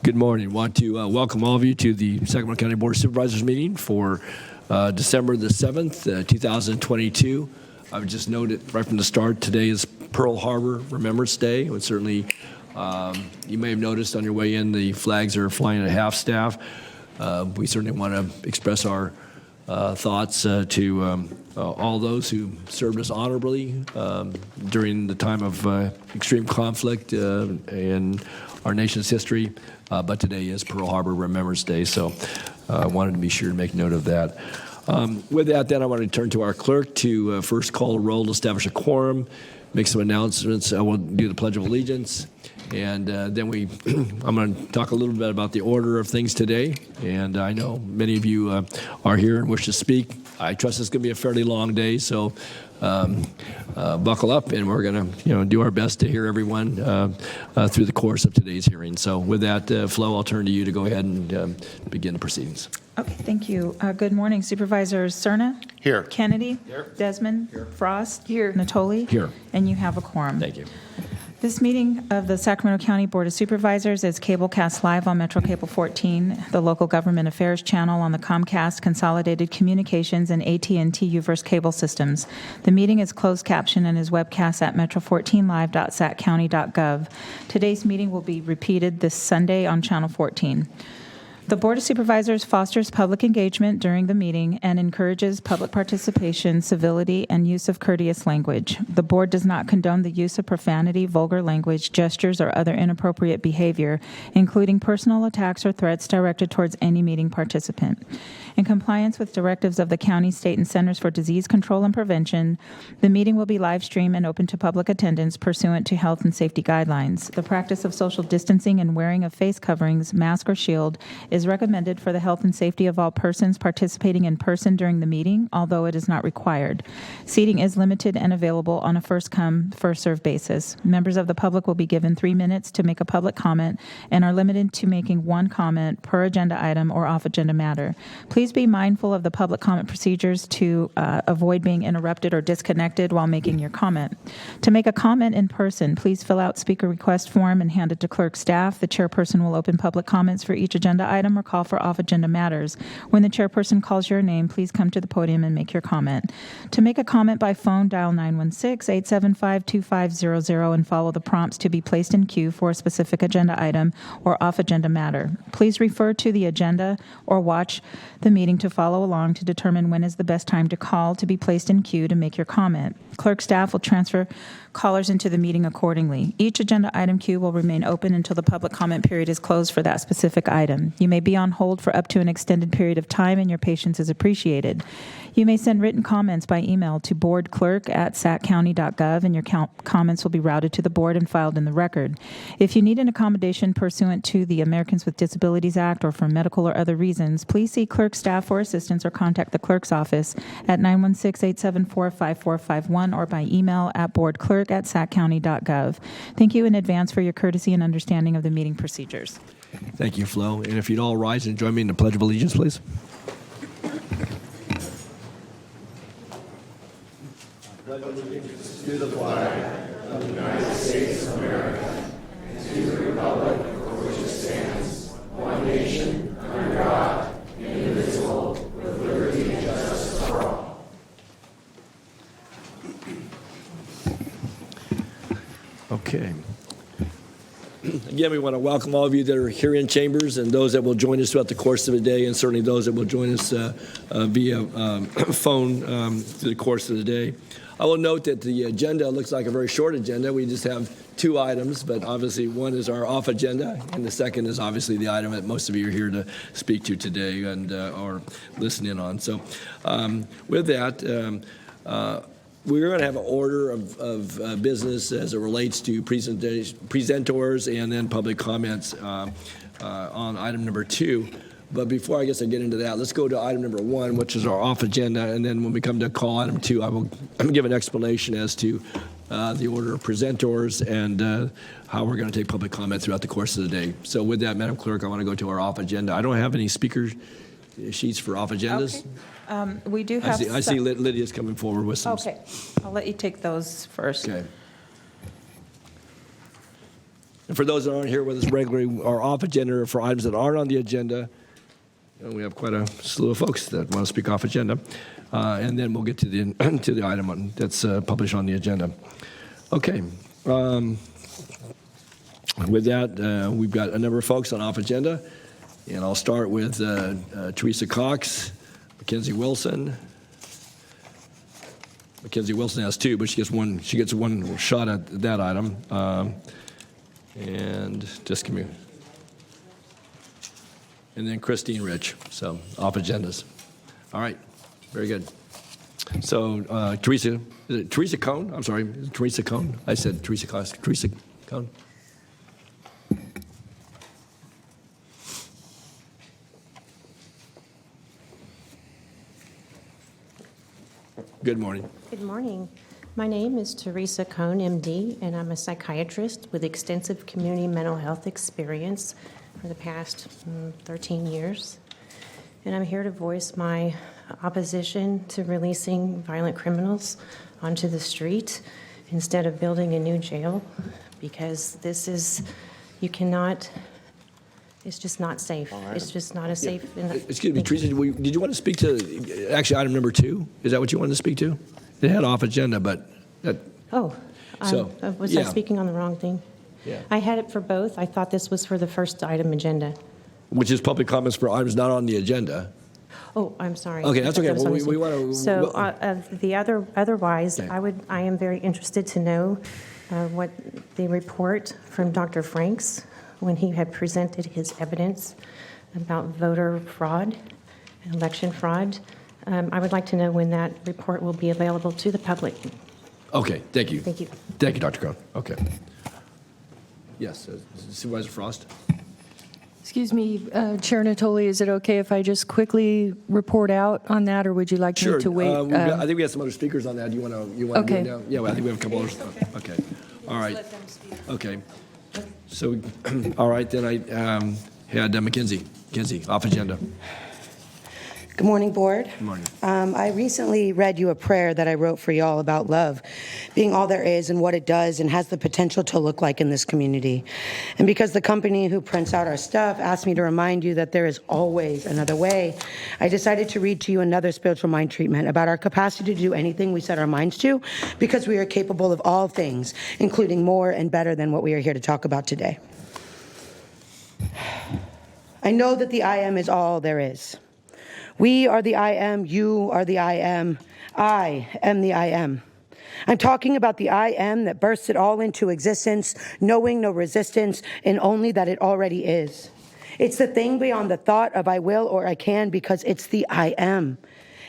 Good morning. Want to welcome all of you to the Sacramento County Board of Supervisors meeting for December the 7th, 2022. I would just note it right from the start, today is Pearl Harbor Remembrance Day. And certainly, you may have noticed on your way in, the flags are flying at half staff. We certainly want to express our thoughts to all those who served us honorably during the time of extreme conflict in our nation's history. But today is Pearl Harbor Remembrance Day, so I wanted to be sure to make note of that. With that, then, I want to turn to our clerk to first call a roll to establish a quorum, make some announcements. I will do the Pledge of Allegiance, and then I'm going to talk a little bit about the order of things today. And I know many of you are here and wish to speak. I trust it's going to be a fairly long day, so buckle up, and we're going to do our best to hear everyone through the course of today's hearing. So with that, Flo, I'll turn to you to go ahead and begin the proceedings. Okay, thank you. Good morning, Supervisors Cerna. Here. Kennedy. Here. Desmond. Here. Frost. Here. Natoli. Here. And you have a quorum. Thank you. This meeting of the Sacramento County Board of Supervisors is cablecast live on Metro Cable 14, the local government affairs channel on the Comcast Consolidated Communications and AT&T Uverse cable systems. The meeting is closed caption and is webcast at metro14live.saccounty.gov. Today's meeting will be repeated this Sunday on Channel 14. The Board of Supervisors fosters public engagement during the meeting and encourages public participation, civility, and use of courteous language. The Board does not condone the use of profanity, vulgar language, gestures, or other inappropriate behavior, including personal attacks or threats directed towards any meeting participant. In compliance with directives of the County, State, and Centers for Disease Control and Prevention, the meeting will be live streamed and open to public attendance pursuant to health and safety guidelines. The practice of social distancing and wearing of face coverings, mask, or shield is recommended for the health and safety of all persons participating in person during the meeting, although it is not required. Seating is limited and available on a first-come, first-served basis. Members of the public will be given 3 minutes to make a public comment and are limited to making one comment per agenda item or off-agenda matter. Please be mindful of the public comment procedures to avoid being interrupted or disconnected while making your comment. To make a comment in person, please fill out speaker request form and hand it to clerk staff. The chairperson will open public comments for each agenda item or call for off-agenda matters. When the chairperson calls your name, please come to the podium and make your comment. To make a comment by phone, dial 916-875-2500 and follow the prompts to be placed in queue for a specific agenda item or off-agenda matter. Please refer to the agenda or watch the meeting to follow along to determine when is the best time to call to be placed in queue to make your comment. Clerk staff will transfer callers into the meeting accordingly. Each agenda item queue will remain open until the public comment period is closed for that specific item. You may be on hold for up to an extended period of time, and your patience is appreciated. You may send written comments by email to boardclerk@saccounty.gov, and your comments will be routed to the board and filed in the record. If you need an accommodation pursuant to the Americans with Disabilities Act or for medical or other reasons, please see clerk staff for assistance or contact the clerk's office at 916-874-5451 or by email at boardclerk@saccounty.gov. Thank you in advance for your courtesy and understanding of the meeting procedures. Thank you, Flo. And if you'd all rise and join me in the Pledge of Allegiance, please. Pledge allegiance to the flag of the United States of America and to the republic for which it stands, one nation, under God, indivisible, with liberty and justice for all. Okay. Again, we want to welcome all of you that are here in chambers and those that will join us throughout the course of the day, and certainly those that will join us via phone through the course of the day. I will note that the agenda looks like a very short agenda. We just have 2 items, but obviously one is our off agenda, and the second is obviously the item that most of you are here to speak to today and or listen in on. So with that, we're going to have an order of business as it relates to presenters and then public comments on item number 2. But before I guess I get into that, let's go to item number 1, which is our off agenda. And then when we come to call item 2, I'm going to give an explanation as to the order of presenters and how we're going to take public comment throughout the course of the day. So with that, Madam Clerk, I want to go to our off agenda. I don't have any speaker sheets for off agendas. Okay. We do have. I see Lydia's coming forward with some. Okay, I'll let you take those first. Okay. And for those that aren't here with us regularly, our off agenda are for items that aren't on the agenda. And we have quite a slew of folks that want to speak off agenda. And then we'll get to the to the item that's published on the agenda. Okay. With that, we've got a number of folks on off agenda. And I'll start with Teresa Cox, Mackenzie Wilson. Mackenzie Wilson has two, but she gets one shot at that item. And just give me. And then Christine Rich. So off agendas. All right. Very good. So Teresa, is it Teresa Cohn? I'm sorry, is it Teresa Cohn? I said Teresa Cox. Teresa Cohn. Good morning. Good morning. My name is Teresa Cohn, MD, and I'm a psychiatrist with extensive community mental health experience for the past 13 years. And I'm here to voice my opposition to releasing violent criminals onto the street instead of building a new jail, because this is, it's just not safe. Right. It's just not a safe. Excuse me, Teresa, did you want to speak to actually item number 2? Is that what you wanted to speak to? It had off agenda, but that. Oh, so was I speaking on the wrong thing? Yeah. I had it for both. I thought this was for the first item agenda. Which is public comments for items not on the agenda. Oh, I'm sorry. Okay, that's okay. Well, we want to. So otherwise, okay. I am very interested to know what the report from Dr. Franks, when he had presented his evidence about voter fraud, election fraud. I would like to know when that report will be available to the public. Okay, thank you. Thank you. Thank you, Dr. Cohn. Okay. Yes, Supervisor Frost. Excuse me, Chair Natoli, is it okay if I just quickly report out on that, or would you like me to wait? I think we have some other speakers on that. Do you want to Okay. do it now? Yeah, well, I think we have a couple others. Okay. All right. Okay. So, all right, then I had Mackenzie, off agenda. Good morning, Board. Good morning. I recently read you a prayer that I wrote for y'all about love being all there is and what it does and has the potential to look like in this community. And because the company who prints out our stuff asked me to remind you that there is always another way, I decided to read to you another spiritual mind treatment about our capacity to do anything we set our minds to, because we are capable of all things, including more and better than what we are here to talk about today. I know that the I am is all there is. We are the I am, you are the I am the I am. I'm talking about the I am that bursts it all into existence, knowing no resistance, and only that it already is. It's the thing beyond the thought of I will or I can, because it's the I am.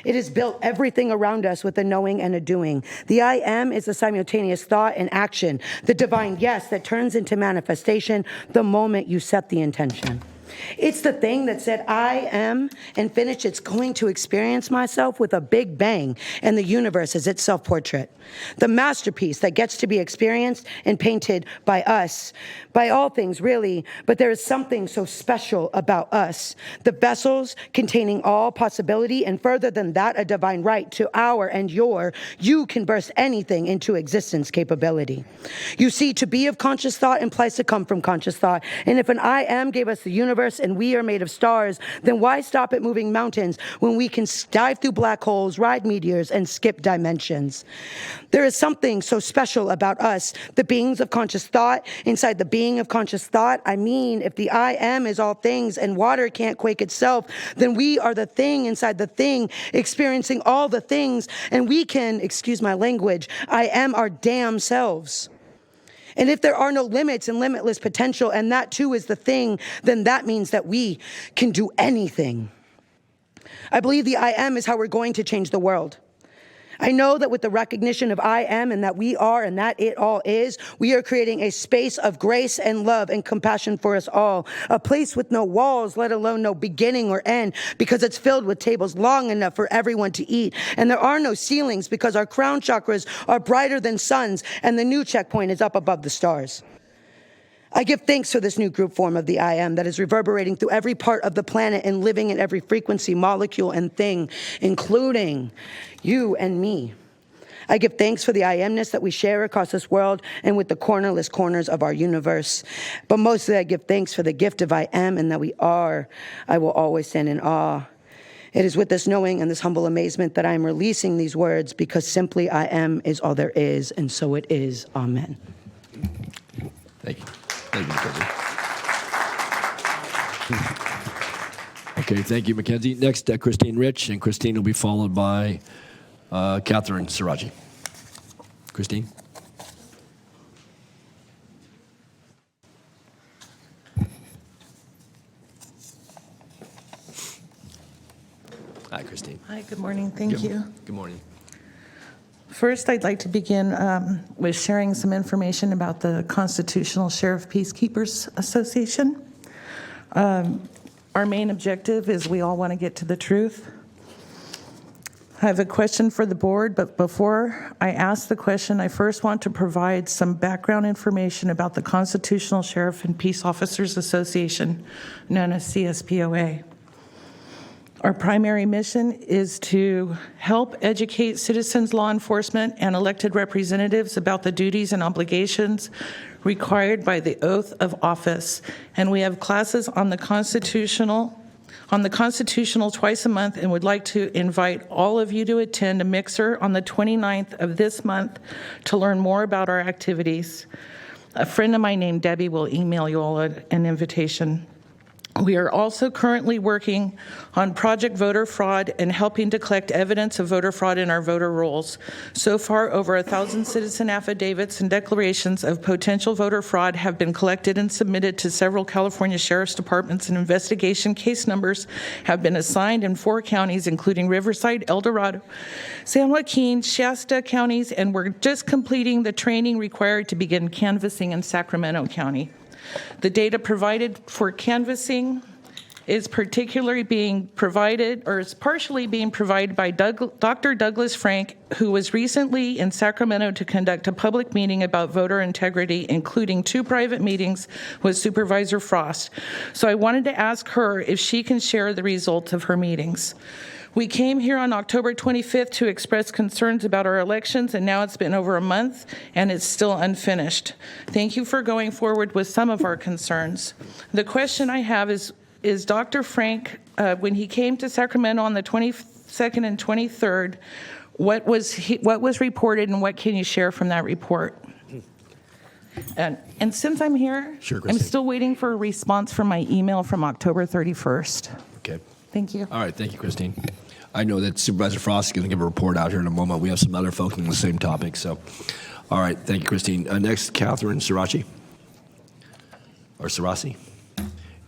It has built everything around us with a knowing and a doing. The I am is the simultaneous thought and action, the divine yes that turns into manifestation the moment you set the intention. It's the thing that said, I am, and finished, it's going to experience myself with a big bang, and the universe is its self-portrait. The masterpiece that gets to be experienced and painted by us, by all things really, but there is something so special about us. The vessels containing all possibility, and further than that, a divine right to our and your. You can burst anything into existence capability. You see, to be of conscious thought implies to come from conscious thought, and if an I am gave us the universe, and we are made of stars, then why stop at moving mountains when we can dive through black holes, ride meteors, and skip dimensions? There is something so special about us, the beings of conscious thought. Inside the being of conscious thought, I mean, if the I am is all things and water can't quake itself, then we are the thing inside the thing, experiencing all the things, and we can, excuse my language, I am our damn selves. And if there are no limits and limitless potential, and that too is the thing, then that means that we can do anything. I believe the I am is how we're going to change the world. I know that with the recognition of I am and that we are and that it all is, we are creating a space of grace and love and compassion for us all. A place with no walls, let alone no beginning or end, because it's filled with tables long enough for everyone to eat. And there are no ceilings because our crown chakras are brighter than suns and the new checkpoint is up above the stars. I give thanks for this new group form of the I am that is reverberating through every part of the planet and living in every frequency, molecule, and thing, including you and me. I give thanks for the I amness that we share across this world and with the cornerless corners of our universe. But mostly I give thanks for the gift of I am and that we are. I will always stand in awe. It is with this knowing and this humble amazement that I am releasing these words, because simply I am is all there is, and so it is. Amen. Thank you. Thank you, Mackenzie. Okay, thank you, Mackenzie. Next, Christine Rich, and Christine will be followed by Catherine Siraji. Christine? Hi, Christine. Hi, good morning. Thank you. Good morning. First, I'd like to begin with sharing some information about the Constitutional Sheriff Peacekeepers Association. Our main objective is we all want to get to the truth. I have a question for the board, but before I ask the question, I first want to provide some background information about the Constitutional Sheriff and Peace Officers Association, known as CSPOA. Our primary mission is to help educate citizens, law enforcement, and elected representatives about the duties and obligations required by the oath of office. And we have classes on the constitutional twice a month, and would like to invite all of you to attend a mixer on the 29th of this month to learn more about our activities. A friend of mine named Debbie will email you all an invitation. We are also currently working on Project Voter Fraud and helping to collect evidence of voter fraud in our voter rolls. So far, over 1,000 citizen affidavits and declarations of potential voter fraud have been collected and submitted to several California Sheriff's Departments, and investigation case numbers have been assigned in 4 counties, including Riverside, El Dorado, San Joaquin, Shasta counties, and we're just completing the training required to begin canvassing in Sacramento County. The data provided for canvassing is partially being provided by Dr. Douglas Frank, who was recently in Sacramento to conduct a public meeting about voter integrity, including 2 private meetings with Supervisor Frost. So I wanted to ask her if she can share the results of her meetings. We came here on October 25th to express concerns about our elections, and now it's been over a month and it's still unfinished. Thank you for going forward with some of our concerns. The question I have is Dr. Frank, when he came to Sacramento on the 22nd and 23rd, what was reported, and what can you share from that report? And since I'm here, Sure, I'm still waiting for a response from my email from October 31st. Okay. Thank you. All right, thank you, Christine. I know that Supervisor Frost is going to give a report out here in a moment. We have some other folks on the same topic. So, all right, thank you, Christine. Next, Catherine Sirachi,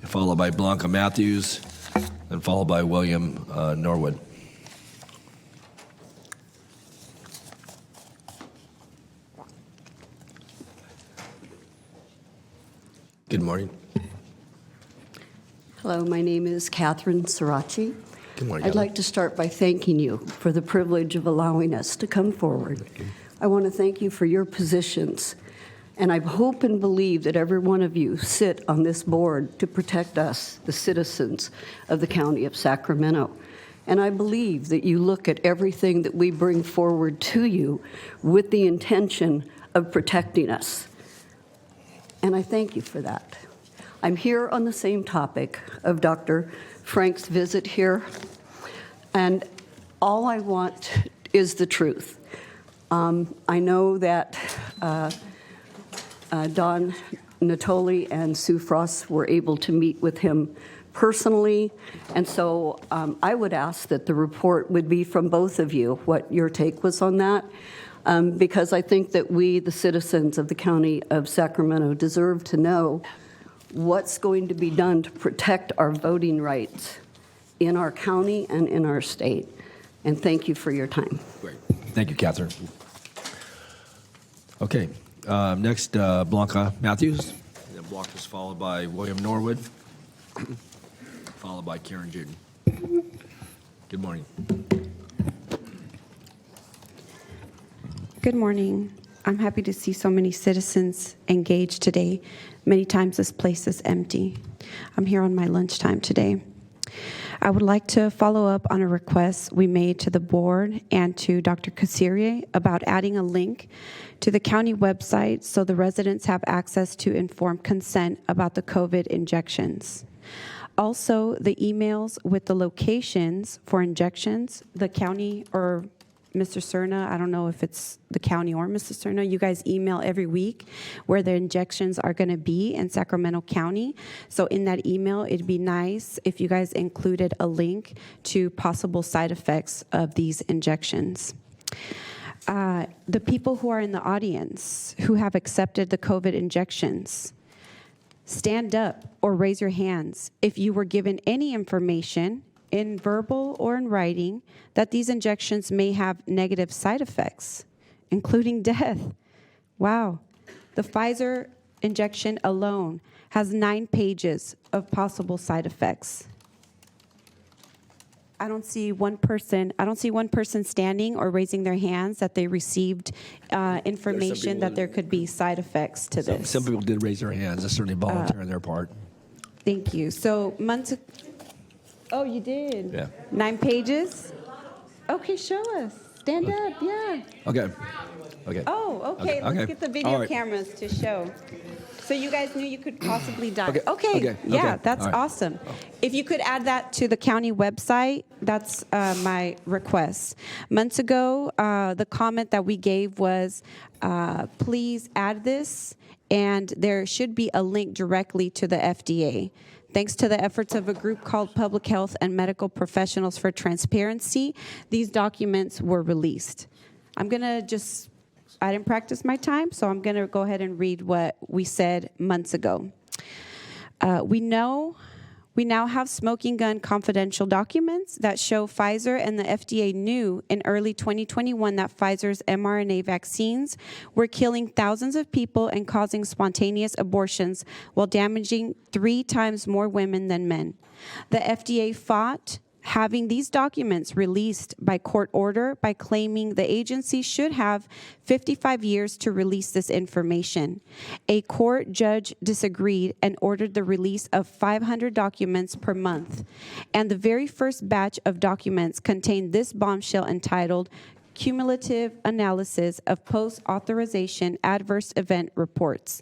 followed by Blanca Matthews, and followed by William Norwood. Good morning. Hello, my name is Catherine Sirachi. Good morning. I'd like to start by thanking you for the privilege of allowing us to come forward. I want to thank you for your positions, and I hope and believe that every one of you sit on this board to protect us, the citizens of the County of Sacramento. And I believe that you look at everything that we bring forward to you with the intention of protecting us. And I thank you for that. I'm here on the same topic of Dr. Frank's visit here, and all I want is the truth. I know that Don Natoli and Sue Frost were able to meet with him personally, and so I would ask that the report would be from both of you, what your take was on that, because I think that we, the citizens of the County of Sacramento, deserve to know what's going to be done to protect our voting rights in our county and in our state. And thank you for your time. Great. Thank you, Catherine. Okay. Next, Blanca Matthews. And then Blanca's followed by William Norwood, followed by Karen Juden. Good morning. Good morning. I'm happy to see so many citizens engaged today. Many times this place is empty. I'm here on my lunchtime today. I would like to follow up on a request we made to the board and to Dr. Kasiri about adding a link to the county website so the residents have access to informed consent about the COVID injections. Also, the emails with the locations for injections, the county or Mr. Cerna, I don't know if it's the county or Mr. Cerna, you guys email every week where the injections are going to be in Sacramento County. So in that email, it'd be nice if you guys included a link to possible side effects of these injections. The people who are in the audience who have accepted the COVID injections, stand up or raise your hands if you were given any information in verbal or in writing that these injections may have negative side effects, including death. Wow. The Pfizer injection alone has 9 pages of possible side effects. I don't see one person standing or raising their hands that they received information that there could be side effects to this. Some people did raise their hands. That's certainly voluntary on their part. Thank you. So oh, you did? Yeah. 9 pages? Okay, show us. Stand up, yeah. Okay. Okay. Oh, okay. Let's Okay. get the video All right. cameras to show. So you guys knew you could possibly die. Okay. Okay. Okay. Yeah, Okay. that's All right. awesome. If you could add that to the county website, that's my request. Months ago, the comment that we gave was, please add this, and there should be a link directly to the FDA. Thanks to the efforts of a group called Public Health and Medical Professionals for Transparency, these documents were released. I didn't practice my time, so I'm going to go ahead and read what we said months ago. We now have smoking gun confidential documents that show Pfizer and the FDA knew in early 2021 that Pfizer's mRNA vaccines were killing thousands of people and causing spontaneous abortions while damaging 3 times more women than men. The FDA fought having these documents released by court order by claiming the agency should have 55 years to release this information. A court judge disagreed and ordered the release of 500 documents per month. And the very first batch of documents contained this bombshell entitled Cumulative Analysis of Post-Authorization Adverse Event Reports.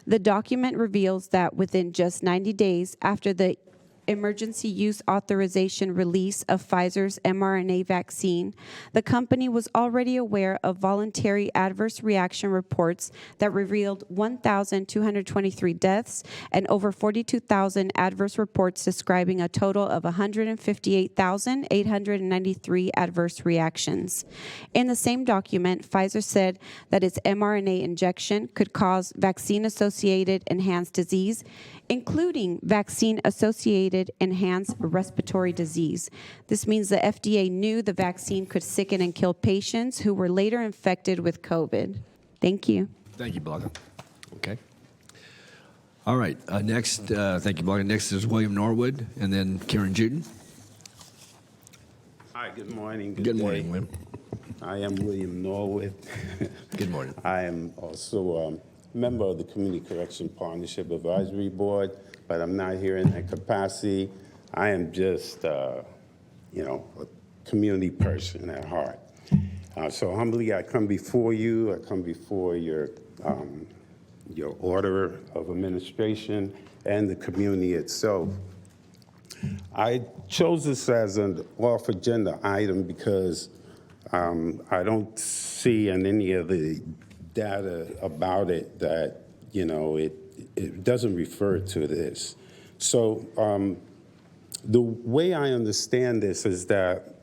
The document reveals that within just 90 days after the emergency use authorization release of Pfizer's mRNA vaccine, the company was already aware of voluntary adverse reaction reports that revealed 1,223 deaths and over 42,000 adverse reports describing a total of 158,893 adverse reactions. In the same document, Pfizer said that its mRNA injection could cause vaccine-associated enhanced disease, including vaccine-associated enhanced respiratory disease. This means the FDA knew the vaccine could sicken and kill patients who were later infected with COVID. Thank you. Thank you, Blanca. Okay. All right. Next, thank you, Blanca. Next is William Norwood, and then Karen Juden. Hi, good morning. Good morning, William. I am William Norwood. Good morning. I am also a member of the Community Correction Partnership Advisory Board, but I'm not here in that capacity. I am just, a community person at heart. So humbly, I come before you. I come before your order of administration and the community itself. I chose this as an off-agenda item because I don't see in any of the data about it that, it doesn't refer to this. So the way I understand this is that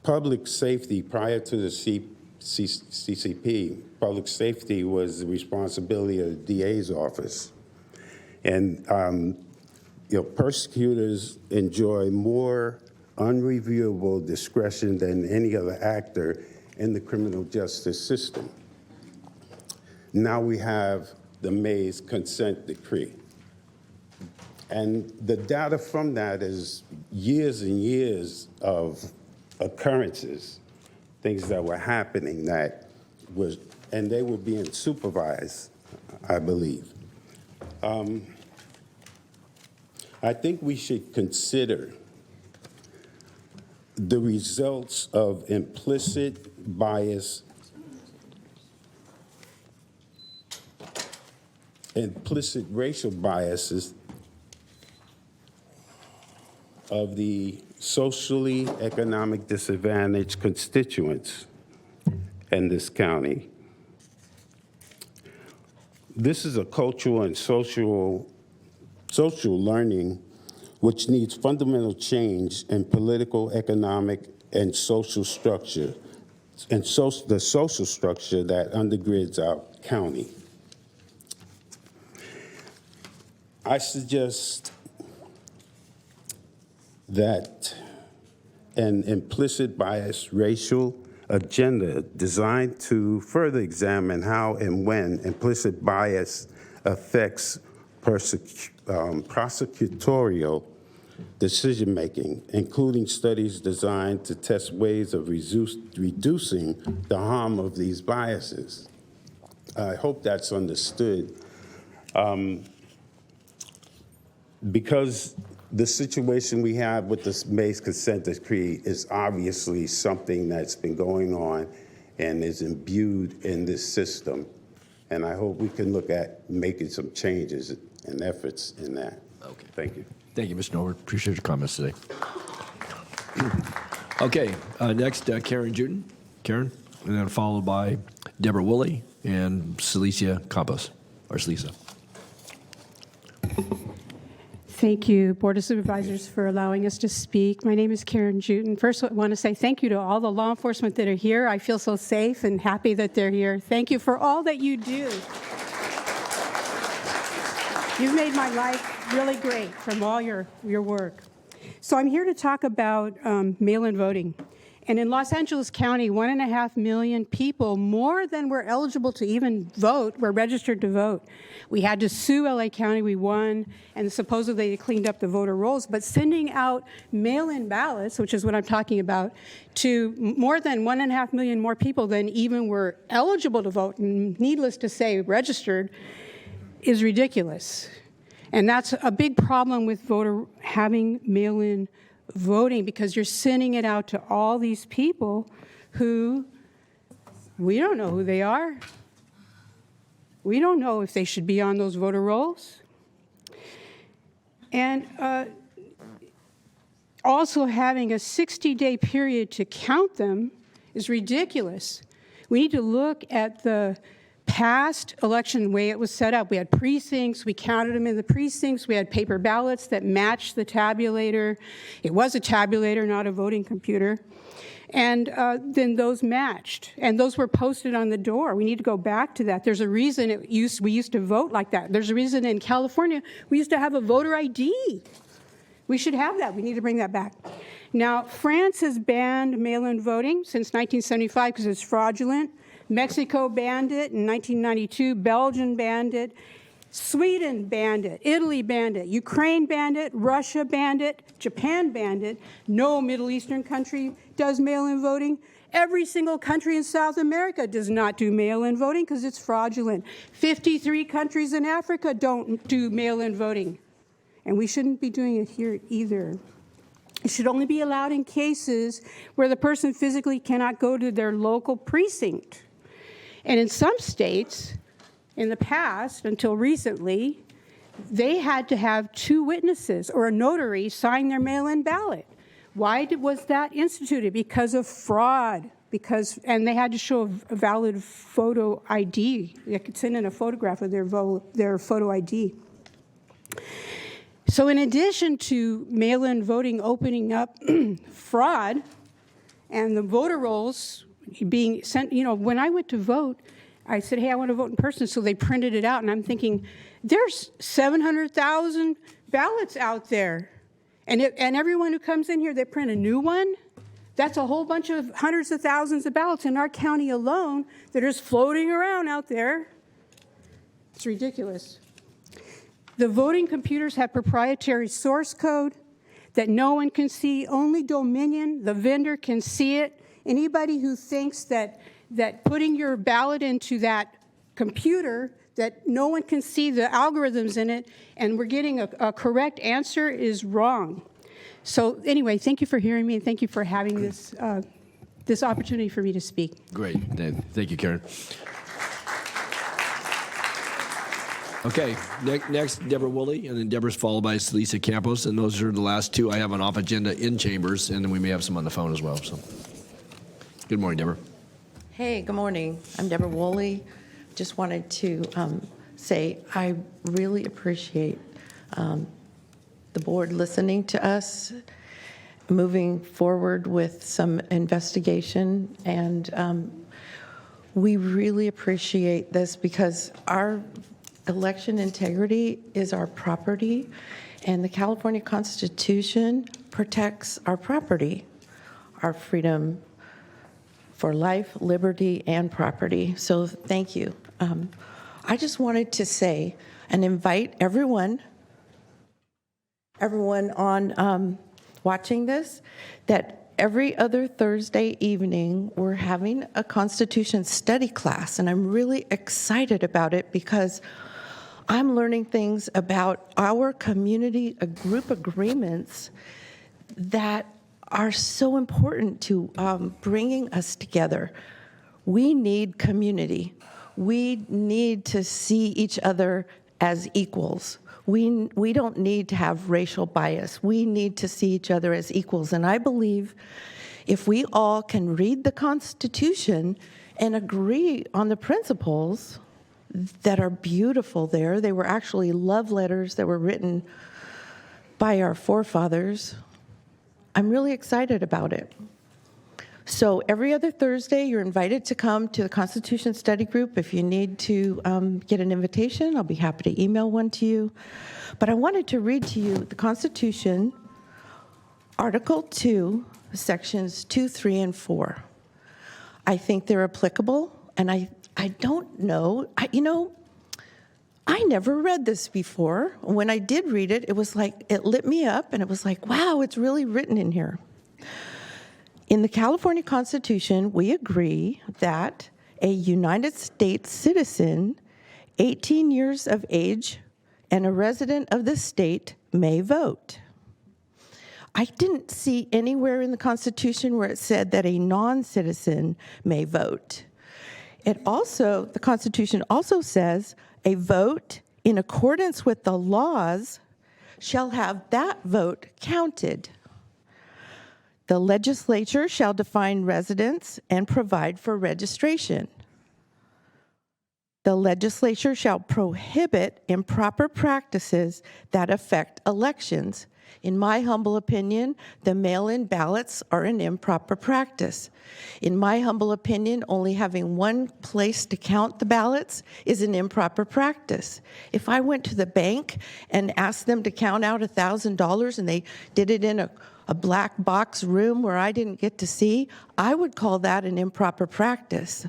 public safety, prior to the CCP, public safety was the responsibility of the DA's office. And prosecutors enjoy more unreviewable discretion than any other actor in the criminal justice system. Now we have the May's consent decree. And the data from that is years and years of occurrences, things that were happening and they were being supervised, I believe. I think we should consider the results of implicit racial biases of the socially economic disadvantaged constituents in this county. This is a cultural and social learning which needs fundamental change in political, economic, and social structure, and the social structure that undergirds our county. I suggest that an implicit bias racial agenda designed to further examine how and when implicit bias affects prosecutorial decision-making, including studies designed to test ways of reducing the harm of these biases. I hope that's understood. Because the situation we have with the May's consent decree is obviously something that's been going on and is imbued in this system. And I hope we can look at making some changes and efforts in that. Okay. Thank you. Thank you, Mr. Norwood. Appreciate your comments today. Okay, next, Karen Juden. Karen, and then followed by Deborah Woolley and Celicia Campos, or Celisa. Thank you, Board of Supervisors, for allowing us to speak. My name is Karen Juden. First, I want to say thank you to all the law enforcement that are here. I feel so safe and happy that they're here. Thank you for all that you do. You've made my life really great from all your work. So I'm here to talk about mail-in voting. And in Los Angeles County, 1.5 million people, more than were eligible to even vote, were registered to vote. We had to sue LA County, we won, and supposedly they cleaned up the voter rolls. But sending out mail-in ballots, which is what I'm talking about, to more than 1.5 million more people than even were eligible to vote, and needless to say, registered, is ridiculous. And that's a big problem with voter having mail-in voting, because you're sending it out to all these people who we don't know who they are. We don't know if they should be on those voter rolls. And also having a 60-day period to count them is ridiculous. We need to look at the past election way it was set up. We had precincts, we counted them in the precincts, we had paper ballots that matched the tabulator. It was a tabulator, not a voting computer. And then those matched, and those were posted on the door. We need to go back to that. There's a reason we used to vote like that. There's a reason in California we used to have a voter ID. We should have that. We need to bring that back. Now, France has banned mail-in voting since 1975 because it's fraudulent. Mexico banned it in 1992. Belgium banned it. Sweden banned it. Italy banned it. Ukraine banned it. Russia banned it. Japan banned it. No Middle Eastern country does mail-in voting. Every single country in South America does not do mail-in voting because it's fraudulent. 53 countries in Africa don't do mail-in voting. And we shouldn't be doing it here either. It should only be allowed in cases where the person physically cannot go to their local precinct. And in some states, in the past, until recently, they had to have 2 witnesses or a notary sign their mail-in ballot. Why was that instituted? Because of fraud. And they had to show a valid photo ID. They could send in a photograph of their photo ID. So in addition to mail-in voting opening up fraud and the voter rolls being sent, when I went to vote, I said, hey, I want to vote in person, so they printed it out, and I'm thinking, there's 700,000 ballots out there, and everyone who comes in here, they print a new one. That's a whole bunch of hundreds of thousands of ballots in our county alone that are just floating around out there. It's ridiculous. The voting computers have proprietary source code that no one can see. Only Dominion, the vendor, can see it. Anybody who thinks that putting your ballot into that computer, that no one can see the algorithms in it, and we're getting a correct answer is wrong. So anyway, thank you for hearing me, and thank you for having this, this opportunity for me to speak. Great. Thank you, Karen. Okay, next, Deborah Woolley, and then Deborah's followed by Lisa Campos, and those are the last two I have on off agenda in chambers, and then we may have some on the phone as well. So, good morning, Deborah. Hey, good morning. I'm Deborah Woolley. Just wanted to say I really appreciate the board listening to us, moving forward with some investigation, and we really appreciate this because our election integrity is our property, and the California Constitution protects our property, our freedom for life, liberty, and property. So thank you. I just wanted to say and invite everyone on watching this that every other Thursday evening we're having a Constitution study class, and I'm really excited about it because I'm learning things about our community group agreements that are so important to bringing us together. We need community. We need to see each other as equals. We don't need to have racial bias. We need to see each other as equals. And I believe if we all can read the Constitution and agree on the principles that are beautiful there. They were actually love letters that were written by our forefathers. I'm really excited about it. So every other Thursday, you're invited to come to the Constitution Study Group. If you need to get an invitation, I'll be happy to email one to you. But I wanted to read to you the Constitution, Article 2, Sections 2, 3, and 4. I think they're applicable, and I don't know. I never read this before. When I did read it, it was like, it lit me up, and it was like, wow, it's really written in here. In the California Constitution, we agree that a United States citizen, 18 years of age, and a resident of the state may vote. I didn't see anywhere in the Constitution where it said that a non-citizen may vote. The Constitution also says a vote in accordance with the laws shall have that vote counted. The legislature shall define residence and provide for registration. The legislature shall prohibit improper practices that affect elections. In my humble opinion, the mail-in ballots are an improper practice. In my humble opinion, only having one place to count the ballots is an improper practice. If I went to the bank and asked them to count out $1,000 and they did it in a black box room where I didn't get to see, I would call that an improper practice.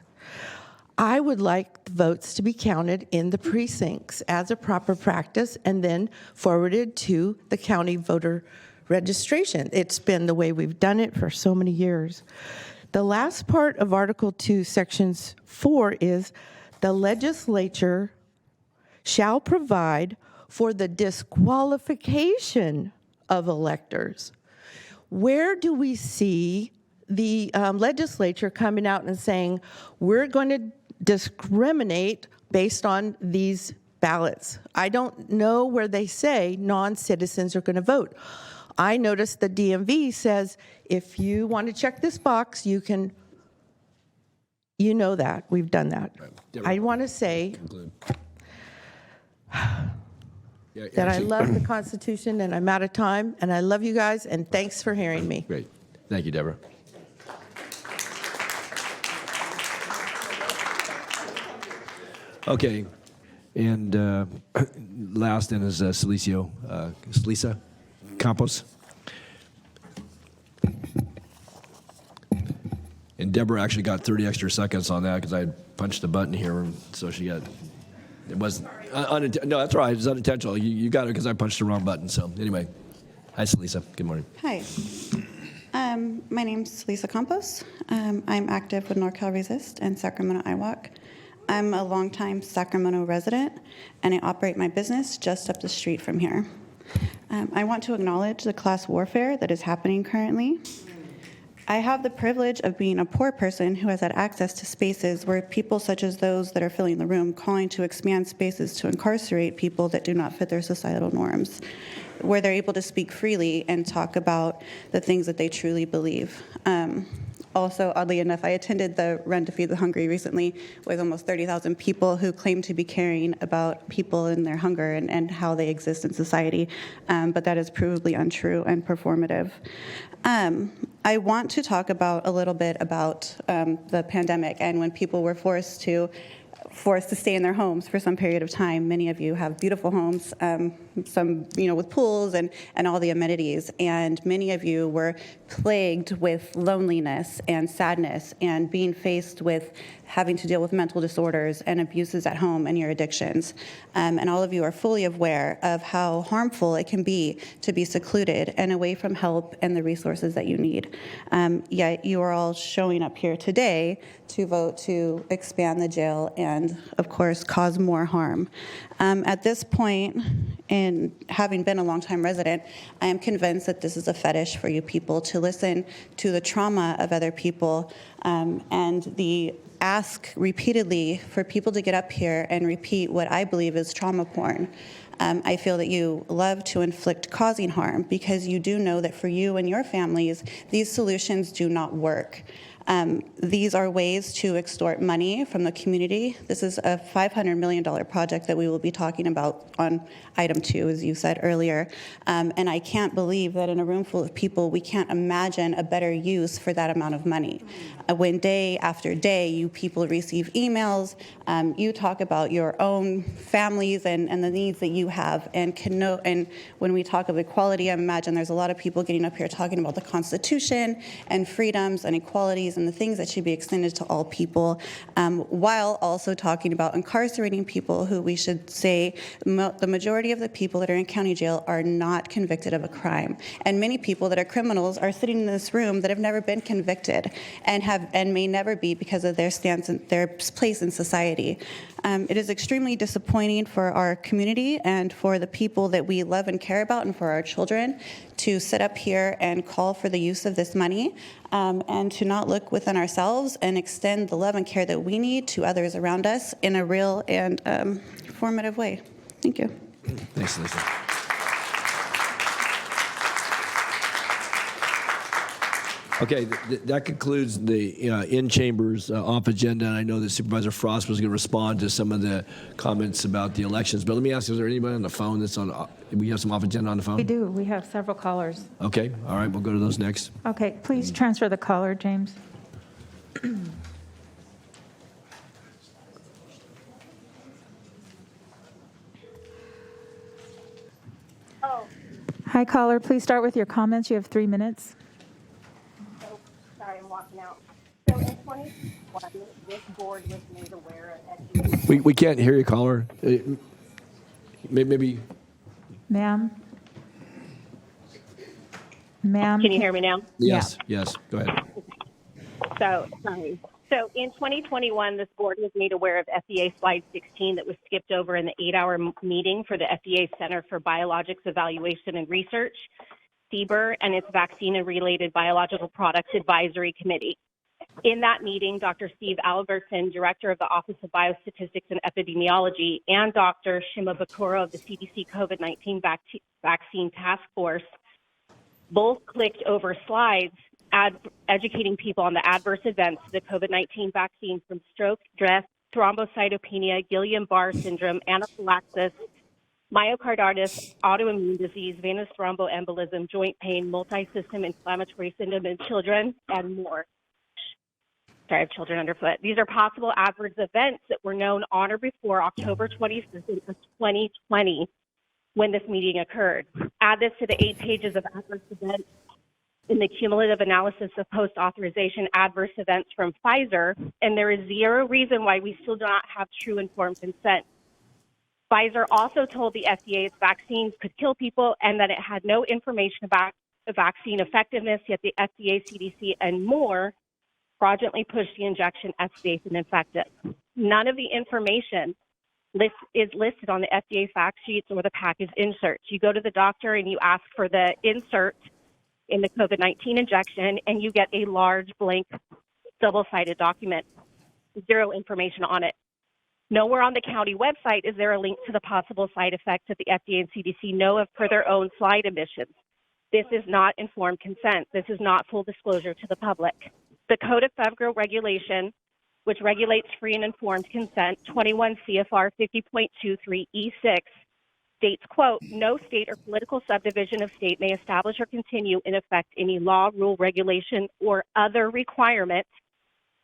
I would like the votes to be counted in the precincts as a proper practice and then forwarded to the county voter registration. It's been the way we've done it for so many years. The last part of Article 2, Sections 4 is the legislature shall provide for the disqualification of electors. Where do we see the legislature coming out and saying, we're going to discriminate based on these ballots? I don't know where they say non-citizens are going to vote. I noticed the DMV says, if you want to check this box, you can, you know that. We've done that. Right. I want to say that I love the Constitution, and I'm out of time, and I love you guys, and thanks for hearing me. Great. Thank you, Deborah. Okay, and last then is Lisa Campos. And Deborah actually got 30 extra seconds on that because I punched the button here, so she got, it wasn't, no, that's all right, it's unintentional. You got it because I punched the wrong button, so anyway. Hi, Lisa, good morning. Hi. My name's Lisa Campos. I'm active with NorCal Resist and Sacramento IWalk. I'm a longtime Sacramento resident, and I operate my business just up the street from here. I want to acknowledge the class warfare that is happening currently. I have the privilege of being a poor person who has had access to spaces where people such as those that are filling the room calling to expand spaces to incarcerate people that do not fit their societal norms, where they're able to speak freely and talk about the things that they truly believe. Also, oddly enough, I attended the Run to Feed the Hungry recently with almost 30,000 people who claim to be caring about people and their hunger and how they exist in society, but that is provably untrue and performative. I want to talk about a little bit about the pandemic and when people were forced to stay in their homes for some period of time. Many of you have beautiful homes, some with pools and all the amenities, and many of you were plagued with loneliness and sadness and being faced with having to deal with mental disorders and abuses at home and your addictions. And all of you are fully aware of how harmful it can be to be secluded and away from help and the resources that you need. Yet you are all showing up here today to vote to expand the jail and, of course, cause more harm. At this point, in having been a longtime resident, I am convinced that this is a fetish for you people to listen to the trauma of other people and the ask repeatedly for people to get up here and repeat what I believe is trauma porn. I feel that you love to inflict causing harm because you do know that for you and your families, these solutions do not work. These are ways to extort money from the community. This is a $500 million project that we will be talking about on item 2, as you said earlier. And I can't believe that in a room full of people, we can't imagine a better use for that amount of money. When day after day, you people receive emails, you talk about your own families and the needs that you have, and can know. And when we talk of equality, I imagine there's a lot of people getting up here talking about the Constitution and freedoms and equalities and the things that should be extended to all people, while also talking about incarcerating people who we should say the majority of the people that are in county jail are not convicted of a crime. And many people that are criminals are sitting in this room that have never been convicted and may never be because of their stance and their place in society. It is extremely disappointing for our community and for the people that we love and care about and for our children to sit up here and call for the use of this money and to not look within ourselves and extend the love and care that we need to others around us in a real and formative way. Thank you. Thanks, Lisa. Okay, that concludes the in-chambers off agenda. And I know that Supervisor Frost was going to respond to some of the comments about the elections. But let me ask, is there anybody on the phone that's on? We have some off agenda on the phone? We do. We have several callers. Okay, all right, we'll go to those next. Okay, please transfer the caller, James. Hi, caller. Please start with your comments. You have 3 minutes. Sorry, I'm walking out. So in 2021, this board was made aware of FDA. We can't hear you, caller. Maybe. Ma'am? Ma'am? Can you hear me now? Yes, yes. Go ahead. So, sorry. So in 2021, this board was made aware of FDA slide 16 that was skipped over in the 8-hour meeting for the FDA Center for Biologics Evaluation and Research, CBER, and its Vaccine and Related Biological Products Advisory Committee. In that meeting, Dr. Steve Albertson, Director of the Office of Biostatistics and Epidemiology, and Dr. Shima Bakura of the CDC COVID-19 Vaccine Task Force both clicked over slides educating people on the adverse events of the COVID-19 vaccine, from stroke, death, thrombocytopenia, Guillain-Barré syndrome, anaphylaxis, myocarditis, autoimmune disease, venous thromboembolism, joint pain, multi-system inflammatory syndrome in children, and more. Sorry, I have children underfoot. These are possible adverse events that were known on or before October 22nd of 2020 when this meeting occurred. Add this to the 8 pages of adverse events in the cumulative analysis of post-authorization adverse events from Pfizer, and there is zero reason why we still do not have true informed consent. Pfizer also told the FDA its vaccines could kill people and that it had no information about the vaccine effectiveness, yet the FDA, CDC, and more fraudulently pushed the injection as safe and effective. None of the information is listed on the FDA fact sheets or the package inserts. You go to the doctor and you ask for the insert in the COVID-19 injection, and you get a large blank double-sided document, zero information on it. Nowhere on the county website is there a link to the possible side effects that the FDA and CDC know of per their own slide emissions. This is not informed consent. This is not full disclosure to the public. The Code of Federal Regulation, which regulates free and informed consent, 21 CFR 50.23E6, states, quote, no state or political subdivision of state may establish or continue in effect any law, rule, regulation, or other requirement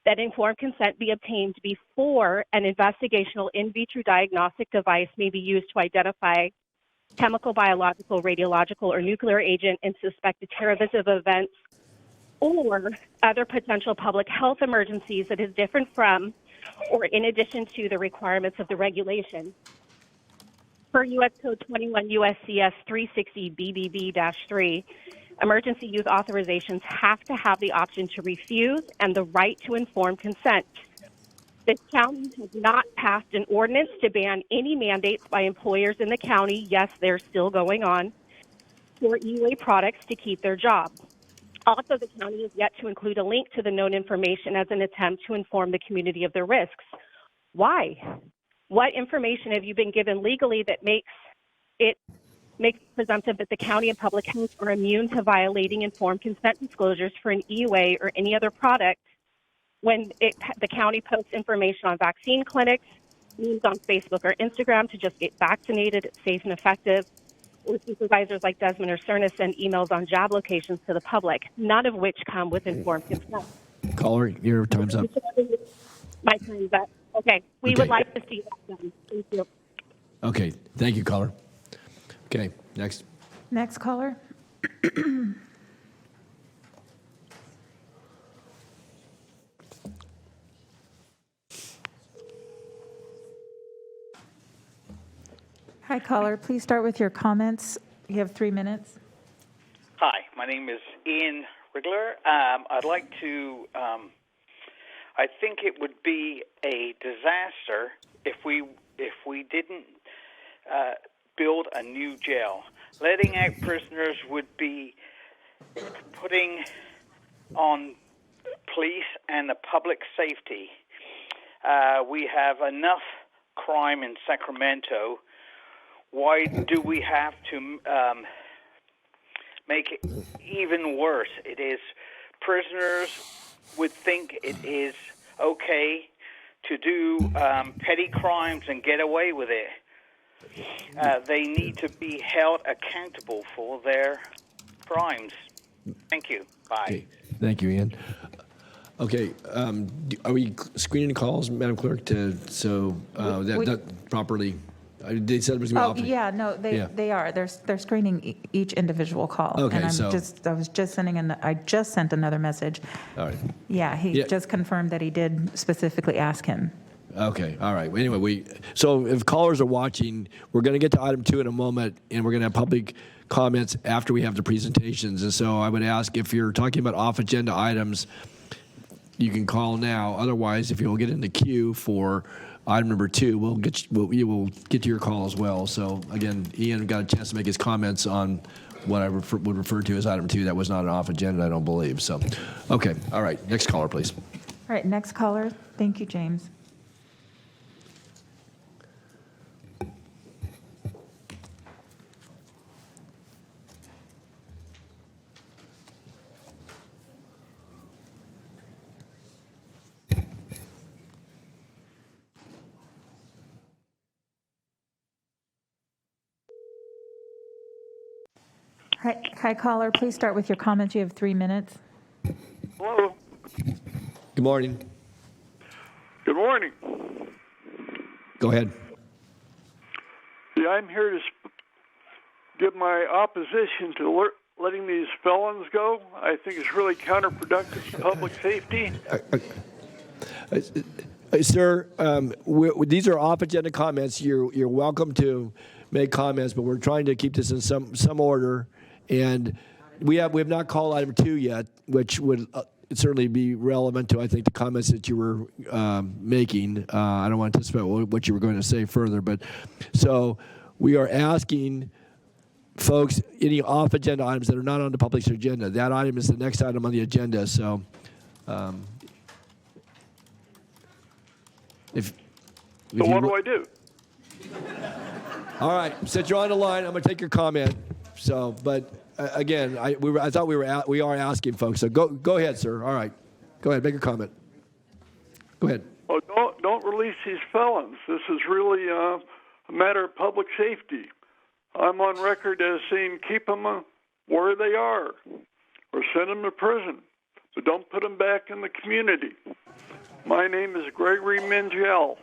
that informed consent be obtained before an investigational in vitro diagnostic device may be used to identify chemical, biological, radiological, or nuclear agent in suspected terrorist events or other potential public health emergencies that is different from or in addition to the requirements of the regulation. Per U.S. Code 21 U.S.CS 360 BBB-3, emergency use authorizations have to have the option to refuse and the right to informed consent. The county has not passed an ordinance to ban any mandates by employers in the county. Yes, they're still going on for EUA products to keep their job. Also, the county has yet to include a link to the known information as an attempt to inform the community of their risks. Why? What information have you been given legally that makes it presumptive that the county and public health are immune to violating informed consent disclosures for an EUA or any other product when the county posts information on vaccine clinics, memes on Facebook or Instagram to just get vaccinated, it's safe and effective, or supervisors like Desmond or Cerna send emails on job locations to the public, none of which come with informed consent. Caller, your time's up. My time's up. Okay, we would like to see that done. Thank you. Okay, thank you, caller. Okay, next. Next caller. Hi, caller. Please start with your comments. You have 3 minutes. Hi, my name is Ian Rigler. I'd like to, I think it would be a disaster if we didn't build a new jail. Letting out prisoners would be putting on police and the public safety. We have enough crime in Sacramento. Why do we have to make it even worse? It is prisoners would think it is okay to do petty crimes and get away with it. They need to be held accountable for their crimes. Thank you. Bye. Okay. Thank you, Ian. Okay, are we screening calls, Madam Clerk, that properly? They said it was going to be yeah, no, they are. They're screening each individual call. Okay, and I just sent another message. All right. Yeah, he just confirmed that he did specifically ask him. Okay, all right. Anyway, so if callers are watching, we're going to get to item 2 in a moment, and we're going to have public comments after we have the presentations. And so I would ask, if you're talking about off-agenda items, you can call now. Otherwise, if you'll get in the queue for item number 2, we will get to your call as well. So again, Ian got a chance to make his comments on what I would refer to as item 2. That was not an off-agenda, I don't believe. So, okay, all right. Next caller, please. All right, next caller. Thank you, James. Hi, caller. Please start with your comments. You have 3 minutes. Hello. Good morning. Good morning. Go ahead. Yeah, I'm here to give my opposition to letting these felons go. I think it's really counterproductive to public safety. Sir, these are off-agenda comments. You're welcome to make comments, but we're trying to keep this in some order. And we have not called item 2 yet, which would certainly be relevant to, I think, the comments that you were making. I don't want to anticipate what you were going to say further, but so we are asking folks any off-agenda items that are not on the public's agenda. That item is the next item on the agenda. So if So what do I do? All right, since you're on the line, I'm going to take your comment. So, but again, I thought we are asking folks. So go ahead, sir. All right, go ahead, make your comment. Go ahead. Oh, don't release these felons. This is really a matter of public safety. I'm on record as saying keep them where they are, or send them to prison, but don't put them back in the community. My name is Gregory Mingel.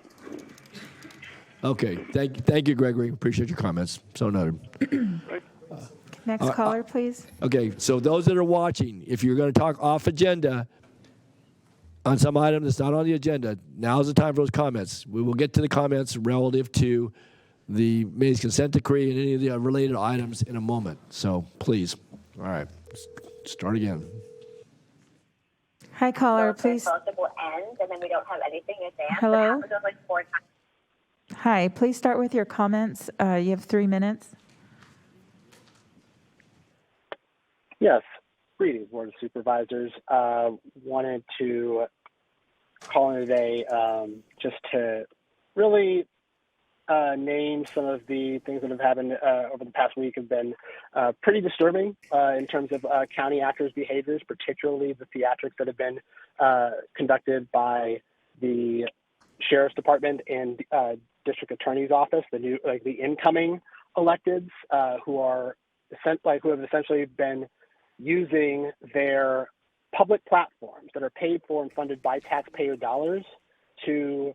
Okay, thank you, Gregory. Appreciate your comments. So noted. Next caller, please. Okay, so those that are watching, if you're going to talk off agenda on some item that's not on the agenda, now's the time for those comments. We will get to the comments relative to the May's consent decree and any of the related items in a moment. So please, all right, start again. Hi, caller, please. Ends, and then we don't have anything advanced. Hello? It happens like 4 times. Hi, please start with your comments. You have 3 minutes. Yes. Greetings, Board of Supervisors. Wanted to call in today just to really name some of the things that have happened over the past week have been pretty disturbing in terms of county actors' behaviors, particularly the theatrics that have been conducted by the Sheriff's Department and District Attorney's Office, the incoming electeds who have essentially been using their public platforms that are paid for and funded by taxpayer dollars to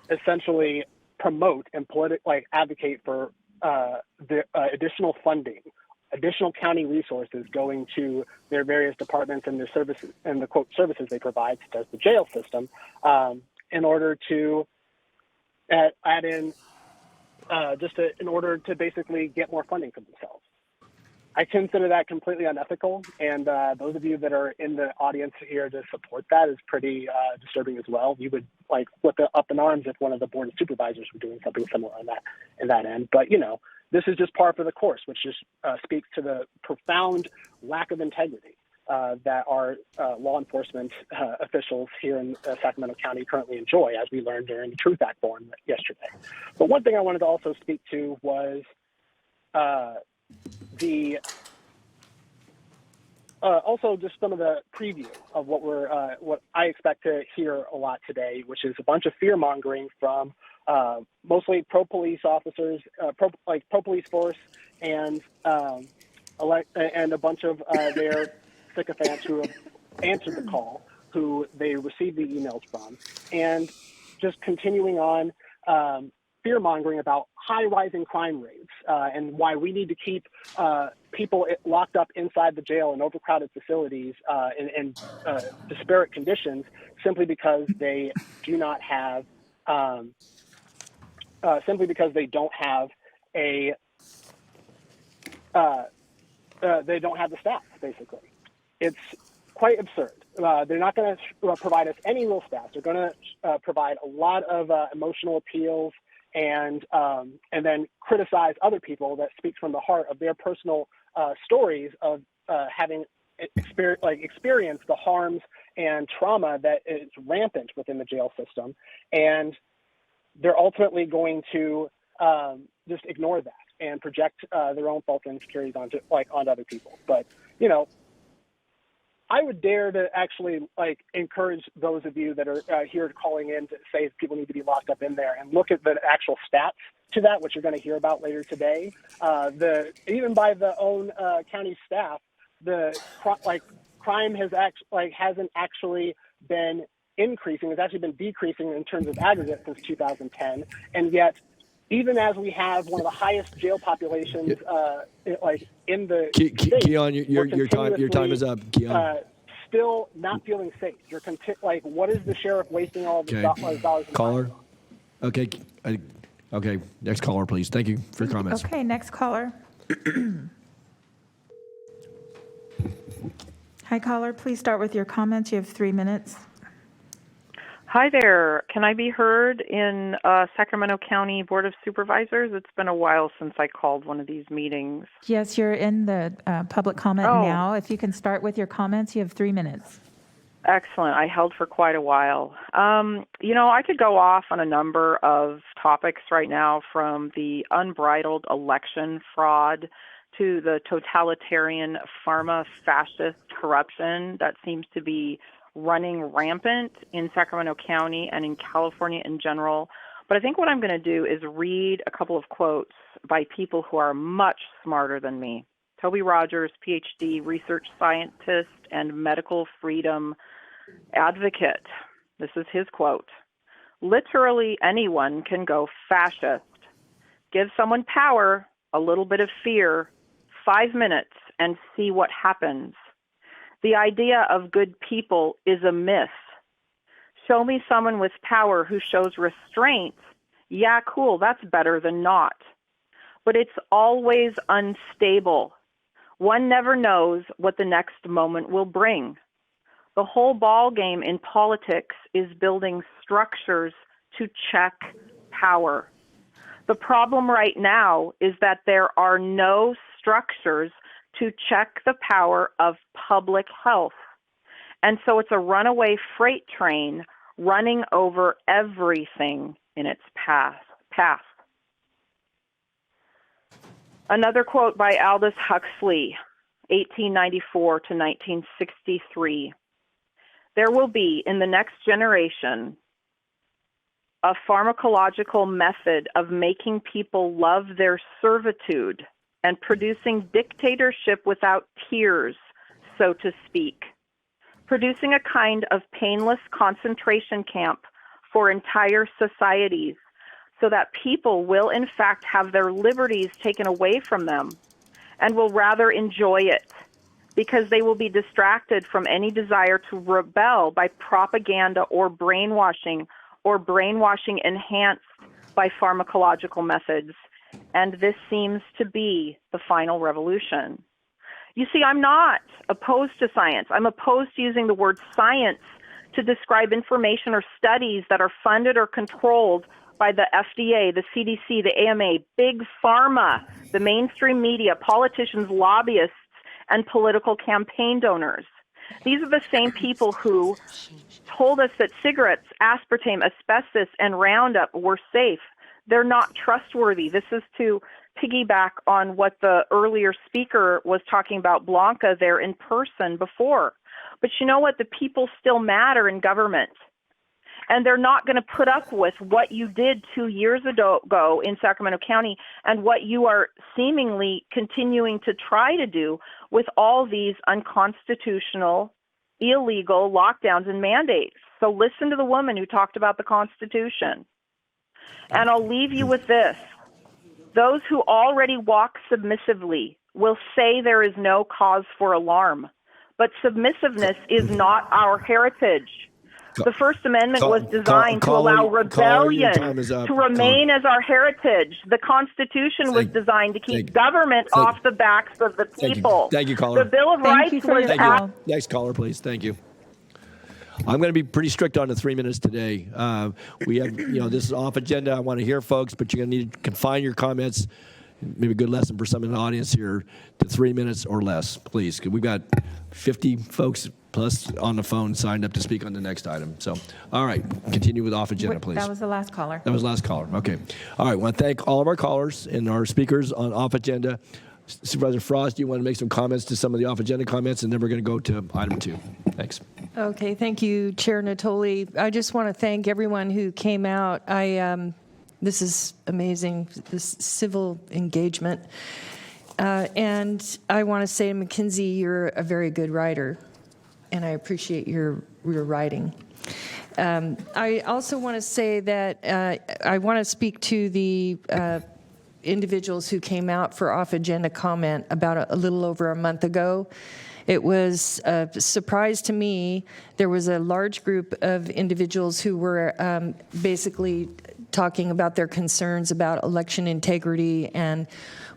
essentially promote and advocate for the additional funding, additional county resources going to their various departments and their services and the quote services they provide, such as the jail system, in order to add in in order to basically get more funding for themselves. I consider that completely unethical, and those of you that are in the audience here to support that is pretty disturbing as well. You would flip it up in arms if one of the Board of Supervisors were doing something similar in that end. But this is just par for the course, which just speaks to the profound lack of integrity that our law enforcement officials here in Sacramento County currently enjoy, as we learned during the Truth Act forum yesterday. But one thing I wanted to also speak to was also just some of the preview of what I expect to hear a lot today, which is a bunch of fear mongering from mostly pro-police officers, pro-police force, and a bunch of their sycophants who have answered the call, who they received the emails from, and just continuing on fear-mongering about high-rising crime rates and why we need to keep people locked up inside the jail in overcrowded facilities in disparate conditions simply because they do not have they don't have the staff, basically. It's quite absurd. They're not going to provide us any real staff. They're going to provide a lot of emotional appeals and then criticize other people that speaks from the heart of their personal stories of having experienced the harms and trauma that is rampant within the jail system. And they're ultimately going to just ignore that and project their own faults and insecurities onto other people. But, I would dare to actually encourage those of you that are here calling in to say people need to be locked up in there and look at the actual stats to that, which you're going to hear about later today. Even by the own county staff, the crime has hasn't actually been increasing. It's actually been decreasing in terms of aggregate since 2010, and yet, even as we have one of the highest jail populations in the state, Keon, your time is up. Keon, still not feeling safe. You're what is the sheriff wasting all of his dollars? Caller. Okay. Okay. Next caller, please. Thank you for your comments. Okay. Next caller. Hi, caller. Please start with your comments. You have 3 minutes. Hi there. Can I be heard in Sacramento County Board of Supervisors? It's been a while since I called one of these meetings. Yes, you're in the public comment now. If you can start with your comments, you have 3 minutes. Excellent. I held for quite a while. I could go off on a number of topics right now, from the unbridled election fraud to the totalitarian pharma fascist corruption that seems to be running rampant in Sacramento County and in California in general. But I think what I'm going to do is read a couple of quotes by people who are much smarter than me. Toby Rogers, PhD, research scientist and medical freedom advocate. This is his quote. "Literally anyone can go fascist. Give someone power, a little bit of fear, 5 minutes, and see what happens. The idea of good people is a myth. Show me someone with power who shows restraint. Yeah, cool, that's better than not. But it's always unstable. One never knows what the next moment will bring. The whole ball game in politics is building structures to check power. The problem right now is that there are no structures to check the power of public health. And so it's a runaway freight train running over everything in its path. Another quote by Aldous Huxley, 1894 to 1963. "There will be in the next generation a pharmacological method of making people love their servitude and producing dictatorship without tears, so to speak, producing a kind of painless concentration camp for entire societies so that people will in fact have their liberties taken away from them and will rather enjoy it because they will be distracted from any desire to rebel by propaganda or brainwashing enhanced by pharmacological methods. And this seems to be the final revolution." You see, I'm not opposed to science. I'm opposed to using the word science to describe information or studies that are funded or controlled by the FDA, the CDC, the AMA, big pharma, the mainstream media, politicians, lobbyists, and political campaign donors. These are the same people who told us that cigarettes, aspartame, asbestos, and Roundup were safe. They're not trustworthy. This is to piggyback on what the earlier speaker was talking about, Blanca, there in person before. But you know what? The people still matter in government. And they're not going to put up with what you did 2 years ago in Sacramento County and what you are seemingly continuing to try to do with all these unconstitutional, illegal lockdowns and mandates. So listen to the woman who talked about the Constitution. And I'll leave you with this. Those who already walk submissively will say there is no cause for alarm. But submissiveness is not our heritage. The First Amendment was designed to allow rebellion to remain as our heritage. The Constitution was designed to keep government off the backs of the people. Thank you, caller. The Bill of Rights was Next caller, please. Thank you. I'm going to be pretty strict on the 3 minutes today. We have, this is off agenda. I want to hear folks, but you're going to need to confine your comments. Maybe a good lesson for some in the audience here to 3 minutes or less, please. We've got 50 folks plus on the phone signed up to speak on the next item. So, all right, continue with off agenda, please. That was the last caller. That was the last caller. Okay. All right. I want to thank all of our callers and our speakers on off agenda. Supervisor Frost, do you want to make some comments to some of the off agenda comments, and then we're going to go to item 2. Thanks. Okay. Thank you, Chair Natoli. I just want to thank everyone who came out. This is amazing, this civil engagement. And I want to say, Mackenzie, you're a very good writer, and I appreciate your writing. I also want to say that I want to speak to the individuals who came out for off-agenda comment about a little over a month ago. It was a surprise to me. There was a large group of individuals who were basically talking about their concerns about election integrity and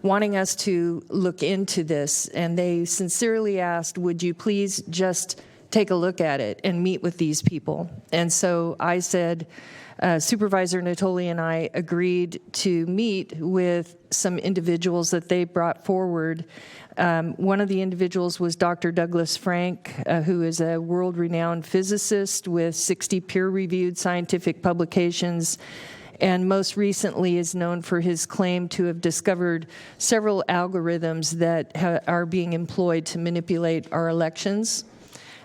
wanting us to look into this. And they sincerely asked, would you please just take a look at it and meet with these people? And so I said, Supervisor Natoli and I agreed to meet with some individuals that they brought forward. One of the individuals was Dr. Douglas Frank, who is a world-renowned physicist with 60 peer-reviewed scientific publications, and most recently is known for his claim to have discovered several algorithms that are being employed to manipulate our elections.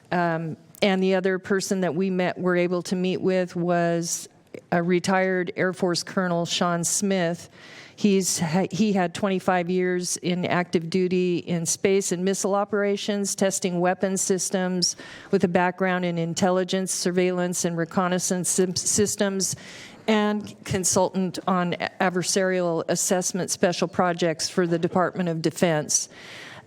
And the other person that we were able to meet with was a retired Air Force Colonel, Sean Smith. He had 25 years in active duty in space and missile operations, testing weapons systems with a background in intelligence, surveillance, and reconnaissance systems, and consultant on adversarial assessment special projects for the Department of Defense.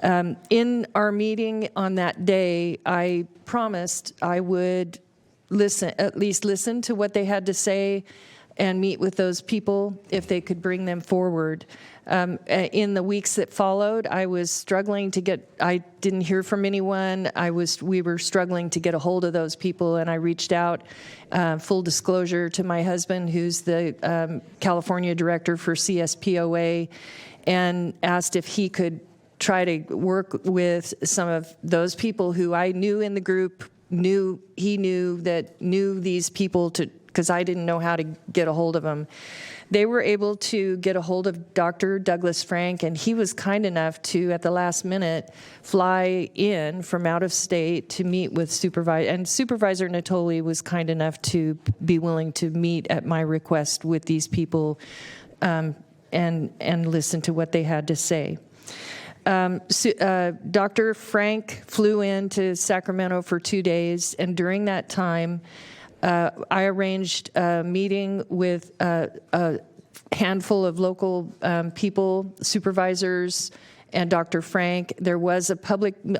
In our meeting on that day, I promised I would at least listen to what they had to say and meet with those people if they could bring them forward. In the weeks that followed, I was struggling to I didn't hear from anyone. We were struggling to get a hold of those people, and I reached out, full disclosure, to my husband, who's the California director for CSPOA, and asked if he could try to work with some of those people who I knew in the group, knew these people, because I didn't know how to get a hold of them. They were able to get a hold of Dr. Douglas Frank, and he was kind enough to, at the last minute, fly in from out of state to meet with Supervisor Natoli was kind enough to be willing to meet at my request with these people and listen to what they had to say. Dr. Frank flew into Sacramento for 2 days, and during that time, I arranged a meeting with a handful of local people, supervisors, and Dr. Frank. There was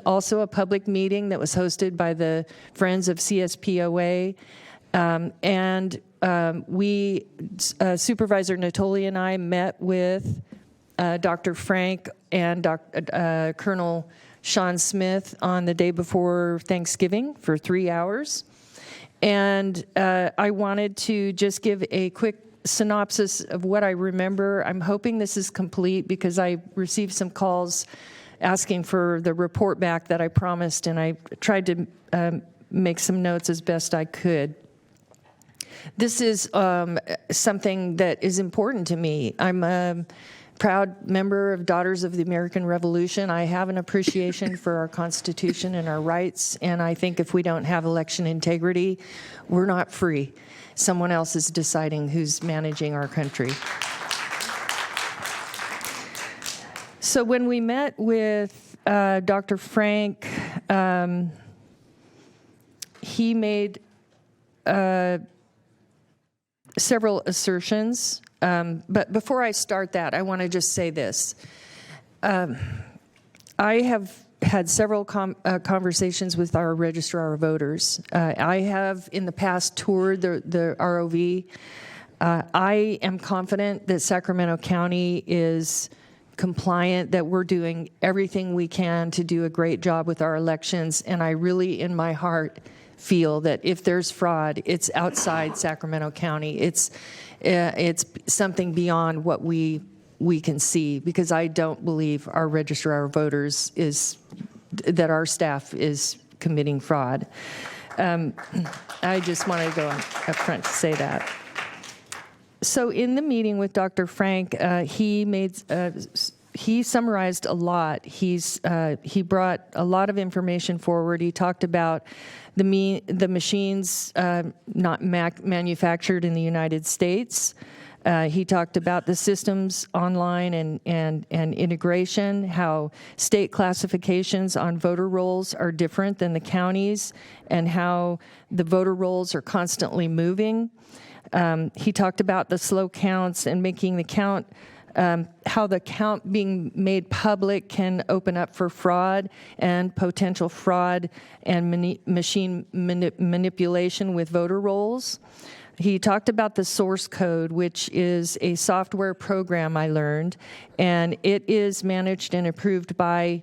also a public meeting that was hosted by the Friends of CSPOA, and Supervisor Natoli and I met with Dr. Frank and Colonel Sean Smith on the day before Thanksgiving for 3 hours. And I wanted to just give a quick synopsis of what I remember. I'm hoping this is complete because I received some calls asking for the report back that I promised, and I tried to make some notes as best I could. This is something that is important to me. I'm a proud member of Daughters of the American Revolution. I have an appreciation for our Constitution and our rights, and I think if we don't have election integrity, we're not free. Someone else is deciding who's managing our country. So when we met with Dr. Frank, he made several assertions. But before I start that, I want to just say this. I have had several conversations with our registrar of voters. I have in the past toured the ROV. I am confident that Sacramento County is compliant, that we're doing everything we can to do a great job with our elections, and I really, in my heart, feel that if there's fraud, it's outside Sacramento County. It's something beyond what we can see, because I don't believe our registrar of voters that our staff is committing fraud. I just want to go up front to say that. So in the meeting with Dr. Frank, he summarized a lot. He brought a lot of information forward. He talked about the machines not manufactured in the United States. He talked about the systems online and integration, how state classifications on voter rolls are different than the counties, and how the voter rolls are constantly moving. He talked about the slow counts and making the count, how the count being made public can open up for fraud and potential fraud and machine manipulation with voter rolls. He talked about the source code, which is a software program I learned, and it is managed and approved by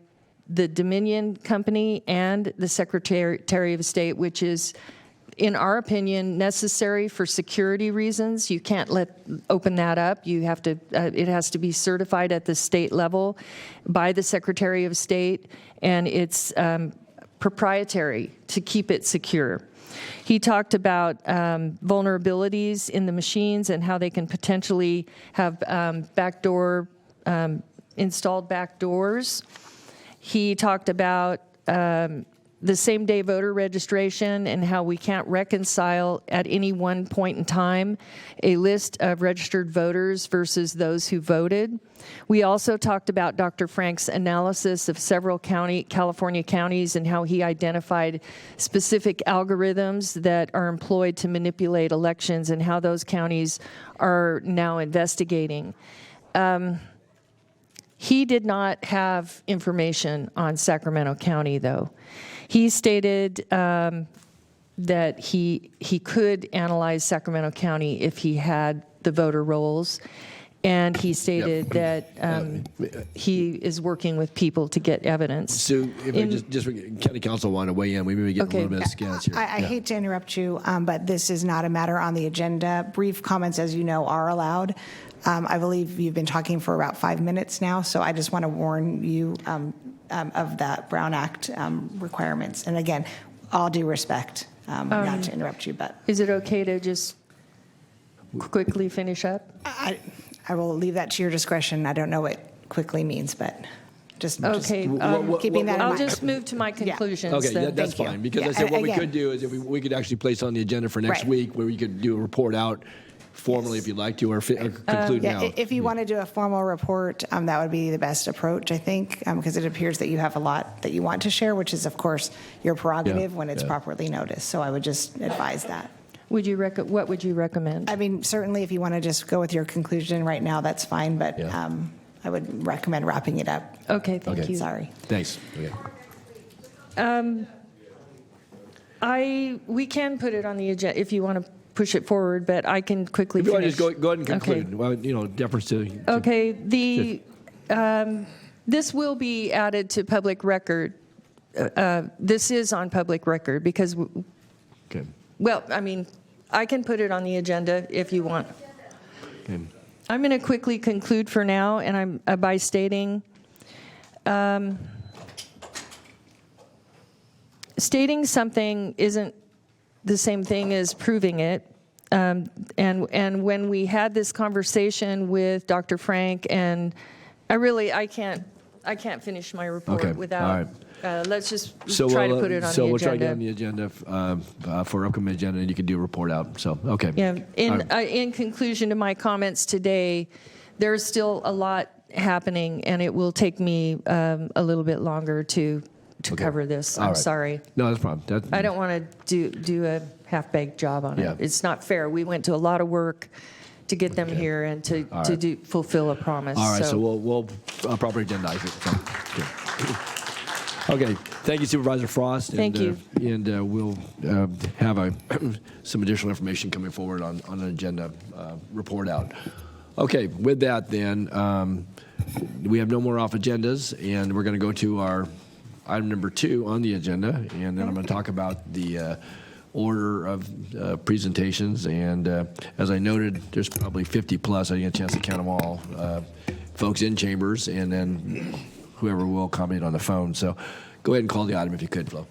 the Dominion Company and the Secretary of State, which is, in our opinion, necessary for security reasons. You can't open that up. You have to. It has to be certified at the state level by the Secretary of State, and it's proprietary to keep it secure. He talked about vulnerabilities in the machines and how they can potentially have installed back doors. He talked about the same-day voter registration and how we can't reconcile at any one point in time a list of registered voters versus those who voted. We also talked about Dr. Frank's analysis of several California counties and how he identified specific algorithms that are employed to manipulate elections and how those counties are now investigating. He did not have information on Sacramento County, though. He stated that he could analyze Sacramento County if he had the voter rolls, and he stated that he is working with people to get evidence. Sue, if I just County Council want to weigh in, we maybe get a little bit of scans here. I hate to interrupt you, but this is not a matter on the agenda. Brief comments, as you know, are allowed. I believe you've been talking for about 5 minutes now, so I just want to warn you of the Brown Act requirements. And again, all due respect, not to interrupt you, but. Is it okay to just quickly finish up? I will leave that to your discretion. I don't know what quickly means, but just keeping that in mind. I'll just move to my conclusions. Okay, then. that's fine, because I said what we could do is if we could actually place on the agenda for next week where we could do a report out formally if you'd like to, or conclude now. If you want to do a formal report, that would be the best approach, I think, because it appears that you have a lot that you want to share, which is, of course, your prerogative when it's properly noticed. So I would just advise that. What would you recommend? I mean, certainly if you want to just go with your conclusion right now, that's fine, but I would recommend wrapping it up. Okay, thank you. Sorry. Thanks. Okay. We can put it on the agenda if you want to push it forward, but I can quickly If you want to finish. just go ahead and conclude. Okay. Well, deference to. Okay, this will be added to public record. This is on public record because, Okay. well, I mean, I can put it on the agenda if you want. Okay. I'm going to quickly conclude for now, and I'm by stating, stating something isn't the same thing as proving it. And when we had this conversation with Dr. Frank, and I can't finish my report without. All right. Let's just try to put it on the agenda. So we'll try to get on the agenda for upcoming agenda, and you can do a report out. So, okay. Yeah. In conclusion to my comments today, there's still a lot happening, and it will take me a little bit longer to cover this. I'm sorry. No, that's a problem. I don't want to do a half-baked job on it. It's not fair. We went to a lot of work to get them here and to fulfill a promise. All right. So we'll properly agendize it. Okay. Thank you, Supervisor Frost. Thank you. And we'll have some additional information coming forward on an agenda report out. Okay. With that, then, we have no more off agendas, and we're going to go to our item number 2 on the agenda, and then I'm going to talk about the order of presentations. And as I noted, there's probably 50 plus. I didn't get a chance to count them all. Folks in chambers, and then whoever will comment on the phone. So go ahead and call the item if you could, Flo.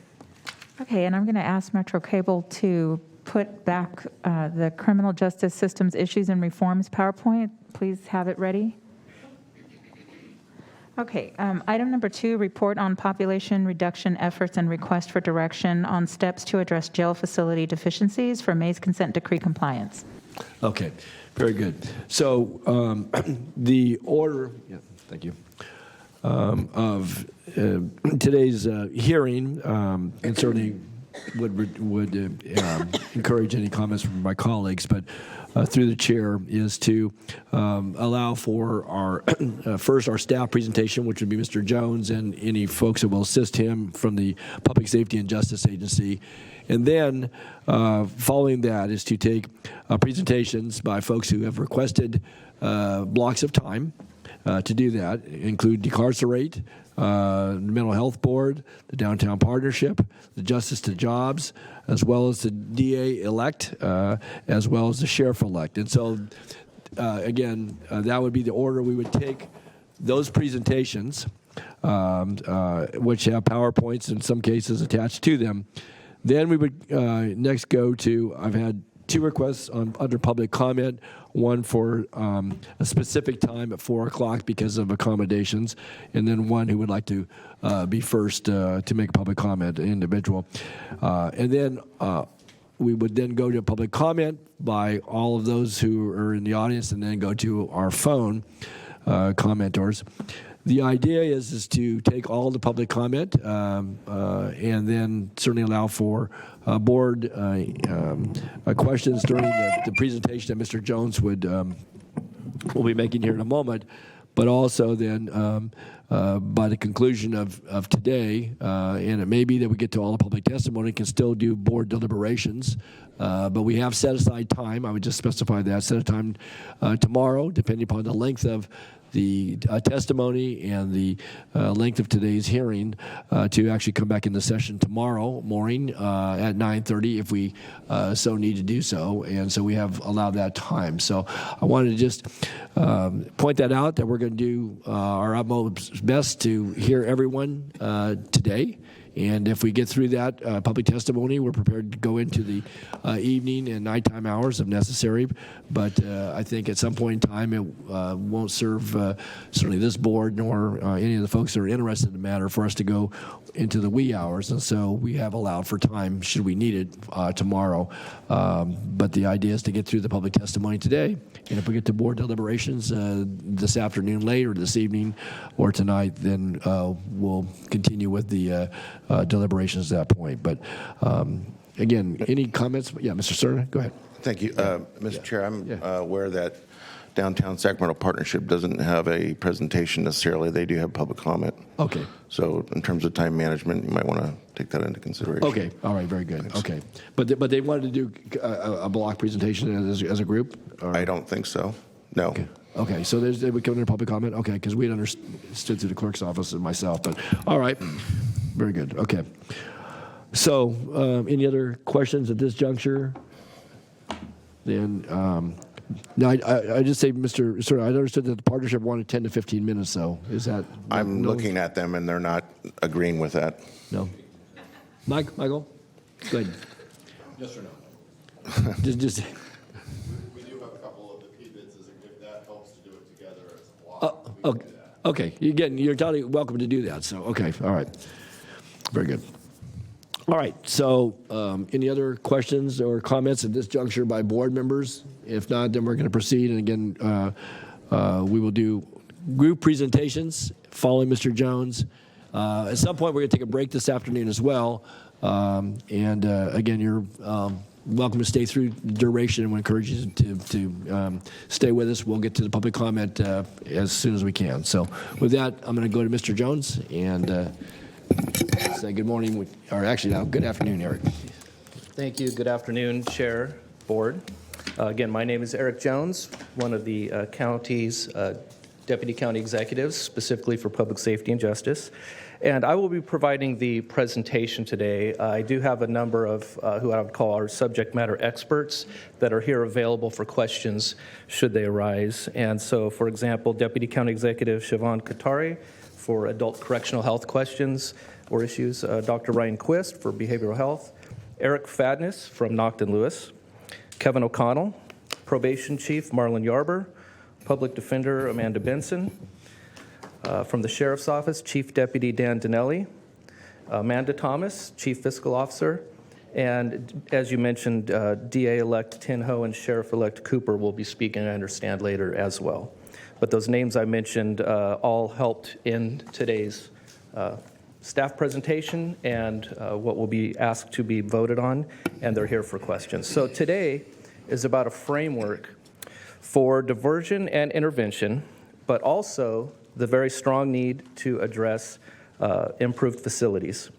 Okay, and I'm going to ask Metro Cable to put back the Criminal Justice Systems Issues and Reforms PowerPoint. Please have it ready. Okay, item number 2, report on population reduction efforts and request for direction on steps to address jail facility deficiencies for May's consent decree compliance. Okay, very good. So the order, thank you, of today's hearing, and certainly would encourage any comments from my colleagues, but through the chair, is to allow for our first our staff presentation, which would be Mr. Jones and any folks that will assist him from the Public Safety and Justice Agency. And then following that is to take presentations by folks who have requested blocks of time to do that, include Decarcerate, the Mental Health Board, the Downtown Partnership, the Justice to Jobs, as well as the DA-elect, as well as the Sheriff-elect. And so, again, that would be the order we would take those presentations, which have PowerPoints in some cases attached to them. Then we would next go to, I've had 2 requests under public comment, one for a specific time at 4 o'clock because of accommodations, and then one who would like to be first to make public comment, an individual. And then we would then go to public comment by all of those who are in the audience, and then go to our phone commenters. The idea is to take all the public comment and then certainly allow for board questions during the presentation that Mr. Jones will be making here in a moment, but also then by the conclusion of today, and it may be that we get to all the public testimony, can still do board deliberations, but we have set aside time. I would just specify that, set a time tomorrow, depending upon the length of the testimony and the length of today's hearing, to actually come back into session tomorrow morning at 9:30 if we so need to do so. And so we have allowed that time. So I wanted to just point that out, that we're going to do our utmost best to hear everyone today. And if we get through that public testimony, we're prepared to go into the evening and nighttime hours if necessary. But I think at some point in time, it won't serve certainly this board nor any of the folks that are interested in the matter for us to go into the wee hours. And so we have allowed for time, should we need it, tomorrow. But the idea is to get through the public testimony today. And if we get to board deliberations this afternoon late or this evening or tonight, then we'll continue with the deliberations at that point. But again, any comments? Yeah, Mr. Cerna, go ahead. Thank you. Mr. Chair, I'm aware that Downtown Sacramento Partnership doesn't have a presentation necessarily. They do have public comment. Okay. So in terms of time management, you might want to take that into consideration. Okay. All right. Very good. Thanks. Okay. But they wanted to do a block presentation as a group? Or? I don't think so. No. Okay. So they would come into public comment? Okay. Because we had understood through the clerk's office and myself. But all right. Very good. Okay. So any other questions at this juncture? Then, now I just say, Mr. Sir, I understood that the partnership wanted 10 to 15 minutes, though. Is that? I'm looking at them, and they're not agreeing with that. No. Michael? Go ahead. Yes or no? just. We do have a couple of the P-bids, if that helps to do it together as a block. Okay. You're totally welcome to do that. So, okay. All right. Very good. All right, so any other questions or comments at this juncture by board members? If not, then we're going to proceed. And again, we will do group presentations following Mr. Jones. At some point, we're going to take a break this afternoon as well. And again, you're welcome to stay through the duration, and we encourage you to stay with us. We'll get to the public comment as soon as we can. So with that, I'm going to go to Mr. Jones and say good morning, or actually now, good afternoon, Eric. Thank you. Good afternoon, Chair, Board. Again, my name is Eric Jones, one of the county's deputy county executives, specifically for public safety and justice. And I will be providing the presentation today. I do have a number of who I would call our subject matter experts that are here available for questions should they arise. And so, for example, Deputy County Executive Siobhan Katari for adult correctional health questions or issues, Dr. Ryan Quist for behavioral health, Eric Fadness from Nocton Lewis, Kevin O'Connell, Probation Chief Marlon Yarber, Public Defender Amanda Benson, from the Sheriff's Office, Chief Deputy Dan Dinelli, Amanda Thomas, Chief Fiscal Officer, and as you mentioned, DA-elect Tinho and Sheriff-elect Cooper will be speaking, I understand, later as well. But those names I mentioned all helped in today's staff presentation and what will be asked to be voted on, and they're here for questions. So today is about a framework for diversion and intervention, but also the very strong need to address improved facilities.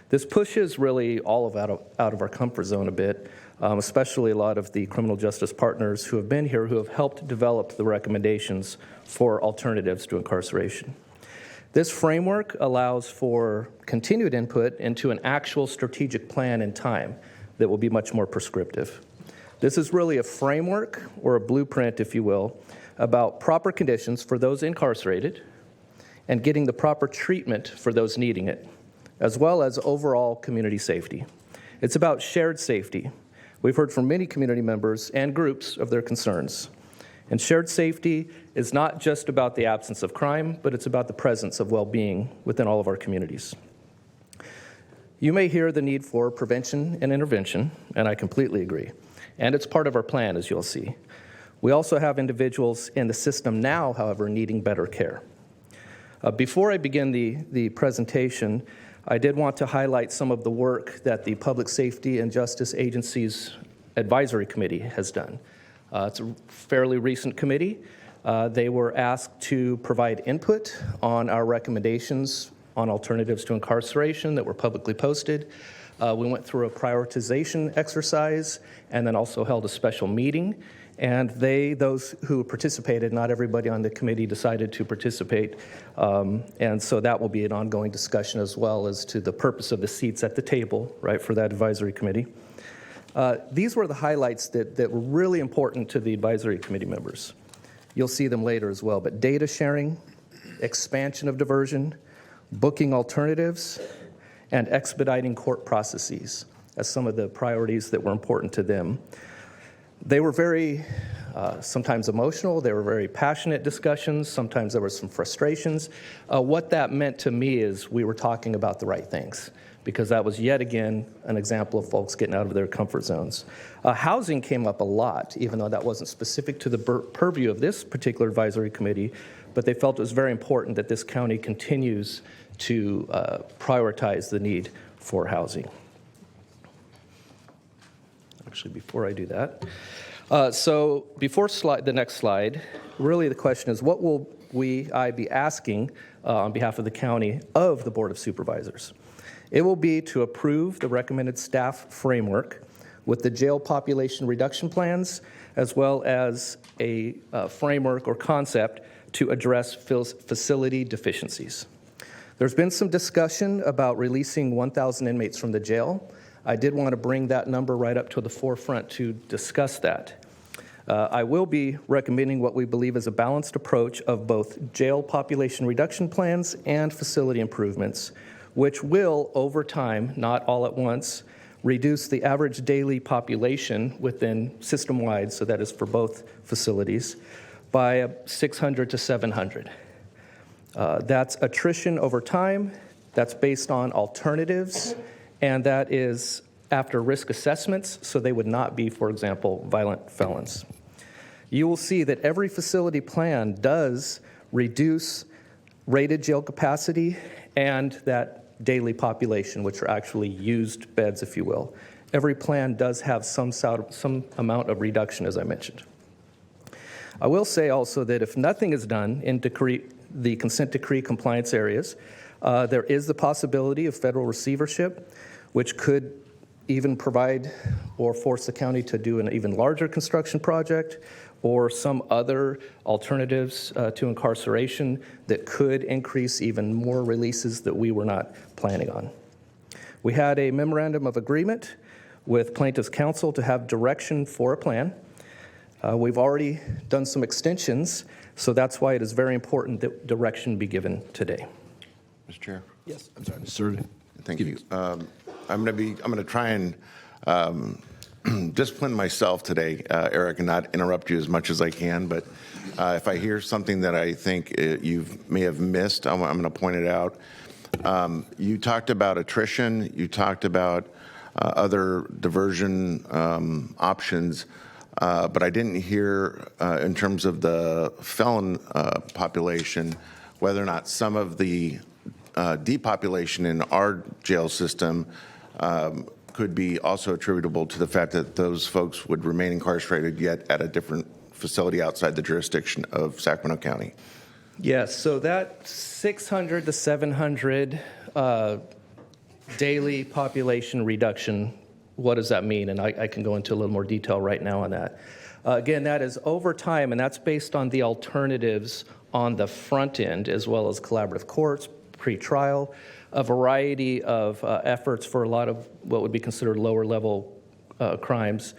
This pushes really all of out of our comfort zone a bit, especially a lot of the criminal justice partners who have been here who have helped develop the recommendations for alternatives to incarceration. This framework allows for continued input into an actual strategic plan in time that will be much more prescriptive. This is really a framework, or a blueprint, if you will, about proper conditions for those incarcerated and getting the proper treatment for those needing it, as well as overall community safety. It's about shared safety. We've heard from many community members and groups of their concerns. And shared safety is not just about the absence of crime, but it's about the presence of well-being within all of our communities. You may hear the need for prevention and intervention, and I completely agree. And it's part of our plan, as you'll see. We also have individuals in the system now, however, needing better care. Before I begin the presentation, I did want to highlight some of the work that the Public Safety and Justice Agency's Advisory Committee has done. It's a fairly recent committee. They were asked to provide input on our recommendations on alternatives to incarceration that were publicly posted. We went through a prioritization exercise and then also held a special meeting. And those who participated, not everybody on the committee decided to participate. And so that will be an ongoing discussion as well as to the purpose of the seats at the table, right, for that advisory committee. These were the highlights that were really important to the advisory committee members. You'll see them later as well, but data sharing, expansion of diversion, booking alternatives, and expediting court processes as some of the priorities that were important to them. They were very, sometimes emotional, they were very passionate discussions, sometimes there were some frustrations. What that meant to me is we were talking about the right things, because that was yet again an example of folks getting out of their comfort zones. Housing came up a lot, even though that wasn't specific to the purview of this particular advisory committee, but they felt it was very important that this county continues to prioritize the need for housing. Actually, before I do that, so before the next slide, really the question is, what will I be asking on behalf of the county of the Board of Supervisors? It will be to approve the recommended staff framework with the jail population reduction plans, as well as a framework or concept to address facility deficiencies. There's been some discussion about releasing 1,000 inmates from the jail. I did want to bring that number right up to the forefront to discuss that. I will be recommending what we believe is a balanced approach of both jail population reduction plans and facility improvements, which will, over time, not all at once, reduce the average daily population within system-wide, so that is for both facilities, by 600 to 700. That's attrition over time, that's based on alternatives, and that is after risk assessments, so they would not be, for example, violent felons. You will see that every facility plan does reduce rated jail capacity and that daily population, which are actually used beds, if you will. Every plan does have some amount of reduction, as I mentioned. I will say also that if nothing is done in the consent decree compliance areas, there is the possibility of federal receivership, which could even provide or force the county to do an even larger construction project or some other alternatives to incarceration that could increase even more releases that we were not planning on. We had a memorandum of agreement with plaintiff's counsel to have direction for a plan. We've already done some extensions, so that's why it is very important that direction be given today. Mr. Chair? Yes, I'm sorry, Mr. Thank you. I'm going to try and discipline myself today, Eric, and not interrupt you as much as I can. But if I hear something that I think you may have missed, I'm going to point it out. You talked about attrition. You talked about other diversion options. But I didn't hear, in terms of the felon population, whether or not some of the depopulation in our jail system could be also attributable to the fact that those folks would remain incarcerated yet at a different facility outside the jurisdiction of Sacramento County. Yes, so that 600 to 700 daily population reduction, what does that mean? And I can go into a little more detail right now on that. Again, that is over time, and that's based on the alternatives on the front end, as well as collaborative courts, pre-trial, a variety of efforts for a lot of what would be considered lower level crimes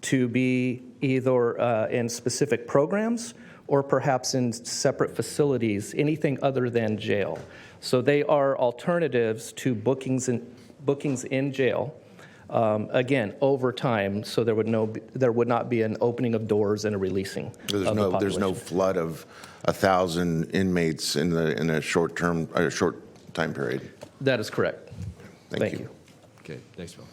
to be either in specific programs or perhaps in separate facilities, anything other than jail. So they are alternatives to bookings in jail. Again, over time, so there would not be an opening of doors and a releasing. There's no flood of 1,000 inmates in a short time period. That is correct. Thank you. Okay, thanks, Phil.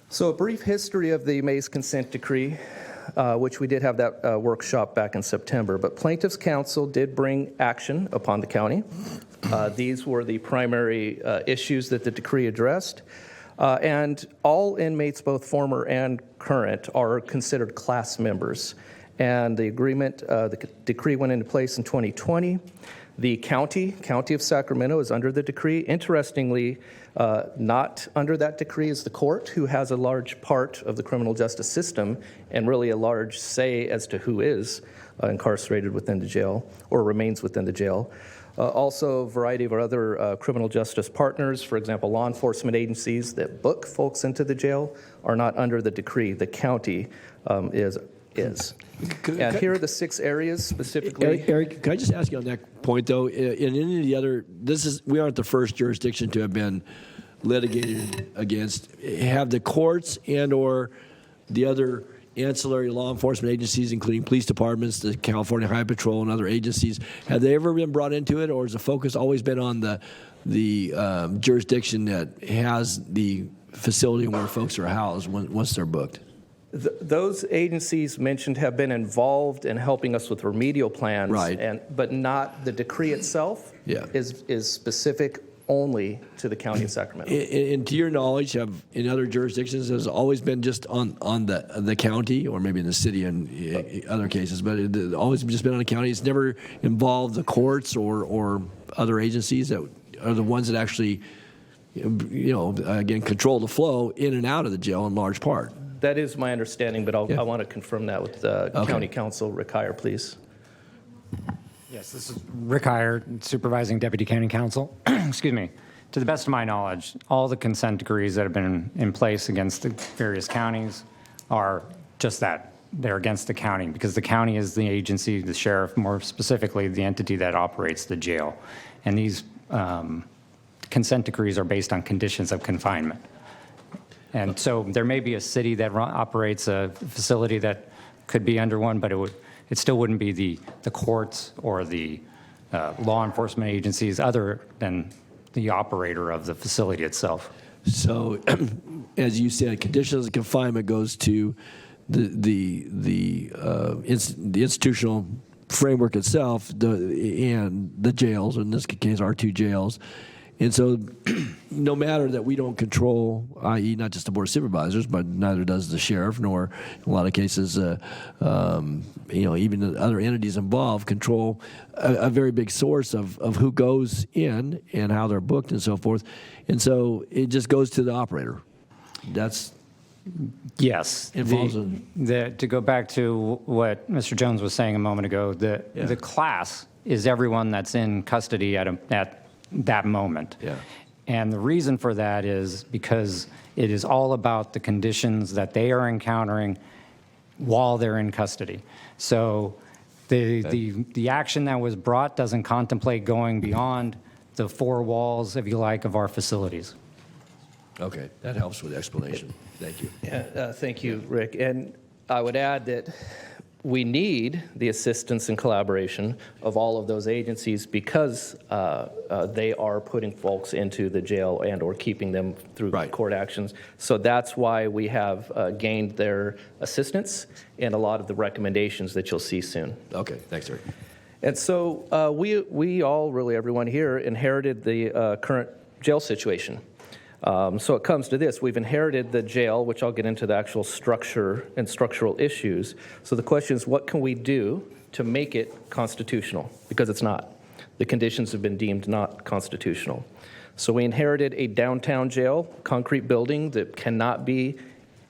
So a brief history of the Mays consent decree, which we did have that workshop back in September, but plaintiffs' counsel did bring action upon the county. These were the primary issues that the decree addressed. And all inmates, both former and current, are considered class members. And the decree went into place in 2020. The county of Sacramento is under the decree. Interestingly, not under that decree is the court, who has a large part of the criminal justice system and really a large say as to who is incarcerated within the jail or remains within the jail. Also, a variety of other criminal justice partners, for example, law enforcement agencies that book folks into the jail, are not under the decree. The county is. And here are the 6 areas specifically. Eric, can I just ask you on that point, though? In any of the other, we aren't the first jurisdiction to have been litigated against. Have the courts and/or the other ancillary law enforcement agencies, including police departments, the California Highway Patrol, and other agencies, have they ever been brought into it, or has the focus always been on the jurisdiction that has the facility where folks are housed once they're booked? Those agencies mentioned have been involved in helping us with remedial plans, right? But not the decree itself. Is specific only to the county of Sacramento. And to your knowledge, in other jurisdictions, has always been just on the county, or maybe in the city in other cases, but it's always just been on the county. It's never involved the courts or other agencies that are the ones that actually, again, control the flow in and out of the jail in large part. That is my understanding, but I want to confirm that with County Counsel Rick Heyer, please. Yes, this is Rick Heyer, Supervising Deputy County Counsel. Excuse me. To the best of my knowledge, all the consent decrees that have been in place against the various counties are just that. They're against the county because the county is the agency, the sheriff, more specifically, the entity that operates the jail. And these consent decrees are based on conditions of confinement. And so there may be a city that operates a facility that could be under one, but it still wouldn't be the courts or the law enforcement agencies other than the operator of the facility itself. So, as you said, conditions of confinement goes to the institutional framework itself, and the jails. In this case, our 2 jails. And so, no matter that we don't control, i.e., not just the Board of Supervisors, but neither does the sheriff, nor in a lot of cases, even the other entities involved control a very big source of who goes in and how they're booked and so forth. And so it just goes to the operator. That's yes. Involves to go back to what Mr. Jones was saying a moment ago, the class is everyone that's in custody at that moment. Yeah. And the reason for that is because it is all about the conditions that they are encountering while they're in custody. So the action that was brought doesn't contemplate going beyond the 4 walls, if you like, of our facilities. Okay, that helps with the explanation. Thank you. Thank you, Rick. And I would add that we need the assistance and collaboration of all of those agencies because they are putting folks into the jail and or keeping them through court actions. So that's why we have gained their assistance and a lot of the recommendations that you'll see soon. Okay, thanks, Eric. And so we all, really everyone here, inherited the current jail situation. So it comes to this. We've inherited the jail, which I'll get into the actual structure and structural issues. So the question is, what can we do to make it constitutional? Because it's not. The conditions have been deemed not constitutional. So we inherited a downtown jail, concrete building that cannot be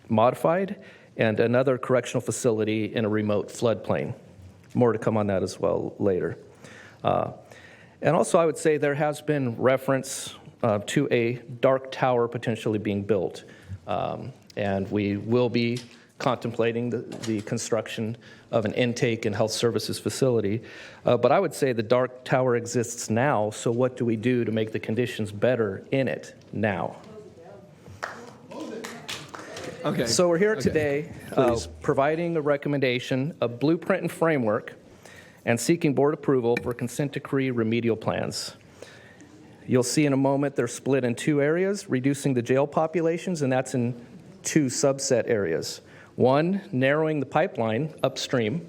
modified, and another correctional facility in a remote floodplain. More to come on that as well later. And also I would say there has been reference to a dark tower potentially being built. And we will be contemplating the construction of an intake and health services facility. But I would say the dark tower exists now, so what do we do to make the conditions better in it now? Okay. So we're here today Please. providing a recommendation, a blueprint and framework, and seeking board approval for consent decree remedial plans. You'll see in a moment they're split in two areas, reducing the jail populations, and that's in two subset areas. One, narrowing the pipeline upstream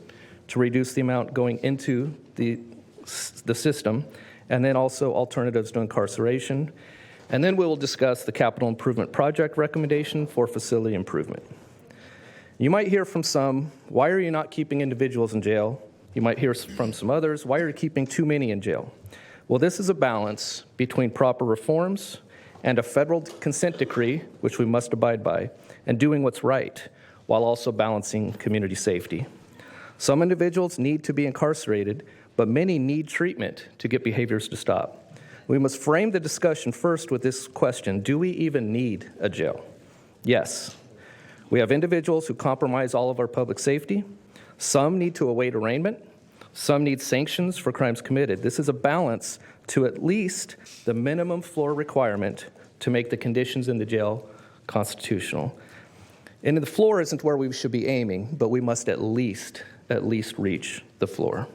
to reduce the amount going into the system, and then also alternatives to incarceration. And then we will discuss the capital improvement project recommendation for facility improvement. You might hear from some, why are you not keeping individuals in jail? You might hear from some others, why are you keeping too many in jail? Well, this is a balance between proper reforms and a federal consent decree, which we must abide by, and doing what's right, while also balancing community safety. Some individuals need to be incarcerated, but many need treatment to get behaviors to stop. We must frame the discussion first with this question: do we even need a jail? Yes. We have individuals who compromise all of our public safety. Some need to await arraignment. Some need sanctions for crimes committed. This is a balance to at least the minimum floor requirement to make the conditions in the jail constitutional. And the floor isn't where we should be aiming, but we must at least reach the floor.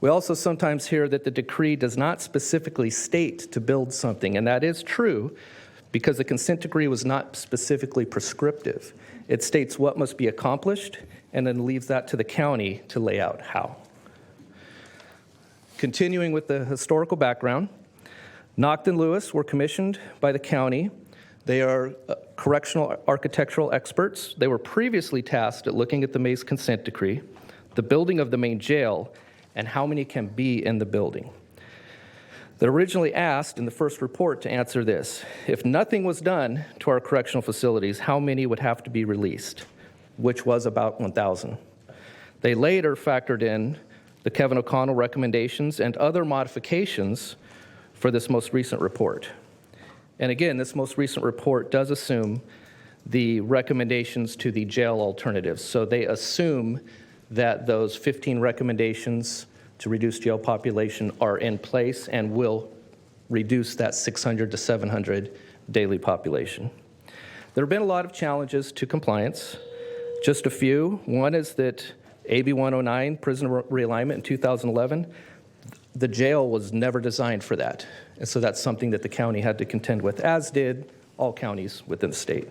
We also sometimes hear that the decree does not specifically state to build something, and that is true because the consent decree was not specifically prescriptive. It states what must be accomplished and then leaves that to the county to lay out how. Continuing with the historical background, Nocht and Lewis were commissioned by the county. They are correctional architectural experts. They were previously tasked at looking at the Mays consent decree, the building of the main jail, and how many can be in the building. They originally asked in the first report to answer this: if nothing was done to our correctional facilities, how many would have to be released, which was about 1,000. They later factored in the Kevin O'Connell recommendations and other modifications for this most recent report. And again, this most recent report does assume the recommendations to the jail alternatives. So they assume that those 15 recommendations to reduce jail population are in place and will reduce that 600 to 700 daily population. There have been a lot of challenges to compliance. Just a few. One is that AB 109, prisoner realignment in 2011, the jail was never designed for that. And so that's something that the county had to contend with, as did all counties within the state.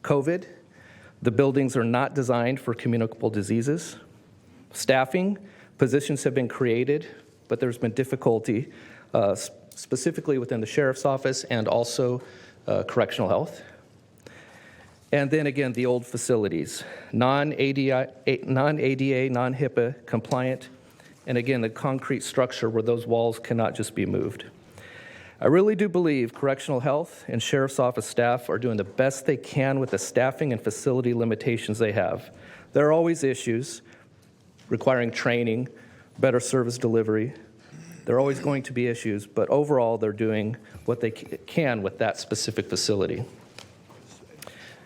COVID, the buildings are not designed for communicable diseases. Staffing, positions have been created, but there's been difficulty specifically within the sheriff's office and also correctional health. And then again, the old facilities, non-ADA, non-HIPAA compliant, and again, the concrete structure where those walls cannot just be moved. I really do believe correctional health and sheriff's office staff are doing the best they can with the staffing and facility limitations they have. There are always issues requiring training, better service delivery. There are always going to be issues, but overall, they're doing what they can with that specific facility.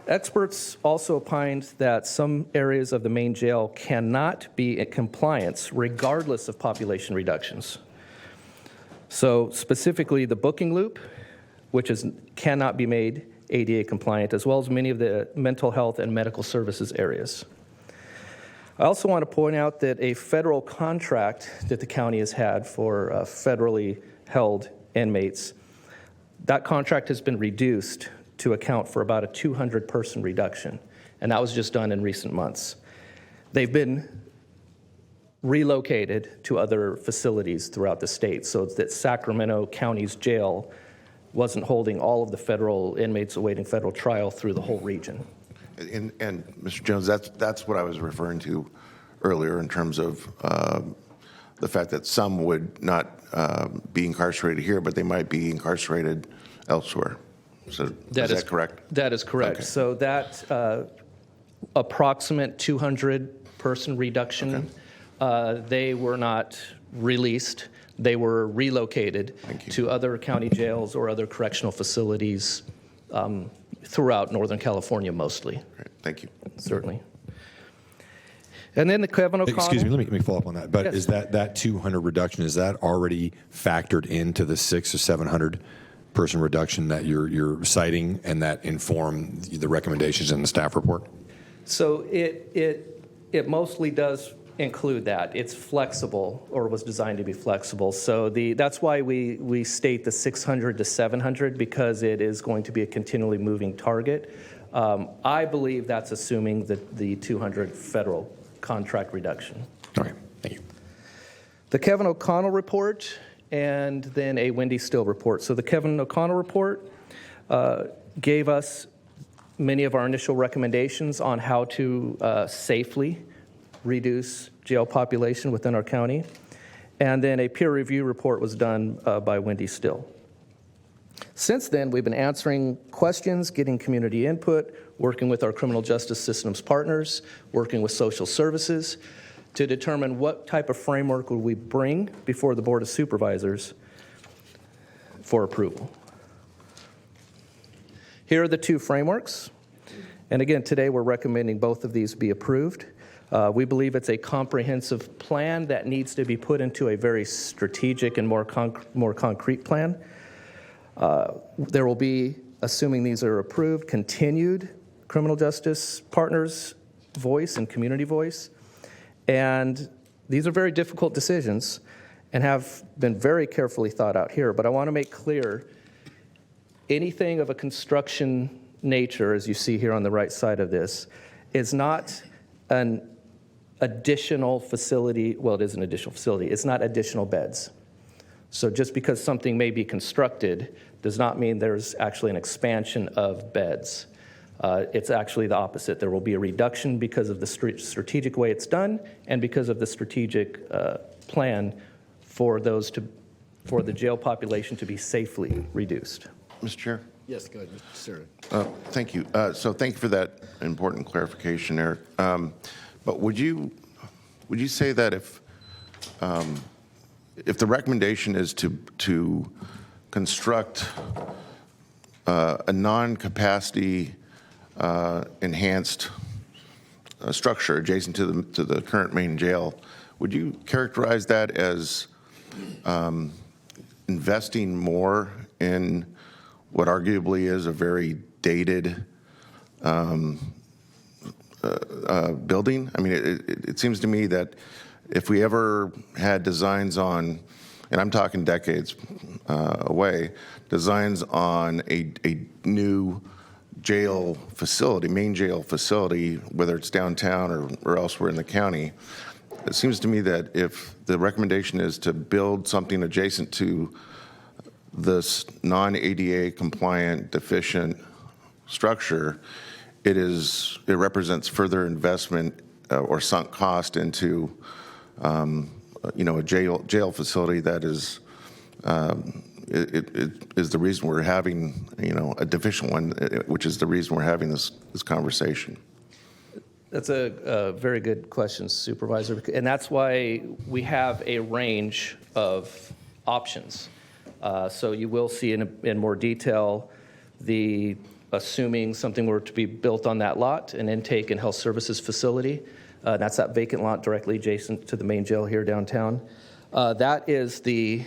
Experts also opined that some areas of the main jail cannot be in compliance regardless of population reductions. So specifically the booking loop, which cannot be made ADA compliant, as well as many of the mental health and medical services areas. I also want to point out that a federal contract that the county has had for federally held inmates, that contract has been reduced to account for about a 200-person reduction, and that was just done in recent months. They've been relocated to other facilities throughout the state, so that Sacramento County's jail wasn't holding all of the federal inmates awaiting federal trial through the whole region. And Mr. Jones, that's what I was referring to earlier in terms of the fact that some would not be incarcerated here, but they might be incarcerated elsewhere. So is that correct? That is correct. Okay. So that approximate 200-person reduction, they were not released. They were relocated to other county jails or other correctional facilities throughout Northern California mostly. Great. Thank you. Certainly. And then the Kevin O'Connell. Excuse me, let me follow up on that. But Yes. is that 200 reduction, is that already factored into the 600 or 700 person reduction that you're citing and that inform the recommendations in the staff report? So it mostly does include that. It's flexible, or was designed to be flexible. So that's why we state the 600 to 700, because it is going to be a continually moving target. I believe that's assuming that the 200 federal contract reduction. Okay, thank you. The Kevin O'Connell report, and then a Wendy Still report. So the Kevin O'Connell report gave us many of our initial recommendations on how to safely reduce jail population within our county. And then a peer review report was done by Wendy Still. Since then, we've been answering questions, getting community input, working with our criminal justice systems partners, working with social services to determine what type of framework would we bring before the Board of Supervisors for approval. Here are the two frameworks. And again, today we're recommending both of these be approved. We believe it's a comprehensive plan that needs to be put into a very strategic and more concrete plan. There will be, assuming these are approved, continued criminal justice partners' voice and community voice. And these are very difficult decisions and have been very carefully thought out here. But I want to make clear, anything of a construction nature, as you see here on the right side of this, is not an additional facility. Well, it is an additional facility. It's not additional beds. So just because something may be constructed does not mean there's actually an expansion of beds. It's actually the opposite. There will be a reduction because of the strategic way it's done and because of the strategic plan for the jail population to be safely reduced. Mr. Chair? Yes, go ahead, Mr. Stern. Thank you. So thank you for that important clarification, Eric. But would you say that if the recommendation is to construct a non-capacity enhanced structure adjacent to the current main jail, would you characterize that as investing more in what arguably is a very dated building? I mean, it seems to me that if we ever had designs on, and I'm talking decades away, designs on a new jail facility, main jail facility, whether it's downtown or elsewhere in the county, it seems to me that if the recommendation is to build something adjacent to this non-ADA compliant, deficient structure, it represents further investment or sunk cost into a jail facility that is is the reason we're having a deficient one, which is the reason we're having this conversation. That's a very good question, Supervisor, and that's why we have a range of options. So you will see in more detail assuming something were to be built on that lot, an intake and health services facility. That's that vacant lot directly adjacent to the main jail here downtown. That is the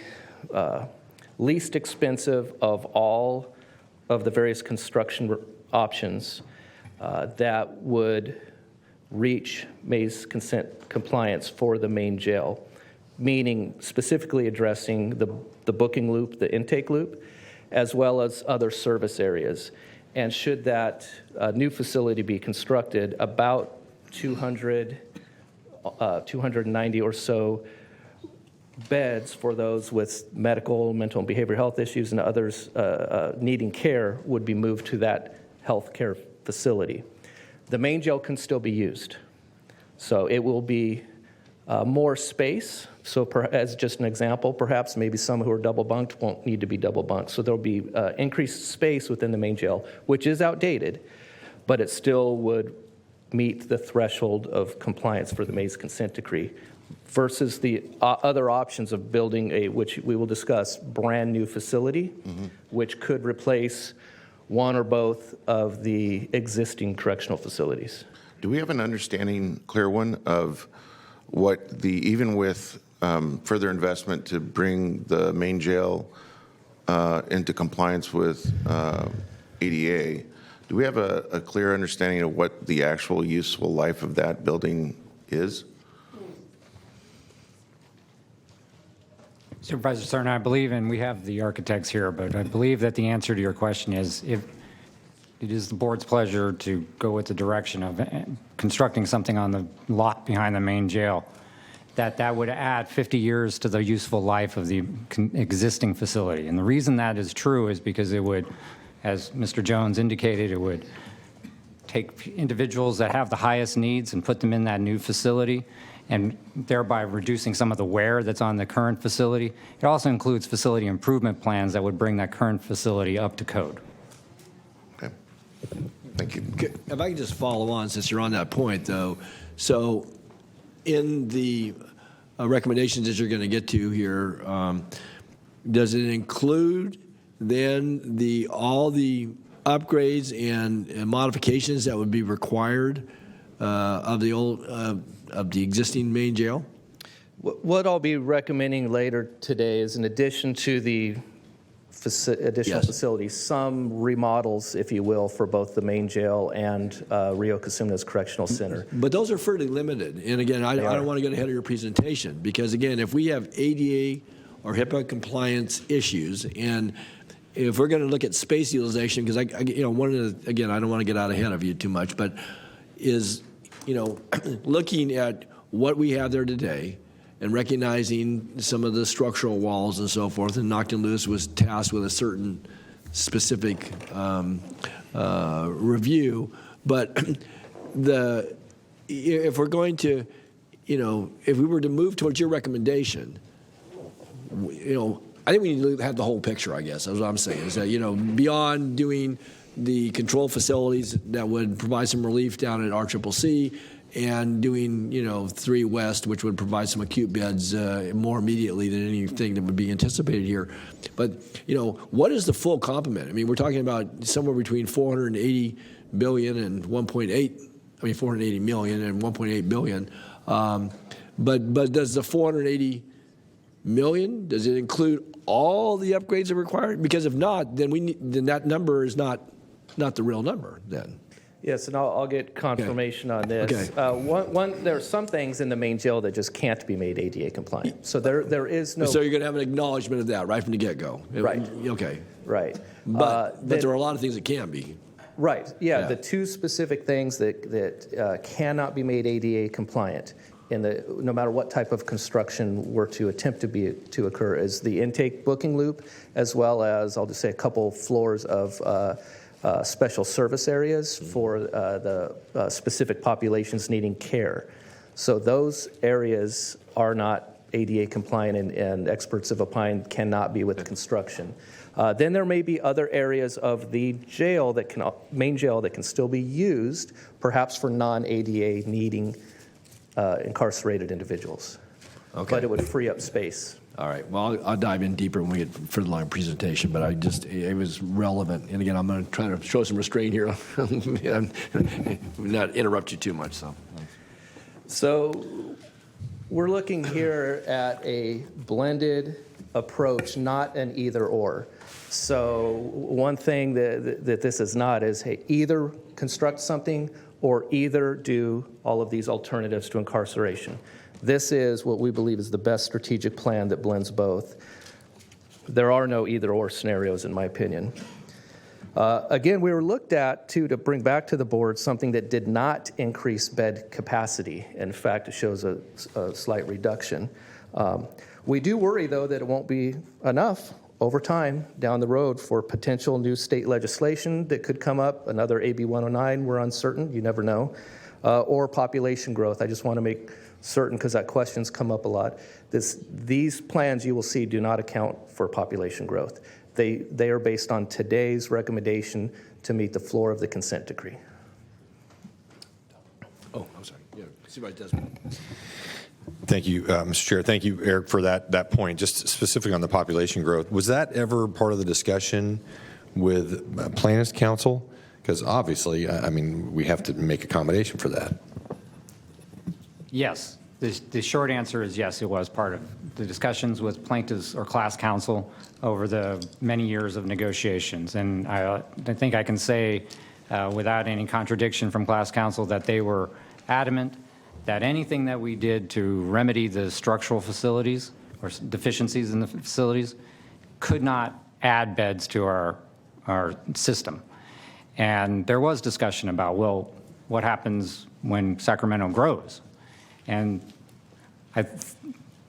least expensive of all of the various construction options that would reach May's consent compliance for the main jail, meaning specifically addressing the booking loop, the intake loop, as well as other service areas. And should that new facility be constructed, about 200 290 or so beds for those with medical, mental, and behavioral health issues and others needing care would be moved to that health care facility. The main jail can still be used. So it will be more space. So as just an example, perhaps maybe some who are double bunked won't need to be double bunked. So there'll be increased space within the main jail, which is outdated, but it still would meet the threshold of compliance for the Mays consent decree versus the other options of building a, which we will discuss, brand new facility, which could replace one or both of the existing correctional facilities. Do we have an understanding, clear one, of what the, even with further investment to bring the main jail into compliance with ADA, do we have a clear understanding of what the actual useful life of that building is? Supervisor Cerna, I believe, and we have the architects here, but I believe that the answer to your question is if it is the board's pleasure to go with the direction of constructing something on the lot behind the main jail, that would add 50 years to the useful life of the existing facility. And the reason that is true is because it would, as Mr. Jones indicated, it would take individuals that have the highest needs and put them in that new facility, and thereby reducing some of the wear that's on the current facility. It also includes facility improvement plans that would bring that current facility up to code. Okay. Thank you. If I can just follow on, since you're on that point, though. So in the recommendations that you're going to get to here, does it include then all the upgrades and modifications that would be required of the existing main jail? What I'll be recommending later today is, in addition to the additional facilities, some remodels, if you will, for both the main jail and Rio Casunas Correctional Center. But those are fairly limited. And again, I don't want to get ahead of your presentation, because again, if we have ADA or HIPAA compliance issues, and if we're going to look at space utilization, because one of the, again, I don't want to get out ahead of you too much, but is, looking at what we have there today and recognizing some of the structural walls and so forth, and Knockton Lewis was tasked with a certain specific review. But if we're going to, if we were to move towards your recommendation, I think we need to have the whole picture, I guess. That's what I'm saying, is that, beyond doing the control facilities that would provide some relief down at RCCC, and doing, 3 West, which would provide some acute beds more immediately than anything that would be anticipated here. But, what is the full complement? I mean, we're talking about somewhere between 480 billion and 480 million and 1.8 billion. But does the 480 million, does it include all the upgrades that are required? Because if not, then that number is not the real number then. Yes, and I'll get confirmation on this. Okay. There are some things in the main jail that just can't be made ADA compliant. So there is no. So you're going to have an acknowledgement of that right from the get-go. Right. Okay. Right. But there are a lot of things that can be. Right. Yeah. The two specific things that cannot be made ADA compliant, no matter what type of construction were to attempt to occur, is the intake booking loop, as well as, I'll just say, a couple floors of special service areas for the specific populations needing care. So those areas are not ADA compliant, and experts have opined cannot be with construction. Then there may be other areas of the jail main jail that can still be used, perhaps for non-ADA needing incarcerated individuals. Okay. But it would free up space. All right. Well, I'll dive in deeper when we get further along in presentation, but it was relevant. And again, I'm going to try to show some restraint here. Not interrupt you too much. So we're looking here at a blended approach, not an either or. So one thing that this is not is, hey, either construct something or either do all of these alternatives to incarceration. This is what we believe is the best strategic plan that blends both. There are no either-or scenarios, in my opinion. Again, we were looked at, too, to bring back to the board something that did not increase bed capacity. In fact, it shows a slight reduction. We do worry, though, that it won't be enough over time down the road for potential new state legislation that could come up, another AB 109, we're uncertain, you never know, or population growth. I just want to make certain, because that question's come up a lot, these plans you will see do not account for population growth. They are based on today's recommendation to meet the floor of the consent decree. Oh, I'm sorry. Yeah, Supervisor Desmond. Thank you, Mr. Chair. Thank you, Eric, for that point. Just specifically on the population growth, was that ever part of the discussion with Plaintiffs' Counsel? Because obviously, I mean, we have to make accommodation for that. Yes. The short answer is yes, it was part of the discussions with plaintiffs or class counsel over the many years of negotiations. And I think I can say without any contradiction from class counsel that they were adamant that anything that we did to remedy the structural facilities or deficiencies in the facilities could not add beds to our system. And there was discussion about, well, what happens when Sacramento grows? And I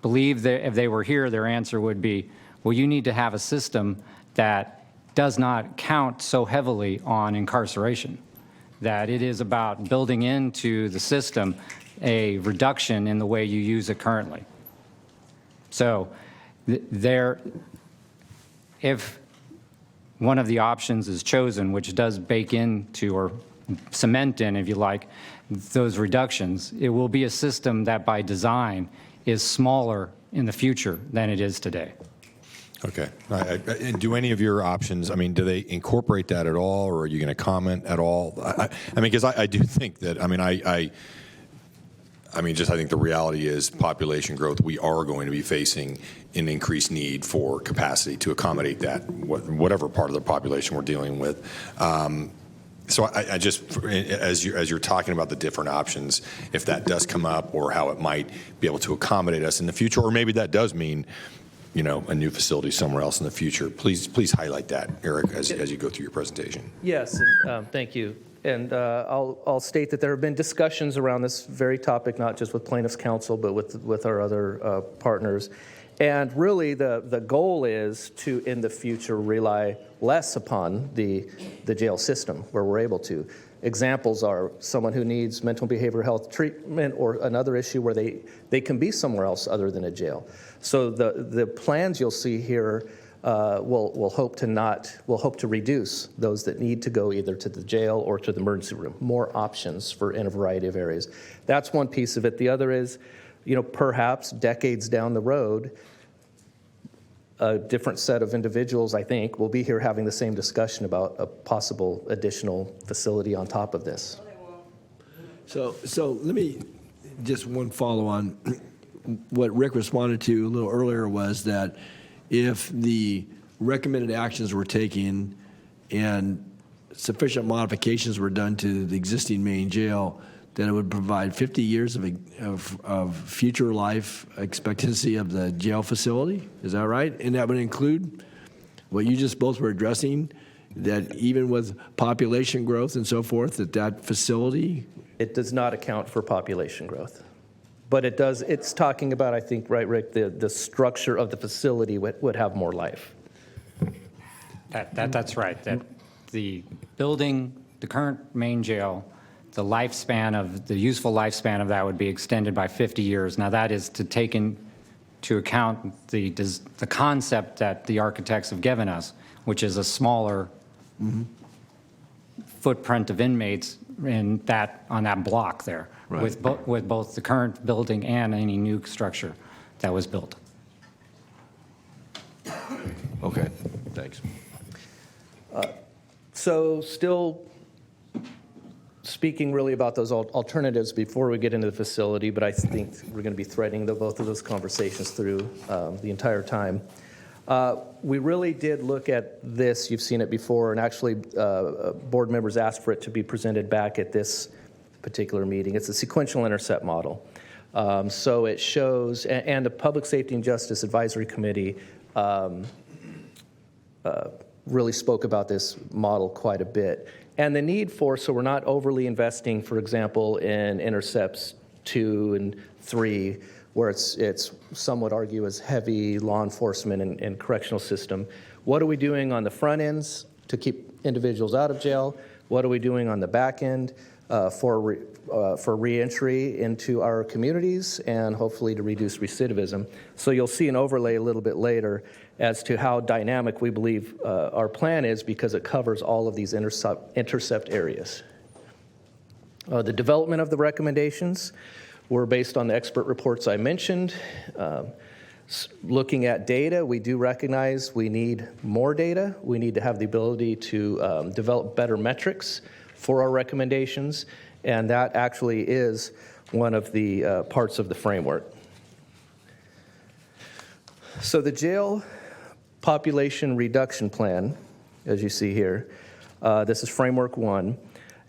believe that if they were here, their answer would be, well, you need to have a system that does not count so heavily on incarceration, that it is about building into the system a reduction in the way you use it currently. So if one of the options is chosen, which does bake into or cement in, if you like, those reductions, it will be a system that by design is smaller in the future than it is today. Okay. And do any of your options, I mean, do they incorporate that at all, or are you going to comment at all? I mean, because I do think that, I mean, I think the reality is population growth, we are going to be facing an increased need for capacity to accommodate that, whatever part of the population we're dealing with. So I just, as you're talking about the different options, if that does come up or how it might be able to accommodate us in the future, or maybe that does mean, you know, a new facility somewhere else in the future, please highlight that, Eric, as you go through your presentation. Yes, and, thank you. And I'll state that there have been discussions around this very topic, not just with plaintiffs' counsel, but with our other partners. And really, the goal is to, in the future, rely less upon the jail system where we're able to. Examples are someone who needs mental and behavioral health treatment or another issue where they can be somewhere else other than a jail. So the plans you'll see here will hope to reduce those that need to go either to the jail or to the emergency room. More options in a variety of areas. That's one piece of it. The other is, you know, perhaps decades down the road, a different set of individuals, I think, will be here having the same discussion about a possible additional facility on top of this. So let me, just one follow on. What Rick responded to a little earlier was that if the recommended actions were taken and sufficient modifications were done to the existing main jail, then it would provide 50 years of future life expectancy of the jail facility. Is that right? And that would include what you just both were addressing, that even with population growth and so forth, that facility? It does not account for population growth. But it does. It's talking about, I think, right, Rick, the structure of the facility would have more life. That's right. That the building, the current main jail, the useful lifespan of that would be extended by 50 years. Now that is to take into account the concept that the architects have given us, which is a smaller footprint of inmates on that block there, right, with both the current building and any new structure that was built. Okay, thanks. So still speaking really about those alternatives before we get into the facility, but I think we're going to be threading both of those conversations through the entire time. We really did look at this. You've seen it before, and actually board members asked for it to be presented back at this particular meeting. It's a sequential intercept model. So it shows, and the Public Safety and Justice Advisory Committee really spoke about this model quite a bit. And the need for, so we're not overly investing, for example, in intercepts 2 and 3, where it's some would argue as heavy law enforcement and correctional system. What are we doing on the front ends to keep individuals out of jail? What are we doing on the back end for reentry into our communities and hopefully to reduce recidivism? So you'll see an overlay a little bit later as to how dynamic we believe our plan is, because it covers all of these intercept areas. The development of the recommendations were based on the expert reports I mentioned. Looking at data, we do recognize we need more data. We need to have the ability to develop better metrics for our recommendations, and that actually is one of the parts of the framework. So the jail population reduction plan, as you see here, this is framework 1,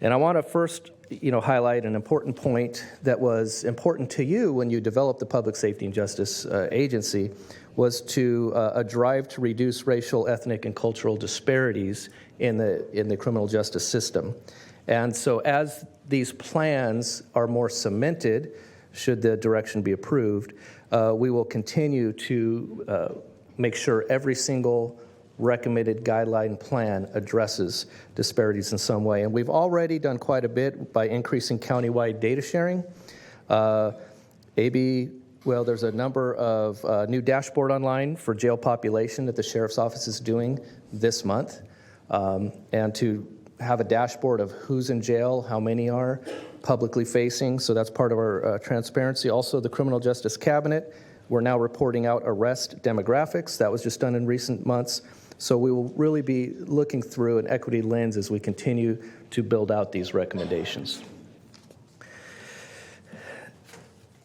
and I want to first highlight an important point that was important to you when you developed the Public Safety and Justice Agency, was to a drive to reduce racial, ethnic, and cultural disparities in the criminal justice system. And so as these plans are more cemented, should the direction be approved, we will continue to make sure every single recommended guideline plan addresses disparities in some way. And we've already done quite a bit by increasing countywide data sharing. There's a number of new dashboard online for jail population that the Sheriff's Office is doing this month. And to have a dashboard of who's in jail, how many are publicly facing, so that's part of our transparency. Also, the Criminal Justice Cabinet, we're now reporting out arrest demographics. That was just done in recent months. So we will really be looking through an equity lens as we continue to build out these recommendations.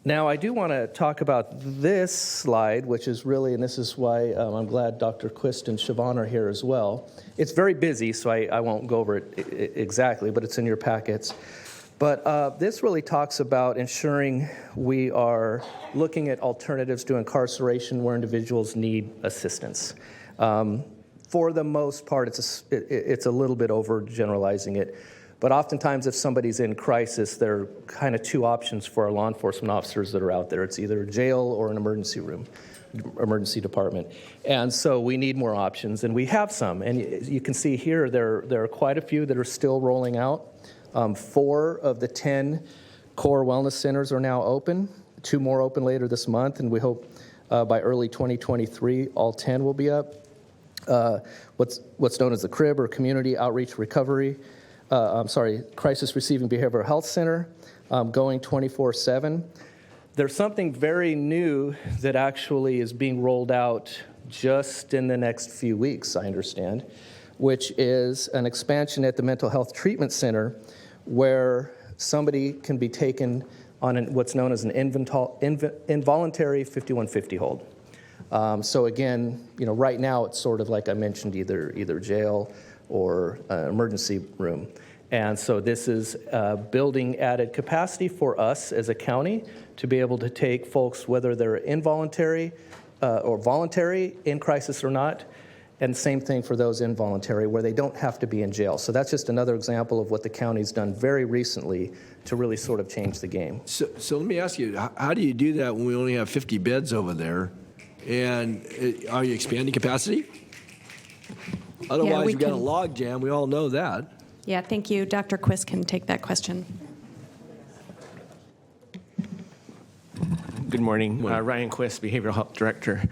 Now, I do want to talk about this slide, which is really, and this is why I'm glad Dr. Quist and Siobhan are here as well. It's very busy, so I won't go over it exactly, but it's in your packets. But this really talks about ensuring we are looking at alternatives to incarceration where individuals need assistance. For the most part, it's a little bit overgeneralizing it. But oftentimes, if somebody's in crisis, there are kind of two options for our law enforcement officers that are out there. It's either jail or an emergency room, emergency department. And so we need more options, and we have some. And you can see here, there are quite a few that are still rolling out. 4 of the 10 core wellness centers are now open. 2 more open later this month, and we hope by early 2023, all 10 will be up. What's known as the CRIB, or Community Outreach Recovery, Crisis Receiving Behavioral Health Center, going 24/7. There's something very new that actually is being rolled out just in the next few weeks, I understand, which is an expansion at the Mental Health Treatment Center where somebody can be taken on what's known as an involuntary 5150 hold. So again, right now it's sort of like I mentioned, either jail or emergency room. And so this is building added capacity for us as a county to be able to take folks, whether they're involuntary or voluntary in crisis or not, and same thing for those involuntary where they don't have to be in jail. So that's just another example of what the county's done very recently to really sort of change the game. So let me ask you, how do you do that when we only have 50 beds over there? And are you expanding capacity? Otherwise, we've got a log jam. We all know that. Yeah, thank you. Dr. Quist can take that question. Good morning. Ryan Quist, Behavioral Health Director.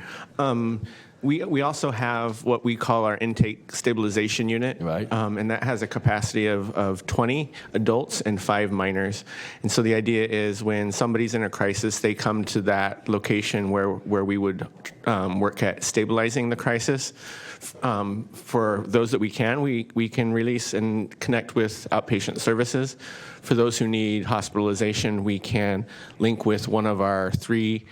We also have what we call our intake stabilization unit, right? And that has a capacity of 20 adults and 5 minors. And so the idea is when somebody's in a crisis, they come to that location where we would work at stabilizing the crisis. For those that we can release and connect with outpatient services. For those who need hospitalization, we can link with one of our 3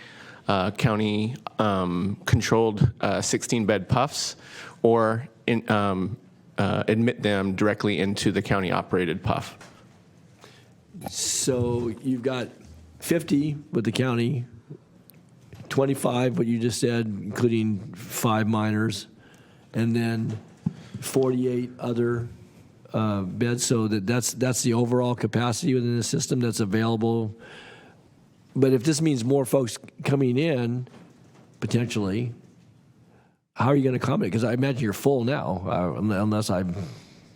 county controlled 16-bed PUFs, or admit them directly into the county operated PUF. So you've got 50 with the county, 25, what you just said, including 5 minors, and then 48 other beds, so that's the overall capacity within the system that's available. But if this means more folks coming in, potentially, how are you going to accommodate? Because I imagine you're full now, unless I'm...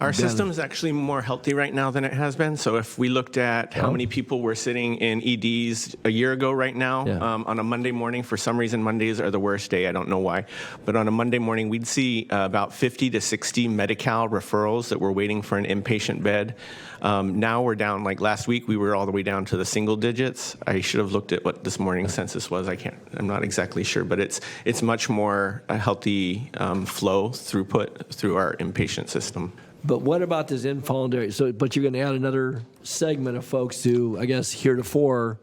Our system is actually more healthy right now than it has been. So if we looked at how many people were sitting in EDs a year ago right now, on a Monday morning, for some reason Mondays are the worst day, I don't know why, but on a Monday morning we'd see about 50 to 60 Medi-Cal referrals that were waiting for an inpatient bed. Now we're down, like last week we were all the way down to the single digits. I should have looked at what this morning's census was. I'm not exactly sure, but it's much more a healthy flow throughput through our inpatient system. But what about this involuntary? But you're going to add another segment of folks who, I guess, heretofore,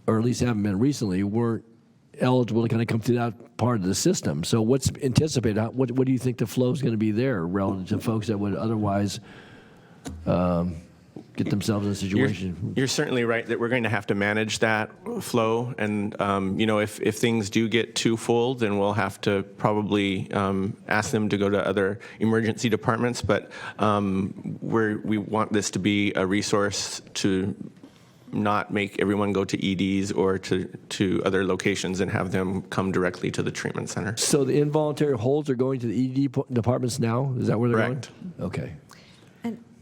or at least haven't been recently, weren't eligible to kind of come through that part of the system. So what's anticipated? What do you think the flow is going to be there relative to folks that would otherwise get themselves in a situation? You're certainly right that we're going to have to manage that flow. And, if things do get too full, then we'll have to probably ask them to go to other emergency departments. But we want this to be a resource to not make everyone go to EDs or to other locations and have them come directly to the treatment center. So the involuntary holds are going to the ED departments now? Is that where they're Correct. going? Okay.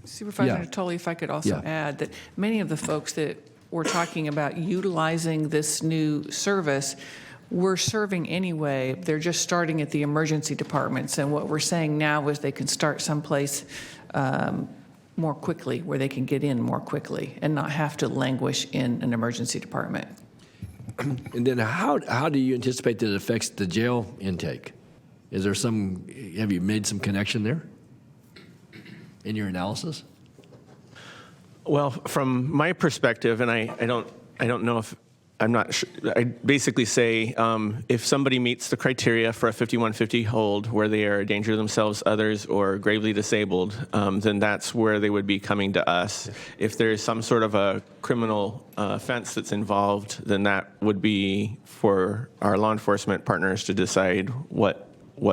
Supervisor Yeah. Natoli, if I could also Yeah. add that many of the folks that we're talking about utilizing this new service were serving anyway. They're just starting at the emergency departments. And what we're saying now is they can start someplace more quickly, where they can get in more quickly and not have to languish in an emergency department. And then how do you anticipate that it affects the jail intake? Have you made some connection there in your analysis? Well, from my perspective, and I don't know if I'm not sure. I basically say if somebody meets the criteria for a 5150 hold where they are a danger to themselves, others, or gravely disabled, then that's where they would be coming to us. If there's some sort of a criminal offense that's involved, then that would be for our law enforcement partners to decide what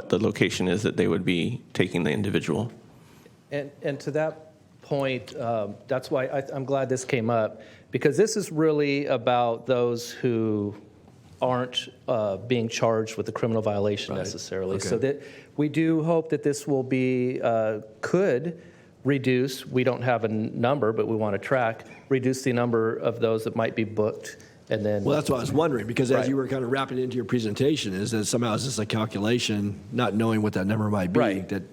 the location is that they would be taking the individual. And to that point, that's why I'm glad this came up, because this is really about those who aren't being charged with a criminal violation necessarily. Okay. So that we do hope that this will be, could reduce, we don't have a number, but we want to track, reduce the number of those that might be booked. And then, well, that's what I was wondering, because as you were kind of wrapping into your presentation, is that somehow it's just a calculation, not knowing what that number might be. Right.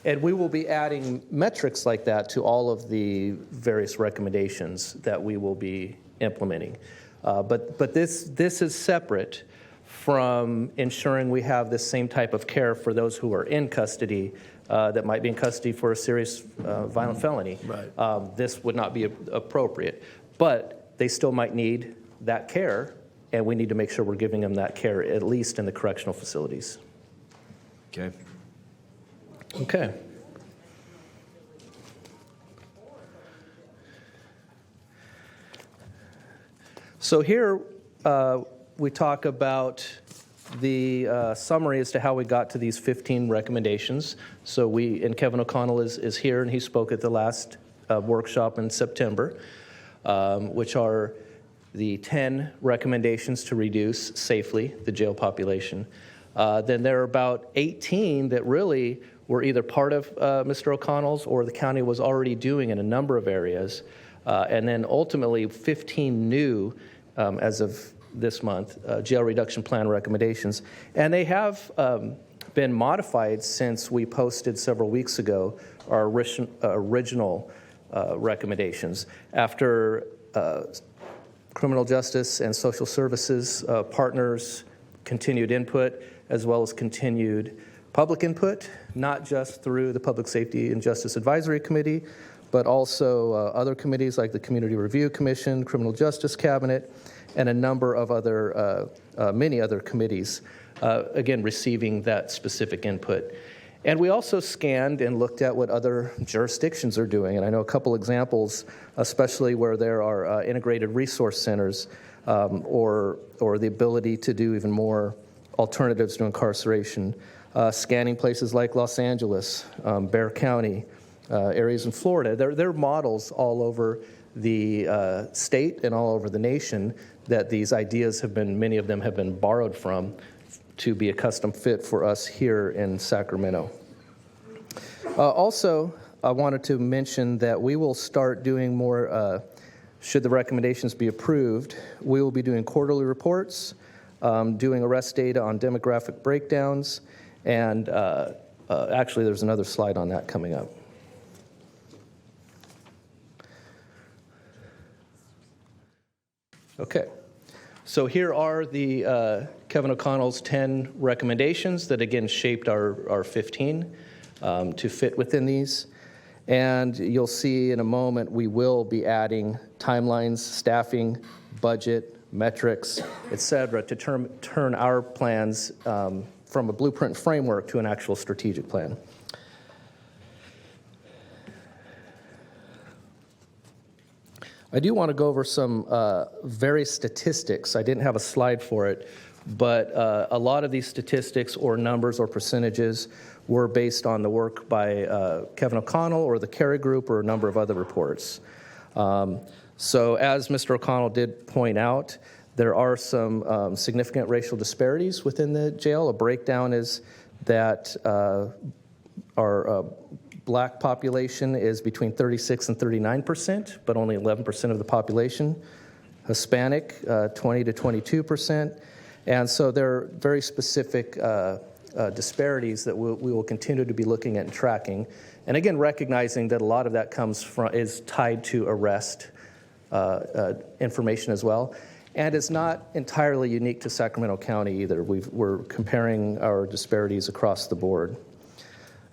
And we will be adding metrics like that to all of the various recommendations that we will be implementing. But this is separate from ensuring we have the same type of care for those who are in custody that might be in custody for a serious violent felony. Right. This would not be appropriate. But they still might need that care, and we need to make sure we're giving them that care, at least in the correctional facilities. Okay. Okay. So here we talk about the summary as to how we got to these 15 recommendations. So and Kevin O'Connell is here, and he spoke at the last workshop in September, which are the 10 recommendations to reduce safely the jail population. Then there are about 18 that really were either part of Mr. O'Connell's or the county was already doing in a number of areas. And then ultimately 15 new, as of this month, jail reduction plan recommendations. And they have been modified since we posted several weeks ago our original recommendations. After criminal justice and social services partners continued input, as well as continued public input, not just through the Public Safety and Justice Advisory Committee, but also other committees like the Community Review Commission, Criminal Justice Cabinet, and a number of other, many other committees, again, receiving that specific input. And we also scanned and looked at what other jurisdictions are doing. And I know a couple examples, especially where there are integrated resource centers or the ability to do even more alternatives to incarceration. scanning places like Los Angeles, Bexar County, areas in Florida. There are models all over the state and all over the nation that these ideas have been, many of them have been borrowed from to be a custom fit for us here in Sacramento. Also, I wanted to mention that we will start doing more, should the recommendations be approved, we will be doing quarterly reports, doing arrest data on demographic breakdowns, and actually there's another slide on that coming up. Okay, so here are the Kevin O'Connell's 10 recommendations that again shaped our 15 to fit within these. And you'll see in a moment we will be adding timelines, staffing, budget, metrics, et cetera, to turn our plans from a blueprint framework to an actual strategic plan. I do want to go over some various statistics. I didn't have a slide for it, but a lot of these statistics or numbers or percentages were based on the work by Kevin O'Connell or the Kerry Group or a number of other reports. So as Mr. O'Connell did point out, there are some significant racial disparities within the jail. A breakdown is that our black population is between 36 and 39%, but only 11% of the population. Hispanic, 20 to 22%. And so there are very specific disparities that we will continue to be looking at and tracking. And again, recognizing that a lot of that is tied to arrest information as well. And it's not entirely unique to Sacramento County either. We're comparing our disparities across the board.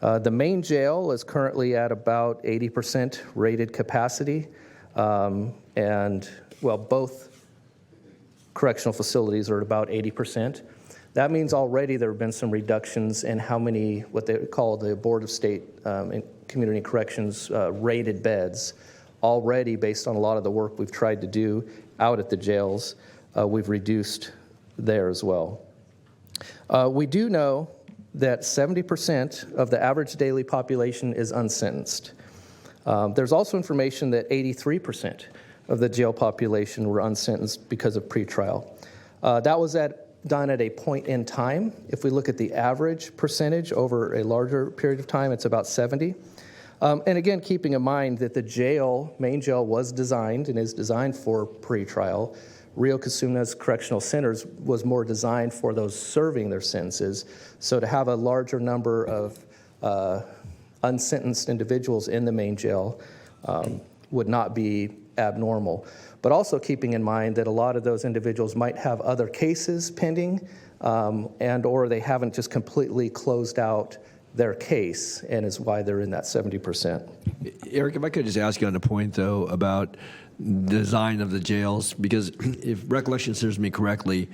The main jail is currently at about 80% rated capacity, and well, both correctional facilities are at about 80%. That means already there have been some reductions in how many, what they call the Board of State and Community Corrections rated beds. Already, based on a lot of the work we've tried to do out at the jails, we've reduced there as well. We do know that 70% of the average daily population is unsentenced. There's also information that 83% of the jail population were unsentenced because of pretrial. That was done at a point in time. If we look at the average percentage over a larger period of time, it's about 70. And again, keeping in mind that the main jail was designed and is designed for pretrial. Rio Casunas Correctional Centers was more designed for those serving their sentences. So to have a larger number of unsentenced individuals in the main jail would not be abnormal. But also keeping in mind that a lot of those individuals might have other cases pending and or they haven't just completely closed out their case, and is why they're in that 70%. Eric, if I could just ask you on the point, though, about design of the jails, because if recollection serves me correctly,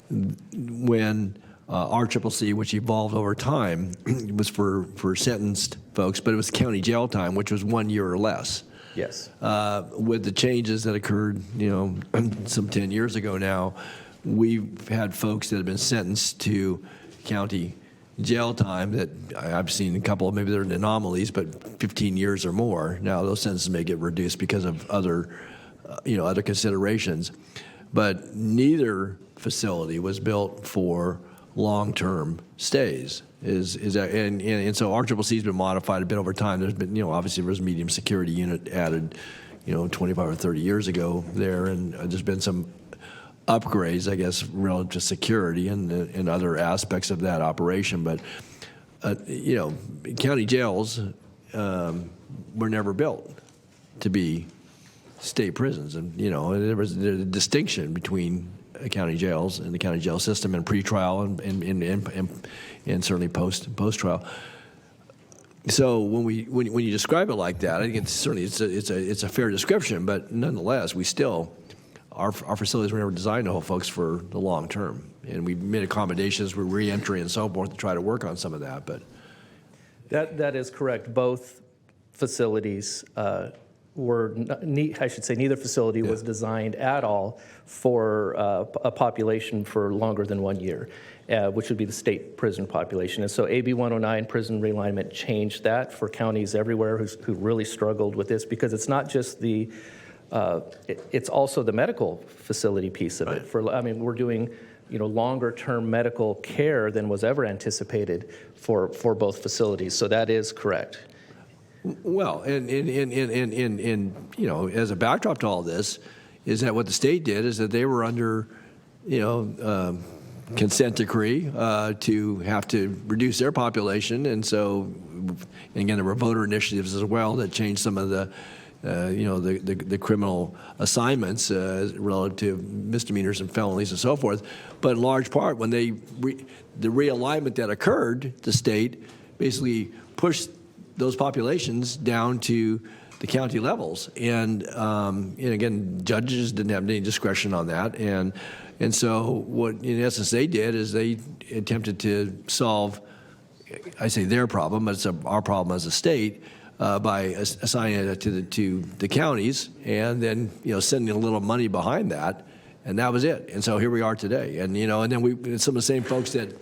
when RCCC, which evolved over time, was for sentenced folks, but it was county jail time, which was 1 year or less. Yes. With the changes that occurred, some 10 years ago now, we've had folks that have been sentenced to county jail time that I've seen a couple of, maybe they're anomalies, but 15 years or more. Now those sentences may get reduced because of other considerations. But neither facility was built for long-term stays. And so RCCC's been modified a bit over time. There's been, obviously there was a medium security unit added, 25 or 30 years ago there, and there's been some upgrades, I guess, relative to security and other aspects of that operation. But, county jails were never built to be state prisons. And, there was a distinction between county jails and the county jail system and pretrial and certainly post-trial. So when you describe it like that, I think it's a fair description, but nonetheless, our facilities were never designed to hold folks for the long term, and we made accommodations with reentry and so forth to try to work on some of that. But that is correct. Both facilities neither facility was designed at all for a population for longer than 1 year, which would be the state prison population. And so AB 109 prison realignment changed that for counties everywhere who really struggled with this, because it's not just it's also the medical facility piece of it. We're doing longer-term medical care than was ever anticipated for both facilities. So that is correct. Well, and as a backdrop to all this, is that what the state did is that they were under, consent decree to have to reduce their population, and so, and again, there were voter initiatives as well that changed some of the criminal assignments relative to misdemeanors and felonies and so forth. But in large part, when the realignment that occurred, the state basically pushed those populations down to the county levels. And again, judges didn't have any discretion on that. And so what, in essence, they did is they attempted to solve, I say their problem, but it's our problem as a state, by assigning it to the counties, and then sending a little money behind that, and that was it. And so here we are today. And and then some of the same folks that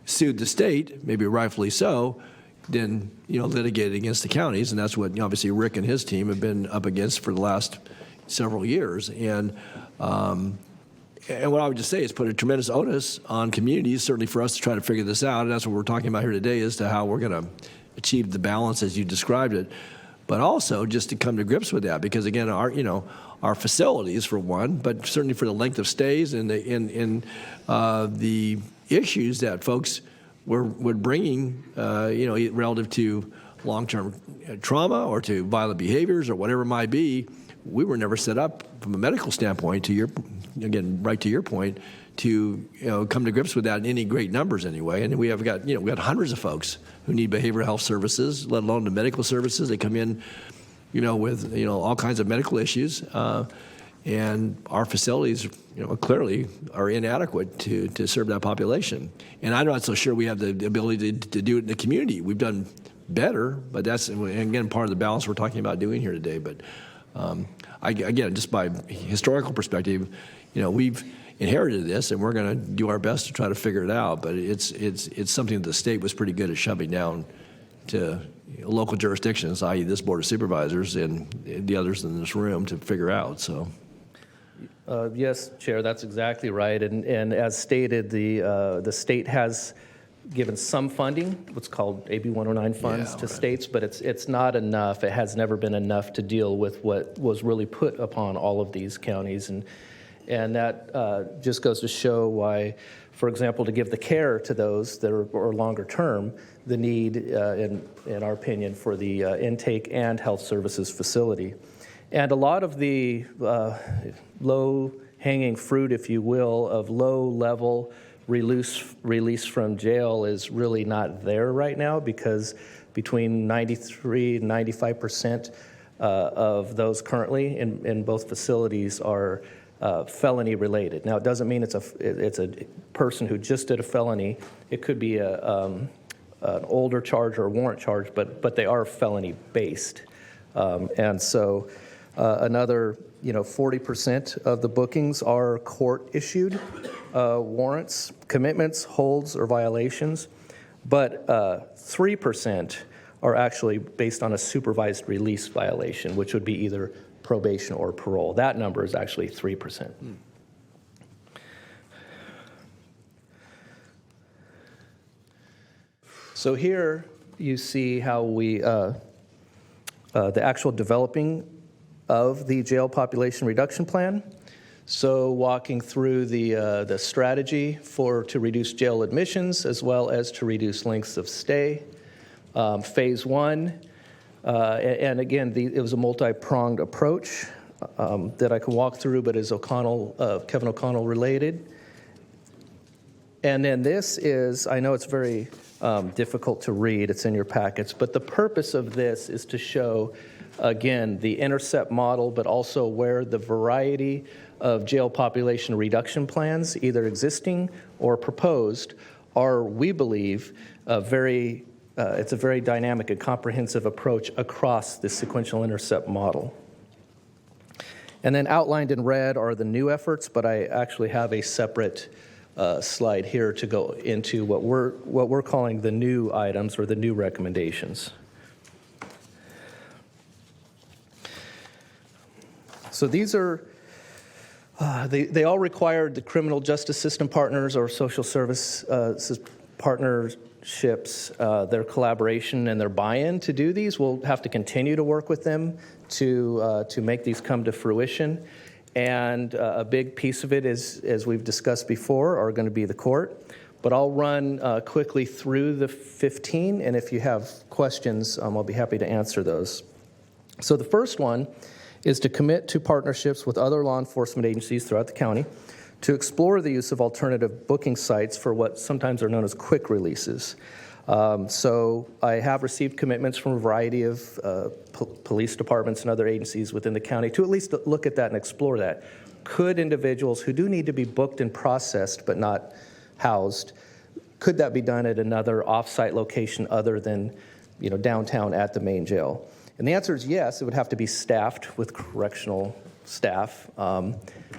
sued the state, maybe rightfully so, then litigated against the counties, and that's what obviously Rick and his team have been up against for the last several years. And what I would just say is put a tremendous onus on communities, certainly for us to try to figure this out, and that's what we're talking about here today, as to how we're going to achieve the balance as you described it, but also just to come to grips with that, because again, our facilities for one, but certainly for the length of stays and the issues that folks were bringing, relative to long-term trauma or to violent behaviors or whatever it might be, we were never set up from a medical standpoint, right to your point, to come to grips with that in any great numbers anyway. And we have got we got hundreds of folks who need behavioral health services, let alone the medical services. They come in, with all kinds of medical issues, and our facilities, clearly are inadequate to serve that population. And I'm not so sure we have the ability to do it in the community. We've done better, but that's again part of the balance we're talking about doing here today. But again, just by historical perspective, we've inherited this, and we're going to do our best to try to figure it out. But it's something that the state was pretty good at shoving down to local jurisdictions, i.e. this Board of Supervisors and the others in this room, to figure out. So. Yes, Chair, that's exactly right. And as stated, the state has given some funding, what's called AB 109 funds, to states, but it's not enough. It has never been enough to deal with what was really put upon all of these counties. And that just goes to show why, for example, to give the care to those that are longer term, the need, in our opinion, for the intake and health services facility. And a lot of the low-hanging fruit, if you will, of low-level release from jail is really not there right now, because between 93 and 95% of those currently in both facilities are felony related. Now, it doesn't mean it's a person who just did a felony. It could be an older charge or a warrant charge, but they are felony based. And so another 40% of the bookings are court issued warrants, commitments, holds, or violations, but 3% are actually based on a supervised release violation, which would be either probation or parole. That number is actually 3%. So here you see how we, the actual developing of the jail population reduction plan. So walking through the strategy to reduce jail admissions as well as to reduce lengths of stay. Phase one, and again, it was a multi-pronged approach that I can walk through, but is Kevin O'Connell related. And then this is, I know it's very difficult to read, it's in your packets, but the purpose of this is to show, again, the intercept model, but also where the variety of jail population reduction plans, either existing or proposed, are, we believe, it's a very dynamic and comprehensive approach across the sequential intercept model. And then outlined in red are the new efforts, but I actually have a separate slide here to go into what we're calling the new items or the new recommendations. So these are, they all required the criminal justice system partners or social service partnerships, their collaboration and their buy-in to do these. We'll have to continue to work with them to make these come to fruition. And a big piece of it is, as we've discussed before, are going to be the court. But I'll run quickly through the 15, and if you have questions, I'll be happy to answer those. So the first one is to commit to partnerships with other law enforcement agencies throughout the county to explore the use of alternative booking sites for what sometimes are known as quick releases. So I have received commitments from a variety of police departments and other agencies within the county to at least look at that and explore that. Could individuals who do need to be booked and processed but not housed, could that be done at another off-site location other than, downtown at the main jail? And the answer is yes. It would have to be staffed with correctional staff.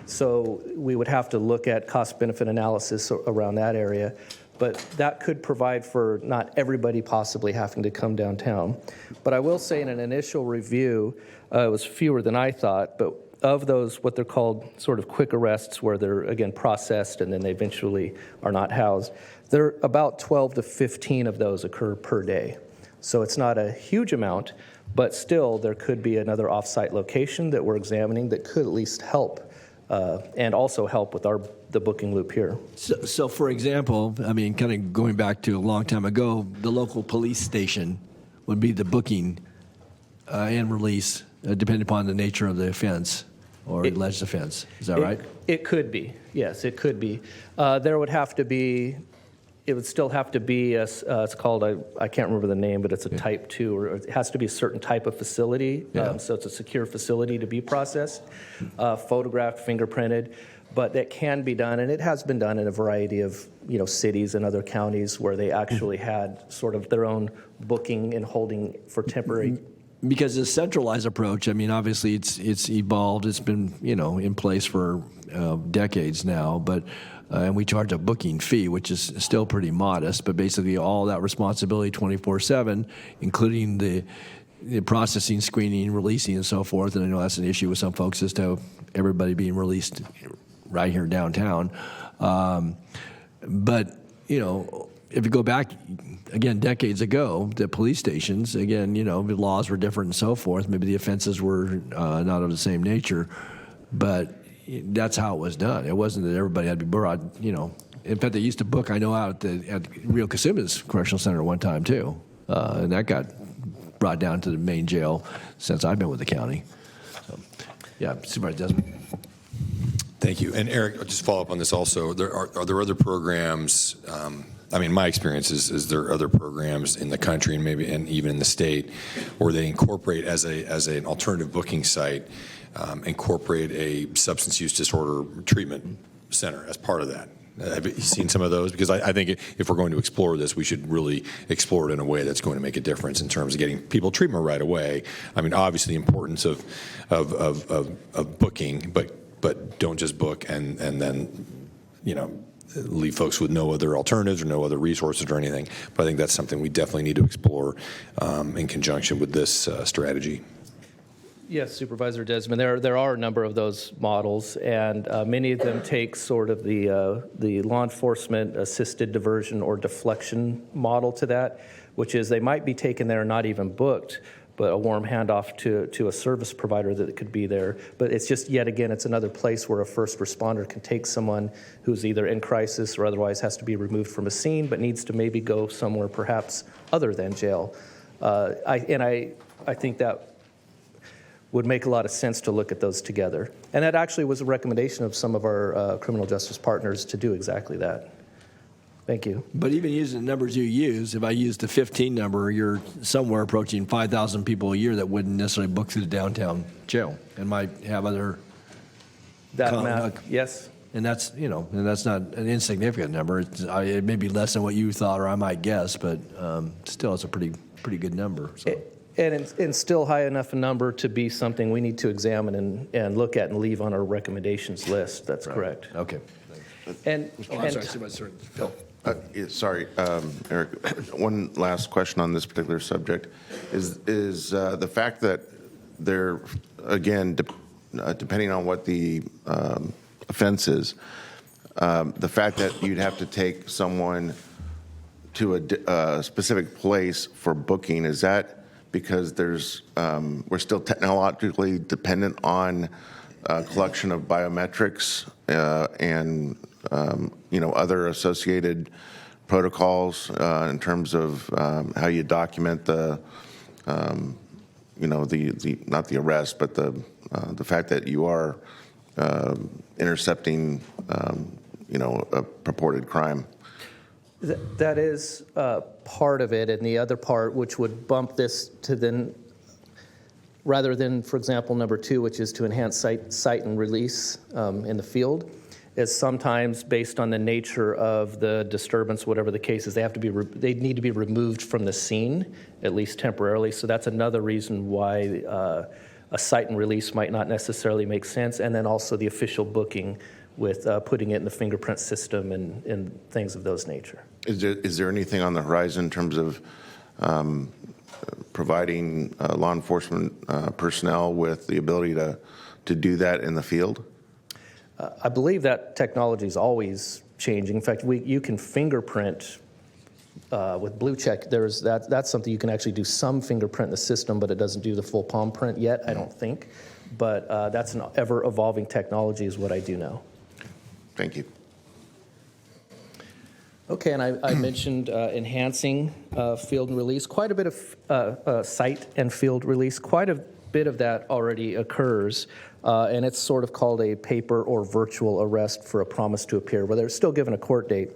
So we would have to look at cost-benefit analysis around that area. But that could provide for not everybody possibly having to come downtown. But I will say in an initial review, it was fewer than I thought, but of those, what they're called sort of quick arrests where they're, again, processed and then they eventually are not housed, there are about 12 to 15 of those occur per day. So it's not a huge amount, but still there could be another off-site location that we're examining that could at least help and also help with the booking loop here. So, for example, I mean, kind of going back to a long time ago, the local police station would be the booking and release, depending upon the nature of the offense or alleged offense. Is that right? It could be. Yes, it could be. There would have to be. It would still have to be, it's called, I can't remember the name, but it's a type 2, or it has to be a certain type of facility. So it's a secure facility to be processed, photographed, fingerprinted. But that can be done, and it has been done in a variety of cities and other counties where they actually had sort of their own booking and holding for temporary. Because the centralized approach, I mean, obviously it's evolved. It's been in place for decades now, but and we charge a booking fee, which is still pretty modest. But basically, all that responsibility 24/7, including the processing, screening, releasing, and so forth. And I know that's an issue with some folks as to everybody being released right here downtown. But if you go back, again, decades ago, the police stations, again, the laws were different and so forth. Maybe the offenses were not of the same nature, but that's how it was done. It wasn't that everybody had to be brought, In fact, they used to book, I know, out at Rio Casimas Correctional Center one time, too. And that got brought down to the main jail since I've been with the county. So, yeah, Supervisor Desmond. Thank you. And Eric, I'll just follow up on this also. Are there other programs? I mean, my experience is there are other programs in the country and maybe and even in the state where they incorporate as an alternative booking site, incorporate a substance use disorder treatment center as part of that. Have you seen some of those? Because I think if we're going to explore this, we should really explore it in a way that's going to make a difference in terms of getting people treatment right away. I mean, obviously the importance of booking, but don't just book and then leave folks with no other alternatives or no other resources or anything. But I think that's something we definitely need to explore in conjunction with this strategy. Yes, Supervisor Desmond, there are a number of those models, and many of them take sort of the law enforcement assisted diversion or deflection model to that, which is they might be taken there and not even booked, but a warm handoff to a service provider that could be there. But it's just, yet again, it's another place where a first responder can take someone who's either in crisis or otherwise has to be removed from a scene, but needs to maybe go somewhere perhaps other than jail. I think that would make a lot of sense to look at those together. And that actually was a recommendation of some of our criminal justice partners to do exactly that. Thank you. But even using the numbers you use, if I use the 15 number, you're somewhere approaching 5,000 people a year that wouldn't necessarily book through the downtown jail and might have other. Yes. And that's, and that's not an insignificant number. It may be less than what you thought or I might guess, but still it's a pretty good number. So. And still high enough a number to be something we need to examine and look at and leave on our recommendations list. That's correct. Okay. And, I'm sorry, Supervisor Phil. Sorry, Eric, one last question on this particular subject is the fact that they're, again, depending on what the offense is, the fact that you'd have to take someone to a specific place for booking, is that because we're still technologically dependent on collection of biometrics and other associated protocols in terms of how you document the not the arrest, but the fact that you are intercepting a purported crime? That is part of it, and the other part, which would bump this to then, rather than, for example, number 2, which is to enhance sight and release in the field, is sometimes based on the nature of the disturbance, whatever the case is, they need to be removed from the scene, at least temporarily. So that's another reason why a sight and release might not necessarily make sense, and then also the official booking with putting it in the fingerprint system and things of those nature. Is there anything on the horizon in terms of providing law enforcement personnel with the ability to do that in the field? I believe that technology is always changing. In fact, you can fingerprint with blue check. That's something you can actually do some fingerprint in the system, but it doesn't do the full palm print yet, I don't think. But that's an ever-evolving technology is what I do know. Thank you. Okay, and I mentioned enhancing field and release. Quite a bit of site and field release, quite a bit of that already occurs, and it's sort of called a paper or virtual arrest for a promise to appear, where they're still given a court date,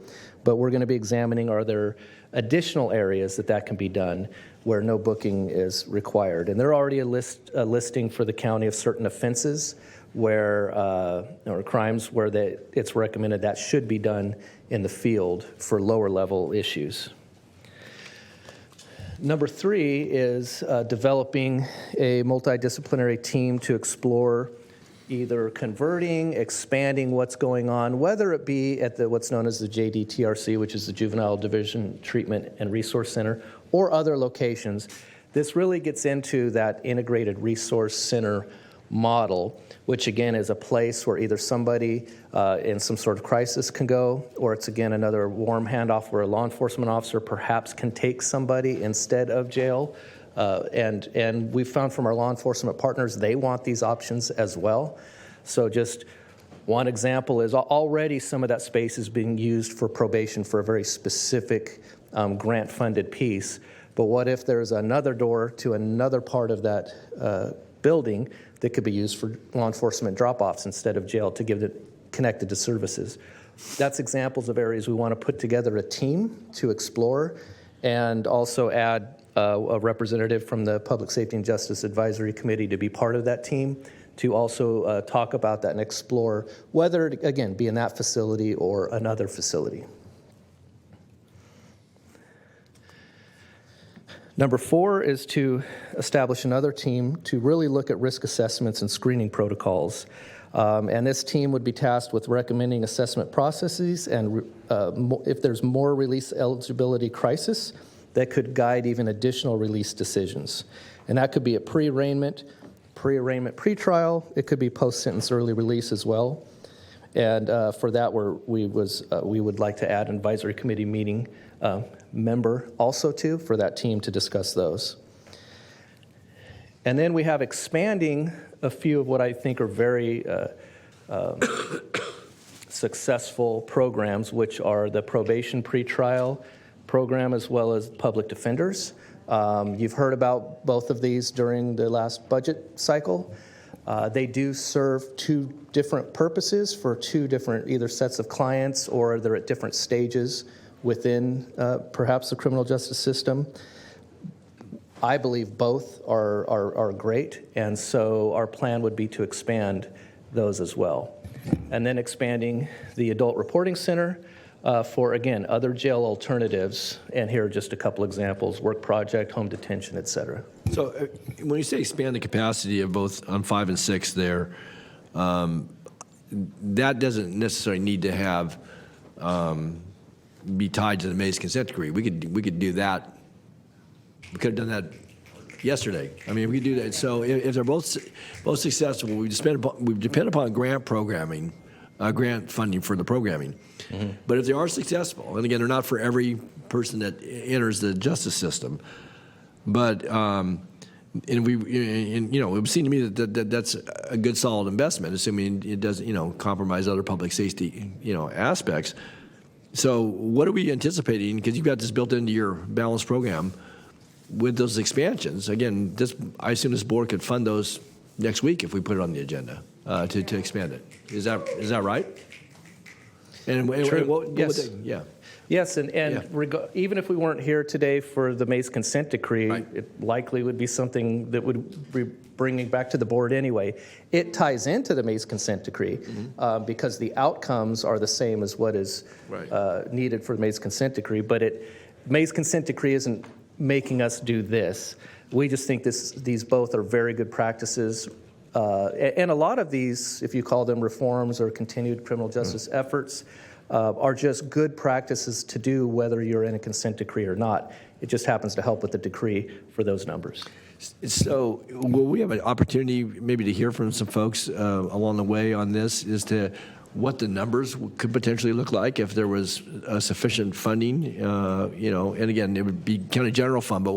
but we're going to be examining are there additional areas that can be done where no booking is required. And there are already a listing for the county of certain offenses where or crimes where it's recommended that should be done in the field for lower level issues. Number 3 is developing a multidisciplinary team to explore either converting, expanding what's going on, whether it be at what's known as the JDTRC, which is the Juvenile Division Treatment and Resource Center, or other locations. This really gets into that integrated resource center model, which again is a place where either somebody in some sort of crisis can go, or it's again another warm handoff where a law enforcement officer perhaps can take somebody instead of jail. And we've found from our law enforcement partners, they want these options as well. So just one example is already some of that space is being used for probation for a very specific grant-funded piece. But what if there's another door to another part of that building that could be used for law enforcement drop-offs instead of jail to give it connected to services? That's examples of areas we want to put together a team to explore and also add a representative from the Public Safety and Justice Advisory Committee to be part of that team to also talk about that and explore whether, again, be in that facility or another facility. Number 4 is to establish another team to really look at risk assessments and screening protocols. And this team would be tasked with recommending assessment processes and if there's more release eligibility crisis, that could guide even additional release decisions. And that could be at pre-arraignment, pre-trial. It could be post-sentence early release as well. And for that, we would like to add an advisory committee meeting member also for that team to discuss those. And then we have expanding a few of what I think are very successful programs, which are the probation pretrial program as well as public defenders. You've heard about both of these during the last budget cycle. They do serve 2 different purposes for 2 different either sets of clients, or they're at different stages within perhaps the criminal justice system. I believe both are great, and so our plan would be to expand those as well. And then expanding the Adult Reporting Center for, again, other jail alternatives, and here are just a couple examples: work project, home detention, et cetera. So when you say expand the capacity of both on 5 and 6 there, that doesn't necessarily need to have be tied to the Mays consent decree. We could do that. We could have done that yesterday. I mean, we could do that. So if they're both successful, we depend upon grant programming, grant funding for the programming. Mm-hmm. But if they are successful, and again, they're not for every person that enters the justice system, but it would seem to me that that's a good solid investment, assuming it doesn't compromise other public safety aspects. So what are we anticipating? Because you've got this built into your balanced program with those expansions. Again, I assume this board could fund those next week if we put it on the agenda to expand it. Is that right? And True. Yes. Yeah. Yes, and even if we weren't here today for the Mays consent decree, right, it likely would be something that would be bringing back to the board anyway. It ties into the Mays consent decree because the outcomes are the same as what is needed for the Mays consent decree, but Mays consent decree isn't making us do this. We just think these both are very good practices. And a lot of these, if you call them reforms or continued criminal justice efforts, are just good practices to do whether you're in a consent decree or not. It just happens to help with the decree for those numbers. So will we have an opportunity maybe to hear from some folks along the way on this as to what the numbers could potentially look like if there was sufficient funding, and again, it would be county general fund, but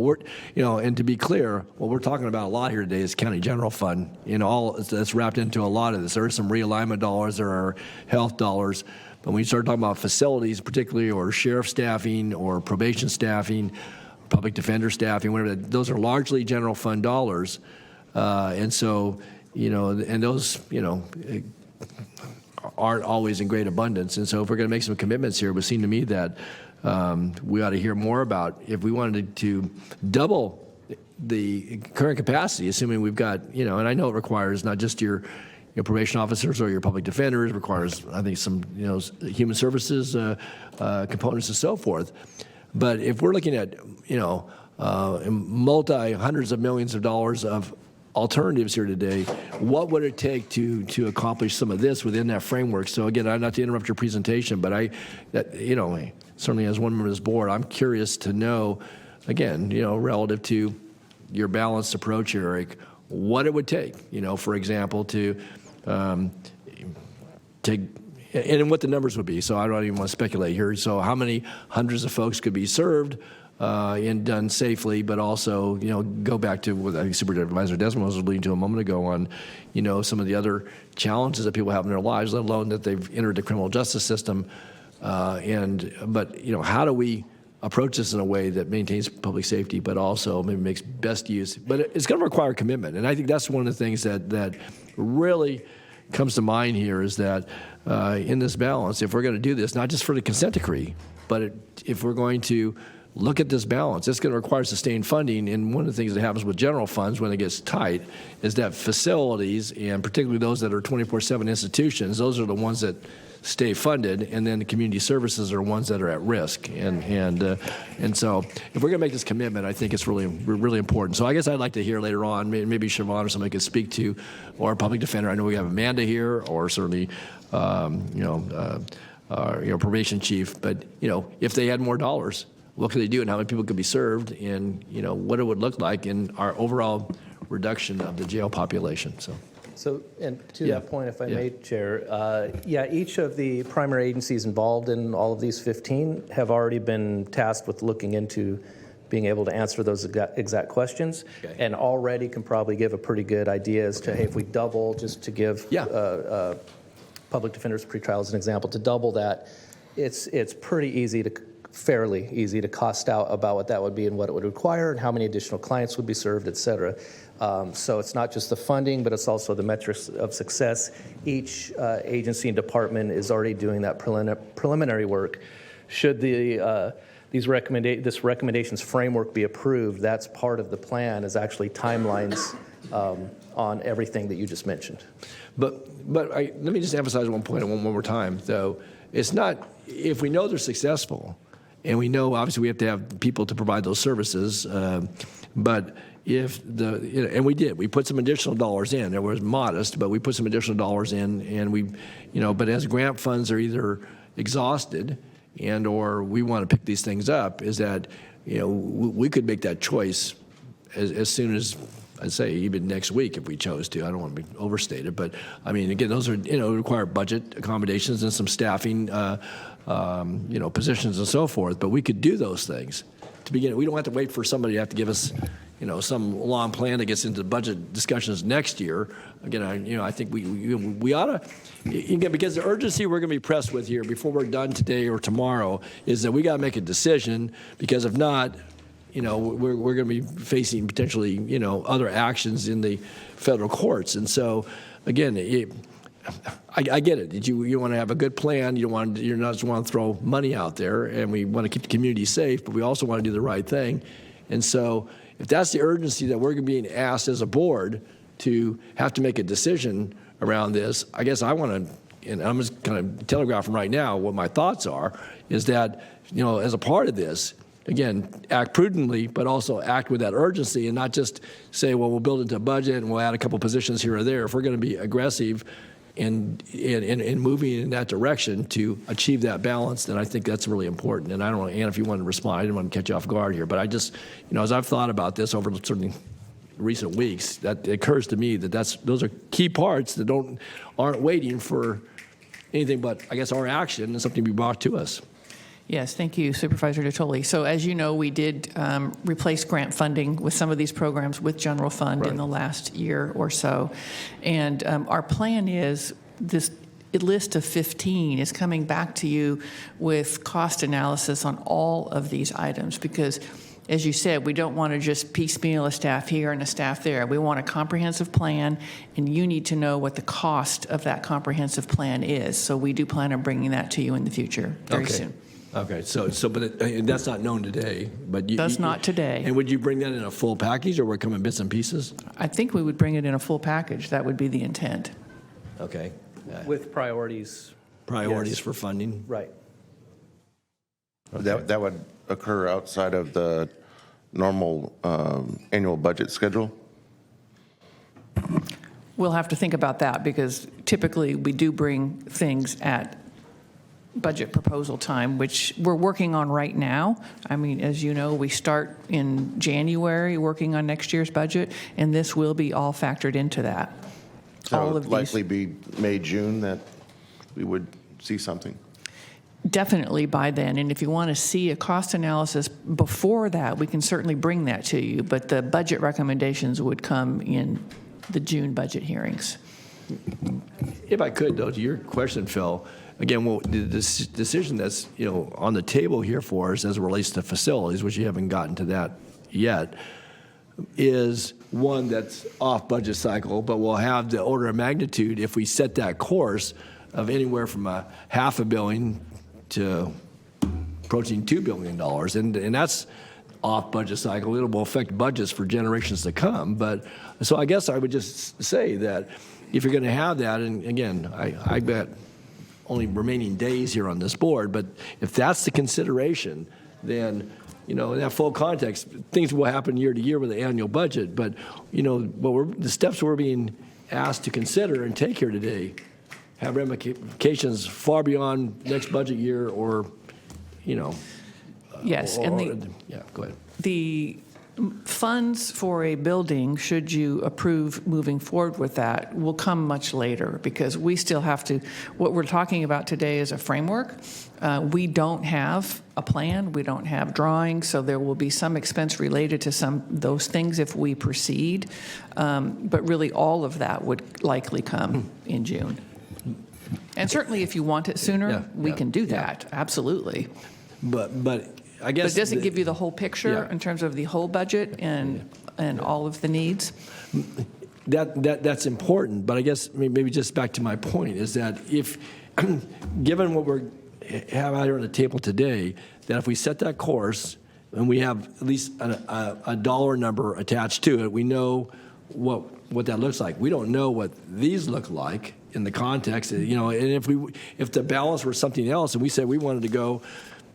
and to be clear, what we're talking about a lot here today is county general fund, all that's wrapped into a lot of this. There are some realignment dollars, there are health dollars, but when you start talking about facilities particularly, or sheriff staffing, or probation staffing, public defender staffing, whatever, those are largely general fund dollars, and so, and those, aren't always in great abundance. And so if we're going to make some commitments here, it would seem to me that we ought to hear more about if we wanted to double the current capacity, assuming we've got, and I know it requires not just your probation officers or your public defenders, it requires, I think, some, human services components and so forth. But if we're looking at, hundreds of millions of dollars of alternatives here today, what would it take to accomplish some of this within that framework? So again, not to interrupt your presentation, but certainly as one member of this board, I'm curious to know, again, relative to your balanced approach here, Eric, what it would take, for example, to take, and what the numbers would be. So I don't even want to speculate here. So how many hundreds of folks could be served and done safely, but also, go back to what I think Supervisor Desmond was alluding to a moment ago on, some of the other challenges that people have in their lives, let alone that they've entered the criminal justice system. But how do we approach this in a way that maintains public safety, but also maybe makes best use? But it's going to require commitment, and I think that's one of the things that really comes to mind here is that in this balance, if we're going to do this, not just for the consent decree, but if we're going to look at this balance, it's going to require sustained funding. And one of the things that happens with general funds when it gets tight is that facilities, and particularly those that are 24/7 institutions, those are the ones that stay funded, and then the community services are ones that are at risk. And so if we're going to make this commitment, I think it's really important. So I guess I'd like to hear later on, maybe Siobhan or somebody could speak to, or a public defender. I know we have Amanda here, or certainly, probation chief. But if they had more dollars, what could they do, and how many people could be served, and what it would look like in our overall reduction of the jail population. So, and to that point, if I may, Chair, each of the primary agencies involved in all of these 15 have already been tasked with looking into being able to answer those exact questions, and already can probably give a pretty good idea as to, hey, if we double, just to give public defenders pretrial as an example, to double that, it's fairly easy to cost out about what that would be and what it would require and how many additional clients would be served, et cetera. So it's not just the funding, but it's also the metrics of success. Each agency and department is already doing that preliminary work. Should this recommendations framework be approved, that's part of the plan, is actually timelines on everything that you just mentioned. But let me just emphasize one point one more time, though. It's not, if we know they're successful, and we know obviously we have to have people to provide those services, but if and we did. We put some additional dollars in. It was modest, but we put some additional dollars in, and but as grant funds are either exhausted and or we want to pick these things up, is that, we could make that choice as soon as, I'd say, even next week if we chose to. I don't want to be overstated, but I mean, again, those are, require budget accommodations and some staffing, positions and so forth, but we could do those things. To begin, we don't have to wait for somebody to have to give us, some long plan that gets into the budget discussions next year. Again, I think we ought to, again, because the urgency we're going to be pressed with here before we're done today or tomorrow is that we got to make a decision, because if not, we're going to be facing potentially, other actions in the federal courts. And so, again, I get it. You want to have a good plan. You're not just want to throw money out there, and we want to keep the community safe, but we also want to do the right thing. And so, if that's the urgency that we're being asked as a board to have to make a decision around this, I guess I want to, and I'm just kind of telegraphing right now what my thoughts are, is that, as a part of this, again, act prudently, but also act with that urgency and not just say, well, we'll build into a budget and we'll add a couple positions here or there. If we're going to be aggressive in moving in that direction to achieve that balance, then I think that's really important. And I don't know, Ann, if you want to respond, I didn't want to catch you off guard here, but I just, as I've thought about this over certainly recent weeks, that it occurs to me that those are key parts that aren't waiting for anything but, I guess, our action and something to be brought to us. Yes, thank you, Supervisor DeTolli. So as you know, we did replace grant funding with some of these programs with general fund in the last year or so. And our plan is this list of 15 is coming back to you with cost analysis on all of these items, because as you said, we don't want to just piecemeal a staff here and a staff there. We want a comprehensive plan, and you need to know what the cost of that comprehensive plan is. So we do plan on bringing that to you in the future very soon. Okay, but that's not known today. But That's not today. And would you bring that in a full package, or would it come in bits and pieces? I think we would bring it in a full package. That would be the intent. Okay. With priorities. Priorities Yes. for funding? Right. That would occur outside of the normal annual budget schedule? We'll have to think about that, because typically we do bring things at budget proposal time, which we're working on right now. I mean, as you know, we start in January working on next year's budget, and this will be all factored into that. So all it of would likely be May, June that we would see something? Definitely by then. And if you want to see a cost analysis before that, we can certainly bring that to you. But the budget recommendations would come in the June budget hearings. If I could, though, to your question, Phil, again, the decision that's on the table here for us as it relates to facilities, which you haven't gotten to that yet, is one that's off budget cycle, but will have the order of magnitude, if we set that course, of anywhere from $500 million to approaching $2 billion, and that's off budget cycle. It will affect budgets for generations to come. But so I guess I would just say that if you're going to have that, and again, I bet only remaining days here on this board, but if that's the consideration, then in that full context, things will happen year to year with the annual budget. But the steps we're being asked to consider and take here today have ramifications far beyond next budget year, or Yes, yeah, go ahead. The funds for a building, should you approve moving forward with that, will come much later, because we still have to, what we're talking about today is a framework. We don't have a plan, we don't have drawings, so there will be some expense related to those things if we proceed. But really all of that would likely come in June. And certainly if you want it sooner, we can do that, absolutely. But I guess but it doesn't give you the whole picture in terms of the whole budget and all of the needs. That's important, but I guess maybe just back to my point is that if, given what we have out here on the table today, that if we set that course and we have at least a dollar number attached to it, we know what that looks like. We don't know what these look like in the context, and if the balance were something else, and we said we wanted to go,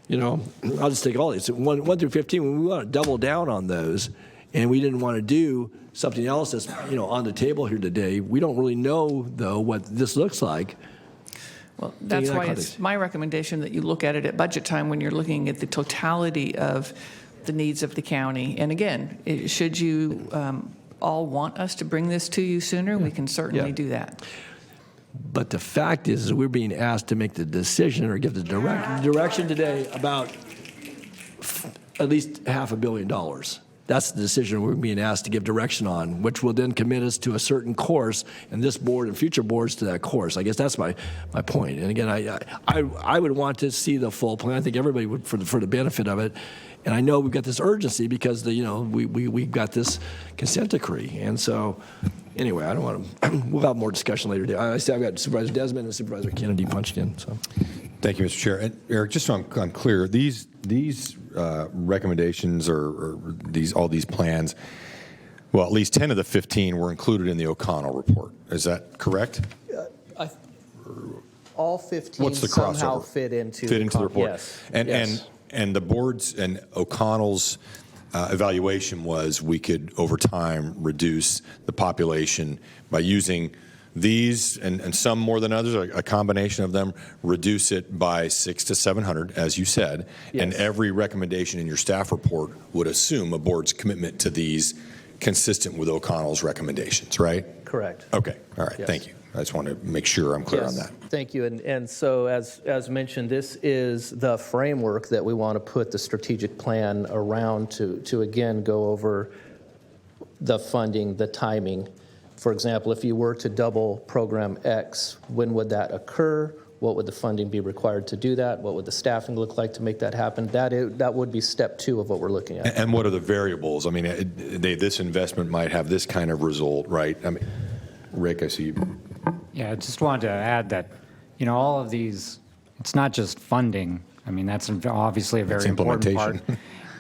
I'll just take all these 1 through 15. We want to double down on those, and we didn't want to do something else that's, on the table here today. We don't really know, though, what this looks like. Well, that's why it's my recommendation that you look at it at budget time when you're looking at the totality of the needs of the county. And again, should you all want us to bring this to you sooner, we can certainly do that. But the fact is we're being asked to make the decision or give the direction today about at least $500 million. That's the decision we're being asked to give direction on, which will then commit us to a certain course, and this board and future boards to that course. I guess that's my point. And again, I would want to see the full plan. I think everybody would for the benefit of it. And I know we've got this urgency because we've got this consent decree. And so, anyway, I don't want to. We'll have more discussion later today. I see I've got Supervisor Desmond and Supervisor Kennedy punched in. So, thank you, Mr. Chair. And Eric, just so I'm clear, these recommendations or all these plans, well, at least 10 of the 15 were included in the O'Connell report. Is that correct? All 15 What's the somehow crossover? fit into the report. Yes. And the board's and O'Connell's evaluation was we could over time reduce the population by using these and some more than others, a combination of them, reduce it by 600 to 700, as you said. Yes. And every recommendation in your staff report would assume a board's commitment to these consistent with O'Connell's recommendations, right? Correct. Okay. All right. Yes. Thank you. I just want to make sure I'm clear on that. Thank you. And so as mentioned, this is the framework that we want to put the strategic plan around to again go over the funding, the timing. For example, if you were to double Program X, when would that occur? What would the funding be required to do that? What would the staffing look like to make that happen? That would be step 2 of what we're looking at. And what are the variables? I mean, this investment might have this kind of result, right? I mean, Rick, I see you. Yeah, I just wanted to add that, all of these, it's not just funding. I mean, that's obviously a very important part.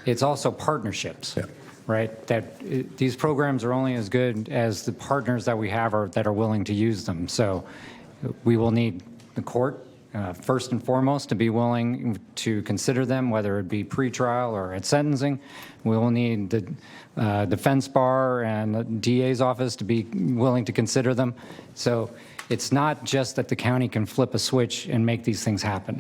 It's also partnerships, right? That these programs are only as good as the partners that we have that are willing to use them. So we will need the court, first and foremost, to be willing to consider them, whether it be pretrial or at sentencing. We will need the defense bar and the DA's office to be willing to consider them. So it's not just that the county can flip a switch and make these things happen.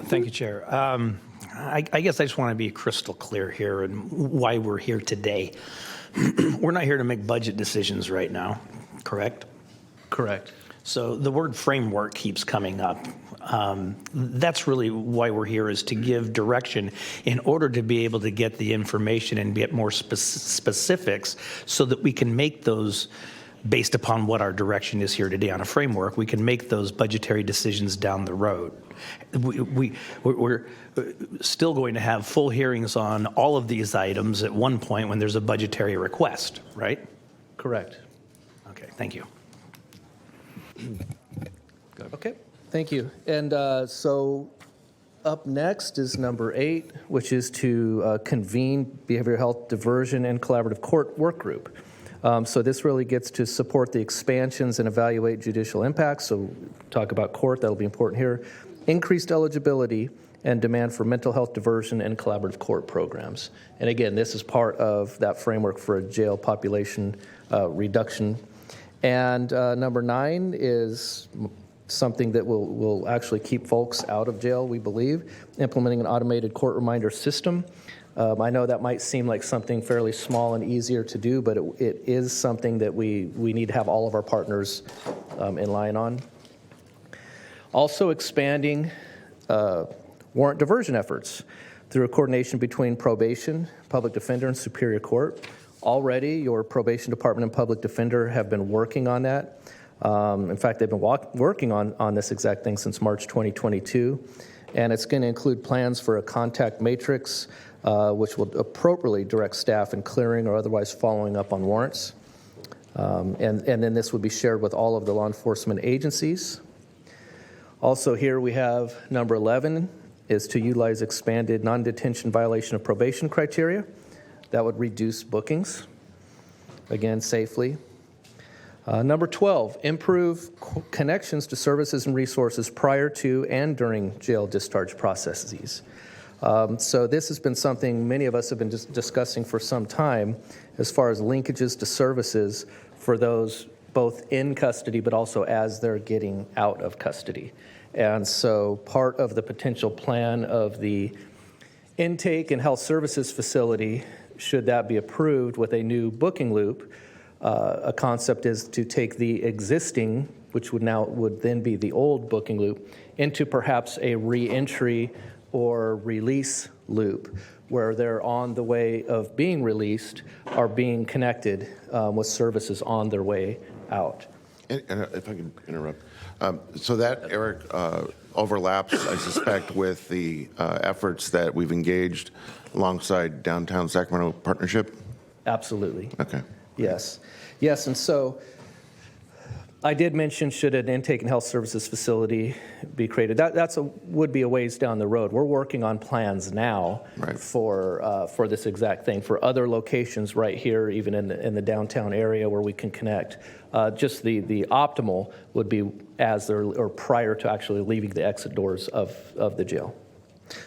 Thank you, Chair. I guess I just want to be crystal clear here and why we're here today. We're not here to make budget decisions right now, correct? Correct. So the word framework keeps coming up. That's really why we're here, is to give direction in order to be able to get the information and get more specifics so that we can make those based upon what our direction is here today on a framework. We can make those budgetary decisions down the road. We're still going to have full hearings on all of these items at one point when there's a budgetary request, right? Correct. Okay, thank you. Okay, thank you. And so up next is number 8, which is to convene behavioral health diversion and collaborative court work group. So this really gets to support the expansions and evaluate judicial impacts. So talk about court, that'll be important here. Increased eligibility and demand for mental health diversion and collaborative court programs. And again, this is part of that framework for a jail population reduction. And number 9 is something that will actually keep folks out of jail, we believe, implementing an automated court reminder system. I know that might seem like something fairly small and easier to do, but it is something that we need to have all of our partners in line on. Also expanding warrant diversion efforts through a coordination between probation, public defender, and superior court. Already, your probation department and public defender have been working on that. In fact, they've been working on this exact thing since March 2022. And it's going to include plans for a contact matrix, which will appropriately direct staff in clearing or otherwise following up on warrants. And then this would be shared with all of the law enforcement agencies. Also here we have number 11 is to utilize expanded non-detention violation of probation criteria. That would reduce bookings, again, safely. Number 12, improve connections to services and resources prior to and during jail discharge processes. So this has been something many of us have been discussing for some time as far as linkages to services for those both in custody but also as they're getting out of custody. And so part of the potential plan of the intake and health services facility, should that be approved with a new booking loop, a concept is to take the existing, which would then be the old booking loop, into perhaps a re-entry or release loop where they're on the way of being released are being connected with services on their way out. And if I can interrupt, so that, Eric, overlaps, I suspect, with the efforts that we've engaged alongside Downtown Sacramento Partnership? Absolutely. Okay. Yes. Yes, and so I did mention should an intake and health services facility be created. Would be a ways down the road. We're working on plans now for this exact thing, for other locations right here, even in the downtown area where we can connect. Just the optimal would be as they're, or prior to actually leaving the exit doors of the jail.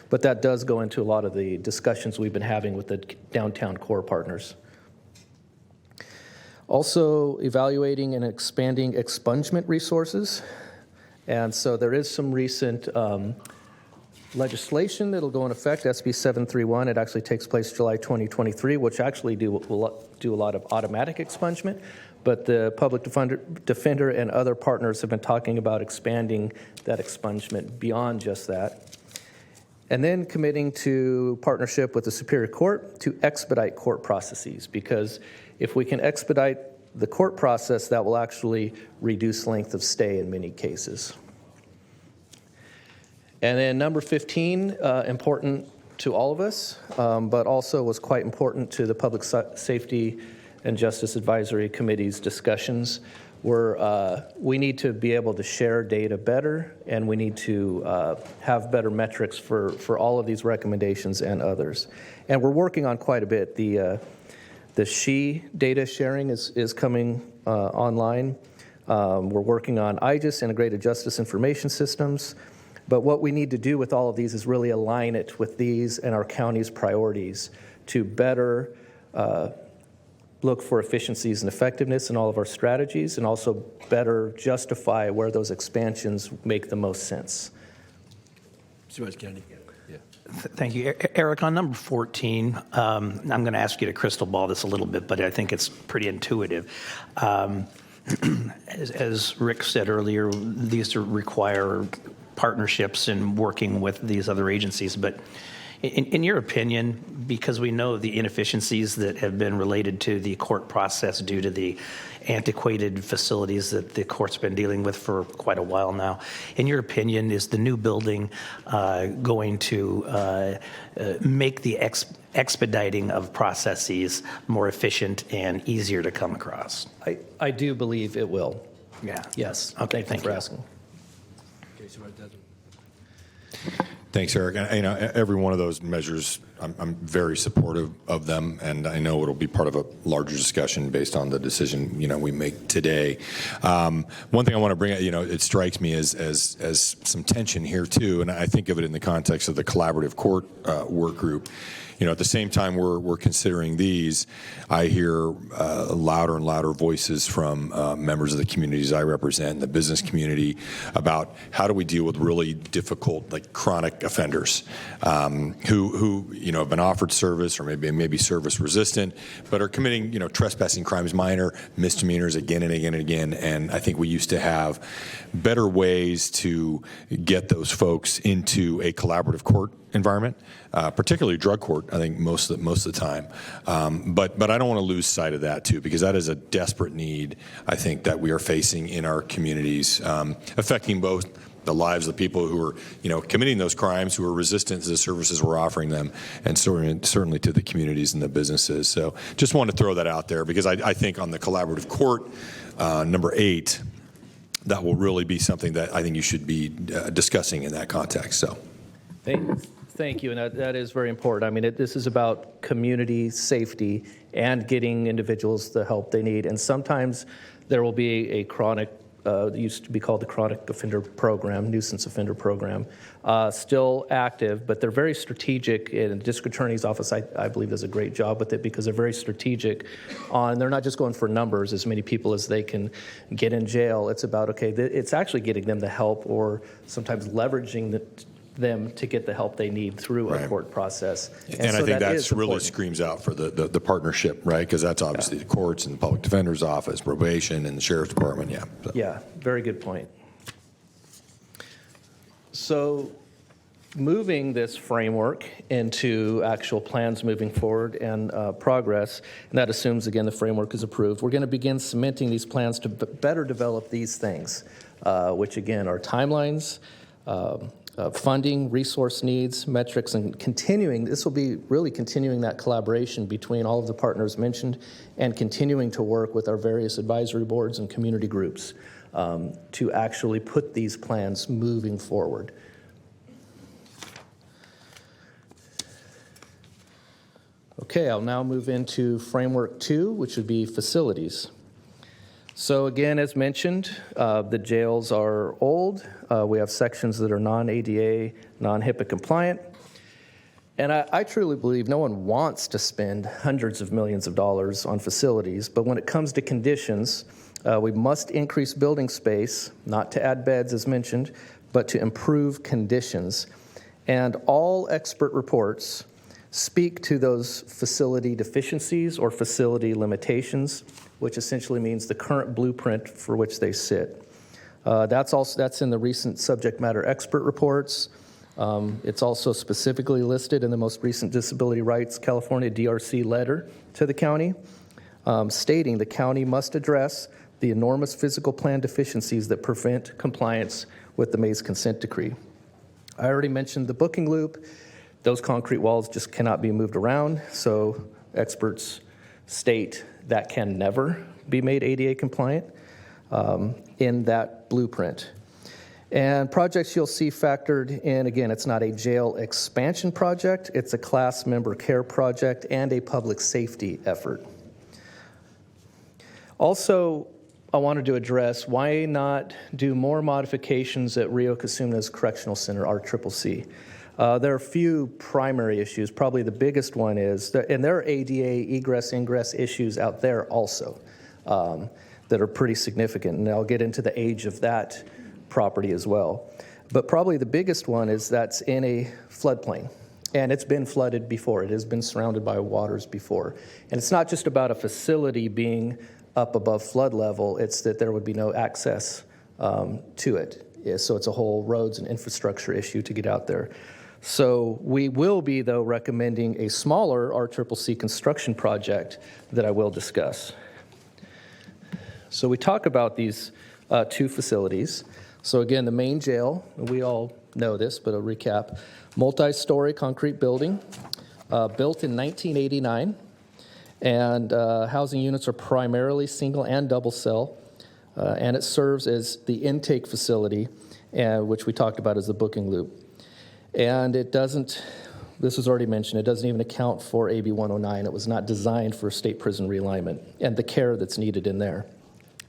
But that does go into a lot of the discussions we've been having with the downtown core partners. Also evaluating and expanding expungement resources. And so there is some recent legislation that'll go in effect, SB 731. It actually takes place July 2023, which actually will do a lot of automatic expungement. But the public defender and other partners have been talking about expanding that expungement beyond just that. And then committing to partnership with the Superior Court to expedite court processes, because if we can expedite the court process, that will actually reduce length of stay in many cases. And then number 15, important to all of us, but also was quite important to the Public Safety and Justice Advisory Committee's discussions, we need to be able to share data better, and we need to have better metrics for all of these recommendations and others. And we're working on quite a bit. The SHE data sharing is coming online. We're working on IJIS, Integrated Justice Information Systems. But what we need to do with all of these is really align it with these and our county's priorities to better look for efficiencies and effectiveness in all of our strategies, and also better justify where those expansions make the most sense. Supervisor Kennedy. Yeah. Thank you. Eric, on number 14, I'm going to ask you to crystal ball this a little bit, but I think it's pretty intuitive. As Rick said earlier, these require partnerships and working with these other agencies, but in your opinion, because we know the inefficiencies that have been related to the court process due to the antiquated facilities that the court's been dealing with for quite a while now, in your opinion, is the new building going to make the expediting of processes more efficient and easier to come across? I do believe it will. Yeah. Yes. Okay, Thank you for asking. Okay, Supervisor Desmond. Thanks, Eric. And, every one of those measures, I'm very supportive of them, and I know it'll be part of a larger discussion based on the decision we make today. One thing I want to bring up, it strikes me as some tension here too, and I think of it in the context of the collaborative court work group. At the same time we're considering these, I hear louder and louder voices from members of the communities I represent, the business community, about how do we deal with really difficult, like chronic offenders who have been offered service or maybe service resistant, but are committing trespassing crimes, minor misdemeanors again and again and again. And I think we used to have better ways to get those folks into a collaborative court environment, particularly drug court, I think most of the time. But I don't want to lose sight of that too, because that is a desperate need, I think, that we are facing in our communities, affecting both the lives of the people who are committing those crimes, who are resistant to the services we're offering them, and certainly to the communities and the businesses. So just want to throw that out there, because I think on the collaborative court, number 8, that will really be something that I think you should be discussing in that context. So Thank you, and that is very important. I mean, this is about community safety and getting individuals the help they need. And sometimes there will be a chronic it used to be called the Chronic Offender Program, Nuisance Offender Program, still active, but they're very strategic. And the District Attorney's Office, I believe, does a great job with it because they're very strategic they're not just going for numbers, as many people as they can get in jail. It's about, okay, it's actually getting them the help or sometimes leveraging them to get the help they need through a court process. And so I think that that's is really important. screams out for the partnership, right? Because that's obviously the courts and the public defender's office, probation, and the sheriff's department, yeah. So. Yeah, very good point. So moving this framework into actual plans moving forward and progress, and that assumes, again, the framework is approved. We're going to begin cementing these plans to better develop these things, which, again, are timelines, funding, resource needs, metrics, and this will be really continuing that collaboration between all of the partners mentioned and continuing to work with our various advisory boards and community groups to actually put these plans moving forward. Okay, I'll now move into Framework 2, which would be facilities. So again, as mentioned, the jails are old. We have sections that are non-ADA, non-HIPAA compliant. And I truly believe no one wants to spend hundreds of millions of dollars on facilities, but when it comes to conditions, we must increase building space, not to add beds as mentioned, but to improve conditions. And all expert reports speak to those facility deficiencies or facility limitations, which essentially means the current blueprint for which they sit. That's in the recent subject matter expert reports. It's also specifically listed in the most recent Disability Rights California DRC letter to the county, stating the county must address the enormous physical plan deficiencies that prevent compliance with the Mays consent decree. I already mentioned the booking loop. Those concrete walls just cannot be moved around, so experts state that can never be made ADA compliant in that blueprint. And projects you'll see factored in, again, it's not a jail expansion project, it's a class member care project and a public safety effort. Also, I wanted to address why not do more modifications at Rio Casunas Correctional Center, RCCC. There are a few primary issues. Probably the biggest one is, and there are ADA egress-ingress issues out there also that are pretty significant, and I'll get into the age of that property as well. But probably the biggest one is that's in a floodplain, and it's been flooded before. It has been surrounded by waters before. And it's not just about a facility being up above flood level, it's that there would be no access to it. Yeah, so it's a whole roads and infrastructure issue to get out there. So we will be, though, recommending a smaller RCCC construction project that I will discuss. So we talk about these two facilities. So again, the main jail, we all know this, but I'll recap. Multi-story concrete building, built in 1989, and housing units are primarily single and double cell, and it serves as the intake facility, which we talked about as the booking loop. And it doesn't, this was already mentioned, it doesn't even account for AB 109. It was not designed for state prison realignment and the care that's needed in there.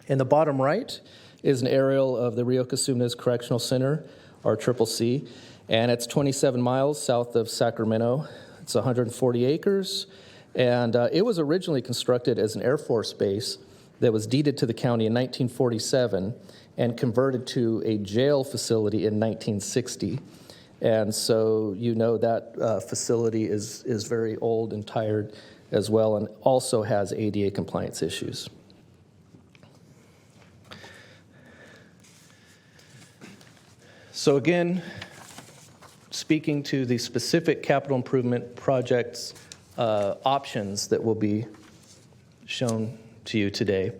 In the bottom right is an aerial of the Rio Casunas Correctional Center, RCCC, and it's 27 miles south of Sacramento. It's 140 acres, and it was originally constructed as an Air Force base that was deeded to the county in 1947 and converted to a jail facility in 1960. And so you know that facility is very old and tired as well, and also has ADA compliance issues. So again, speaking to the specific capital improvement projects options that will be shown to you today,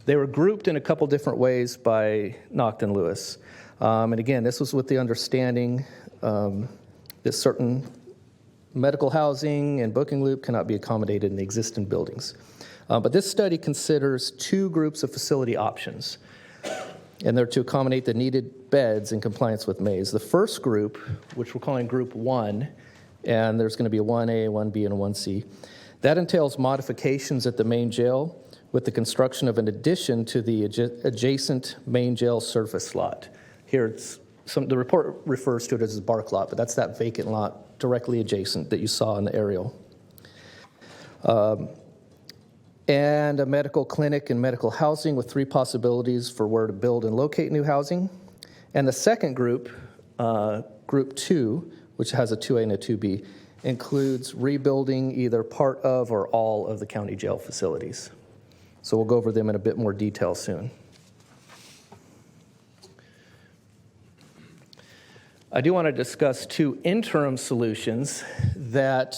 they were grouped in a couple different ways by Naughton Lewis. And again, this was with the understanding that certain medical housing and booking loop cannot be accommodated in the existing buildings. But this study considers two groups of facility options, and they're to accommodate the needed beds in compliance with Mays. The first group, which we're calling Group 1, and there's going to be a 1A, a 1B, and a 1C, that entails modifications at the main jail, with the construction of an addition to the adjacent main jail surface lot. Here, the report refers to it as a bark lot, but that's that vacant lot directly adjacent that you saw in the aerial. And a medical clinic and medical housing with 3 possibilities for where to build and locate new housing. And the second group, Group 2, which has a 2A and a 2B, includes rebuilding either part of or all of the county jail facilities. So we'll go over them in a bit more detail soon. I do want to discuss 2 interim solutions that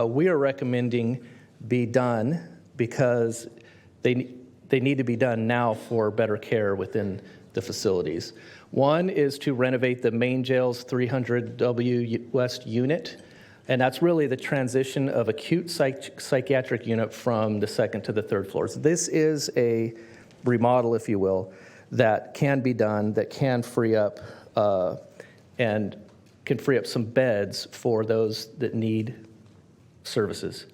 we are recommending be done because they need to be done now for better care within the facilities. One is to renovate the main jail's 300W West unit, and that's really the transition of acute psychiatric unit from the 2nd to the 3rd floors. This is a remodel, if you will, that can be done, that can free up and can free up some beds for those that need services.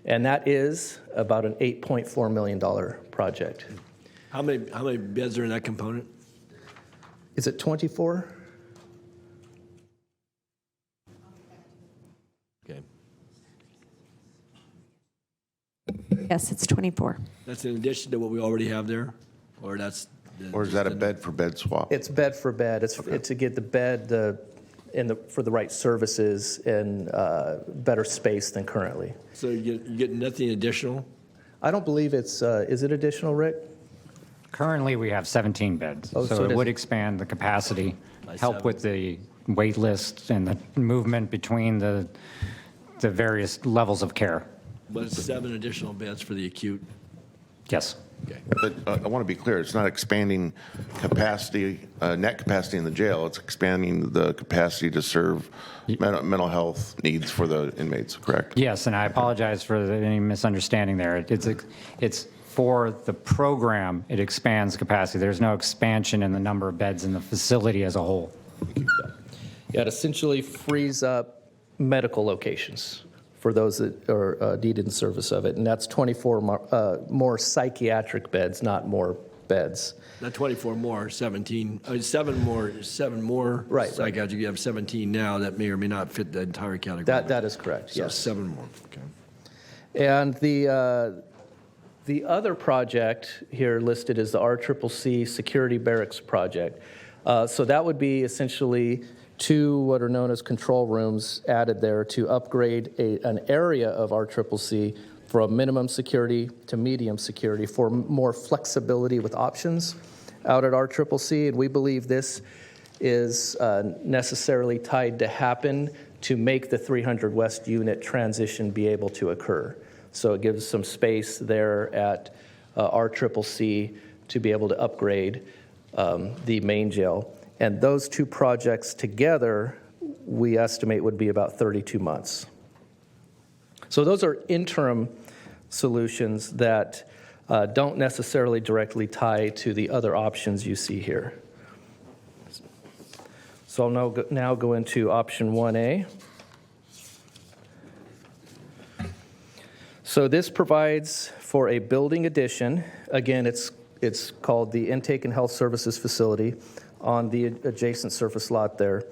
And that is about an $8.4 million project. How many beds are in that component? Is it 24? Okay. Yes, it's 24. That's in addition to what we already have there? Or that's... Or is that a bed for bed swap? It's bed for bed. It's to get the bed for the right services and better space than currently. So you get nothing additional? I don't believe it's, is it additional, Rick? Currently, we have 17 beds, Oh, so so it it is- would expand the capacity, By help 7. with the wait list and the movement between the various levels of care. But it's 7 additional beds for the acute? Yes. Okay. But I want to be clear, it's not expanding capacity, net capacity in the jail, it's expanding the capacity to serve mental health needs for the inmates, correct? Yes, and I apologize for any misunderstanding there. It's for the program, it expands capacity. There's no expansion in the number of beds in the facility as a whole. Yeah, it essentially frees up medical locations for those that are needed in service of it. And that's 24 more psychiatric beds, not more beds. Not 24 more, 17, 7 more. Right. Psychiatric, you have 17 now that may or may not fit the entire category. That is correct, So yes. 7 more, okay. And the other project here listed is the RCCC Security Barracks Project. So that would be essentially 2 what are known as control rooms added there to upgrade an area of RCCC from minimum security to medium security for more flexibility with options out at RCCC. And we believe this is necessarily tied to happen to make the 300 West unit transition be able to occur. So it gives some space there at RCCC to be able to upgrade the main jail. And those 2 projects together, we estimate would be about 32 months. So those are interim solutions that don't necessarily directly tie to the other options you see here. So I'll now go into option 1A. So this provides for a building addition. Again, it's called the Intake and Health Services Facility on the adjacent surface lot there.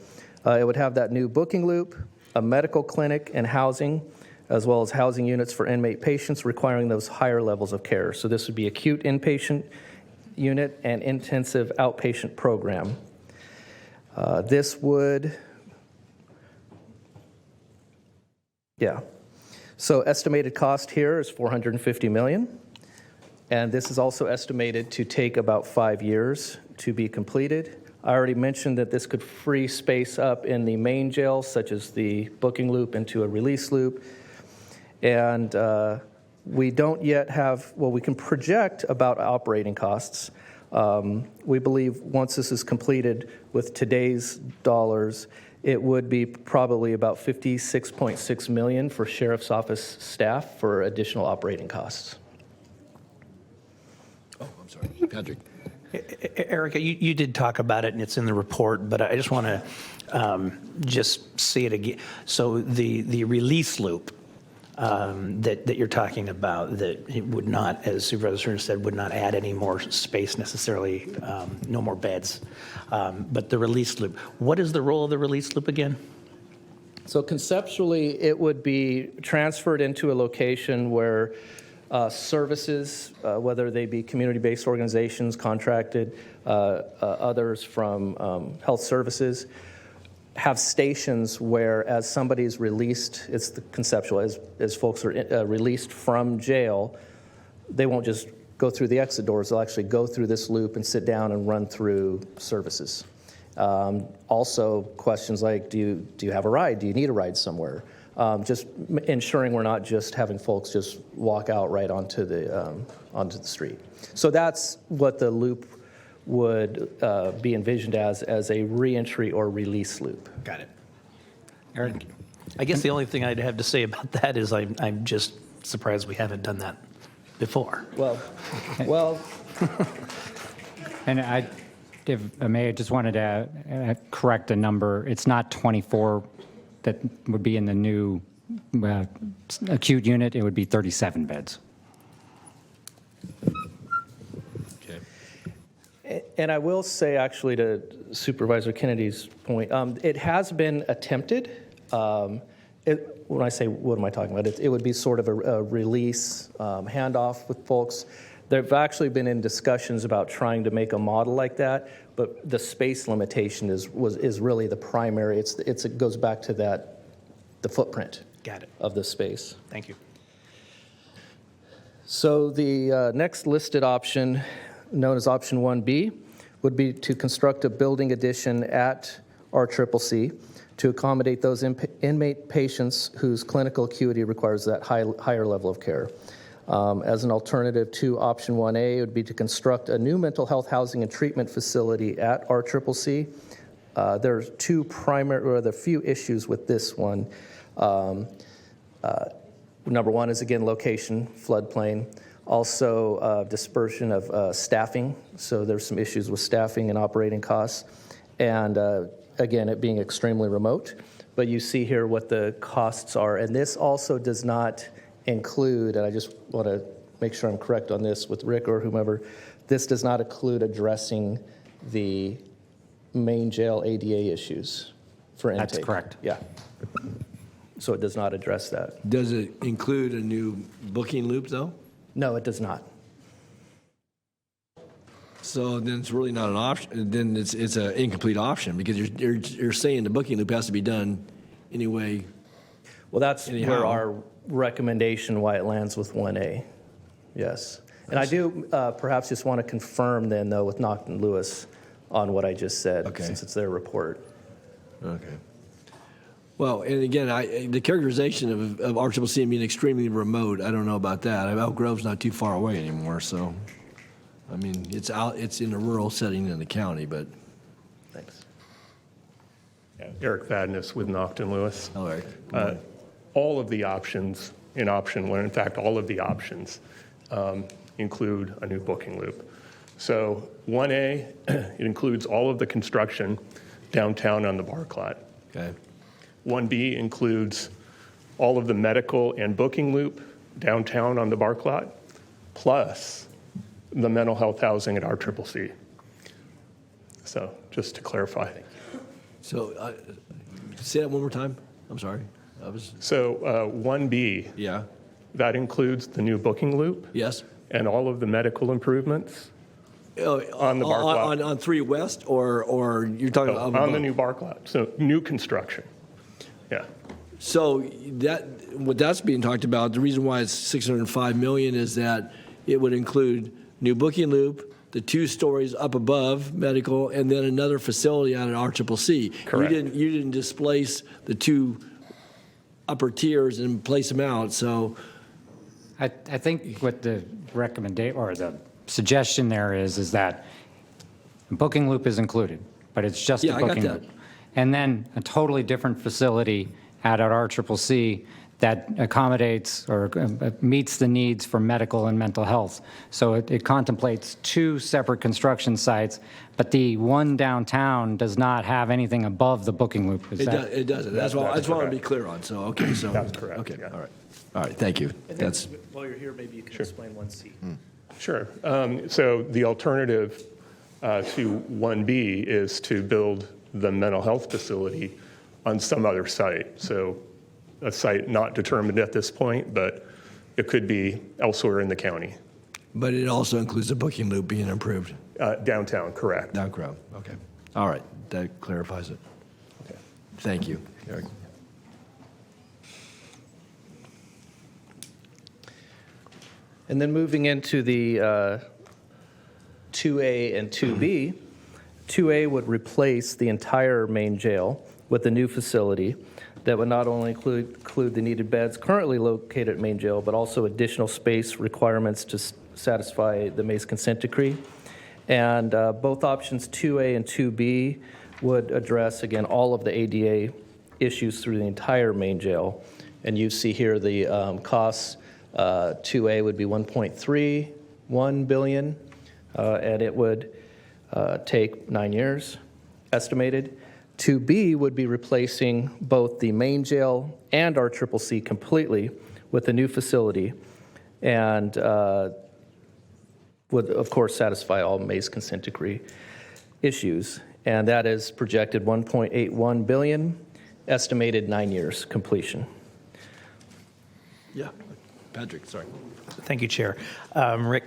It would have that new booking loop, a medical clinic and housing, as well as housing units for inmate patients requiring those higher levels of care. So this would be acute inpatient unit and intensive outpatient program. This would, So estimated cost here is $450 million. And this is also estimated to take about 5 years to be completed. I already mentioned that this could free space up in the main jail, such as the booking loop into a release loop. And we don't yet have, we can project about operating costs. We believe once this is completed with today's dollars, it would be probably about $56.6 million for Sheriff's Office staff for additional operating costs. Oh, I'm sorry. Patrick. Erica, you did talk about it, and it's in the report, but I just want to just see it again. So the release loop, that you're talking about, that it would not, as Supervisor Stern said, would not add any more space necessarily, no more beds. But the release loop, what is the role of the release loop again? So conceptually, it would be transferred into a location where services, whether they be community-based organizations, contracted, others from health services, have stations where as somebody's released, it's the conceptual, as folks are released from jail, they won't just go through the exit doors, they'll actually go through this loop and sit down and run through services. Also, questions like, do you have a ride? Do you need a ride somewhere? Just ensuring we're not just having folks just walk out right onto the street. So that's what the loop would be envisioned as a reentry or release loop. Got it. Eric? I guess the only thing I'd have to say about that is I'm just surprised we haven't done that before. Well. And if I may, I just wanted to correct a number. It's not 24 that would be in the new acute unit. It would be 37 beds. And I will say, actually, to Supervisor Kennedy's point, it has been attempted. When I say, what am I talking about? It would be sort of a release, handoff with folks. They've actually been in discussions about trying to make a model like that, but the space limitation is really the primary. It goes back to the footprint. Got it. Of the space. Thank you. So the next listed option, known as option 1B, would be to construct a building addition at RCCC to accommodate those inmate patients whose clinical acuity requires that higher level of care. As an alternative to option 1A, it would be to construct a new mental health housing and treatment facility at RCCC. There's there are a few issues with this one. Number one is, again, location, floodplain. Also, dispersion of staffing. So there's some issues with staffing and operating costs. And again, it being extremely remote. But you see here what the costs are. And this also does not include, and I just want to make sure I'm correct on this with Rick or whomever, this does not include addressing the main jail ADA issues for intake. That's correct. Yeah. So it does not address that. Does it include a new booking loop, though? No, it does not. So then it's really not an option. Then it's an incomplete option because you're saying the booking loop has to be done anyway. Well, that's where our recommendation, why it lands with 1A. Yes. And I do perhaps just want to confirm then, though, with Naughton Lewis on what I just said, since it's their report. Okay. Well, and again, the characterization of RCCC being extremely remote, I don't know about that. Elk Grove's not too far away anymore, so I mean, it's in a rural setting in the county, but thanks. Yeah, Eric Vadnais with Naughton Lewis. Hello, Eric. All of the options in option one, in fact, all of the options include a new booking loop. So 1A, it includes all of the construction downtown on the Barclay. Okay. 1B includes all of the medical and booking loop downtown on the Barclay, plus the mental health housing at RCCC. So just to clarify. So say that one more time. I'm sorry. So 1B, that includes the new booking loop. Yes. And all of the medical improvements on the Barclay. On 3 West, or you're talking about on the new Barclay. So new construction. Yeah. So what that's being talked about, the reason why it's $605 million is that it would include new booking loop, the 2 stories up above medical, and then another facility out at RCCC. Correct. You didn't displace the 2 upper tiers and place them out. So I think what the recommendation or the suggestion there is that booking loop is included, but it's just a booking loop. And then a totally different facility out at RCCC that accommodates or meets the needs for medical and mental health. So it contemplates 2 separate construction sites, but the one downtown does not have anything above the booking loop. It doesn't. That's what I want to be clear on. So, okay. So that's correct. Okay. Yeah. All right. All right, thank you. And then, That's while you're here, maybe you can explain 1C. Sure. So the alternative to 1B is to build the mental health facility on some other site. So a site not determined at this point, but it could be elsewhere in the county. But it also includes the booking loop being improved. Downtown, correct. Downtown, okay. All right, that clarifies it. Okay. Thank you, Eric. And then moving into the 2A and 2B, 2A would replace the entire main jail with a new facility that would not only include the needed beds currently located at main jail, but also additional space requirements to satisfy the Mays consent decree. And both options 2A and 2B would address, again, all of the ADA issues through the entire main jail. And you see here the costs. 2A would be $1.31 billion, and it would take 9 years, estimated. 2B would be replacing both the main jail and our CCC completely with a new facility, and would, of course, satisfy all Mays consent decree issues. And that is projected $1.81 billion, estimated 9 years completion. Yeah. Patrick, sorry. Thank you, Chair. Rick,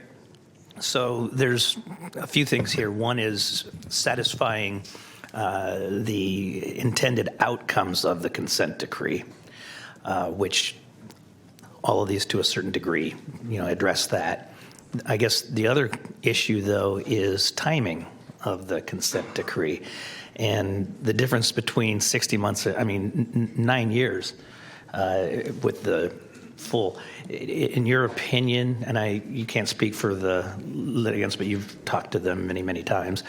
so there's a few things here. One is satisfying the intended outcomes of the consent decree, which all of these to a certain degree, address that. I guess the other issue, though, is timing of the consent decree and the difference between 60 months, 9 years with the full. In your opinion, and you can't speak for the litigants, but you've talked to them many, many times,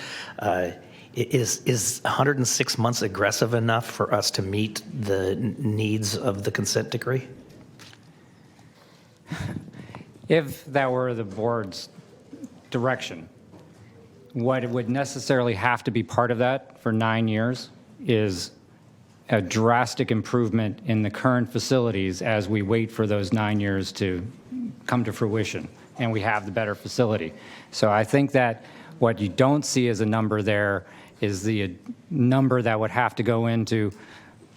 is 106 months aggressive enough for us to meet the needs of the consent decree? If that were the board's direction, what would necessarily have to be part of that for 9 years is a drastic improvement in the current facilities as we wait for those 9 years to come to fruition and we have the better facility. So I think that what you don't see as a number there is the number that would have to go into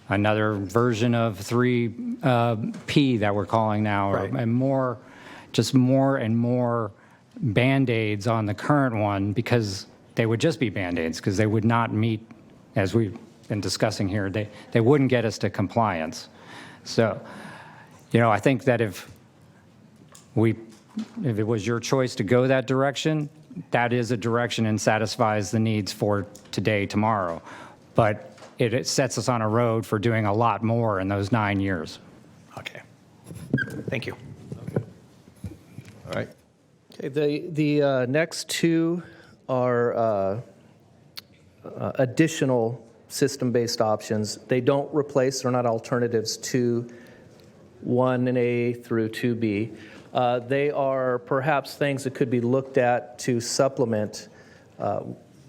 another version of 3P that we're calling now, Right. and more and more Band-Aids on the current one, because they would just be Band-Aids, because they would not meet, as we've been discussing here, they wouldn't get us to compliance. So, I think that if it was your choice to go that direction, that is a direction and satisfies the needs for today, tomorrow. But it sets us on a road for doing a lot more in those 9 years. Okay. Thank you. All right. Okay, the next two are additional system-based options. They don't replace, they're not alternatives to 1A through 2B. They are perhaps things that could be looked at to supplement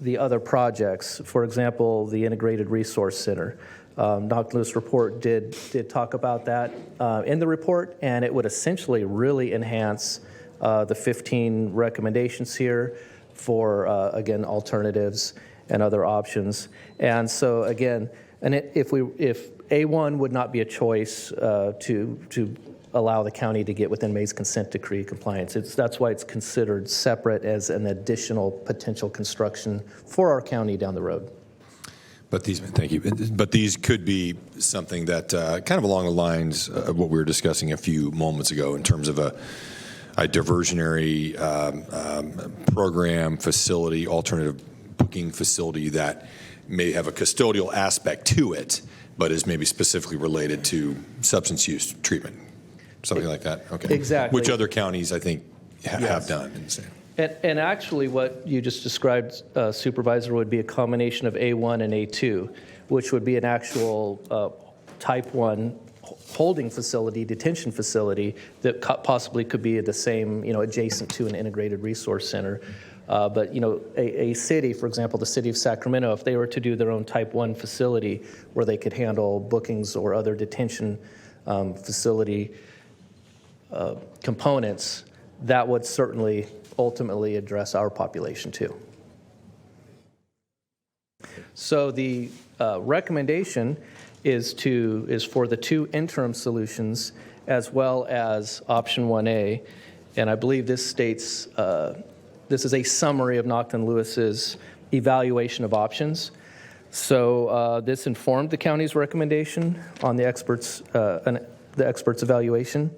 the other projects. For example, the Integrated Resource Center. Dr. Lewis' report did talk about that in the report, and it would essentially really enhance the 15 recommendations here for, again, alternatives and other options. And so, again, if A1 would not be a choice to allow the county to get within May's consent decree compliance, that's why it's considered separate as an additional potential construction for our county down the road. But thank you. But these could be something that kind of along the lines of what we were discussing a few moments ago in terms of a diversionary program, facility, alternative booking facility that may have a custodial aspect to it, but is maybe specifically related to substance use treatment, something like that. Okay. Exactly. Which other counties, I think, have done. And actually what you just described, Supervisor, would be a combination of A1 and A2, which would be an actual type 1 holding facility, detention facility that possibly could be the same, adjacent to an integrated resource center. But, a city, for example, the city of Sacramento, if they were to do their own type 1 facility where they could handle bookings or other detention facility components, that would certainly ultimately address our population too. So the recommendation is for the 2 interim solutions as well as option 1A, and I believe this states this is a summary of Naughton Lewis's evaluation of options. So this informed the county's recommendation on the experts' evaluation,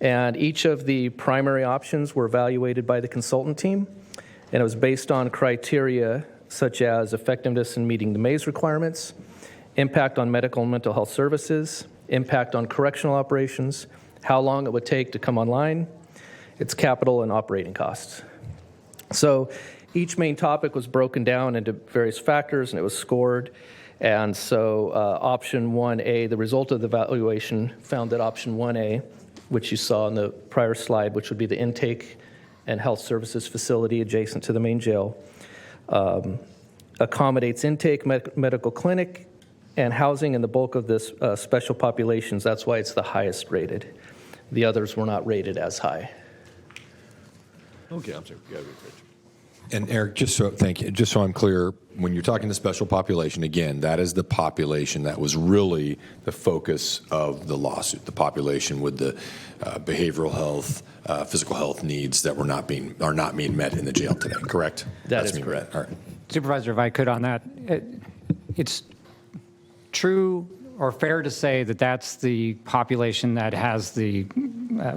and each of the primary options were evaluated by the consultant team, and it was based on criteria such as effectiveness in meeting the maze requirements, impact on medical and mental health services, impact on correctional operations, how long it would take to come online, its capital and operating costs. So each main topic was broken down into various factors, and it was scored. And so option 1A, the result of the evaluation found that option 1A, which you saw in the prior slide, which would be the intake and health services facility adjacent to the main jail, accommodates intake, medical clinic, and housing in the bulk of this special populations. That's why it's the highest rated. The others were not rated as high. Okay, I'm sorry. Yeah, And Eric, just so I'm clear, when you're talking to special population, again, that is the population that was really the focus of the lawsuit, the population with the behavioral health, physical health needs that are not being met in the jail today, correct? That's correct. All right. Supervisor, if I could on that, it's true or fair to say that that's the population that has the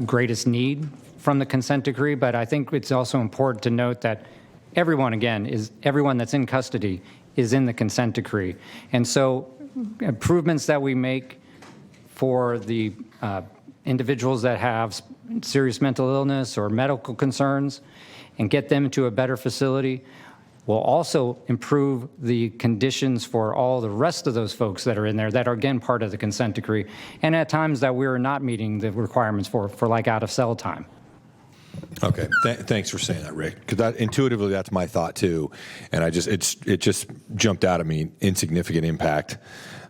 greatest need from the consent decree, but I think it's also important to note that everyone that's in custody is in the consent decree. And so improvements that we make for the individuals that have serious mental illness or medical concerns and get them to a better facility will also improve the conditions for all the rest of those folks that are in there that are, again, part of the consent decree, and at times that we're not meeting the requirements for like out-of-cell time. Okay, thanks for saying that, Rick. Because intuitively, that's my thought too, and it just jumped out at me. Insignificant impact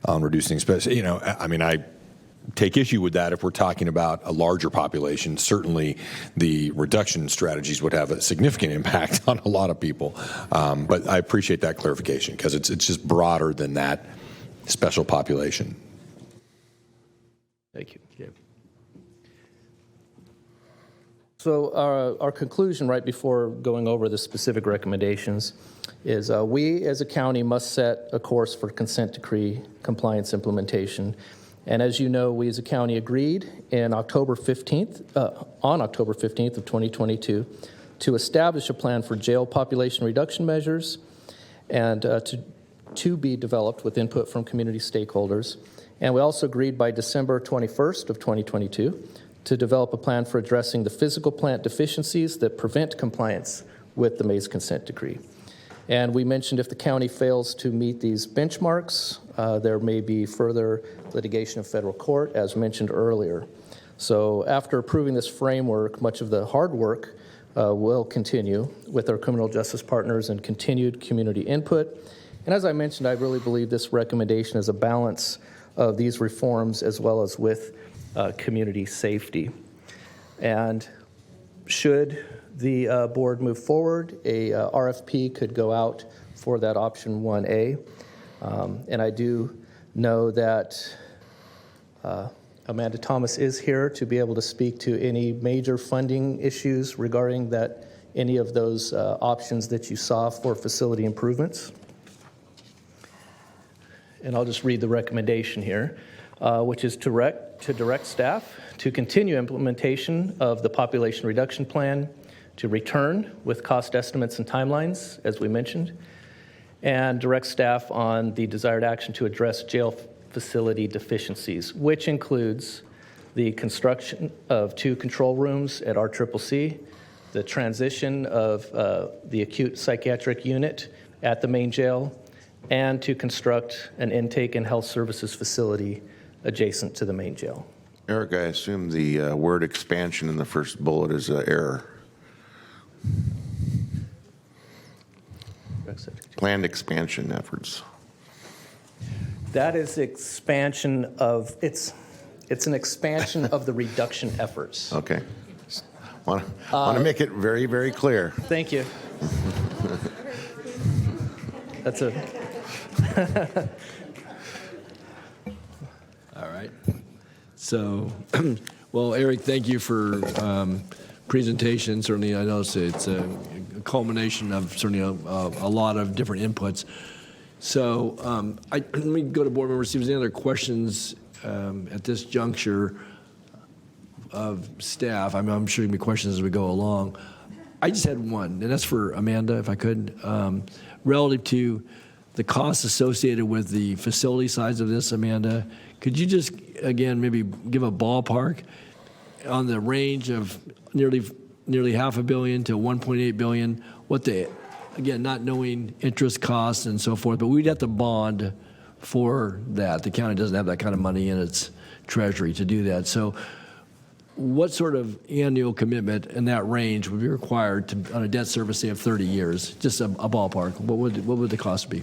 on reducing, especially I take issue with that if we're talking about a larger population. Certainly, the reduction strategies would have a significant impact on a lot of people. But I appreciate that clarification because it's just broader than that special population. Thank you. So our conclusion right before going over the specific recommendations is we as a county must set a course for consent decree compliance implementation. And as you know, we as a county agreed on October 15th of 2022 to establish a plan for jail population reduction measures and to be developed with input from community stakeholders. And we also agreed by December 21st of 2022 to develop a plan for addressing the physical plant deficiencies that prevent compliance with the maze consent decree. And we mentioned if the county fails to meet these benchmarks, there may be further litigation in federal court, as mentioned earlier. So after approving this framework, much of the hard work will continue with our criminal justice partners and continued community input. And as I mentioned, I really believe this recommendation is a balance of these reforms as well as with community safety. And should the board move forward, a RFP could go out for that option 1A. And I do know that Amanda Thomas is here to be able to speak to any major funding issues regarding that, any of those options that you saw for facility improvements. And I'll just read the recommendation here, which is to direct staff to continue implementation of the population reduction plan, to return with cost estimates and timelines, as we mentioned, and direct staff on the desired action to address jail facility deficiencies, which includes the construction of 2 control rooms at RCCC, the transition of the acute psychiatric unit at the main jail, and to construct an intake and health services facility adjacent to the main jail. Eric, I assume the word expansion in the first bullet is an error. Planned expansion efforts. That is expansion of, it's It's an expansion of the reduction efforts. Okay. Want to make it very, very clear. Thank you. That's a... All right. So, well, Eric, thank you for presentation. Certainly, I know it's a culmination of certainly a lot of different inputs. So let me go to board members, see if there's any other questions at this juncture of staff. I'm sure there'll be questions as we go along. I just had one, and that's for Amanda, if I could, relative to the costs associated with the facility size of this, Amanda. Could you just, again, maybe give a ballpark on the range of nearly $500 million to $1.8 billion, what the, again, not knowing interest costs and so forth, but we'd have to bond for that. The county doesn't have that kind of money in its treasury to do that. So what sort of annual commitment in that range would be required to, on a debt service, say, of 30 years? Just a ballpark. What would the cost be?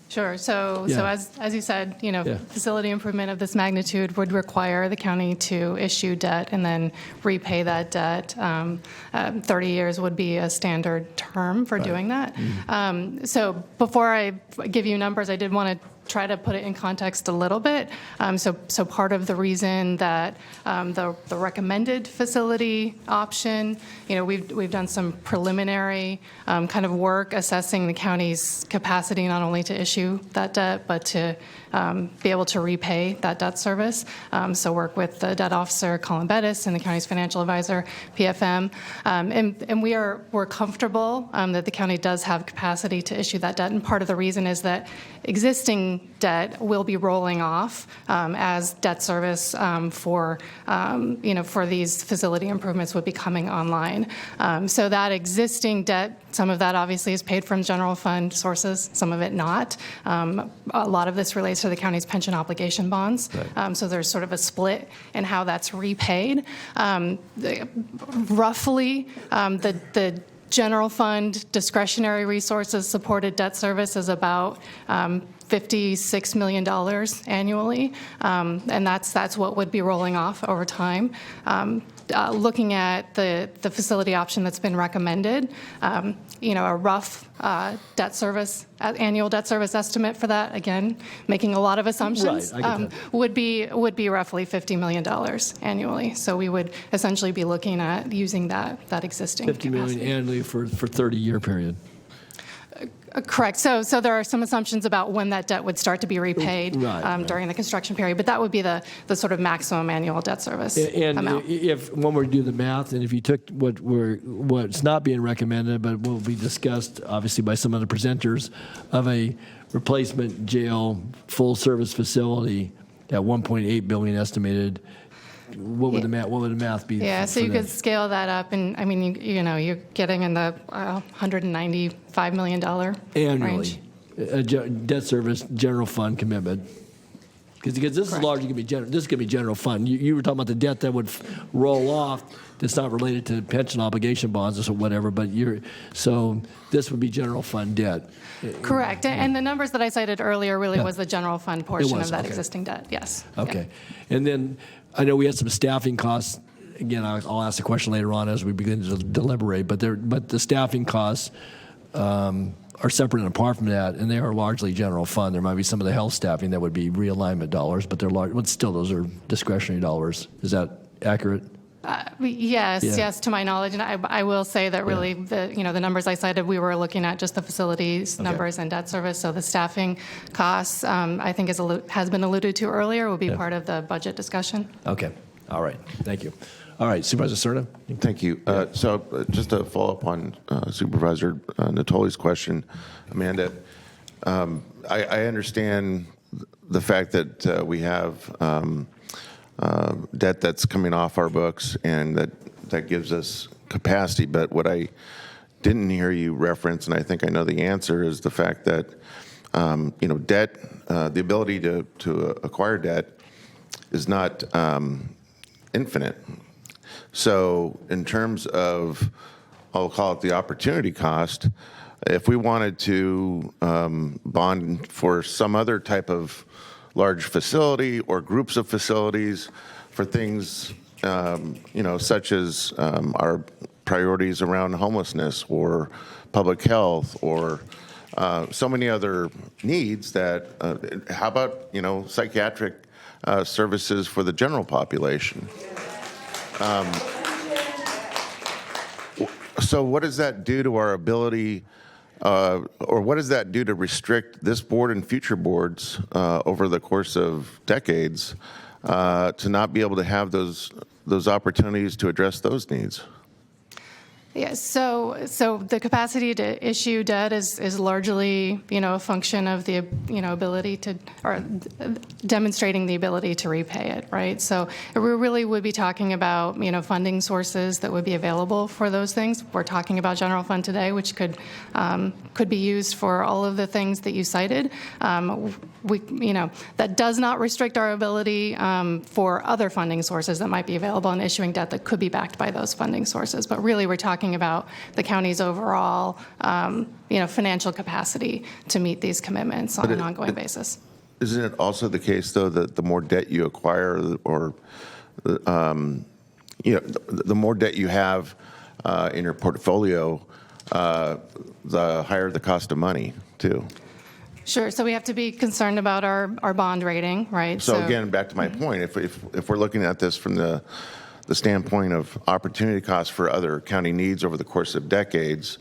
Sure. So as you said, Yeah. facility improvement of this magnitude would require the county to issue debt and then repay that debt. 30 years would be a standard term for doing that. So before I give you numbers, I did want to try to put it in context a little bit. So part of the reason that the recommended facility option, we've done some preliminary kind of work assessing the county's capacity not only to issue that debt, but to be able to repay that debt service. So work with the debt officer, Colin Bettis, and the county's financial advisor, PFM. And we're comfortable that the county does have capacity to issue that debt. And part of the reason is that existing debt will be rolling off as debt service for these facility improvements would be coming online. So that existing debt, some of that obviously is paid from general fund sources, some of it not. A lot of this relates to the county's pension obligation bonds. Right. So there's sort of a split in how that's repaid. Roughly, the general fund discretionary resources supported debt service is about $56 million annually, and that's what would be rolling off over time. Looking at the facility option that's been recommended, a rough annual debt service estimate for that, again, making a lot of assumptions, Right, would be roughly $50 million annually. So we would essentially be looking at using that existing $50 million capacity. annually for 30-year period. Correct. So there are some assumptions about when that debt would start to be repaid Right. during the construction period, but that would be the sort of maximum annual debt service And amount. if when we do the math, and if you took what's not being recommended, but will be discussed obviously by some of the presenters, of a replacement jail full service facility at $1.8 billion estimated, what would the math be? Yeah, so for you that? could scale that up, and I mean, you're getting in the $195 million Annually, range. debt service general fund commitment. Because this is largely going to be this is going to be general fund. You were talking about the debt that would roll off that's not related to pension obligation bonds or whatever, but so this would be general fund debt. Correct, and the numbers that I cited earlier really was the general fund portion of that okay. existing debt. Yes. Okay, and then I know we had some staffing costs. Again, I'll ask the question later on as we begin to deliberate. But the staffing costs are separate and apart from that, and they are largely general fund. There might be some of the health staffing that would be realignment dollars, but they're large. But still, those are discretionary dollars. Is that accurate? Yes, to my knowledge, and I will say that really the numbers I cited, we were looking at just the facilities numbers and debt service. So the staffing costs, I think, has been alluded to earlier, will be part of the budget discussion. Okay, all right, thank you. All right, Supervisor Serna. Thank you. So just to follow up on Supervisor Natoli's question, Amanda, I understand the fact that we have debt that's coming off our books and that gives us capacity. But what I didn't hear you reference, and I think I know the answer, is the fact that debt, the ability to acquire debt is not infinite. So in terms of, I'll call it the opportunity cost, if we wanted to bond for some other type of large facility or groups of facilities for things, such as our priorities around homelessness or public health or so many other needs that, how about, psychiatric services for the general population? So what does that do to our ability, or what does that do to restrict this board and future boards over the course of decades to not be able to have those opportunities to address those needs? Yes, so the capacity to issue debt is largely, a function of the, ability to, or demonstrating the ability to repay it, right? So we really would be talking about, funding sources that would be available for those things. We're talking about general fund today, which could be used for all of the things that you cited. That does not restrict our ability for other funding sources that might be available in issuing debt that could be backed by those funding sources. But really, we're talking about the county's overall, financial capacity to meet these commitments on an ongoing basis. Isn't it also the case, though, that the more debt you acquire, or the more debt you have in your portfolio, the higher the cost of money, too? Sure. So we have to be concerned about our bond rating, right? So again, back to my point, if we're looking at this from the standpoint of opportunity costs for other county needs over the course of decades,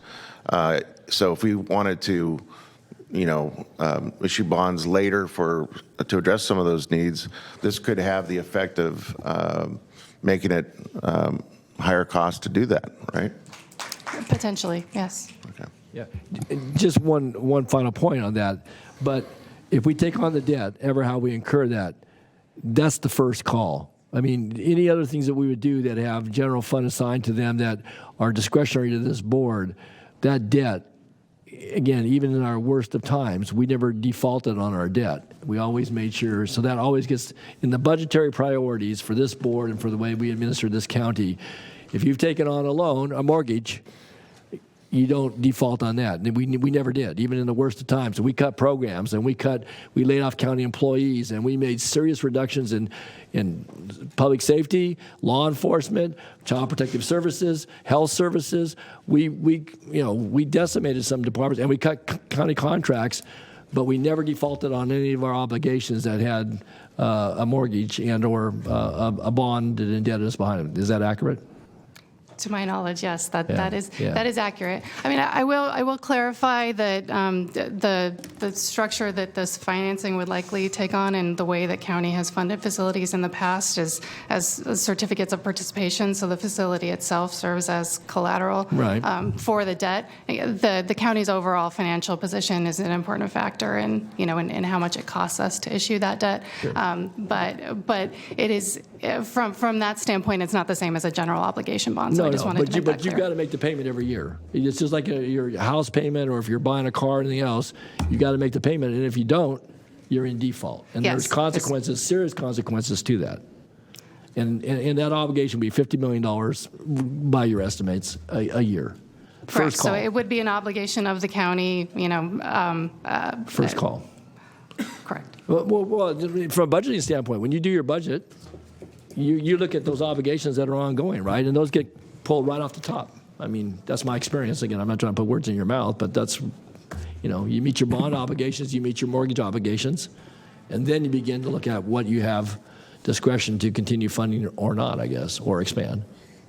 so if we wanted to, issue bonds later to address some of those needs, this could have the effect of making it higher cost to do that, right? Potentially, yes. Okay. Yeah, just one final point on that. But if we take on the debt, ever how we incur that, that's the first call. I mean, any other things that we would do that have general fund assigned to them that are discretionary to this board, that debt, again, even in our worst of times, we never defaulted on our debt. We always made sure, so that always gets in the budgetary priorities for this board and for the way we administer this county. If you've taken on a loan, a mortgage, you don't default on that. And we never did, even in the worst of times. And we cut programs, and we laid off county employees, and we made serious reductions in public safety, law enforcement, child protective services, health services. We decimated some departments, and we cut county contracts, but we never defaulted on any of our obligations that had a mortgage and or a bond that indebted us behind them. Is that accurate? To my knowledge, yes, that is accurate. I mean, I will clarify that the structure that this financing would likely take on and the way that county has funded facilities in the past is as certificates of participation. So the facility itself serves as collateral for the debt. The county's overall financial position is an important factor in how much it costs us to issue that debt. Sure. But it is from that standpoint, it's not the same as a general obligation bond. So I just wanted to make that but clear. you've got to make the payment every year. It's just like your house payment, or if you're buying a car or anything else, you got to make the payment. And if you don't, you're in default. And there's consequences, serious consequences to that. And that obligation would be $50 million by your estimates a year. Correct. First call. So it would be an obligation of the county, First call. Correct. Well, from a budgeting standpoint, when you do your budget, you look at those obligations that are ongoing, right? And those get pulled right off the top. I mean, that's my experience. Again, I'm not trying to put words in your mouth, but that's, you meet your bond obligations, you meet your mortgage obligations, and then you begin to look at what you have discretion to continue funding or not, I guess, or expand.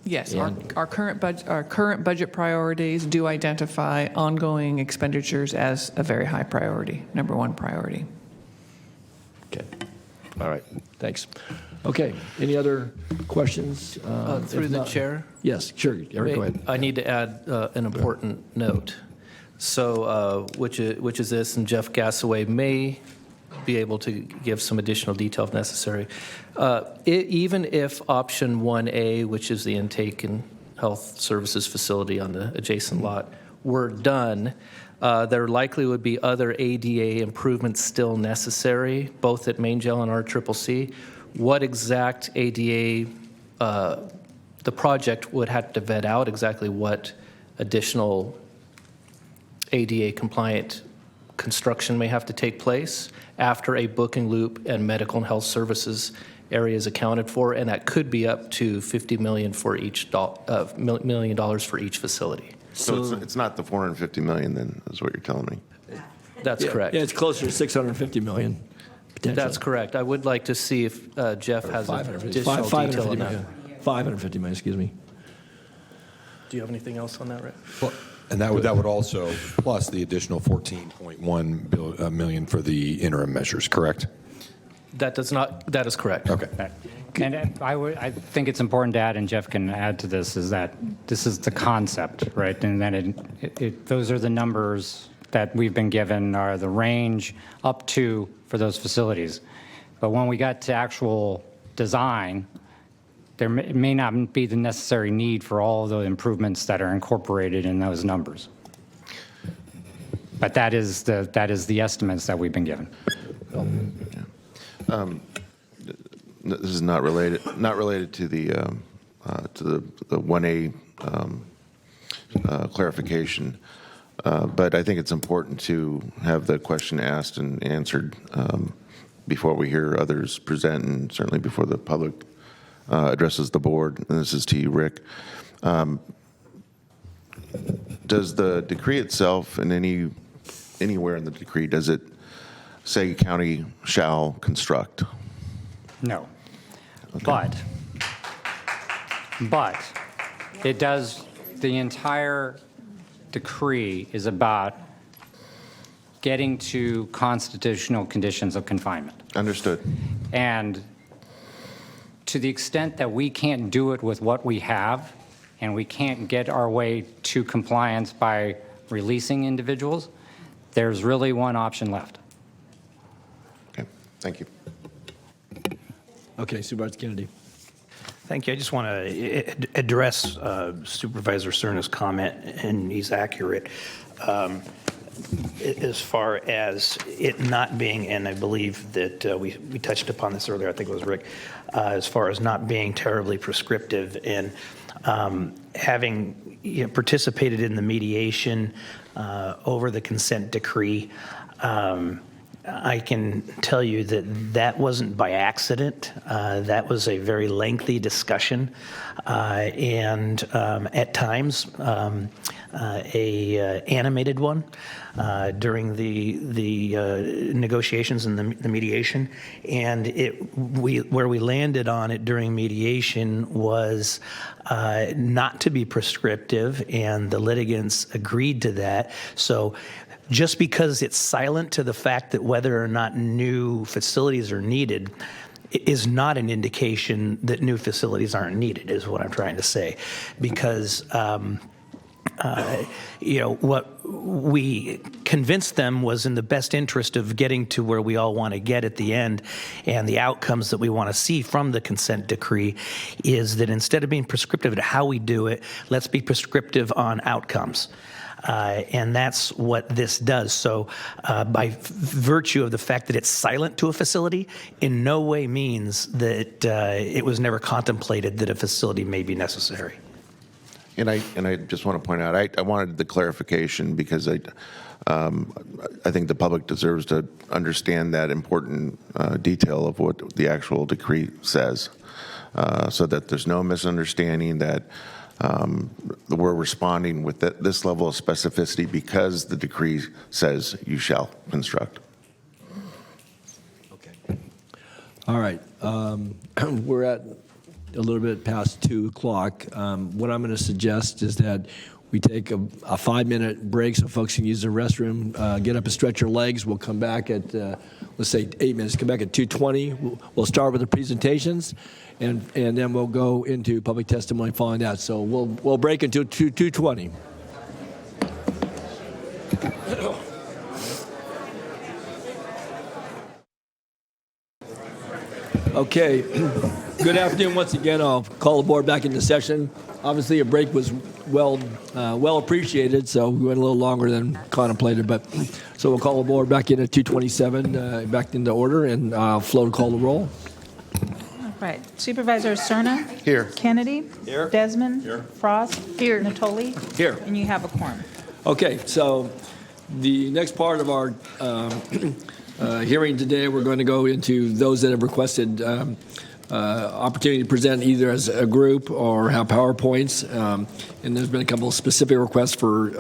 Yes, our current budget priorities do identify ongoing expenditures as a very high priority, number one priority. Okay. All right. Thanks. Okay. Any other questions? Through the chair? Yes, sure. Eric, go ahead. I need to add an important note. So, which is this, and Jeff Gassaway may be able to give some additional detail if necessary. Even if option 1A, which is the intake and health services facility on the adjacent lot, were done, there likely would be other ADA improvements still necessary, both at Main Jail and RCCC. What exact ADA, the project would have to vet out exactly what additional ADA compliant construction may have to take place after a booking loop and medical and health services areas accounted for, and that could be up to $50 million for each million dollars for each facility. So it's not the 450 million then, is what you're telling me? That's correct. Yeah, it's closer to 650 million. That's correct. I would like to see if Jeff has additional detail on that. 550 million, excuse me. Do you have anything else on that, Rick? Well, and that would also plus the additional 14.1 million for the interim measures, correct? That is correct. Okay. And I think it's important to add, and Jeff can add to this, is that this is the concept, right? And then those are the numbers that we've been given, are the range up to for those facilities. But when we got to actual design, there may not be the necessary need for all of the improvements that are incorporated in those numbers. But that is the estimates that we've been given. This is not related to the 1A clarification, but I think it's important to have the question asked and answered before we hear others present, and certainly before the public addresses the board. And this is to you, Rick. Does the decree itself, and anywhere in the decree, does it say county shall construct? No. Okay. But it does, the entire decree is about getting to constitutional conditions of confinement. Understood. And to the extent that we can't do it with what we have, and we can't get our way to compliance by releasing individuals, there's really one option left. Okay, thank you. Okay, Supervisor Kennedy. Thank you. I just want to address Supervisor Cerna's comment, and he's accurate. As far as it not being, and I believe that we touched upon this earlier, I think it was Rick, as far as not being terribly prescriptive, and having participated in the mediation over the consent decree, I can tell you that that wasn't by accident. That was a very lengthy discussion, and at times a animated one during the negotiations and the mediation. And where we landed on it during mediation was not to be prescriptive, and the litigants agreed to that. So just because it's silent to the fact that whether or not new facilities are needed is not an indication that new facilities aren't needed, is what I'm trying to say. Because, what we convinced them was in the best interest of getting to where we all want to get at the end, and the outcomes that we want to see from the consent decree is that instead of being prescriptive at how we do it, let's be prescriptive on outcomes. And that's what this does. So by virtue of the fact that it's silent to a facility, in no way means that it was never contemplated that a facility may be necessary. And I just want to point out, I wanted the clarification because I think the public deserves to understand that important detail of what the actual decree says, so that there's no misunderstanding that we're responding with this level of specificity because the decree says you shall construct. Okay. All right. We're at a little bit past 2 o'clock. What I'm going to suggest is that we take a 5-minute break so folks can use the restroom, get up and stretch your legs. We'll come back at, let's say, 8 minutes. Come back at 2:20. We'll start with the presentations, and then we'll go into public testimony following that. So we'll break until 2:20. Okay. Good afternoon once again. I'll call the board back into session. Obviously, a break was well appreciated, so we went a little longer than contemplated. But so we'll call the board back in at 2:27, back into order, and Flo to call the roll. All right. Supervisors Cerna? Here. Kennedy? Here. Desmond? Here. Frost? Here. Natoli? Here. And you have a quorum. Okay, so the next part of our hearing today, we're going to go into those that have requested opportunity to present either as a group or have PowerPoints. And there's been a couple of specific requests for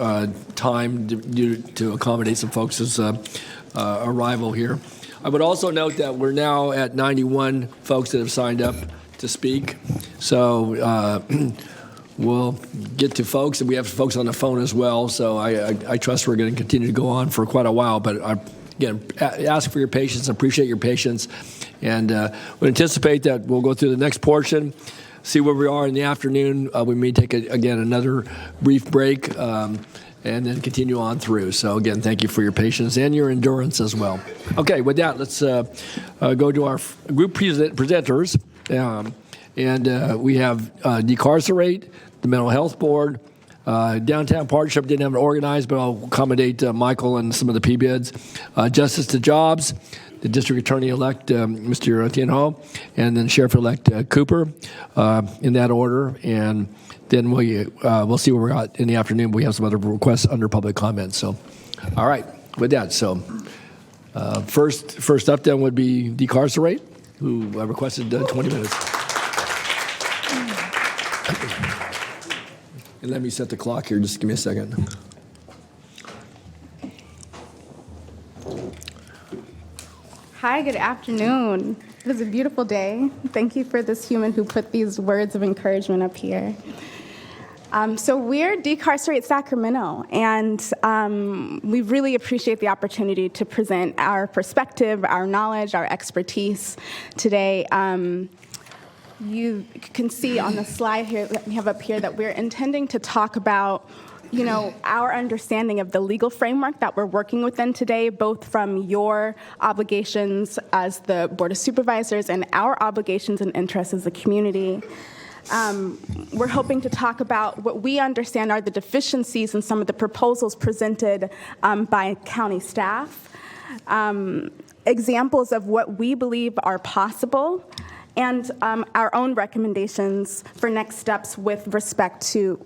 time to accommodate some folks' arrival here. I would also note that we're now at 91 folks that have signed up to speak. So we'll get to folks, and we have folks on the phone as well. So I trust we're going to continue to go on for quite a while. But again, ask for your patience, appreciate your patience. And we anticipate that we'll go through the next portion, see where we are in the afternoon. We may take, again, another brief break and then continue on through. So, again, thank you for your patience and your endurance as well. Okay, with that, let's go to our group presenters. And we have Decarcerate, the Mental Health Board, Downtown Partnership didn't have it organized, but I'll accommodate Michael and some of the PBIDs. Justice to Jobs, the District Attorney-elect, Mr. Tianho, and then Sheriff-elect Cooper, in that order. And then we'll see where we're at in the afternoon. We have some other requests under public comment. So, all right, with that, so first up then would be Decarcerate, who requested 20 minutes. And let me set the clock here. Just give me a second. Hi, good afternoon. It is a beautiful day. Thank you for this human who put these words of encouragement up here. So we're Decarcerate Sacramento, and we really appreciate the opportunity to present our perspective, our knowledge, our expertise today. You can see on the slide here that we have up here that we're intending to talk about, our understanding of the legal framework that we're working within today, both from your obligations as the Board of Supervisors and our obligations and interests as a community. We're hoping to talk about what we understand are the deficiencies in some of the proposals presented by county staff, examples of what we believe are possible, and our own recommendations for next steps with respect to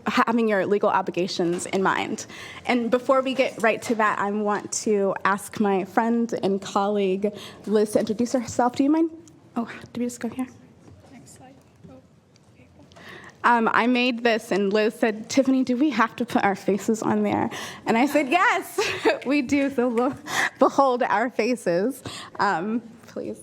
having your legal obligations in mind. And before we get right to that, I want to ask my friend and colleague, Liz, to introduce herself. Do you mind? Oh, do we just go here? Next slide. I made this, and Liz said, Tiffany, do we have to put our faces on there? And I said, yes, we do, so behold our faces. Please.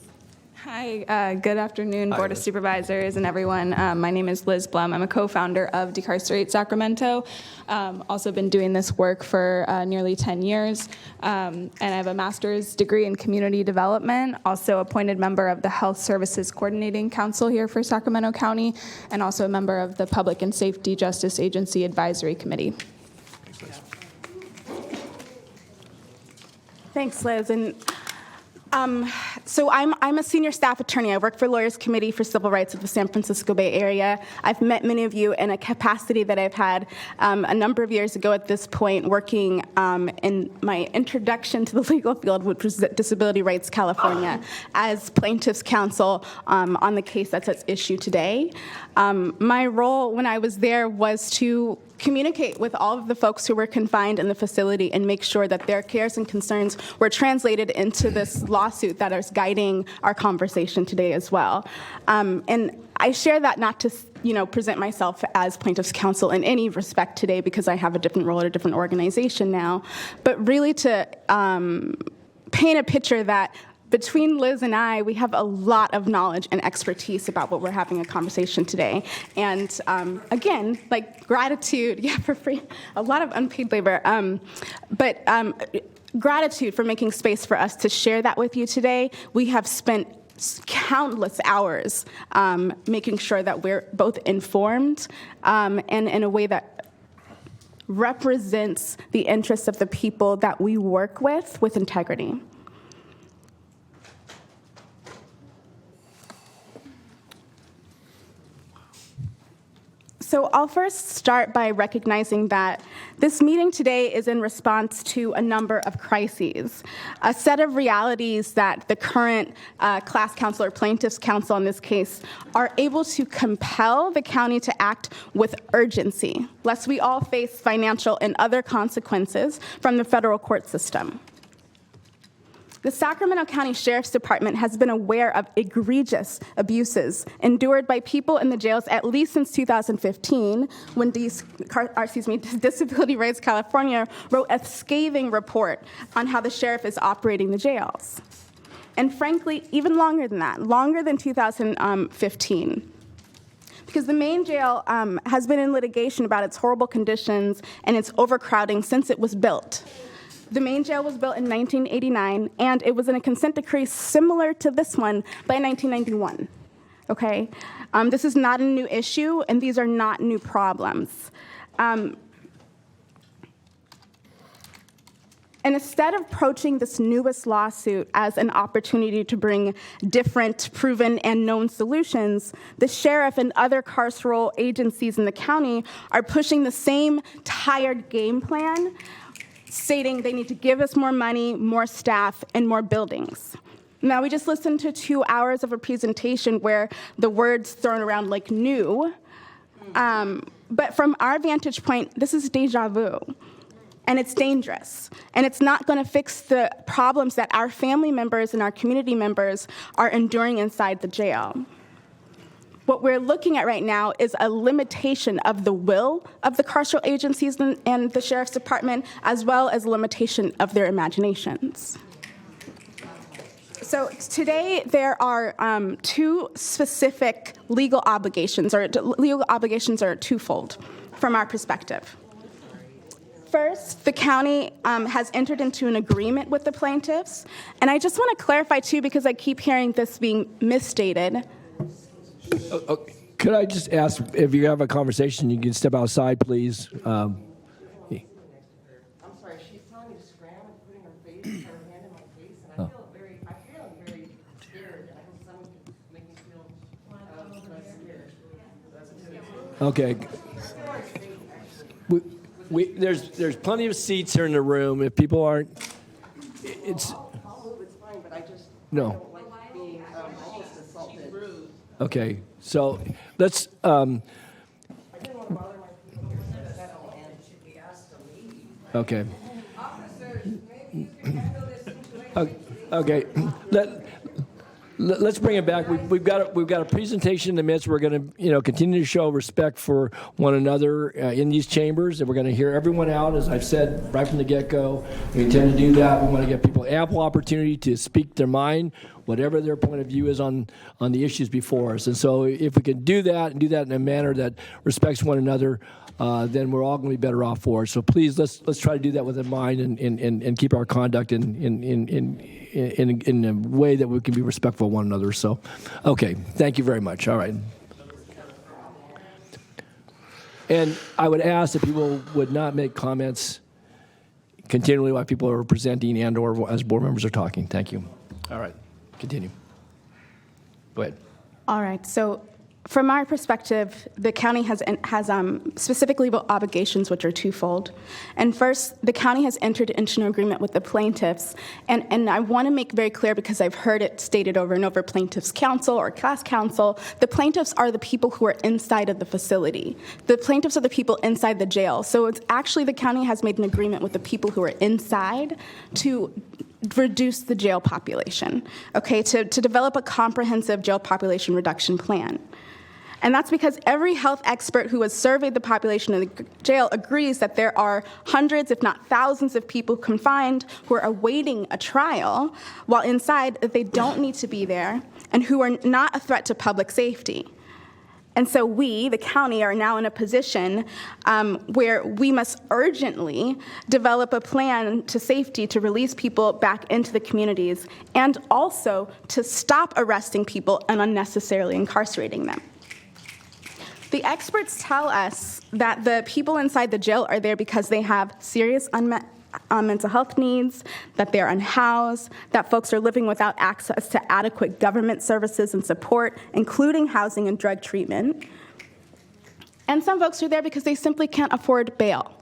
Hi, good afternoon, Board of Supervisors and everyone. My name is Liz Blum. I'm a co-founder of Decarcerate Sacramento. Also been doing this work for nearly 10 years. And I have a master's degree in community development, also appointed member of the Health Services Coordinating Council here for Sacramento County, and also a member of the Public and Safety Justice Agency Advisory Committee. Thanks, Liz. And so I'm a senior staff attorney. I work for Lawyers Committee for Civil Rights of the San Francisco Bay Area. I've met many of you in a capacity that I've had a number of years ago at this point, working in my introduction to the legal field, which was Disability Rights California, as plaintiff's counsel on the case that's at issue today. My role when I was there was to communicate with all of the folks who were confined in the facility and make sure that their cares and concerns were translated into this lawsuit that is guiding our conversation today as well. And I share that not to present myself as plaintiff's counsel in any respect today, because I have a different role at a different organization now, but really to paint a picture that between Liz and I, we have a lot of knowledge and expertise about what we're having a conversation today. And again, like gratitude, for free, a lot of unpaid labor, but gratitude for making space for us to share that with you today. We have spent countless hours making sure that we're both informed and in a way that represents the interests of the people that we work with integrity. So I'll first start by recognizing that this meeting today is in response to a number of crises, a set of realities that the current class counsel or plaintiff's counsel in this case are able to compel the county to act with urgency, lest we all face financial and other consequences from the federal court system. The Sacramento County Sheriff's Department has been aware of egregious abuses endured by people in the jails at least since 2015, when Disability Rights California wrote a scathing report on how the sheriff is operating the jails. And frankly, even longer than that, longer than 2015. Because the main jail has been in litigation about its horrible conditions and its overcrowding since it was built. The main jail was built in 1989, and it was in a consent decree similar to this one by 1991. Okay? This is not a new issue, and these are not new problems. And instead of approaching this newest lawsuit as an opportunity to bring different, proven, and known solutions, the sheriff and other carceral agencies in the county are pushing the same tired game plan, stating they need to give us more money, more staff, and more buildings. Now, we just listened to 2 hours of a presentation where the words thrown around like new, but from our vantage point, this is deja vu. And it's dangerous. And it's not going to fix the problems that our family members and our community members are enduring inside the jail. What we're looking at right now is a limitation of the will of the carceral agencies and the sheriff's department, as well as limitation of their imaginations. So today there are two specific legal obligations, or legal obligations are twofold from our perspective. First, the county has entered into an agreement with the plaintiffs. And I just want to clarify, too, because I keep hearing this being misstated. Could I just ask, if you have a conversation, you can step outside, please? I'm sorry, she's telling me to scram and putting her hand in my face, and I feel very scared. I hope someone can make me feel less scared. Okay. There's plenty of seats here in the room. If people aren't, it's fine, but I just no. don't like being almost assaulted. Okay, so let's. Okay. Okay. Let's bring it back. We've got a presentation in the midst. We're going to continue to show respect for one another in these chambers, and we're going to hear everyone out. As I've said right from the get-go, we intend to do that. We want to give people ample opportunity to speak their mind, whatever their point of view is on the issues before us. And so, if we can do that and do that in a manner that respects one another, then we're all going to be better off for it. So please, let's try to do that with in mind and keep our conduct in a way that we can be respectful of one another. So, okay, thank you very much. All right. And I would ask that people would not make comments continually while people are presenting and/or as board members are talking. Thank you. All right, continue. Go ahead. All right, so from our perspective, the county has specific legal obligations, which are twofold. And first, the county has entered into an agreement with the plaintiffs. And I want to make very clear, because I've heard it stated over and over, plaintiffs' counsel or class counsel, the plaintiffs are the people who are inside of the facility. The plaintiffs are the people inside the jail. So it's actually the county has made an agreement with the people who are inside to reduce the jail population, okay, to develop a comprehensive jail population reduction plan. And that's because every health expert who has surveyed the population in the jail agrees that there are hundreds, if not thousands, of people confined who are awaiting a trial, while inside that they don't need to be there, and who are not a threat to public safety. And so we, the county, are now in a position where we must urgently develop a plan to safety to release people back into the communities, and also to stop arresting people and unnecessarily incarcerating them. The experts tell us that the people inside the jail are there because they have serious unmet mental health needs, that they're unhoused, that folks are living without access to adequate government services and support, including housing and drug treatment. And some folks are there because they simply can't afford bail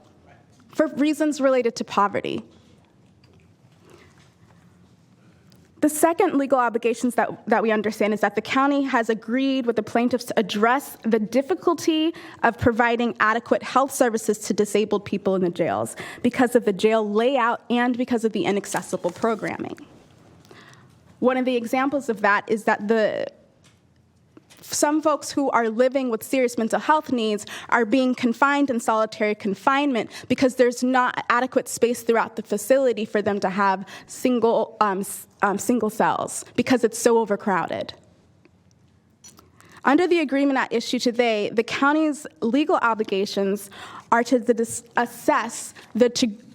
for reasons related to poverty. The second legal obligations that we understand is that the county has agreed with the plaintiffs to address the difficulty of providing adequate health services to disabled people in the jails because of the jail layout and because of the inaccessible programming. One of the examples of that is that some folks who are living with serious mental health needs are being confined in solitary confinement because there's not adequate space throughout the facility for them to have single cells because it's so overcrowded. Under the agreement at issue today, the county's legal obligations are to assess the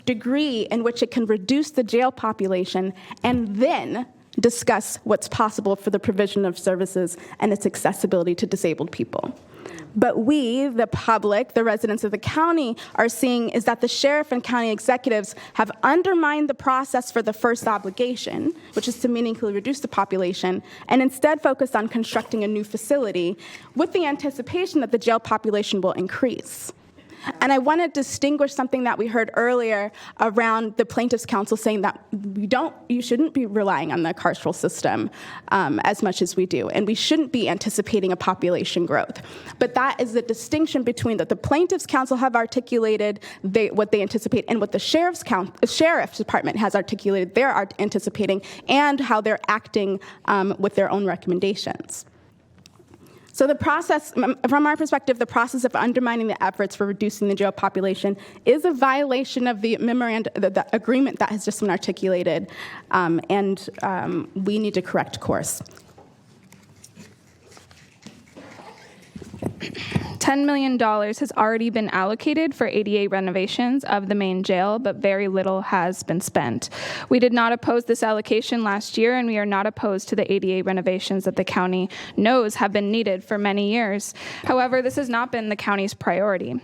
degree in which it can reduce the jail population and then discuss what's possible for the provision of services and its accessibility to disabled people. But we, the public, the residents of the county, are seeing is that the sheriff and county executives have undermined the process for the first obligation, which is to meaningfully reduce the population, and instead focused on constructing a new facility with the anticipation that the jail population will increase. And I want to distinguish something that we heard earlier around the plaintiff's counsel saying that you shouldn't be relying on the carceral system as much as we do, and we shouldn't be anticipating a population growth. But that is the distinction between that the plaintiff's counsel have articulated what they anticipate and what the sheriff's department has articulated they're anticipating and how they're acting with their own recommendations. So the process, from our perspective, the process of undermining the efforts for reducing the jail population is a violation of the memorandum, the agreement that has just been articulated, and we need to correct course. $10 million has already been allocated for ADA renovations of the main jail, but very little has been spent. We did not oppose this allocation last year, and we are not opposed to the ADA renovations that the county knows have been needed for many years. However, this has not been the county's priority.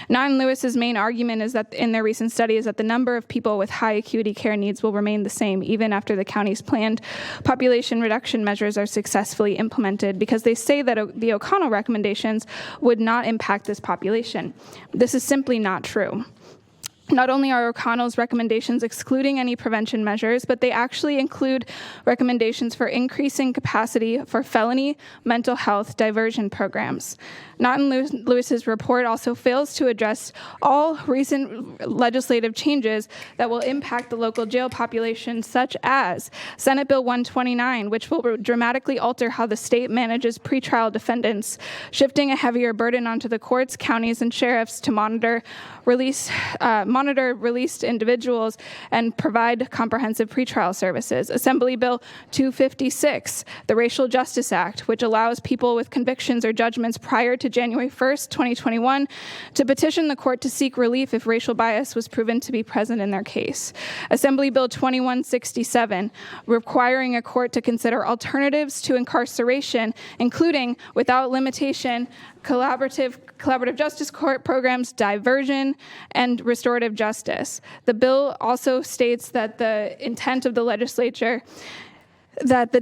Naughton Lewis's main argument is that in their recent study is that the number of people with high acuity care needs will remain the same even after the county's planned population reduction measures are successfully implemented, because they say that the O'Connell recommendations would not impact this population. This is simply not true. Not only are O'Connell's recommendations excluding any prevention measures, but they actually include recommendations for increasing capacity for felony mental health diversion programs. Naughton Lewis's report also fails to address all recent legislative changes that will impact the local jail population, such as Senate Bill 129, which will dramatically alter how the state manages pretrial defendants, shifting a heavier burden onto the courts, counties, and sheriffs to monitor released individuals and provide comprehensive pretrial services. Assembly Bill 256, the Racial Justice Act, which allows people with convictions or judgments prior to January 1st, 2021, to petition the court to seek relief if racial bias was proven to be present in their case. Assembly Bill 2167, requiring a court to consider alternatives to incarceration, including, without limitation, collaborative justice court programs, diversion, and restorative justice. The bill also states that the intent of the legislature, the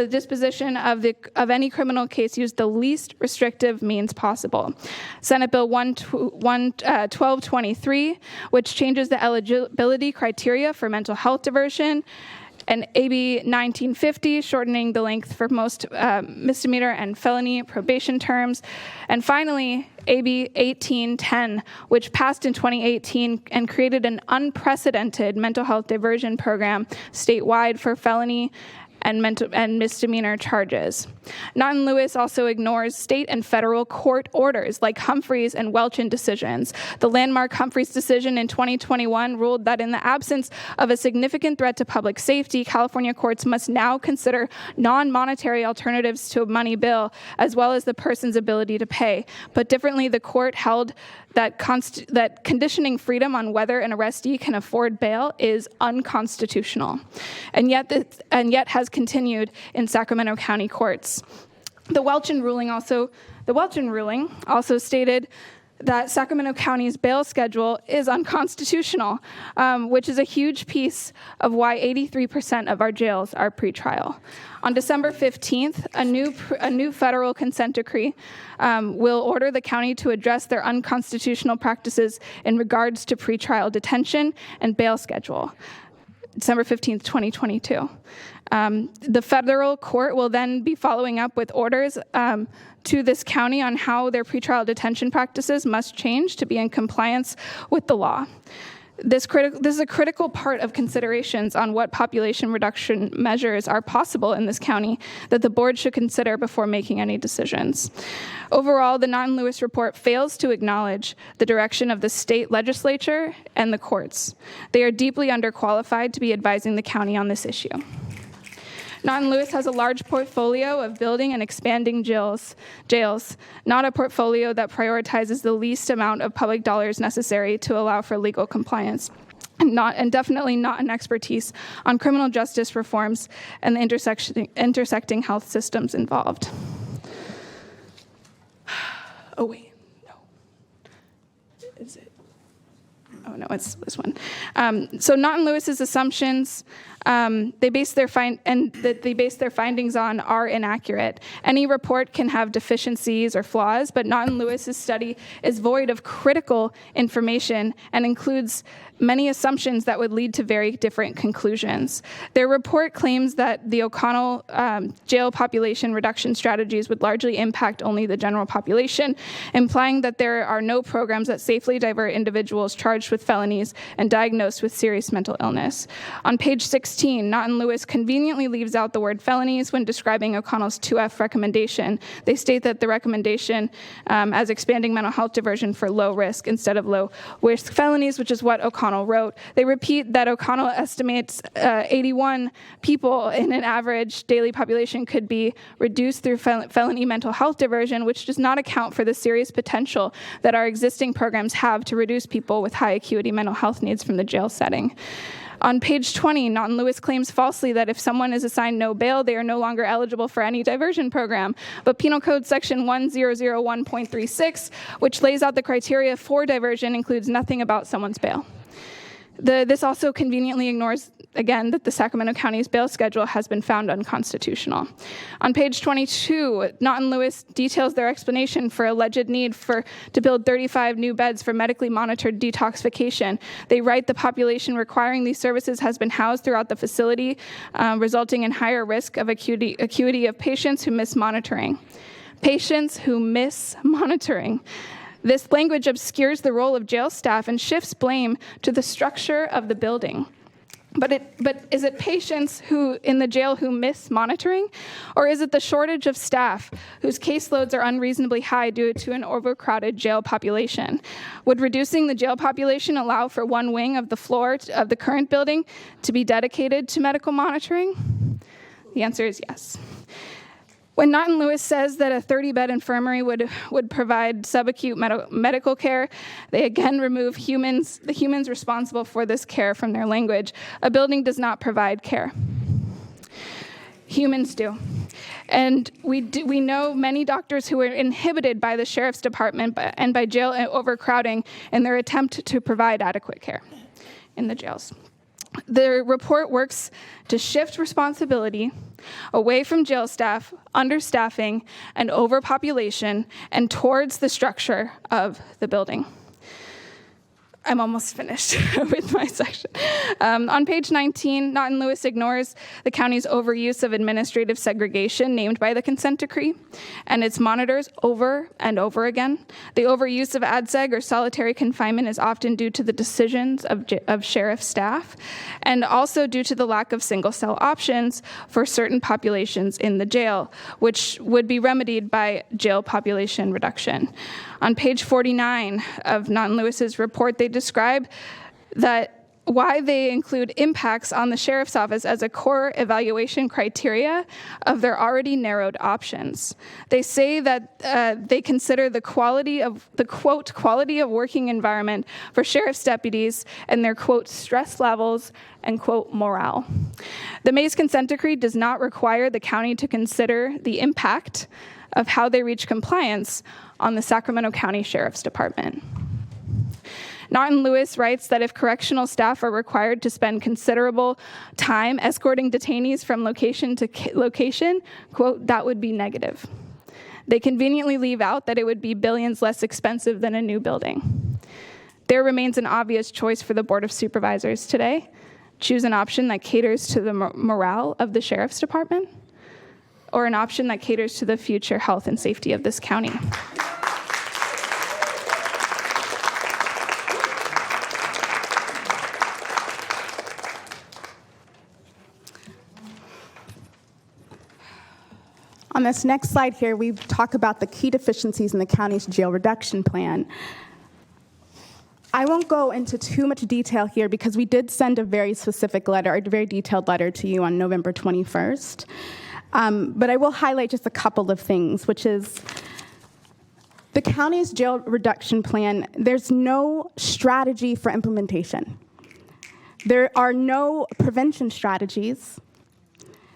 disposition of any criminal case use the least restrictive means possible. Senate Bill 1223, which changes the eligibility criteria for mental health diversion, and AB 1950, shortening the length for most misdemeanor and felony probation terms. And finally, AB 1810, which passed in 2018 and created an unprecedented mental health diversion program statewide for felony and misdemeanor charges. Naughton Lewis also ignores state and federal court orders like Humphreys and Welchin decisions. The landmark Humphreys decision in 2021 ruled that in the absence of a significant threat to public safety, California courts must now consider non-monetary alternatives to a money bill, as well as the person's ability to pay. But differently, the court held that conditioning freedom on whether an arrestee can afford bail is unconstitutional, and yet has continued in Sacramento County courts. The Welchin ruling also stated that Sacramento County's bail schedule is unconstitutional, which is a huge piece of why 83% of our jails are pretrial. On December 15th, a new federal consent decree will order the county to address their unconstitutional practices in regards to pretrial detention and bail schedule. December 15th, 2022. The federal court will then be following up with orders to this county on how their pretrial detention practices must change to be in compliance with the law. This is a critical part of considerations on what population reduction measures are possible in this county that the board should consider before making any decisions. Overall, the Naughton Lewis report fails to acknowledge the direction of the state legislature and the courts. They are deeply underqualified to be advising the county on this issue. Naughton Lewis has a large portfolio of building and expanding jails, not a portfolio that prioritizes the least amount of public dollars necessary to allow for legal compliance, and definitely not an expertise on criminal justice reforms and the intersecting health systems involved. Oh, wait, no. Is it? Oh, no, it's this one. So Naughton Lewis's assumptions they base their findings on are inaccurate. Any report can have deficiencies or flaws, but Naughton Lewis's study is void of critical information and includes many assumptions that would lead to very different conclusions. Their report claims that the O'Connell jail population reduction strategies would largely impact only the general population, implying that there are no programs that safely divert individuals charged with felonies and diagnosed with serious mental illness. On page 16, Naughton Lewis conveniently leaves out the word felonies when describing O'Connell's 2F recommendation. They state that the recommendation as expanding mental health diversion for low risk instead of low risk felonies, which is what O'Connell wrote. They repeat that O'Connell estimates 81 people in an average daily population could be reduced through felony mental health diversion, which does not account for the serious potential that our existing programs have to reduce people with high acuity mental health needs from the jail setting. On page 20, Naughton Lewis claims falsely that if someone is assigned no bail, they are no longer eligible for any diversion program. But Penal Code Section 1001.36, which lays out the criteria for diversion, includes nothing about someone's bail. This also conveniently ignores, again, that the Sacramento County's bail schedule has been found unconstitutional. On page 22, Naughton Lewis details their explanation for alleged need to build 35 new beds for medically monitored detoxification. They write the population requiring these services has been housed throughout the facility, resulting in higher risk of acuity of patients who miss monitoring. Patients who miss monitoring. This language obscures the role of jail staff and shifts blame to the structure of the building. But is it patients who in the jail who miss monitoring? Or is it the shortage of staff whose caseloads are unreasonably high due to an overcrowded jail population? Would reducing the jail population allow for one wing of the floor of the current building to be dedicated to medical monitoring? The answer is yes. When Naughton Lewis says that a 30-bed infirmary would provide subacute medical care, they again remove the humans responsible for this care from their language. A building does not provide care. Humans do. And we know many doctors who are inhibited by the sheriff's department and by jail overcrowding in their attempt to provide adequate care in the jails. The report works to shift responsibility away from jail staff, understaffing, and overpopulation, and towards the structure of the building. I'm almost finished with my section. On page 19, Naughton Lewis ignores the county's overuse of administrative segregation named by the consent decree, and its monitors over and over again. The overuse of ADSEG or solitary confinement is often due to the decisions of sheriff staff, and also due to the lack of single cell options for certain populations in the jail, which would be remedied by jail population reduction. On page 49 of Naughton Lewis's report, they describe that why they include impacts on the sheriff's office as a core evaluation criteria of their already narrowed options. They say that they consider the quality of working environment for sheriff's deputies and their, quote, stress levels and, quote, morale. The Mays consent decree does not require the county to consider the impact of how they reach compliance on the Sacramento County Sheriff's Department. Naughton Lewis writes that if correctional staff are required to spend considerable time escorting detainees from location to location, quote, that would be negative. They conveniently leave out that it would be billions less expensive than a new building. There remains an obvious choice for the Board of Supervisors today. Choose an option that caters to the morale of the Sheriff's Department, or an option that caters to the future health and safety of this county. On this next slide here, we talk about the key deficiencies in the county's jail reduction plan. I won't go into too much detail here because we did send a very specific letter, a very detailed letter to you on November 21st. But I will highlight just a couple of things, which is the county's jail reduction plan, there's no strategy for implementation. There are no prevention strategies.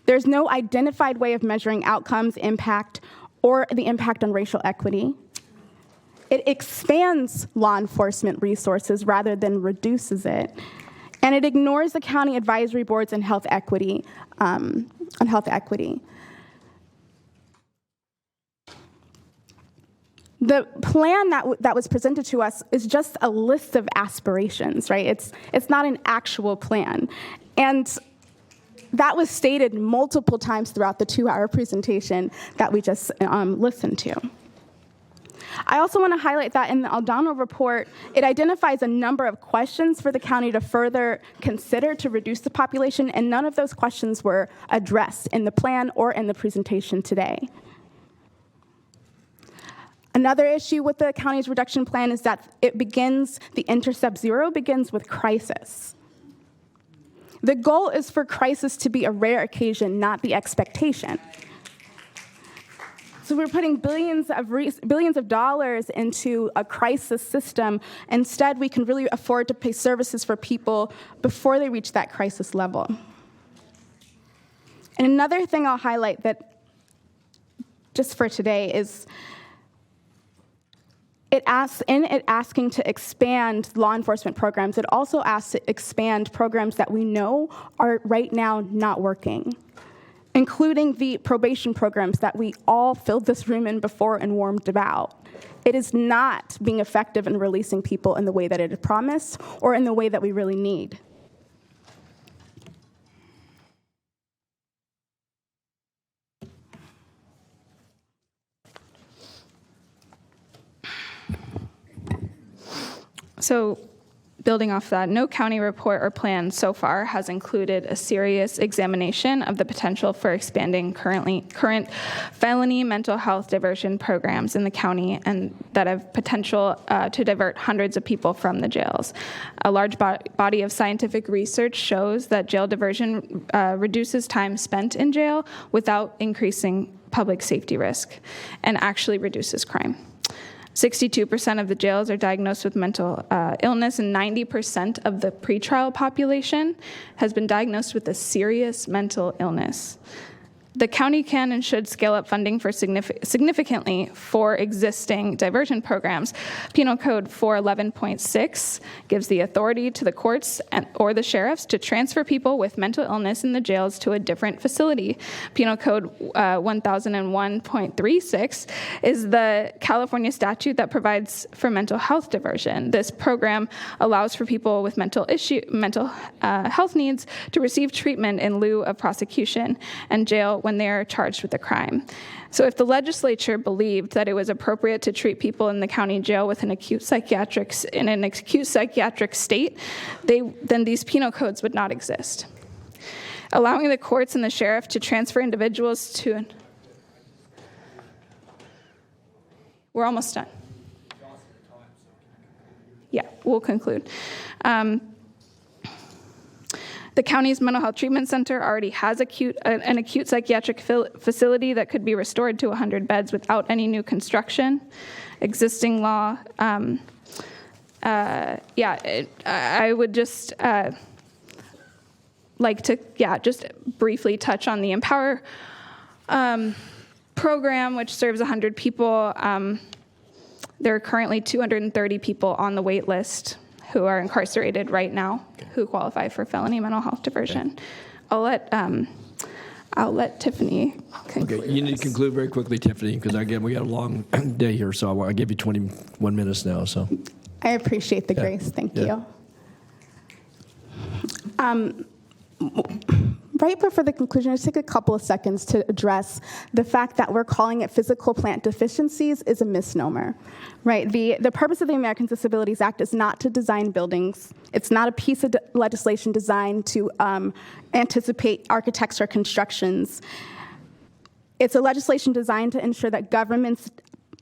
There's no identified way of measuring outcomes, impact, or the impact on racial equity. It expands law enforcement resources rather than reduces it. And it ignores the county advisory boards on health equity. The plan that was presented to us is just a list of aspirations, right? It's not an actual plan. And that was stated multiple times throughout the 2-hour presentation that we just listened to. I also want to highlight that in the Aldana report, it identifies a number of questions for the county to further consider to reduce the population, and none of those questions were addressed in the plan or in the presentation today. Another issue with the county's reduction plan is that the intercept zero begins with crisis. The goal is for crisis to be a rare occasion, not the expectation. So we're putting billions of dollars into a crisis system. Instead, we can really afford to pay services for people before they reach that crisis level. And another thing I'll highlight that just for today is asking to expand law enforcement programs, it also asks to expand programs that we know are right now not working, including the probation programs that we all filled this room in before and warmed about. It is not being effective in releasing people in the way that it had promised or in the way that we really need. So building off that, no county report or plan so far has included a serious examination of the potential for expanding current felony mental health diversion programs in the county and that have potential to divert hundreds of people from the jails. A large body of scientific research shows that jail diversion reduces time spent in jail without increasing public safety risk and actually reduces crime. 62% of the jails are diagnosed with mental illness, and 90% of the pretrial population has been diagnosed with a serious mental illness. The county can and should scale up funding for significantly for existing diversion programs. Penal Code 411.6 gives the authority to the courts or the sheriffs to transfer people with mental illness in the jails to a different facility. Penal Code 1001.36 is the California statute that provides for mental health diversion. This program allows for people with mental health needs to receive treatment in lieu of prosecution and jail when they are charged with a crime. So if the legislature believed that it was appropriate to treat people in the county jail with an acute psychiatric state, then these penal codes would not exist. Allowing the courts and the sheriff to transfer individuals to... We're almost done. Yeah, we'll conclude. The county's mental health treatment center already has an acute psychiatric facility that could be restored to 100 beds without any new construction. Existing law, I would just like to, just briefly touch on the Empower program, which serves 100 people. There are currently 230 people on the wait list who are incarcerated right now, who qualify for felony mental health diversion. Okay. I'll let Tiffany conclude. Okay, you need to conclude very quickly, Tiffany, because again, we got a long day here, so I give you 21 minutes now. So I appreciate the grace. Thank you. Right before the conclusion, I'll just take a couple of seconds to address the fact that we're calling it physical plant deficiencies is a misnomer, right? The purpose of the Americans with Disabilities Act is not to design buildings. It's not a piece of legislation designed to anticipate architects or constructions. It's a legislation designed to ensure that governments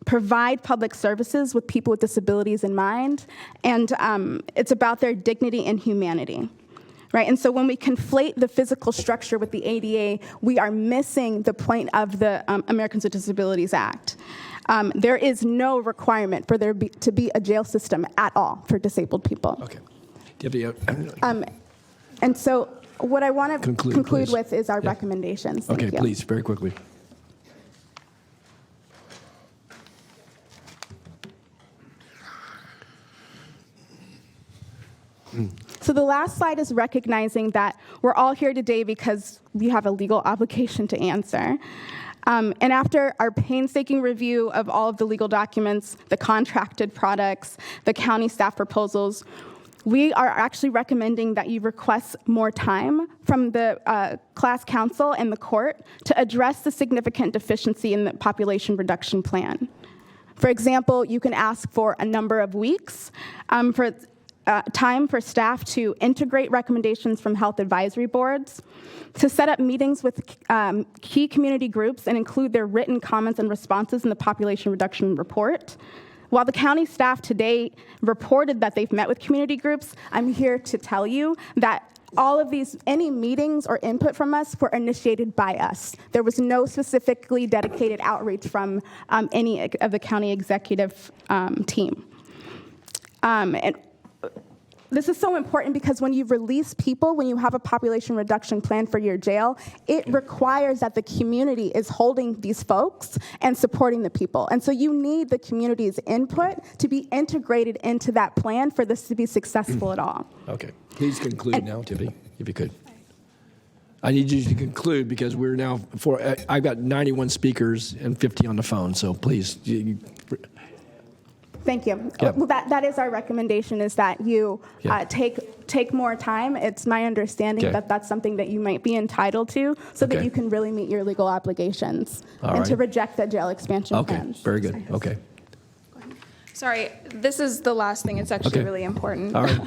provide public services with people with disabilities in mind, and it's about their dignity and humanity. Right, and so when we conflate the physical structure with the ADA, we are missing the point of the Americans with Disabilities Act. There is no requirement for there to be a jail system at all for disabled people. Okay. And so what I want to conclude please. with is our recommendations. Thank Okay, you. please, very quickly. So the last slide is recognizing that we're all here today because we have a legal obligation to answer. And after our painstaking review of all of the legal documents, the contracted products, the county staff proposals, we are actually recommending that you request more time from the class council and the court to address the significant deficiency in the population reduction plan. For example, you can ask for a number of weeks for time for staff to integrate recommendations from health advisory boards, to set up meetings with key community groups and include their written comments and responses in the population reduction report. While the county staff today reported that they've met with community groups, I'm here to tell you that all of these, any meetings or input from us were initiated by us. There was no specifically dedicated outreach from any of the county executive team. And this is so important because when you release people, when you have a population reduction plan for your jail, it requires that the community is holding these folks and supporting the people. And so you need the community's input to be integrated into that plan for this to be successful at all. Okay, please conclude now, Tiffany, if you could. I need you to conclude because we're now, I've got 91 speakers and 50 on the phone, so please. Thank you. Yep. Well, that is our recommendation, is that you take more time. It's my understanding that that's something that you might be entitled to so that you can really meet your legal obligations and to reject the jail expansion plans. Very good. Okay. Sorry, this is the last thing. It's actually really important. All right.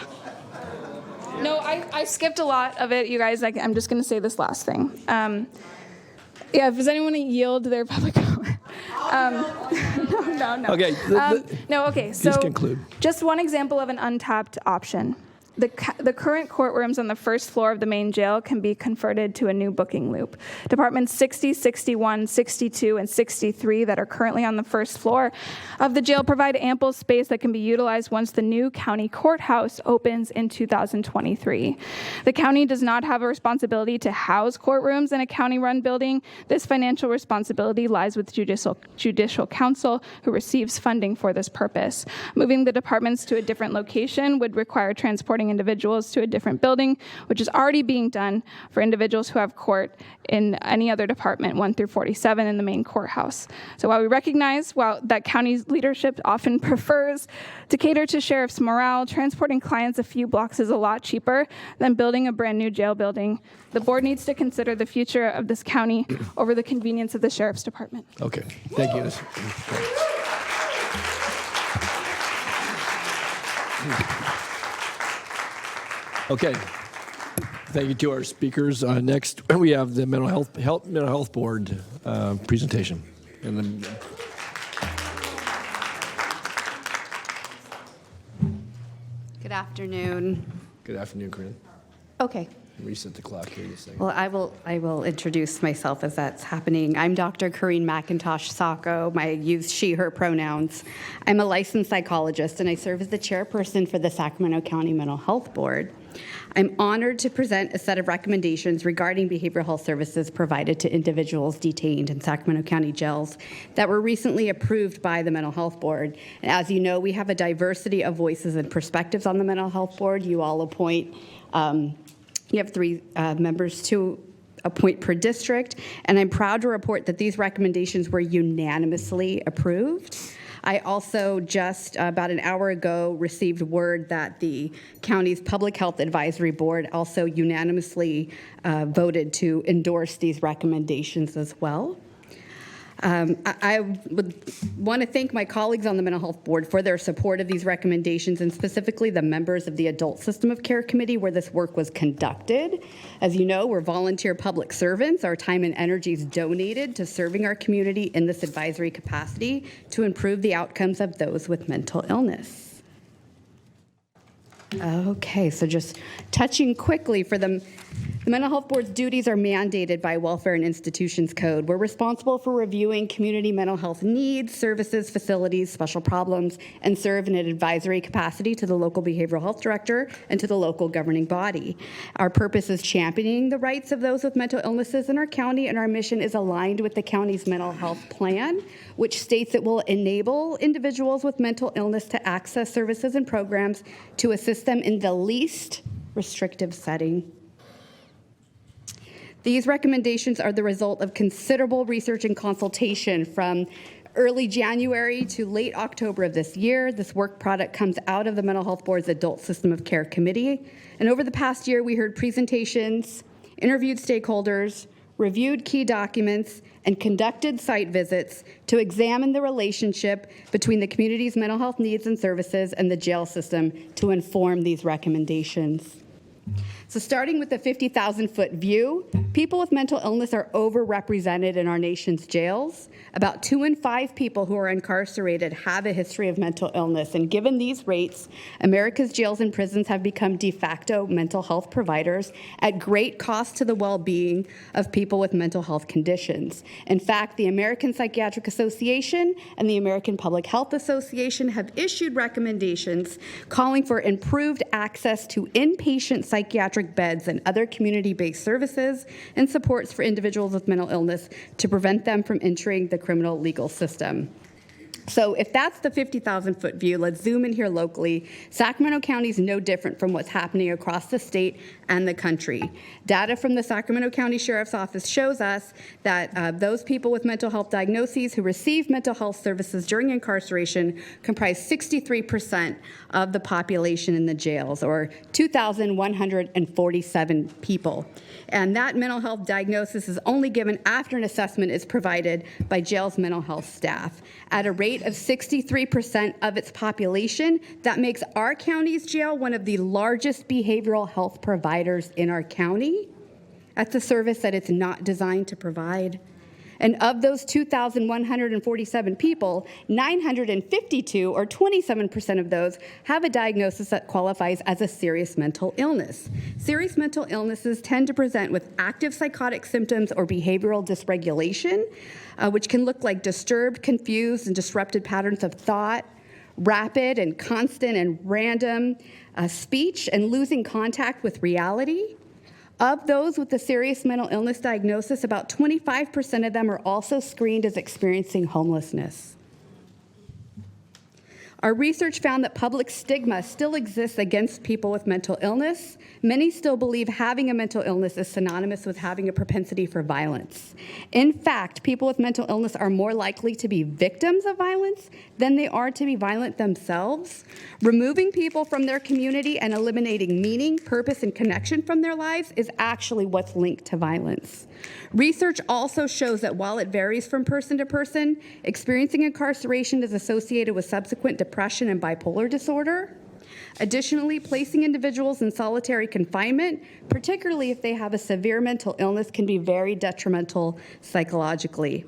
No, I skipped a lot of it, you guys. I'm just going to say this last thing. Does anyone want to yield their public comment? No. Okay. Okay. So please conclude. Just one example of an untapped option. The current courtrooms on the first floor of the main jail can be converted to a new booking loop. Departments 60, 61, 62, and 63 that are currently on the first floor of the jail provide ample space that can be utilized once the new county courthouse opens in 2023. The county does not have a responsibility to house courtrooms in a county-run building. This financial responsibility lies with judicial council, who receives funding for this purpose. Moving the departments to a different location would require transporting individuals to a different building, which is already being done for individuals who have court in any other department, 1 through 47 in the main courthouse. So while we recognize that county's leadership often prefers to cater to sheriff's morale, transporting clients a few blocks is a lot cheaper than building a brand new jail building. The board needs to consider the future of this county over the convenience of the sheriff's department. Okay, thank you. Okay, thank you to our speakers. Next, we have the mental health board presentation. And then, Good afternoon. good afternoon, Corinne. Okay. Reset the clock here just a second. Well, I will introduce myself as that's happening. I'm Dr. Corinne McIntosh Sacco. I use she, her pronouns. I'm a licensed psychologist, and I serve as the chairperson for the Sacramento County Mental Health Board. I'm honored to present a set of recommendations regarding behavioral health services provided to individuals detained in Sacramento County jails that were recently approved by the Mental Health Board. And as you know, we have a diversity of voices and perspectives on the Mental Health Board. You all appoint you have 3 members to appoint per district, and I'm proud to report that these recommendations were unanimously approved. I also just about an hour ago received word that the county's Public Health Advisory Board also unanimously voted to endorse these recommendations as well. I would want to thank my colleagues on the Mental Health Board for their support of these recommendations, and specifically the members of the Adult System of Care Committee where this work was conducted. As you know, we're volunteer public servants. Our time and energy is donated to serving our community in this advisory capacity to improve the outcomes of those with mental illness. Okay, so just touching quickly for the Mental Health Board's duties are mandated by Welfare and Institutions Code. We're responsible for reviewing community mental health needs, services, facilities, special problems, and serve in an advisory capacity to the local behavioral health director and to the local governing body. Our purpose is championing the rights of those with mental illnesses in our county, and our mission is aligned with the county's mental health plan, which states it will enable individuals with mental illness to access services and programs to assist them in the least restrictive setting. These recommendations are the result of considerable research and consultation from early January to late October of this year. This work product comes out of the Mental Health Board's Adult System of Care Committee. And over the past year, we heard presentations, interviewed stakeholders, reviewed key documents, and conducted site visits to examine the relationship between the community's mental health needs and services and the jail system to inform these recommendations. So starting with the 50,000-foot view, people with mental illness are overrepresented in our nation's jails. About 2 in 5 people who are incarcerated have a history of mental illness, and given these rates, America's jails and prisons have become de facto mental health providers at great cost to the well-being of people with mental health conditions. In fact, the American Psychiatric Association and the American Public Health Association have issued recommendations calling for improved access to inpatient psychiatric beds and other community-based services and supports for individuals with mental illness to prevent them from entering the criminal legal system. So if that's the 50,000-foot view, let's zoom in here locally. Sacramento County is no different from what's happening across the state and the country. Data from the Sacramento County Sheriff's Office shows us that those people with mental health diagnoses who receive mental health services during incarceration comprise 63% of the population in the jails, or 2,147 people. And that mental health diagnosis is only given after an assessment is provided by jail's mental health staff. At a rate of 63% of its population, that makes our county's jail one of the largest behavioral health providers in our county. That's a service that it's not designed to provide. And of those 2,147 people, 952, or 27% of those, have a diagnosis that qualifies as a serious mental illness. Serious mental illnesses tend to present with active psychotic symptoms or behavioral dysregulation, which can look like disturbed, confused, and disrupted patterns of thought, rapid and constant and random speech, and losing contact with reality. Of those with a serious mental illness diagnosis, about 25% of them are also screened as experiencing homelessness. Our research found that public stigma still exists against people with mental illness. Many still believe having a mental illness is synonymous with having a propensity for violence. In fact, people with mental illness are more likely to be victims of violence than they are to be violent themselves. Removing people from their community and eliminating meaning, purpose, and connection from their lives is actually what's linked to violence. Research also shows that while it varies from person to person, experiencing incarceration is associated with subsequent depression and bipolar disorder. Additionally, placing individuals in solitary confinement, particularly if they have a severe mental illness, can be very detrimental psychologically.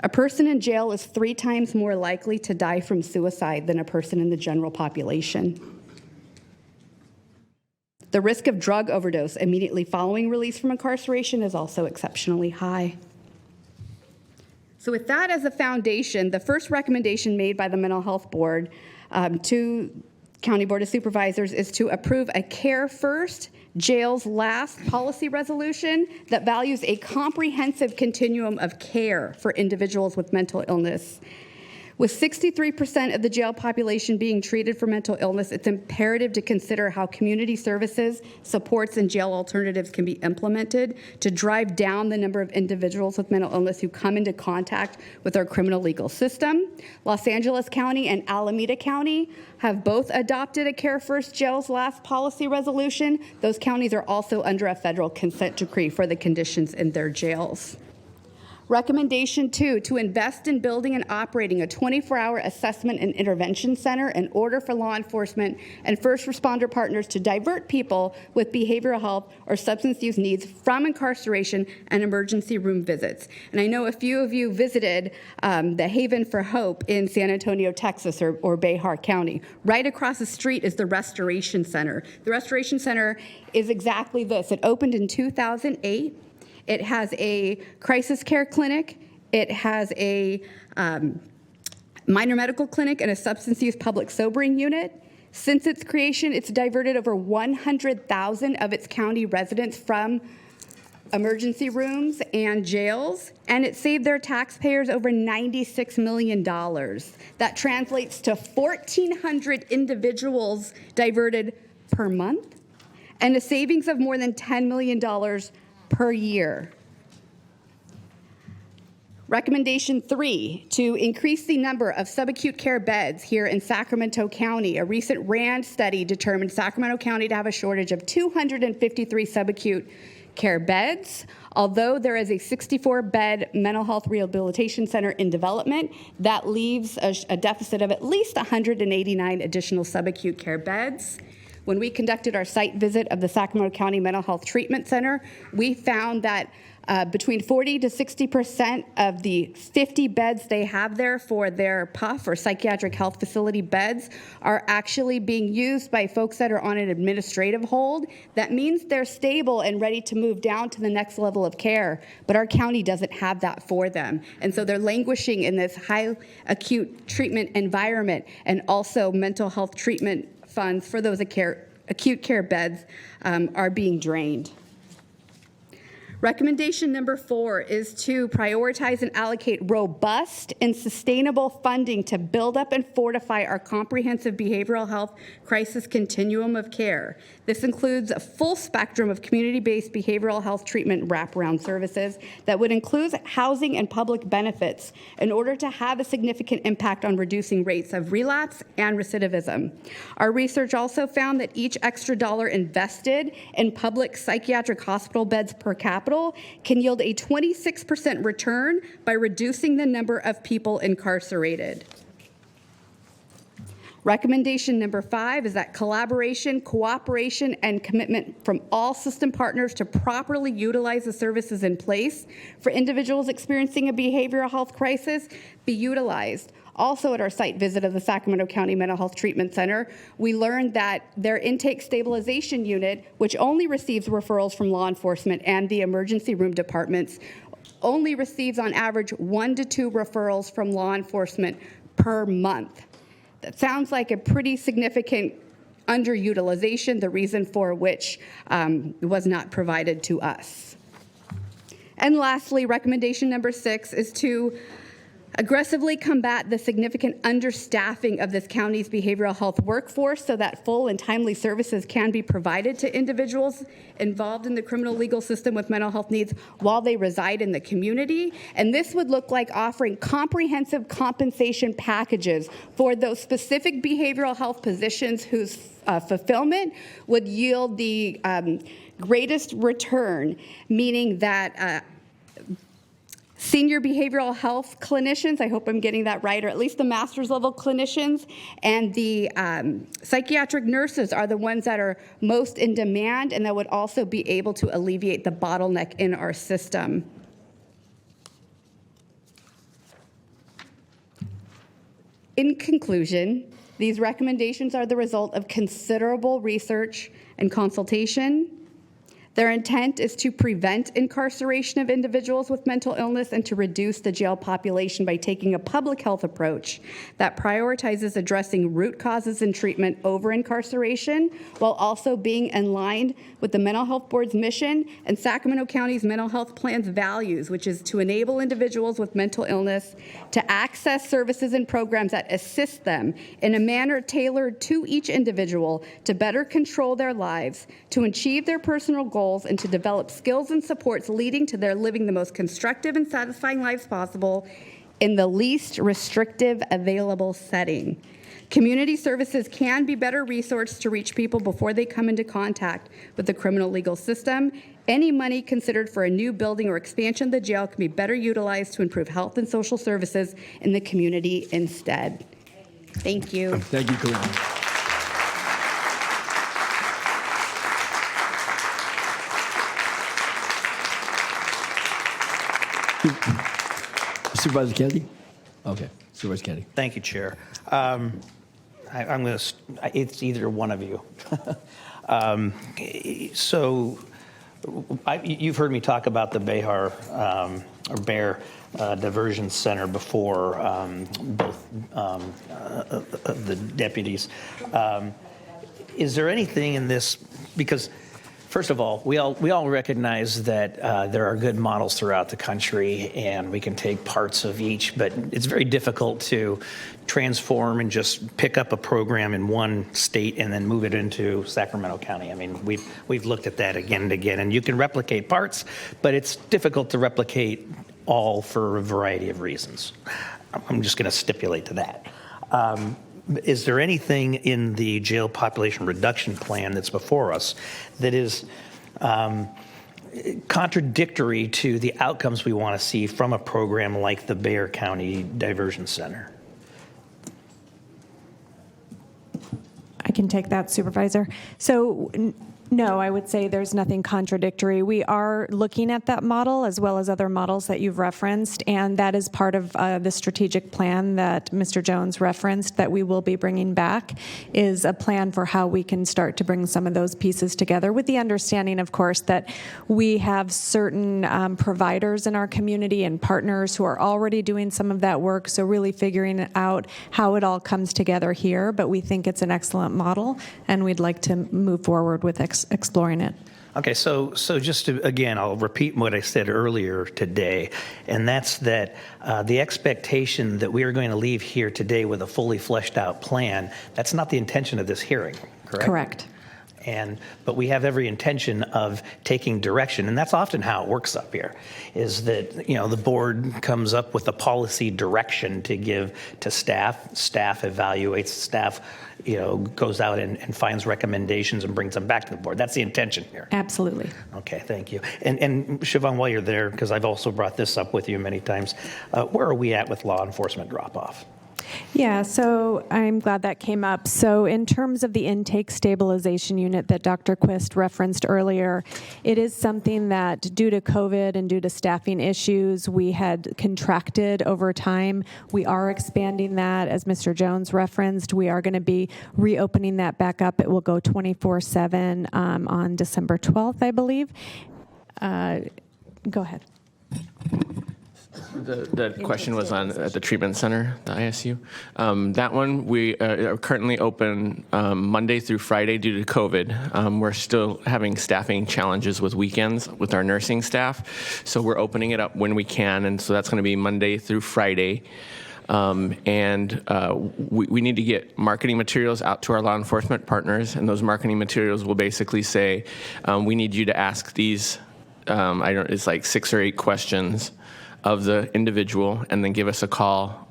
A person in jail is 3 times more likely to die from suicide than a person in the general population. The risk of drug overdose immediately following release from incarceration is also exceptionally high. So with that as a foundation, the first recommendation made by the Mental Health Board to County Board of Supervisors is to approve a Care First, Jails Last policy resolution that values a comprehensive continuum of care for individuals with mental illness. With 63% of the jail population being treated for mental illness, it's imperative to consider how community services, supports, and jail alternatives can be implemented to drive down the number of individuals with mental illness who come into contact with our criminal legal system. Los Angeles County and Alameda County have both adopted a Care First, Jails Last policy resolution. Those counties are also under a federal consent decree for the conditions in their jails. Recommendation 2, to invest in building and operating a 24-hour assessment and intervention center in order for law enforcement and first responder partners to divert people with behavioral health or substance use needs from incarceration and emergency room visits. And I know a few of you visited the Haven for Hope in San Antonio, Texas, or Behar County. Right across the street is the Restoration Center. The Restoration Center is exactly this. It opened in 2008. It has a crisis care clinic. It has a minor medical clinic and a substance use public sobering unit. Since its creation, it's diverted over 100,000 of its county residents from emergency rooms and jails, and it saved their taxpayers over $96 million. That translates to 1,400 individuals diverted per month and a savings of more than $10 million per year. Recommendation 3, to increase the number of subacute care beds here in Sacramento County. A recent RAND study determined Sacramento County to have a shortage of 253 subacute care beds. Although there is a 64-bed mental health rehabilitation center in development, that leaves a deficit of at least 189 additional subacute care beds. When we conducted our site visit of the Sacramento County Mental Health Treatment Center, we found that between 40 to 60% of the 50 beds they have there for their PUF or psychiatric health facility beds are actually being used by folks that are on an administrative hold. That means they're stable and ready to move down to the next level of care, but our county doesn't have that for them. And so they're languishing in this high acute treatment environment, and also mental health treatment funds for those acute care beds are being drained. Recommendation number 4 is to prioritize and allocate robust and sustainable funding to build up and fortify our comprehensive behavioral health crisis continuum of care. This includes a full spectrum of community-based behavioral health treatment wraparound services that would include housing and public benefits in order to have a significant impact on reducing rates of relapse and recidivism. Our research also found that each extra dollar invested in public psychiatric hospital beds per capita can yield a 26% return by reducing the number of people incarcerated. Recommendation number 5 is that collaboration, cooperation, and commitment from all system partners to properly utilize the services in place for individuals experiencing a behavioral health crisis be utilized. Also at our site visit of the Sacramento County Mental Health Treatment Center, we learned that their intake stabilization unit, which only receives referrals from law enforcement and the emergency room departments, only receives on average 1 to 2 referrals from law enforcement per month. That sounds like a pretty significant underutilization, the reason for which was not provided to us. And lastly, recommendation number 6 is to aggressively combat the significant understaffing of this county's behavioral health workforce so that full and timely services can be provided to individuals involved in the criminal legal system with mental health needs while they reside in the community. And this would look like offering comprehensive compensation packages for those specific behavioral health positions whose fulfillment would yield the greatest return, meaning that senior behavioral health clinicians, I hope I'm getting that right, or at least the master's level clinicians, and the psychiatric nurses are the ones that are most in demand and that would also be able to alleviate the bottleneck in our system. In conclusion, these recommendations are the result of considerable research and consultation. Their intent is to prevent incarceration of individuals with mental illness and to reduce the jail population by taking a public health approach that prioritizes addressing root causes and treatment over incarceration, while also being in line with the Mental Health Board's mission and Sacramento County's mental health plan's values, which is to enable individuals with mental illness to access services and programs that assist them in a manner tailored to each individual to better control their lives, to achieve their personal goals, and to develop skills and supports leading to their living the most constructive and satisfying lives possible in the least restrictive available setting. Community services can be better resourced to reach people before they come into contact with the criminal legal system Any money considered for a new building or expansion of the jail can be better utilized to improve health and social services in the community instead. Thank you. Thank you, Corinne. Supervisor Kennedy? Okay, Supervisor Kennedy. Thank you, Chair. I'm going to, it's either one of you. You've heard me talk about the Behar or Bear Diversion Center before, both of the deputies. Is there anything in this, because first of all, we all recognize that there are good models throughout the country and we can take parts of each, but it's very difficult to transform and just pick up a program in one state and then move it into Sacramento County. I mean, we've looked at that again and again, and you can replicate parts, but it's difficult to replicate all for a variety of reasons. I'm just going to stipulate to that. Is there anything in the jail population reduction plan that's before us that is contradictory to the outcomes we want to see from a program like the Bexar County Diversion Center? I can take that, Supervisor. So no, I would say there's nothing contradictory. We are looking at that model as well as other models that you've referenced, and that is part of the strategic plan that Mr. Jones referenced that we will be bringing back, is a plan for how we can start to bring some of those pieces together, with the understanding, of course, that we have certain providers in our community and partners who are already doing some of that work, so really figuring out how it all comes together here. But we think it's an excellent model, and we'd like to move forward with exploring it. Okay, so just to, again, I'll repeat what I said earlier today, and that's that the expectation that we are going to leave here today with a fully fleshed out plan, that's not the intention of this hearing, correct? Correct. But we have every intention of taking direction, and that's often how it works up here, is that, the board comes up with a policy direction to give to staff evaluates, staff goes out and finds recommendations and brings them back to the board. That's the intention here. Absolutely. Okay, thank you. And Siobhan, while you're there, because I've also brought this up with you many times, where are we at with law enforcement drop-off? Yeah, so I'm glad that came up. So in terms of the intake stabilization unit that Dr. Quist referenced earlier, it is something that due to COVID and due to staffing issues, we had contracted over time. We are expanding that, as Mr. Jones referenced. We are going to be reopening that back up. It will go 24/7 on December 12th, I believe. Go ahead. The question was on at the treatment center, the ISU. That one, we are currently open Monday through Friday due to COVID. We're still having staffing challenges with weekends with our nursing staff, so we're opening it up when we can, and so that's going to be Monday through Friday. We need to get marketing materials out to our law enforcement partners, and those marketing materials will basically say, we need you to ask these, it's like 6 or 8 questions of the individual, and then give us a call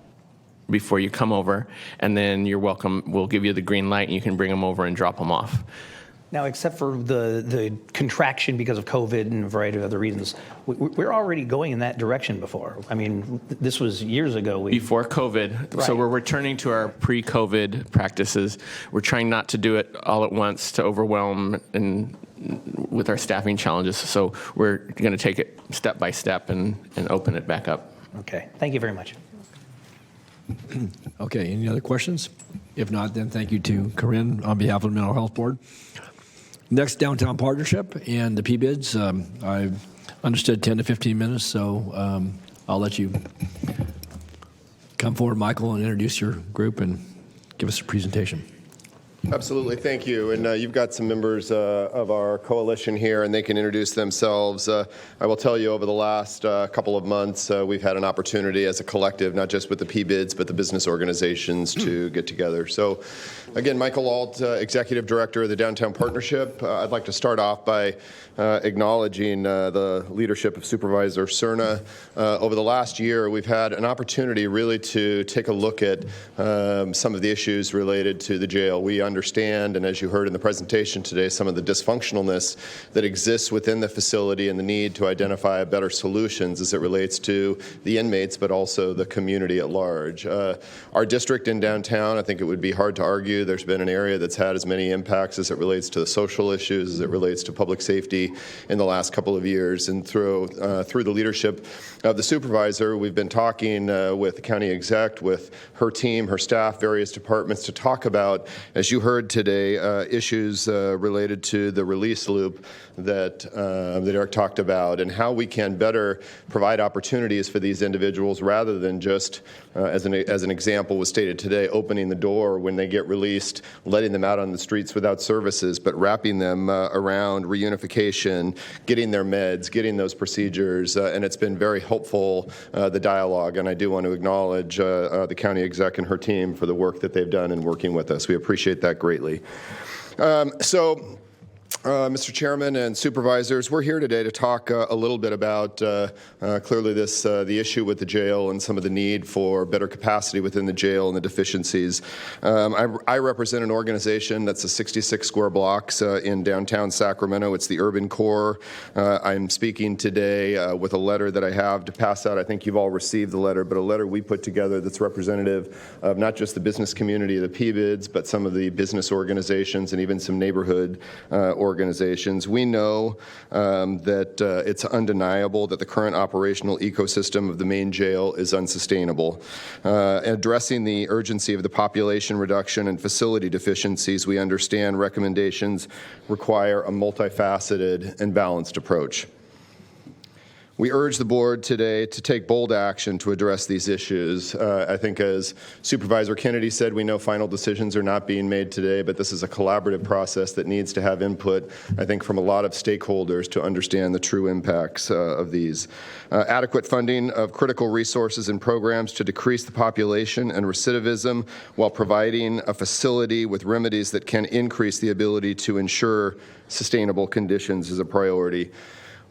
before you come over, and then you're welcome. We'll give you the green light, and you can bring them over and drop them off. Now, except for the contraction because of COVID and a variety of other reasons, we're already going in that direction before. I mean, this was years ago. Before COVID. Right. So we're returning to our pre-COVID practices. We're trying not to do it all at once to overwhelm and with our staffing challenges. So we're going to take it step by step and open it back up. Okay. Thank you very much. Okay. Any other questions? If not, then thank you to Corinne on behalf of the Mental Health Board. Next, Downtown Partnership and the P-bids. I understood 10 to 15 minutes, so I'll let you come forward, Michael, and introduce your group and give us a presentation. Absolutely, thank you. And you've got some members of our coalition here, and they can introduce themselves. I will tell you, over the last couple of months, we've had an opportunity as a collective, not just with the P-bids, but the business organizations to get together. So, again, Michael Alt, Executive Director of the Downtown Partnership. I'd like to start off by acknowledging the leadership of Supervisor Cerna. Over the last year, we've had an opportunity really to take a look at some of the issues related to the jail. We understand, and as you heard in the presentation today, some of the dysfunctionalness that exists within the facility and the need to identify better solutions as it relates to the inmates, but also the community at large. Our district in downtown, I think it would be hard to argue there's been an area that's had as many impacts as it relates to the social issues, as it relates to public safety in the last couple of years. And through the leadership of the supervisor, we've been talking with the county exec, with her team, her staff, various departments to talk about, as you heard today, issues related to the release loop that Eric talked about, and how we can better provide opportunities for these individuals rather than just, as an example was stated today, opening the door when they get released, letting them out on the streets without services, but wrapping them around reunification, getting their meds, getting those procedures, and it's been very helpful, the dialogue, and I do want to acknowledge the county exec and her team for the work that they've done in working with us. We appreciate that greatly. Mr. Chairman and supervisors, we're here today to talk a little bit about clearly the issue with the jail and some of the need for better capacity within the jail and the deficiencies. I represent an organization that's a 66 square blocks in downtown Sacramento. It's the Urban Core. I'm speaking today with a letter that I have to pass out. I think you've all received the letter, but a letter we put together that's representative of not just the business community of the PBIDs, but some of the business organizations and even some neighborhood organizations. We know that it's undeniable that the current operational ecosystem of the main jail is unsustainable. Addressing the urgency of the population reduction and facility deficiencies, we understand recommendations require a multifaceted and balanced approach. We urge the board today to take bold action to address these issues. I think as Supervisor Kennedy said, we know final decisions are not being made today, but this is a collaborative process that needs to have input, I think, from a lot of stakeholders to understand the true impacts of these. Adequate funding of critical resources and programs to decrease the population and recidivism while providing a facility with remedies that can increase the ability to ensure sustainable conditions is a priority.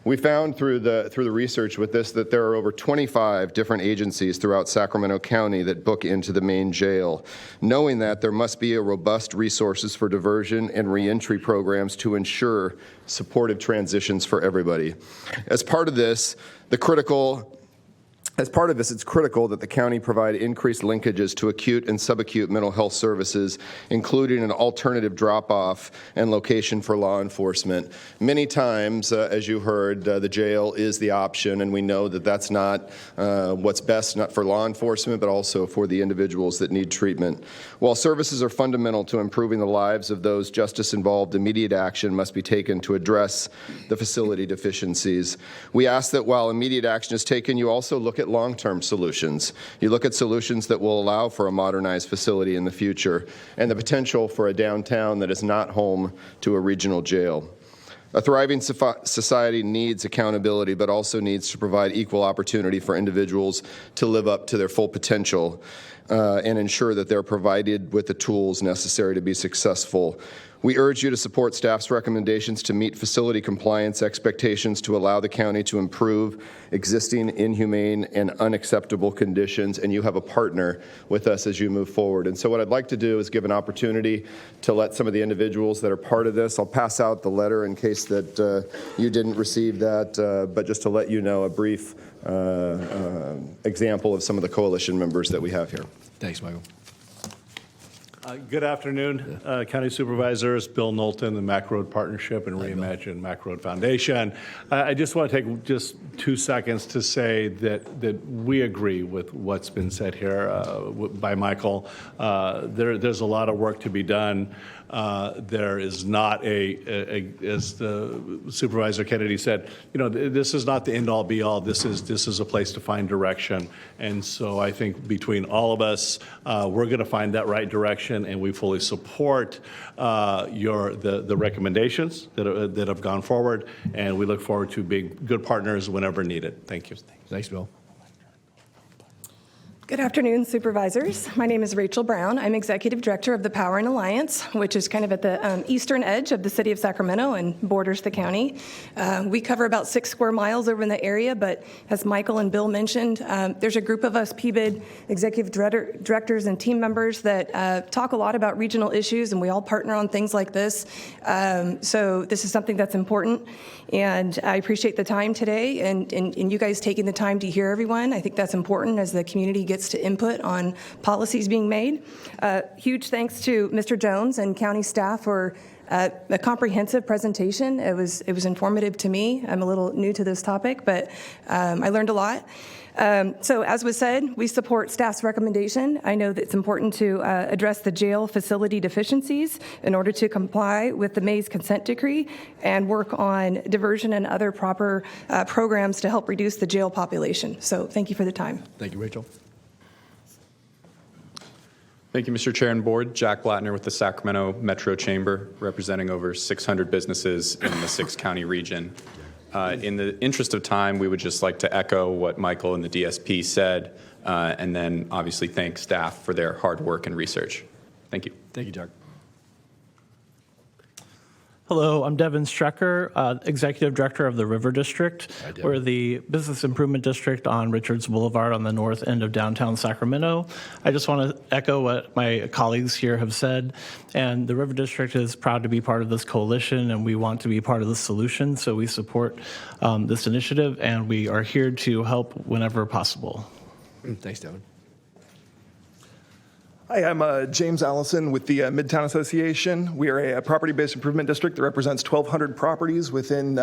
We found through the research with this that there are over 25 different agencies throughout Sacramento County that book into the main jail. Knowing that, there must be a robust resources for diversion and reentry programs to ensure supportive transitions for everybody. As part of this, it's critical that the county provide increased linkages to acute and subacute mental health services, including an alternative drop-off and location for law enforcement. Many times, as you heard, the jail is the option, and we know that that's not what's best, not for law enforcement, but also for the individuals that need treatment. While services are fundamental to improving the lives of those justice-involved, immediate action must be taken to address the facility deficiencies. We ask that while immediate action is taken, you also look at long-term solutions. You look at solutions that will allow for a modernized facility in the future and the potential for a downtown that is not home to a regional jail. A thriving society needs accountability, but also needs to provide equal opportunity for individuals to live up to their full potential and ensure that they're provided with the tools necessary to be successful. We urge you to support staff's recommendations to meet facility compliance expectations to allow the county to improve existing inhumane and unacceptable conditions, and you have a partner with us as you move forward. And so what I'd like to do is give an opportunity to let some of the individuals that are part of this, I'll pass out the letter in case that you didn't receive that, but just to let you know a brief example of some of the coalition members that we have here. Thanks, Michael. Good afternoon, County Supervisors, Bill Knowlton, the Mac Road Partnership and Reimagine Mac Road Foundation. I just want to take just 2 seconds to say that we agree with what's been said here by Michael. There's a lot of work to be done. There is not as the Supervisor Kennedy said, this is not the end-all be-all. This is a place to find direction. And so I think between all of us, we're going to find that right direction, and we fully support the recommendations that have gone forward, and we look forward to being good partners whenever needed. Thank you. Thanks, Bill. Good afternoon, supervisors. My name is Rachel Brown. I'm executive director of the Power and Alliance, which is kind of at the eastern edge of the city of Sacramento and borders the county. We cover about 6 square miles over in the area, but as Michael and Bill mentioned, there's a group of us PBID executive directors and team members that talk a lot about regional issues, and we all partner on things like this. So this is something that's important, and I appreciate the time today and you guys taking the time to hear everyone. I think that's important as the community gets to input on policies being made. Huge thanks to Mr. Jones and county staff for a comprehensive presentation. It was informative to me. I'm a little new to this topic, but I learned a lot. So as was said, we support staff's recommendation. I know that it's important to address the jail facility deficiencies in order to comply with the May's consent decree and work on diversion and other proper programs to help reduce the jail population. So thank you for the time. Thank you, Rachel. Thank you, Mr. Chair and Board. Jack Blattner with the Sacramento Metro Chamber, representing over 600 businesses in the 6-county region. In the interest of time, we would just like to echo what Michael and the DSP said, and then obviously thank staff for their hard work and research. Thank you. Thank you, Jack. Hello, I'm Devin Strecker, Executive Director of the River District. We're the business improvement district on Richards Boulevard on the north end of downtown Sacramento. I just want to echo what my colleagues here have said, and the River District is proud to be part of this coalition, and we want to be part of the solution, so we support this initiative, and we are here to help whenever possible. Thanks, Devin. Hi, I'm James Allison with the Midtown Association. We are a property-based improvement district that represents 1,200 properties within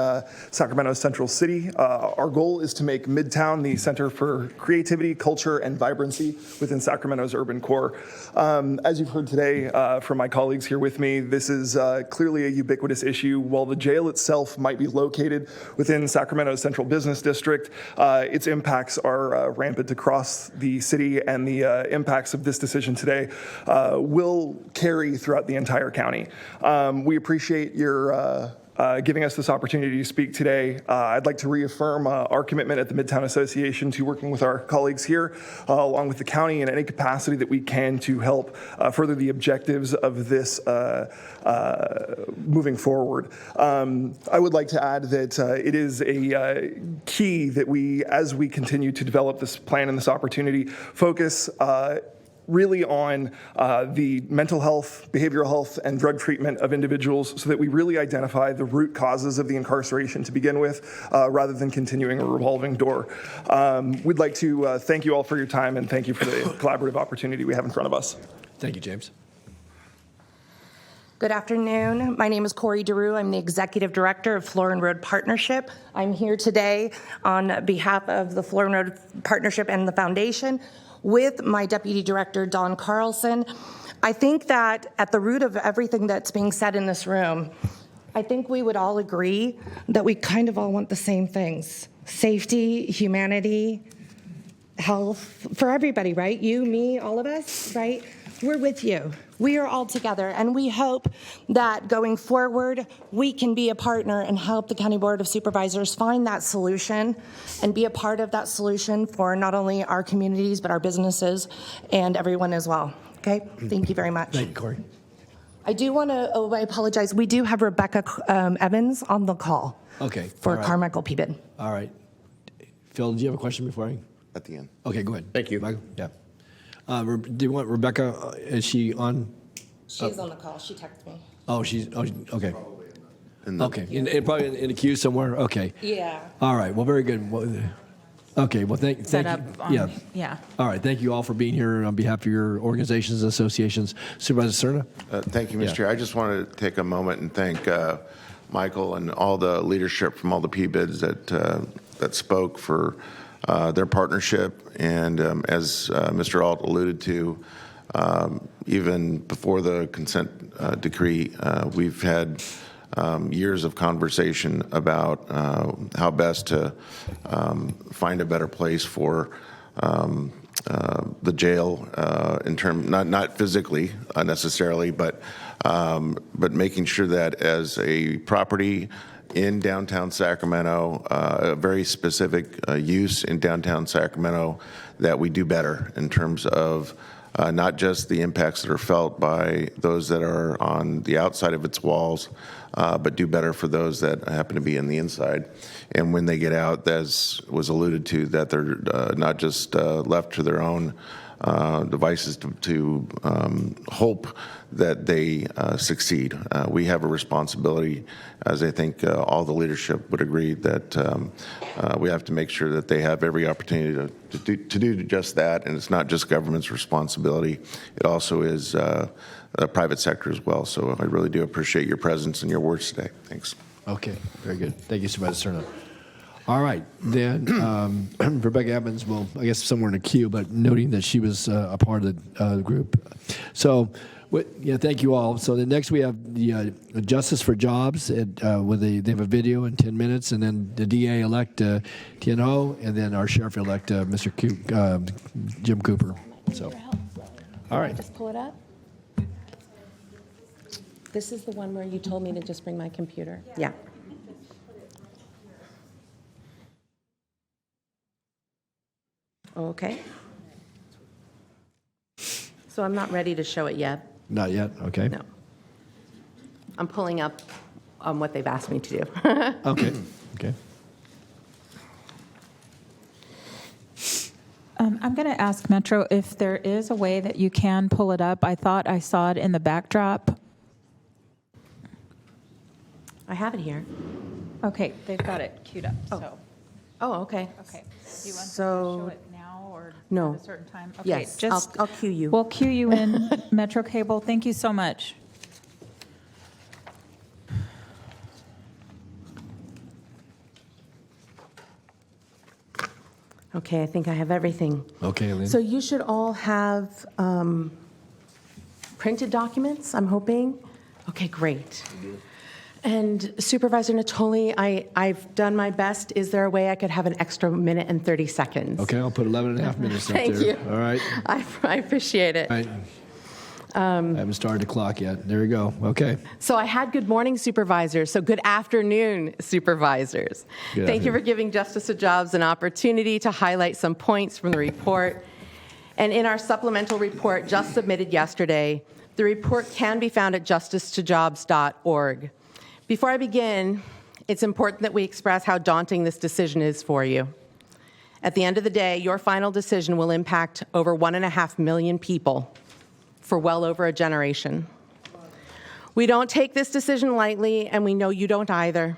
Sacramento Central City. Our goal is to make Midtown the center for creativity, culture, and vibrancy within Sacramento's urban core. As you've heard today from my colleagues here with me, this is clearly a ubiquitous issue. While the jail itself might be located within Sacramento's Central Business District, its impacts are rampant across the city, and the impacts of this decision today will carry throughout the entire county. We appreciate your giving us this opportunity to speak today. I'd like to reaffirm our commitment at the Midtown Association to working with our colleagues here, along with the county, in any capacity that we can to help further the objectives of this moving forward. I would like to add that it is a key that we, as we continue to develop this plan and this opportunity, focus really on the mental health, behavioral health, and drug treatment of individuals so that we really identify the root causes of the incarceration to begin with, rather than continuing a revolving door. We'd like to thank you all for your time, and thank you for the collaborative opportunity we have in front of us. Thank you, James. Good afternoon. My name is Corey DeRue. I'm the Executive Director of Florin Road Partnership. I'm here today on behalf of the Florin Road Partnership and the Foundation with my Deputy Director, Don Carlson. I think that at the root of everything that's being said in this room, I think we would all agree that we kind of all want the same things: safety, humanity, health, for everybody, right? You, me, all of us, right? We're with you. We are all together, and we hope that going forward, we can be a partner and help the County Board of Supervisors find that solution and be a part of that solution for not only our communities, but our businesses and everyone as well. Okay? Thank you very much. Thank you, Corey. I do want to, I apologize. We do have Rebecca Evans on the call. Okay. For right. Carmichael PBID. All right. Phil, do you have a question before I? At the end. Okay, go ahead. Thank you. Michael? Yeah. Do you want Rebecca? Is she on? She's on the call. She texted me. Okay. Okay. Probably in the queue somewhere. Okay. Yeah. All right. Well, very good. Okay. Well, thank Set you. up on, Yeah. yeah. All right. Thank you all for being here on behalf of your organizations and associations. Supervisor Cerna? Thank you, Mr. Chair. I just wanted to take a moment and thank Michael and all the leadership from all the PBIDs that spoke for their partnership. And as Mr. Alt alluded to, even before the consent decree, we've had years of conversation about how best to find a better place for the jail, in term not physically necessarily, but making sure that as a property in downtown Sacramento, a very specific use in downtown Sacramento that we do better in terms of not just the impacts that are felt by those that are on the outside of its walls, but do better for those that happen to be in the inside. And when they get out, as was alluded to, that they're not just left to their own devices to hope that they succeed. We have a responsibility, as I think all the leadership would agree, that we have to make sure that they have every opportunity to do just that. And it's not just government's responsibility. It also is the private sector as well. So I really do appreciate your presence and your words today. Thanks. Okay, very good. Thank you, Supervisor Cerna. All right, then Rebecca Evans will, I guess, somewhere in the queue, but noting that she was a part of the group. So, thank you all. So the next we have the Justice for Jobs, they have a video in 10 minutes, and then the DA-elect Tien Ho, and then our Sheriff-elect Mr. Jim Cooper. So, all right. Just pull it up. This is the one where you told me to just bring my computer. Yeah. Okay. So I'm not ready to show it yet. Not yet, okay. No. I'm pulling up what they've asked me to do. Okay, okay. I'm going to ask Metro if there is a way that you can pull it up. I thought I saw it in the backdrop. I have it here. Okay, they've got it queued up, so. Oh, okay. Okay. Do you want to So- show it now or No. at a certain time? Okay, Yes, just I'll cue you. We'll cue you in, Metro Cable. Thank you so much. Okay, I think I have everything. Okay, Lynn. So you should all have printed documents, I'm hoping. Okay, great. And Supervisor Natoli, I've done my best. Is there a way I could have an extra minute and 30 seconds? Okay, I'll put 11 and a half minutes up Thank there. you. All right. I appreciate it. All right. I haven't started the clock yet. There we go. Okay. So I had good morning, supervisors. So good afternoon, supervisors. Good Thank you afternoon. for giving Justice of Jobs an opportunity to highlight some points from the report. And in our supplemental report just submitted yesterday, the report can be found at justicetojobs.org. Before I begin, it's important that we express how daunting this decision is for you. At the end of the day, your final decision will impact over 1.5 million people for well over a generation. We don't take this decision lightly, and we know you don't either,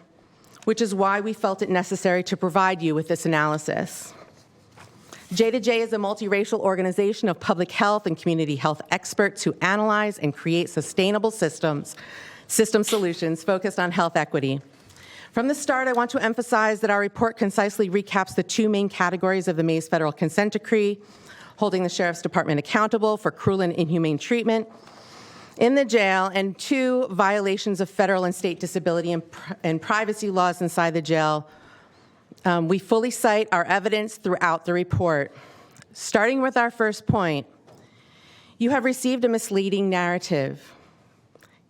which is why we felt it necessary to provide you with this analysis. J2J is a multiracial organization of public health and community health experts who analyze and create sustainable system solutions focused on health equity. From the start, I want to emphasize that our report concisely recaps the two main categories of the Mays Federal Consent Decree: holding the Sheriff's Department accountable for cruel and inhumane treatment in the jail, and 2, violations of federal and state disability and privacy laws inside the jail. We fully cite our evidence throughout the report. Starting with our first point, you have received a misleading narrative.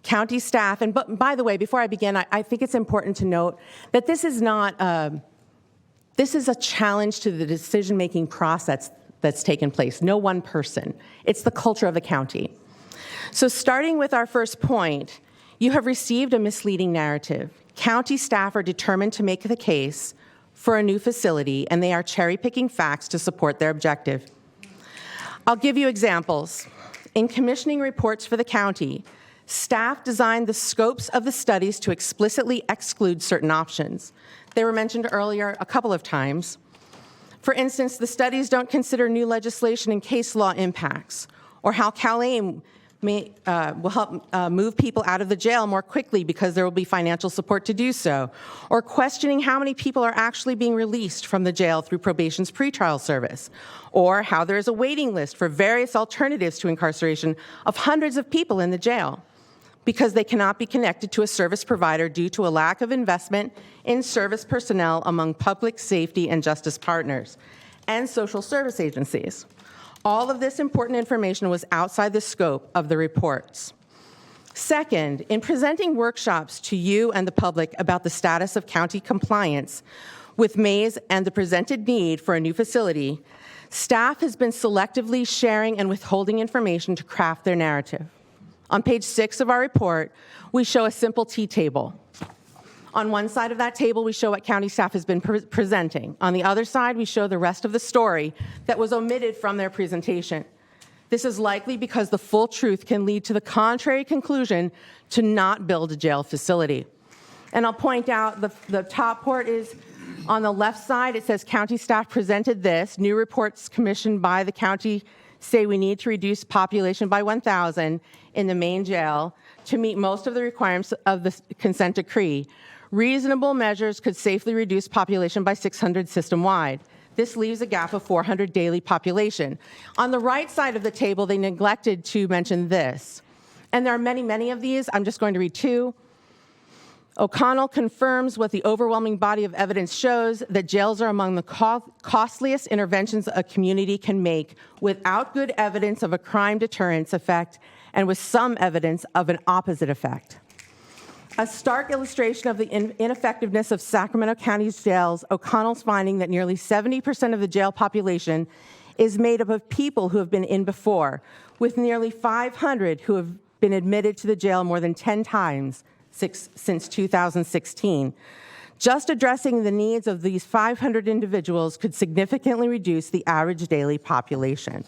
County staff, and by the way, before I begin, I think it's important to note that this is not, this is a challenge to the decision-making process that's taken place, no one person. It's the culture of the county. So starting with our first point, you have received a misleading narrative. County staff are determined to make the case for a new facility, and they are cherry-picking facts to support their objective. I'll give you examples. In commissioning reports for the county, staff designed the scopes of the studies to explicitly exclude certain options. They were mentioned earlier a couple of times. For instance, the studies don't consider new legislation and case law impacts, or how CalAIM will help move people out of the jail more quickly because there will be financial support to do so, or questioning how many people are actually being released from the jail through probation's pretrial service, or how there is a waiting list for various alternatives to incarceration of hundreds of people in the jail because they cannot be connected to a service provider due to a lack of investment in service personnel among public safety and justice partners and social service agencies. All of this important information was outside the scope of the reports. Second, in presenting workshops to you and the public about the status of county compliance with Mays and the presented need for a new facility, staff has been selectively sharing and withholding information to craft their narrative. On page 6 of our report, we show a simple T-table. On one side of that table, we show what county staff has been presenting. On the other side, we show the rest of the story that was omitted from their presentation. This is likely because the full truth can lead to the contrary conclusion to not build a jail facility. And I'll point out the top part is on the left side, it says county staff presented this. New reports commissioned by the county say we need to reduce population by 1,000 in the main jail to meet most of the requirements of the consent decree. Reasonable measures could safely reduce population by 600 system-wide. This leaves a gap of 400 daily population. On the right side of the table, they neglected to mention this. And there are many, many of these. I'm just going to read 2. O'Connell confirms what the overwhelming body of evidence shows, that jails are among the costliest interventions a community can make without good evidence of a crime deterrence effect and with some evidence of an opposite effect. A stark illustration of the ineffectiveness of Sacramento County's jails, O'Connell's finding that nearly 70% of the jail population is made up of people who have been in before, with nearly 500 who have been admitted to the jail more than 10 times since 2016. Just addressing the needs of these 500 individuals could significantly reduce the average daily population.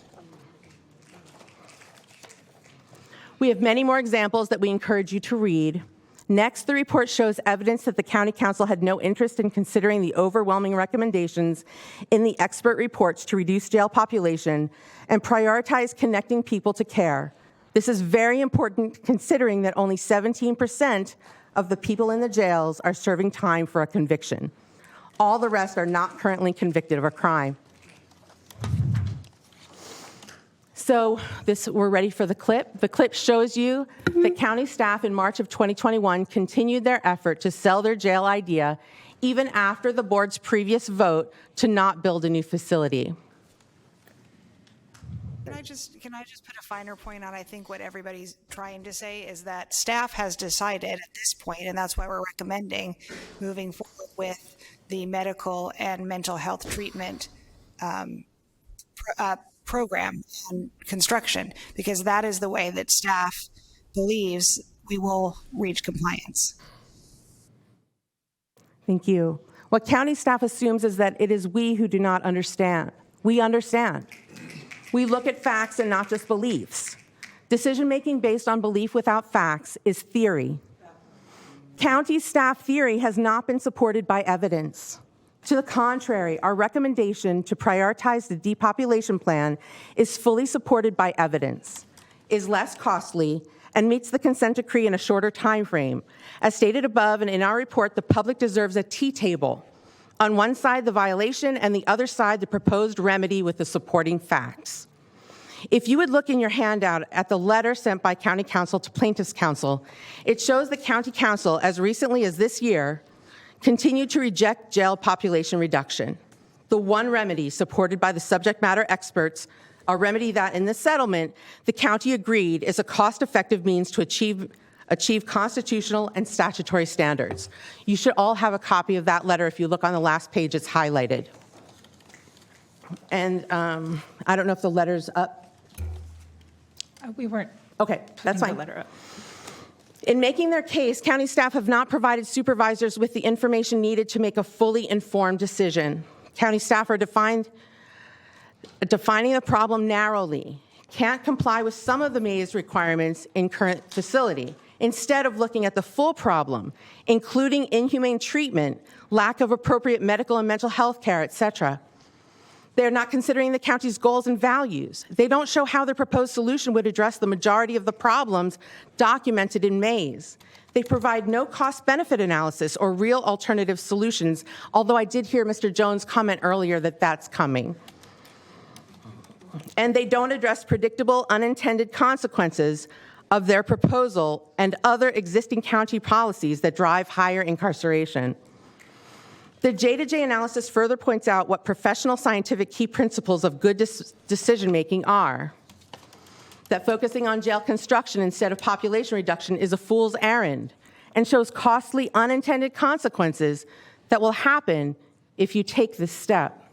We have many more examples that we encourage you to read. Next, the report shows evidence that the County Council had no interest in considering the overwhelming recommendations in the expert reports to reduce jail population and prioritize connecting people to care. This is very important considering that only 17% of the people in the jails are serving time for a conviction. All the rest are not currently convicted of a crime. So we're ready for the clip. The clip shows you that county staff in March of 2021 continued their effort to sell their jail idea even after the board's previous vote to not build a new facility. Can I just put a finer point on, I think what everybody's trying to say is that staff has decided at this point, and that's why we're recommending moving forward with the medical and mental health treatment program and construction, because that is the way that staff believes we will reach compliance. Thank you. What county staff assumes is that it is we who do not understand. We understand. We look at facts and not just beliefs. Decision-making based on belief without facts is theory. County staff theory has not been supported by evidence. To the contrary, our recommendation to prioritize the depopulation plan is fully supported by evidence, is less costly, and meets the consent decree in a shorter time frame. As stated above and in our report, the public deserves a T-table. On one side, the violation, and the other side, the proposed remedy with the supporting facts. If you would look in your handout at the letter sent by County Council to Plaintiffs' Council, it shows the County Council, as recently as this year, continued to reject jail population reduction. The one remedy supported by the subject matter experts, a remedy that in the settlement, the county agreed is a cost-effective means to achieve constitutional and statutory standards. You should all have a copy of that letter. If you look on the last page, it's highlighted. And I don't know if the letter's up. We weren't. Okay, that's fine. The letter up. In making their case, county staff have not provided supervisors with the information needed to make a fully informed decision. County staff are defining the problem narrowly, can't comply with some of the Mays requirements in current facility, instead of looking at the full problem, including inhumane treatment, lack of appropriate medical and mental health care, etc. They're not considering the county's goals and values. They don't show how their proposed solution would address the majority of the problems documented in Mays. They provide no cost-benefit analysis or real alternative solutions, although I did hear Mr. Jones comment earlier that that's coming. And they don't address predictable unintended consequences of their proposal and other existing county policies that drive higher incarceration. The J-to-J analysis further points out what professional scientific key principles of good decision-making are. that focusing on jail construction instead of population reduction is a fool's errand and shows costly unintended consequences that will happen if you take this step.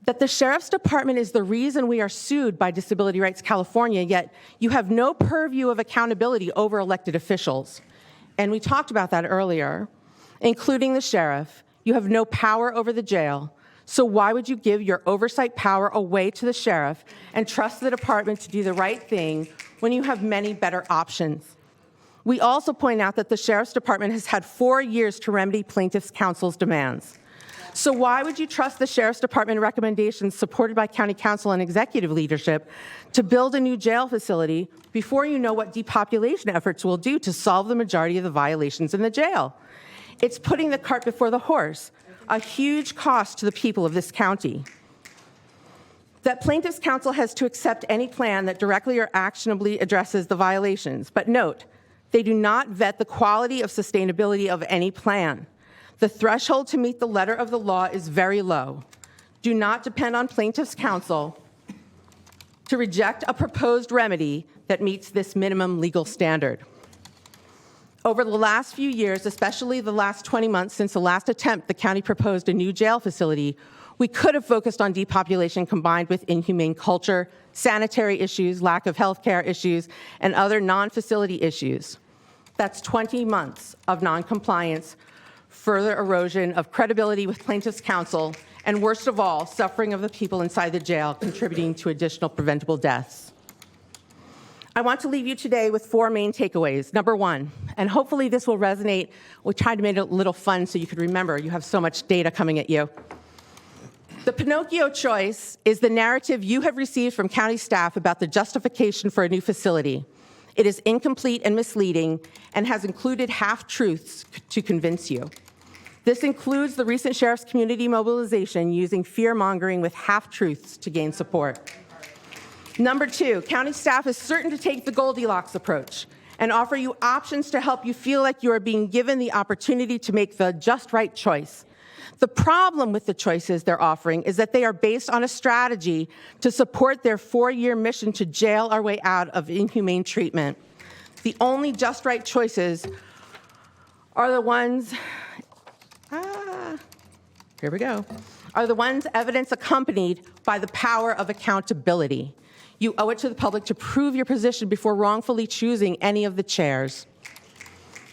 That the Sheriff's Department is the reason we are sued by Disability Rights California, yet you have no purview of accountability over elected officials. And we talked about that earlier, including the sheriff. You have no power over the jail. So why would you give your oversight power away to the sheriff and trust the department to do the right thing when you have many better options? We also point out that the Sheriff's Department has had 4 years to remedy plaintiffs' counsel's demands. So why would you trust the Sheriff's Department recommendations supported by County Council and executive leadership to build a new jail facility before you know what depopulation efforts will do to solve the majority of the violations in the jail? It's putting the cart before the horse, a huge cost to the people of this county. That Plaintiffs' Counsel has to accept any plan that directly or actionably addresses the violations. But note, they do not vet the quality of sustainability of any plan. The threshold to meet the letter of the law is very low. Do not depend on Plaintiffs' Counsel to reject a proposed remedy that meets this minimum legal standard. Over the last few years, especially the last 20 months since the last attempt the county proposed a new jail facility, we could have focused on depopulation combined with inhumane culture, sanitary issues, lack of health care issues, and other non-facility issues. That's 20 months of noncompliance, further erosion of credibility with Plaintiffs' Counsel, and worst of all, suffering of the people inside the jail, contributing to additional preventable deaths. I want to leave you today with 4 main takeaways. Number 1, and hopefully this will resonate. We tried to make it a little fun so you could remember. You have so much data coming at you. The Pinocchio choice is the narrative you have received from county staff about the justification for a new facility. It is incomplete and misleading and has included half-truths to convince you. This includes the recent sheriff's community mobilization using fear-mongering with half-truths to gain support. Number 2, county staff is certain to take the Goldilocks approach and offer you options to help you feel like you are being given the opportunity to make the just right choice. The problem with the choices they're offering is that they are based on a strategy to support their 4-year mission to jail our way out of inhumane treatment. The only just right choices are the ones, here we go, are the ones evidence accompanied by the power of accountability. You owe it to the public to prove your position before wrongfully choosing any of the chairs.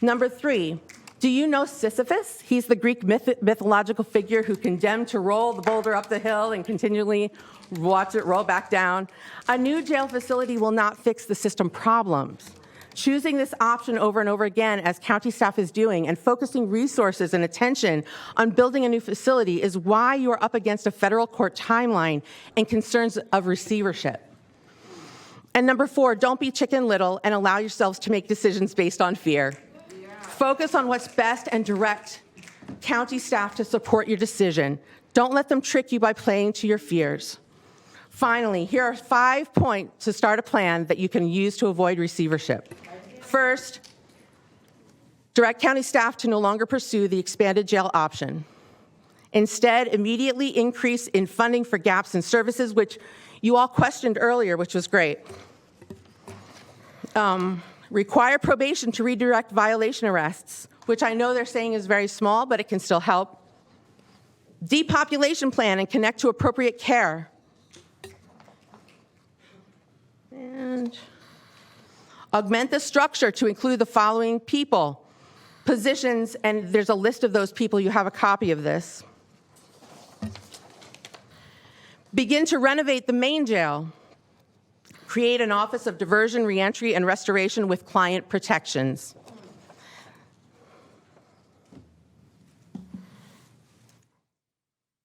Number 3, do you know Sisyphus? He's the Greek mythological figure who condemned to roll the boulder up the hill and continually watch it roll back down. A new jail facility will not fix the system problems. Choosing this option over and over again, as county staff is doing, and focusing resources and attention on building a new facility is why you are up against a federal court timeline and concerns of receivership. And number 4, don't be Chicken Little and allow yourselves to make decisions based on fear. Focus on what's best and direct county staff to support your decision. Don't let them trick you by playing to your fears. Finally, here are 5 points to start a plan that you can use to avoid receivership. First, direct county staff to no longer pursue the expanded jail option. Instead, immediately increase in funding for gaps in services, which you all questioned earlier, which was great. Require probation to redirect violation arrests, which I know they're saying is very small, but it can still help. Depopulation plan and connect to appropriate care. And augment the structure to include the following people, positions, and there's a list of those people. You have a copy of this. Begin to renovate the main jail. Create an Office of Diversion, Reentry, and Restoration with client protections.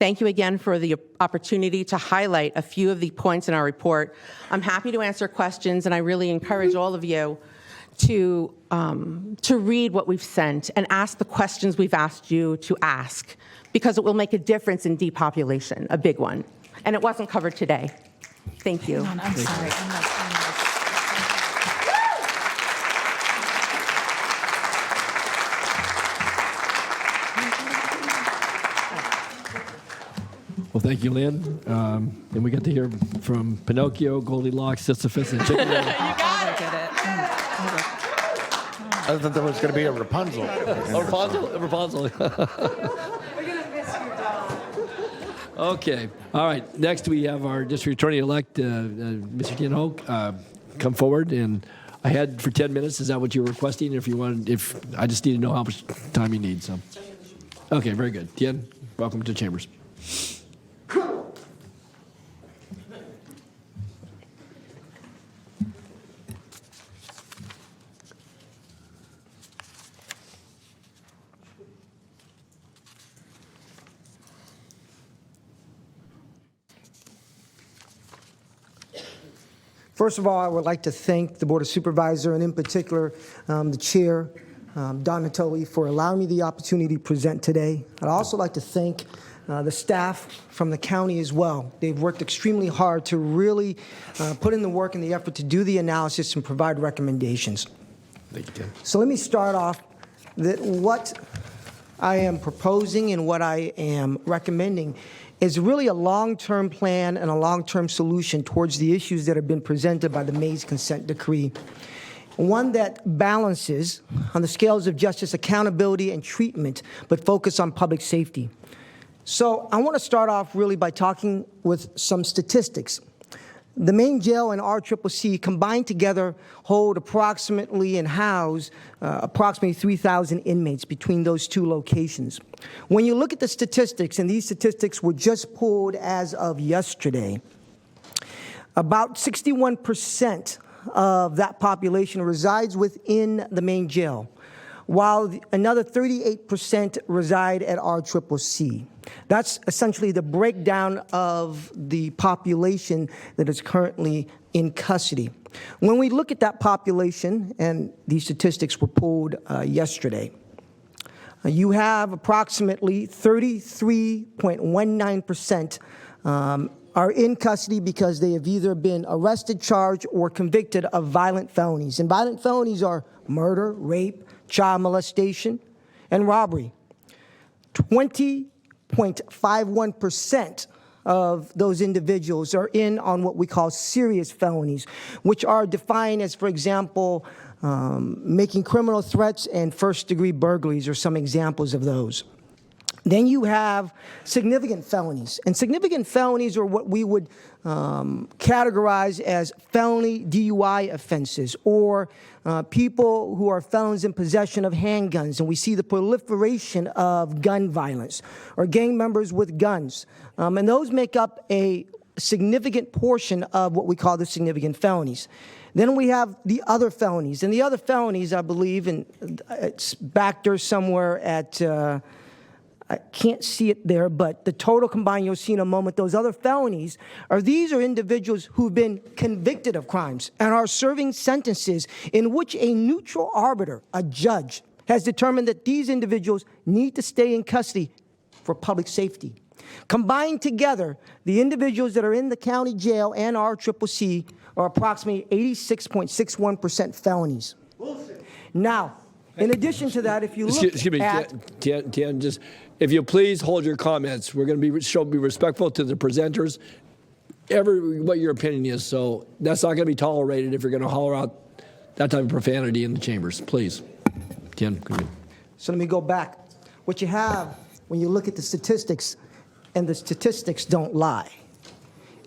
Thank you again for the opportunity to highlight a few of the points in our report. I'm happy to answer questions, and I really encourage all of you to read what we've sent and ask the questions we've asked you to ask, because it will make a difference in depopulation, a big one. And it wasn't covered today. Thank you. I'm sorry. I'm not saying this. Well, thank you, Lynn. And we get to hear from Pinocchio, Goldilocks, Sisyphus, and Chicken Little. I thought there was going to be a Rapunzel. Rapunzel. Okay. All right. Next, we have our district attorney-elect, Mr. Tian Ho, come forward. And I had for 10 minutes. Is that what you're requesting? If I just need to know how much time you need. So, okay. Very good. Tian, welcome to Chambers. First of all, I would like to thank the Board of Supervisors, and in particular, the Chair, Don Natoli, for allowing me the opportunity to present today. I'd also like to thank the staff from the county as well. They've worked extremely hard to really put in the work and the effort to do the analysis and provide recommendations. Thank you, Tim. So let me start off that what I am proposing and what I am recommending is really a long-term plan and a long-term solution towards the issues that have been presented by the Mays consent decree. One that balances on the scales of justice, accountability, and treatment, but focus on public safety. So I want to start off really by talking with some statistics. The main jail and RCCC combined together hold approximately and house approximately 3,000 inmates between those two locations. When you look at the statistics, and these statistics were just pulled as of yesterday, about 61% of that population resides within the main jail, while another 38% reside at RCCC. That's essentially the breakdown of the population that is currently in custody. When we look at that population, and these statistics were pulled yesterday, you have approximately 33.19% are in custody because they have either been arrested, charged, or convicted of violent felonies. And violent felonies are murder, rape, child molestation, and robbery. 20.51% of those individuals are in on what we call serious felonies, which are defined as, for example, making criminal threats and first-degree burglaries are some examples of those. Then you have significant felonies. And significant felonies are what we would categorize as felony DUI offenses, or people who are felons in possession of handguns. And we see the proliferation of gun violence, or gang members with guns. And those make up a significant portion of what we call the significant felonies. Then we have the other felonies. And the other felonies, I believe, and it's back there somewhere at... I can't see it there, but the total combined, you'll see in a moment, those other felonies these are individuals who've been convicted of crimes and are serving sentences in which a neutral arbiter, a judge, has determined that these individuals need to stay in custody for public safety. Combined together, the individuals that are in the county jail and RCCC are approximately 86.61% felonies. Now, in addition to that, if you look Excuse me, Tian, just, if you please hold your comments. We're going to be respectful to the presenters, what your opinion is. So that's not going to be tolerated if you're going to holler out that type of profanity in the chambers. Please. Tian, go ahead. So let me go back. What you have when you look at the statistics, and the statistics don't lie,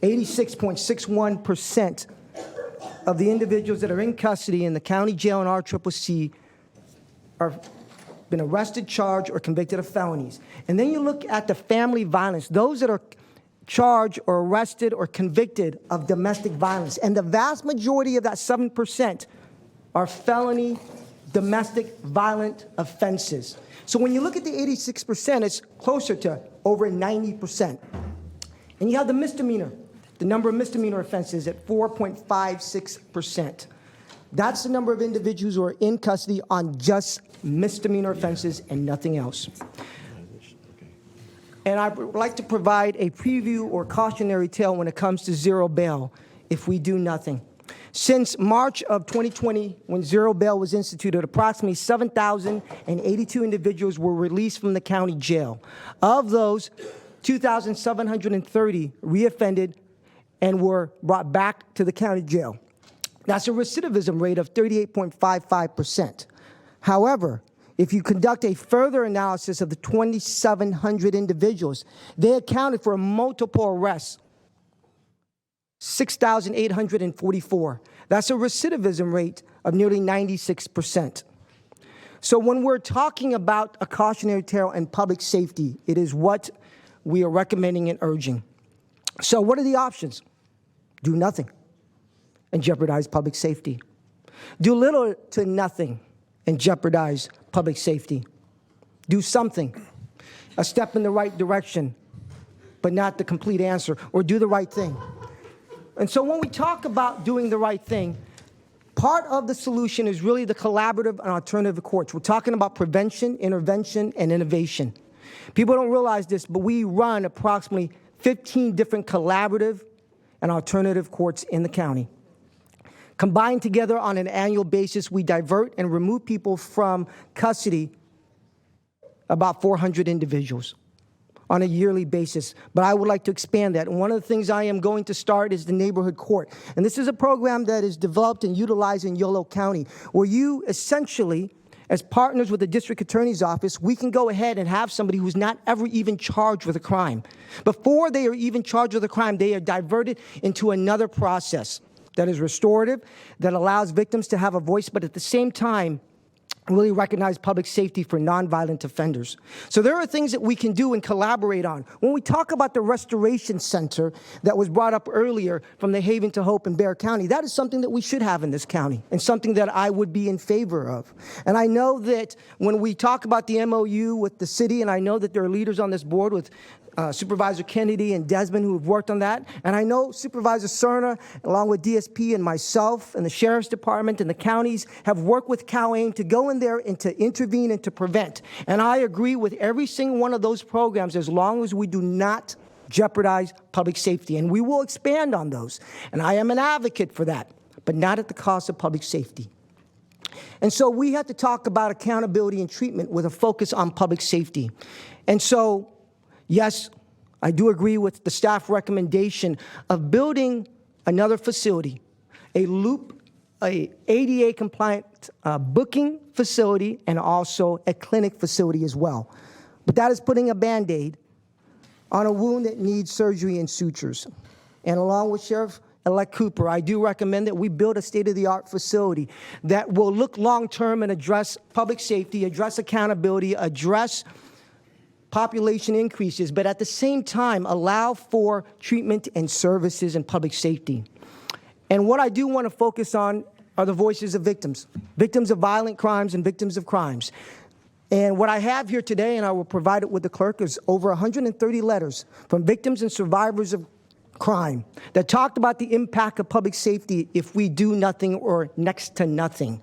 86.61% of the individuals that are in custody in the county jail and RCCC are been arrested, charged, or convicted of felonies. And then you look at the family violence, those that are charged or arrested or convicted of domestic violence. And the vast majority of that 7% are felony domestic violent offenses. So when you look at the 86%, it's closer to over 90%. And you have the misdemeanor, the number of misdemeanor offenses at 4.56%. That's the number of individuals who are in custody on just misdemeanor offenses and nothing else. And I would like to provide a preview or cautionary tale when it comes to zero bail if we do nothing. Since March of 2020, when zero bail was instituted, approximately 7,082 individuals were released from the county jail. Of those, 2,730 reoffended and were brought back to the county jail. That's a recidivism rate of 38.55%. However, if you conduct a further analysis of the 2,700 individuals, they accounted for multiple arrests, 6,844. That's a recidivism rate of nearly 96%. So when we're talking about a cautionary tale and public safety, it is what we are recommending and urging. So what are the options? Do nothing and jeopardize public safety. Do little to nothing and jeopardize public safety. Do something, a step in the right direction, but not the complete answer, or do the right thing. And so when we talk about doing the right thing, part of the solution is really the collaborative and alternative courts. We're talking about prevention, intervention, and innovation. People don't realize this, but we run approximately 15 different collaborative and alternative courts in the county. Combined together on an annual basis, we divert and remove people from custody, about 400 individuals on a yearly basis. But I would like to expand that. And one of the things I am going to start is the neighborhood court. And this is a program that is developed and utilized in Yolo County, where you essentially, as partners with the district attorney's office, we can go ahead and have somebody who's not ever even charged with a crime. Before they are even charged with a crime, they are diverted into another process that is restorative, that allows victims to have a voice, but at the same time, really recognize public safety for nonviolent offenders. So there are things that we can do and collaborate on. When we talk about the Restoration Center that was brought up earlier from the Haven to Hope in Bexar County, that is something that we should have in this county and something that I would be in favor of. And I know that when we talk about the MOU with the city, and I know that there are leaders on this board with Supervisor Kennedy and Desmond who have worked on that. And I know Supervisor Cerna, along with DSP and myself and the Sheriff's Department and the counties, have worked with CalAIM to go in there and to intervene and to prevent. And I agree with every single one of those programs as long as we do not jeopardize public safety. And we will expand on those. And I am an advocate for that, but not at the cost of public safety. And so we have to talk about accountability and treatment with a focus on public safety. And so, yes, I do agree with the staff recommendation of building another facility, a loop, a ADA compliant booking facility, and also a clinic facility as well. But that is putting a Band-Aid on a wound that needs surgery and sutures. And along with Sheriff-elect Cooper, I do recommend that we build a state-of-the-art facility that will look long-term and address public safety, address accountability, address population increases, but at the same time allow for treatment and services and public safety. And what I do want to focus on are the voices of victims of violent crimes and victims of crimes. And what I have here today, and I will provide it with the clerk, is over 130 letters from victims and survivors of crime that talked about the impact of public safety if we do nothing or next to nothing.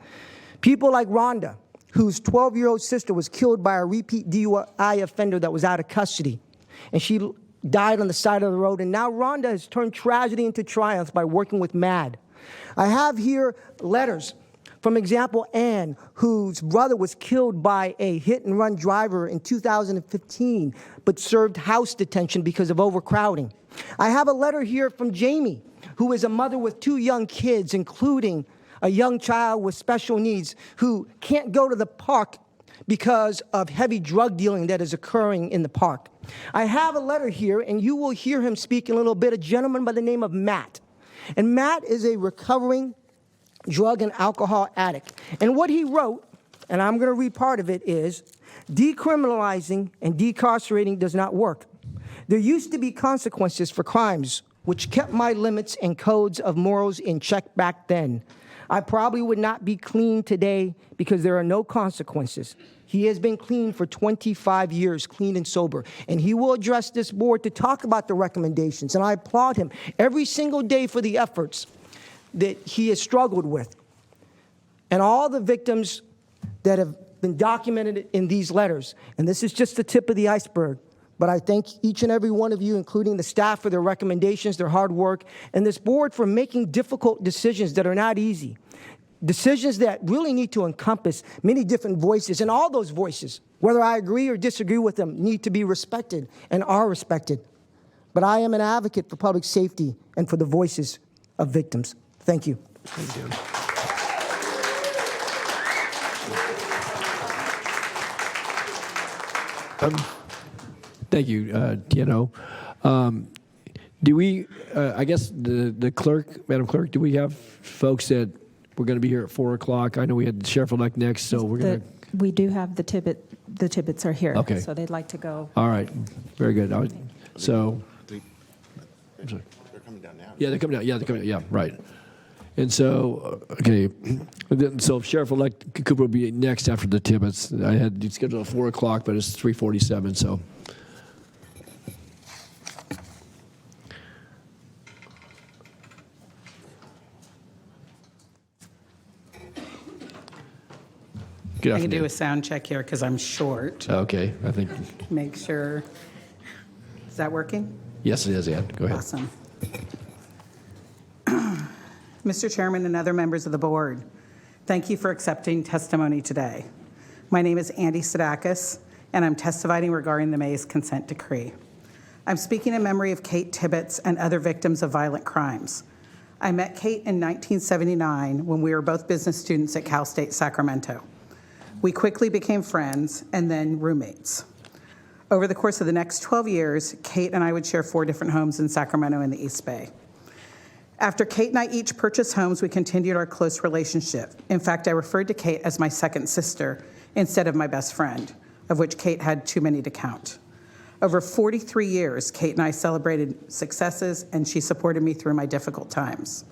People like Rhonda, whose 12-year-old sister was killed by a repeat DUI offender that was out of custody. And she died on the side of the road. And now Rhonda has turned tragedy into triumph by working with MAD. I have here letters from example Ann, whose brother was killed by a hit-and-run driver in 2015, but served house detention because of overcrowding. I have a letter here from Jamie, who is a mother with 2 young kids, including a young child with special needs who can't go to the park because of heavy drug dealing that is occurring in the park. I have a letter here, and you will hear him speak in a little bit, a gentleman by the name of Matt. And Matt is a recovering drug and alcohol addict. And what he wrote, and I'm going to read part of it, is decriminalizing and decarcerating does not work. There used to be consequences for crimes, which kept my limits and codes of morals in check back then. I probably would not be clean today because there are no consequences. He has been clean for 25 years, clean and sober. And he will address this board to talk about the recommendations. And I applaud him every single day for the efforts that he has struggled with. And all the victims that have been documented in these letters. And this is just the tip of the iceberg. But I thank each and every one of you, including the staff, for their recommendations, their hard work, and this board for making difficult decisions that are not easy. decisions that really need to encompass many different voices, and all those voices, whether I agree or disagree with them, need to be respected and are respected. But I am an advocate for public safety and for the voices of victims. Thank you. Thank you. Thank you, Tieno. Do we, I guess the clerk, Madam Clerk, do we have folks that we're going to be here at 4 o'clock? I know we had the sheriff-elect next, so we're going to. We do have the Tibbetts are here. Okay. So they'd like to go. All right, very good. So. They're coming down now. Yeah, they're coming down. Yeah, they're coming down. Yeah, right. And so, okay, so Sheriff-elect Cooper will be next after the Tibbetts. I had it scheduled at 4 o'clock, but it's 3:47, so. Good I can afternoon. do a sound check here because I'm short. Okay, I think, Make sure. Is that working? yes, it is, Ann. Go ahead. Awesome. Mr. Chairman and other members of the board, thank you for accepting testimony today. My name is Andy Sadakis, and I'm testifying regarding the Mays consent decree. I'm speaking in memory of Kate Tibbetts and other victims of violent crimes. I met Kate in 1979 when we were both business students at Cal State Sacramento. We quickly became friends and then roommates. Over the course of the next 12 years, Kate and I would share 4 different homes in Sacramento and the East Bay. After Kate and I each purchased homes, we continued our close relationship. In fact, I referred to Kate as my second sister instead of my best friend, of which Kate had too many to count. Over 43 years, Kate and I celebrated successes, and she supported me through my difficult times.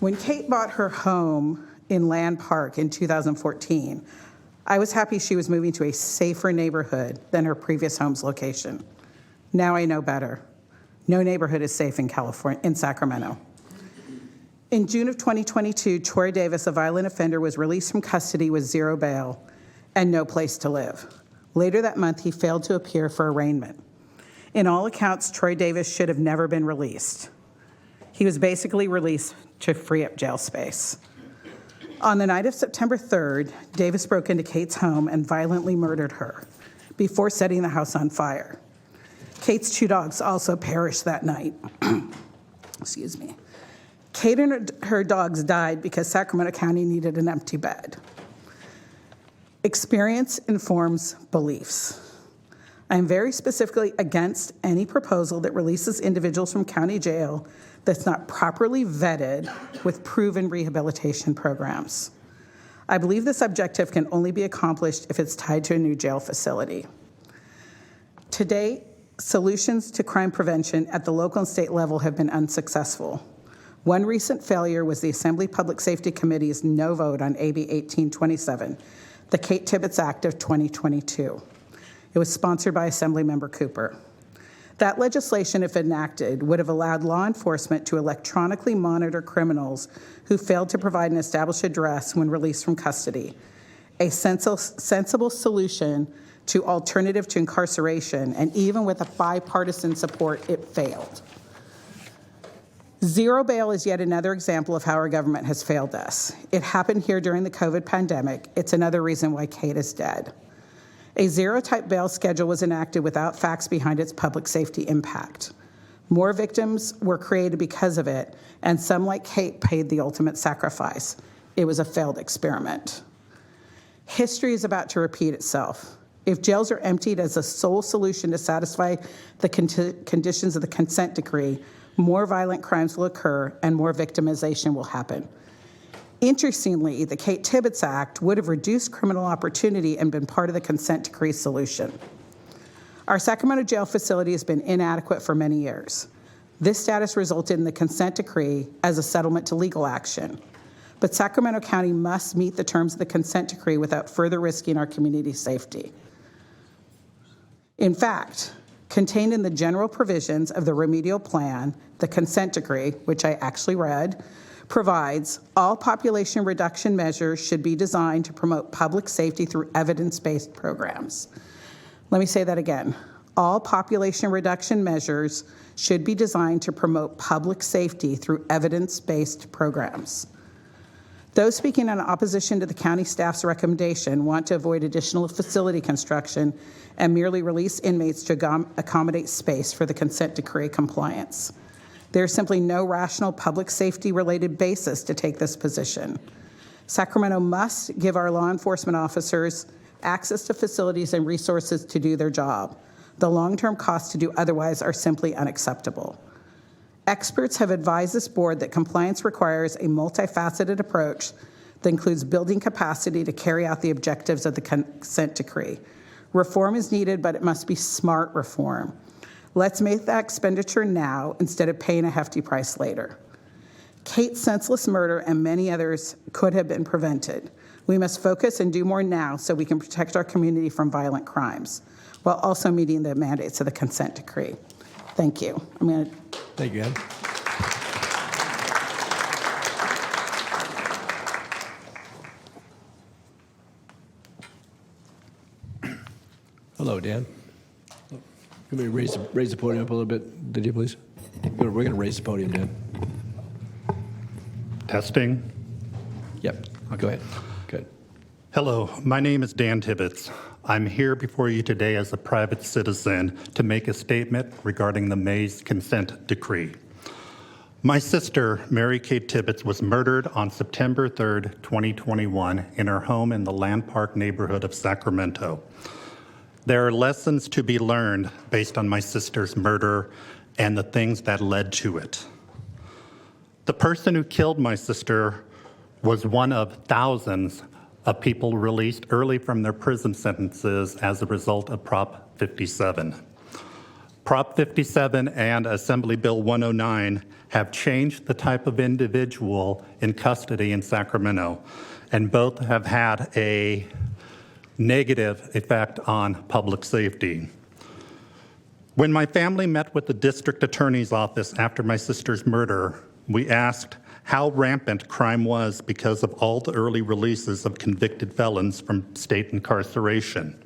When Kate bought her home in Land Park in 2014, I was happy she was moving to a safer neighborhood than her previous home's location. Now I know better. No neighborhood is safe in California, in Sacramento. In June of 2022, Troy Davis, a violent offender, was released from custody with 0 bail and no place to live. Later that month, he failed to appear for arraignment. In all accounts, Troy Davis should have never been released. He was basically released to free up jail space. On the night of September 3rd, Davis broke into Kate's home and violently murdered her before setting the house on fire. Kate's 2 dogs also perished that night. Excuse me. Kate and her dogs died because Sacramento County needed an empty bed. Experience informs beliefs. I am very specifically against any proposal that releases individuals from county jail that's not properly vetted with proven rehabilitation programs. I believe this objective can only be accomplished if it's tied to a new jail facility. To date, solutions to crime prevention at the local and state level have been unsuccessful. One recent failure was the Assembly Public Safety Committee's no vote on AB 1827, the Kate Tibbetts Act of 2022. It was sponsored by Assemblymember Cooper. That legislation, if enacted, would have allowed law enforcement to electronically monitor criminals who failed to provide an established address when released from custody, a sensible solution to alternative to incarceration, and even with a bipartisan support, it failed. 0 bail is yet another example of how our government has failed us. It happened here during the COVID pandemic. It's another reason why Kate is dead. A 0-type bail schedule was enacted without facts behind its public safety impact. More victims were created because of it, and some, like Kate, paid the ultimate sacrifice. It was a failed experiment. History is about to repeat itself. If jails are emptied as a sole solution to satisfy the conditions of the consent decree, more violent crimes will occur and more victimization will happen. Interestingly, the Kate Tibbetts Act would have reduced criminal opportunity and been part of the consent decree solution. Our Sacramento jail facility has been inadequate for many years. This status resulted in the consent decree as a settlement to legal action. But Sacramento County must meet the terms of the consent decree without further risking our community safety. In fact, contained in the general provisions of the remedial plan, the consent decree, which I actually read, provides all population reduction measures should be designed to promote public safety through evidence-based programs. Let me say that again. All population reduction measures should be designed to promote public safety through evidence-based programs. Those speaking in opposition to the county staff's recommendation want to avoid additional facility construction and merely release inmates to accommodate space for the consent decree compliance. There is simply no rational public safety related basis to take this position. Sacramento must give our law enforcement officers access to facilities and resources to do their job. The long-term costs to do otherwise are simply unacceptable. Experts have advised this board that compliance requires a multifaceted approach that includes building capacity to carry out the objectives of the consent decree. Reform is needed, but it must be smart reform. Let's make that expenditure now instead of paying a hefty price later. Kate's senseless murder and many others could have been prevented. We must focus and do more now so we can protect our community from violent crimes, while also meeting the mandates of the consent decree. Thank you. Thank you, Ann. Hello, Dan. Can we raise the podium up a little bit, did you please? We're going to raise the podium, Dan. Testing. Yep. Go ahead. Good. Hello, my name is Dan Tibbetts. I'm here before you today as a private citizen to make a statement regarding the Mays consent decree. My sister, Mary Kate Tibbetts, was murdered on September 3rd, 2021 in her home in the Land Park neighborhood of Sacramento. There are lessons to be learned based on my sister's murder and the things that led to it. The person who killed my sister was one of thousands of people released early from their prison sentences as a result of Prop 57. Prop 57 and Assembly Bill 109 have changed the type of individual in custody in Sacramento, and both have had a negative effect on public safety. When my family met with the district attorney's office after my sister's murder, we asked how rampant crime was because of all the early releases of convicted felons from state incarceration.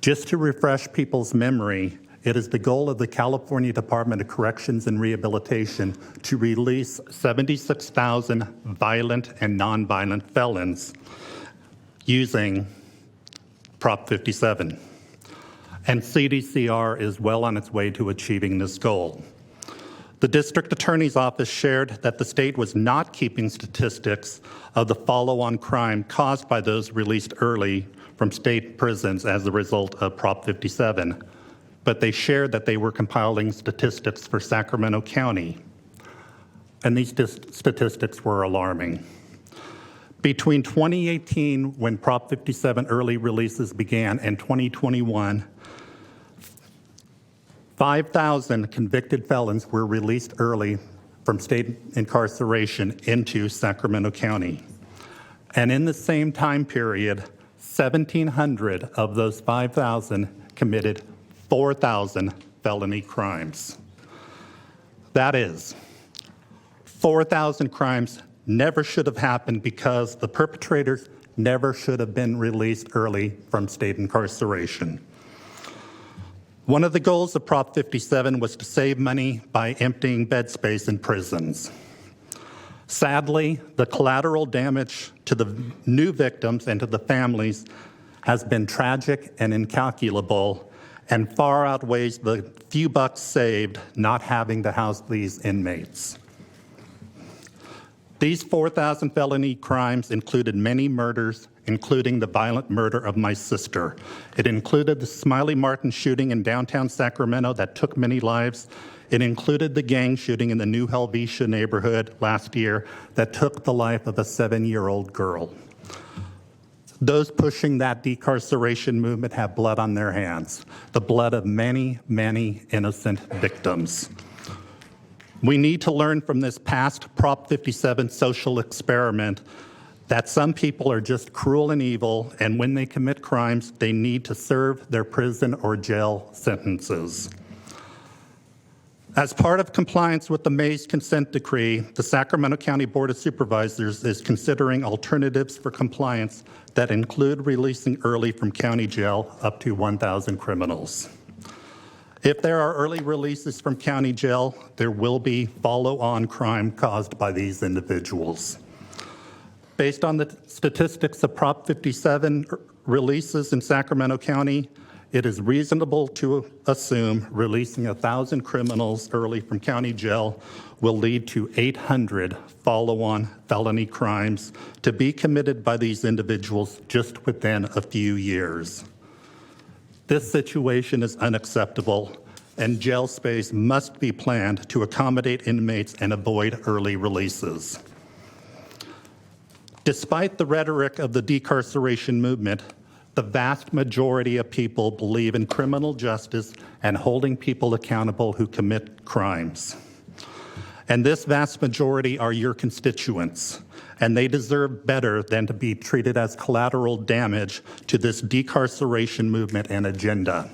Just to refresh people's memory, it is the goal of the California Department of Corrections and Rehabilitation to release 76,000 violent and nonviolent felons using Prop 57. And CDCR is well on its way to achieving this goal. The district attorney's office shared that the state was not keeping statistics of the follow-on crime caused by those released early from state prisons as a result of Prop 57, but they shared that they were compiling statistics for Sacramento County, and these statistics were alarming. Between 2018, when Prop 57 early releases began, and 2021, 5,000 convicted felons were released early from state incarceration into Sacramento County. And in the same time period, 1,700 of those 5,000 committed 4,000 felony crimes. That is, 4,000 crimes never should have happened because the perpetrators never should have been released early from state incarceration. One of the goals of Prop 57 was to save money by emptying bed space in prisons. Sadly, the collateral damage to the new victims and to the families has been tragic and incalculable, and far outweighs the few bucks saved not having to house these inmates. These 4,000 felony crimes included many murders, including the violent murder of my sister. It included the Smiley Martin shooting in downtown Sacramento that took many lives. It included the gang shooting in the New Helvetia neighborhood last year that took the life of a 7-year-old girl. Those pushing that decarceration movement have blood on their hands, the blood of many, many innocent victims. We need to learn from this past Prop 57 social experiment that some people are just cruel and evil, and when they commit crimes, they need to serve their prison or jail sentences. As part of compliance with the Mays consent decree, the Sacramento County Board of Supervisors is considering alternatives for compliance that include releasing early from county jail up to 1,000 criminals. If there are early releases from county jail, there will be follow-on crime caused by these individuals. Based on the statistics of Prop 57 releases in Sacramento County, it is reasonable to assume releasing 1,000 criminals early from county jail will lead to 800 follow-on felony crimes to be committed by these individuals just within a few years. This situation is unacceptable, and jail space must be planned to accommodate inmates and avoid early releases. Despite the rhetoric of the decarceration movement, the vast majority of people believe in criminal justice and holding people accountable who commit crimes. And this vast majority are your constituents, and they deserve better than to be treated as collateral damage to this decarceration movement and agenda.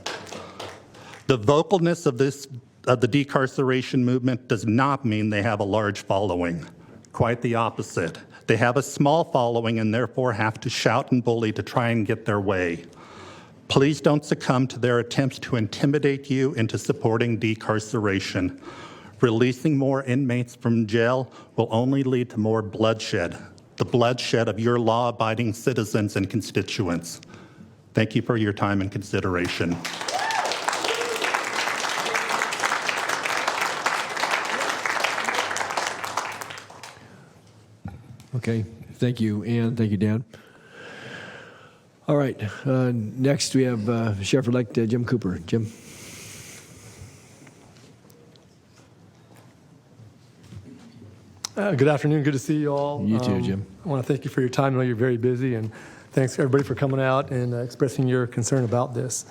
The vocalness of the decarceration movement does not mean they have a large following. Quite the opposite. They have a small following and therefore have to shout and bully to try and get their way. Please don't succumb to their attempts to intimidate you into supporting decarceration. Releasing more inmates from jail will only lead to more bloodshed, the bloodshed of your law-abiding citizens and constituents. Thank you for your time and consideration. Okay, thank you, Ann. Thank you, Dan. All right, next we have Sheriff-elect Jim Cooper. Jim. Good afternoon. Good to see you all. You too, Jim. I want to thank you for your time. I know you're very busy, and thanks everybody for coming out and expressing your concern about this.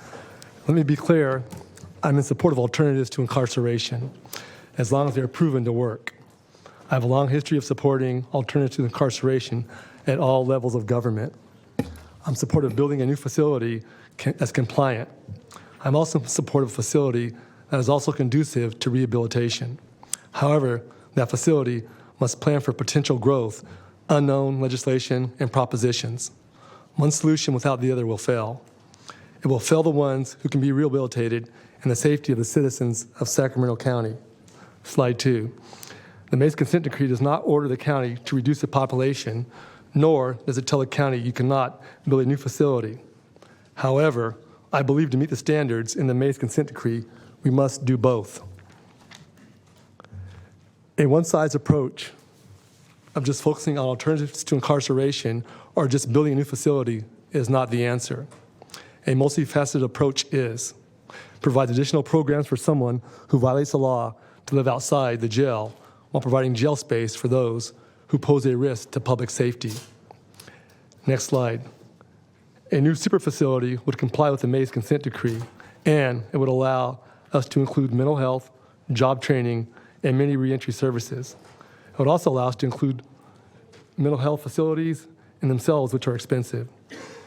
Let me be clear. I'm in support of alternatives to incarceration, as long as they're proven to work. I have a long history of supporting alternatives to incarceration at all levels of government. I'm supportive of building a new facility that's compliant. I'm also in support of a facility that is also conducive to rehabilitation. However, that facility must plan for potential growth, unknown legislation, and propositions. One solution without the other will fail. It will fail the ones who can be rehabilitated and the safety of the citizens of Sacramento County. Slide 2. The Mays consent decree does not order the county to reduce the population, nor does it tell the county you cannot build a new facility. However, I believe to meet the standards in the Mays consent decree, we must do both. A one-size approach of just focusing on alternatives to incarceration or just building a new facility is not the answer. A multifaceted approach is. Provides additional programs for someone who violates the law to live outside the jail while providing jail space for those who pose a risk to public safety. Next slide. A new super facility would comply with the Mays consent decree, and it would allow us to include mental health, job training, and many reentry services. It would also allow us to include mental health facilities in themselves, which are expensive.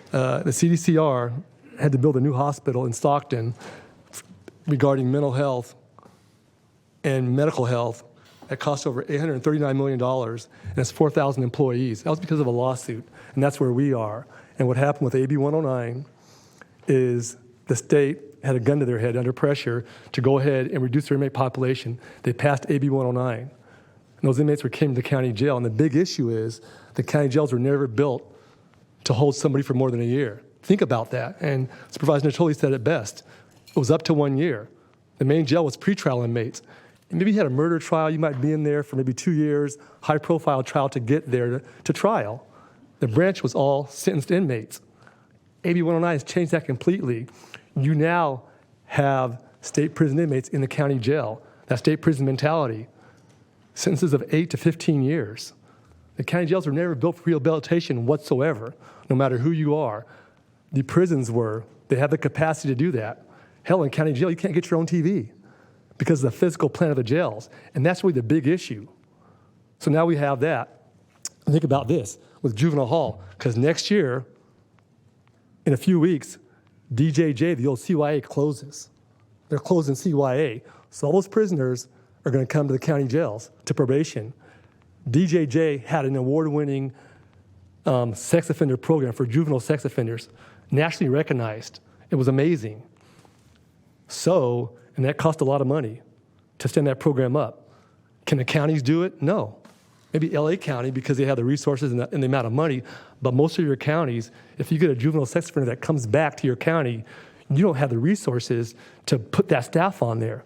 The CDCR had to build a new hospital in Stockton regarding mental health and medical health. It cost over $839 million, and it's 4,000 employees. That was because of a lawsuit, and that's where we are. And what happened with AB 109 is the state had a gun to their head under pressure to go ahead and reduce their inmate population. They passed AB 109. And those inmates came to the county jail, and the big issue is the county jails were never built to hold somebody for more than a year. Think about that. And Supervisor Natoli said it best. It was up to 1 year. The main jail was pretrial inmates. Maybe you had a murder trial, you might be in there for maybe 2 years, high-profile trial to get there to trial. The branch was all sentenced inmates. AB 109 has changed that completely. You now have state prison inmates in the county jail. That state prison mentality. Sentences of 8 to 15 years. The county jails were never built for rehabilitation whatsoever, no matter who you are. The prisons were. They have the capacity to do that. Hell, in county jail, you can't get your own TV because of the physical plan of the jails. And that's really the big issue. So now we have that. And think about this with juvenile hall, because next year, in a few weeks, DJJ, the old CYA, closes. They're closing CYA. So all those prisoners are going to come to the county jails, to probation. DJJ had an award-winning sex offender program for juvenile sex offenders, nationally recognized. It was amazing. So, and that cost a lot of money to stand that program up. Can the counties do it? No. maybe LA County because they have the resources and the amount of money, but most of your counties, if you get a juvenile sex offender that comes back to your county, you don't have the resources to put that staff on there.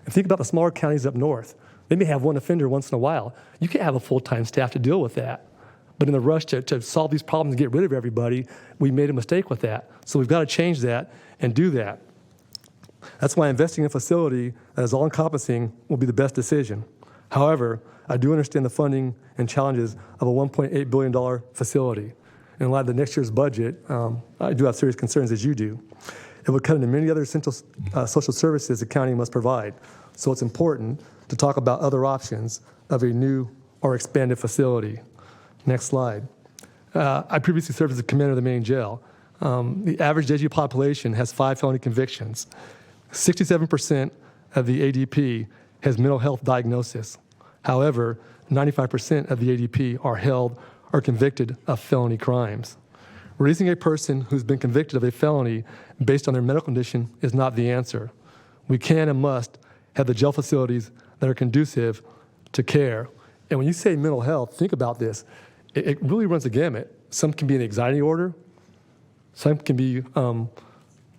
And think about the smaller counties up north. They may have one offender once in a while. You can't have a full-time staff to deal with that. But in the rush to solve these problems and get rid of everybody, we made a mistake with that. So we've got to change that and do that. That's why investing in a facility that is all-encompassing will be the best decision. However, I do understand the funding and challenges of a $1.8 billion facility. And in light of the next year's budget, I do have serious concerns, as you do. It would cut into many other essential social services the county must provide. So it's important to talk about other options of a new or expanded facility. Next slide. I previously served as a commander of the main jail. The average JG population has 5 felony convictions. 67% of the ADP has mental health diagnosis. However, 95% of the ADP are held or convicted of felony crimes. Releasing a person who's been convicted of a felony based on their medical condition is not the answer. We can and must have the jail facilities that are conducive to care. And when you say mental health, think about this. It really runs the gamut. Some can be an anxiety disorder. Some can be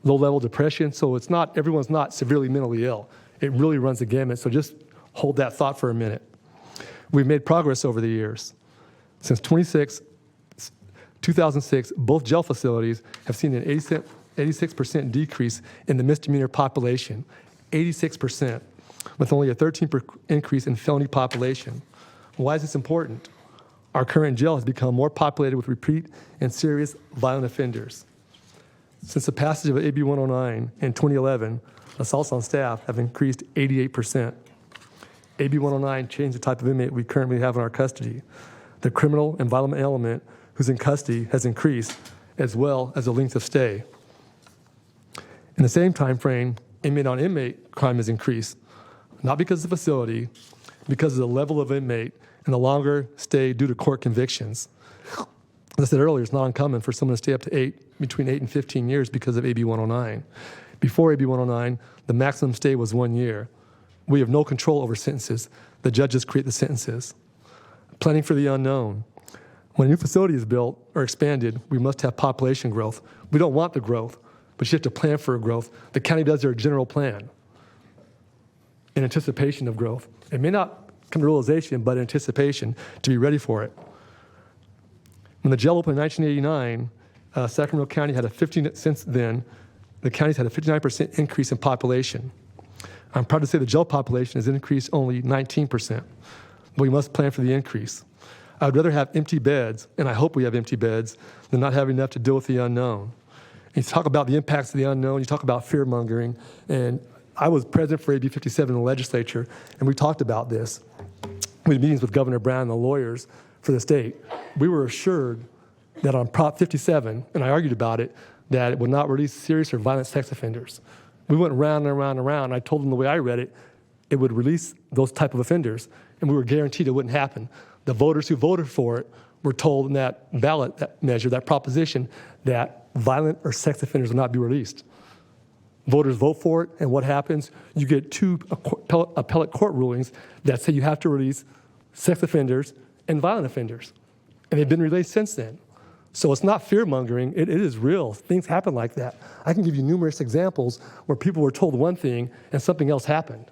low-level depression. So everyone's not severely mentally ill. It really runs the gamut. So just hold that thought for a minute. We've made progress over the years. Since 2006, both jail facilities have seen an 86% decrease in the misdemeanor population, 86%, with only a 13% increase in felony population. Why is this important? Our current jail has become more populated with repeat and serious violent offenders. Since the passage of AB 109 in 2011, assaults on staff have increased 88%. AB 109 changed the type of inmate we currently have in our custody. The criminal and violent element who's in custody has increased, as well as the length of stay. In the same time frame, inmate-on-inmate crime has increased, not because of the facility, because of the level of inmate and the longer stay due to court convictions. As I said earlier, it's not uncommon for someone to stay up to between 8 and 15 years because of AB 109. Before AB 109, the maximum stay was 1 year. We have no control over sentences. The judges create the sentences. Planning for the unknown. When a new facility is built or expanded, we must have population growth. We don't want the growth, but you have to plan for growth. The county does their general plan in anticipation of growth. It may not come to realization, but anticipation to be ready for it. When the jail opened in 1989, Sacramento County had since then, the county's had a 59% increase in population. I'm proud to say the jail population has increased only 19%, but we must plan for the increase. I would rather have empty beds, and I hope we have empty beds, than not having enough to deal with the unknown. And you talk about the impacts of the unknown, you talk about fear-mongering, and I was president for AB 57 in the legislature, and we talked about this. We had meetings with Governor Brown and the lawyers for the state. We were assured that on Prop 57, and I argued about it, that it would not release serious or violent sex offenders. We went round and around and around. I told them the way I read it, it would release those type of offenders, and we were guaranteed it wouldn't happen. The voters who voted for it were told in that ballot that measure, that proposition, that violent or sex offenders would not be released. Voters vote for it, and what happens? You get 2 appellate court rulings that say you have to release sex offenders and violent offenders, and they've been released since then. So it's not fear-mongering, it is real. Things happen like that. I can give you numerous examples where people were told one thing and something else happened.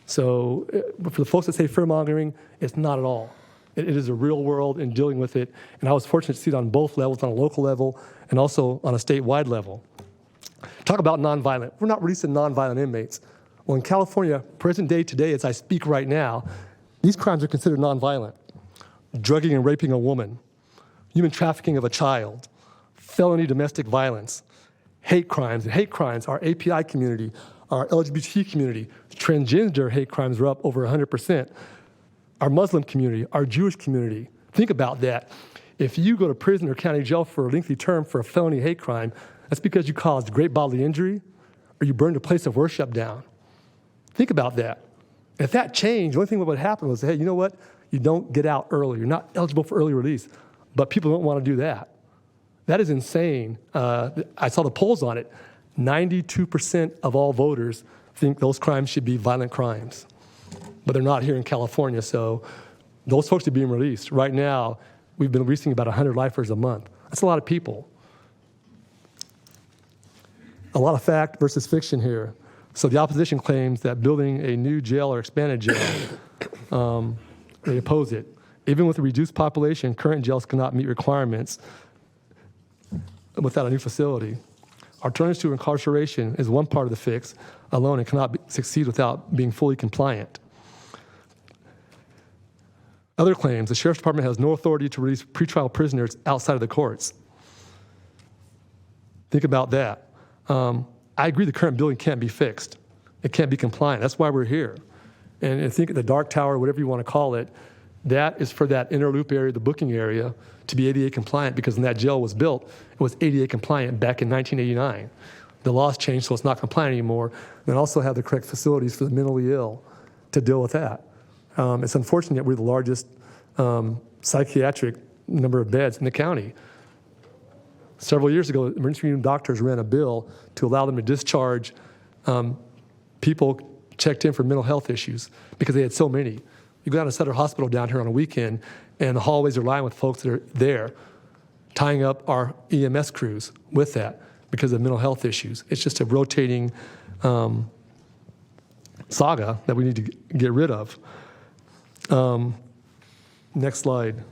So for the folks that say fear-mongering, it's not at all. It is a real world in dealing with it, and I was fortunate to see it on both levels, on a local level and also on a statewide level. Talk about nonviolent. We're not releasing nonviolent inmates. Well, in California, present day today, as I speak right now, these crimes are considered nonviolent. Drugging and raping a woman, human trafficking of a child, felony domestic violence, hate crimes. And hate crimes, our API community, our LGBT community, transgender hate crimes are up over 100%. Our Muslim community, our Jewish community. Think about that. If you go to prison or county jail for a lengthy term for a felony hate crime, that's because you caused great bodily injury or you burned a place of worship down. Think about that. If that changed, the only thing that would happen was, hey, you know what? You don't get out early. You're not eligible for early release. But people don't want to do that. That is insane. I saw the polls on it. 92% of all voters think those crimes should be violent crimes. But they're not here in California, so Those folks are being released. Right now, we've been releasing about 100 lifers a month. That's a lot of people. A lot of fact versus fiction here. So the opposition claims that building a new jail or expanded jail, they oppose it. Even with a reduced population, current jails cannot meet requirements without a new facility. Alternatives to incarceration is one part of the fix alone and cannot succeed without being fully compliant. Other claims, the Sheriff's Department has no authority to release pretrial prisoners outside of the courts. Think about that. I agree the current building can't be fixed. It can't be compliant. That's why we're here. And I think the dark tower, whatever you want to call it, that is for that inner loop area, the booking area, to be ADA compliant, because when that jail was built, it was ADA compliant back in 1989. The laws changed, so it's not compliant anymore. And also have the correct facilities for the mentally ill to deal with that. It's unfortunate we're the largest psychiatric number of beds in the county. Several years ago, emergency room doctors ran a bill to allow them to discharge people checked in for mental health issues because they had so many. You go down to Sutter Hospital down here on a weekend, and the hallways are lined with folks that are there, tying up our EMS crews with that because of mental health issues. It's just a rotating saga that we need to get rid of. Next slide.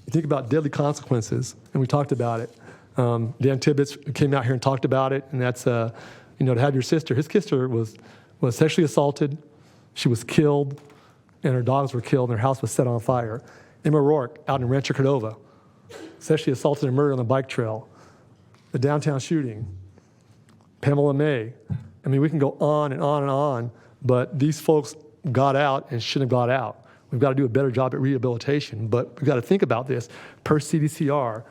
You think about deadly consequences, and we talked about it. Dan Tibbetts came out here and talked about it, and that's, to have your sister. His sister was sexually assaulted, she was killed, and her dogs were killed, and her house was set on fire. Emma Rourke out in Rancho Cordova, sexually assaulted and murdered on the bike trail. The downtown shooting. Pamela May. I mean, we can go on and on and on, but these folks got out and shouldn't have got out. We've got to do a better job at rehabilitation, but we've got to think about this. Per CDCR,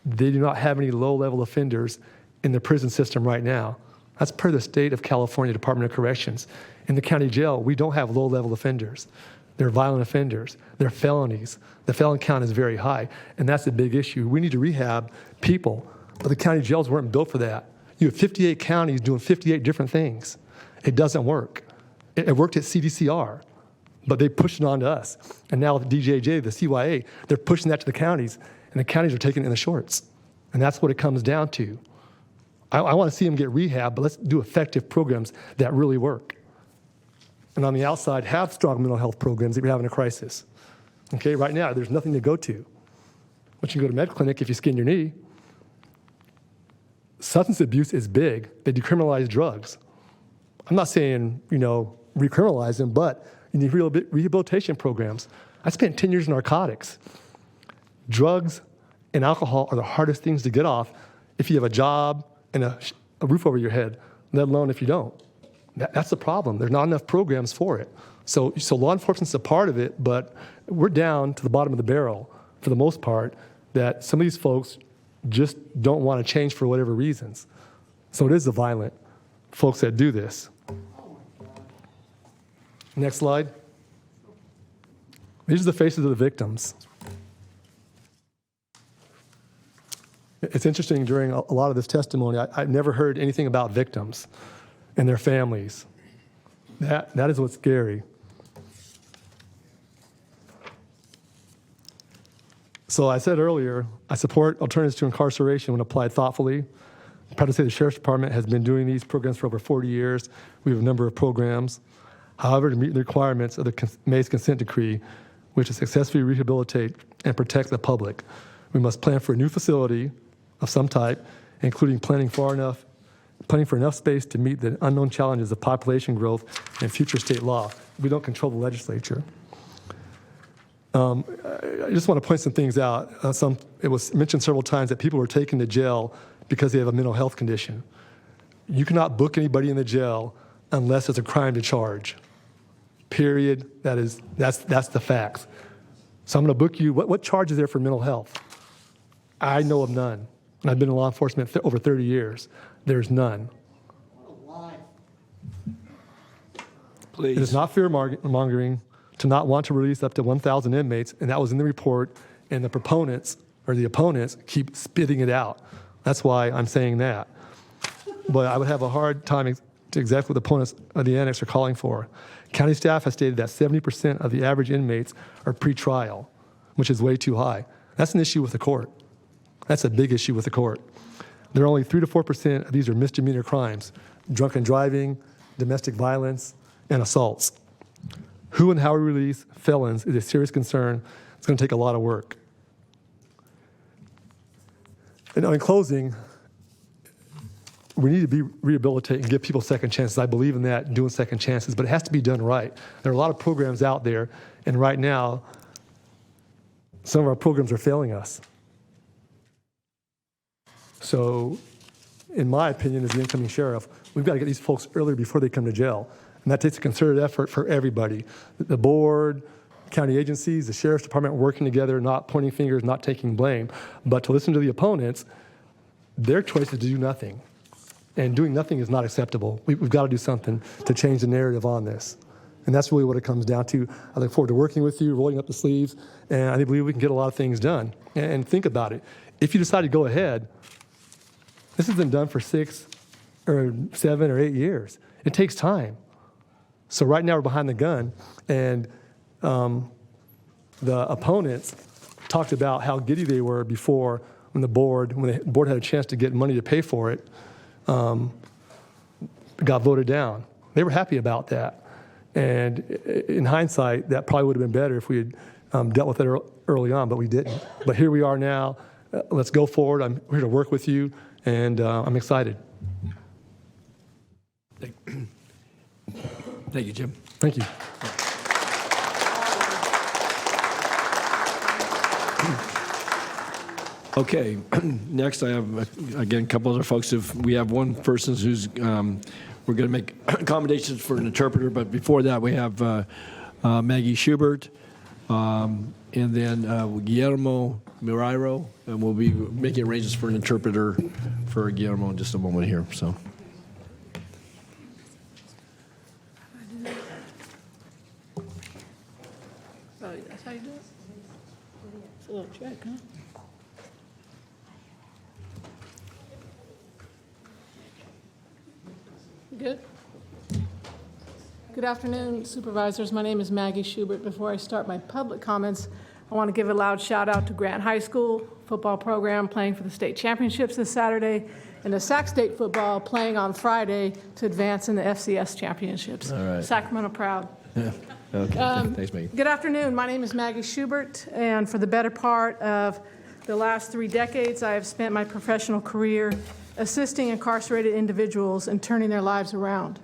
they do not have any low-level offenders in the prison system right now. That's per the state of California Department of Corrections. In the county jail, we don't have low-level offenders. They're violent offenders. They're felonies. The felon count is very high, and that's a big issue. We need to rehab people, but the county jails weren't built for that. You have 58 counties doing 58 different things. It doesn't work. It worked at CDCR, but they pushed it on to us. And now with DJJ, the CYA, they're pushing that to the counties, and the counties are taking it in the shorts. And that's what it comes down to. I want to see them get rehab, but let's do effective programs that really work. And on the outside, have strong mental health programs if you're having a crisis. Okay, right now, there's nothing to go to. But you can go to med clinic if you skin your knee. Substance abuse is big. They decriminalize drugs. I'm not saying, recriminalize them, but you need rehabilitation programs. I spent 10 years in narcotics. Drugs and alcohol are the hardest things to get off if you have a job and a roof over your head, let alone if you don't. That's the problem. There's not enough programs for it. So law enforcement's a part of it, but we're down to the bottom of the barrel for the most part, that some of these folks just don't want to change for whatever reasons. So it is the violent folks that do this. Next slide. These are the faces of the victims. It's interesting, during a lot of this testimony, I've never heard anything about victims and their families. That is what's scary. So I said earlier, I support alternatives to incarceration when applied thoughtfully. I'm proud to say the Sheriff's Department has been doing these programs for over 40 years. We have a number of programs. However, to meet the requirements of the May's consent decree, which is successfully rehabilitate and protect the public, we must plan for a new facility of some type, including planning for enough space to meet the unknown challenges of population growth and future state law. We don't control the legislature. I just want to point some things out. It was mentioned several times that people were taken to jail because they have a mental health condition. You cannot book anybody in the jail unless it's a crime to charge. Period. That's the facts. So I'm going to book you. What charge is there for mental health? I know of none. And I've been in law enforcement over 30 years. There's none. Please. It is not fear-mongering to not want to release up to 1,000 inmates, and that was in the report, and the proponents, or the opponents, keep spitting it out. That's why I'm saying that. But I would have a hard time to exactly what the opponents of the annex are calling for. County staff has stated that 70% of the average inmates are pretrial, which is way too high. That's an issue with the court. That's a big issue with the court. There are only 3 to 4% of these are misdemeanor crimes: drunken driving, domestic violence, and assaults. Who and how we release felons is a serious concern. It's going to take a lot of work. And in closing, we need to be rehabilitate and give people second chances. I believe in that, doing second chances, but it has to be done right. There are a lot of programs out there, and right now, some of our programs are failing us. So, in my opinion, as the incoming sheriff, we've got to get these folks earlier before they come to jail. And that takes a concerted effort for everybody. The board, county agencies, the sheriff's department working together, not pointing fingers, not taking blame, but to listen to the opponents. Their choice is to do nothing. And doing nothing is not acceptable. We've got to do something to change the narrative on this. And that's really what it comes down to. I look forward to working with you, rolling up the sleeves, and I believe we can get a lot of things done. And think about it. If you decide to go ahead, this has been done for 6 or 7 or 8 years. It takes time. So right now we're behind the gun, and the opponents talked about how giddy they were before when the board had a chance to get money to pay for it, got voted down. They were happy about that. And in hindsight, that probably would have been better if we had dealt with it early on, but we didn't. But here we are now. Let's go forward. I'm here to work with you, and I'm excited. Thank you, Jim. Thank you. Okay, next I have, again, a couple other folks. We have one person who's, we're going to make accommodations for an interpreter, but before that we have Maggie Schubert, and then Guillermo Mirairo, and we'll be making arrangements for an interpreter for Guillermo in just a moment here. So. Oh, that's how you do it? It's a little trick, huh? Good. Good afternoon, supervisors. My name is Maggie Schubert. Before I start my public comments, I want to give a loud shout out to Grant High School football program playing for the state championships this Saturday, and the Sac State football playing on Friday to advance in the FCS championships. All right. Sacramento proud. Yeah. Okay. Thanks, Maggie. Good afternoon. My name is Maggie Schubert, and for the better part of the last 3 decades, I have spent my professional career assisting incarcerated individuals and turning their lives around,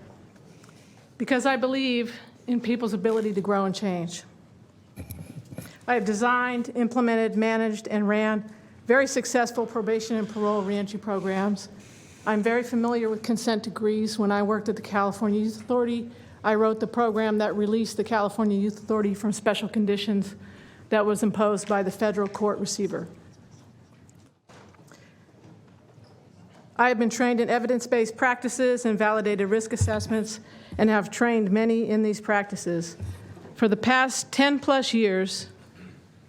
because I believe in people's ability to grow and change. I have designed, implemented, managed, and ran very successful probation and parole reentry programs. I'm very familiar with consent decrees. When I worked at the California Youth Authority, I wrote the program that released the California Youth Authority from special conditions that was imposed by the federal court receiver. I have been trained in evidence-based practices and validated risk assessments, and have trained many in these practices. For the past 10+ years,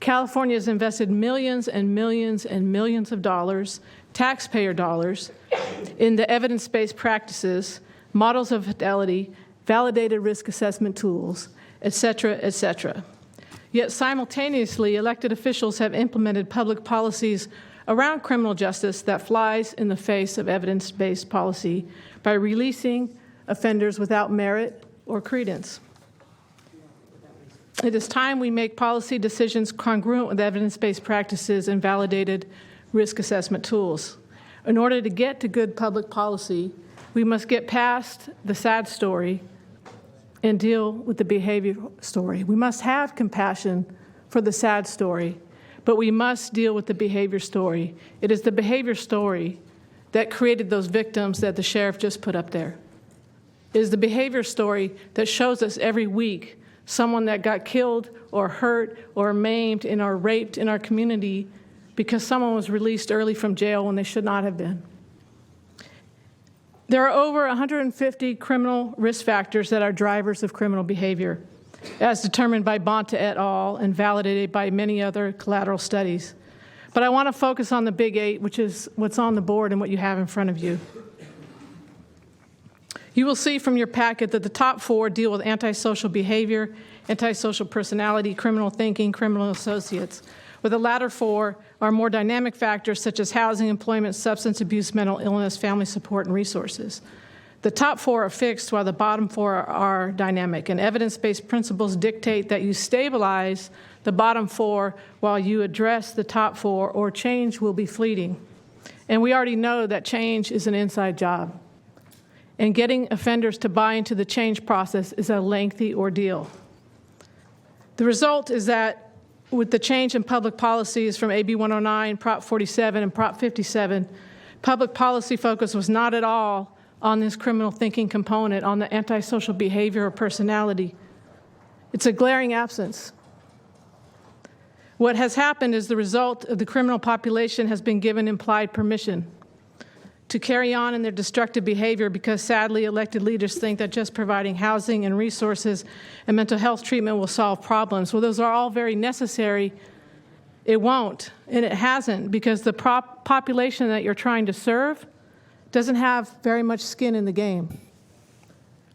California has invested millions and millions and millions of dollars, taxpayer dollars, in the evidence-based practices, models of fidelity, validated risk assessment tools, et cetera, et cetera. Yet simultaneously, elected officials have implemented public policies around criminal justice that flies in the face of evidence-based policy by releasing offenders without merit or credence. It is time we make policy decisions congruent with evidence-based practices and validated risk assessment tools. In order to get to good public policy, we must get past the sad story and deal with the behavior story. We must have compassion for the sad story, but we must deal with the behavior story. It is the behavior story that created those victims that the sheriff just put up there. It is the behavior story that shows us every week someone that got killed or hurt or maimed or raped in our community because someone was released early from jail when they should not have been. There are over 150 criminal risk factors that are drivers of criminal behavior, as determined by Bonta et al. And validated by many other collateral studies. But I want to focus on the big 8, which is what's on the board and what you have in front of you. You will see from your packet that the top 4 deal with antisocial behavior, antisocial personality, criminal thinking, criminal associates, where the latter 4 are more dynamic factors such as housing, employment, substance abuse, mental illness, family support, and resources. The top 4 are fixed while the bottom 4 are dynamic, and evidence-based principles dictate that you stabilize the bottom 4 while you address the top 4, or change will be fleeting. And we already know that change is an inside job. And getting offenders to buy into the change process is a lengthy ordeal. The result is that with the change in public policies from AB 109, Prop 47, and Prop 57, public policy focus was not at all on this criminal thinking component, on the antisocial behavior or personality. It's a glaring absence. What has happened is the result of the criminal population has been given implied permission to carry on in their destructive behavior because sadly elected leaders think that just providing housing and resources and mental health treatment will solve problems. Well, those are all very necessary. It won't, and it hasn't, because the population that you're trying to serve doesn't have very much skin in the game.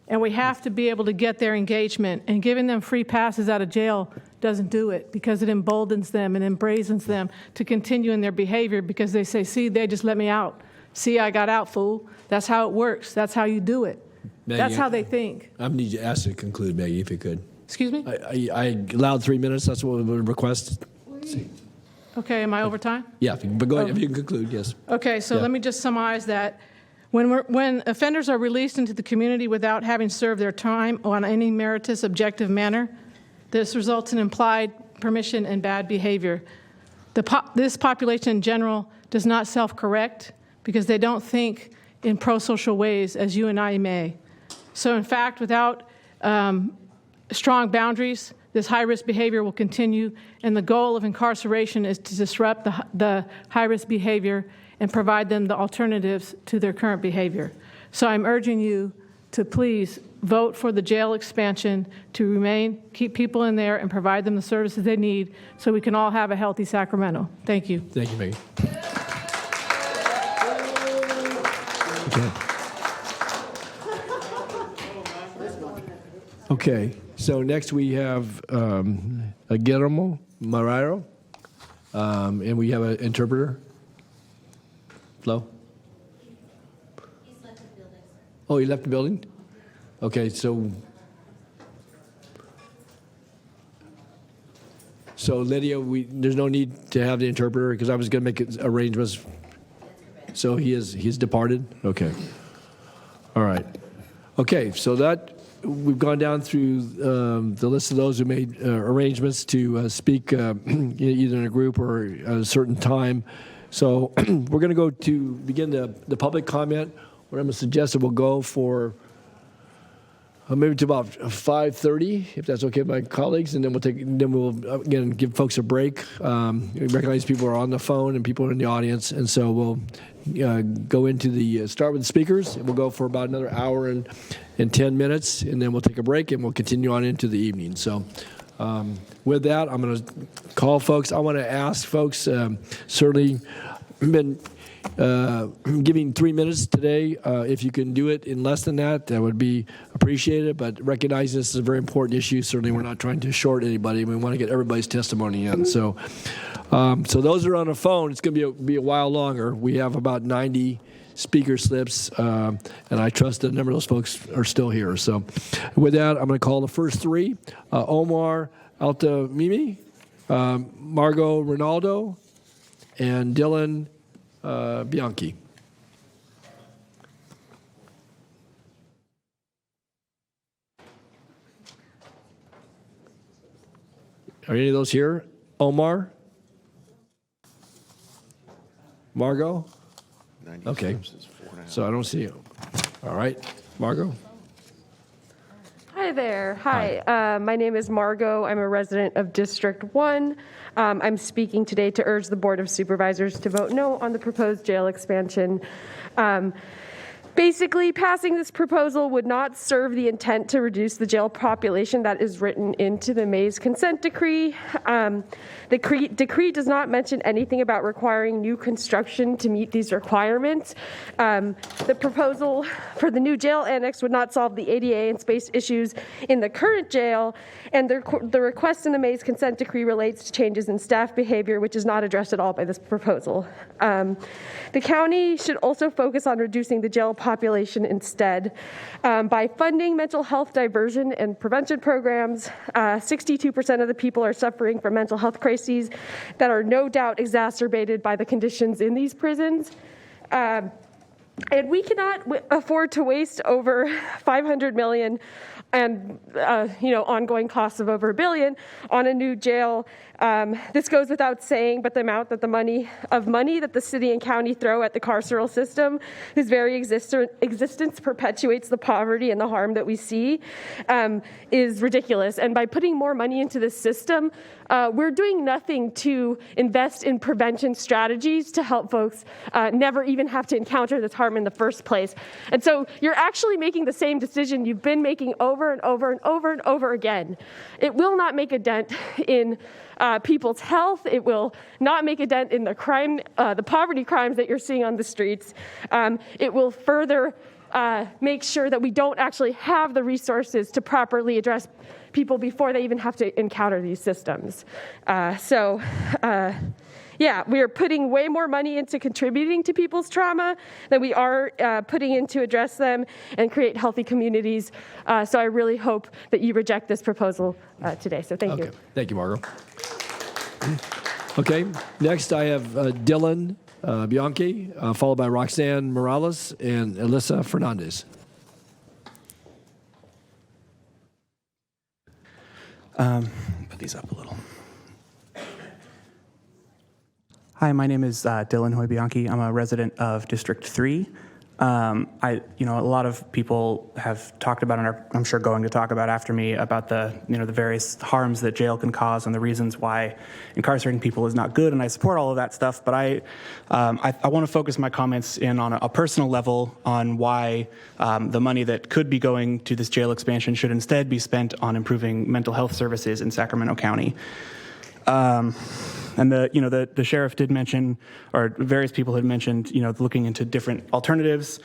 And we have to be able to get their engagement, and giving them free passes out of jail doesn't do it, because it emboldens them and embrazens them to continue in their behavior, because they say, see, they just let me out. See, I got out, fool. That's how it works. That's how you do it. Maggie, That's how they think. I need to ask you to conclude, Maggie, if you could. Excuse me? I allowed 3 minutes. That's what we would request. Okay, am I over time? Yeah, but go ahead. If you can conclude, yes. Okay, so Yeah. let me just summarize that. When offenders are released into the community without having served their time on any meritorious, objective manner, this results in implied permission and bad behavior. This population in general does not self-correct because they don't think in pro-social ways as you and I may. So in fact, without strong boundaries, this high-risk behavior will continue, and the goal of incarceration is to disrupt the high-risk behavior and provide them the alternatives to their current behavior. So I'm urging you to please vote for the jail expansion to keep people in there and provide them the services they need so we can all have a healthy Sacramento. Thank you. Thank you, Maggie. Okay, so next we have Guillermo Marrero, and we have an interpreter. Flo? He's left the building. Oh, he left the building? Okay, so Lydia, there's no need to have the interpreter because I was going to make arrangements. So he's departed? Okay. All right. Okay, so we've gone down through the list of those who made arrangements to speak either in a group or at a certain time. So we're going to go to begin the public comment. What I'm going to suggest that we'll go for maybe to about 5:30, if that's okay with my colleagues, and then we'll again give folks a break. We recognize people are on the phone and people are in the audience, and so we'll go into start with the speakers, and we'll go for about another hour and 10 minutes, and then we'll take a break and we'll continue on into the evening. So with that, I'm going to call folks. I want to ask folks, certainly been giving 3 minutes today. If you can do it in less than that, that would be appreciated. But recognize this is a very important issue. Certainly, we're not trying to short anybody. We want to get everybody's testimony in. So those who are on the phone, it's going to be a while longer. We have about 90 speaker slips, and I trust that a number of those folks are still here. So with that, I'm going to call the first three: Omar Altamimi, Margot Ronaldo, and Dylan Bianchi. Are any of those here? Omar? Margot? Okay. So I don't see you. All right. Margot? Hi there. Hi. My name is Margot. I'm a resident of District 1. I'm speaking today to urge the Board of Supervisors to vote no on the proposed jail expansion. Basically, passing this proposal would not serve the intent to reduce the jail population that is written into the Mays consent decree. The decree does not mention anything about requiring new construction to meet these requirements. The proposal for the new jail annex would not solve the ADA and space issues in the current jail, and the request in the Mays consent decree relates to changes in staff behavior, which is not addressed at all by this proposal. The county should also focus on reducing the jail population instead by funding mental health diversion and prevention programs. 62% of the people are suffering from mental health crises that are no doubt exacerbated by the conditions in these prisons. And we cannot afford to waste over $500 million and ongoing costs of over $1 billion on a new jail. This goes without saying, but the amount that the money that the city and county throw at the carceral system, whose very existence perpetuates the poverty and the harm that we see, is ridiculous. And by putting more money into this system, we're doing nothing to invest in prevention strategies to help folks never even have to encounter this harm in the first place. And so you're actually making the same decision you've been making over and over and over and over again. It will not make a dent in people's health. It will not make a dent in the crime, the poverty crimes that you're seeing on the streets. It will further make sure that we don't actually have the resources to properly address people before they even have to encounter these systems. Yeah, we are putting way more money into contributing to people's trauma than we are putting in to address them and create healthy communities. So I really hope that you reject this proposal today. So thank you. Thank you, Margot. Okay, next I have Dylan Bianchi, followed by Roxanne Morales and Alyssa Fernandez. Put these up a little. Hi, my name is Dylan Hoy-Bianchi. I'm a resident of District 3. A lot of people have talked about, and are, I'm sure, going to talk about after me about the various harms that jail can cause and the reasons why incarcerating people is not good. And I support all of that stuff. But I want to focus my comments in on a personal level on why the money that could be going to this jail expansion should instead be spent on improving mental health services in Sacramento County. And the sheriff did mention, or various people had mentioned, looking into different alternatives.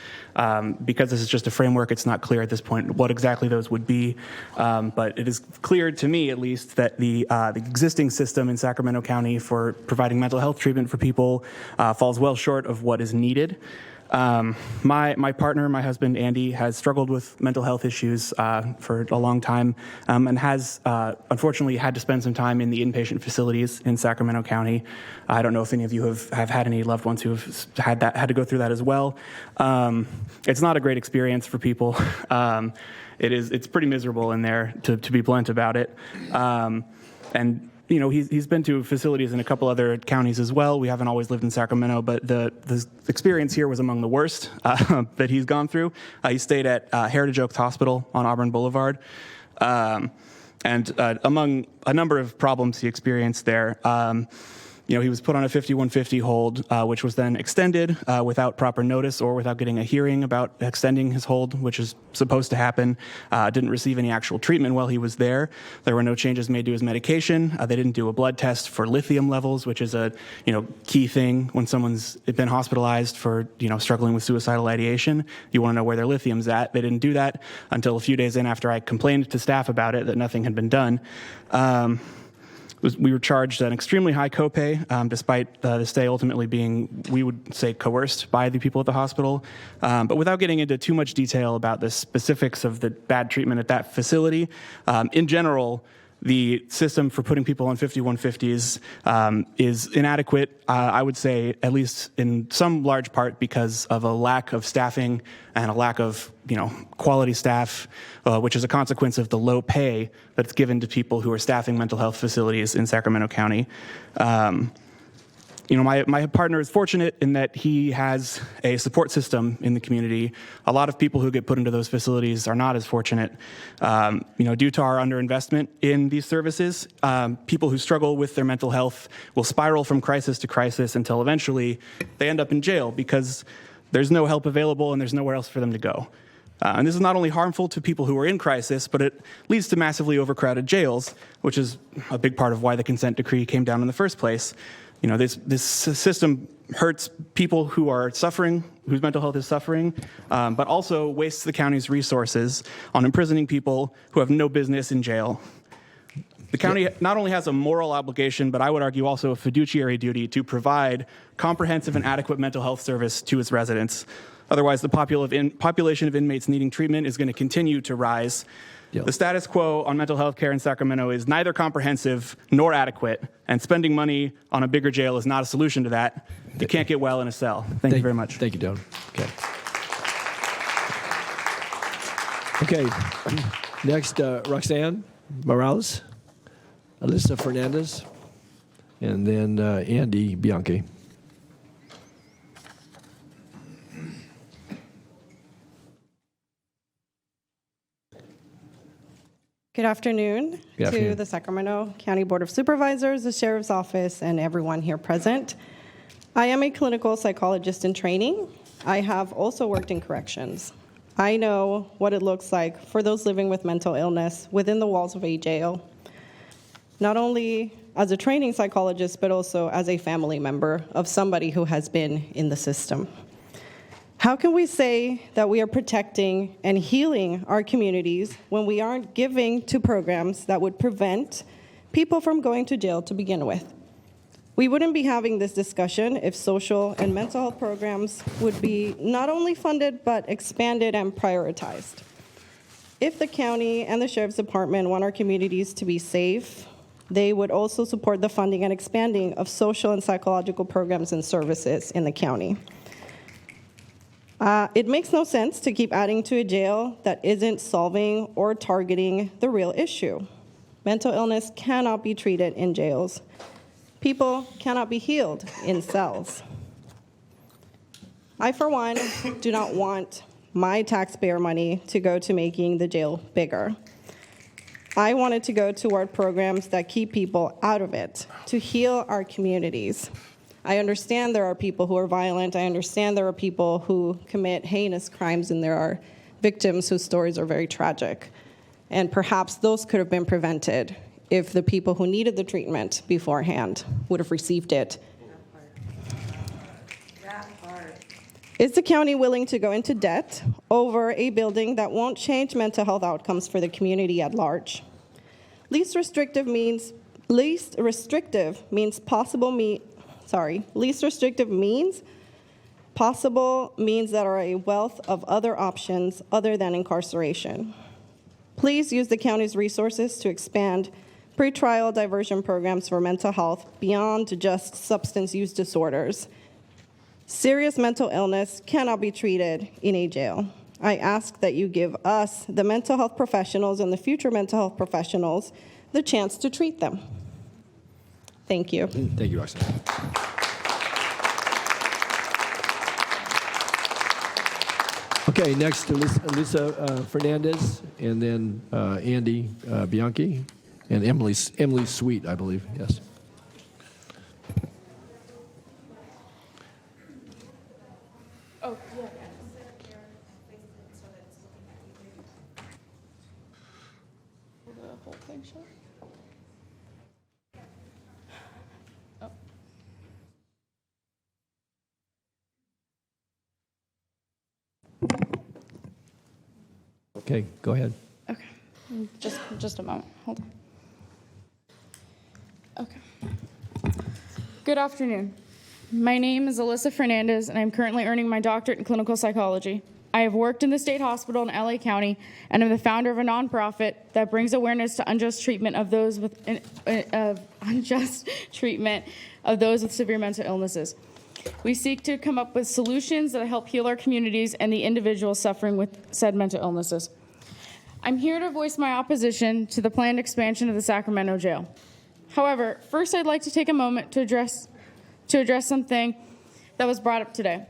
Because this is just a framework, it's not clear at this point what exactly those would be. But it is clear to me, at least, that the existing system in Sacramento County for providing mental health treatment for people falls well short of what is needed. My partner, my husband, Andy, has struggled with mental health issues for a long time and has unfortunately had to spend some time in the inpatient facilities in Sacramento County. I don't know if any of you have had any loved ones who have had to go through that as well. It's not a great experience for people. It's pretty miserable in there, to be blunt about it. He's been to facilities in a couple other counties as well. We haven't always lived in Sacramento, but the experience here was among the worst that he's gone through. He stayed at Heritage Oaks Hospital on Auburn Boulevard. And among a number of problems he experienced there, he was put on a 5150 hold, which was then extended without proper notice or without getting a hearing about extending his hold, which is supposed to happen. Didn't receive any actual treatment while he was there. There were no changes made to his medication. They didn't do a blood test for lithium levels, which is a key thing when someone's been hospitalized for struggling with suicidal ideation. You want to know where their lithium's at. They didn't do that until a few days in after I complained to staff about it that nothing had been done. We were charged an extremely high copay, despite the stay ultimately being, we would say, coerced by the people at the hospital. But without getting into too much detail about the specifics of the bad treatment at that facility, in general, the system for putting people on 5150s is inadequate, I would say, at least in some large part because of a lack of staffing and a lack of quality staff, which is a consequence of the low pay that's given to people who are staffing mental health facilities in Sacramento County. My partner is fortunate in that he has a support system in the community. A lot of people who get put into those facilities are not as fortunate. Due to our underinvestment in these services, people who struggle with their mental health will spiral from crisis to crisis until eventually they end up in jail because there's no help available and there's nowhere else for them to go. And this is not only harmful to people who are in crisis, but it leads to massively overcrowded jails, which is a big part of why the consent decree came down in the first place. You know, this system hurts people who are suffering, whose mental health is suffering, but also wastes the county's resources on imprisoning people who have no business in jail. The county not only has a moral obligation, but I would argue also a fiduciary duty to provide comprehensive and adequate mental health service to its residents. Otherwise, the population of inmates needing treatment is going to continue to rise. Yep. The status quo on mental health care in Sacramento is neither comprehensive nor adequate, and spending money on a bigger jail is not a solution to that. You can't get well in a cell. Thank you very much. Thank you, Don. Okay. Okay. Next, Roxanne Morales, Alyssa Fernandez, and then Andy Bianchi. Good afternoon to the Sacramento County Board of Supervisors, the Sheriff's Office, and everyone here present. I am a clinical psychologist in training. I have also worked in corrections. I know what it looks like for those living with mental illness within the walls of a jail, not only as a training psychologist, but also as a family member of somebody who has been in the system. How can we say that we are protecting and healing our communities when we aren't giving to programs that would prevent people from going to jail to begin with? We wouldn't be having this discussion if social and mental health programs would be not only funded, but expanded and prioritized. If the county and the Sheriff's Department want our communities to be safe, they would also support the funding and expanding of social and psychological programs and services in the county. It makes no sense to keep adding to a jail that isn't solving or targeting the real issue. Mental illness cannot be treated in jails. People cannot be healed in cells. I, for one, do not want my taxpayer money to go to making the jail bigger. I want it to go toward programs that keep people out of it, to heal our communities. I understand there are people who are violent. I understand there are people who commit heinous crimes, and there are victims whose stories are very tragic. And perhaps those could have been prevented if the people who needed the treatment beforehand would have received it. Is the county willing to go into debt over a building that won't change mental health outcomes for the community at large? Least restrictive means possible means that are a wealth of other options other than incarceration. Please use the county's resources to expand pretrial diversion programs for mental health beyond just substance use disorders. Serious mental illness cannot be treated in a jail. I ask that you give us, the mental health professionals and the future mental health professionals, the chance to treat them. Thank you. Thank you, Roxanne. Okay, next to Lisa Fernandez, and then Andy Bianchi, and Emily Sweet, I believe. Yes. Oh, yeah. The whole thing show? Oh. Okay, go ahead. Okay, just a moment. Hold on. Okay. Good afternoon. My name is Alyssa Fernandez, and I'm currently earning my doctorate in clinical psychology. I have worked in the state hospital in LA County, and I'm the founder of a nonprofit that brings awareness to unjust treatment of those with severe mental illnesses. We seek to come up with solutions that help heal our communities and the individuals suffering with said mental illnesses. I'm here to voice my opposition to the planned expansion of the Sacramento jail. However, first I'd like to take a moment to address something that was brought up today.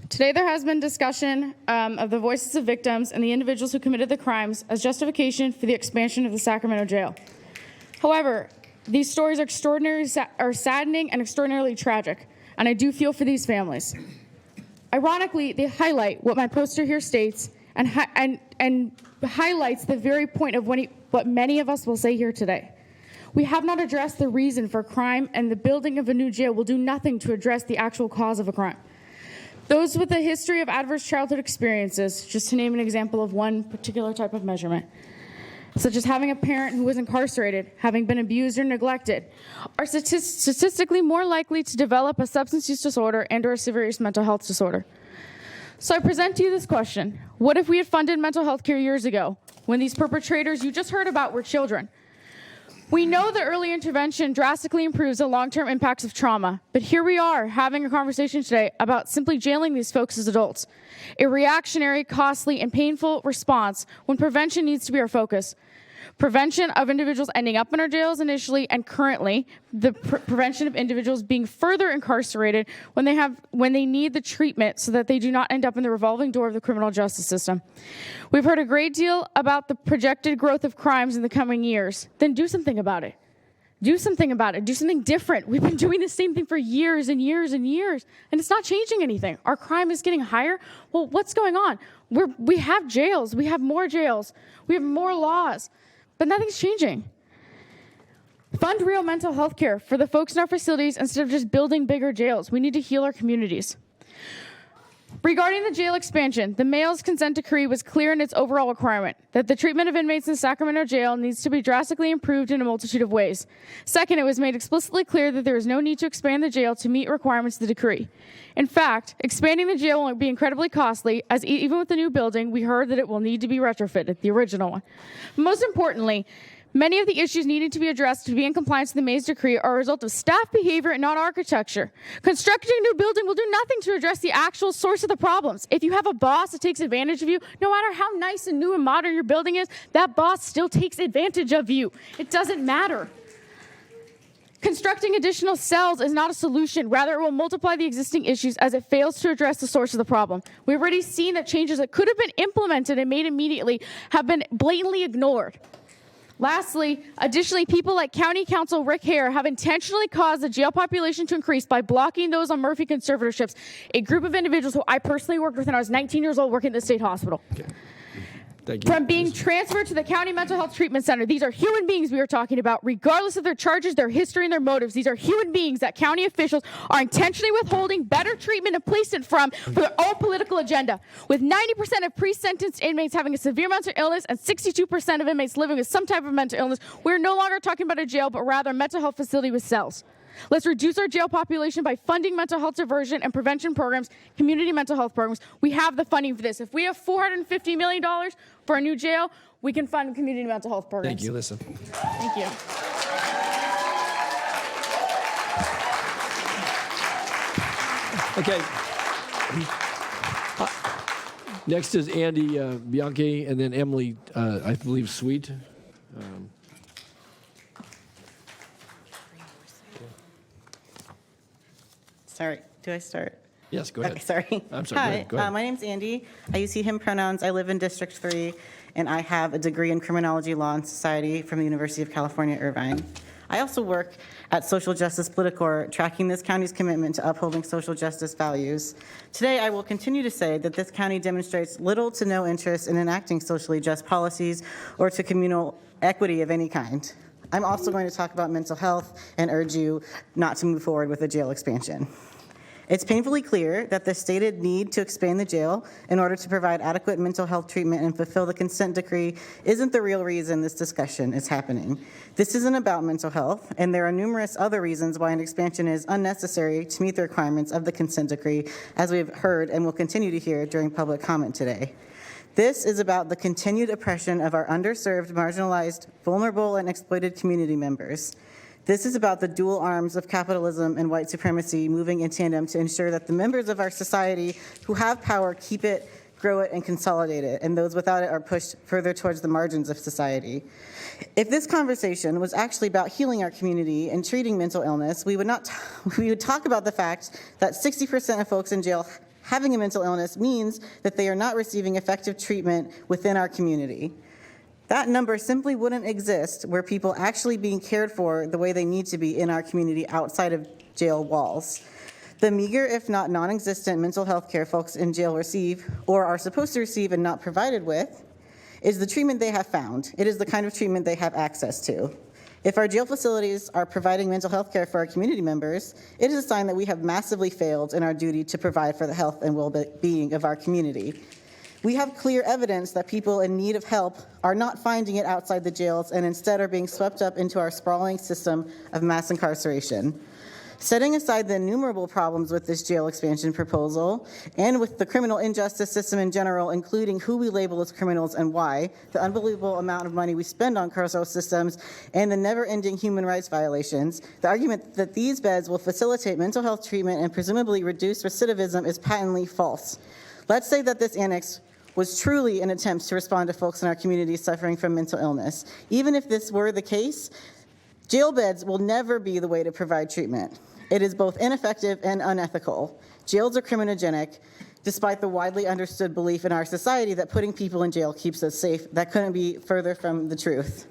Today there has been discussion of the voices of victims and the individuals who committed the crimes as justification for the expansion of the Sacramento jail. However, these stories are saddening and extraordinarily tragic, and I do feel for these families. Ironically, they highlight what my poster here states and highlights the very point of what many of us will say here today. We have not addressed the reason for crime, and the building of a new jail will do nothing to address the actual cause of a crime. Those with a history of adverse childhood experiences, just to name an example of one particular type of measurement, such as having a parent who was incarcerated, having been abused or neglected, are statistically more likely to develop a substance use disorder and/or a serious mental health disorder. So I present to you this question. What if we had funded mental health care years ago, when these perpetrators you just heard about were children? We know that early intervention drastically improves the long-term impacts of trauma, but here we are having a conversation today about simply jailing these folks as adults. A reactionary, costly, and painful response when prevention needs to be our focus. Prevention of individuals ending up in our jails initially and currently, the prevention of individuals being further incarcerated when they need the treatment so that they do not end up in the revolving door of the criminal justice system. We've heard a great deal about the projected growth of crimes in the coming years. Then do something about it. Do something about it. Do something different. We've been doing the same thing for years and years and years, and it's not changing anything. Our crime is getting higher. Well, what's going on? We have jails. We have more jails. We have more laws. But nothing's changing. Fund real mental health care for the folks in our facilities instead of just building bigger jails. We need to heal our communities. Regarding the jail expansion, the mayor's consent decree was clear in its overall requirement that the treatment of inmates in Sacramento jail needs to be drastically improved in a multitude of ways. Second, it was made explicitly clear that there is no need to expand the jail to meet requirements of the decree. In fact, expanding the jail will be incredibly costly, as even with the new building, we heard that it will need to be retrofitted, the original one. Most importantly, many of the issues needing to be addressed to be in compliance with the Mays decree are a result of staff behavior and not architecture. Constructing a new building will do nothing to address the actual source of the problems. If you have a boss that takes advantage of you, no matter how nice and new and modern your building is, that boss still takes advantage of you. It doesn't matter. Constructing additional cells is not a solution. Rather, it will multiply the existing issues as it fails to address the source of the problem. We've already seen that changes that could have been implemented and made immediately have been blatantly ignored. Lastly, additionally, people like County Council Rick Hare have intentionally caused the jail population to increase by blocking those on Murphy conservatorships, a group of individuals who I personally worked with when I was 19 years old working at the state hospital. Okay. Thank you. From being transferred to the County Mental Health Treatment Center. These are human beings we are talking about, regardless of their charges, their history, and their motives. These are human beings that county officials are intentionally withholding better treatment and placement from for their own political agenda. With 90% of pre-sentenced inmates having a severe mental illness and 62% of inmates living with some type of mental illness, we're no longer talking about a jail, but rather a mental health facility with cells. Let's reduce our jail population by funding mental health diversion and prevention programs, community mental health programs. We have the funding for this. If we have $450 million for a new jail, we can fund community mental health programs. Thank you, Alyssa. Thank you. Okay. Next is Andy Bianchi, and then Emily, I believe, Sweet. Sorry, do I start? Yes, go ahead. Okay, sorry. I'm sorry, Hi, go ahead. my name's Andy. I use he, him pronouns. I live in District 3, and I have a degree in criminology, law, and society from the University of California, Irvine. I also work at Social Justice Politicor, tracking this county's commitment to upholding social justice values. Today, I will continue to say that this county demonstrates little to no interest in enacting socially just policies or to communal equity of any kind. I'm also going to talk about mental health and urge you not to move forward with a jail expansion. It's painfully clear that the stated need to expand the jail in order to provide adequate mental health treatment and fulfill the consent decree isn't the real reason this discussion is happening. This isn't about mental health, and there are numerous other reasons why an expansion is unnecessary to meet the requirements of the consent decree, as we've heard and will continue to hear during public comment today. This is about the continued oppression of our underserved, marginalized, vulnerable, and exploited community members. This is about the dual arms of capitalism and white supremacy moving in tandem to ensure that the members of our society who have power keep it, grow it, and consolidate it, and those without it are pushed further towards the margins of society. If this conversation was actually about healing our community and treating mental illness, we would talk about the fact that 60% of folks in jail having a mental illness means that they are not receiving effective treatment within our community. That number simply wouldn't exist were people actually being cared for the way they need to be in our community outside of jail walls. The meager, if not non-existent, mental health care folks in jail receive or are supposed to receive and not provided with is the treatment they have found. It is the kind of treatment they have access to. If our jail facilities are providing mental health care for our community members, it is a sign that we have massively failed in our duty to provide for the health and well-being of our community. We have clear evidence that people in need of help are not finding it outside the jails and instead are being swept up into our sprawling system of mass incarceration. Setting aside the innumerable problems with this jail expansion proposal and with the criminal injustice system in general, including who we label as criminals and why, the unbelievable amount of money we spend on carceral systems, and the never-ending human rights violations, the argument that these beds will facilitate mental health treatment and presumably reduce recidivism is patently false. Let's say that this annex was truly an attempt to respond to folks in our community suffering from mental illness. Even if this were the case, jail beds will never be the way to provide treatment. It is both ineffective and unethical. Jails are criminogenic, despite the widely understood belief in our society that putting people in jail keeps us safe. That couldn't be further from the truth.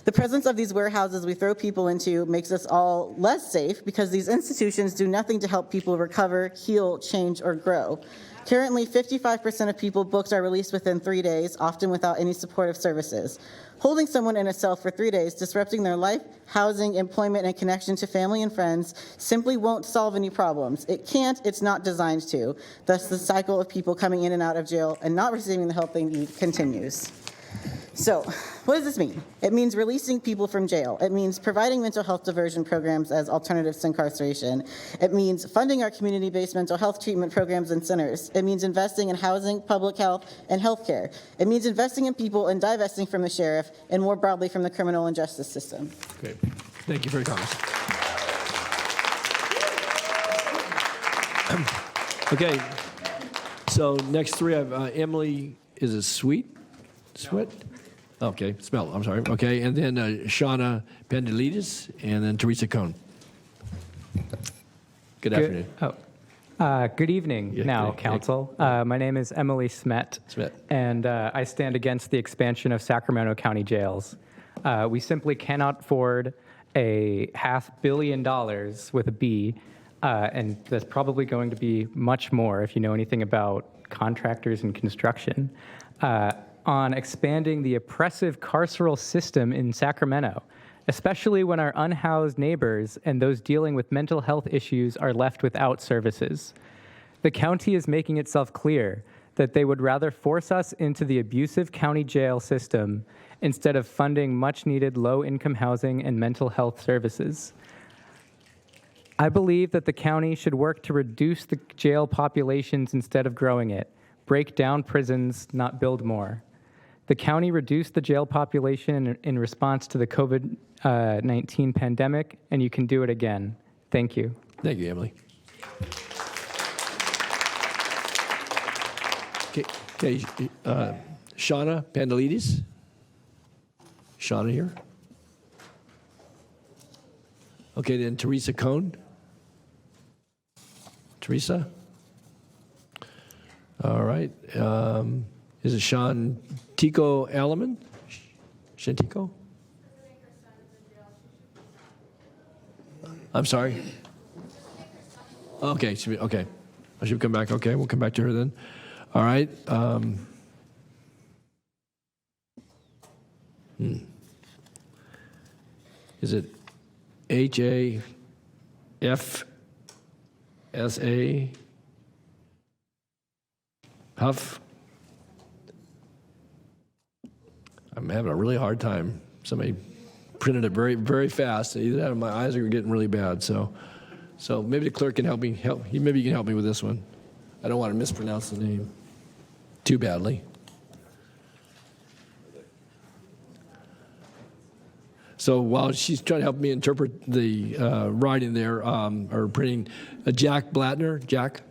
The presence of these warehouses we throw people into makes us all less safe because these institutions do nothing to help people recover, heal, change, or grow. Currently, 55% of people booked are released within 3 days, often without any supportive services. Holding someone in a cell for 3 days, disrupting their life, housing, employment, and connection to family and friends simply won't solve any problems. It can't, it's not designed to. Thus, the cycle of people coming in and out of jail and not receiving the help they need continues. So, what does this mean? It means releasing people from jail. It means providing mental health diversion programs as alternatives to incarceration. It means funding our community-based mental health treatment programs and centers. It means investing in housing, public health, and healthcare. It means investing in people and divesting from the sheriff and more broadly from the criminal and justice system. Great. Thank you for your comments. Okay. So next three, I have Emily, is it Sweet? Okay, Smell, I'm sorry. Okay, and then Shauna Pendelidis, and then Teresa Cohn. Good afternoon. Good evening Council. My name is Emily Smet, and I stand against the expansion of Sacramento County jails. We simply cannot afford a $500 million with a B, and that's probably going to be much more if you know anything about contractors and construction. On expanding the oppressive carceral system in Sacramento, especially when our unhoused neighbors and those dealing with mental health issues are left without services. The county is making itself clear that they would rather force us into the abusive county jail system instead of funding much-needed low-income housing and mental health services. I believe that the county should work to reduce the jail populations instead of growing it, break down prisons, not build more. The county reduced the jail population in response to the COVID-19 pandemic, and you can do it again. Thank you. Thank you, Emily. Okay, Shauna Pendelidis. Shauna here. Okay, then Teresa Cohn. Teresa. All right. Is it Sean Tico Alleman? Shantico? I'm sorry. Okay. Okay. I should come back. Okay, we'll come back to her then. All right. Is it HAFSA? Huff? I'm having a really hard time. Somebody printed it very, very fast. Either that or my eyes are getting really bad. So maybe the clerk can help me. Maybe you can help me with this one. I don't want to mispronounce the name too badly. So while she's trying to help me interpret the writing there, or printing, Jack Blattner. Jack?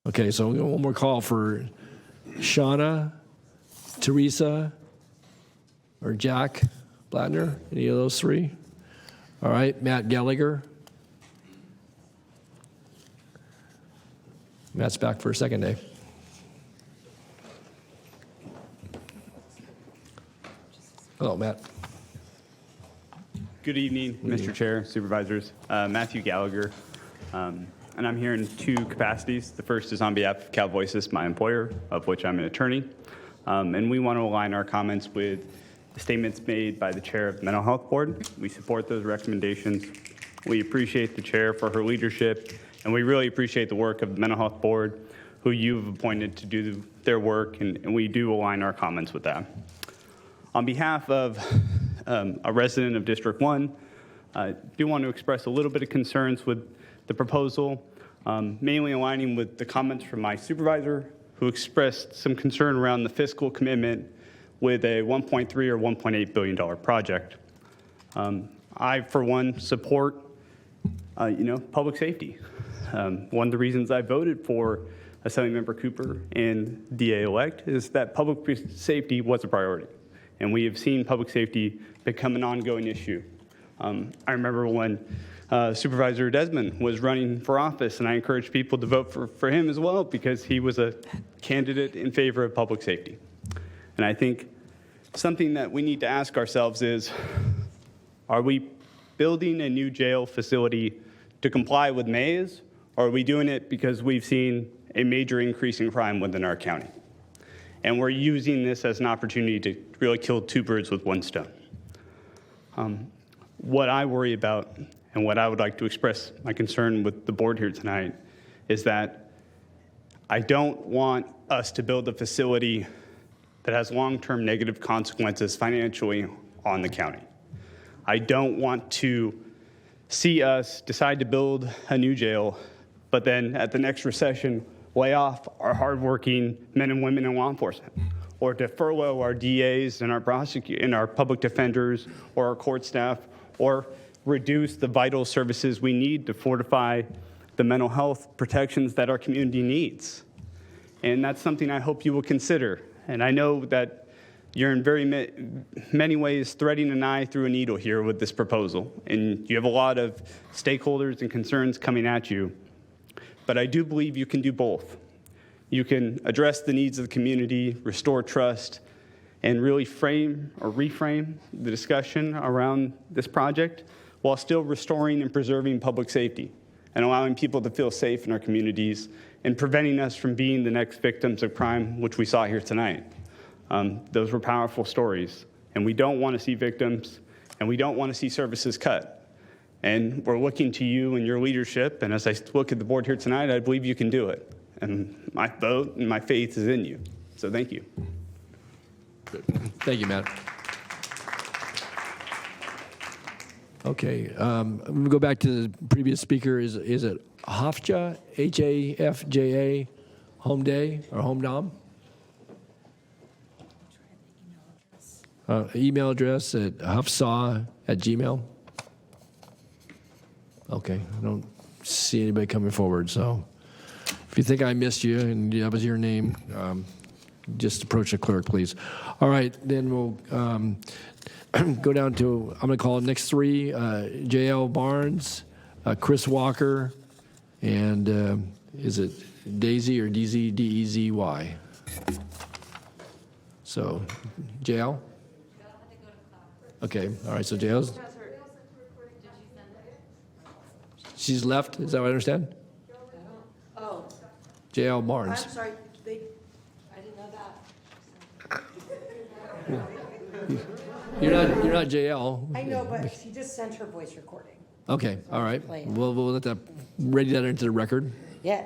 Okay, so one more call for Shauna, Teresa, or Jack Blattner. Any of those three? All right, Matt Gallagher. Matt's back for a second day. Hello, Matt. Good evening, Mr. Chair, Supervisors. Matthew Gallagher, and I'm here in two capacities. The first is on behalf of Cal Voices, my employer, of which I'm an attorney. And we want to align our comments with the statements made by the chair of the Mental Health Board. We support those recommendations. We appreciate the chair for her leadership, and we really appreciate the work of the Mental Health Board, who you've appointed to do their work, and we do align our comments with that. On behalf of a resident of District 1, I do want to express a little bit of concerns with the proposal, mainly aligning with the comments from my supervisor, who expressed some concern around the fiscal commitment with a $1.3 or $1.8 billion project. I, for one, support public safety. One of the reasons I voted for Assemblymember Cooper and DA-elect is that public safety was a priority, and we have seen public safety become an ongoing issue. I remember when Supervisor Desmond was running for office, and I encouraged people to vote for him as well because he was a candidate in favor of public safety. And I think something that we need to ask ourselves is, are we building a new jail facility to comply with Mays, or are we doing it because we've seen a major increase in crime within our county? And we're using this as an opportunity to really kill two birds with one stone. What I worry about, and what I would like to express my concern with the board here tonight, is that I don't want us to build a facility that has long-term negative consequences financially on the county. I don't want to see us decide to build a new jail, but then at the next recession, lay off our hardworking men and women in law enforcement, or to furlough our DAs and our public defenders or our court staff, or reduce the vital services we need to fortify the mental health protections that our community needs. And that's something I hope you will consider. And I know that you're in very many ways threading an eye through a needle here with this proposal, and you have a lot of stakeholders and concerns coming at you. But I do believe you can do both. You can address the needs of the community, restore trust, and really frame or reframe the discussion around this project while still restoring and preserving public safety and allowing people to feel safe in our communities and preventing us from being the next victims of crime, which we saw here tonight. Those were powerful stories, and we don't want to see victims, and we don't want to see services cut. And we're looking to you and your leadership, and as I look at the board here tonight, I believe you can do it. And my vote and my faith is in you. So thank you. Good. Thank you, Matt. Okay, I'm going to go back to the previous speaker. Is it Hafja, H-A-F-J-A, Home Day or Home Dom? Email address at hafsa@gmail. Okay, I don't see anybody coming forward, so if you think I missed you and that was your name, just approach the clerk, please. All right, then we'll go down to, I'm going to call next three, J.L. Barnes, Chris Walker, and is it Daisy or D-Z, D-E-Z-Y? So, J.L.? Okay, all right, so J.L.'s? She's left, is that what I understand? Oh. J.L. Barnes. I'm sorry, I didn't know that. You're not JL. I know, but she just sent her voice recording. Okay, all right. Play it. We'll let that, ready that into the record. Yeah.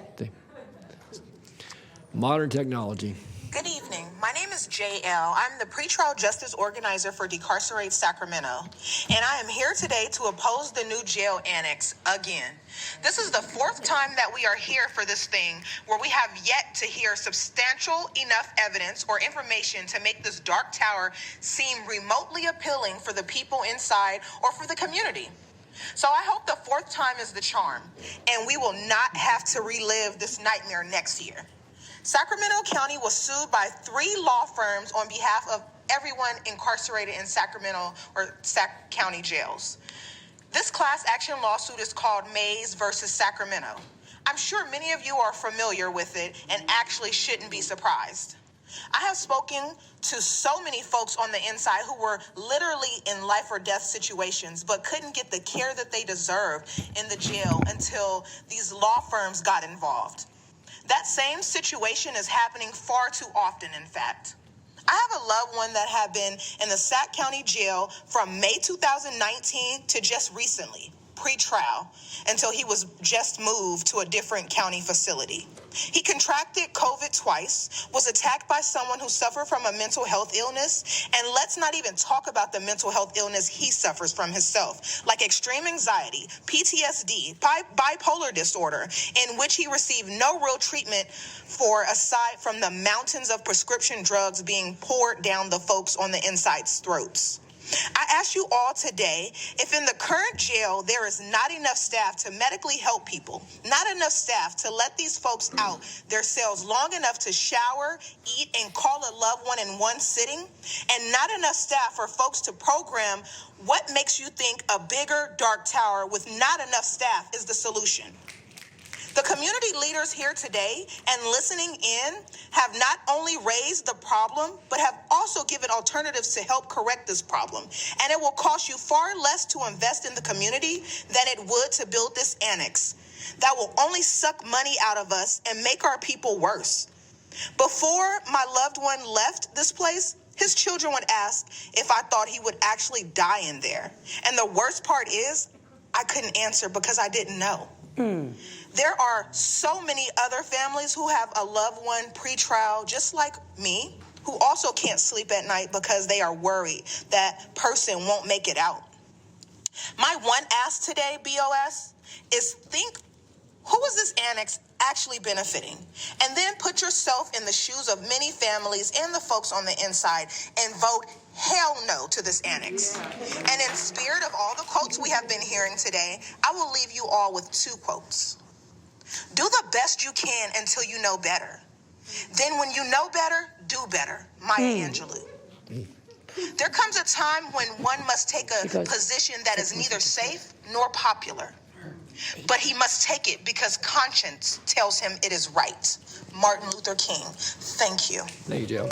Modern technology. Good evening. My name is JL. I'm the pretrial justice organizer for Decarcerate Sacramento, and I am here today to oppose the new jail annex again. This is the fourth time that we are here for this thing where we have yet to hear substantial enough evidence or information to make this dark tower seem remotely appealing for the people inside or for the community. So I hope the fourth time is the charm, and we will not have to relive this nightmare next year. Sacramento County was sued by 3 law firms on behalf of everyone incarcerated in Sacramento or Sac County jails. This class action lawsuit is called Mays versus Sacramento. I'm sure many of you are familiar with it and actually shouldn't be surprised. I have spoken to so many folks on the inside who were literally in life or death situations, but couldn't get the care that they deserved in the jail until these law firms got involved. That same situation is happening far too often, in fact. I have a loved one that had been in the Sac County Jail from May 2019 to just recently, pre-trial, until he was just moved to a different county facility. He contracted COVID twice, was attacked by someone who suffered from a mental health illness, and let's not even talk about the mental health illness he suffers from himself, like extreme anxiety, PTSD, bipolar disorder, in which he received no real treatment for aside from the mountains of prescription drugs being poured down the folks on the inside's throats. I ask you all today if in the current jail there is not enough staff to medically help people, not enough staff to let these folks out their cells long enough to shower, eat, and call a loved one in one sitting, and not enough staff for folks to program what makes you think a bigger dark tower with not enough staff is the solution. The community leaders here today and listening in have not only raised the problem, but have also given alternatives to help correct this problem. And it will cost you far less to invest in the community than it would to build this annex. That will only suck money out of us and make our people worse. Before my loved one left this place, his children would ask if I thought he would actually die in there. And the worst part is, I couldn't answer because I didn't know. There are so many other families who have a loved one pre-trial, just like me, who also can't sleep at night because they are worried that person won't make it out. My one ask today, BOS, is think, who is this annex actually benefiting? And then put yourself in the shoes of many families and the folks on the inside and vote hell no to this annex. And in spirit of all the quotes we have been hearing today, I will leave you all with 2 quotes. Do the best you can until you know better. Then when you know better, do better. Maya Angelou. There comes a time when one must take a position that is neither safe nor popular. But he must take it because conscience tells him it is right. Martin Luther King. Thank you. Thank you, Jill.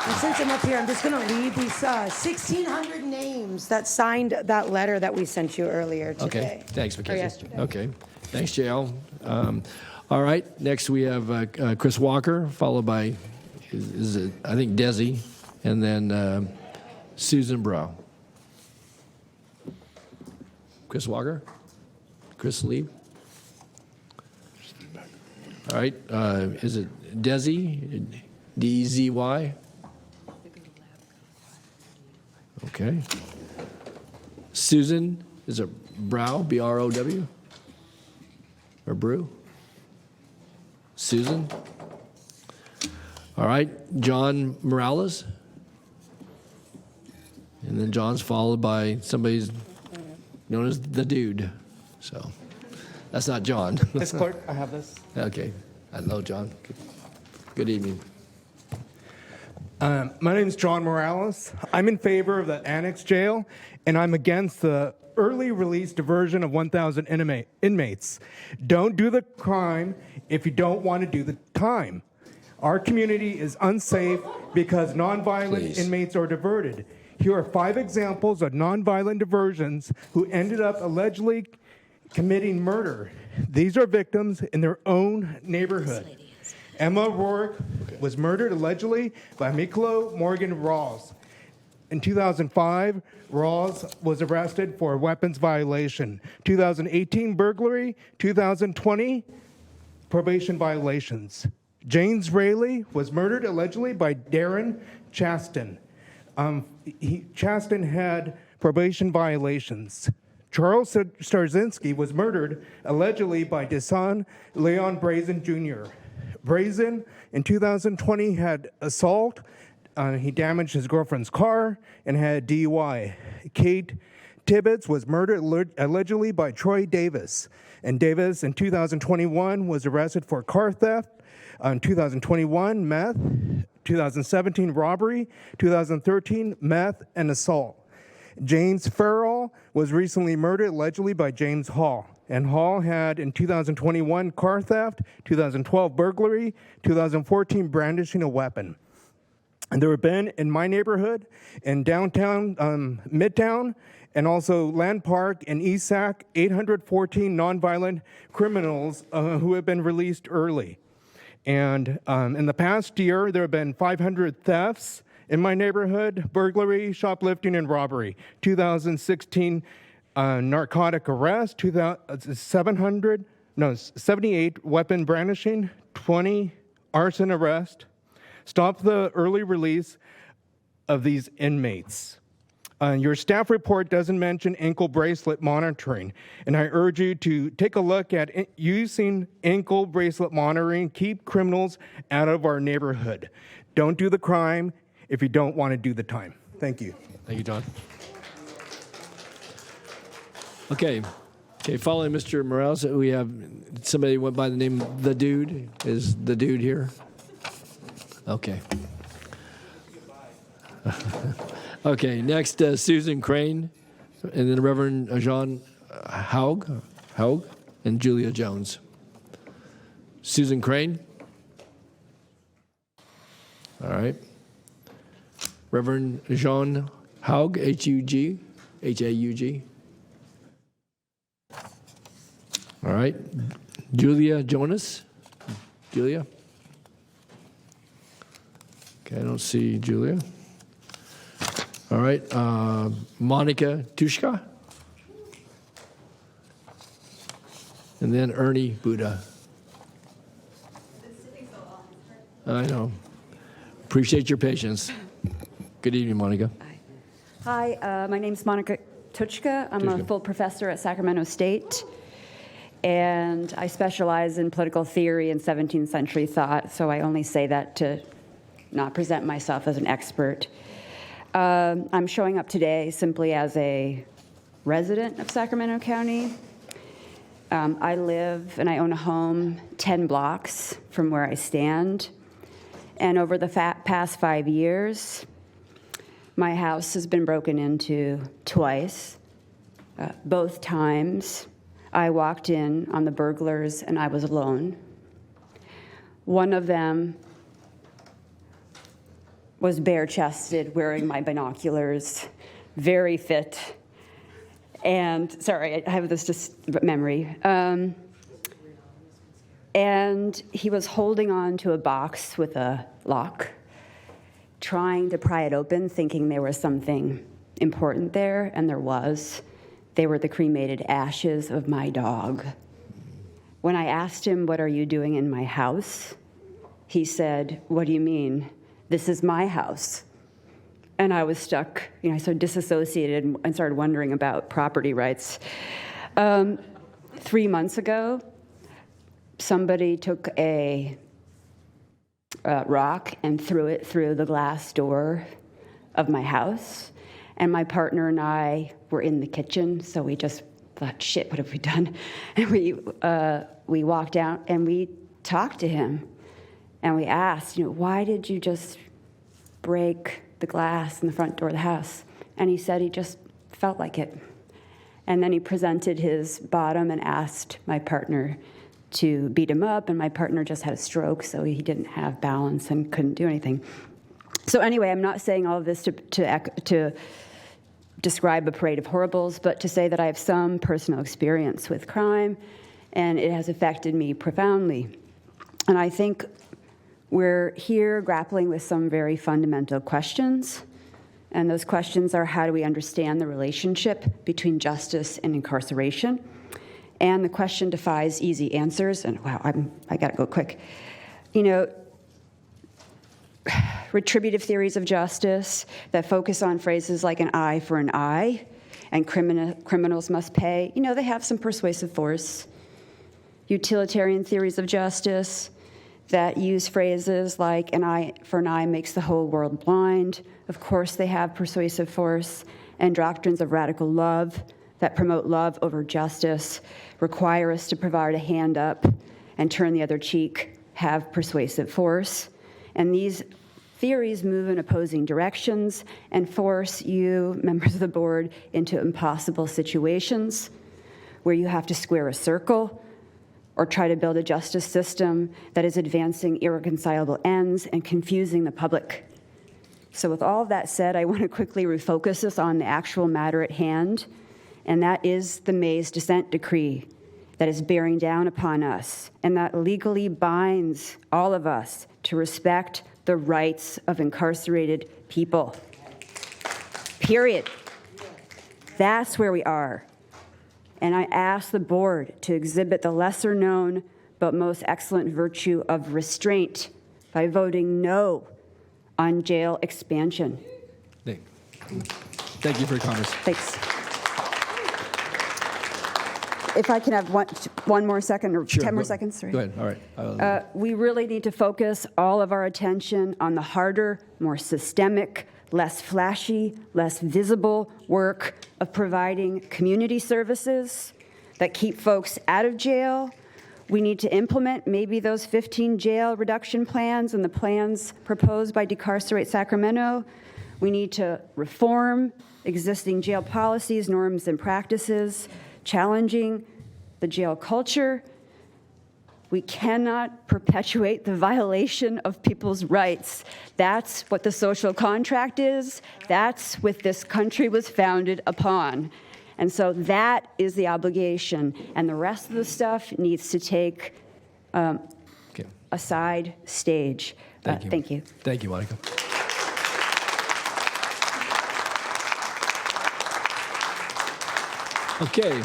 And since I'm up here, I'm just going to read these 1,600 names that signed that letter that we sent you earlier today. Okay, thanks, Or Mackenzie. yesterday. Okay, thanks, JL. All right, next we have Chris Walker, followed by, is it, I think, Desi, and then Susan Brow. Chris Walker? Chris Lee? All right, is it Desi? D-E-Z-Y? Okay. Susan, is it Brow, B-R-O-W? Or Brew? Susan? All right, John Morales? And then John's followed by somebody's known as the dude. So that's not John. Miss Clerk, I have this. Okay. Hello, John. Good evening. My name is John Morales. I'm in favor of the annex jail, and I'm against the early release diversion of 1,000 inmates. Don't do the crime if you don't want to do the time. Our community is unsafe because nonviolent inmates are diverted. Here are 5 examples of nonviolent diversions who ended up allegedly committing murder. These are victims in their own neighborhood. Emma Rourke was murdered allegedly by Miklo Morgan Rawls. In 2005, Rawls was arrested for a weapons violation. 2018, burglary. 2020, probation violations. James Rayleigh was murdered allegedly by Darren Chaston. Chaston had probation violations. Charles Starzinski was murdered allegedly by Desan Leon Brazen Jr. Brazen, in 2020, had assault. He damaged his girlfriend's car and had DUI. Kate Tibbetts was murdered allegedly by Troy Davis. And Davis, in 2021, was arrested for car theft. In 2021, meth. 2017, robbery. 2013, meth and assault. James Farrell was recently murdered allegedly by James Hall. and Hall had in 2021 car theft, 2012 burglary, 2014 brandishing a weapon. And there have been in my neighborhood, in downtown Midtown, and also Land Park and East Sac, 814 nonviolent criminals who have been released early. And in the past year, there have been 500 thefts in my neighborhood, burglary, shoplifting, and robbery. 2016 narcotic arrests, 78 weapon brandishing, 20 arson arrests. Stop the early release of these inmates. Your staff report doesn't mention ankle bracelet monitoring, and I urge you to take a look at using ankle bracelet monitoring. Keep criminals out of our neighborhood. Don't do the crime if you don't want to do the time. Thank you. Thank you, John. Okay, following Mr. Morales, we have somebody who went by the name The Dude. Is The Dude here? Okay. Okay, next, Susan Crane, and then Reverend Jean Haug, and Julia Jones. Susan Crane. All right. Reverend Jean Haug, H-U-G, H-A-U-G. All right. Julia Jonas. Julia. Okay, I don't see Julia. All right. Monica Tushka. And then Ernie Buddha. I know. Appreciate your patience. Good evening, Monica. Hi, my name's Monica Tuchka. I'm a full professor at Sacramento State, and I specialize in political theory and 17th century thought, so I only say that to not present myself as an expert. I'm showing up today simply as a resident of Sacramento County. I live and I own a home 10 blocks from where I stand, and over the past 5 years, my house has been broken into twice. Both times, I walked in on the burglars and I was alone. One of them was bare-chested, wearing my binoculars, very fit. And, sorry, I have this just memory. And he was holding on to a box with a lock, trying to pry it open, thinking there was something important there, and there was. They were the cremated ashes of my dog. When I asked him, "What are you doing in my house?" he said, "What do you mean? This is my house." And I was stuck, I sort of disassociated and started wondering about property rights. 3 months ago, somebody took a rock and threw it through the glass door of my house. And my partner and I were in the kitchen, so we just thought, shit, what have we done? And we walked out and we talked to him. And we asked, why did you just break the glass in the front door of the house? And he said he just felt like it. And then he presented his bottom and asked my partner to beat him up, and my partner just had a stroke, so he didn't have balance and couldn't do anything. So anyway, I'm not saying all of this to describe a parade of horribles, but to say that I have some personal experience with crime, and it has affected me profoundly. And I think we're here grappling with some very fundamental questions, and those questions are: how do we understand the relationship between justice and incarceration? And the question defies easy answers, and wow, I gotta go quick. Retributive theories of justice that focus on phrases like an eye for an eye and criminals must pay, they have some persuasive force. Utilitarian theories of justice that use phrases like an eye for an eye makes the whole world blind. Of course, they have persuasive force. And doctrines of radical love that promote love over justice, require us to provide a hand up and turn the other cheek, have persuasive force. And these theories move in opposing directions and force you, members of the board, into impossible situations where you have to square a circle or try to build a justice system that is advancing irreconcilable ends and confusing the public. So with all of that said, I want to quickly refocus us on the actual matter at hand, and that is the Mays dissent decree that is bearing down upon us and that legally binds all of us to respect the rights of incarcerated people. Period. That's where we are. And I ask the board to exhibit the lesser known but most excellent virtue of restraint by voting no on jail expansion. Thank you for your comments. Thanks. If I can have one more second or Sure, 10 more seconds. Sorry. Go ahead. All right. We really need to focus all of our attention on the harder, more systemic, less flashy, less visible work of providing community services that keep folks out of jail. We need to implement maybe those 15 jail reduction plans and the plans proposed by Decarcerate Sacramento. We need to reform existing jail policies, norms, and practices, challenging the jail culture. We cannot perpetuate the violation of people's rights. That's what the social contract is. That's what this country was founded upon. And so that is the obligation. And the rest of the stuff needs to take a side stage. Thank you. Thank you, Monica. Okay.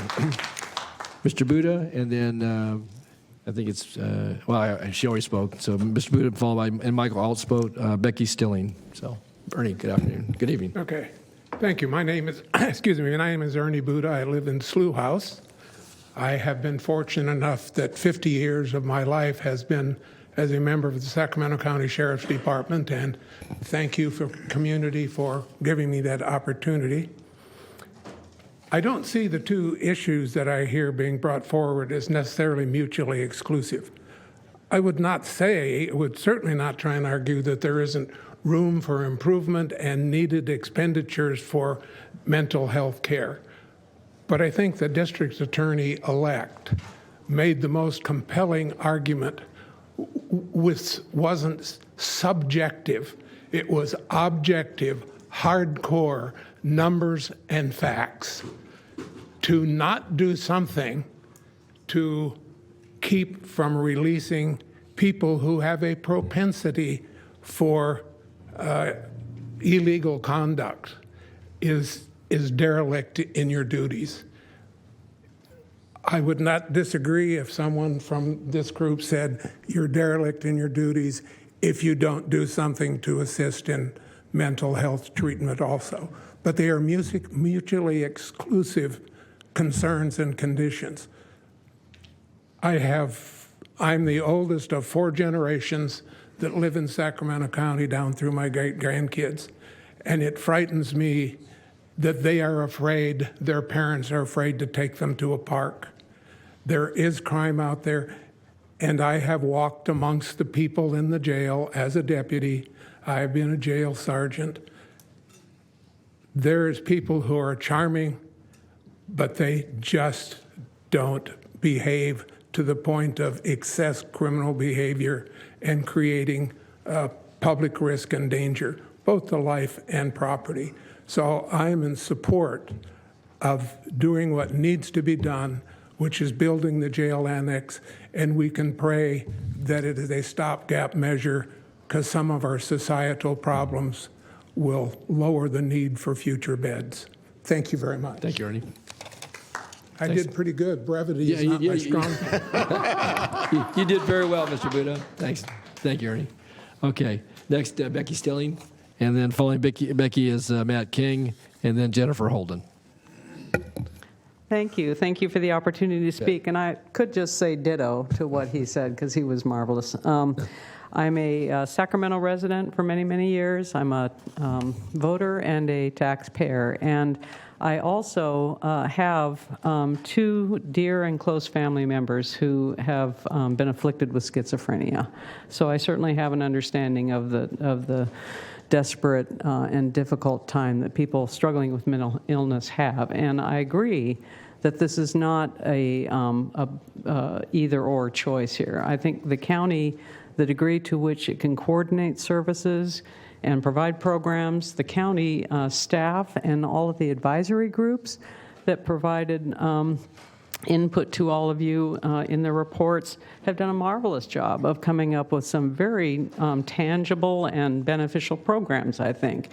Mr. Buddha, and then I think it's, she already spoke. So Mr. Buddha followed by, and Michael Alt spoke, Becky Stilling. So, Ernie, good afternoon. Good evening. Okay. Thank you. My name is, my name is Ernie Buddha. I live in Slough House. I have been fortunate enough that 50 years of my life has been as a member of the Sacramento County Sheriff's Department, and thank you for community for giving me that opportunity. I don't see the two issues that I hear being brought forward as necessarily mutually exclusive. I would certainly not try and argue that there isn't room for improvement and needed expenditures for mental health care. But I think the district attorney-elect made the most compelling argument, which wasn't subjective. It was objective, hardcore numbers and facts. To not do something to keep from releasing people who have a propensity for illegal conduct is derelict in your duties. I would not disagree if someone from this group said you're derelict in your duties if you don't do something to assist in mental health treatment also. But they are mutually exclusive concerns and conditions. I'm the oldest of 4 generations that live in Sacramento County down through my great-grandkids, and it frightens me that they are afraid, their parents are afraid to take them to a park. There is crime out there, and I have walked amongst the people in the jail as a deputy. I have been a jail sergeant. There's people who are charming, but they just don't behave to the point of excess criminal behavior and creating public risk and danger, both to life and property. So I am in support of doing what needs to be done, which is building the jail annex, and we can pray that it is a stopgap measure because some of our societal problems will lower the need for future beds. Thank you very much. Thank you, Ernie. I did pretty good. Brevity is not my strong point. You did very well, Mr. Buddha. Thanks. Thank you, Ernie. Okay. Next, Becky Stilling. And then following Becky is Matt King, and then Jennifer Holden. Thank you. Thank you for the opportunity to speak. And I could just say ditto to what he said because he was marvelous. I'm a Sacramento resident for many, many years. I'm a voter and a taxpayer. And I also have 2 dear and close family members who have been afflicted with schizophrenia. So I certainly have an understanding of the desperate and difficult time that people struggling with mental illness have. And I agree that this is not a either-or choice here. I think the county, the degree to which it can coordinate services and provide programs, the county staff and all of the advisory groups that provided input to all of you in their reports have done a marvelous job of coming up with some very tangible and beneficial programs, I think.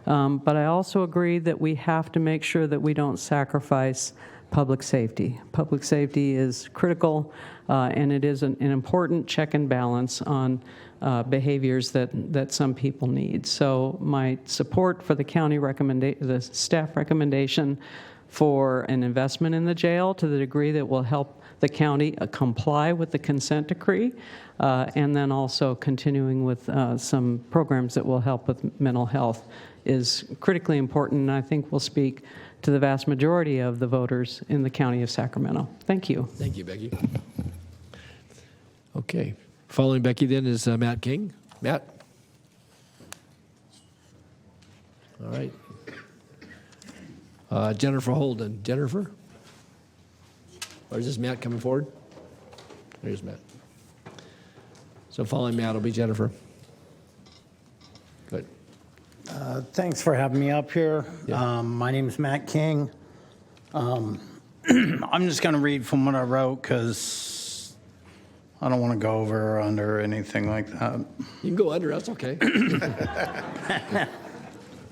But I also agree that we have to make sure that we don't sacrifice public safety. Public safety is critical, and it is an important check and balance on behaviors that some people need. So my support for the county the staff recommendation for an investment in the jail to the degree that will help the county comply with the consent decree, and then also continuing with some programs that will help with mental health is critically important, and I think will speak to the vast majority of the voters in the county of Sacramento. Thank you. Thank you, Becky. Okay. Following Becky then is Matt King. Matt? All right. Jennifer Holden. Jennifer? Or is this Matt coming forward? There's Matt. So following Matt will be Jennifer. Good. Thanks for having me up here. Yeah. My name is Matt King. I'm just going to read from what I wrote because I don't want to go over or under or anything like that. You can go under. That's okay.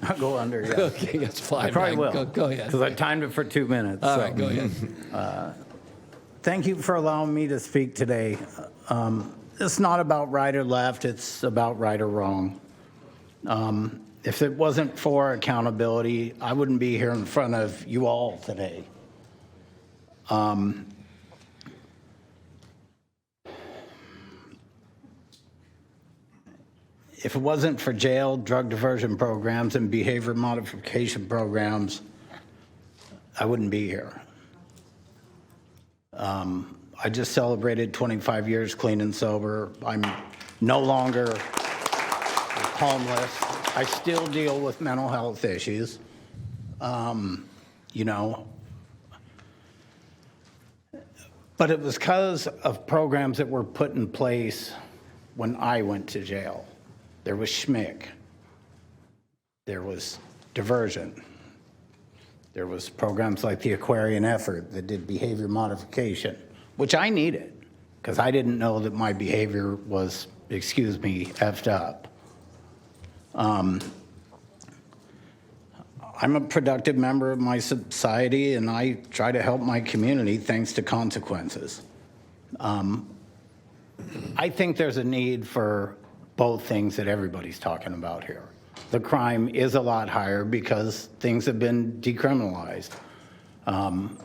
I'll go under, yeah. Okay, that's fine. I probably man. will. Go ahead. Because I timed it for 2 minutes. All so. right, go ahead. Thank you for allowing me to speak today. It's not about right or left. It's about right or wrong. If it wasn't for accountability, I wouldn't be here in front of you all today. If it wasn't for jail, drug diversion programs, and behavior modification programs, I wouldn't be here. I just celebrated 25 years clean and sober. I'm no longer homeless. I still deal with mental health issues. You know, but it was because of programs that were put in place when I went to jail. There was SHMIC. There was diversion. There was programs like the Aquarian Effort that did behavior modification, which I needed because I didn't know that my behavior was, excuse me, effed up. I'm a productive member of my society, and I try to help my community thanks to consequences. I think there's a need for both things that everybody's talking about here. The crime is a lot higher because things have been decriminalized.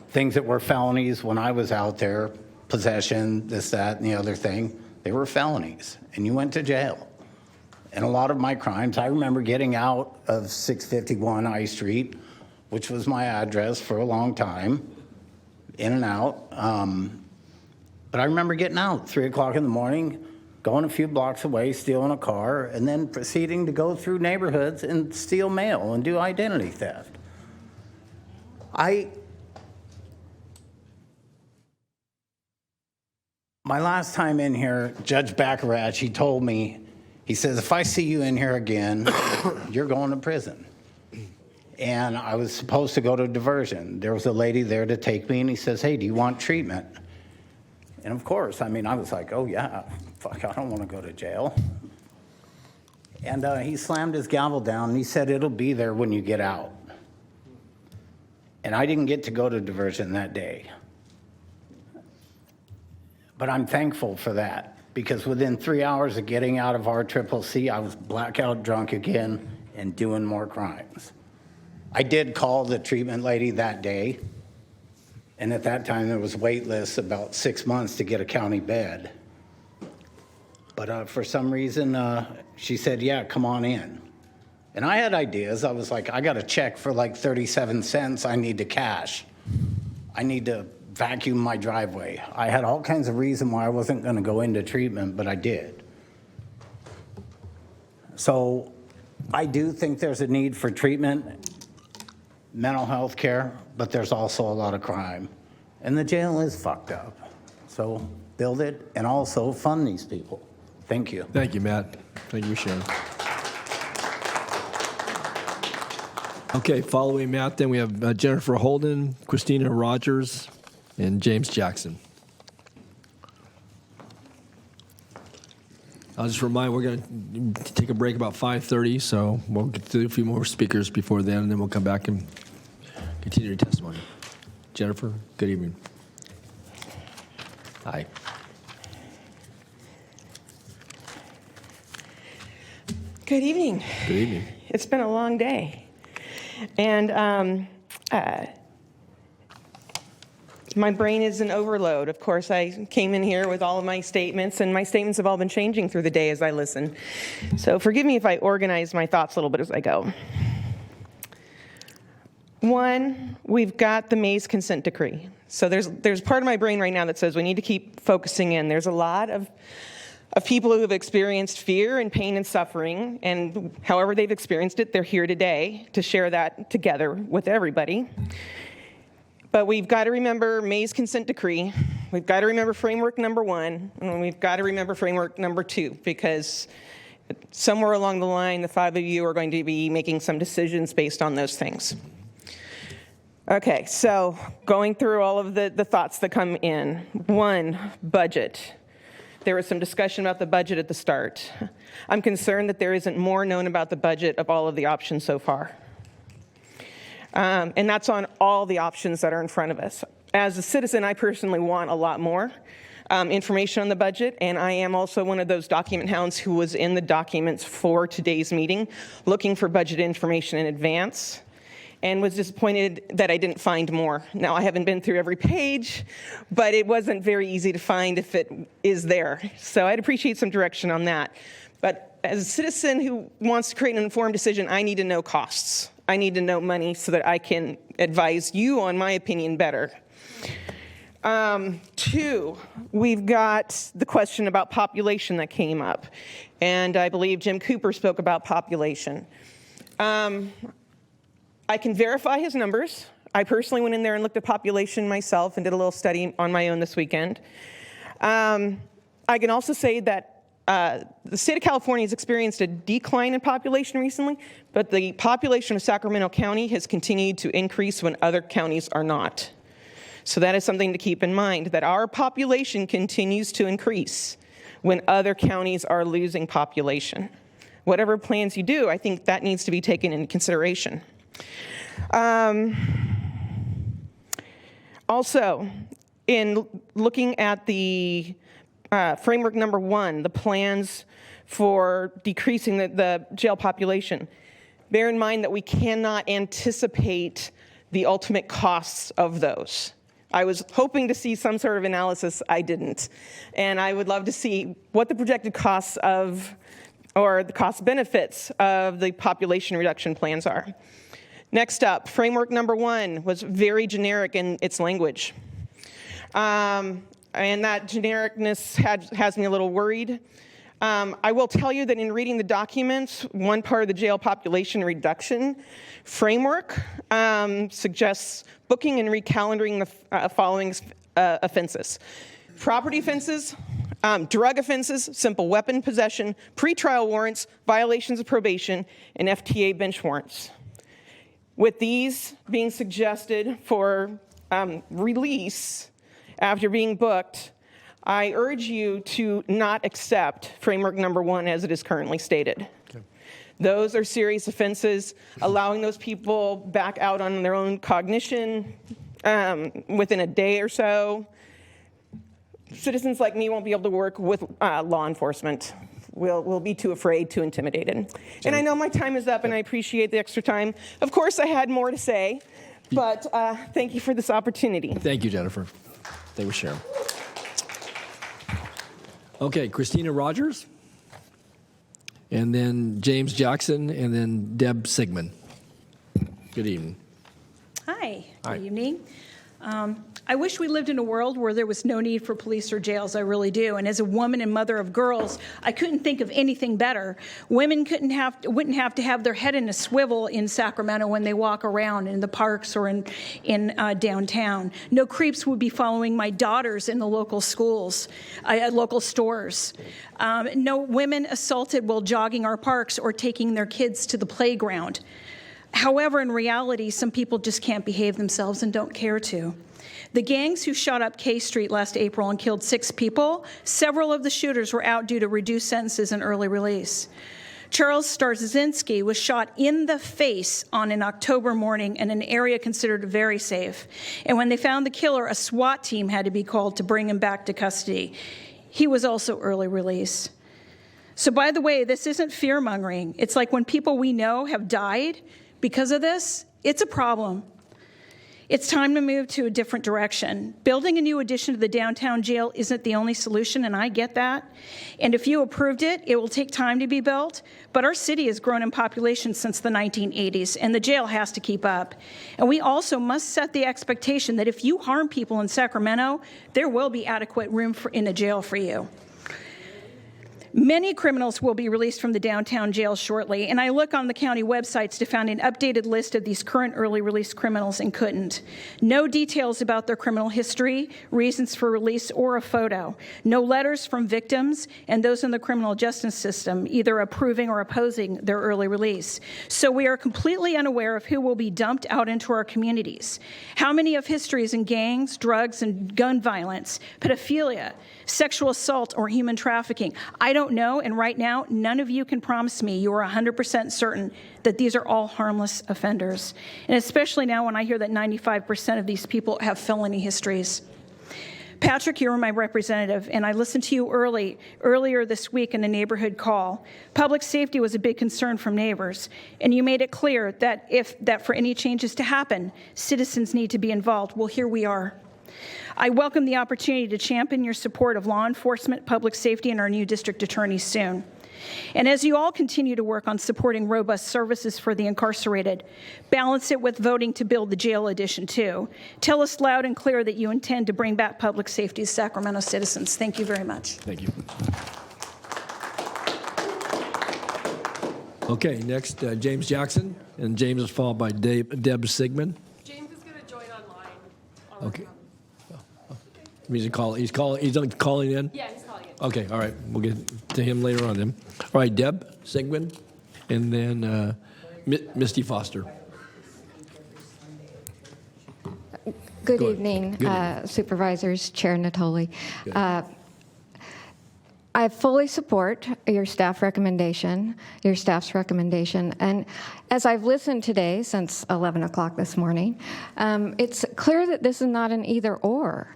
Things that were felonies when I was out there, possession, this, that, and the other thing, they were felonies, and you went to jail. And a lot of my crimes, I remember getting out of 651 I Street, which was my address for a long time, in and out. But I remember getting out 3 o'clock in the morning, going a few blocks away, stealing a car, and then proceeding to go through neighborhoods and steal mail and do identity theft. My last time in here, Judge Baccarat, he told me, he says, if I see you in here again, you're going to prison. And I was supposed to go to diversion. There was a lady there to take me, and he says, hey, do you want treatment? And of course, I mean, I was like, oh yeah, fuck, I don't want to go to jail. And he slammed his gavel down, and he said, it'll be there when you get out. And I didn't get to go to diversion that day. But I'm thankful for that. Because within 3 hours of getting out of RCCC, I was blackout drunk again and doing more crimes. I did call the treatment lady that day, and at that time there was wait lists about 6 months to get a county bed. But for some reason, she said, yeah, come on in. And I had ideas. I was like, I got a check for like 37 cents I need to cash. I need to vacuum my driveway. I had all kinds of reasons why I wasn't going to go into treatment, but I did. So I do think there's a need for treatment, mental health care, but there's also a lot of crime. And the jail is fucked up. So build it and also fund these people. Thank you. Thank you, Matt. Thank you for sharing. Okay, following Matt, then we have Jennifer Holden, Christina Rogers, and James Jackson. I'll just remind, we're going to take a break about 5:30, so we'll get through a few more speakers before then, and then we'll come back and continue your testimony. Jennifer, good evening. Hi. Good evening. Good evening. It's been a long day. And my brain is in overload. Of course, I came in here with all of my statements, and my statements have all been changing through the day as I listen. So forgive me if I organize my thoughts a little bit as I go. One, we've got the Mays consent decree. So there's part of my brain right now that says we need to keep focusing in. There's a lot of people who have experienced fear and pain and suffering, and however they've experienced it, they're here today to share that together with everybody. But we've got to remember May's consent decree, we've got to remember framework number 1, and we've got to remember framework number 2, because somewhere along the line, the 5 of you are going to be making some decisions based on those things. Okay, so going through all of the thoughts that come in. 1, budget. There was some discussion about the budget at the start. I'm concerned that there isn't more known about the budget of all of the options so far. And that's on all the options that are in front of us. As a citizen, I personally want a lot more information on the budget, and I am also one of those document hounds who was in the documents for today's meeting looking for budget information in advance, and was disappointed that I didn't find more. Now, I haven't been through every page, but it wasn't very easy to find if it is there. So I'd appreciate some direction on that. But as a citizen who wants to create an informed decision, I need to know costs. I need to know money so that I can advise you on my opinion better. 2, we've got the question about population that came up. And I believe Jim Cooper spoke about population. I can verify his numbers. I personally went in there and looked at population myself and did a little study on my own this weekend. I can also say that the state of California has experienced a decline in population recently, but the population of Sacramento County has continued to increase when other counties are not. So that is something to keep in mind, that our population continues to increase when other counties are losing population. Whatever plans you do, I think that needs to be taken into consideration. Also, in looking at the framework number 1, the plans for decreasing the jail population, bear in mind that we cannot anticipate the ultimate costs of those. I was hoping to see some sort of analysis. I didn't. And I would love to see what the projected costs of, or the cost benefits of the population reduction plans are. Next up, framework number 1 was very generic in its language. And that genericness has me a little worried. I will tell you that in reading the documents, one part of the jail population reduction framework suggests booking and recalendaring the following offenses: property offenses, drug offenses, simple weapon possession, pretrial warrants, violations of probation, and FTA bench warrants. With these being suggested for release after being booked, I urge you to not accept framework number 1 as it is currently stated. Okay. Those are serious offenses. Allowing those people back out on their own cognition within a day or so. Citizens like me won't be able to work with law enforcement. We'll be too afraid, too intimidated. And I know my time is up, and I appreciate the extra time. Of course, I had more to say, but thank you for this opportunity. Thank you, Jennifer. Thank you for sharing. Okay, Christina Rogers, and then James Jackson, and then Deb Sigmund. Good evening. Hi, Hi. good evening. I wish we lived in a world where there was no need for police or jails. I really do. And as a woman and mother of girls, I couldn't think of anything better. Women wouldn't have to have their head in a swivel in Sacramento when they walk around in the parks or in downtown. No creeps would be following my daughters in the local schools, local stores. No women assaulted while jogging our parks or taking their kids to the playground. However, in reality, some people just can't behave themselves and don't care to. The gangs who shot up K Street last April and killed 6 people, several of the shooters were out due to reduced sentences and early release. Charles Starzinski was shot in the face on an October morning in an area considered very safe. And when they found the killer, a SWAT team had to be called to bring him back to custody. He was also early release. So by the way, this isn't fear-mongering. It's like when people we know have died because of this, it's a problem. It's time to move to a different direction. Building a new addition to the downtown jail isn't the only solution, and I get that. And if you approved it, it will take time to be built. But our city has grown in population since the 1980s, and the jail has to keep up. And we also must set the expectation that if you harm people in Sacramento, there will be adequate room in the jail for you. Many criminals will be released from the downtown jail shortly, and I look on the county websites to find an updated list of these current early release criminals and couldn't. No details about their criminal history, reasons for release, or a photo. No letters from victims and those in the criminal justice system either approving or opposing their early release. So we are completely unaware of who will be dumped out into our communities. How many of histories in gangs, drugs, and gun violence, pedophilia, sexual assault, or human trafficking? I don't know, and right now, none of you can promise me you are 100% certain that these are all harmless offenders. And especially now when I hear that 95% of these people have felony histories. Patrick, you were my representative, and I listened to you earlier this week in a neighborhood call. Public safety was a big concern from neighbors, and you made it clear that for any changes to happen, citizens need to be involved. Well, here we are. I welcome the opportunity to champion your support of law enforcement, public safety, and our new district attorney soon. And as you all continue to work on supporting robust services for the incarcerated, balance it with voting to build the jail addition too. Tell us loud and clear that you intend to bring back public safety to Sacramento citizens. Thank you very much. Thank you. Okay, next, James Jackson, and James is followed by Deb Sigmund. James is going to join online. Okay. He's calling in? Yeah, he's calling in. Okay, all right. We'll get to him later on then. All right, Deb Sigmund, and then Misty Foster. Good evening, Supervisors, Chair Natoli. I fully support your staff's recommendation, and as I've listened today since 11 o'clock this morning, it's clear that this is not an either-or.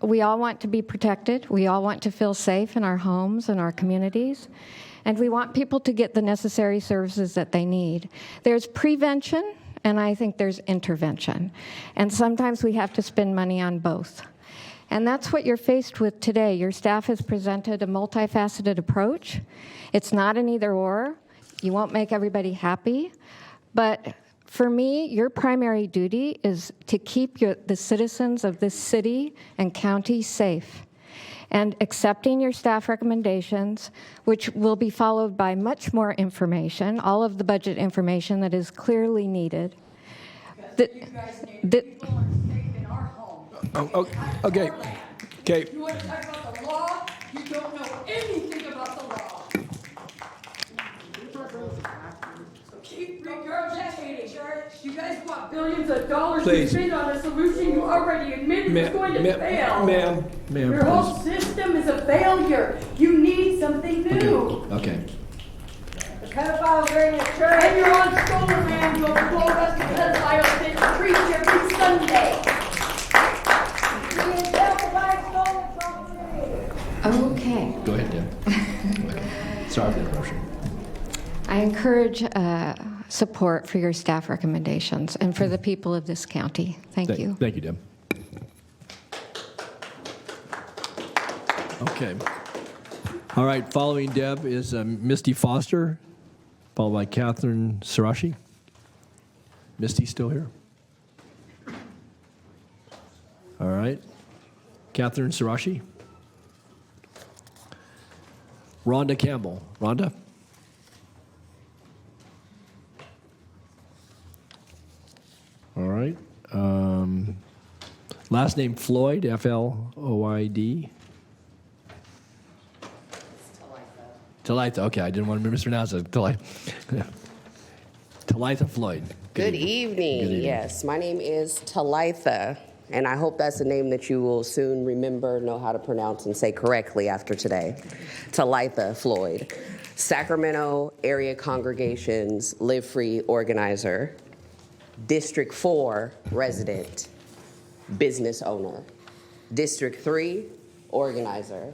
We all want to be protected. We all want to feel safe in our homes and our communities, and we want people to get the necessary services that they need. There's prevention, and I think there's intervention, and sometimes we have to spend money on both. And that's what you're faced with today. Your staff has presented a multifaceted approach. It's not an either-or. You won't make everybody happy. But for me, your primary duty is to keep the citizens of this city and county safe. And accepting your staff recommendations, which will be followed by much more information, all of the budget information that is clearly needed. Okay. You want to talk about the law? You don't know anything about the law. So keep regurgitating. You guys want billions of dollars to spend on a solution you already admitted is going to fail. Ma'am, your whole system is a failure. You need something new. Okay. The pedophiles are in the church. And you're on stolen land. You'll blow us the pedophiles that preach every Sunday. Okay. Go ahead, Deb. Sorry for the interruption. I encourage support for your staff recommendations and for the people of this county. Thank you. Thank you, Deb. Okay. All right, following Deb is Misty Foster, followed by Catherine Sarashi. Misty still here? All right. Catherine Sarashi. Rhonda Campbell. Rhonda? All right. Last name Floyd, F-L-O-I-D. Talitha. Okay, I didn't want to mispronounce it. Talitha Floyd. Good evening. Yes, my name is Talitha, and I hope that's a name that you will soon remember, know how to pronounce, and say correctly after today. Talitha Floyd, Sacramento Area Congregations Live Free organizer, District 4 resident, business owner, District 3 organizer.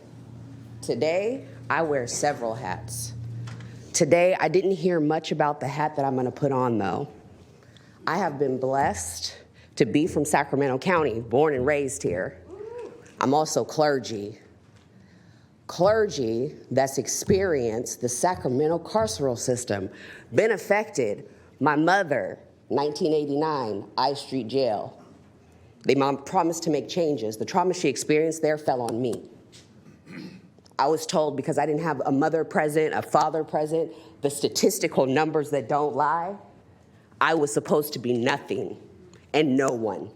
Today, I wear several hats. Today, I didn't hear much about the hat that I'm going to put on, though. I have been blessed to be from Sacramento County, born and raised here. I'm also clergy. Clergy that's experienced the Sacramento carceral system, been affected. My mother, 1989, I Street Jail. They promised to make changes. The trauma she experienced there fell on me. I was told because I didn't have a mother present, a father present, the statistical numbers that don't lie, I was supposed to be nothing and no one.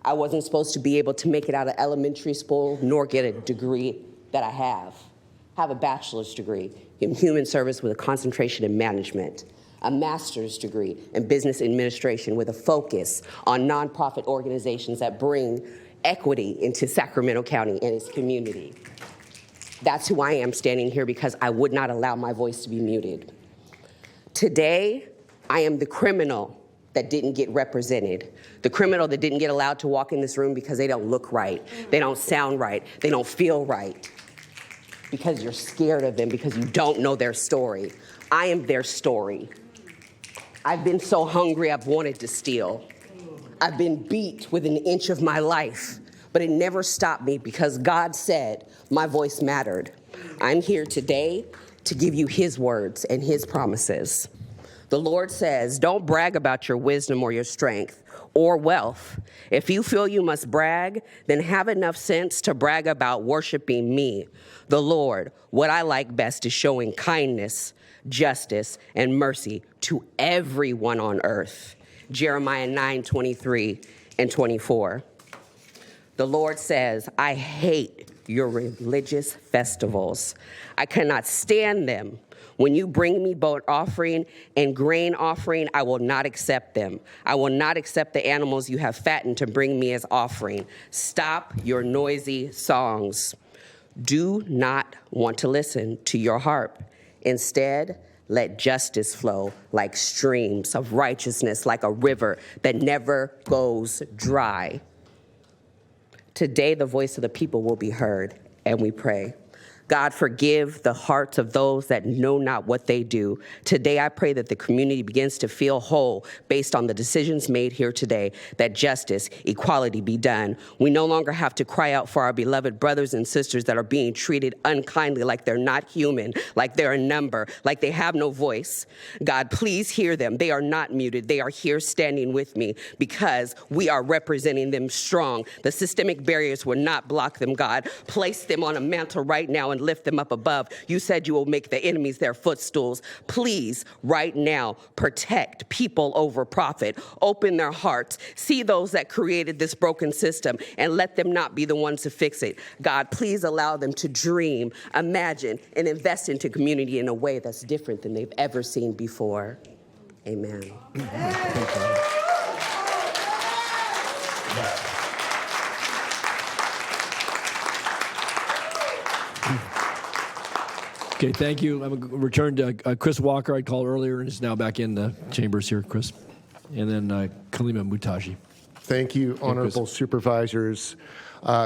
I wasn't supposed to be able to make it out of elementary school nor get a degree that I have. I have a bachelor's degree in human service with a concentration in management, a master's degree in business administration with a focus on nonprofit organizations that bring equity into Sacramento County and its community. That's who I am standing here because I would not allow my voice to be muted. Today, I am the criminal that didn't get represented, the criminal that didn't get allowed to walk in this room because they don't look right, they don't sound right, they don't feel right, because you're scared of them, because you don't know their story. I am their story. I've been so hungry I've wanted to steal. I've been beat within an inch of my life, but it never stopped me because God said my voice mattered. I'm here today to give you his words and his promises. The Lord says, don't brag about your wisdom or your strength or wealth. If you feel you must brag, then have enough sense to brag about worshiping me, the Lord. What I like best is showing kindness, justice, and mercy to everyone on earth. Jeremiah 9:23 and 24. The Lord says, I hate your religious festivals. I cannot stand them. When you bring me burnt offering and grain offering, I will not accept them. I will not accept the animals you have fattened to bring me as offering. Stop your noisy songs. Do not want to listen to your harp. Instead, let justice flow like streams of righteousness, like a river that never goes dry. Today, the voice of the people will be heard, and we pray. God, forgive the hearts of those that know not what they do. Today, I pray that the community begins to feel whole based on the decisions made here today, that justice, equality be done. We no longer have to cry out for our beloved brothers and sisters that are being treated unkindly, like they're not human, like they're a number, like they have no voice. God, please hear them. They are not muted. They are here standing with me because we are representing them strong. The systemic barriers will not block them, God. Place them on a mantle right now and lift them up above. You said you will make the enemies their footstools. Please, right now, protect people over profit. Open their hearts. See those that created this broken system and let them not be the ones to fix it. God, please allow them to dream, imagine, and invest into community in a way that's different than they've ever seen before. Amen. Okay, thank you. I'm going to return to Chris Walker. I called earlier and is now back in the chambers here, Chris. And then Kalima Mutaji. Thank you, honorable supervisors.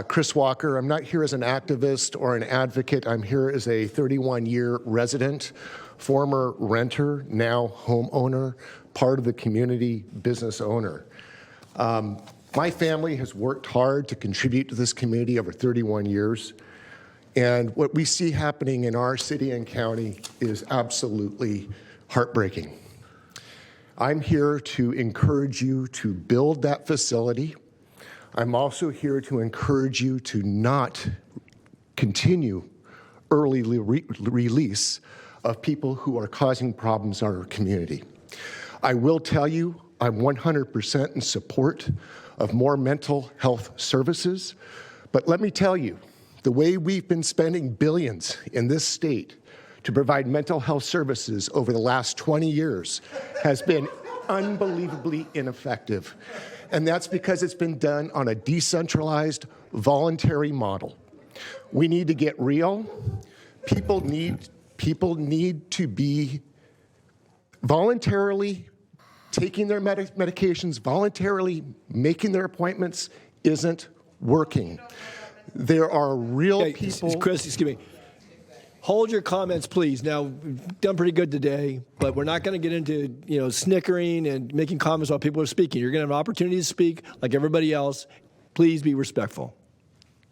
Chris Walker, I'm not here as an activist or an advocate. I'm here as a 31-year resident, former renter, now homeowner, part of the community, business owner. My family has worked hard to contribute to this community over 31 years. And what we see happening in our city and county is absolutely heartbreaking. I'm here to encourage you to build that facility. I'm also here to encourage you to not continue early release of people who are causing problems in our community. I will tell you, I'm 100% in support of more mental health services, but let me tell you, the way we've been spending billions in this state to provide mental health services over the last 20 years has been unbelievably ineffective. And that's because it's been done on a decentralized, voluntary model. We need to get real. People need to be voluntarily taking their medications, voluntarily making their appointments isn't working. There are real people. Chris, excuse me. Hold your comments, please. Now, we've done pretty good today, but we're not going to get into snickering and making comments while people are speaking. You're going to have an opportunity to speak like everybody else. Please be respectful.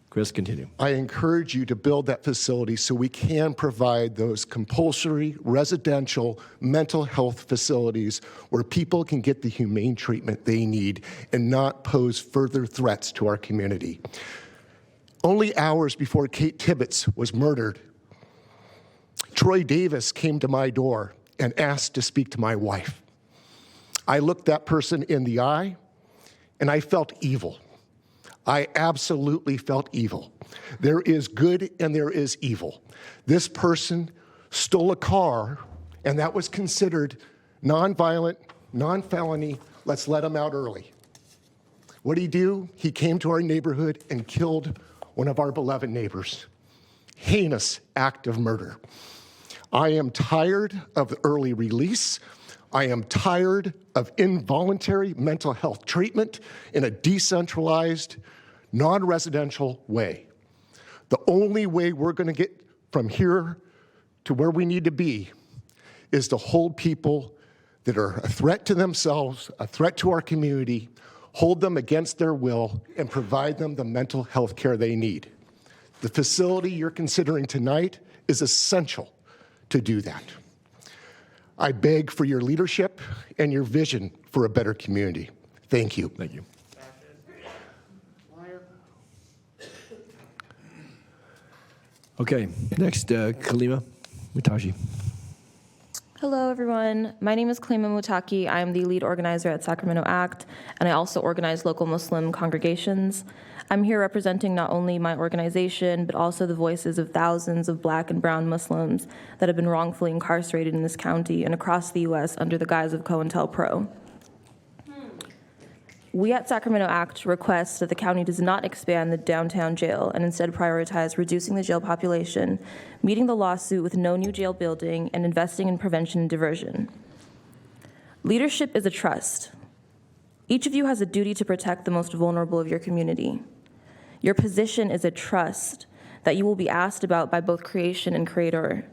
Chris, continue. I encourage you to build that facility so we can provide those compulsory residential mental health facilities where people can get the humane treatment they need and not pose further threats to our community. Only hours before Kate Tibbetts was murdered, Troy Davis came to my door and asked to speak to my wife. I looked that person in the eye and I felt evil. I absolutely felt evil. There is good and there is evil. This person stole a car and that was considered nonviolent, non-felony, let's let him out early. What did he do? He came to our neighborhood and killed one of our beloved neighbors. Heinous act of murder. I am tired of early release. I am tired of involuntary mental health treatment in a decentralized, non-residential way. The only way we're going to get from here to where we need to be is to hold people that are a threat to themselves, a threat to our community, hold them against their will, and provide them the mental health care they need. The facility you're considering tonight is essential to do that. I beg for your leadership and your vision for a better community. Thank you. Thank you. Okay, next, Kalima Mutashi. Hello, everyone. My name is Kalima Mutaki. I am the lead organizer at Sacramento ACT, and I also organize local Muslim congregations. I'm here representing not only my organization, but also the voices of thousands of Black and brown Muslims that have been wrongfully incarcerated in this county and across the U.S. under the guise of COINTELPRO. We at Sacramento ACT request that the county does not expand the downtown jail and instead prioritize reducing the jail population, meeting the lawsuit with no new jail building, and investing in prevention and diversion. Leadership is a trust. Each of you has a duty to protect the most vulnerable of your community. Your position is a trust that you will be asked about by both creation and creator.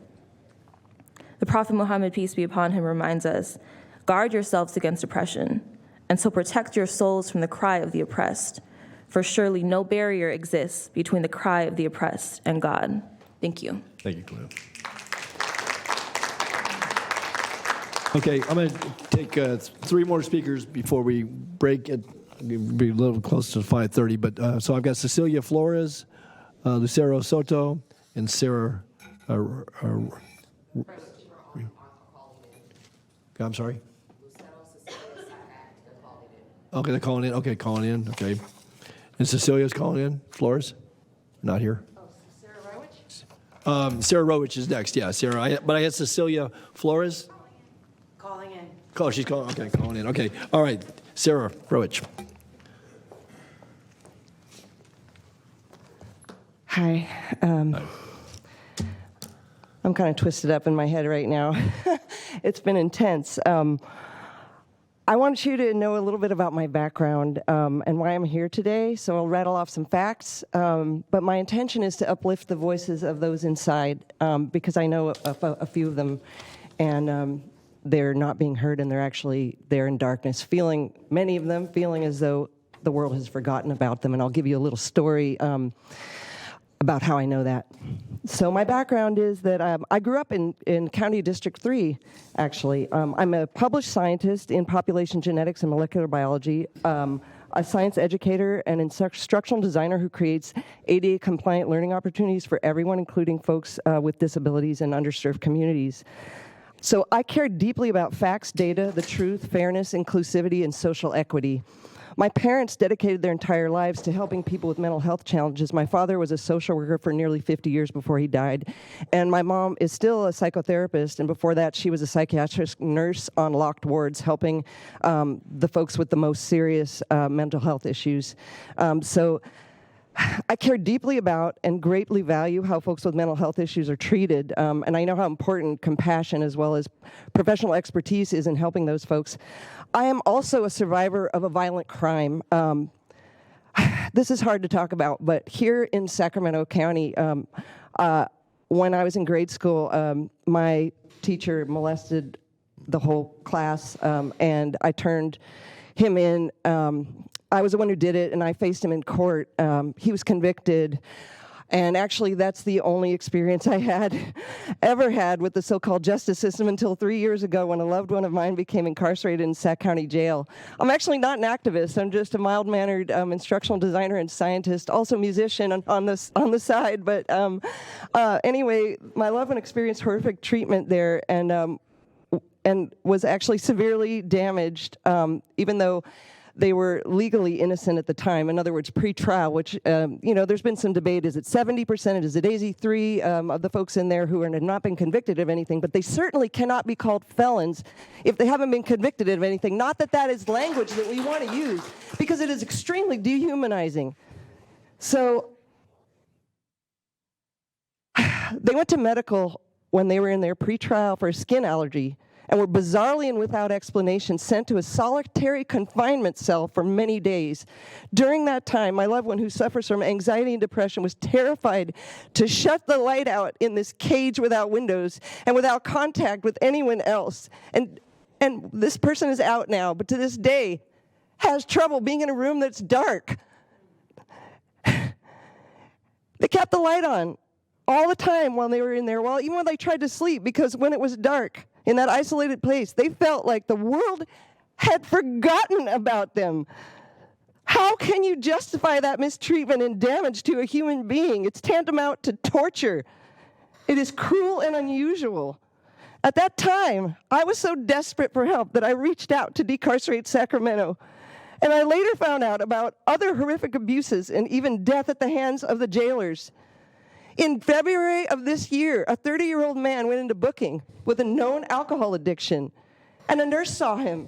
The Prophet Muhammad, peace be upon him, reminds us, guard yourselves against oppression, and so protect your souls from the cry of the oppressed, for surely no barrier exists between the cry of the oppressed and God. Thank you. Thank you, Cleo. Okay, I'm going to take 3 more speakers before we break. It'll be a little close to 5:30, but so I've got Cecilia Flores, Lucero Soto, and Sarah. I'm sorry? Okay, they're calling in. Okay, calling in. Okay. And Cecilia's calling in. Flores? Not here. Oh, Sarah Rowich? Sarah Rowich is next. Yeah, Sarah. But I had Cecilia Flores. Calling in. Oh, she's calling. Okay, calling in. Okay. All right. Sarah Rowich. Hi. I'm kind of twisted up in my head right now. It's been intense. I want you to know a little bit about my background and why I'm here today, so I'll rattle off some facts. But my intention is to uplift the voices of those inside because I know a few of them, and they're not being heard, and they're actually there in darkness, many of them feeling as though the world has forgotten about them. And I'll give you a little story about how I know that. So my background is that I grew up in County District 3, actually. I'm a published scientist in population genetics and molecular biology. a science educator and instructional designer who creates ADA-compliant learning opportunities for everyone, including folks with disabilities and underserved communities. So I care deeply about facts, data, the truth, fairness, inclusivity, and social equity. My parents dedicated their entire lives to helping people with mental health challenges. My father was a social worker for nearly 50 years before he died. And my mom is still a psychotherapist, and before that, she was a psychiatric nurse on locked wards, helping the folks with the most serious mental health issues. So I care deeply about and greatly value how folks with mental health issues are treated, and I know how important compassion as well as professional expertise is in helping those folks. I am also a survivor of a violent crime. This is hard to talk about, but here in Sacramento County, when I was in grade school, my teacher molested the whole class, and I turned him in. I was the one who did it, and I faced him in court. He was convicted, and actually that's the only experience I ever had with the so-called justice system until 3 years ago when a loved one of mine became incarcerated in Sac County Jail. I'm actually not an activist. I'm just a mild-mannered instructional designer and scientist, also musician on the side. But anyway, my loved one experienced horrific treatment there, and was actually severely damaged, even though they were legally innocent at the time. In other words, pre-trial, which, there's been some debate. Is it 70%? Is it 83 of the folks in there who have not been convicted of anything? But they certainly cannot be called felons if they haven't been convicted of anything. Not that that is language that we want to use, because it is extremely dehumanizing. So they went to medical when they were in their pre-trial for a skin allergy, and were bizarrely and without explanation sent to a solitary confinement cell for many days. During that time, my loved one, who suffers from anxiety and depression, was terrified to shut the light out in this cage without windows and without contact with anyone else. And this person is out now, but to this day has trouble being in a room that's dark. They kept the light on all the time while they were in there, even when they tried to sleep, because when it was dark, in that isolated place, they felt like the world had forgotten about them. How can you justify that mistreatment and damage to a human being? It's tantamount to torture. It is cruel and unusual. At that time, I was so desperate for help that I reached out to Decarcerate Sacramento. And I later found out about other horrific abuses and even death at the hands of the jailers. In February of this year, a 30-year-old man went into booking with a known alcohol addiction, and a nurse saw him.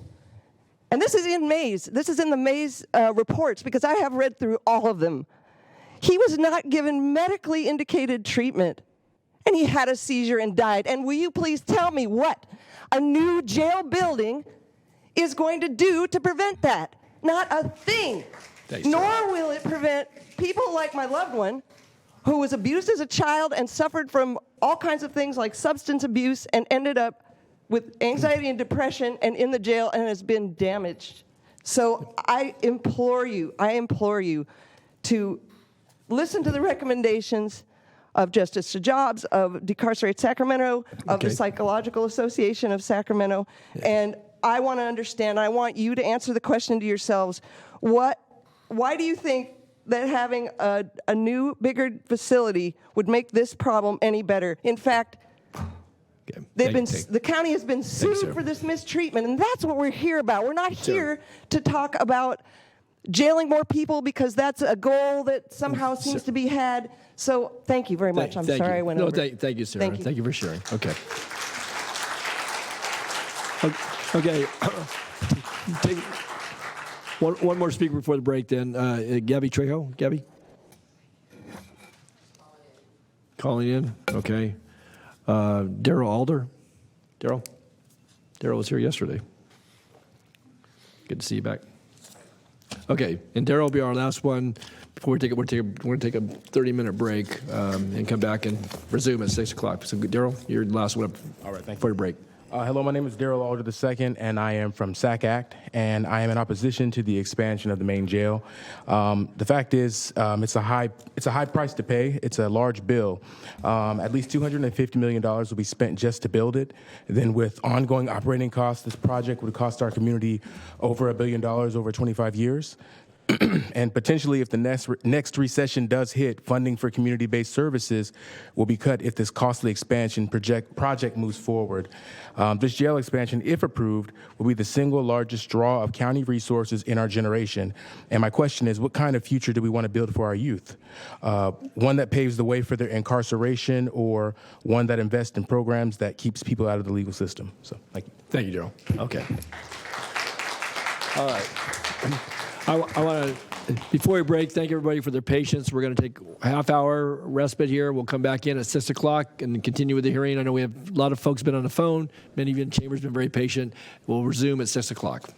And this is in Mays. This is in the Mays reports, because I have read through all of them. He was not given medically indicated treatment, and he had a seizure and died. And will you please tell me what a new jail building is going to do to prevent that? Not a thing. Nor will it prevent people like my loved one, who was abused as a child and suffered from all kinds of things like substance abuse and ended up with anxiety and depression and in the jail and has been damaged. So I implore you to listen to the recommendations of Justice Jobs, of Decarcerate Sacramento, of the Psychological Association of Sacramento, and I want to understand, I want you to answer the question to yourselves, why do you think that having a new, bigger facility would make this problem any better? In fact, the county has been sued for this mistreatment, and that's what we're here about. We're not here to talk about jailing more people, because that's a goal that somehow seems to be had. So thank you very much. I'm sorry I went over. Thank you, Sarah. Thank you for sharing. Okay. Okay. Take one more speaker before the break, then. Gabby Trejo. Gabby? Calling in. Okay. Daryl Alder. Daryl was here yesterday. Good to see you back. Okay, and Daryl will be our last one before we're going to take a 30-minute break and come back and resume at 6 o'clock. So, Daryl, you're the last one up. All right, thank you. For the break. Hello, my name is Daryl Alder II, and I am from SAC-ACT, and I am in opposition to the expansion of the main jail. The fact is, it's a high price to pay. It's a large bill. At least $250 million will be spent just to build it. Then with ongoing operating costs, this project would cost our community over $1 billion over 25 years. And potentially, if the next recession does hit, funding for community-based services will be cut if this costly expansion project moves forward. This jail expansion, if approved, will be the single largest draw of county resources in our generation. And my question is, what kind of future do we want to build for our youth? One that paves the way for their incarceration, or one that invests in programs that keeps people out of the legal system? So, thank you. Thank you, Daryl. Okay. All right. I want to, before we break, thank everybody for their patience. We're going to take a half-hour respite here. We'll come back in at 6 o'clock and continue with the hearing. I know we have a lot of folks been on the phone. Many of you in chambers been very patient. We'll resume at 6 o'clock.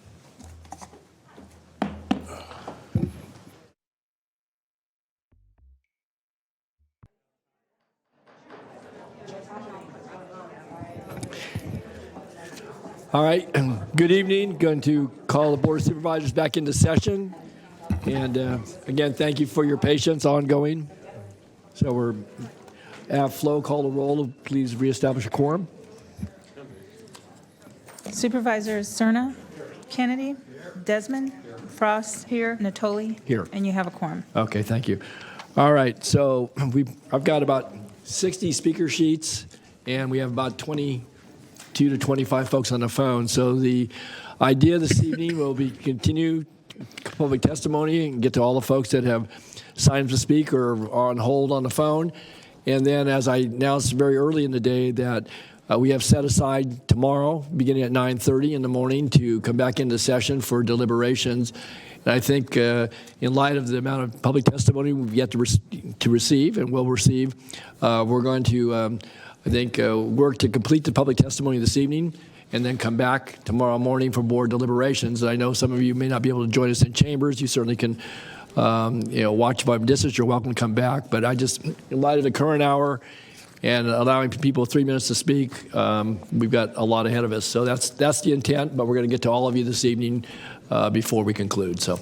All right, good evening. Going to call the Board of Supervisors back into session. And again, thank you for your patience ongoing. So we're have Flo call the roll. Please reestablish a quorum. Supervisors Cerna, Kennedy, Desmond, Frost, here, Natoli. Here. And you have a quorum. Okay, thank you. All right, so I've got about 60 speaker sheets, and we have about 22 to 25 folks on the phone. So the idea this evening will be continue public testimony and get to all the folks that have signed up to speak or are on hold on the phone. And then, as I announced very early in the day, that we have set aside tomorrow, beginning at 9:30 in the morning, to come back into session for deliberations. And I think in light of the amount of public testimony we've yet to receive and will receive, we're going to, work to complete the public testimony this evening and then come back tomorrow morning for board deliberations. I know some of you may not be able to join us in chambers. You certainly can watch by distance. You're welcome to come back. But I just, in light of the current hour and allowing people 3 minutes to speak, we've got a lot ahead of us. So that's the intent, but we're going to get to all of you this evening before we conclude. So,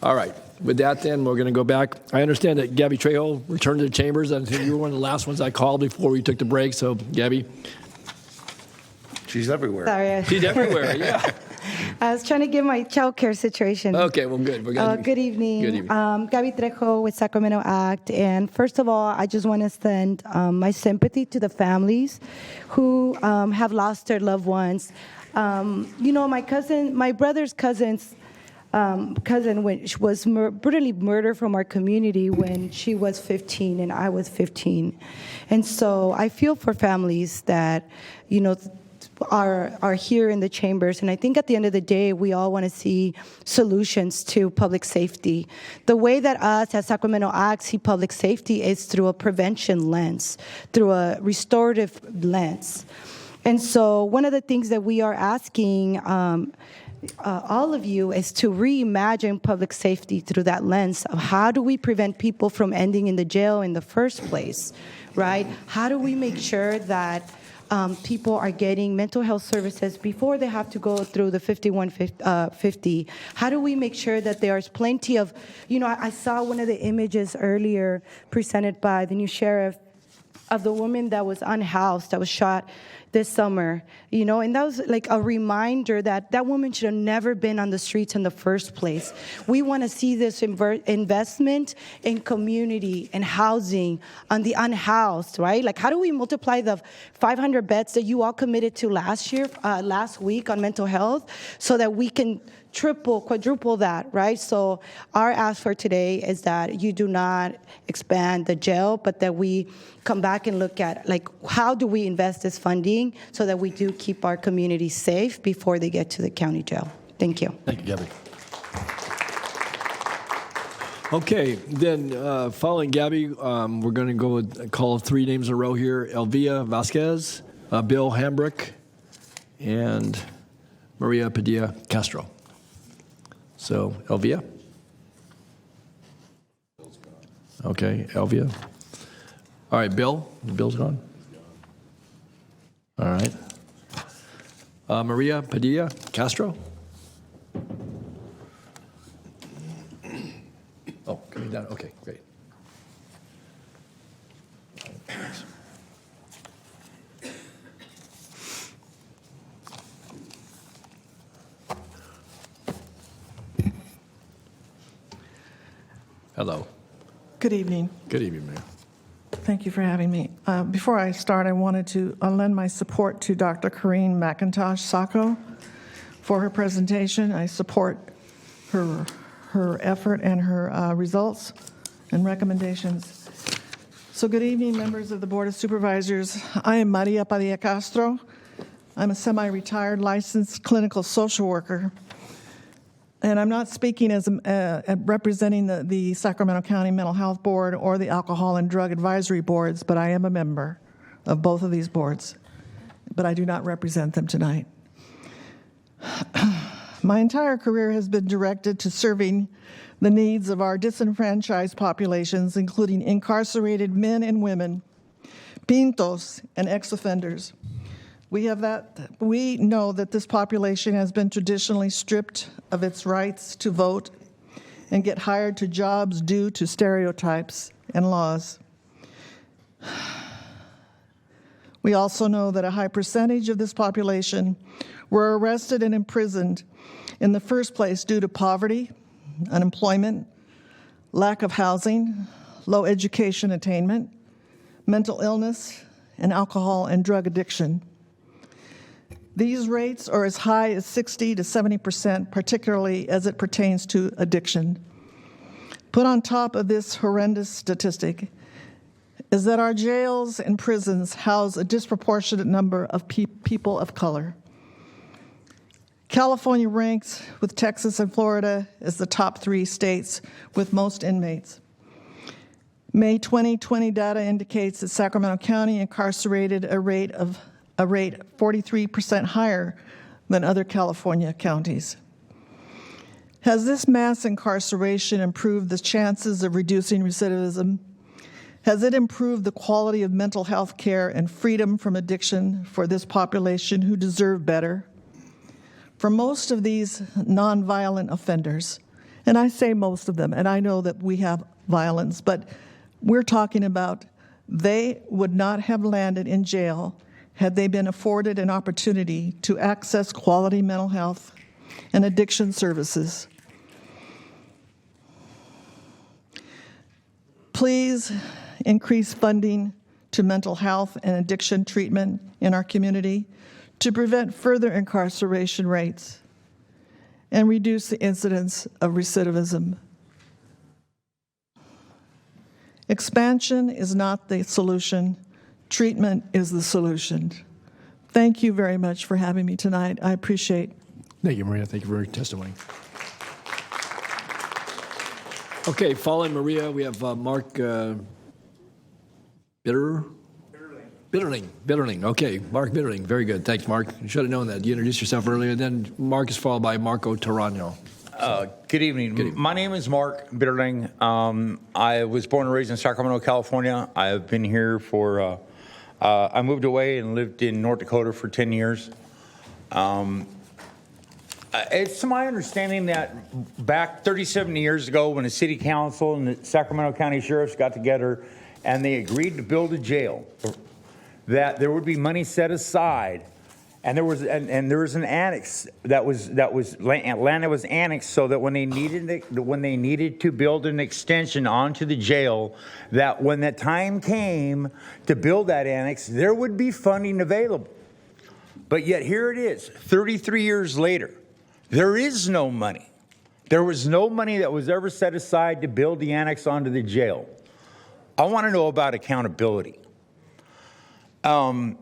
all right. With that, then, we're going to go back. I understand that Gabby Trejo returned to the chambers. I think you were one of the last ones I called before we took the break. So, Gabby. She's everywhere. Sorry. She's everywhere, yeah. I was trying to get my child care situation. Okay, well, good. Good evening. Good evening. Gabby Trejo with Sacramento Act. And first of all, I just want to send my sympathy to the families who have lost their loved ones. My brother's cousin was brutally murdered from our community when she was 15 and I was 15. And so I feel for families that, are here in the chambers. And I think at the end of the day, we all want to see solutions to public safety. The way that us as Sacramento Act see public safety is through a prevention lens, through a restorative lens. And so one of the things that we are asking all of you is to reimagine public safety through that lens of how do we prevent people from ending in the jail in the first place, right? How do we make sure that people are getting mental health services before they have to go through the 5150? How do we make sure that there's plenty of, I saw one of the images earlier presented by the new sheriff of the woman that was unhoused, that was shot this summer, and that was like a reminder that that woman should have never been on the streets in the first place. We want to see this investment in community and housing on the unhoused, right? Like, how do we multiply the 500 beds that you all committed to last week on mental health so that we can quadruple that, right? So our ask for today is that you do not expand the jail, but that we come back and look at, how do we invest this funding so that we do keep our community safe before they get to the county jail. Thank you. Thank you, Gabby. Okay, then following Gabby, we're going to go with a call of 3 names in a row here. Elvia Vasquez, Bill Hambrick, and Maria Padilla Castro. So, Elvia? Okay, Elvia. All right, Bill? Bill's gone? All right. Maria Padilla Castro? Oh, coming down. Okay, great. Hello. Good evening. Good evening, Mayor. Thank you for having me. Before I start, I wanted to lend my support to Dr. Corrine McIntosh Sacco for her presentation. I support her effort and her results and recommendations. So good evening, members of the Board of Supervisors. I am Maria Padilla Castro. I'm a semi-retired licensed clinical social worker. And I'm not speaking as representing the Sacramento County Mental Health Board or the Alcohol and Drug Advisory Boards, but I am a member of both of these boards. But I do not represent them tonight. My entire career has been directed to serving the needs of our disenfranchised populations, including incarcerated men and women, pintos, and ex-offenders. We know that this population has been traditionally stripped of its rights to vote and get hired to jobs due to stereotypes and laws. We also know that a high percentage of this population were arrested and imprisoned in the first place due to poverty, unemployment, lack of housing, low education attainment, mental illness, and alcohol and drug addiction. These rates are as high as 60 to 70%, particularly as it pertains to addiction. Put on top of this horrendous statistic is that our jails and prisons house a disproportionate number of people of color. California ranks with Texas and Florida as the top 3 states with most inmates. May 2020 data indicates that Sacramento County incarcerated a rate 43% higher than other California counties. Has this mass incarceration improved the chances of reducing recidivism? Has it improved the quality of mental health care and freedom from addiction for this population who deserve better? For most of these nonviolent offenders, and I say most of them, and I know that we have violence, but we're talking about they would not have landed in jail had they been afforded an opportunity to access quality mental health and addiction services. Please increase funding to mental health and addiction treatment in our community to prevent further incarceration rates and reduce the incidence of recidivism. Expansion is not the solution. Treatment is the solution. Thank you very much for having me tonight. I appreciate it. Thank you, Maria. Thank you for your testimony. Okay, following Maria, we have Mark Bitterling. Okay, Mark Bitterling. Very good. Thanks, Mark. You should have known that. You introduced yourself earlier. Then Mark is followed by Marco Tarano. Good evening. My name is Mark Bitterling. I was born and raised in Sacramento, California. I have been here for, I moved away and lived in North Dakota for 10 years. It's my understanding that back 37 years ago when the city council and the Sacramento County sheriffs got together and they agreed to build a jail, that there would be money set aside. And there was an annex that was land that was annexed so that when they needed to build an extension onto the jail, that when the time came to build that annex, there would be funding available. But yet here it is, 33 years later, there is no money. There was no money that was ever set aside to build the annex onto the jail. I want to know about accountability. I'm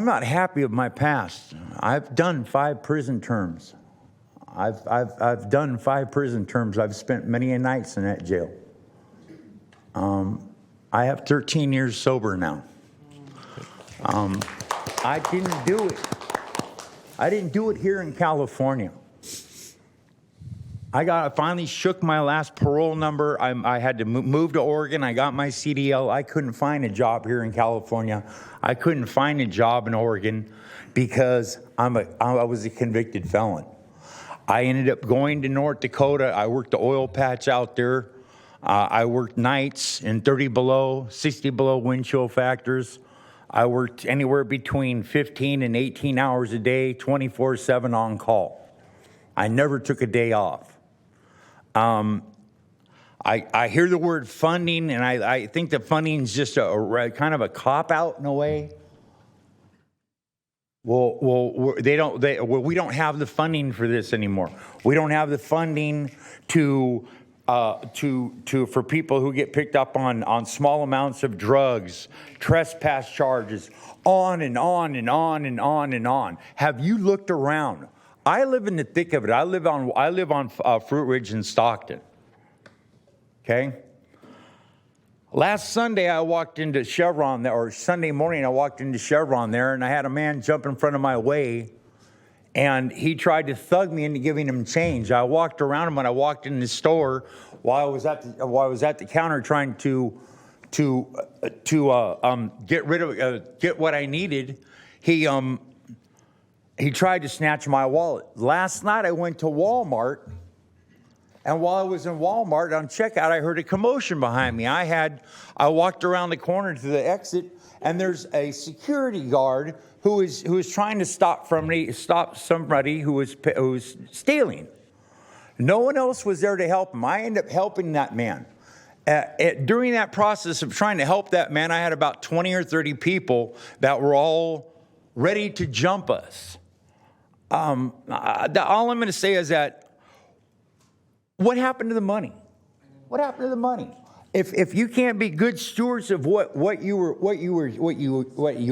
not happy with my past. I've done 5 prison terms. I've done 5 prison terms. I've spent many a nights in that jail. I have 13 years sober now. I didn't do it. I didn't do it here in California. I finally shook my last parole number. I had to move to Oregon. I got my CDL. I couldn't find a job here in California. I couldn't find a job in Oregon because I was a convicted felon. I ended up going to North Dakota. I worked the oil patch out there. I worked nights in 30 below, 60 below wind chill factors. I worked anywhere between 15 and 18 hours a day, 24/7 on call. I never took a day off. I hear the word funding, and I think that funding is just a kind of a cop-out in a way. Well, we don't have the funding for this anymore. We don't have the funding for people who get picked up on small amounts of drugs, trespass charges, on and on and on and on and on. Have you looked around? I live in the thick of it. I live on Fruit Ridge in Stockton. Okay. Last Sunday, I walked into Chevron, or Sunday morning, I walked into Chevron there, and I had a man jump in front of my way, and he tried to thug me into giving him change. I walked around him when I walked in the store while I was at the counter trying to get what I needed. He tried to snatch my wallet. Last night, I went to Walmart. And while I was in Walmart on checkout, I heard a commotion behind me. I walked around the corner to the exit, and there's a security guard who is trying to stop somebody who was stealing. No one else was there to help him. I ended up helping that man. During that process of trying to help that man, I had about 20 or 30 people that were all ready to jump us. All I'm going to say is that, what happened to the money? What happened to the money? If you can't be good stewards of what you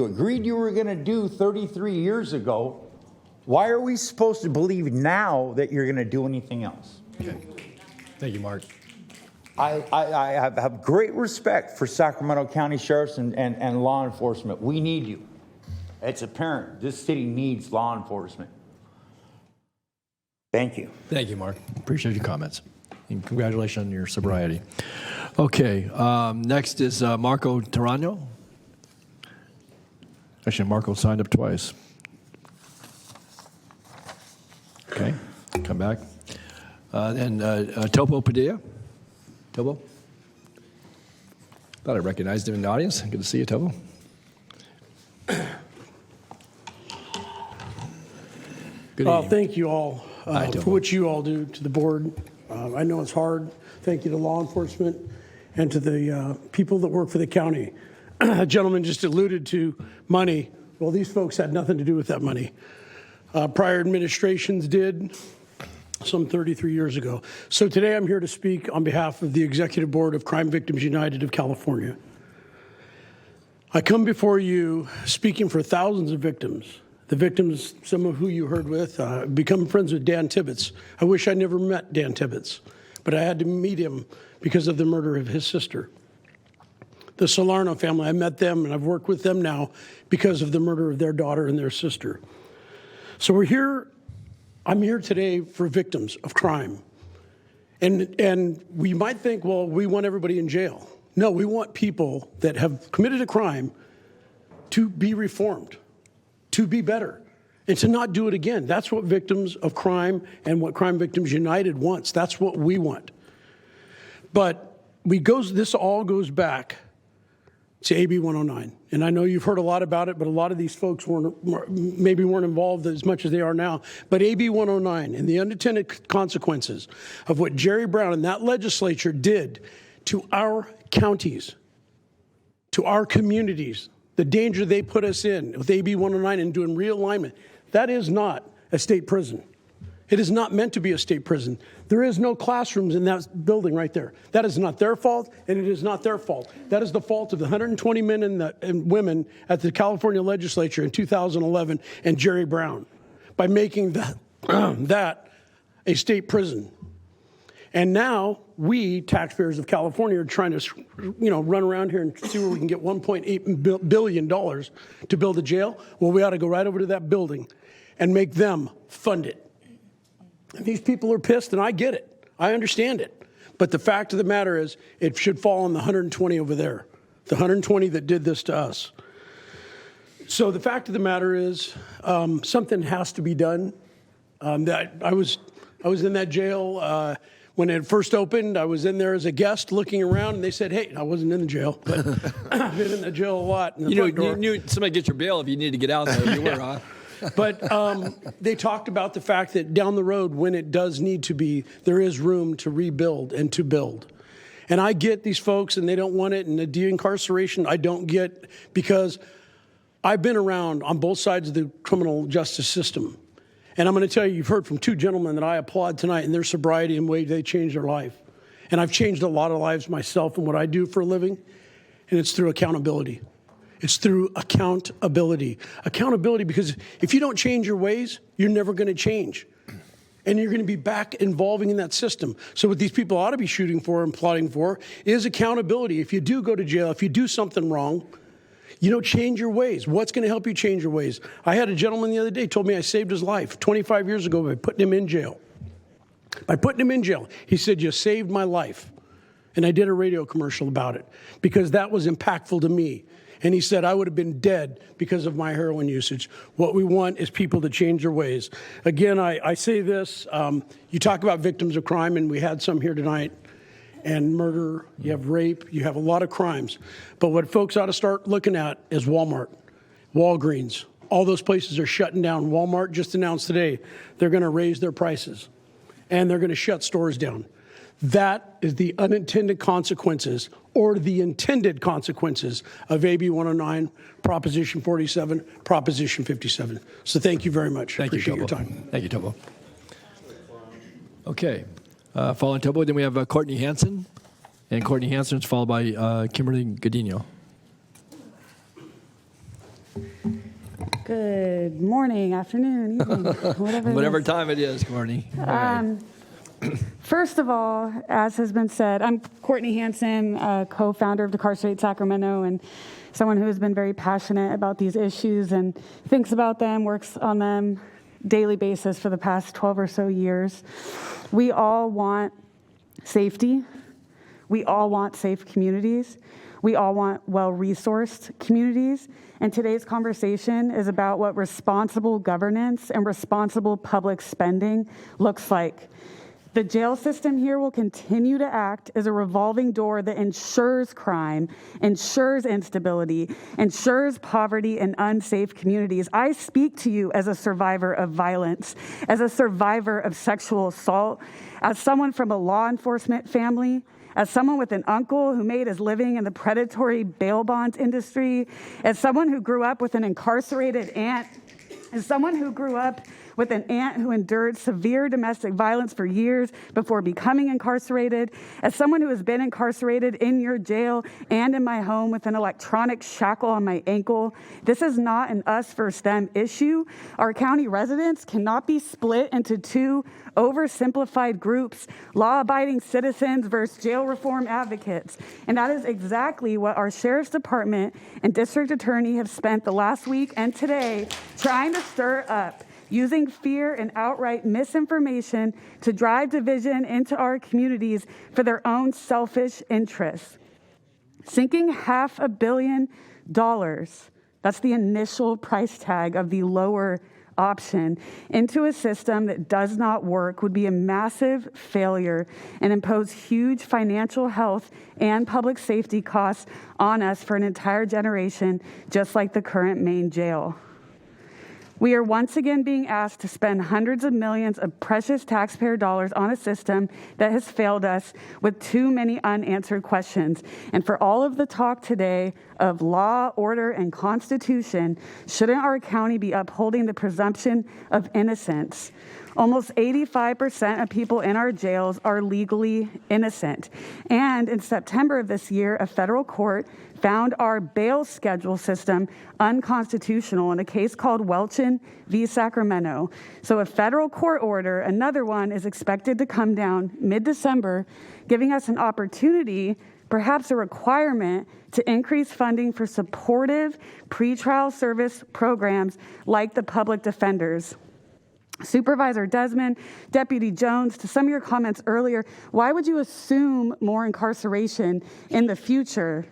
agreed you were going to do 33 years ago, why are we supposed to believe now that you're going to do anything else? Okay. Thank you, Mark. I have great respect for Sacramento County sheriffs and law enforcement. We need you. It's apparent this city needs law enforcement. Thank you. Thank you, Mark. Appreciate your comments. And congratulations on your sobriety. Okay, next is Marco Tarano. Actually, Marco signed up twice. Okay, come back. Then Topo Padilla. Topo? Thought I recognized him in the audience. Good to see you, Topo. Good evening. Thank you all for what you all do to the board. I know it's hard. Thank you to law enforcement and to the people that work for the county. A gentleman just alluded to money. Well, these folks had nothing to do with that money. Prior administrations did, some 33 years ago. So today I'm here to speak on behalf of the Executive Board of Crime Victims United of California. I come before you speaking for thousands of victims. The victims, some of who you heard with, become friends with Dan Tibbetts. I wish I never met Dan Tibbetts, but I had to meet him because of the murder of his sister. The Salerno family, I met them and I've worked with them now because of the murder of their daughter and their sister. So I'm here today for victims of crime. And we might think, well, we want everybody in jail. No, we want people that have committed a crime to be reformed, to be better, and to not do it again. That's what victims of crime and what Crime Victims United wants. That's what we want. But this all goes back to AB 109. And I know you've heard a lot about it, but a lot of these folks maybe weren't involved as much as they are now. But AB 109 and the unintended consequences of what Jerry Brown and that legislature did to our counties, to our communities, the danger they put us in with AB 109 and doing realignment, that is not a state prison. It is not meant to be a state prison. There is no classrooms in that building right there. That is not their fault, and it is not their fault. That is the fault of the 120 men and women at the California legislature in 2011 and Jerry Brown by making that a state prison. And now we, taxpayers of California, are trying to, run around here and see where we can get $1.8 billion to build a jail. Well, we ought to go right over to that building and make them fund it. And these people are pissed, and I get it. I understand it. But the fact of the matter is, it should fall on the 120 over there, the 120 that did this to us. So the fact of the matter is, something has to be done. I was in that jail When it first opened, I was in there as a guest looking around, and they said, hey, I wasn't in the jail, but I've been in the jail a lot. You knew somebody get your bail if you needed to get out there. You were, huh? But they talked about the fact that down the road, when it does need to be, there is room to rebuild and to build. And I get these folks, and they don't want it, and the de-incarceration I don't get, because I've been around on both sides of the criminal justice system. And I'm going to tell you, you've heard from two gentlemen that I applaud tonight in their sobriety and the way they changed their life. And I've changed a lot of lives myself in what I do for a living, and it's through accountability. It's through accountability. Accountability, because if you don't change your ways, you're never going to change. And you're going to be back involving in that system. So what these people ought to be shooting for and plotting for is accountability. If you do go to jail, if you do something wrong, change your ways. What's going to help you change your ways? I had a gentleman the other day told me I saved his life 25 years ago by putting him in jail. By putting him in jail, he said, you saved my life. And I did a radio commercial about it because that was impactful to me. And he said, I would have been dead because of my heroin usage. What we want is people to change their ways. Again, I say this, you talk about victims of crime, and we had some here tonight, and murder, you have rape, you have a lot of crimes. But what folks ought to start looking at is Walmart, Walgreens. All those places are shutting down. Walmart just announced today they're going to raise their prices, and they're going to shut stores down. That is the unintended consequences or the intended consequences of AB 109, Proposition 47, Proposition 57. So thank you very much. Thank Appreciate you, your Topo. time. Thank you, Topo. Okay. Following Topo, then we have Courtney Hanson. And Courtney Hanson is followed by Kimberly Godinho. Good morning, afternoon, evening, whatever time it is, Courtney. First of all, as has been said, I'm Courtney Hanson, co-founder of Decarcerate Sacramento, and someone who has been very passionate about these issues and thinks about them, works on them daily basis for the past 12 or so years. We all want safety. We all want safe communities. We all want well-resourced communities. And today's conversation is about what responsible governance and responsible public spending looks like. The jail system here will continue to act as a revolving door that ensures crime, ensures instability, ensures poverty and unsafe communities. I speak to you as a survivor of violence, as a survivor of sexual assault, as someone from a law enforcement family, as someone with an uncle who made his living in the predatory bail bonds industry, as someone who grew up with an incarcerated aunt, as someone who grew up with an aunt who endured severe domestic violence for years before becoming incarcerated, as someone who has been incarcerated in your jail and in my home with an electronic shackle on my ankle. This is not an us versus them issue. Our county residents cannot be split into two oversimplified groups, law-abiding citizens versus jail reform advocates. And that is exactly what our Sheriff's Department and District Attorney have spent the last week and today trying to stir up, using fear and outright misinformation to drive division into our communities for their own selfish interests. Sinking $500 million, that's the initial price tag of the lower option, into a system that does not work would be a massive failure and impose huge financial, health, and public safety costs on us for an entire generation, just like the current Maine jail. We are once again being asked to spend hundreds of millions of precious taxpayer dollars on a system that has failed us with too many unanswered questions. And for all of the talk today of law, order, and constitution, shouldn't our county be upholding the presumption of innocence? Almost 85% of people in our jails are legally innocent. And in September of this year, a federal court found our bail schedule system unconstitutional in a case called Welchin v. Sacramento. So a federal court order, another one, is expected to come down mid-December, giving us an opportunity, perhaps a requirement, to increase funding for supportive pretrial service programs like the public defenders. Supervisor Desmond, Deputy Jones, to some of your comments earlier, why would you assume more incarceration in the future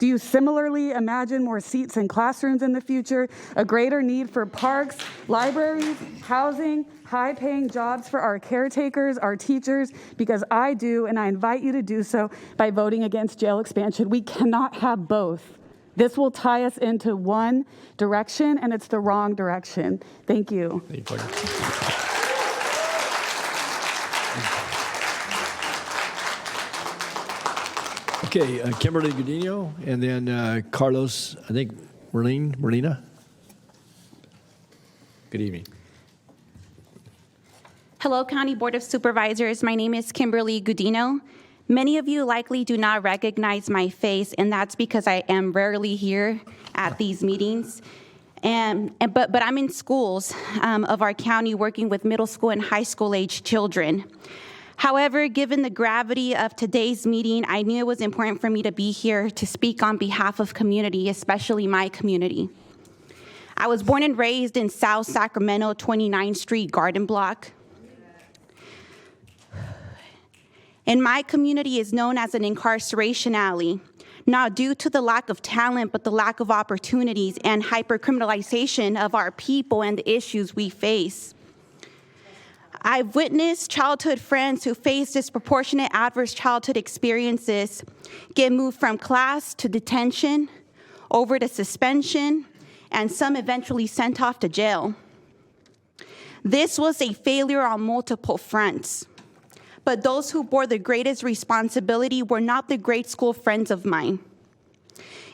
Do you similarly imagine more seats in classrooms in the future, a greater need for parks, libraries, housing, high-paying jobs for our caretakers, our teachers? Because I do, and I invite you to do so by voting against jail expansion. We cannot have both. This will tie us into one direction, and it's the wrong direction. Thank you. Thank you, Okay, Kimberly Gudino, and then Carlos, I think, Merlina. Good evening. Hello, County Board of Supervisors. My name is Kimberly Gudino. Many of you likely do not recognize my face, and that's because I am rarely here at these meetings. But I'm in schools of our county working with middle school and high school age children. However, given the gravity of today's meeting, I knew it was important for me to be here to speak on behalf of community, especially my community. I was born and raised in South Sacramento, 29th Street Garden Block. And my community is known as an incarceration alley, not due to the lack of talent, but the lack of opportunities and hypercriminalization of our people and the issues we face. I've witnessed childhood friends who face disproportionate adverse childhood experiences get moved from class to detention, over to suspension, and some eventually sent off to jail. This was a failure on multiple fronts. But those who bore the greatest responsibility were not the grade school friends of mine.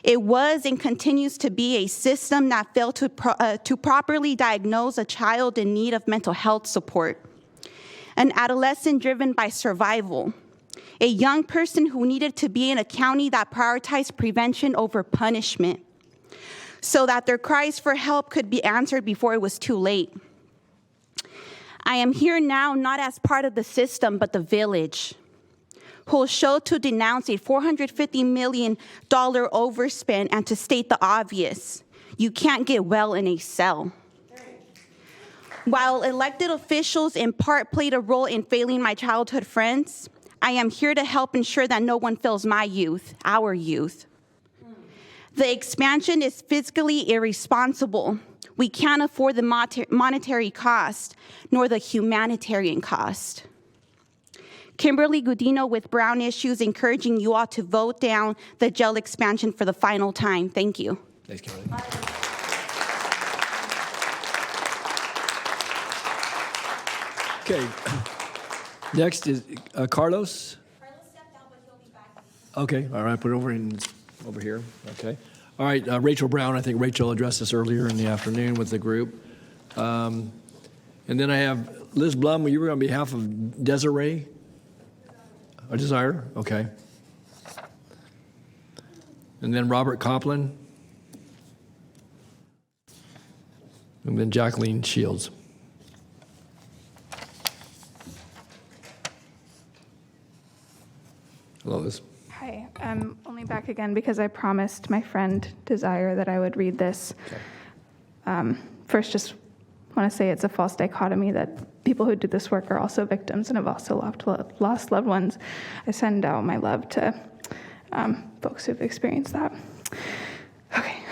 It was and continues to be a system that failed to properly diagnose a child in need of mental health support, an adolescent driven by survival, a young person who needed to be in a county that prioritized prevention over punishment, so that their cries for help could be answered before it was too late. I am here now not as part of the system, but the village, who will show to denounce a $450 million overspend and to state the obvious: you can't get well in a cell. While elected officials in part played a role in failing my childhood friends, I am here to help ensure that no one fails my youth, our youth. The expansion is fiscally irresponsible. We can't afford the monetary cost, nor the humanitarian cost. Kimberly Gudino with Brown Issues, encouraging you all to vote down the jail expansion for the final time. Thank you. Thanks, Kimberly. Okay. Next is Carlos. Carlos stepped out, but he'll be back. Okay. All right. Put it over here. Okay. All right. Rachel Brown. I think Rachel addressed this earlier in the afternoon with the group. And then I have Liz Blum. You were on behalf of Desiree. A Desire. Okay. And then Robert Copeland. And then Jacqueline Shields. Hello, Liz. Hi, I'm only back again because I promised my friend Desire that I would read this. Okay. First, just want to say it's a false dichotomy that people who do this work are also victims and have also lost loved ones. I send out my love to folks who've experienced that. Okay.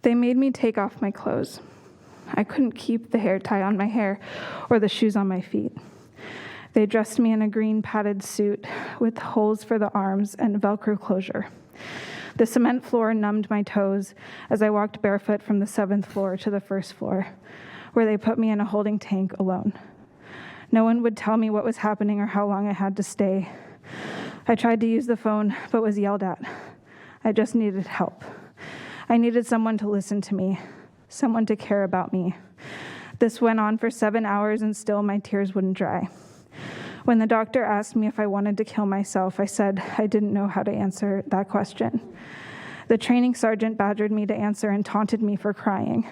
They made me take off my clothes. I couldn't keep the hair tie on my hair or the shoes on my feet. They dressed me in a green padded suit with holes for the arms and Velcro closure. The cement floor numbed my toes as I walked barefoot from the 7th floor to the 1st floor, where they put me in a holding tank alone. No one would tell me what was happening or how long I had to stay. I tried to use the phone, but was yelled at. I just needed help. I needed someone to listen to me, someone to care about me. This went on for 7 hours and still my tears wouldn't dry. When the doctor asked me if I wanted to kill myself, I said I didn't know how to answer that question. The training sergeant badgered me to answer and taunted me for crying.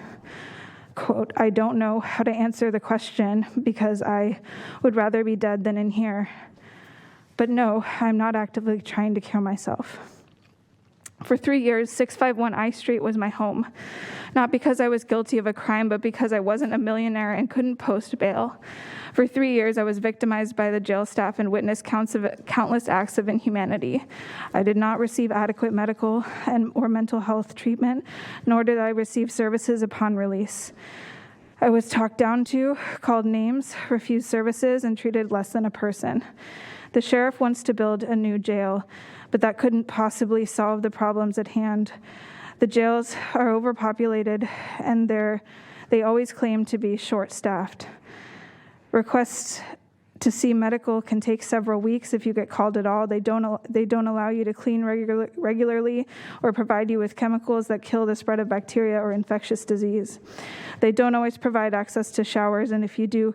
Quote, I don't know how to answer the question because I would rather be dead than in here. But no, I'm not actively trying to kill myself. For 3 years, 651 I Street was my home, not because I was guilty of a crime, but because I wasn't a millionaire and couldn't post bail. For 3 years, I was victimized by the jail staff and witnessed countless acts of inhumanity. I did not receive adequate medical or mental health treatment, nor did I receive services upon release. I was talked down to, called names, refused services, and treated less than a person. The sheriff wants to build a new jail, but that couldn't possibly solve the problems at hand. The jails are overpopulated, and they always claim to be short-staffed. Requests to see medical can take several weeks if you get called at all. They don't allow you to clean regularly or provide you with chemicals that kill the spread of bacteria or infectious disease. They don't always provide access to showers, and if you do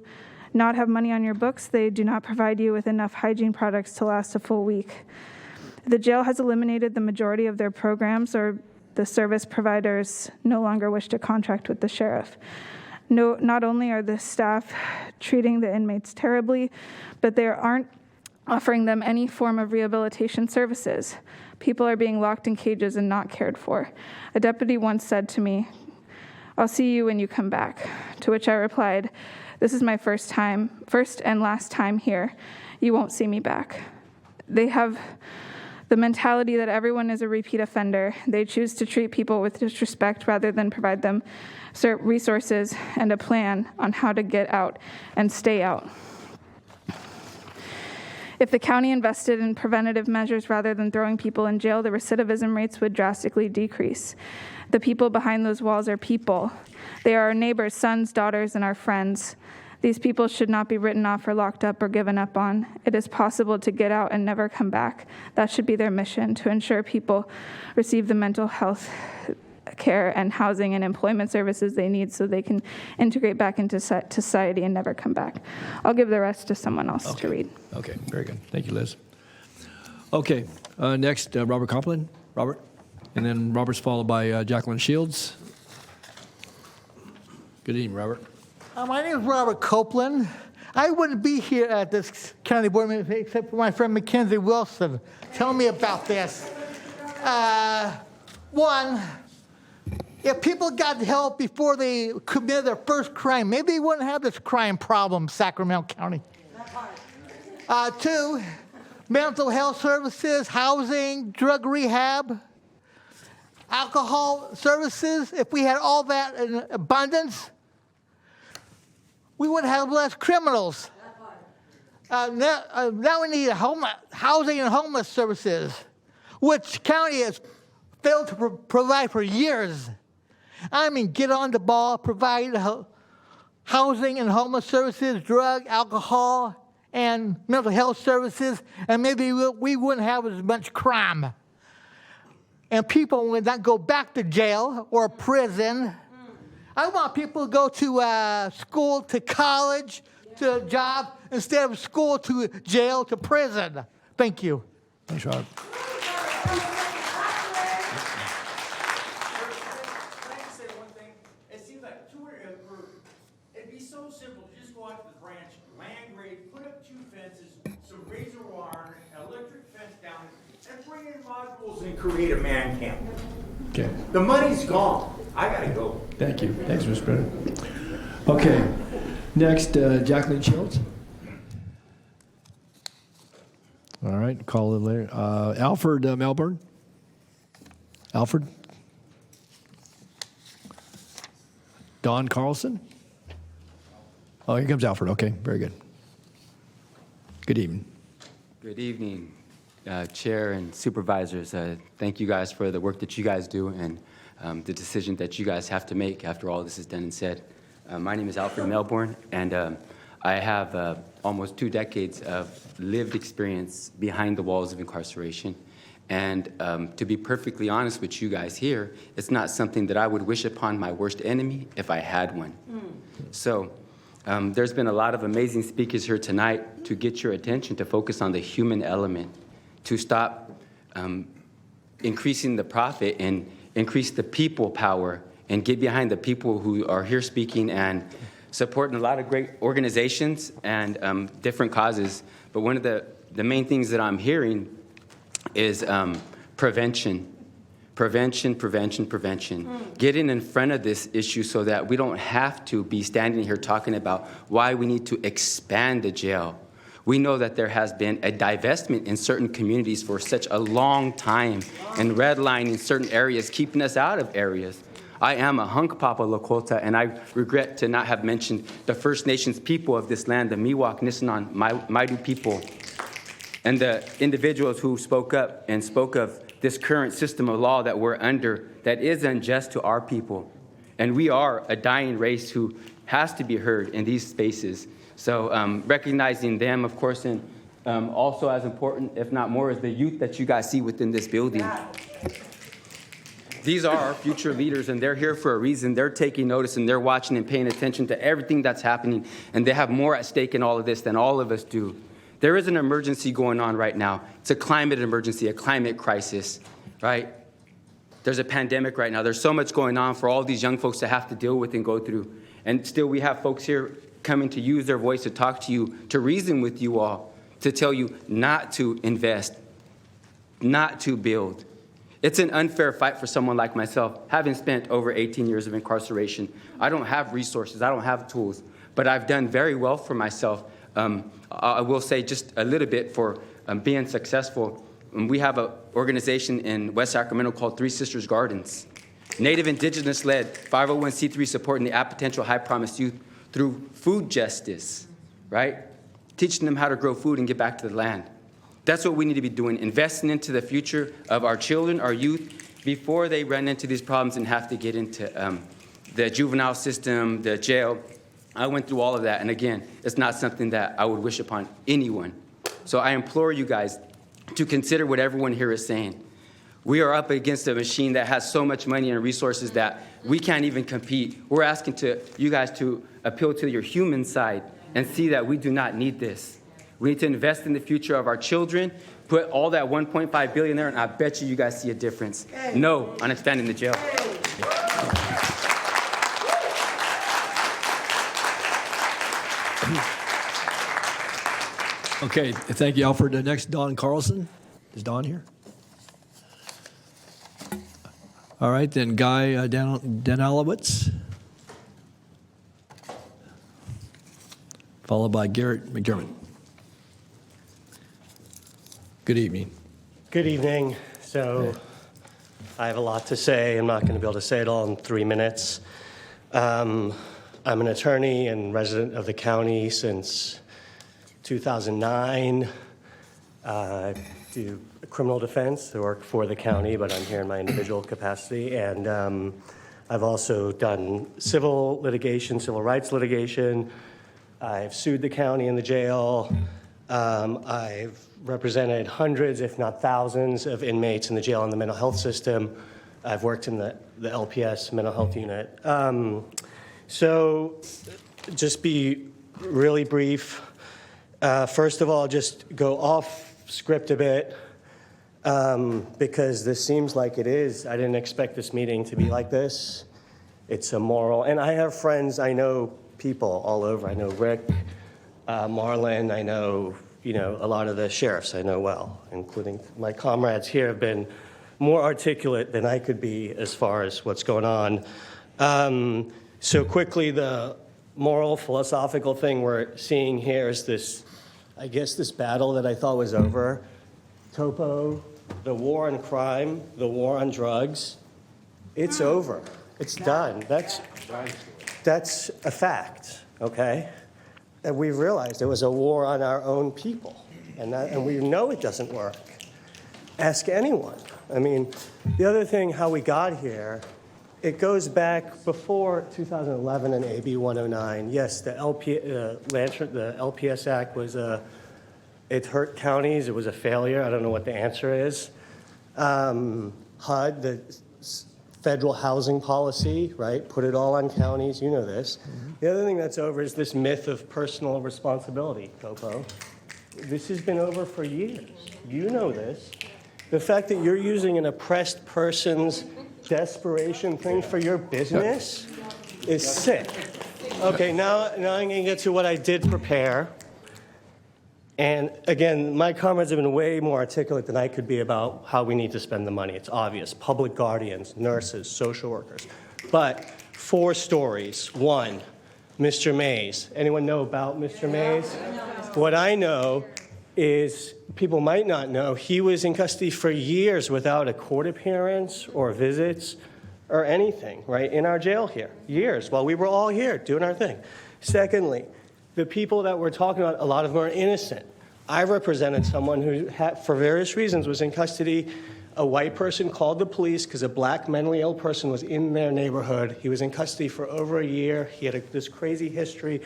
not have money on your books, they do not provide you with enough hygiene products to last a full week. The jail has eliminated the majority of their programs, or the service providers no longer wish to contract with the sheriff. No, not only are the staff treating the inmates terribly, but they aren't offering them any form of rehabilitation services. People are being locked in cages and not cared for. A deputy once said to me, "I'll see you when you come back," to which I replied, "This is my first and last time here. You won't see me back." They have the mentality that everyone is a repeat offender. They choose to treat people with disrespect rather than provide them resources and a plan on how to get out and stay out. If the county invested in preventative measures rather than throwing people in jail, the recidivism rates would drastically decrease. The people behind those walls are people. They are our neighbors, sons, daughters, and our friends. These people should not be written off or locked up or given up on. It is possible to get out and never come back. That should be their mission, to ensure people receive the mental health care and housing and employment services they need so they can integrate back into society and never come back. I'll give the rest to someone else to read. Okay, very good. Thank you, Liz. Okay, next, Robert Copeland. Robert. And then Robert's followed by Jacqueline Shields. Good evening, Robert. My name is Robert Copeland. I wouldn't be here at this county board meeting except for my friend Mackenzie Wilson. Tell me about this. One, if people got help before they committed their first crime, maybe they wouldn't have this crime problem in Sacramento County. Two, mental health services, housing, drug rehab, alcohol services. If we had all that in abundance, we would have less criminals. Now we need housing and homeless services, which county has failed to provide for years. I mean, get on the ball, provide housing and homeless services, drug, alcohol, and mental health services, and maybe we wouldn't have as much crime. And people would not go back to jail or prison. I want people to go to school, to college, to a job, instead of school to jail to prison. Thank you. Thanks, Rob. It seems like it'd be so simple to just go out to the branch, land grade, put up 2 fences, some razor wire, an electric fence down, and bring in modules and create a man camp. Okay. The money's gone. I gotta go. Thank you. Thanks, Mr. President. Okay. Next, Jacqueline Shields. All right. Call it later. Alfred Melbourne. Alfred. Don Carlson. Oh, here comes Alfred. Okay. Very good. Good evening. Good evening, Chair and Supervisors. Thank you guys for the work that you guys do and the decision that you guys have to make after all this is done and said. My name is Alfred Melbourne, and I have almost 2 decades of lived experience behind the walls of incarceration. And to be perfectly honest with you guys here, it's not something that I would wish upon my worst enemy if I had one. So there's been a lot of amazing speakers here tonight to get your attention to focus on the human element, to stop increasing the profit and increase the people power and get behind the people who are here speaking and supporting a lot of great organizations and different causes. But one of the main things that I'm hearing is prevention. Prevention, prevention, prevention. Getting in front of this issue so that we don't have to be standing here talking about why we need to expand the jail. We know that there has been a divestment in certain communities for such a long time and redlining certain areas, keeping us out of areas. I am a Hunkpapa Lakota, and I regret to not have mentioned the First Nations people of this land, the Miwok, Nisenan, Maidu people, and the individuals who spoke up and spoke of this current system of law that we're under that is unjust to our people. And we are a dying race who has to be heard in these spaces. So recognizing them, of course, and also as important, if not more, is the youth that you guys see within this building. These are our future leaders, and they're here for a reason. They're taking notice, and they're watching and paying attention to everything that's happening, and they have more at stake in all of this than all of us do. There is an emergency going on right now. It's a climate emergency, a climate crisis, right? There's a pandemic right now. There's so much going on for all these young folks to have to deal with and go through. And still we have folks here coming to use their voice to talk to you, to reason with you all, to tell you not to invest, not to build. It's an unfair fight for someone like myself, having spent over 18 years of incarceration. I don't have resources, I don't have tools, but I've done very well for myself. I will say just a little bit for being successful. We have an organization in West Sacramento called Three Sisters Gardens. Native Indigenous-led 501c3 supporting the potential high promise youth through food justice, right? Teaching them how to grow food and get back to the land. That's what we need to be doing, investing into the future of our children, our youth, before they run into these problems and have to get into the juvenile system, the jail. I went through all of that, and again, it's not something that I would wish upon anyone. So I implore you guys to consider what everyone here is saying. We are up against a machine that has so much money and resources that we can't even compete. We're asking you guys to appeal to your human side and see that we do not need this. We need to invest in the future of our children, put all that $1.5 billion there, and I bet you guys see a difference. No on expanding the jail. Okay, thank you, Alfred. The next, Don Carlson. Is Don here? All right, then Guy Danilowitz. Followed by Garrett McDermott. Good evening. Good evening. So I have a lot to say. I'm not going to be able to say it all in 3 minutes. I'm an attorney and resident of the county since 2009. I do criminal defense. I work for the county, but I'm here in my individual capacity. And I've also done civil litigation, civil rights litigation. I've sued the county and the jail. I've represented hundreds, if not thousands, of inmates in the jail and the mental health system. I've worked in the LPS mental health unit. So just be really brief. First of all, just go off script a bit because this seems like it is. I didn't expect this meeting to be like this. It's immoral. And I have friends, I know people all over. I know Rick, Marlon, I know a lot of the sheriffs I know well, including my comrades here have been more articulate than I could be as far as what's going on. So quickly, the moral, philosophical thing we're seeing here is this, I guess, this battle that I thought was over. Topo, the war on crime, the war on drugs, it's over. It's done. That's a fact, okay? And we realized there was a war on our own people, and we know it doesn't work. Ask anyone. I mean, the other thing, how we got here, it goes back before 2011 and AB 109. Yes, the LPS Act was it hurt counties. It was a failure. I don't know what the answer is. HUD, the federal housing policy, right? Put it all on counties. You know this. Mm-hmm. The other thing that's over is this myth of personal responsibility, Topo. This has been over for years. You know this. The fact that you're using an oppressed person's desperation thing for your business is sick. Okay, now I'm going to get to what I did prepare. And again, my comments have been way more articulate than I could be about how we need to spend the money. It's obvious. Public guardians, nurses, social workers. But 4 stories. 1, Mr. Mays. Anyone know about Mr. Mays? What I know is, people might not know, he was in custody for years without a court appearance or visits or anything, right, in our jail here. Years, while we were all here doing our thing. Secondly, the people that we're talking about, a lot of them are innocent. I represented someone who, for various reasons, was in custody. A white person called the police because a black mentally ill person was in their neighborhood. He was in custody for over a year. He had this crazy history.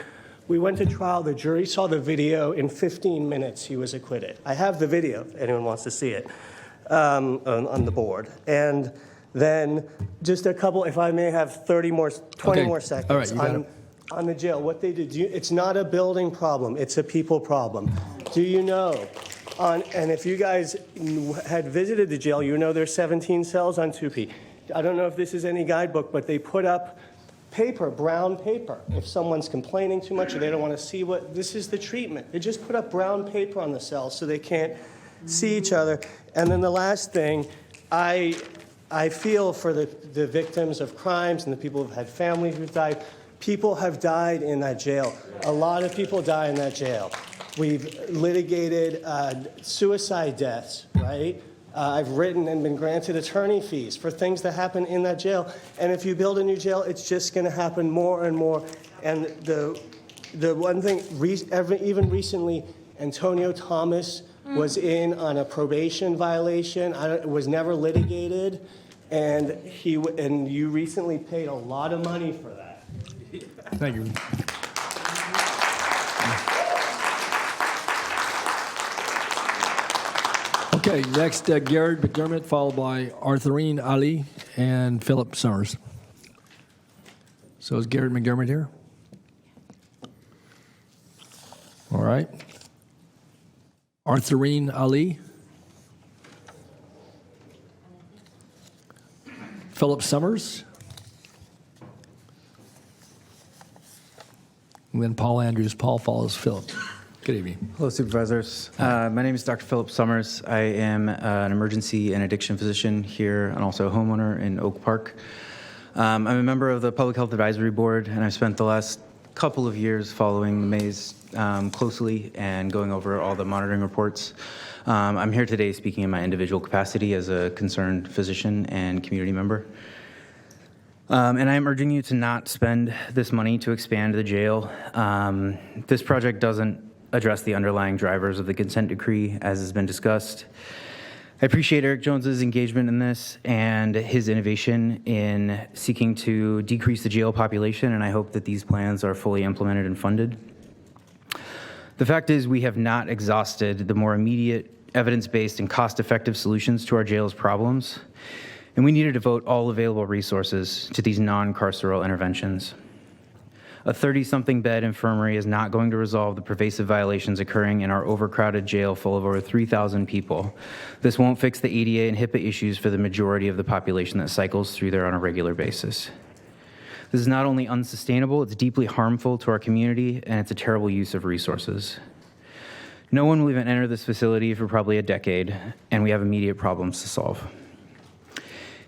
We went to trial. The jury saw the video. In 15 minutes, he was acquitted. I have the video if anyone wants to see it on the board. And then just a couple, if I may have 20 more seconds. All right, you got it. On the jail, what they did, it's not a building problem, it's a people problem. Do you know, and if you guys had visited the jail, you know there's 17 cells on 2P. I don't know if this is any guidebook, but they put up paper, brown paper. If someone's complaining too much or they don't want to see this is the treatment. They just put up brown paper on the cells so they can't see each other. And then the last thing, I feel for the victims of crimes and the people who've had families who've died. People have died in that jail. A lot of people die in that jail. We've litigated suicide deaths, right? I've written and been granted attorney fees for things that happen in that jail. And if you build a new jail, it's just going to happen more and more. And the one thing, even recently, Antonio Thomas was in on a probation violation. It was never litigated. And you recently paid a lot of money for that. Thank you. Okay, next, Garrett McDermott, followed by Arthurine Ali and Philip Summers. So is Garrett McDermott here? All right. Arthurine Ali. Philip Summers. And then Paul Andrews. Paul follows Philip. Good evening. Hello, Supervisors. My name is Dr. Philip Summers. I am an emergency and addiction physician here and also a homeowner in Oak Park. I'm a member of the Public Health Advisory Board, and I've spent the last couple of years following the maze closely and going over all the monitoring reports. I'm here today speaking in my individual capacity as a concerned physician and community member. And I'm urging you to not spend this money to expand the jail. This project doesn't address the underlying drivers of the consent decree, as has been discussed. I appreciate Eric Jones's engagement in this and his innovation in seeking to decrease the jail population, and I hope that these plans are fully implemented and funded. The fact is, we have not exhausted the more immediate, evidence-based, and cost-effective solutions to our jail's problems, and we need to devote all available resources to these non-carceral interventions. A 30-something bed infirmary is not going to resolve the pervasive violations occurring in our overcrowded jail full of over 3,000 people. This won't fix the ADA and HIPAA issues for the majority of the population that cycles through there on a regular basis. This is not only unsustainable, it's deeply harmful to our community, and it's a terrible use of resources. No one will even enter this facility for probably a decade, and we have immediate problems to solve.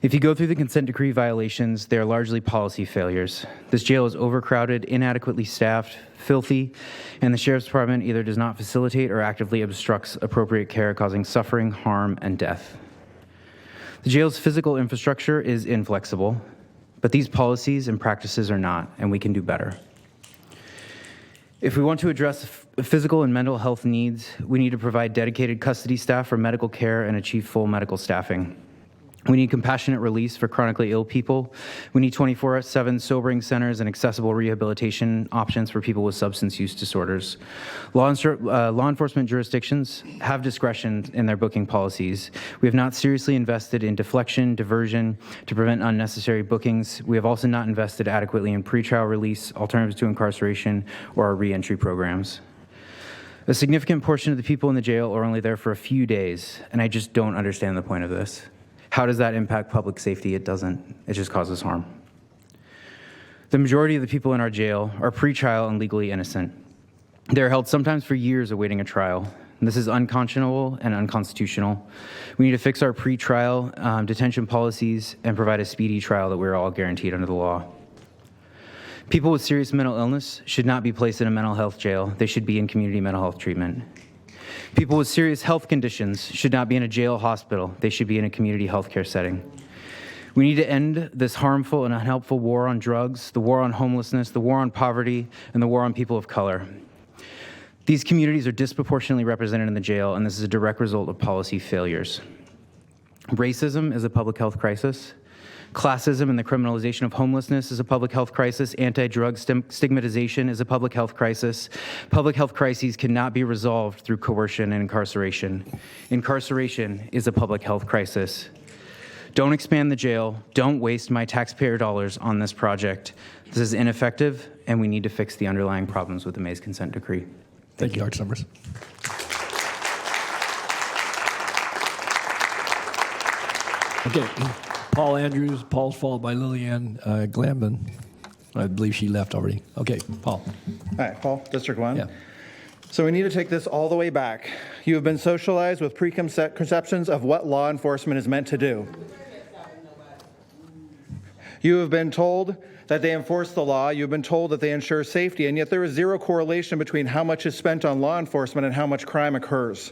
If you go through the consent decree violations, they are largely policy failures. This jail is overcrowded, inadequately staffed, filthy, and the Sheriff's Department either does not facilitate or actively obstructs appropriate care, causing suffering, harm, and death. The jail's physical infrastructure is inflexible, but these policies and practices are not, and we can do better. If we want to address physical and mental health needs, we need to provide dedicated custody staff for medical care and achieve full medical staffing. We need compassionate release for chronically ill people. We need 24/7 sobering centers and accessible rehabilitation options for people with substance use disorders. Law enforcement jurisdictions have discretion in their booking policies. We have not seriously invested in deflection, diversion to prevent unnecessary bookings. We have also not invested adequately in pretrial release, alternatives to incarceration, or our reentry programs. A significant portion of the people in the jail are only there for a few days, and I just don't understand the point of this. How does that impact public safety? It doesn't. It just causes harm. The majority of the people in our jail are pretrial and legally innocent. They're held sometimes for years awaiting a trial. And this is unconscionable and unconstitutional. We need to fix our pre-trial detention policies and provide a speedy trial that we're all guaranteed under the law. People with serious mental illness should not be placed in a mental health jail. They should be in community mental health treatment. People with serious health conditions should not be in a jail or hospital. They should be in a community health care setting. We need to end this harmful and unhelpful war on drugs, the war on homelessness, the war on poverty, and the war on people of color. These communities are disproportionately represented in the jail, and this is a direct result of policy failures. Racism is a public health crisis. Classism and the criminalization of homelessness is a public health crisis. Anti-drug stigmatization is a public health crisis. Public health crises cannot be resolved through coercion and incarceration. Incarceration is a public health crisis. Don't expand the jail. Don't waste my taxpayer dollars on this project. This is ineffective, and we need to fix the underlying problems with the May's consent decree. Thank you, Dr. Summers. Okay, Paul Andrews. Paul's followed by Lillian Glanvin. I believe she left already. Okay, Paul. All right, Paul, District 1. Yeah. So we need to take this all the way back. You have been socialized with preconceptions of what law enforcement is meant to do. You have been told that they enforce the law. You've been told that they ensure safety, and yet there is zero correlation between how much is spent on law enforcement and how much crime occurs.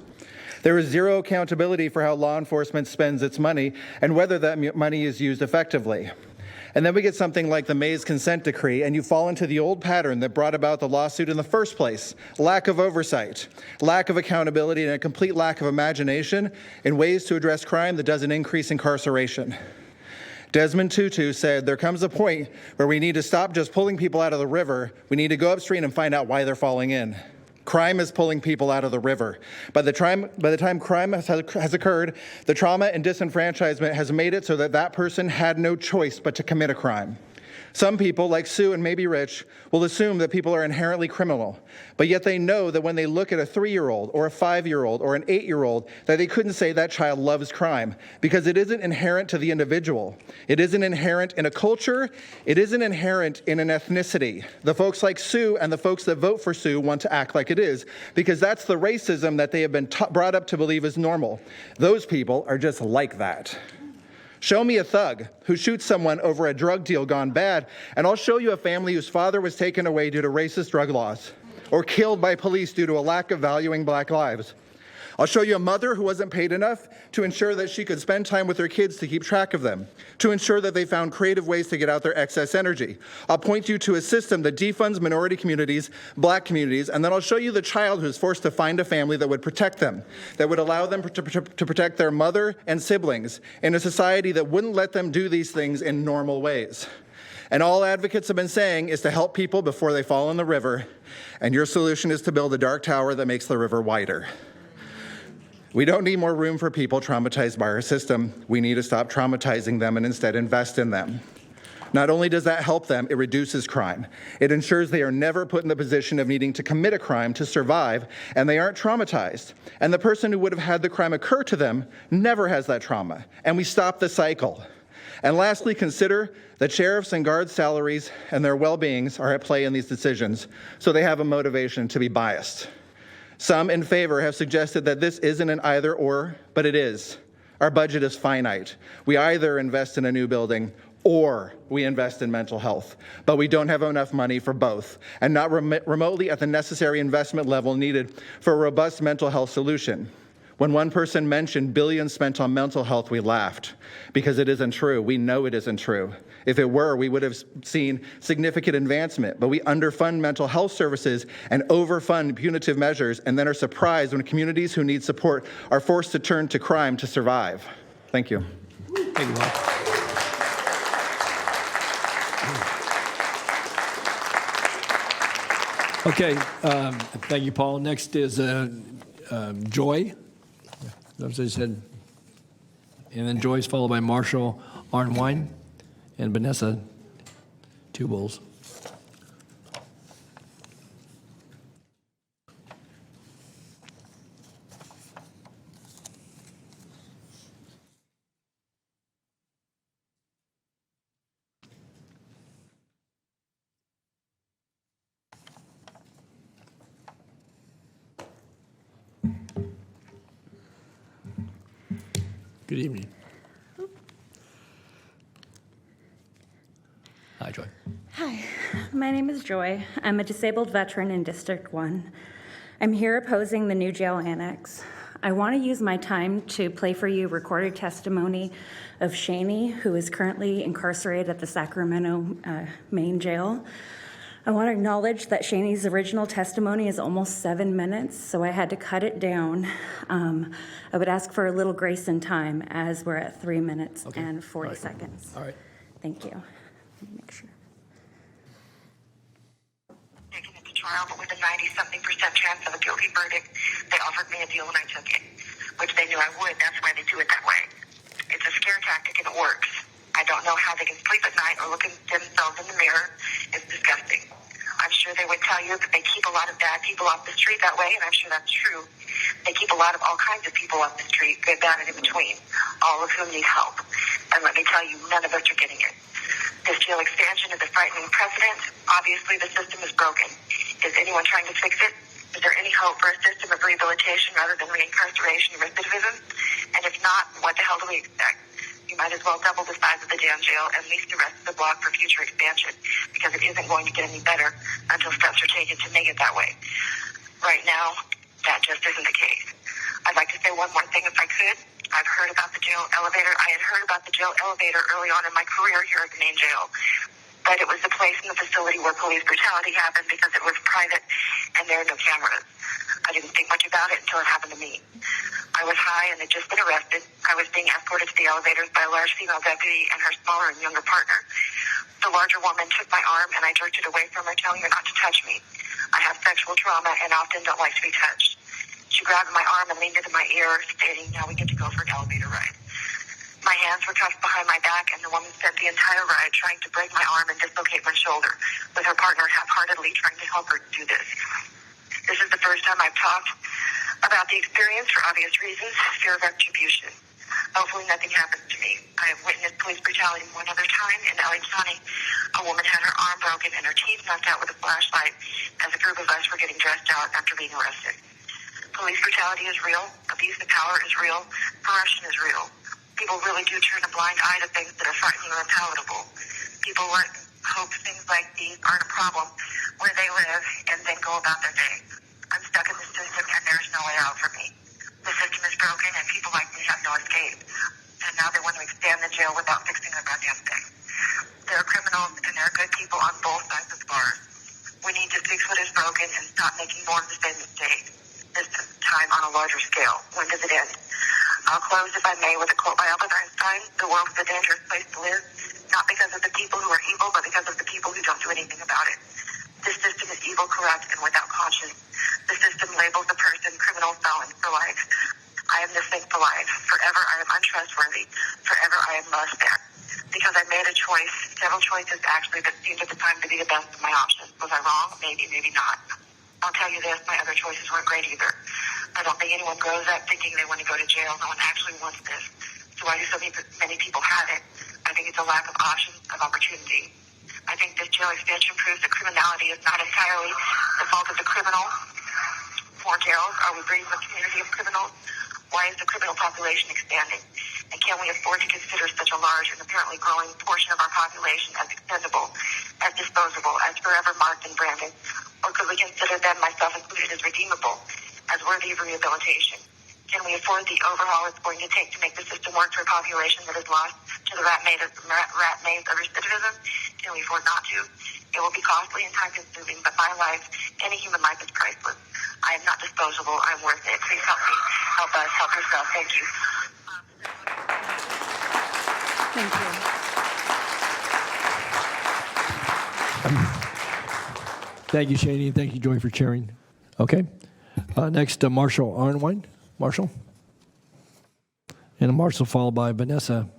There is zero accountability for how law enforcement spends its money and whether that money is used effectively. And then we get something like the May's consent decree, and you fall into the old pattern that brought about the lawsuit in the first place: lack of oversight, lack of accountability, and a complete lack of imagination in ways to address crime that doesn't increase incarceration. Desmond Tutu said, "There comes a point where we need to stop just pulling people out of the river. We need to go upstream and find out why they're falling in." Crime is pulling people out of the river. By the time crime has occurred, the trauma and disenfranchisement has made it so that that person had no choice but to commit a crime. Some people, like Sue and maybe Rich, will assume that people are inherently criminal, but yet they know that when they look at a 3-year-old or a 5-year-old or an 8-year-old, that they couldn't say that child loves crime because it isn't inherent to the individual. It isn't inherent in a culture. It isn't inherent in an ethnicity. The folks like Sue and the folks that vote for Sue want to act like it is because that's the racism that they have been brought up to believe is normal. Those people are just like that. Show me a thug who shoots someone over a drug deal gone bad, and I'll show you a family whose father was taken away due to racist drug laws or killed by police due to a lack of valuing black lives. I'll show you a mother who wasn't paid enough to ensure that she could spend time with her kids to keep track of them, to ensure that they found creative ways to get out their excess energy. I'll point you to a system that defunds minority communities, black communities, and then I'll show you the child who's forced to find a family that would protect them, that would allow them to protect their mother and siblings in a society that wouldn't let them do these things in normal ways. And all advocates have been saying is to help people before they fall in the river, and your solution is to build a dark tower that makes the river wider. We don't need more room for people traumatized by our system. We need to stop traumatizing them and instead invest in them. Not only does that help them, it reduces crime. It ensures they are never put in the position of needing to commit a crime to survive, and they aren't traumatized. And the person who would have had the crime occur to them never has that trauma. And we stop the cycle. And lastly, consider that sheriffs and guards' salaries and their well-beings are at play in these decisions, so they have a motivation to be biased. Some in favor have suggested that this isn't an either or, but it is. Our budget is finite. We either invest in a new building or we invest in mental health, but we don't have enough money for both, and not remotely at the necessary investment level needed for a robust mental health solution. When one person mentioned billions spent on mental health, we laughed because it isn't true. We know it isn't true. If it were, we would have seen significant advancement, but we underfund mental health services and overfund punitive measures and then are surprised when communities who need support are forced to turn to crime to survive. Thank you. Thank you, Mark. Okay, thank you, Paul. Next is Joy. As I said, and then Joy's followed by Marshall Arnwine and Vanessa Two Bulls. Good evening. Hi, Joy. Hi, my name is Joy. I'm a disabled veteran in District 1. I'm here opposing the new jail annex. I want to use my time to play for you recorded testimony of Shaney, who is currently incarcerated at the Sacramento main jail. I want to acknowledge that Shaney's original testimony is almost 7 minutes, so I had to cut it down. I would ask for a little grace and time as we're at 3 minutes and 40 seconds. All right. Thank you. Make sure. Taken it to trial, but with a 90-something% chance of a guilty verdict, they offered me a deal and I took it, which they knew I would. That's why they do it that way. It's a scare tactic and it works. I don't know how they can sleep at night or look at themselves in the mirror. It's disgusting. I'm sure they would tell you that they keep a lot of bad people off the street that way, and I'm sure that's true. They keep a lot of all kinds of people off the street, good, bad, and in between, all of whom need help. And let me tell you, none of us are getting it. This jail expansion is a frightening precedent. Obviously, the system is broken. Is anyone trying to fix it? Is there any hope for a system of rehabilitation rather than reincarceration and recidivism? And if not, what the hell do we expect? You might as well double the size of the damn jail and lease the rest of the block for future expansion, because it isn't going to get any better until steps are taken to make it that way. Right now, that just isn't the case. I'd like to say one more thing if I could. I've heard about the jail elevator. I had heard about the jail elevator early on in my career here at the main jail. But it was the place in the facility where police brutality happened because it was private and there are no cameras. I didn't think much about it until it happened to me. I was high and had just been arrested. I was being escorted to the elevators by a large female deputy and her smaller and younger partner. The larger woman took my arm and I jerked it away from her, telling her not to touch me. I have sexual trauma and often don't like to be touched. She grabbed my arm and leaned into my ear, stating, "Now we get to go for an elevator ride." My hands were cuffed behind my back, and the woman spent the entire ride trying to break my arm and dislocate my shoulder, with her partner half-heartedly trying to help her do this. This is the first time I've talked about the experience for obvious reasons, fear of retribution. Hopefully nothing happens to me. I have witnessed police brutality one other time in LA County. A woman had her arm broken and her teeth knocked out with a flashlight as a group of us were getting dressed out after being arrested. Police brutality is real. Abuse of power is real. Corruption is real. People really do turn a blind eye to things that are frightening or unpalatable. People hope things like these aren't a problem where they live and then go about their day. I'm stuck in the system and there's no way out for me. The system is broken and people like me have no escape. And now they want to expand the jail without fixing a goddamn thing. There are criminals and there are good people on both sides of the bars. We need to fix what is broken and stop making more of the same mistakes. This time on a larger scale. When does it end? I'll close, if I may, with a quote by Albert Einstein: "The world is a dangerous place to live, not because of the people who are evil, but because of the people who don't do anything about it." This system is evil, corrupt, and without conscience. The system labels a person criminal, felon for life. I am this thing for life. Forever I am untrustworthy. Forever I am less than. Because I made a choice, several choices actually, that seemed at the time to be the best of my options. Was I wrong? Maybe, maybe not. I'll tell you this, my other choices weren't great either. I don't think anyone grows up thinking they want to go to jail. No one actually wants this. So why do so many people have it? I think it's a lack of options, of opportunity. I think this jail expansion proves that criminality is not entirely the fault of the criminal. More jails? Are we breeding a community of criminals? Why is the criminal population expanding? And can we afford to consider such a large and apparently growing portion of our population as expendable, as disposable, as forever marked and branded? Or could we consider them, myself included, as redeemable, as worthy of rehabilitation? Can we afford the overhaul it's going to take to make the system work for a population that is lost to the rat maze of recidivism? Can we afford not to? It will be costly and time-consuming, but my life, any human life, is priceless. I am not disposable. I'm worth it. Please help me. Help us. Help yourself. Thank you. Thank you. Thank you, Shani, and thank you, Joy, for sharing. Okay. Next, Marshall Arnwine. Marshall. And Marshall followed by Vanessa.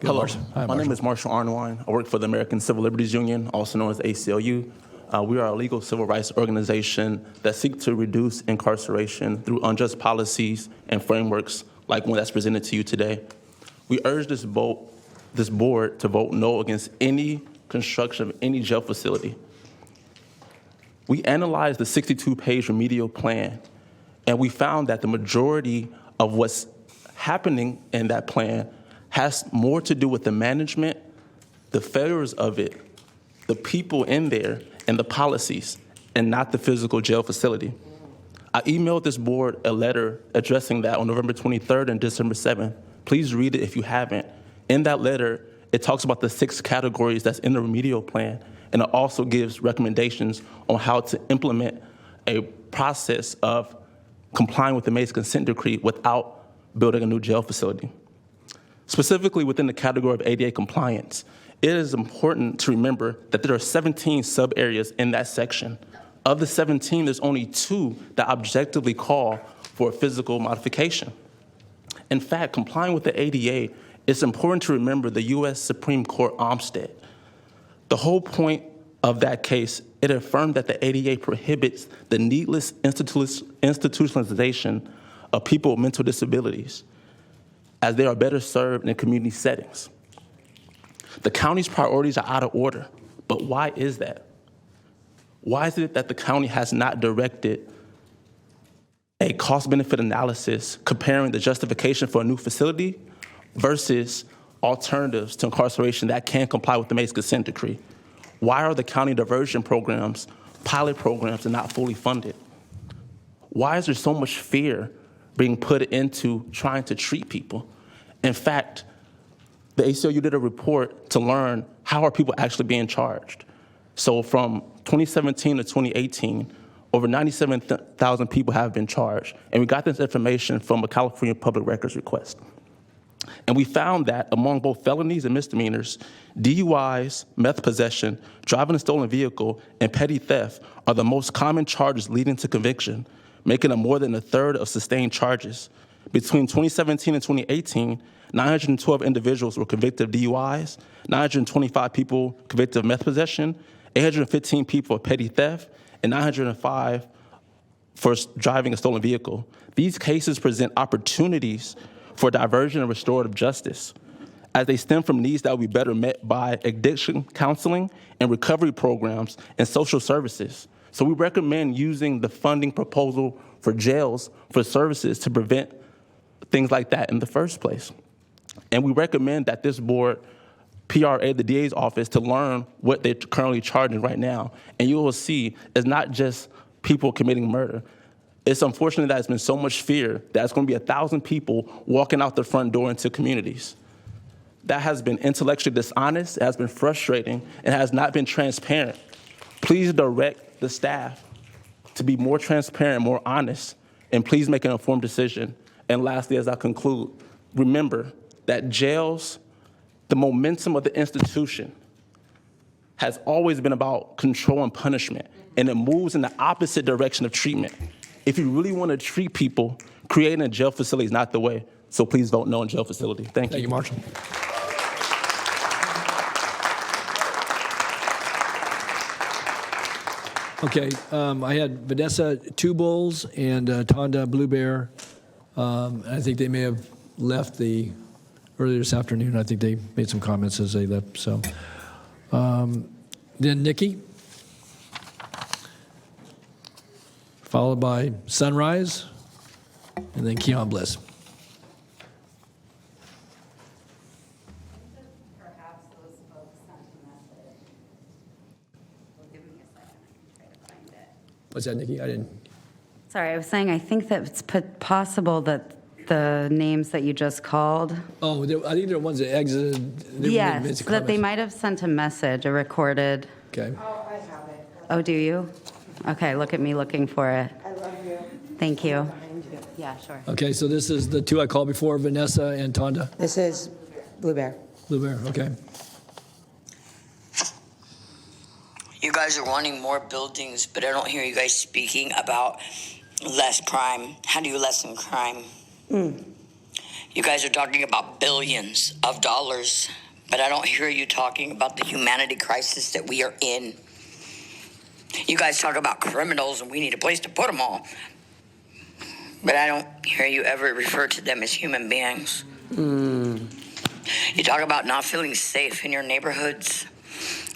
Hello, Hi, my name is Marshall Arnwine. I work for the American Civil Liberties Union, also known as ACLU. We are a legal civil rights organization that seeks to reduce incarceration through unjust policies and frameworks like one that's presented to you today. We urge this board to vote no against any construction of any jail facility. We analyzed the 62-page remedial plan, and we found that the majority of what's happening in that plan has more to do with the management, the failures of it, the people in there, and the policies, and not the physical jail facility. I emailed this board a letter addressing that on November 23rd and December 7th. Please read it if you haven't. In that letter, it talks about the 6 categories that's in the remedial plan, and it also gives recommendations on how to implement a process of complying with the mayor's consent decree without building a new jail facility. Specifically within the category of ADA compliance, it is important to remember that there are 17 sub-areas in that section. Of the 17, there's only 2 that objectively call for a physical modification. In fact, complying with the ADA, it's important to remember the U.S. Supreme Court Olmstead. The whole point of that case, it affirmed that the ADA prohibits the needless institutionalization of people with mental disabilities, as they are better served in community settings. The county's priorities are out of order, but why is that? Why is it that the county has not directed a cost-benefit analysis comparing the justification for a new facility versus alternatives to incarceration that can comply with the mayor's consent decree? Why are the county diversion programs, pilot programs, and not fully funded? Why is there so much fear being put into trying to treat people? In fact, the ACLU did a report to learn how are people actually being charged. So from 2017 to 2018, over 97,000 people have been charged. And we got this information from a California public records request. And we found that among both felonies and misdemeanors, DUIs, meth possession, driving a stolen vehicle, and petty theft are the most common charges leading to conviction, making up more than a third of sustained charges. Between 2017 and 2018, 912 individuals were convicted of DUIs, 925 people convicted of meth possession, 815 people of petty theft, and 905 for driving a stolen vehicle. These cases present opportunities for diversion and restorative justice, as they stem from needs that will be better met by addiction counseling and recovery programs and social services. So we recommend using the funding proposal for jails for services to prevent things like that in the first place. And we recommend that this board PRA the DA's office to learn what they're currently charging right now. And you will see it's not just people committing murder. It's unfortunate that there's been so much fear that it's going to be 1,000 people walking out the front door into communities. That has been intellectually dishonest, it has been frustrating, and has not been transparent. Please direct the staff to be more transparent, more honest, and please make an informed decision. And lastly, as I conclude, remember that jails, the momentum of the institution, has always been about control and punishment, and it moves in the opposite direction of treatment. If you really want to treat people, creating a jail facility is not the way. So please vote no on jail facility. Thank you. Thank you, Marshall. Okay, I had Vanessa Two Bulls and Tonda Blue Bear. I think they may have left earlier this afternoon. I think they made some comments as they left. So, then Nikki, followed by Sunrise, and then Keon Bliss. What's that, Nikki? I didn't. Sorry, I was saying I think that it's possible that the names that you just called. Oh, I think they're ones that exited. Yes, that they might have sent a message, a recorded. Okay. Oh, I have it. Oh, do you? Okay, look at me looking for it. I love you. Thank you. Yeah, sure. Okay, so this is the two I called before, Vanessa and Tonda? This is Blue Bear. Blue Bear, okay. You guys are wanting more buildings, but I don't hear you guys speaking about less crime. How do you lessen crime? You guys are talking about billions of dollars, but I don't hear you talking about the humanity crisis that we are in. You guys talk about criminals and we need a place to put them all, but I don't hear you ever refer to them as human beings. You talk about not feeling safe in your neighborhoods.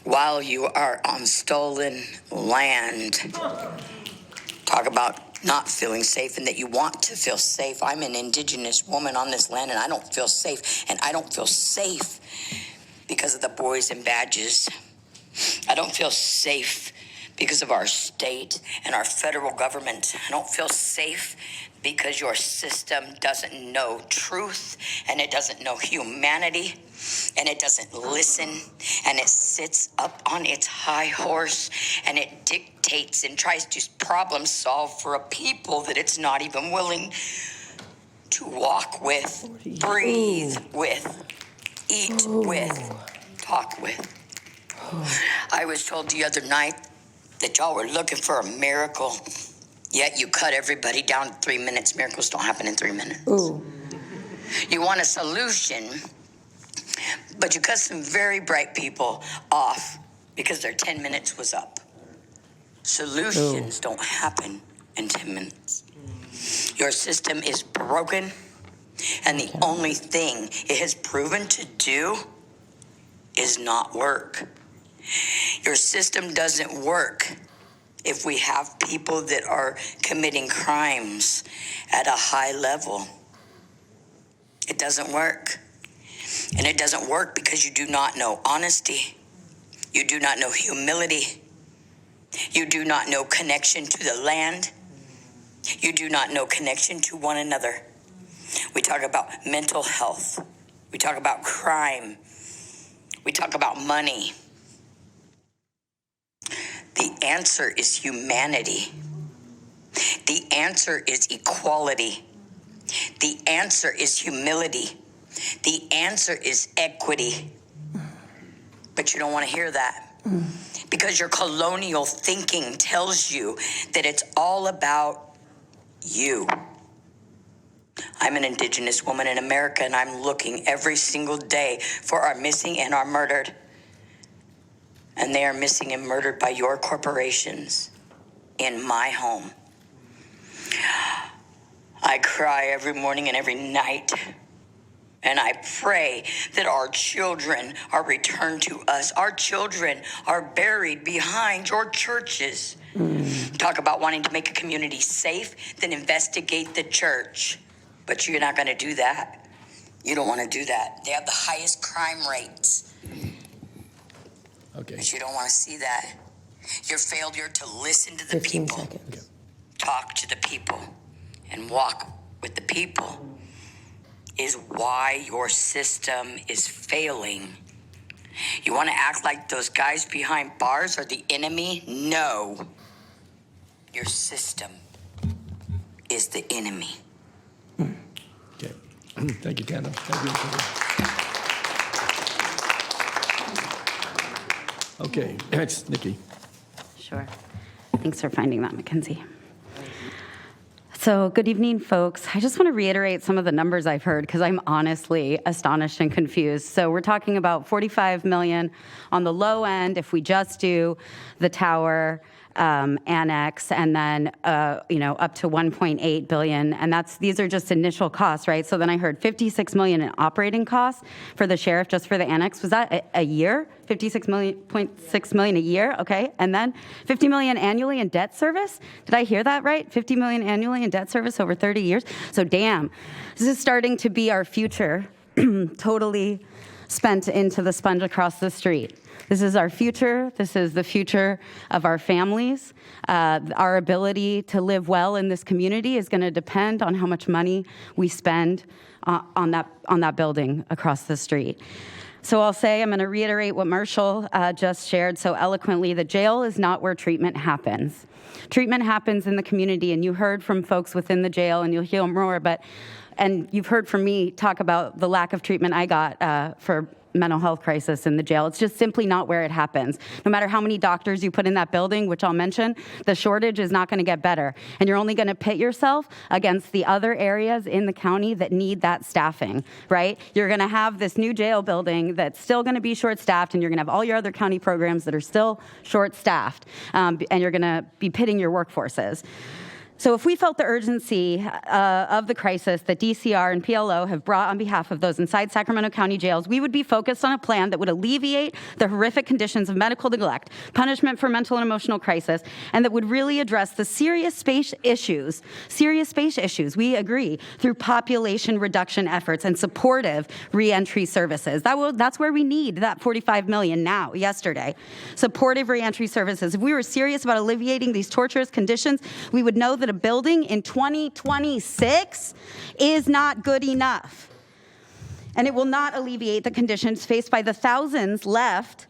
while you are on stolen land. Talk about not feeling safe and that you want to feel safe. I'm an indigenous woman on this land and I don't feel safe. And I don't feel safe because of the boys and badges. I don't feel safe because of our state and our federal government. I don't feel safe because your system doesn't know truth and it doesn't know humanity and it doesn't listen and it sits up on its high horse and it dictates and tries to problem solve for a people that it's not even willing to walk with, breathe with, eat with, talk with. I was told the other night that y'all were looking for a miracle, yet you cut everybody down to 3 minutes. Miracles don't happen in 3 minutes. You want a solution, but you cut some very bright people off because their 10 minutes was up. Solutions don't happen in 10 minutes. Your system is broken, and the only thing it has proven to do is not work. Your system doesn't work if we have people that are committing crimes at a high level. It doesn't work. And it doesn't work because you do not know honesty. You do not know humility. You do not know connection to the land. You do not know connection to one another. We talk about mental health. We talk about crime. We talk about money. The answer is humanity. The answer is equality. The answer is humility. The answer is equity. But you don't want to hear that because your colonial thinking tells you that it's all about you. I'm an indigenous woman in America, and I'm looking every single day for our missing and our murdered. And they are missing and murdered by your corporations in my home. I cry every morning and every night. And I pray that our children are returned to us. Our children are buried behind your churches. Talk about wanting to make a community safe, then investigate the church. But you're not going to do that. You don't want to do that. They have the highest crime rates. Okay. But you don't want to see that. Your failure to listen to the people, talk to the people, and walk with the people is why your system is failing. You want to act like those guys behind bars are the enemy? No. Your system is the enemy. Okay. Thank you, Kendall. Thank you. Okay, next, Nikki. Sure. Thanks for finding that, Mackenzie. So good evening, folks. I just want to reiterate some of the numbers I've heard because I'm honestly astonished and confused. So we're talking about $45 million on the low end if we just do the tower annex, and then up to $1.8 billion, and these are just initial costs, right? So then I heard $56 million in operating costs for the sheriff just for the annex. Was that a year? $56.6 million a year, okay, and then $50 million annually in debt service. Did I hear that right? $50 million annually in debt service over 30 years. So damn, this is starting to be our future, totally spent into the sponge across the street. This is our future. This is the future of our families. Our ability to live well in this community is going to depend on how much money we spend on that building across the street. So I'm going to reiterate what Marshall just shared so eloquently. The jail is not where treatment happens. Treatment happens in the community, and you heard from folks within the jail, and you'll hear more, and you've heard from me talk about the lack of treatment I got for mental health crisis in the jail. It's just simply not where it happens. No matter how many doctors you put in that building, which I'll mention, the shortage is not going to get better. And you're only going to pit yourself against the other areas in the county that need that staffing, right? You're going to have this new jail building that's still going to be short-staffed, and you're going to have all your other county programs that are still short-staffed, and you're going to be pitting your workforces. So if we felt the urgency of the crisis that DCR and PLO have brought on behalf of those inside Sacramento County jails, we would be focused on a plan that would alleviate the horrific conditions of medical neglect, punishment for mental and emotional crisis, and that would really address the serious space issues, we agree, through population reduction efforts and supportive reentry services. That's where we need that $45 million now, yesterday. Supportive reentry services. If we were serious about alleviating these torturous conditions, we would know that a building in 2026 is not good enough. And it will not alleviate the conditions faced by the thousands left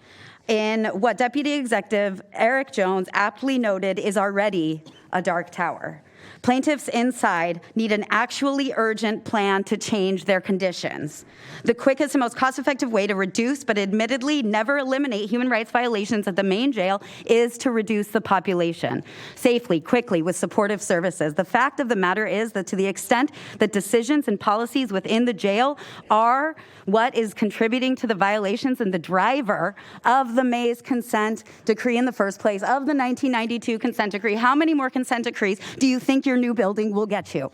in what Deputy Executive Eric Jones aptly noted is already a dark tower. Plaintiffs inside need an actually urgent plan to change their conditions. The quickest and most cost-effective way to reduce, but admittedly never eliminate, human rights violations at the main jail is to reduce the population safely, quickly, with supportive services. The fact of the matter is that to the extent that decisions and policies within the jail are what is contributing to the violations and the driver of the May's consent decree in the first place, of the 1992 consent decree, how many more consent decrees do you think your new building will get you?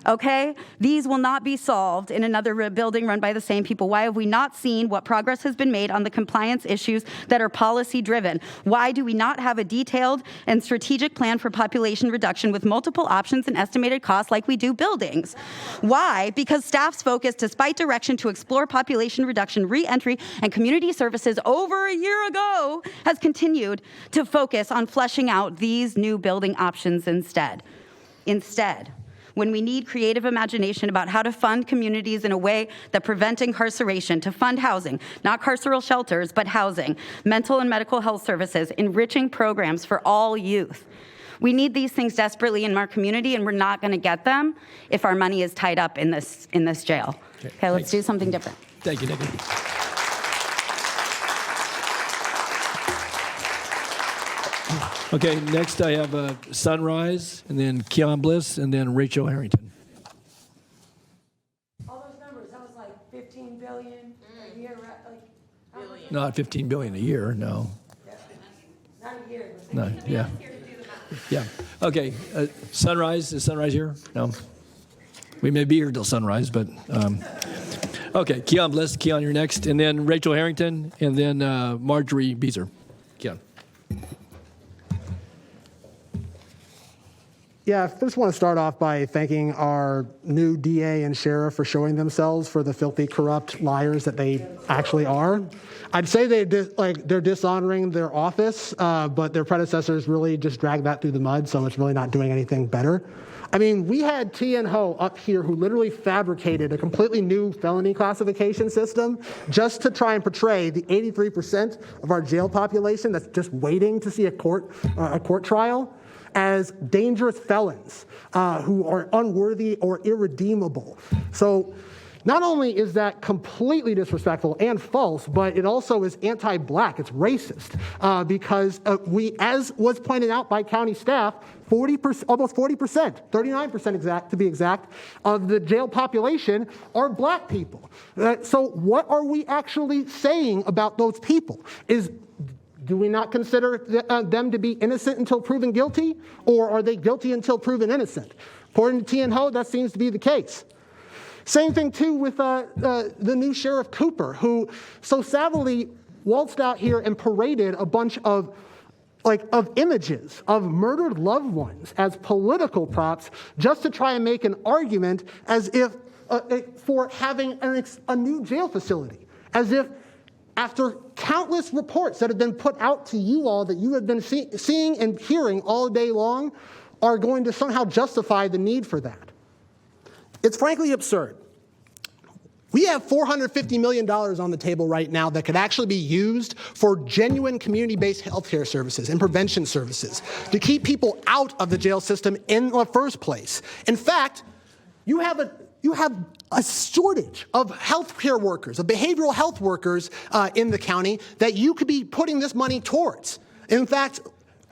Okay? These will not be solved in another building run by the same people. Why have we not seen what progress has been made on the compliance issues that are policy driven? Why do we not have a detailed and strategic plan for population reduction with multiple options and estimated costs like we do buildings? Why? Because staff's focus, despite direction to explore population reduction, re-entry, and community services over a year ago, has continued to focus on fleshing out these new building options instead. When we need creative imagination about how to fund communities in a way that prevent incarceration, to fund housing, not carceral shelters, but housing, mental and medical health services, enriching programs for all youth. We need these things desperately in our community, and we're not going to get them if our money is tied up in this jail. Okay, let's do something different. Thank you, Nikki. Okay, next I have Sunrise, and then Keon Bliss, and then Rachel Harrington. All those numbers, that was like 15 billion a year, right? Not 15 billion a year, no. Not a year. No, yeah. Yeah. Okay, Sunrise, is Sunrise here? No. We may be here till sunrise, but okay, Keon Bliss, Keon, you're next, and then Rachel Harrington, and then Marjorie Beezer. Keon. Yeah, I first want to start off by thanking our new DA and sheriff for showing themselves for the filthy, corrupt liars that they actually are. I'd say they're dishonoring their office, but their predecessors really just dragged that through the mud, so it's really not doing anything better. I mean, we had T.N. Ho up here who literally fabricated a completely new felony classification system just to try and portray the 83% of our jail population that's just waiting to see a court trial as dangerous felons who are unworthy or irredeemable. So not only is that completely disrespectful and false, but it also is anti-black, it's racist, because we, as was pointed out by county staff, almost 40%, 39% to be exact, of the jail population are black people. So what are we actually saying about those people? Do we not consider them to be innocent until proven guilty, or are they guilty until proven innocent? According to T.N. Ho, that seems to be the case. Same thing, too, with the new Sheriff Cooper, who so savvily waltzed out here and paraded a bunch of images of murdered loved ones as political props just to try and make an argument as if for having a new jail facility, as if after countless reports that have been put out to you all that you have been seeing and hearing all day long are going to somehow justify the need for that. It's frankly absurd. We have $450 million on the table right now that could actually be used for genuine community-based healthcare services and prevention services to keep people out of the jail system in the first place. In fact, you have a shortage of healthcare workers, of behavioral health workers in the county that you could be putting this money towards. In fact,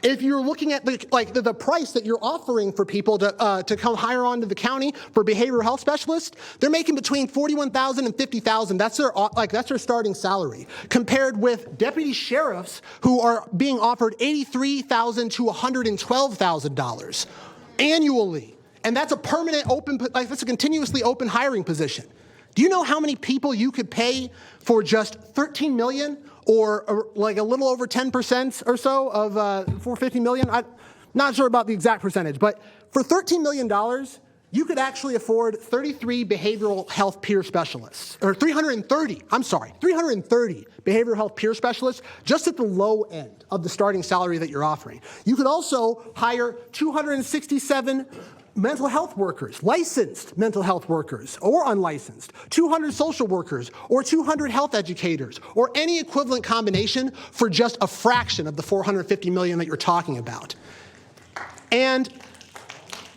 if you're looking at the price that you're offering for people to come hire on to the county for behavioral health specialists, they're making between $41,000 and $50,000. That's their starting salary, compared with deputy sheriffs who are being offered $83,000 to $112,000. annually. And that's a permanent open, like that's a continuously open hiring position. Do you know how many people you could pay for just $13 million or like a little over 10% or so of $450 million? I'm not sure about the exact percentage, but for $13 million, you could actually afford 33 behavioral health peer specialists, or 330 behavioral health peer specialists just at the low end of the starting salary that you're offering. You could also hire 267 mental health workers, licensed mental health workers or unlicensed, 200 social workers or 200 health educators or any equivalent combination for just a fraction of the $450 million that you're talking about. And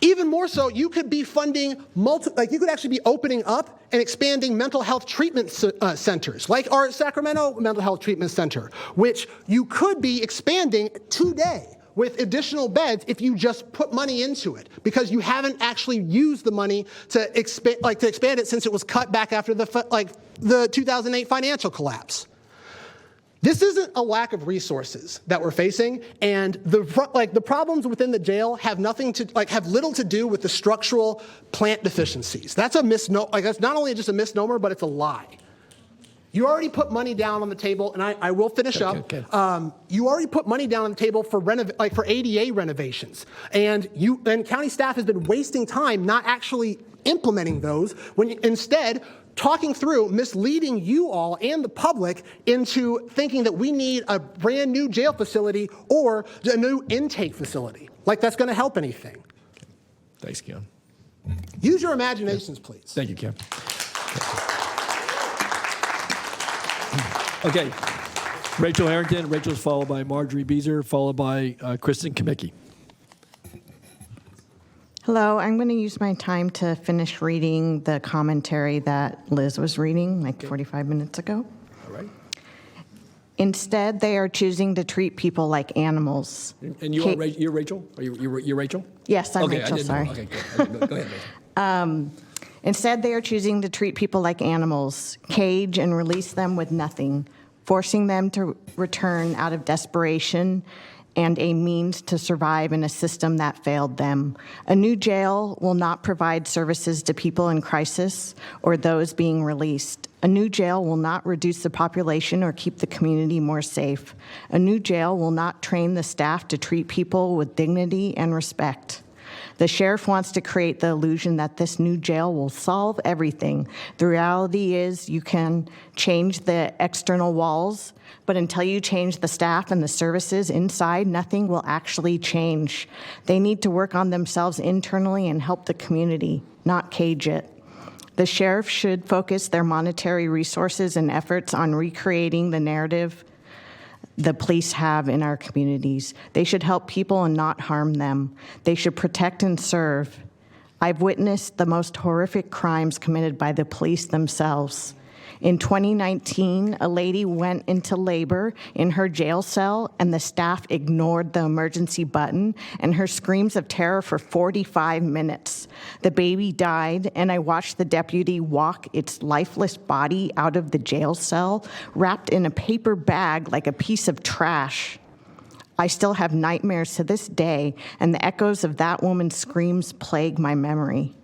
even more so, you could be funding you could actually be opening up and expanding mental health treatment centers, like our Sacramento Mental Health Treatment Center, which you could be expanding today with additional beds if you just put money into it, because you haven't actually used the money to expand it since it was cut back after the 2008 financial collapse. This isn't a lack of resources that we're facing, and the problems within the jail have little to do with the structural plant deficiencies. That's a misnomer. That's not only just a misnomer, but it's a lie. You already put money down on the table, and I will finish up. You already put money down on the table for ADA renovations, and county staff has been wasting time not actually implementing those, when instead talking through, misleading you all and the public into thinking that we need a brand new jail facility or a new intake facility. Like that's going to help anything. Thanks, Ken. Use your imaginations, please. Thank you, Ken. Okay, Rachel Harrington. Rachel's followed by Marjorie Beezer, followed by Kristen Kamicki. Hello, I'm going to use my time to finish reading the commentary that Liz was reading 45 minutes ago. All right. Instead, they are choosing to treat people like animals. And you're Rachel? You're Rachel? Yes, I'm Rachel, sorry. Okay, good. Go ahead, Rachel. Instead, they are choosing to treat people like animals, cage and release them with nothing, forcing them to return out of desperation and a means to survive in a system that failed them. A new jail will not provide services to people in crisis or those being released. A new jail will not reduce the population or keep the community more safe. A new jail will not train the staff to treat people with dignity and respect. The sheriff wants to create the illusion that this new jail will solve everything. The reality is you can change the external walls, but until you change the staff and the services inside, nothing will actually change. They need to work on themselves internally and help the community, not cage it. The sheriff should focus their monetary resources and efforts on recreating the narrative the police have in our communities. They should help people and not harm them. They should protect and serve. I've witnessed the most horrific crimes committed by the police themselves. In 2019, a lady went into labor in her jail cell and the staff ignored the emergency button and her screams of terror for 45 minutes. The baby died and I watched the deputy walk its lifeless body out of the jail cell, wrapped in a paper bag like a piece of trash. I still have nightmares to this day, and the echoes of that woman's screams plague my memory.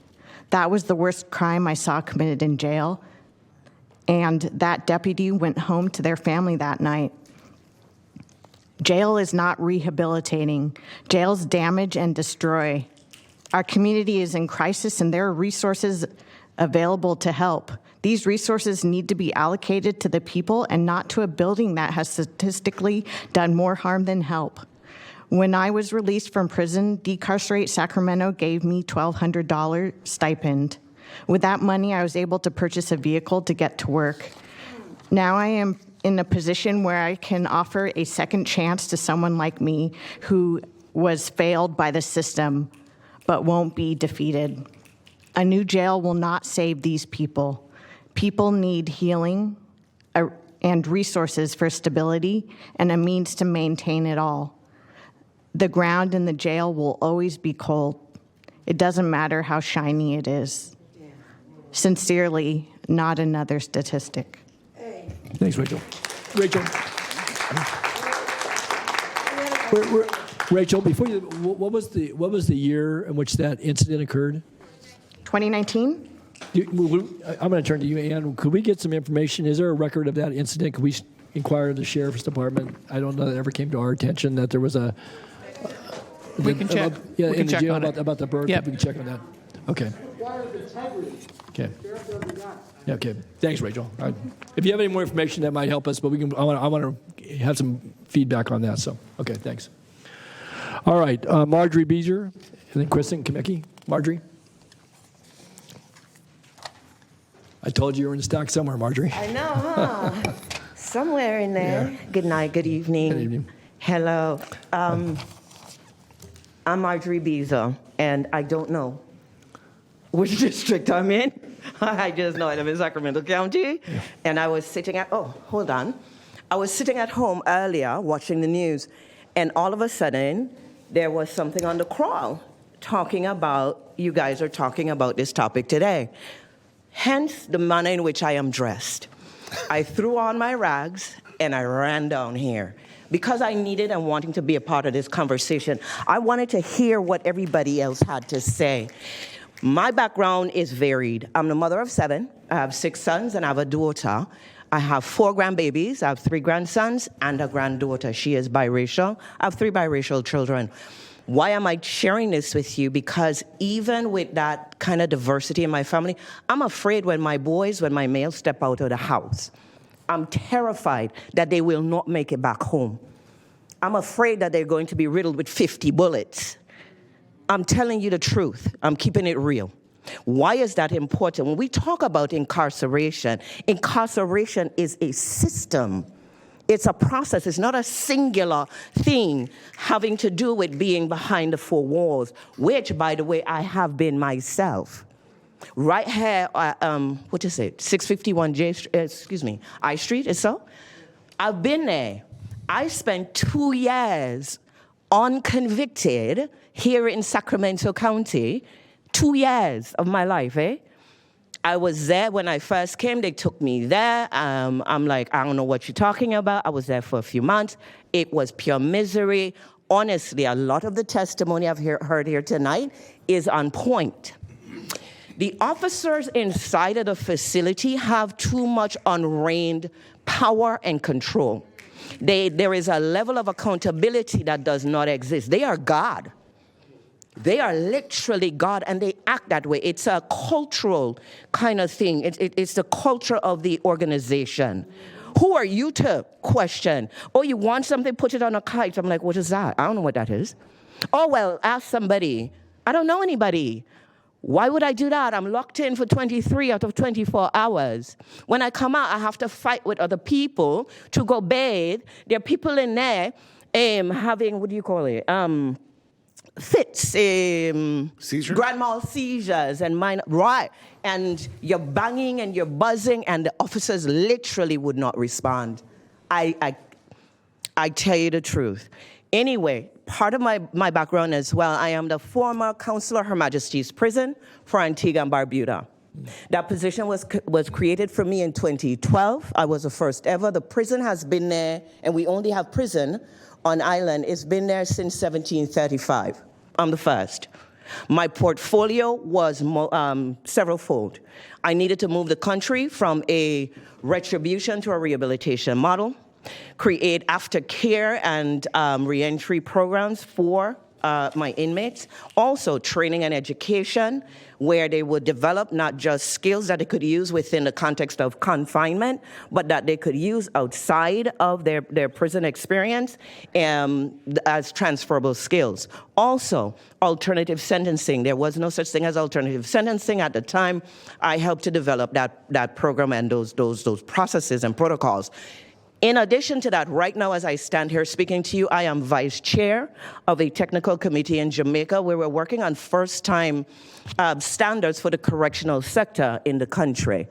That was the worst crime I saw committed in jail. And that deputy went home to their family that night. Jail is not rehabilitating. Jails damage and destroy. Our community is in crisis and there are resources available to help. These resources need to be allocated to the people and not to a building that has statistically done more harm than help. When I was released from prison, Decarcerate Sacramento gave me $1,200 stipend. With that money, I was able to purchase a vehicle to get to work. Now I am in a position where I can offer a second chance to someone like me who was failed by the system, but won't be defeated. A new jail will not save these people. People need healing and resources for stability and a means to maintain it all. The ground in the jail will always be cold. It doesn't matter how shiny it is. Sincerely, not another statistic. Thanks, Rachel. Rachel. Rachel, before you, what was the year in which that incident occurred? 2019? I'm going to turn to you, Ann. Could we get some information? Is there a record of that incident? Could we inquire of the sheriff's department? I don't know that it ever came to our attention that there was a. We can check. Yeah, we in can the check jail on it. about the bird. Yep. We can check on that. Okay. Okay. Yeah, okay. Thanks, Rachel. If you have any more information, that might help us. But we can. I want to have some feedback on that. So, okay, thanks. All right, Marjorie Beezer, and then Kristen Kamecki. Marjorie. I told you were in the stack somewhere, Marjorie. I know, huh? Somewhere in there. Yeah. Good night, good evening. Good evening. Hello. I'm Marjorie Beezer, and I don't know which district I'm in. I just know I live in Sacramento County. Yeah. And I was sitting at, I was sitting at home earlier watching the news, and all of a sudden, there was something on the crawl talking about, you guys are talking about this topic today. Hence the manner in which I am dressed. I threw on my rags and I ran down here because I needed and wanting to be a part of this conversation. I wanted to hear what everybody else had to say. My background is varied. I'm the mother of 7. I have 6 sons and I have a daughter. I have 4 grandbabies. I have 3 grandsons and a granddaughter. She is biracial. I have 3 biracial children. Why am I sharing this with you? Because even with that kind of diversity in my family, I'm afraid when my males step out of the house. I'm terrified that they will not make it back home. I'm afraid that they're going to be riddled with 50 bullets. I'm telling you the truth. I'm keeping it real. Why is that important? When we talk about incarceration is a system. It's a process. It's not a singular thing having to do with being behind the 4 walls, which, by the way, I have been myself. Right here, 651 I Street, is so? I've been there. I spent 2 years unconvicted here in Sacramento County, 2 years of my life, I was there when I first came. They took me there. I'm like, I don't know what you're talking about. I was there for a few months. It was pure misery. Honestly, a lot of the testimony I've heard here tonight is on point. The officers inside of the facility have too much unreined power and control. There is a level of accountability that does not exist. They are God. They are literally God, and they act that way. It's a cultural kind of thing. It's the culture of the organization. Who are you to question? Oh, you want something, put it on a kite. I'm like, what is that? I don't know what that is. Oh, well, ask somebody. I don't know anybody. Why would I do that? I'm locked in for 23 out of 24 hours. When I come out, I have to fight with other people to go bathe. There are people in there having, what do you call it? Fits, seizures? Grand mal seizures and minor, right. And you're banging and you're buzzing and the officers literally would not respond. I tell you the truth. Anyway, part of my background as well, I am the former counselor of Her Majesty's Prison for Antigua and Barbuda. That position was created for me in 2012. I was the first ever. The prison has been there, and we only have prison on island. It's been there since 1735. I'm the first. My portfolio was several-fold. I needed to move the country from a retribution to a rehabilitation model, create aftercare and reentry programs for my inmates. Also, training and education, where they would develop not just skills that they could use within the context of confinement, but that they could use outside of their prison experience as transferable skills. Also, alternative sentencing. There was no such thing as alternative sentencing at the time. I helped to develop that program and those processes and protocols. In addition to that, right now as I stand here speaking to you, I am vice chair of a technical committee in Jamaica where we're working on first-time standards for the correctional sector in the country.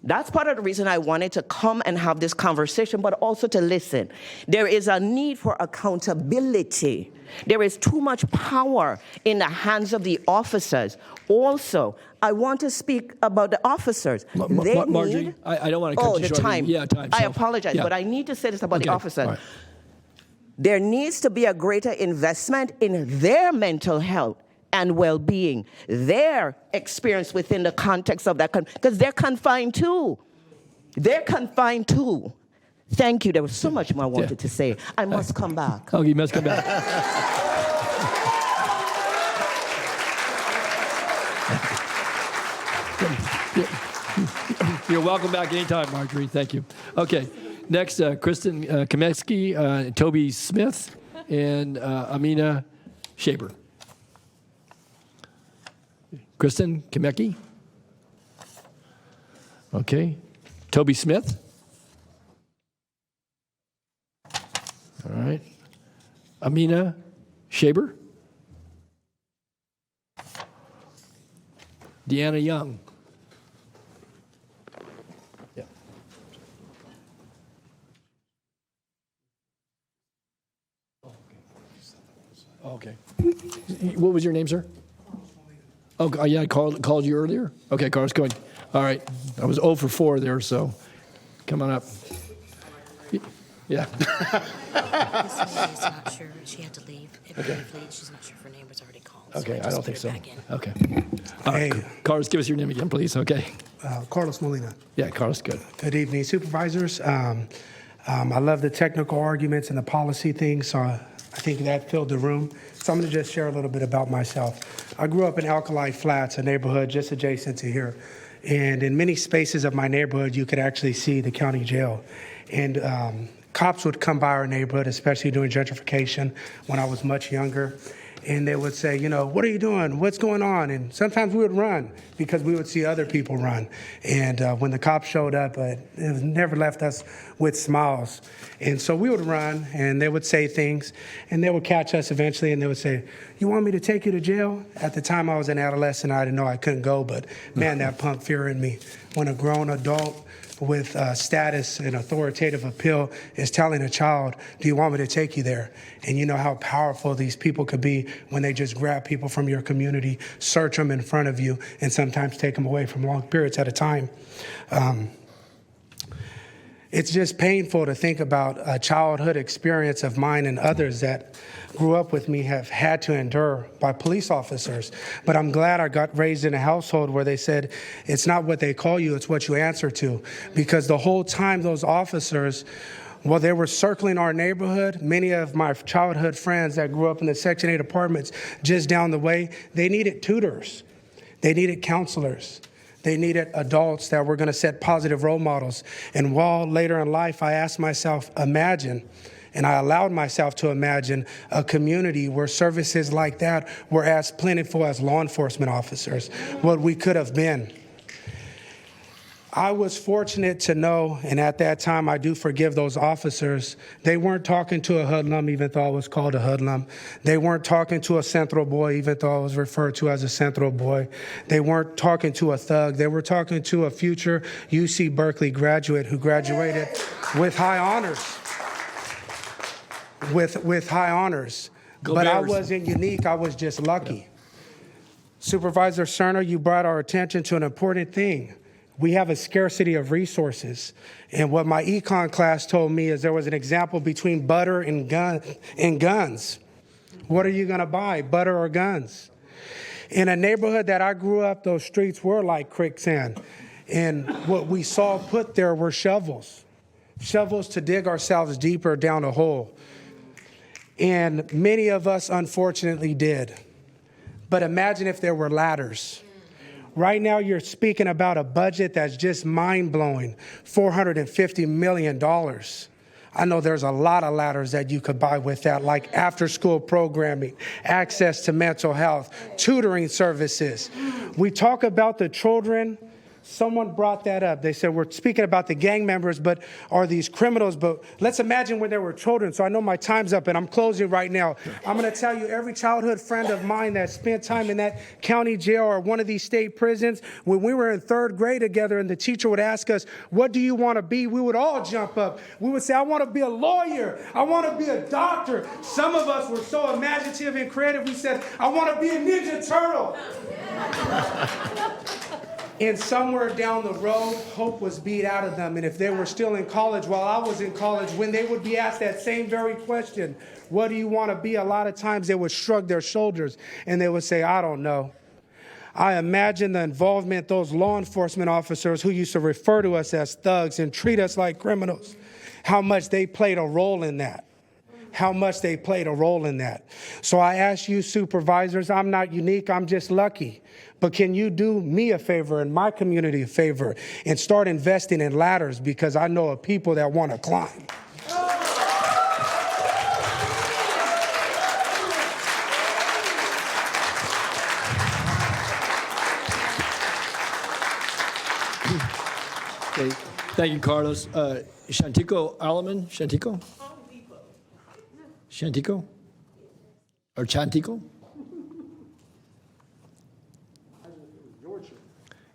That's part of the reason I wanted to come and have this conversation, but also to listen. There is a need for accountability. There is too much power in the hands of the officers. Also, I want to speak about the officers. Marjorie, I don't want to cut you short. Time. Yeah, time. I apologize, but I need to say this about the officers. Right. There needs to be a greater investment in their mental health and well-being, their experience within the context of that, because they're confined too. They're confined too. Thank you. There was so much more I wanted to say. I must come back. Oh, you must come back. You're welcome back anytime, Marjorie. Thank you. Okay. Next, Kristen Kametsky, Toby Smith, and Amina Shaber. Kristen Kametsky. Okay. Toby Smith. All right. Amina Shaber. Deanna Young. Yeah. Okay. What was your name, sir? Oh, yeah, I called you earlier? Okay, Carl's going. All right. I was 0 for 4 there, so come on up. Yeah. This lady's not sure. She had to leave. Okay. She's not sure if her name was already called. Okay, so I don't think so. back in. Okay. Hey. Carlos, give us your name again, please. Okay. Carlos Molina. Yeah, Carlos, good. Good evening, supervisors. I love the technical arguments and the policy things, so I think that filled the room. So I'm going to just share a little bit about myself. I grew up in Alkali Flats, a neighborhood just adjacent to here. And in many spaces of my neighborhood, you could actually see the county jail. And cops would come by our neighborhood, especially during gentrification when I was much younger. And they would say, you know, what are you doing? What's going on? And sometimes we would run because we would see other people run. And when the cops showed up, it never left us with smiles. And so we would run, and they would say things, and they would catch us eventually, and they would say, you want me to take you to jail? At the time I was an adolescent, I didn't know I couldn't go, but man, that pumped fear in me. When a grown adult with status and authoritative appeal is telling a child, do you want me to take you there? And you know how powerful these people could be when they just grab people from your community, search them in front of you, and sometimes take them away from long periods at a time. It's just painful to think about a childhood experience of mine and others that grew up with me have had to endure by police officers. But I'm glad I got raised in a household where they said, it's not what they call you, it's what you answer to. Because the whole time those officers, while they were circling our neighborhood, many of my childhood friends that grew up in the Section 8 apartments just down the way, they needed tutors. They needed counselors. They needed adults that were going to set positive role models. And while later in life, I asked myself, imagine, and I allowed myself to imagine a community where services like that were as plentiful as law enforcement officers, what we could have been. I was fortunate to know, and at that time I do forgive those officers, they weren't talking to a hoodlum even though I was called a hoodlum. They weren't talking to a Central boy even though I was referred to as a Central boy. They weren't talking to a thug. They were talking to a future UC Berkeley graduate who graduated with high honors. With high honors. Go but Bears. I wasn't unique, I was just lucky. Yeah. Supervisor Cerner, you brought our attention to an important thing. We have a scarcity of resources. And what my econ class told me is there was an example between butter and guns. What are you gonna buy, butter or guns? In a neighborhood that I grew up, those streets were like quicksand. And what we saw put there were shovels. Shovels to dig ourselves deeper down a hole. And many of us unfortunately did. But imagine if there were ladders. Right now, you're speaking about a budget that's just mind-blowing, $450 million. I know there's a lot of ladders that you could buy with that, like after-school programming, access to mental health, tutoring services. We talk about the children. Someone brought that up. They said, we're speaking about the gang members, but are these criminals? But let's imagine when they were children. So I know my time's up, and I'm closing right now. I'm going to tell you, every childhood friend of mine that spent time in that county jail or one of these state prisons, when we were in third grade together and the teacher would ask us, what do you want to be? We would all jump up. We would say, I want to be a lawyer. I want to be a doctor. Some of us were so imaginative and creative, we said, I want to be a Ninja Turtle. And somewhere down the road, hope was beat out of them. And if they were still in college while I was in college, when they would be asked that same very question, what do you want to be? A lot of times they would shrug their shoulders and they would say, I don't know. I imagine the involvement those law enforcement officers who used to refer to us as thugs and treat us like criminals, how much they played a role in that. How much they played a role in that. So I ask you, supervisors, I'm not unique, I'm just lucky. But can you do me a favor and my community a favor and start investing in ladders, because I know of people that want to climb. Okay. Thank you, Carlos. Shantico Alaman, Shantico? Shantico? Or Chantico?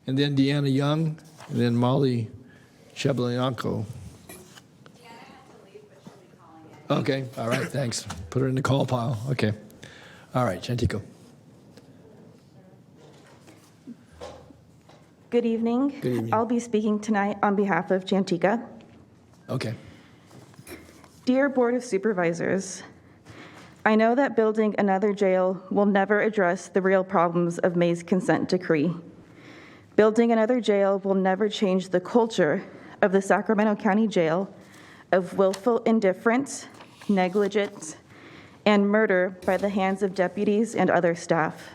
And then Deanna Young, and then Molly Shablianco. Okay, all right, thanks. Put her in the call pile. Okay. All right, Chantico. Good evening. Good evening. I'll be speaking tonight on behalf of Chantica. Okay. Dear Board of Supervisors, I know that building another jail will never address the real problems of May's consent decree. Building another jail will never change the culture of the Sacramento County Jail of willful indifference, negligence, and murder by the hands of deputies and other staff.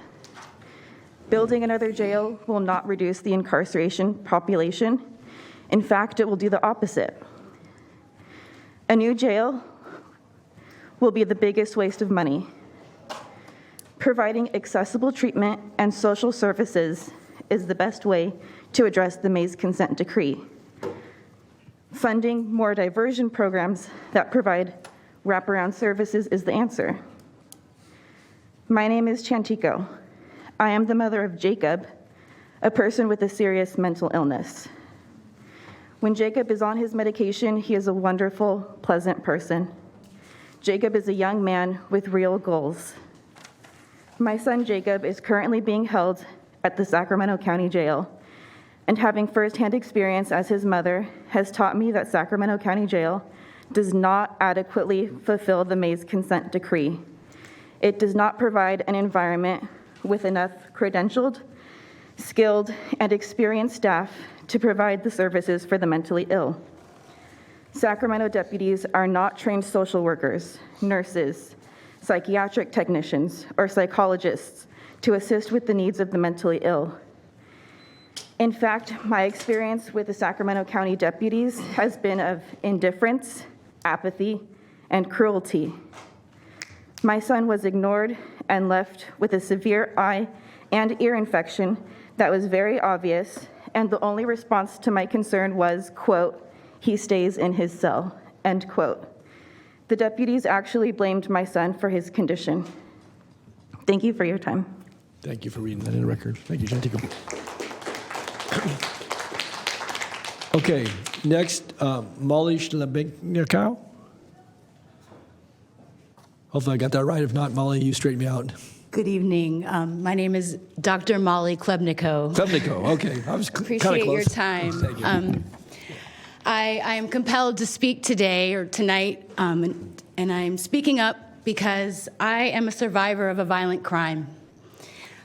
Building another jail will not reduce the incarceration population. In fact, it will do the opposite. A new jail will be the biggest waste of money. Providing accessible treatment and social services is the best way to address the May's consent decree. Funding more diversion programs that provide wraparound services is the answer. My name is Chantico. I am the mother of Jacob, a person with a serious mental illness. When Jacob is on his medication, he is a wonderful, pleasant person. Jacob is a young man with real goals. My son Jacob is currently being held at the Sacramento County Jail, and having firsthand experience as his mother has taught me that Sacramento County Jail does not adequately fulfill the May's consent decree. It does not provide an environment with enough credentialed, skilled, and experienced staff to provide the services for the mentally ill. Sacramento deputies are not trained social workers, nurses, psychiatric technicians, or psychologists to assist with the needs of the mentally ill. In fact, my experience with the Sacramento County deputies has been of indifference, apathy, and cruelty. My son was ignored and left with a severe eye and ear infection that was very obvious, and the only response to my concern was, quote, "He stays in his cell," end quote. The deputies actually blamed my son for his condition. Thank you for your time. Thank you for reading that in the record. Thank you, Chantico. Okay, next, Molly Schlabinkow. Hopefully I got that right. If not, Molly, you straighten me out. Good evening. My name is Dr. Molly Klebniko. Klebniko, okay. I was kind of close. Appreciate your time. Thank you. I am compelled to speak today or tonight, and I'm speaking up because I am a survivor of a violent crime.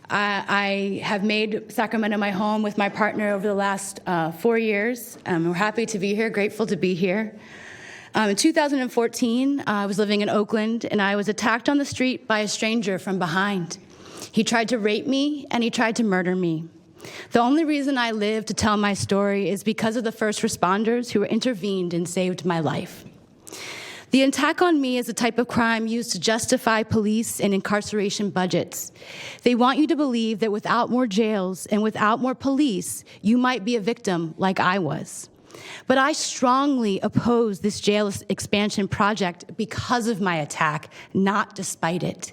I have made Sacramento my home with my partner over the last 4 years. We're happy to be here, grateful to be here. In 2014, I was living in Oakland, and I was attacked on the street by a stranger from behind. He tried to rape me, and he tried to murder me. The only reason I live to tell my story is because of the first responders who intervened and saved my life. The attack on me is a type of crime used to justify police and incarceration budgets. They want you to believe that without more jails and without more police, you might be a victim like I was. But I strongly oppose this jail expansion project because of my attack, not despite it.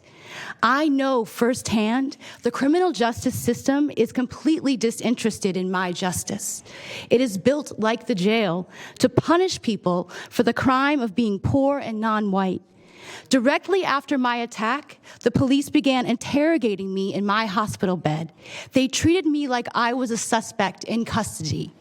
I know firsthand the criminal justice system is completely disinterested in my justice. It is built like the jail to punish people for the crime of being poor and non-white. Directly after my attack, the police began interrogating me in my hospital bed. They treated me like I was a suspect in custody.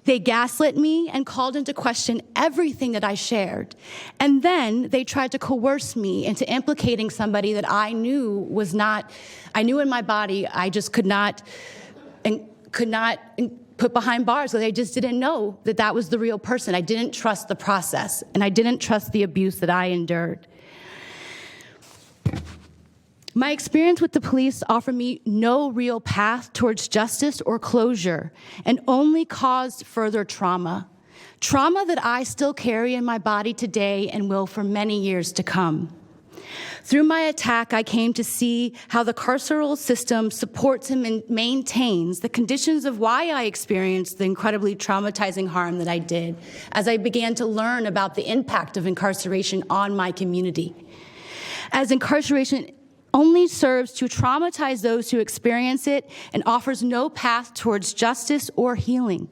They gaslit me and called into question everything that I shared. And then they tried to coerce me into implicating somebody that I knew in my body I just could not put behind bars, because I just didn't know that that was the real person. I didn't trust the process, and I didn't trust the abuse that I endured. My experience with the police offered me no real path towards justice or closure, and only caused further trauma. Trauma that I still carry in my body today and will for many years to come. Through my attack, I came to see how the carceral system supports and maintains the conditions of why I experienced the incredibly traumatizing harm that I did, as I began to learn about the impact of incarceration on my community. As incarceration only serves to traumatize those who experience it and offers no path towards justice or healing.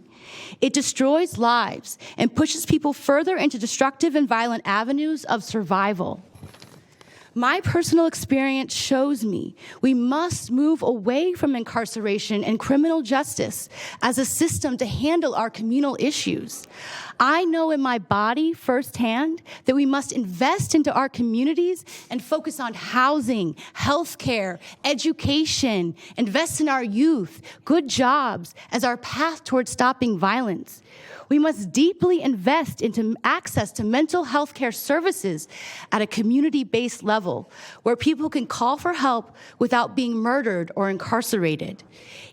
It destroys lives and pushes people further into destructive and violent avenues of survival. My personal experience shows me we must move away from incarceration and criminal justice as a system to handle our communal issues. I know in my body firsthand that we must invest into our communities and focus on housing, healthcare, education, invest in our youth, good jobs as our path towards stopping violence. We must deeply invest into access to mental health care services at a community-based level where people can call for help without being murdered or incarcerated.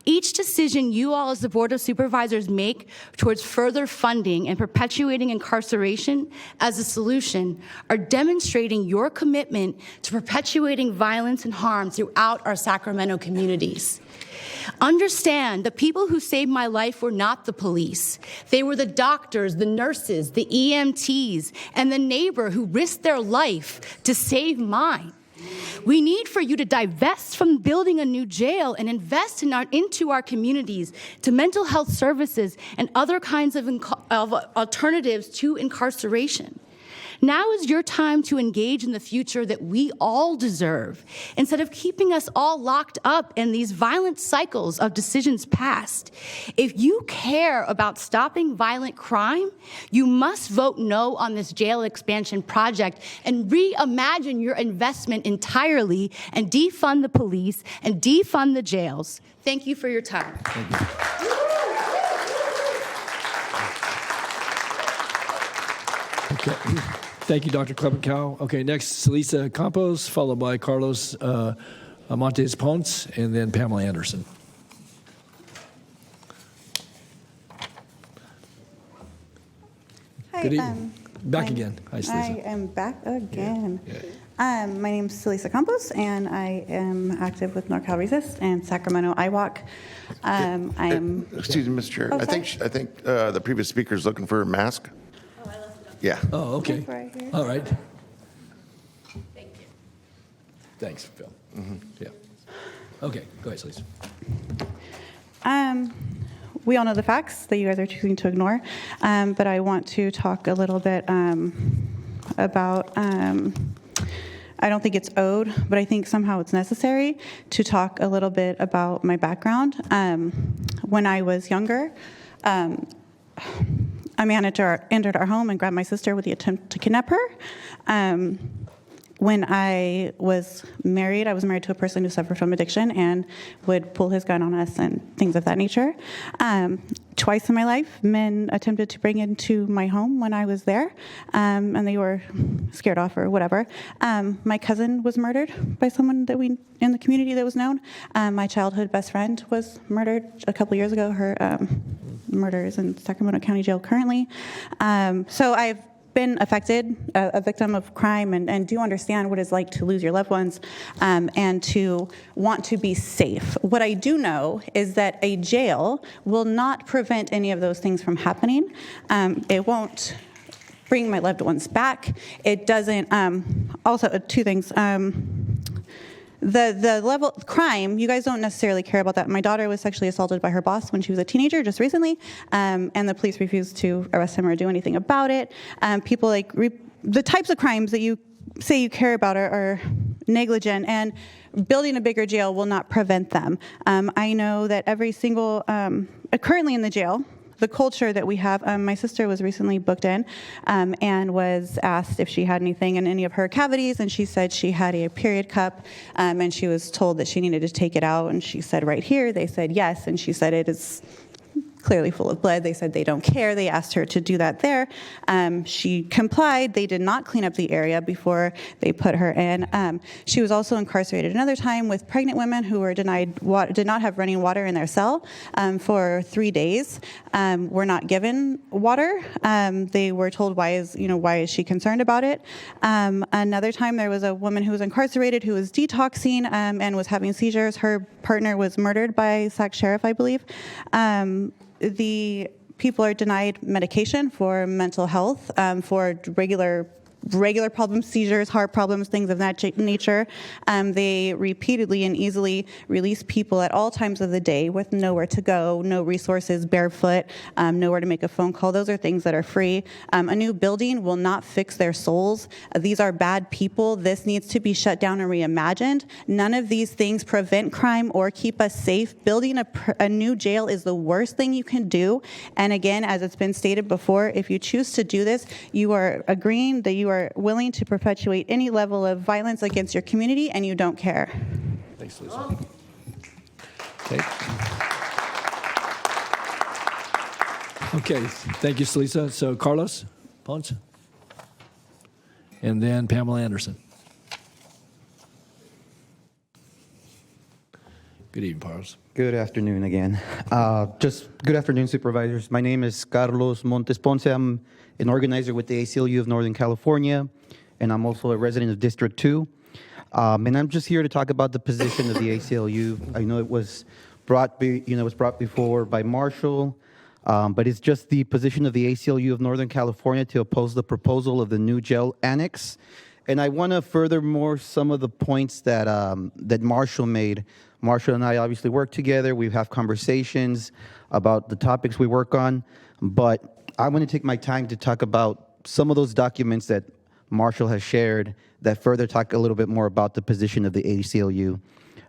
Each decision you all as the Board of Supervisors make towards further funding and perpetuating incarceration as a solution are demonstrating your commitment to perpetuating violence and harm throughout our Sacramento communities. Understand, the people who saved my life were not the police. They were the doctors, the nurses, the EMTs, and the neighbor who risked their life to save mine. We need for you to divest from building a new jail and invest into our communities, to mental health services and other kinds of alternatives to incarceration. Now is your time to engage in the future that we all deserve, instead of keeping us all locked up in these violent cycles of decisions past. If you care about stopping violent crime, you must vote no on this jail expansion project and reimagine your investment entirely and defund the police and defund the jails. Thank you for your time. Thank you. Okay. Thank you, Dr. Klebenkow. Okay, next, Celisa Campos, followed by Carlos Montes Ponce, and then Pamela Anderson. Hi, Good evening. Back again. Hi, Celisa. I am back again. Yeah. My name is Celisa Campos, and I am active with NorCal Resist and Sacramento IWalk. Excuse me, Mr. Chair. Oh, I think the previous speaker is looking for a mask. Yeah. Oh, okay. Right here. All right. Thank you. Thanks, Phil. Yeah. Okay, go ahead, Celisa. We all know the facts that you guys are choosing to ignore, but I want to talk a little bit about, I don't think it's owed, but I think somehow it's necessary to talk a little bit about my background. When I was younger, a man entered our home and grabbed my sister with the attempt to kidnap her. When I was married to a person who suffered from addiction and would pull his gun on us and things of that nature. Twice in my life, men attempted to break into my home when I was there, and they were scared off or whatever. My cousin was murdered by someone in the community that was known. My childhood best friend was murdered a couple years ago. Her murder is in Sacramento County Jail currently. So I've been affected, a victim of crime, and do understand what it's like to lose your loved ones and to want to be safe. What I do know is that a jail will not prevent any of those things from happening. It won't bring my loved ones back. It doesn't, also two things. The level of crime, you guys don't necessarily care about that. My daughter was sexually assaulted by her boss when she was a teenager just recently, and the police refused to arrest him or do anything about it. People the types of crimes that you say you care about are negligent, and building a bigger jail will not prevent them. I know that every single, currently in the jail, the culture that we have, my sister was recently booked in and was asked if she had anything in any of her cavities, and she said she had a period cup, and she was told that she needed to take it out, and she said right here, they said yes, and she said it is clearly full of blood. They said they don't care. They asked her to do that there. She complied. They did not clean up the area before they put her in. She was also incarcerated another time with pregnant women who were denied did not have running water in their cell for 3 days. Were not given water. They were told, why is she concerned about it? Another time there was a woman who was incarcerated who was detoxing and was having seizures. Her partner was murdered by Sac Sheriff, I believe. The people are denied medication for mental health, for regular problems, seizures, heart problems, things of that nature. They repeatedly and easily release people at all times of the day with nowhere to go, no resources, barefoot, nowhere to make a phone call. Those are things that are free. A new building will not fix their souls. These are bad people. This needs to be shut down and reimagined. None of these things prevent crime or keep us safe. Building a new jail is the worst thing you can do. And again, as it's been stated before, if you choose to do this, you are agreeing that you are willing to perpetuate any level of violence against your community, and you don't care. Thanks, Lisa. Okay. Okay, thank you, Lisa. So Carlos Ponce, and then Pamela Anderson. Good evening, Carlos. Good afternoon again. Just good afternoon, supervisors. My name is Carlos Montes Ponce. I'm an organizer with the ACLU of Northern California, and I'm also a resident of District 2. And I'm just here to talk about the position of the ACLU. I know it was brought before by Marshall, but it's just the position of the ACLU of Northern California to oppose the proposal of the new jail annex. And I want to furthermore some of the points that that Marshall made. Marshall and I obviously work together. We have conversations about the topics we work on, but I want to take my time to talk about some of those documents that Marshall has shared that further talk a little bit more about the position of the ACLU.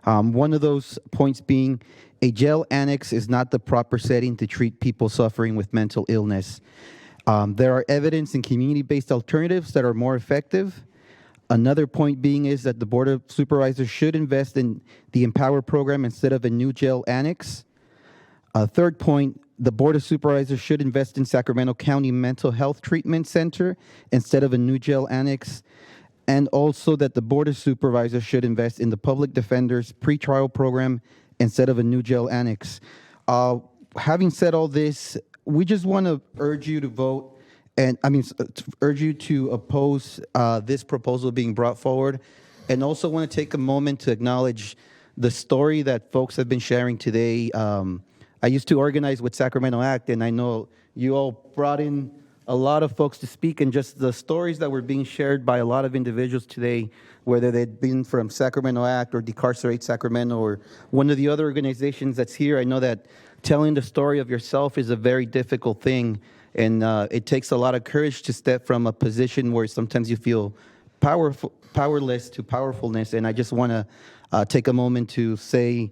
One of those points being a jail annex is not the proper setting to treat people suffering with mental illness. There are evidence in community-based alternatives that are more effective. Another point being is that the Board of Supervisors should invest in the Empower program instead of a new jail annex. A third point, the Board of Supervisors should invest in Sacramento County Mental Health Treatment Center instead of a new jail annex. And also that the Board of Supervisors should invest in the Public Defender's pretrial program instead of a new jail annex. Having said all this, we just want to urge you to vote, and urge you to oppose this proposal being brought forward, and also want to take a moment to acknowledge the story that folks have been sharing today. I used to organize with Sacramento Act, and I know you all brought in a lot of folks to speak, and just the stories that were being shared by a lot of individuals today, whether they'd been from Sacramento Act or Decarcerate Sacramento or one of the other organizations that's here. I know that telling the story of yourself is a very difficult thing, and it takes a lot of courage to step from a position where sometimes you feel powerless to powerfulness. And I just want to take a moment to say,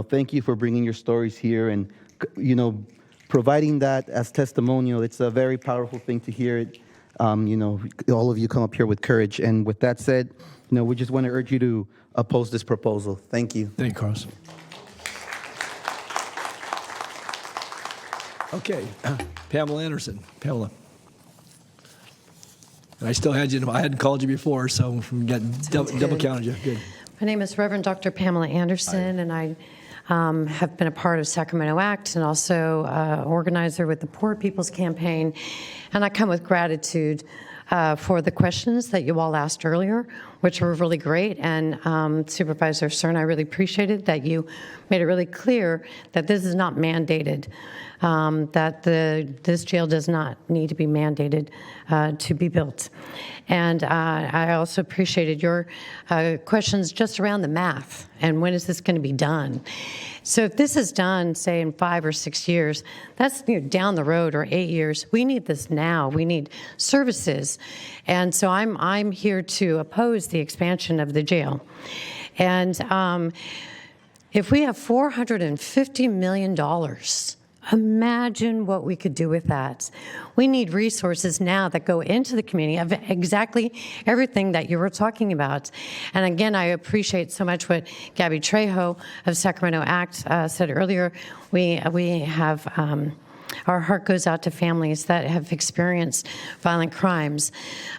thank you for bringing your stories here and, providing that as testimonial. It's a very powerful thing to hear it. All of you come up here with courage. And with that said, we just want to urge you to oppose this proposal. Thank you. Thank you, Carlos. Okay, Pamela Anderson. Pamela. And I still had you. I hadn't called you before, so we got double counted you. Good. My name is Reverend Dr. Pamela Anderson, and I have been a part of Sacramento Act and also organizer with the Poor People's Campaign. And I come with gratitude for the questions that you all asked earlier. which were really great. And Supervisor Stern, I really appreciated that you made it really clear that this is not mandated, that this jail does not need to be mandated to be built. And I also appreciated your questions just around the math and when is this going to be done. So if this is done, say, in 5 or 6 years, that's down the road, or 8 years. We need this now. We need services. And so I'm here to oppose the expansion of the jail. And if we have $450 million, imagine what we could do with that. We need resources now that go into the community of exactly everything that you were talking about. And again, I appreciate so much what Gabby Trejo of Sacramento ACT said earlier. We have our heart goes out to families that have experienced violent crimes.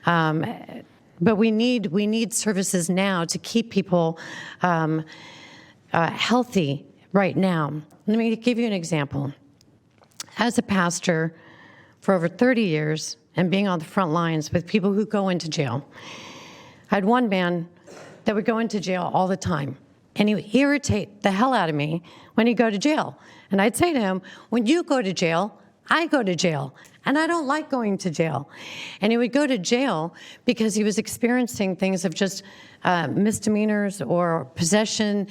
But we need services now to keep people healthy right now. Let me give you an example. As a pastor for over 30 years and being on the front lines with people who go into jail, I had one man that would go into jail all the time, and he would irritate the hell out of me when he'd go to jail. And I'd say to him, when you go to jail, I go to jail, and I don't like going to jail. And he would go to jail because he was experiencing things of just misdemeanors or possession.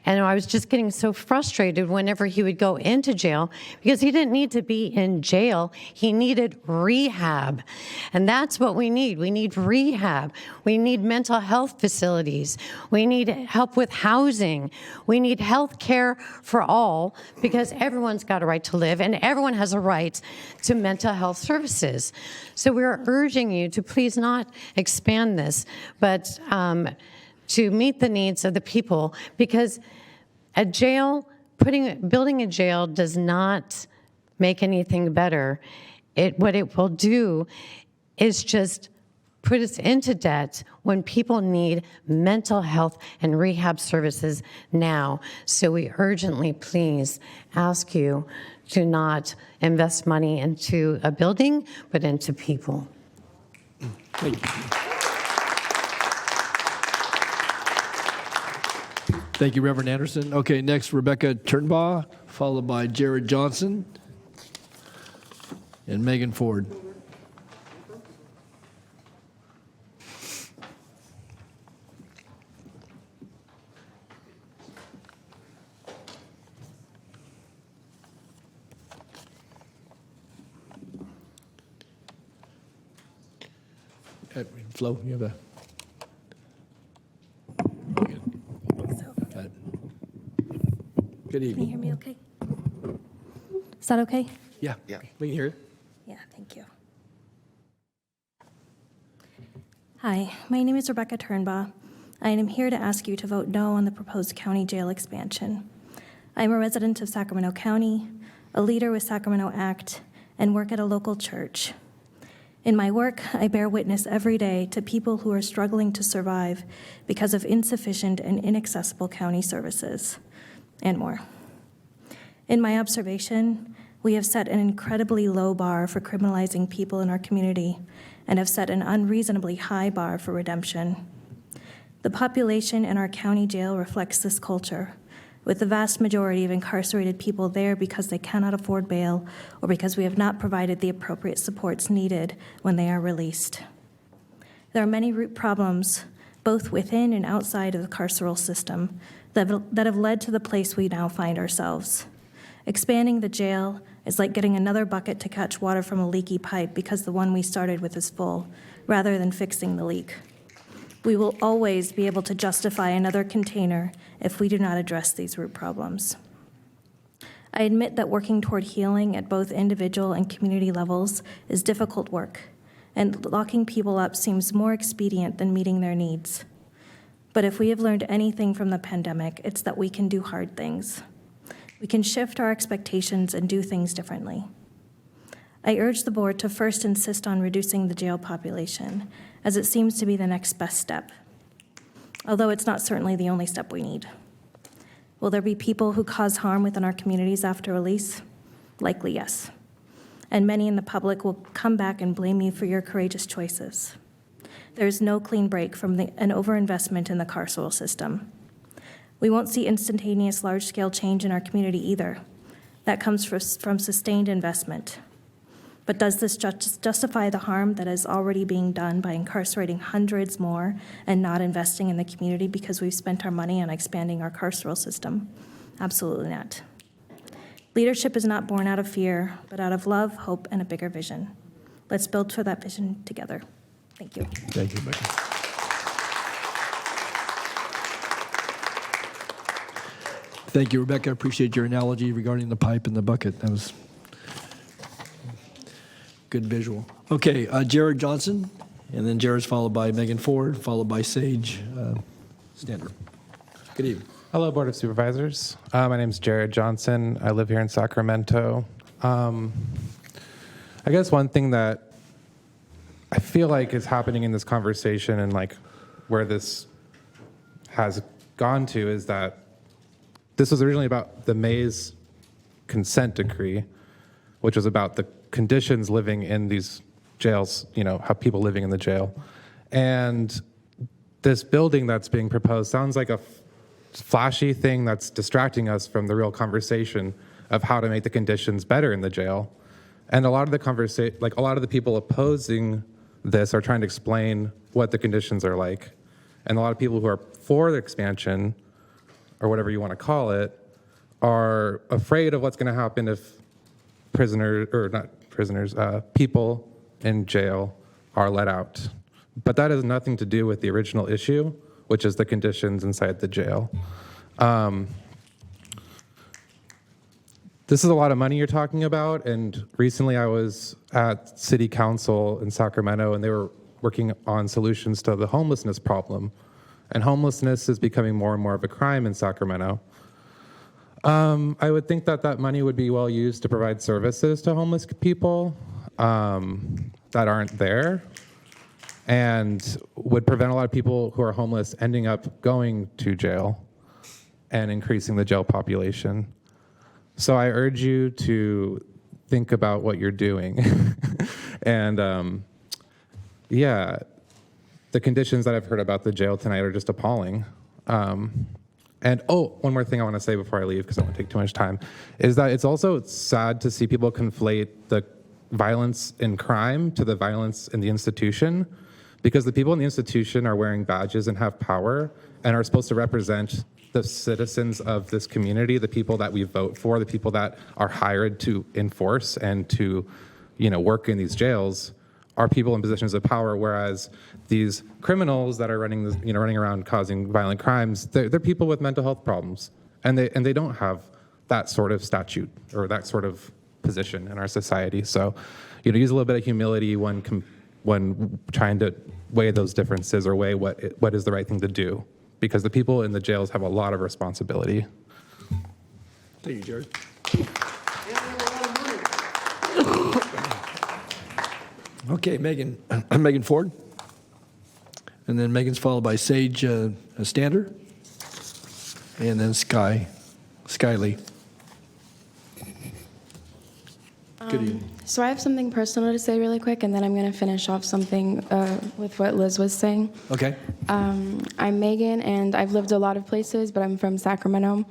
And I was just getting so frustrated whenever he would go into jail because he didn't need to be in jail. He needed rehab. And that's what we need. We need rehab. We need mental health facilities. We need help with housing. We need health care for all because everyone's got a right to live and everyone has a right to mental health services. So we're urging you to please not expand this, but to meet the needs of the people, because a jail, building a jail does not make anything better. What it will do is just put us into debt when people need mental health and rehab services now. So we urgently please ask you to not invest money into a building, but into people. Thank you. Thank you, Reverend Anderson. Okay, next, Rebecca Turnbaugh, followed by Jared Johnson and Megan Ford. Flo, you have a... Got it. Good evening. Can you hear me okay? Is that okay? Yeah, we can hear it. Yeah, thank you. Hi, my name is Rebecca Turnbaugh. I am here to ask you to vote no on the proposed county jail expansion. I am a resident of Sacramento County, a leader with Sacramento ACT, and work at a local church. In my work, I bear witness every day to people who are struggling to survive because of insufficient and inaccessible county services, and more. In my observation, we have set an incredibly low bar for criminalizing people in our community and have set an unreasonably high bar for redemption. The population in our county jail reflects this culture, with the vast majority of incarcerated people there because they cannot afford bail or because we have not provided the appropriate supports needed when they are released. There are many root problems, both within and outside of the carceral system, that have led to the place we now find ourselves. Expanding the jail is like getting another bucket to catch water from a leaky pipe because the one we started with is full, rather than fixing the leak. We will always be able to justify another container if we do not address these root problems. I admit that working toward healing at both individual and community levels is difficult work, and locking people up seems more expedient than meeting their needs. But if we have learned anything from the pandemic, it's that we can do hard things. We can shift our expectations and do things differently. I urge the board to first insist on reducing the jail population, as it seems to be the next best step, although it's not certainly the only step we need. Will there be people who cause harm within our communities after release? Likely, yes. And many in the public will come back and blame you for your courageous choices. There is no clean break from an overinvestment in the carceral system. We won't see instantaneous large-scale change in our community either. That comes from sustained investment. But does this justify the harm that is already being done by incarcerating hundreds more and not investing in the community because we've spent our money on expanding our carceral system? Absolutely not. Leadership is not born out of fear, but out of love, hope, and a bigger vision. Let's build for that vision together. Thank you. Thank you, Rebecca. Thank you, Rebecca. I appreciate your analogy regarding the pipe and the bucket. That was good visual. Okay, Jared Johnson, and then Jared's followed by Megan Ford, followed by Sage Stander. Good evening. Hello, Board of Supervisors. My name is Jared Johnson. I live here in Sacramento. I guess one thing that I feel like is happening in this conversation and like where this has gone to is that this was originally about the Mays consent decree, which was about the conditions living in these jails, you know, how people living in the jail. And this building that's being proposed sounds like a flashy thing that's distracting us from the real conversation of how to make the conditions better in the jail. And a lot of the people opposing this are trying to explain what the conditions are like. And a lot of people who are for the expansion, or whatever you want to call it, are afraid of what's going to happen if people in jail are let out. But that has nothing to do with the original issue, which is the conditions inside the jail. This is a lot of money you're talking about, and recently I was at City Council in Sacramento, and they were working on solutions to the homelessness problem. And homelessness is becoming more and more of a crime in Sacramento. I would think that that money would be well used to provide services to homeless people that aren't there, and would prevent a lot of people who are homeless ending up going to jail and increasing the jail population. So I urge you to think about what you're doing. And yeah, the conditions that I've heard about the jail tonight are just appalling. And one more thing I want to say before I leave, because I don't want to take too much time, is that it's also sad to see people conflate the violence in crime to the violence in the institution, because the people in the institution are wearing badges and have power and are supposed to represent the citizens of this community, the people that we vote for, the people that are hired to enforce and to, work in these jails, are people in positions of power, whereas these criminals that are running around causing violent crimes, they're people with mental health problems, and they don't have that sort of statute or that sort of position in our society. So, use a little bit of humility when trying to weigh those differences or weigh what is the right thing to do, because the people in the jails have a lot of responsibility. Thank you, Jared. Okay, Megan Ford. And then Megan's followed by Sage Stander. And then Sky Lee. Good evening. So I have something personal to say really quick, and then I'm going to finish off something with what Liz was saying. Okay. I'm Megan, and I've lived a lot of places, but I'm from Sacramento.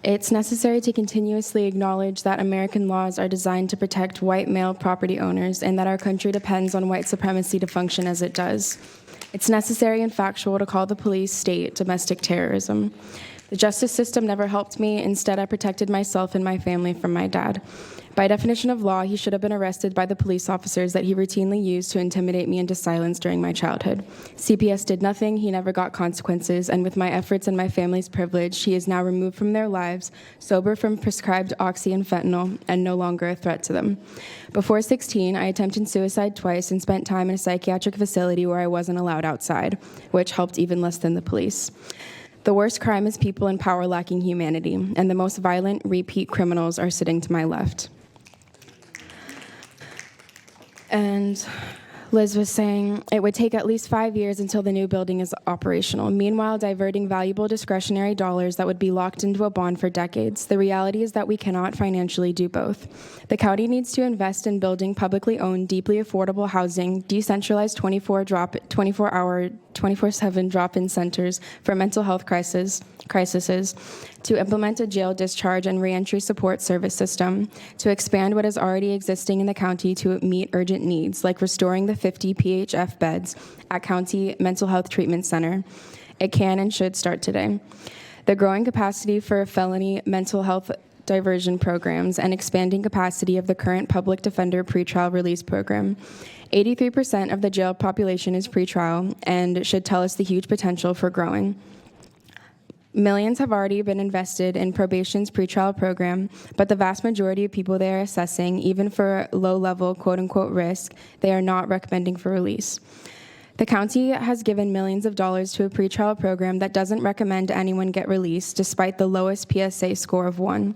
It's necessary to continuously acknowledge that American laws are designed to protect white male property owners, and that our country depends on white supremacy to function as it does. It's necessary and factual to call the police state domestic terrorism. The justice system never helped me. Instead, I protected myself and my family from my dad. By definition of law, he should have been arrested by the police officers that he routinely used to intimidate me into silence during my childhood. CPS did nothing, he never got consequences, and with my efforts and my family's privilege, he is now removed from their lives, sober from prescribed oxy and fentanyl, and no longer a threat to them. Before 16, I attempted suicide twice and spent time in a psychiatric facility where I wasn't allowed outside, which helped even less than the police. The worst crime is people in power lacking humanity, and the most violent, repeat criminals are sitting to my left. And Liz was saying it would take at least 5 years until the new building is operational, meanwhile diverting valuable discretionary dollars that would be locked into a bond for decades. The reality is that we cannot financially do both. The county needs to invest in building publicly owned, deeply affordable housing, decentralized 24-hour, 24/7 drop-in centers for mental health crises, to implement a jail discharge and reentry support service system, to expand what is already existing in the county to meet urgent needs, like restoring the 50 PHF beds at County Mental Health Treatment Center. It can and should start today. The growing capacity for felony mental health diversion programs and expanding capacity of the current public defender pretrial release program. 83% of the jail population is pretrial and should tell us the huge potential for growing. Millions have already been invested in probation's pretrial program, but the vast majority of people they are assessing, even for low-level quote-unquote risk, they are not recommending for release. The county has given millions of dollars to a pretrial program that doesn't recommend anyone get released, despite the lowest PSA score of 1.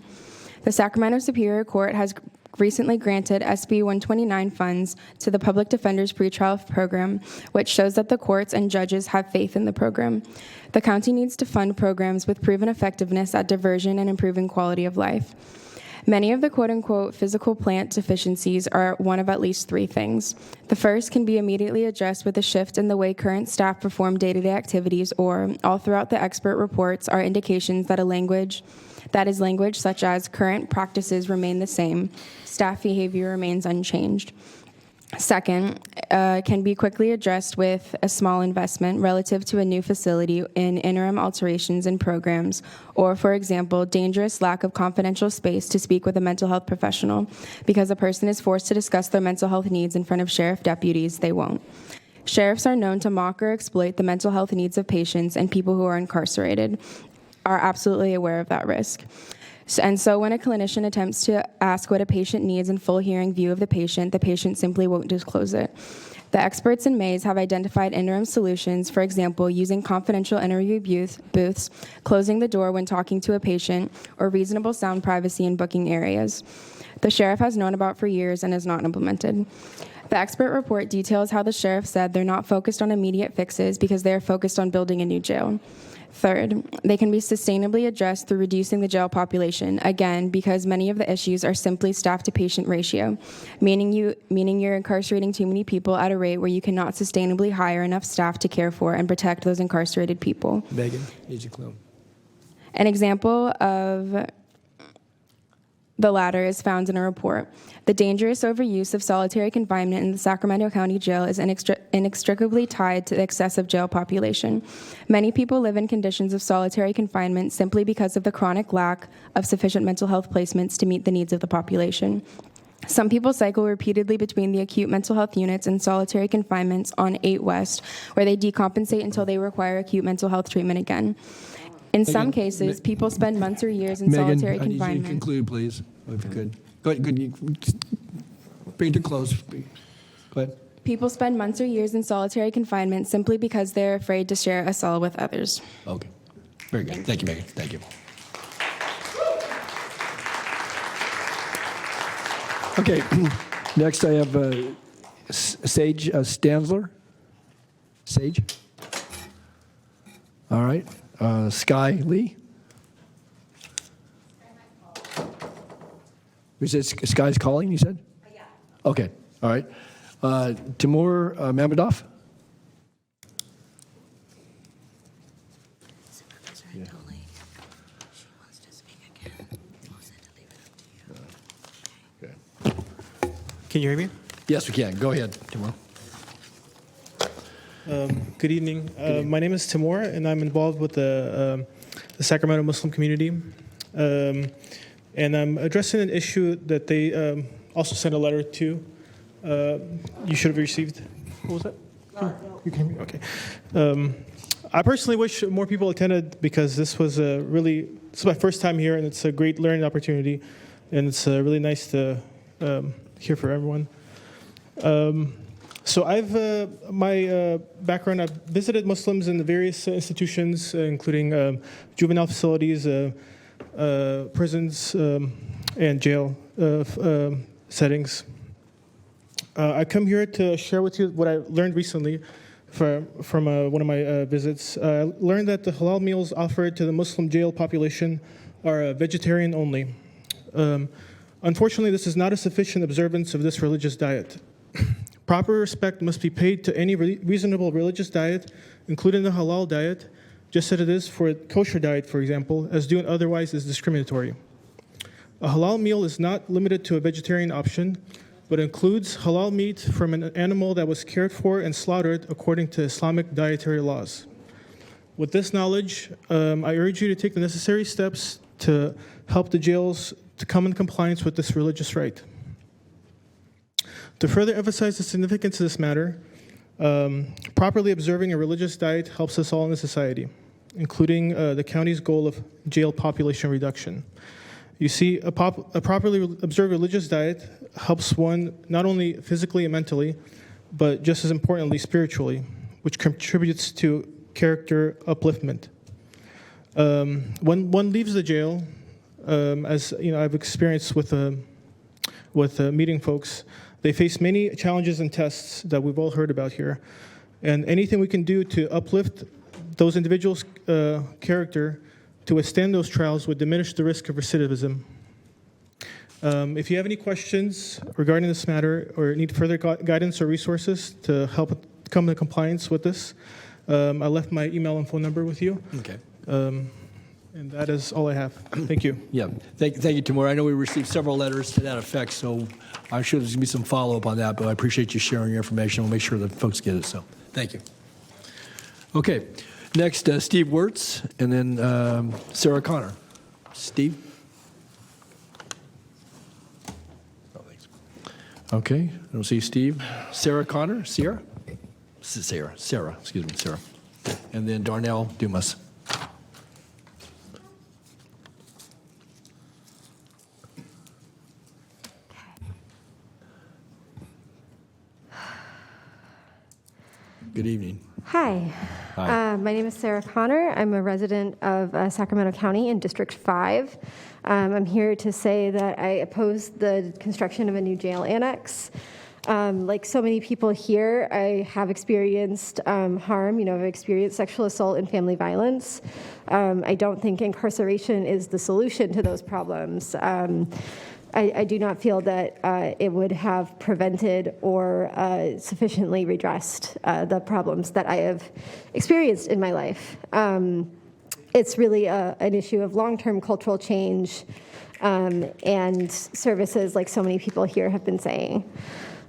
The Sacramento Superior Court has recently granted SB 129 funds to the Public Defender's Pretrial Program, which shows that the courts and judges have faith in the program. The county needs to fund programs with proven effectiveness at diversion and improving quality of life. Many of the quote-unquote physical plant deficiencies are one of at least 3 things. The first can be immediately addressed with a shift in the way current staff perform day-to-day activities, or all throughout the expert reports are indications that language such as current practices remain the same, staff behavior remains unchanged. Second, can be quickly addressed with a small investment relative to a new facility in interim alterations in programs, or, for example, dangerous lack of confidential space to speak with a mental health professional. Because a person is forced to discuss their mental health needs in front of sheriff deputies, they won't. Sheriffs are known to mock or exploit the mental health needs of patients, and people who are incarcerated are absolutely aware of that risk. And so when a clinician attempts to ask what a patient needs in full hearing view of the patient simply won't disclose it. The experts in Mays have identified interim solutions, for example, using confidential interview booths, closing the door when talking to a patient, or reasonable sound privacy in booking areas. The sheriff has known about for years and has not implemented. The expert report details how the sheriff said they're not focused on immediate fixes because they are focused on building a new jail. Third, they can be sustainably addressed through reducing the jail population, again, because many of the issues are simply staff-to-patient ratio, meaning you're incarcerating too many people at a rate where you cannot sustainably hire enough staff to care for and protect those incarcerated people. Megan, need you close. An example of the latter is found in a report. The dangerous overuse of solitary confinement in the Sacramento County Jail is inextricably tied to the excessive jail population. Many people live in conditions of solitary confinement simply because of the chronic lack of sufficient mental health placements to meet the needs of the population. Some people cycle repeatedly between the acute mental health units and solitary confinements on 8 West, where they decompensate until they require acute mental health treatment again. In some cases, people spend months or years in solitary Megan, I need you to confinement. conclude, please, if you could. Go ahead, bring it to close. Go ahead. People spend months or years in solitary confinement simply because they're afraid to share a cell with others. Okay, very good. Thank you, Megan. Thank you. Okay, next I have Sage Stanzler. Sage? All right. Sky Lee? You said Sky's calling, you said? Yeah. Okay, all right. Timur Mamedov? Yeah. Okay. Can you hear me? Yes, we can. Go ahead, Timur. Good evening. My name is Timur, and I'm involved with the Sacramento Muslim community. And I'm addressing an issue that they also sent a letter to. You should have received. What was that? You can hear me? Okay. I personally wish more people attended because this is my first time here, and it's a great learning opportunity, and it's really nice to hear from everyone. So my background, I've visited Muslims in the various institutions, including juvenile facilities, prisons, and jail settings. I come here to share with you what I learned recently from one of my visits. I learned that the halal meals offered to the Muslim jail population are vegetarian only. Unfortunately, this is not a sufficient observance of this religious diet. Proper respect must be paid to any reasonable religious diet, including the halal diet, just as it is for a kosher diet, for example, as doing otherwise is discriminatory. A halal meal is not limited to a vegetarian option, but includes halal meat from an animal that was cared for and slaughtered according to Islamic dietary laws. With this knowledge, I urge you to take the necessary steps to help the jails to come in compliance with this religious right. To further emphasize the significance of this matter, properly observing a religious diet helps us all in the society, including the county's goal of jail population reduction. You see, a properly observed religious diet helps one not only physically and mentally, but just as importantly, spiritually, which contributes to character upliftment. When one leaves the jail, as you know, I've experienced with meeting folks, they face many challenges and tests that we've all heard about here. And anything we can do to uplift those individuals' character to withstand those trials would diminish the risk of recidivism. If you have any questions regarding this matter or need further guidance or resources to help come into compliance with this, I left my email and phone number with you. Okay. And that is all I have. Thank you. Yeah, thank you, Timur. I know we received several letters to that effect, so I'm sure there's going to be some follow-up on that, but I appreciate you sharing your information. We'll make sure that folks get it, so thank you. Okay, next, Steve Wirtz, and then Sarah Connor. Steve? Oh, thanks. Okay, I don't see Steve. Sarah Connor? Sarah, excuse me, Sarah. And then Darnell Dumas. Good evening. Hi. Hi. My name is Sarah Connor. I'm a resident of Sacramento County in District 5. I'm here to say that I oppose the construction of a new jail annex. Like so many people here, I have experienced harm. I've experienced sexual assault and family violence. I don't think incarceration is the solution to those problems. I do not feel that it would have prevented or sufficiently redressed the problems that I have experienced in my life. It's really an issue of long-term cultural change and services, like so many people here have been saying.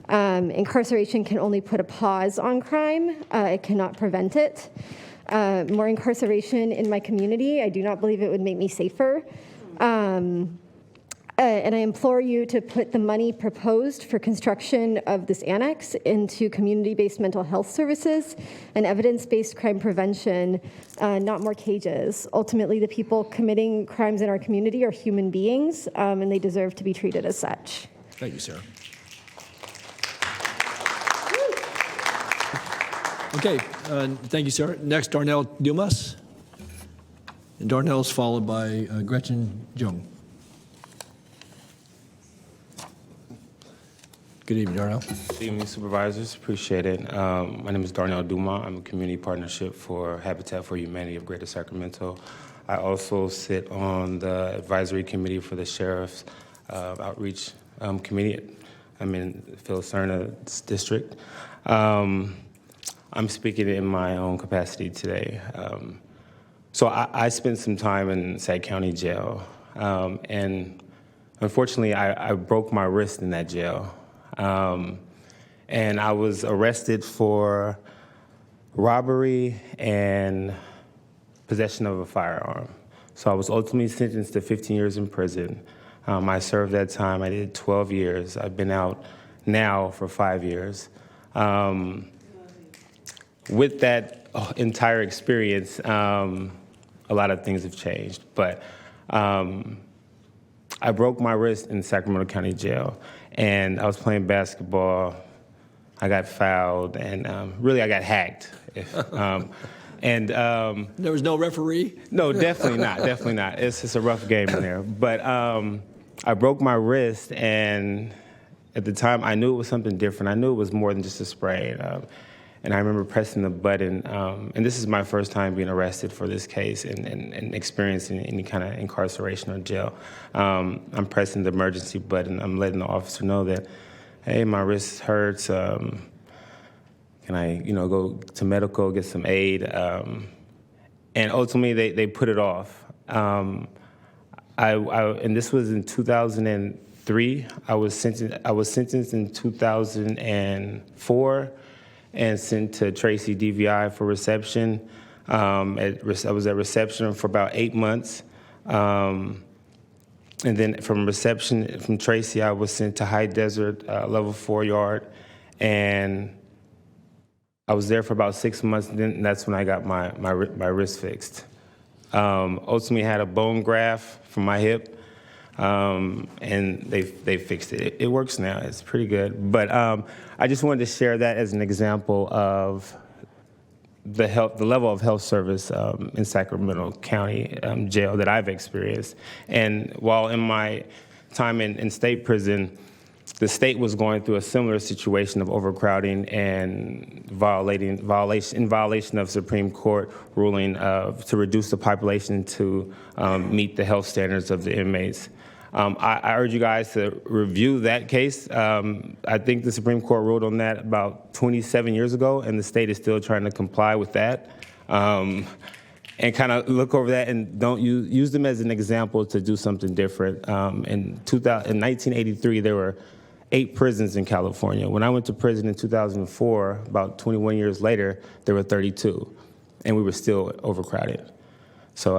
Incarceration can only put a pause on crime. It cannot prevent it. More incarceration in my community, I do not believe it would make me safer. And I implore you to put the money proposed for construction of this annex into community-based mental health services and evidence-based crime prevention, not more cages. Ultimately, the people committing crimes in our community are human beings, and they deserve to be treated as such. Thank you, Sarah. Okay, thank you, Sarah. Next, Darnell Dumas. And Darnell is followed by Gretchen Jung. Good evening, Darnell. Good evening, Supervisors. Appreciate it. My name is Darnell Duma. I'm a community partnership for Habitat for Humanity of Greater Sacramento. I also sit on the advisory committee for the Sheriff's Outreach Committee. I'm in Phil Cerna's district. I'm speaking in my own capacity today. So I spent some time in Sac County Jail, and unfortunately, I broke my wrist in that jail. And I was arrested for robbery and possession of a firearm. So I was ultimately sentenced to 15 years in prison. I served that time. I did 12 years. I've been out now for 5 years. With that entire experience, a lot of things have changed. But I broke my wrist in Sacramento County Jail. And I was playing basketball. I got fouled, and really I got hacked. There was no referee? No, definitely not. Definitely not. It's just a rough game in there. But I broke my wrist, and At the time, I knew it was something different. I knew it was more than just a spray. And I remember pressing the button, and this is my first time being arrested for this case and experiencing any kind of incarceration or jail. I'm pressing the emergency button. I'm letting the officer know that, hey, my wrist hurts. Can I, go to medical, get some aid? And ultimately, they put it off. And this was in 2003. I was sentenced in 2004. And sent to Tracy DVI for reception. I was at reception for about 8 months. And then from Tracy, I was sent to High Desert Level 4 Yard. And I was there for about 6 months, and then that's when I got my wrist fixed. Ultimately, had a bone graft from my hip. And they fixed it. It works now. It's pretty good. But I just wanted to share that as an example of the level of health service in Sacramento County jail that I've experienced. And while in my time in state prison, the state was going through a similar situation of overcrowding and violation of Supreme Court ruling to reduce the population to meet the health standards of the inmates. I urge you guys to review that case. I think the Supreme Court ruled on that about 27 years ago, and the state is still trying to comply with that. And kind of look over that and don't use them as an example to do something different. In 1983, there were 8 prisons in California. When I went to prison in 2004, about 21 years later, there were 32, and we were still overcrowded. So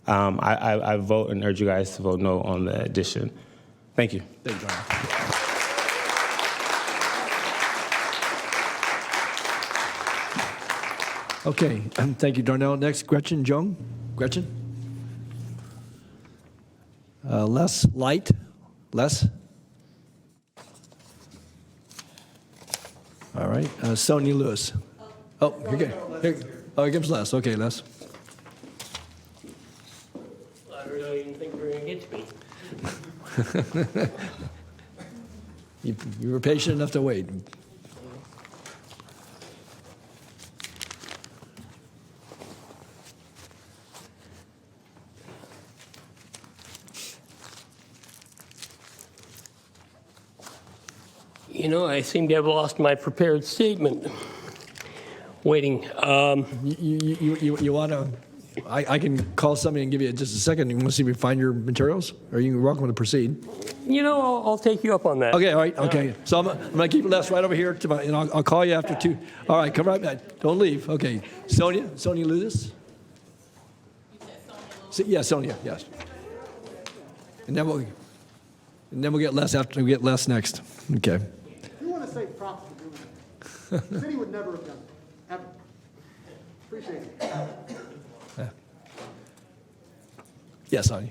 I vote and urge you guys to vote no on the addition. Thank you. Thank you, Darnell. Okay, thank you, Darnell. Next, Gretchen Jung. Gretchen? Les Light. Les? All right. Sonia Lewis. Oh, here comes Les. Okay, Les. I really didn't think you were going to get to me. You were patient enough to wait. I seem to have lost my prepared statement. Waiting. You want to? I can call somebody and give you just a second. You want to see if we find your materials? Or you're welcome to proceed. I'll take you up on that. Okay, all right, okay. So I'm going to keep Les right over here, and I'll call you after 2. All right, come right back. Don't leave. Okay. Sonia Lewis? Yeah, Sonia, yes. And then we'll get Les after we get Les next. Okay. You want to say props for doing that. The city would never have done it, ever. Appreciate it. Yes, Sonia.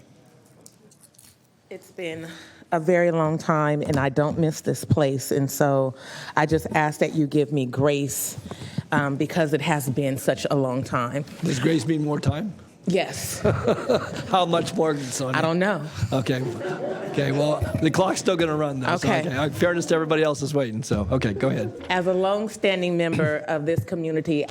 It's been a very long time, and I don't miss this place. And so I just ask that you give me grace because it has been such a long time. Does grace mean more time? Yes. How much more, Sonia? I don't know. Okay. Okay, well, the clock's still going to run, though. Okay. So, fairness to everybody else is waiting, so, okay, go ahead. As a long-standing member of this community,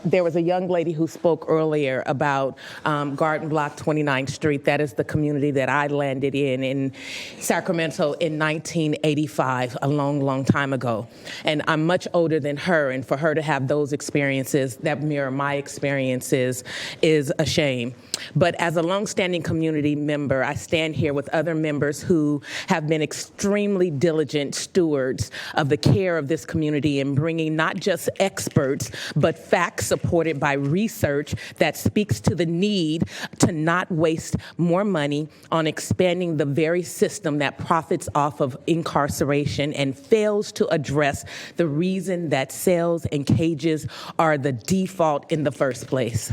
there was a young lady who spoke earlier about Garden Block 29th Street. That is the community that I landed in Sacramento in 1985, a long, long time ago. And I'm much older than her, and for her to have those experiences that mirror my experiences is a shame. But as a long-standing community member, I stand here with other members who have been extremely diligent stewards of the care of this community in bringing not just experts, but facts supported by research that speaks to the need to not waste more money on expanding the very system that profits off of incarceration and fails to address the reason that cells and cages are the default in the first place.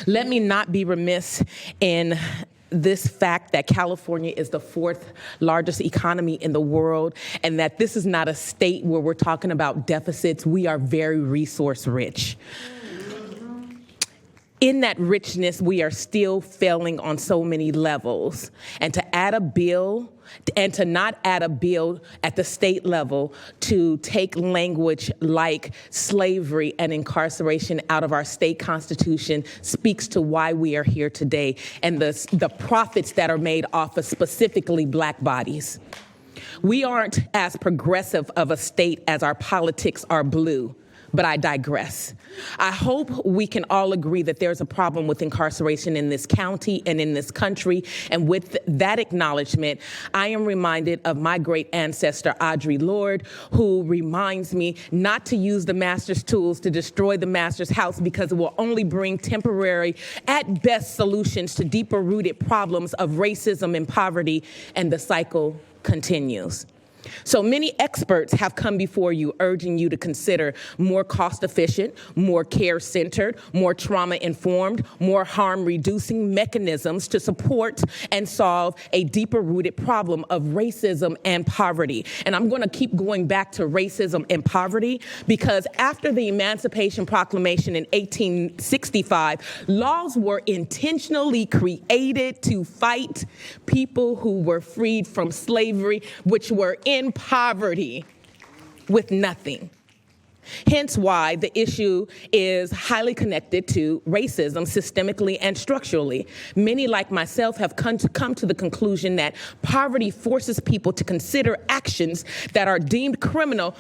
Let me not be remiss in this fact that California is the 4th largest economy in the world, and that this is not a state where we're talking about deficits. We are very resource rich. in that richness, we are still failing on so many levels. And to add a bill, and to not add a bill at the state level to take language like slavery and incarceration out of our state constitution speaks to why we are here today and the profits that are made off of specifically black bodies. We aren't as progressive of a state as our politics are blue. But I digress. I hope we can all agree that there's a problem with incarceration in this county and in this country. And with that acknowledgement, I am reminded of my great ancestor, Audre Lorde, who reminds me not to use the master's tools to destroy the master's house because it will only bring temporary, at best, solutions to deeper rooted problems of racism and poverty, and the cycle continues. So many experts have come before you urging you to consider more cost-efficient, more care-centered, more trauma-informed, more harm-reducing mechanisms to support and solve a deeper-rooted problem of racism and poverty. And I'm going to keep going back to racism and poverty because after the Emancipation Proclamation in 1865, laws were intentionally created to fight people who were freed from slavery, which were in poverty with nothing. Hence why the issue is highly connected to racism systemically and structurally. Many, like myself, have come to the conclusion that poverty forces people to consider actions that are deemed criminal,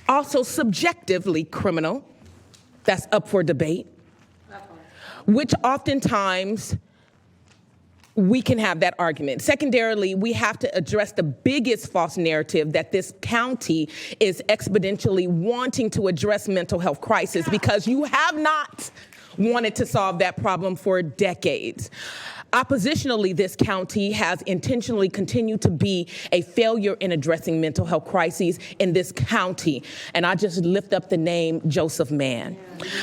also subjectively criminal, that's up for debate, which oftentimes we can have that argument. Secondarily, we have to address the biggest false narrative that this county is exponentially wanting to address mental health crisis because you have not wanted to solve that problem for decades. Oppositionally, this county has intentionally continued to be a failure in addressing mental health crises in this county. And I just lift up the name Joseph Mann.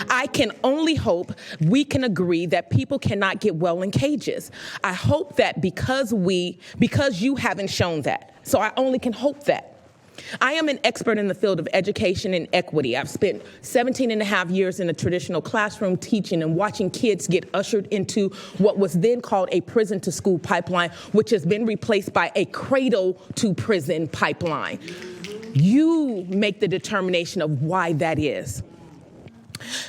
I can only hope we can agree that people cannot get well in cages. I hope that because you haven't shown that. So I only can hope that. I am an expert in the field of education and equity. I've spent 17 and a half years in a traditional classroom teaching and watching kids get ushered into what was then called a prison to school pipeline, which has been replaced by a cradle to prison pipeline. You make the determination of why that is.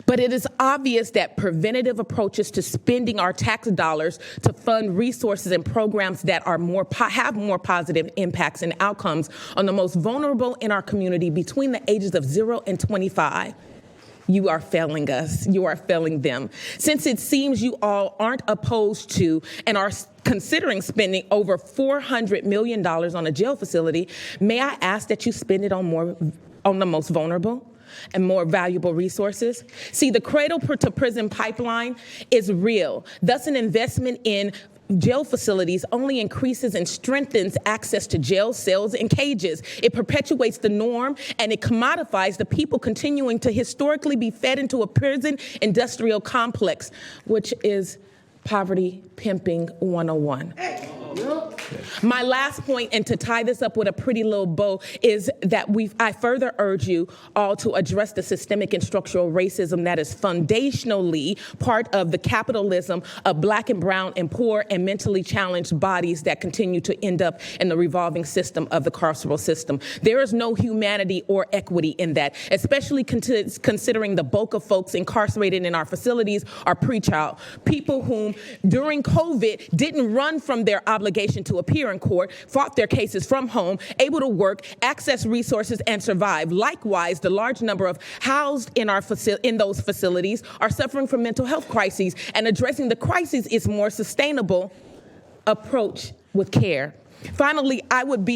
But it is obvious that preventative approaches to spending our tax dollars to fund resources and programs that are have more positive impacts and outcomes on the most vulnerable in our community between the ages of 0 and 25. You are failing us. You are failing them. Since it seems you all aren't opposed to and are considering spending over $400 million on a jail facility, may I ask that you spend it on the most vulnerable and more valuable resources? See, the cradle to prison pipeline is real. Thus, an investment in jail facilities only increases and strengthens access to jail cells and cages. It perpetuates the norm and it commodifies the people continuing to historically be fed into a prison industrial complex, which is poverty pimping 101. My last point, and to tie this up with a pretty little bow, is that I further urge you all to address the systemic and structural racism that is foundationally part of the capitalism of Black and brown and poor and mentally challenged bodies that continue to end up in the revolving system of the carceral system. There is no humanity or equity in that, especially considering the bulk of folks incarcerated in our facilities are pretrial, people whom during COVID didn't run from their obligation to appear in court, fought their cases from home, able to work, access resources, and survive. Likewise, the large number of housed in those facilities are suffering from mental health crises, and addressing the crises is more sustainable approach with care. Finally, I would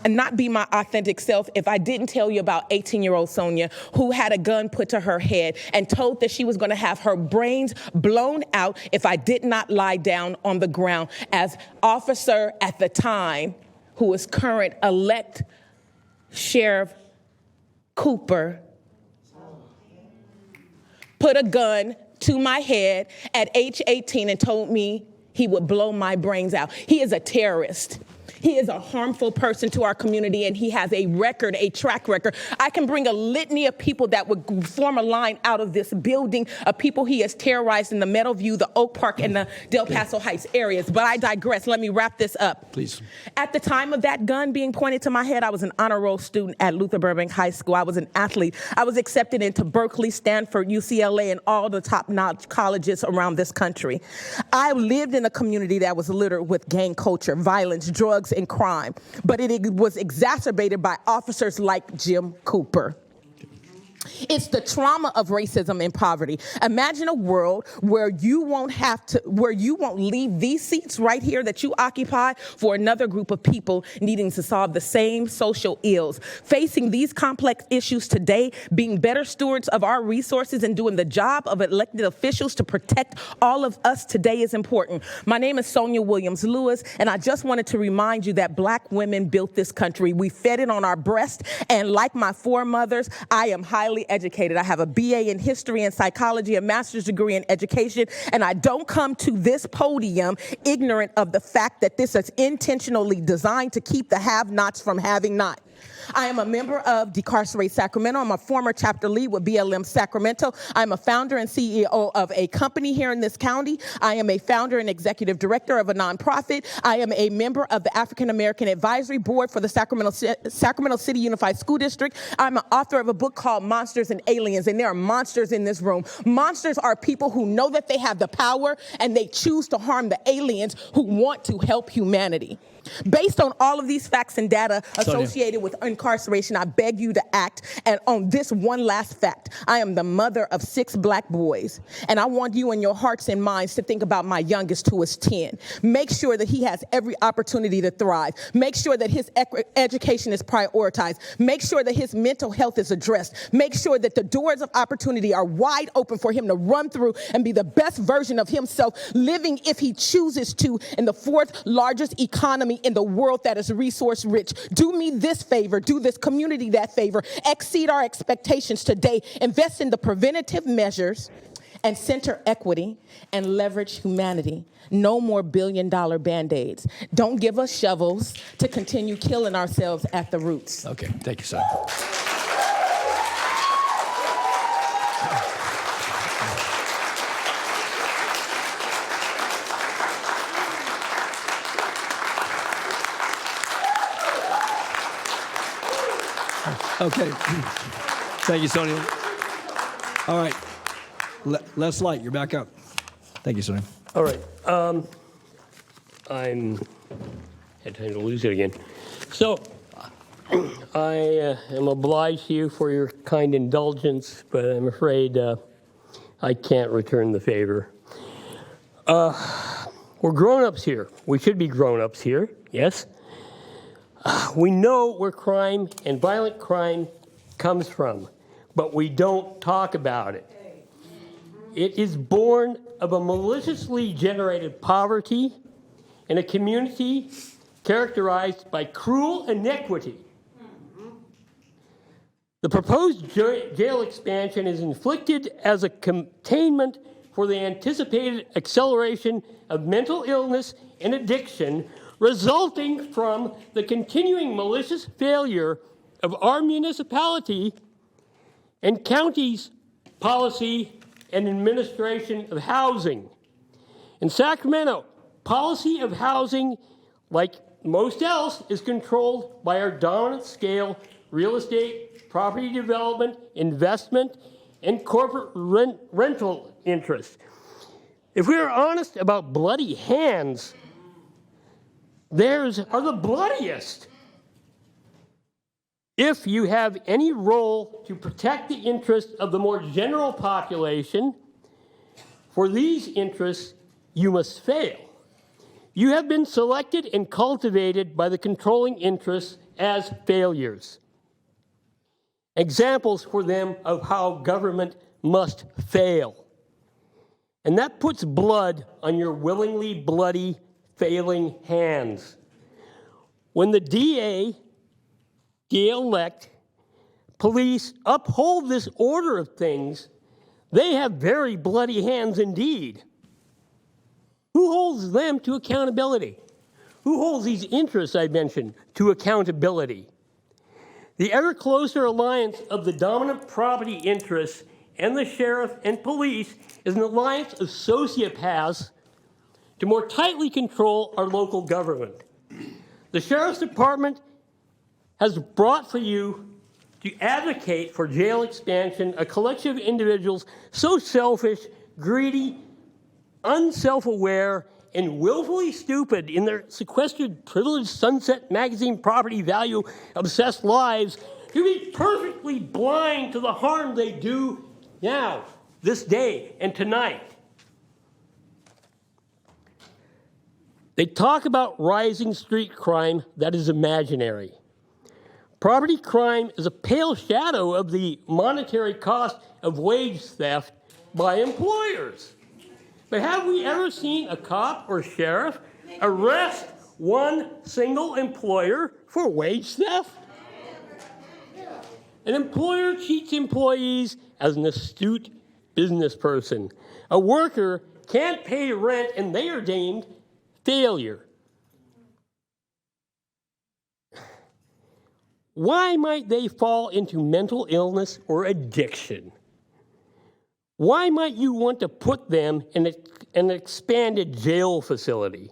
not be my authentic self if I didn't tell you about 18-year-old Sonia, who had a gun put to her head and told that she was going to have her brains blown out if I did not lie down on the ground, as officer at the time, who was current elect Sheriff Cooper, put a gun to my head at age 18 and told me he would blow my brains out. He is a terrorist. He is a harmful person to our community, and he has a record, a track record. I can bring a litany of people that would form a line out of this building of people he has terrorized in the Meadowview, the Oak Park, and the Del Paso Heights areas. But I digress. Let me wrap this up. Please. At the time of that gun being pointed to my head, I was an honor roll student at Luther Burbank High School. I was an athlete. I was accepted into Berkeley, Stanford, UCLA, and all the top-notch colleges around this country. I lived in a community that was littered with gang culture, violence, drugs, and crime, but it was exacerbated by officers like Jim Cooper. It's the trauma of racism and poverty. Imagine a world where you won't leave these seats right here that you occupy for another group of people needing to solve the same social ills. Facing these complex issues today, being better stewards of our resources and doing the job of elected officials to protect all of us today is important. My name is Sonia Williams Lewis, and I just wanted to remind you that Black women built this country. We fed it on our breast, and like my foremothers, I am highly educated. I have a BA in history and psychology, a master's degree in education, and I don't come to this podium ignorant of the fact that this is intentionally designed to keep the have-nots from having not. I am a member of Decarcerate Sacramento. I'm a former chapter lead with BLM Sacramento. I'm a founder and CEO of a company here in this county. I am a founder and executive director of a nonprofit. I am a member of the African American Advisory Board for the Sacramento City Unified School District. I'm an author of a book called Monsters and Aliens, and there are monsters in this room. Monsters are people who know that they have the power and they choose to harm the aliens who want to help humanity. Based on all of these facts and data associated with incarceration, I beg you to act. And on this one last fact, I am the mother of 6 Black boys. And I want you in your hearts and minds to think about my youngest, who is 10. Make sure that he has every opportunity to thrive. Make sure that his education is prioritized. Make sure that his mental health is addressed. Make sure that the doors of opportunity are wide open for him to run through and be the best version of himself, living, if he chooses to, in the 4th largest economy in the world that is resource rich. Do me this favor, do this community that favor, exceed our expectations today, invest in the preventative measures and center equity and leverage humanity. No more billion-dollar Band-Aids. Don't give us shovels to continue killing ourselves at the roots. Okay, thank you, son. Okay. Thank you, Sonia. All right. Les Light, you're back up. Thank you, Sonia. All right. I'm had time to lose it again. So I am obliged to you for your kind indulgence, but I'm afraid I can't return the favor. We're grown-ups here. We should be grown-ups here, yes? We know where crime and violent crime comes from, but we don't talk about it. It is born of a maliciously generated poverty in a community characterized by cruel iniquity. The proposed jail expansion is inflicted as a containment for the anticipated acceleration of mental illness and addiction resulting from the continuing malicious failure of our municipality and county's policy and administration of housing. In Sacramento, policy of housing, like most else, is controlled by our dominant scale real estate, property development, investment, and corporate rental interests. If we are honest about bloody hands, theirs are the bloodiest. If you have any role to protect the interests of the more general population, for these interests, you must fail. You have been selected and cultivated by the controlling interests as failures. Examples for them of how government must fail. And that puts blood on your willingly bloody, failing hands. When the DA-elect, police uphold this order of things, they have very bloody hands indeed. Who holds them to accountability? who holds these interests I mentioned to accountability? The ever closer alliance of the dominant property interests and the sheriff and police is an alliance of sociopaths to more tightly control our local government. The Sheriff's Department has brought for you to advocate for jail expansion a collection of individuals so selfish, greedy, unself-aware, and willfully stupid in their sequestered, privileged Sunset Magazine property value obsessed lives to be perfectly blind to the harm they do now, this day, and tonight. They talk about rising street crime that is imaginary. Property crime is a pale shadow of the monetary cost of wage theft by employers. But have we ever seen a cop or sheriff arrest one single employer for wage theft? An employer cheats employees as an astute business person. A worker can't pay rent and they are deemed failure. Why might they fall into mental illness or addiction? Why might you want to put them in an expanded jail facility?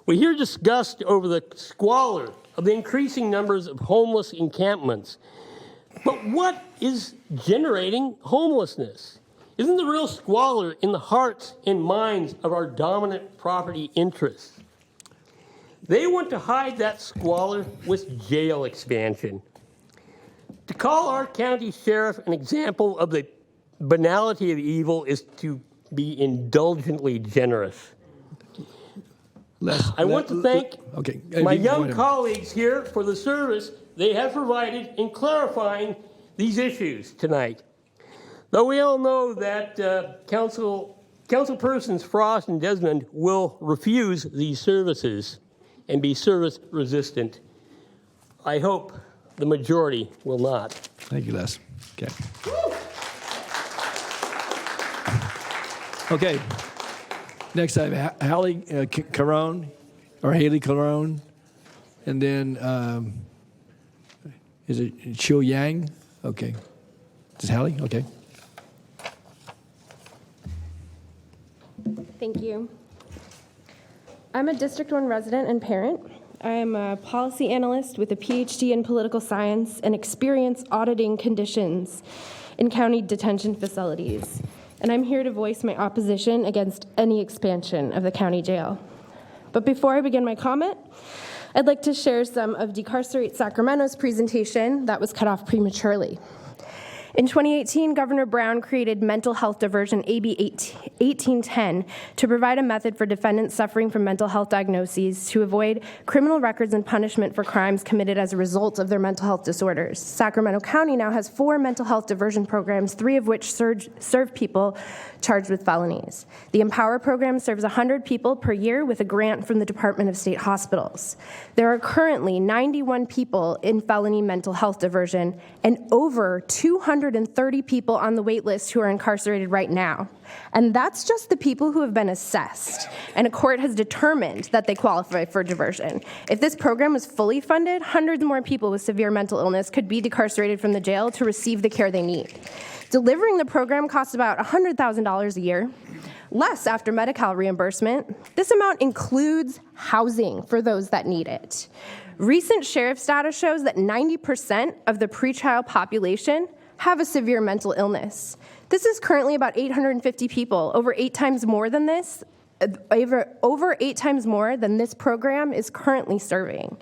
We hear disgust over the squalor of the increasing numbers of homeless encampments. But what is generating homelessness? Isn't the real squalor in the hearts and minds of our dominant property interests? They want to hide that squalor with jail expansion. To call our county sheriff an example of the banality of evil is to be indulgently generous. I want to thank my young colleagues here for the service they have provided in clarifying these issues tonight. Though we all know that Councilpersons Frost and Desmond will refuse these services and be service resistant, I hope the majority will not. Thank you, Les. Okay. Okay. Next, I have Haley Carone, or Haley Carone, and then is it Chiu Yang? Okay. Is Haley? Okay. Thank you. I'm a District 1 resident and parent. I am a policy analyst with a PhD in political science and experience auditing conditions in county detention facilities. And I'm here to voice my opposition against any expansion of the county jail. But before I begin my comment, I'd like to share some of Decarcerate Sacramento's presentation that was cut off prematurely. In 2018, Governor Brown created Mental Health Diversion AB 1810 to provide a method for defendants suffering from mental health diagnoses to avoid criminal records and punishment for crimes committed as a result of their mental health disorders. Sacramento County now has 4 mental health diversion programs, 3 of which serve people charged with felonies. The Empower program serves 100 people per year with a grant from the Department of State Hospitals. There are currently 91 people in felony mental health diversion and over 230 people on the wait list who are incarcerated right now. And that's just the people who have been assessed, and a court has determined that they qualify for diversion. If this program was fully funded, hundreds more people with severe mental illness could be decarcerated from the jail to receive the care they need. Delivering the program costs about $100,000 a year, less after Medi-Cal reimbursement. This amount includes housing for those that need it. Recent sheriff's data shows that 90% of the pretrial population have a severe mental illness. This is currently about 850 people, over 8 times more than this, over 8 times more than this program is currently serving.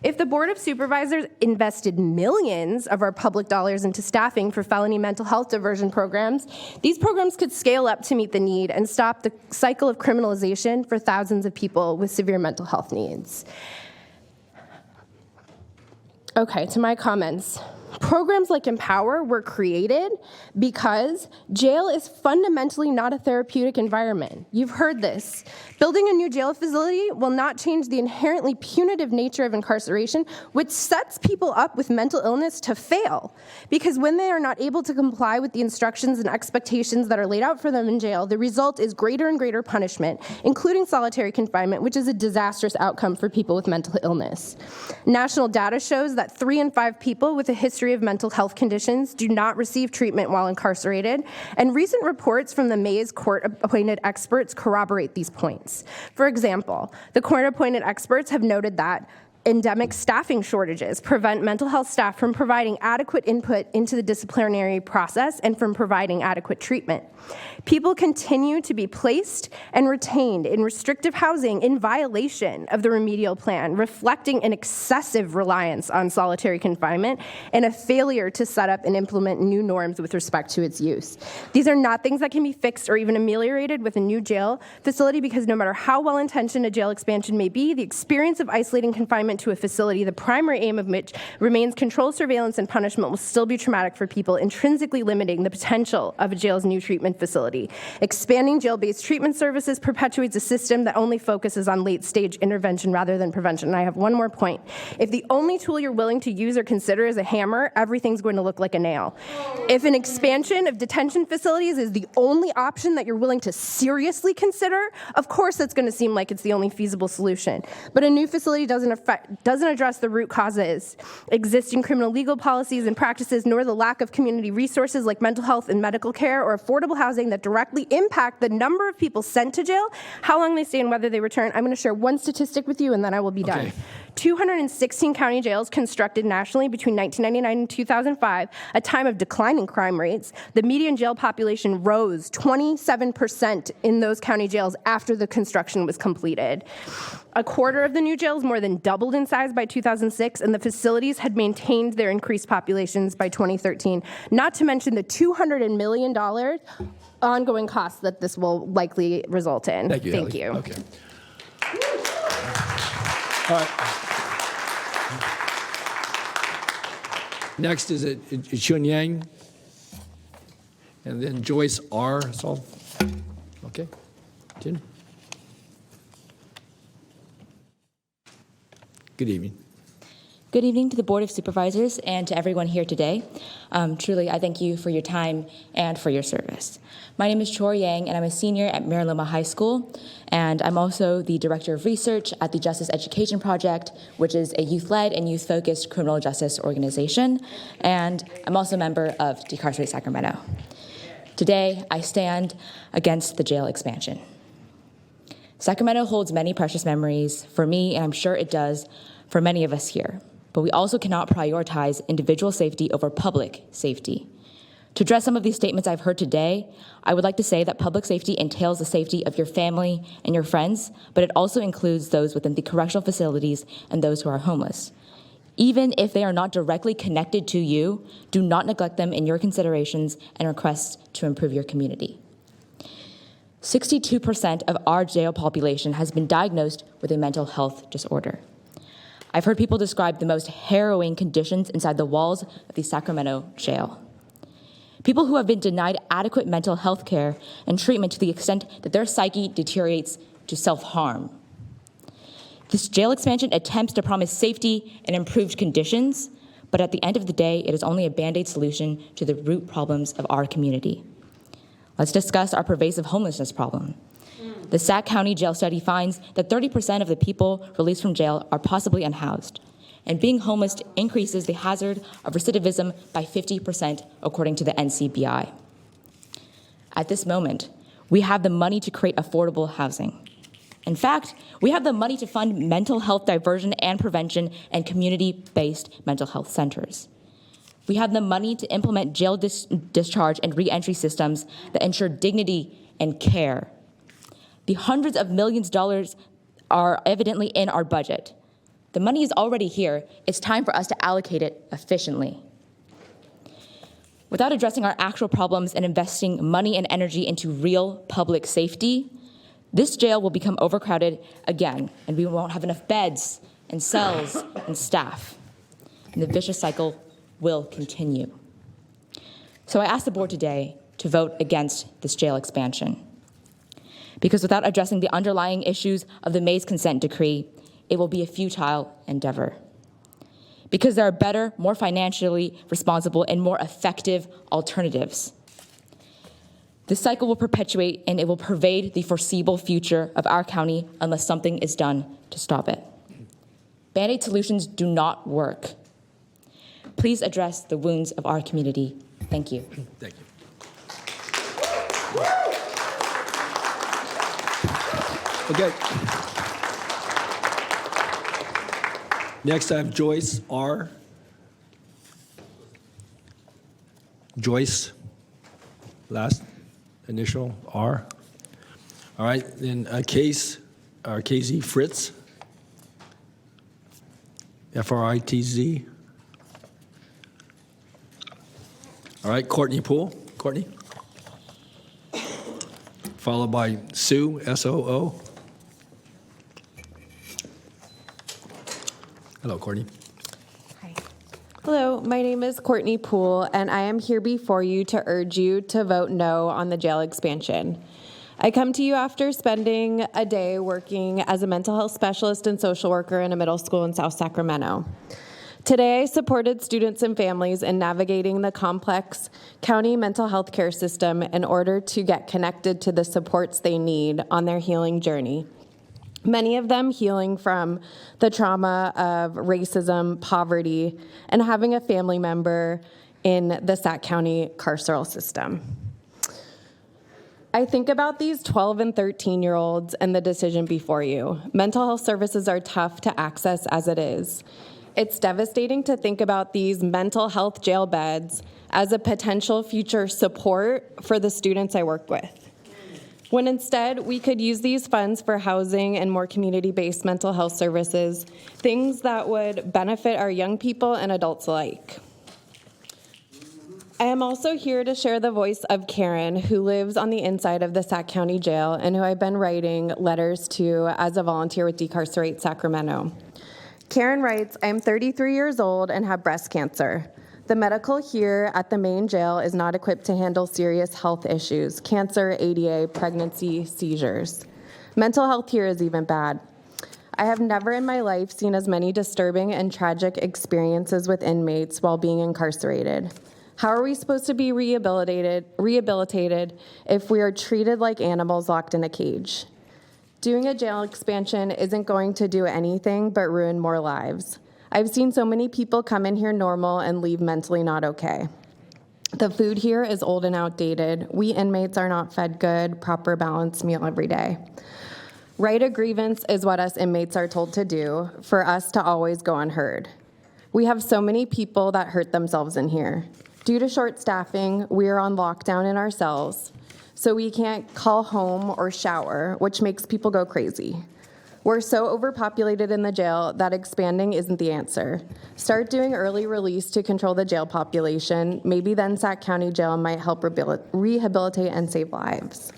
If the Board of Supervisors invested millions of our public dollars into staffing for felony mental health diversion programs, these programs could scale up to meet the need and stop the cycle of criminalization for thousands of people with severe mental health needs. Okay, to my comments. Programs like Empower were created because jail is fundamentally not a therapeutic environment. You've heard this. Building a new jail facility will not change the inherently punitive nature of incarceration, which sets people up with mental illness to fail. Because when they are not able to comply with the instructions and expectations that are laid out for them in jail, the result is greater and greater punishment, including solitary confinement, which is a disastrous outcome for people with mental illness. National data shows that 3 in 5 people with a history of mental health conditions do not receive treatment while incarcerated, and recent reports from the Mays court-appointed experts corroborate these points. For example, the court-appointed experts have noted that endemic staffing shortages prevent mental health staff from providing adequate input into the disciplinary process and from providing adequate treatment. People continue to be placed and retained in restrictive housing in violation of the remedial plan, reflecting an excessive reliance on solitary confinement and a failure to set up and implement new norms with respect to its use. These are not things that can be fixed or even ameliorated with a new jail facility, because no matter how well-intentioned a jail expansion may be, the experience of isolating confinement to a facility, the primary aim of which remains controlled surveillance and punishment, will still be traumatic for people, intrinsically limiting the potential of a jail's new treatment facility. Expanding jail-based treatment services perpetuates a system that only focuses on late-stage intervention rather than prevention. And I have one more point. If the only tool you're willing to use or consider is a hammer, everything's going to look like a nail. If an expansion of detention facilities is the only option that you're willing to seriously consider, of course it's going to seem like it's the only feasible solution. But a new facility doesn't address the root causes, existing criminal legal policies and practices, nor the lack of community resources like mental health and medical care or affordable housing that directly impact the number of people sent to jail, how long they stay, and whether they return. I'm going to share one statistic with you, and then I will be done. 216 county jails constructed nationally between 1999 and 2005, a time of declining crime rates. The median jail population rose 27% in those county jails after the construction was completed. A quarter of the new jails more than doubled in size by 2006, and the facilities had maintained their increased populations by 2013, not to mention the $200 million ongoing costs that this will likely result in. Thank you. Thank you. Okay. All right. Next is it Chun Yang, and then Joyce R. That's all. Okay. Jin. Good evening. Good evening to the Board of Supervisors and to everyone here today. Truly, I thank you for your time and for your service. My name is Chor Yang, and I'm a senior at Mariloma High School, and I'm also the Director of Research at the Justice Education Project, which is a youth-led and youth-focused criminal justice organization, and I'm also a member of Decarcerate Sacramento. Today, I stand against the jail expansion. Sacramento holds many precious memories for me, and I'm sure it does for many of us here. But we also cannot prioritize individual safety over public safety. To address some of these statements I've heard today, I would like to say that public safety entails the safety of your family and your friends, but it also includes those within the correctional facilities and those who are homeless. Even if they are not directly connected to you, do not neglect them in your considerations and requests to improve your community. 62% of our jail population has been diagnosed with a mental health disorder. I've heard people describe the most harrowing conditions inside the walls of the Sacramento jail. People who have been denied adequate mental health care and treatment to the extent that their psyche deteriorates to self-harm. This jail expansion attempts to promise safety and improved conditions, but at the end of the day, it is only a Band-Aid solution to the root problems of our community. Let's discuss our pervasive homelessness problem. The Sac County Jail Study finds that 30% of the people released from jail are possibly unhoused, and being homeless increases the hazard of recidivism by 50%, according to the NCBI. At this moment, we have the money to create affordable housing. In fact, we have the money to fund mental health diversion and prevention and community-based mental health centers. We have the money to implement jail discharge and reentry systems that ensure dignity and care. The hundreds of millions of dollars are evidently in our budget. The money is already here. It's time for us to allocate it efficiently. Without addressing our actual problems and investing money and energy into real public safety, this jail will become overcrowded again, and we won't have enough beds and cells and staff. And the vicious cycle will continue. So I ask the board today to vote against this jail expansion. Because without addressing the underlying issues of the May's consent decree, it will be a futile endeavor. Because there are better, more financially responsible, and more effective alternatives. This cycle will perpetuate and it will pervade the foreseeable future of our county unless something is done to stop it. Band-Aid solutions do not work. Please address the wounds of our community. Thank you. Thank you. Okay. Next, I have Joyce R. Joyce, last initial R. All right, then KZ Fritz, Fritz. All right, Courtney Poole, Courtney. Followed by Sue, SOO. Hello, Courtney. Hello, my name is Courtney Poole, and I am here before you to urge you to vote no on the jail expansion. I come to you after spending a day working as a mental health specialist and social worker in a middle school in South Sacramento. Today, I supported students and families in navigating the complex county mental health care system in order to get connected to the supports they need on their healing journey. Many of them healing from the trauma of racism, poverty, and having a family member in the Sac County carceral system. I think about these 12 and 13-year-olds and the decision before you. Mental health services are tough to access as it is. It's devastating to think about these mental health jail beds as a potential future support for the students I work with, when instead we could use these funds for housing and more community-based mental health services, things that would benefit our young people and adults alike. I am also here to share the voice of Karen, who lives on the inside of the Sac County Jail and who I've been writing letters to as a volunteer with Decarcerate Sacramento. Karen writes, I am 33 years old and have breast cancer. The medical here at the main jail is not equipped to handle serious health issues, cancer, ADA, pregnancy, seizures. Mental health here is even bad. I have never in my life seen as many disturbing and tragic experiences with inmates while being incarcerated. How are we supposed to be rehabilitated if we are treated like animals locked in a cage? Doing a jail expansion isn't going to do anything but ruin more lives. I've seen so many people come in here normal and leave mentally not okay. The food here is old and outdated. We inmates are not fed good, proper balanced meal every day. Write a grievance is what us inmates are told to do, for us to always go unheard. We have so many people that hurt themselves in here. Due to short staffing, we are on lockdown in our cells, so we can't call home or shower, which makes people go crazy. We're so overpopulated in the jail that expanding isn't the answer. Start doing early release to control the jail population. Maybe then Sac County Jail might help rehabilitate and save lives.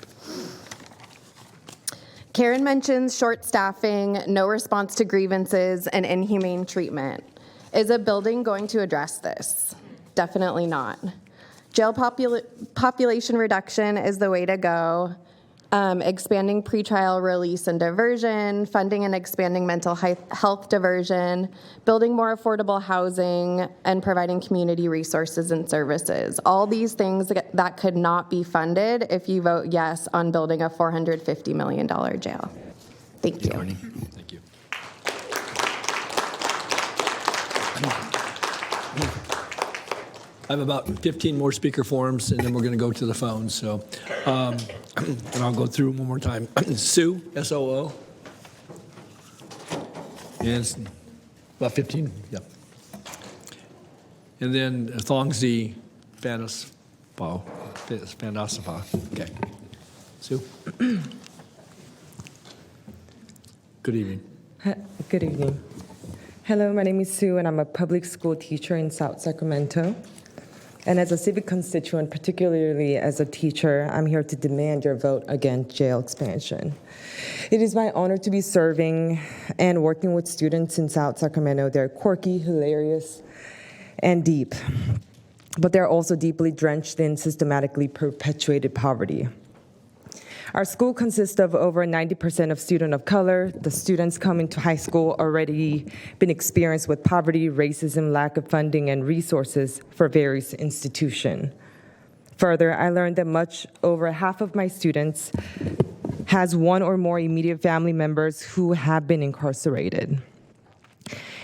Karen mentions short staffing, no response to grievances, and inhumane treatment. Is a building going to address this? Definitely not. Jail population reduction is the way to go. Expanding pretrial release and diversion, funding and expanding mental health diversion, building more affordable housing, and providing community resources and services. All these things that could not be funded if you vote yes on building a $450 million jail. Thank you. Thank you. I have about 15 more speaker forms, and then we're going to go to the phones. So, and I'll go through them one more time. Sue, SOO. And it's about 15, yeah. And then Thongzi Fanasapa. Okay. Sue. Good evening. Good evening. Hello, my name is Sue, and I'm a public school teacher in South Sacramento. And as a civic constituent, particularly as a teacher, I'm here to demand your vote against jail expansion. It is my honor to be serving and working with students in South Sacramento. They're quirky, hilarious, and deep, but they're also deeply drenched in systematically perpetuated poverty. Our school consists of over 90% of students of color. The students coming to high school already been experienced with poverty, racism, lack of funding, and resources for various institutions. Further, I learned that much over half of my students has one or more immediate family members who have been incarcerated.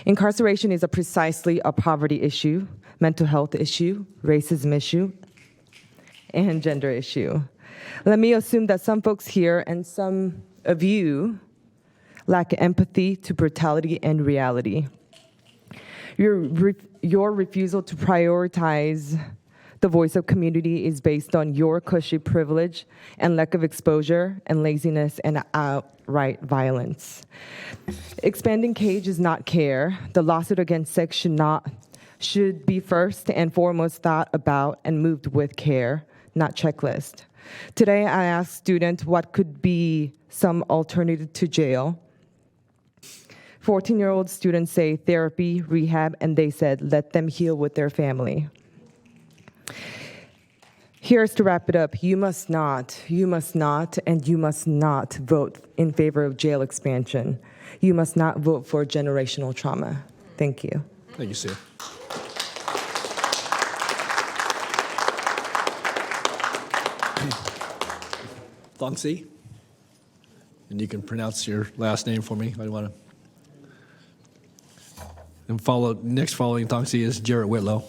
Incarceration is precisely a poverty issue, mental health issue, racism issue, and gender issue. Let me assume that some folks here and some of you lack empathy to brutality and reality. Your refusal to prioritize the voice of community is based on your cushy privilege and lack of exposure and laziness and outright violence. Expanding cage is not care. The lawsuit against sex should be first and foremost thought about and moved with care, not checklist. Today, I asked students what could be some alternative to jail. 14-year-old students say therapy, rehab, and they said let them heal with their family. Here's to wrap it up. You must not, and you must not vote in favor of jail expansion. You must not vote for generational trauma. Thank you. Thank you, Sue. Thongsi, and you can pronounce your last name for me. I want to. And following Thongsi is Jarrett Whitlow.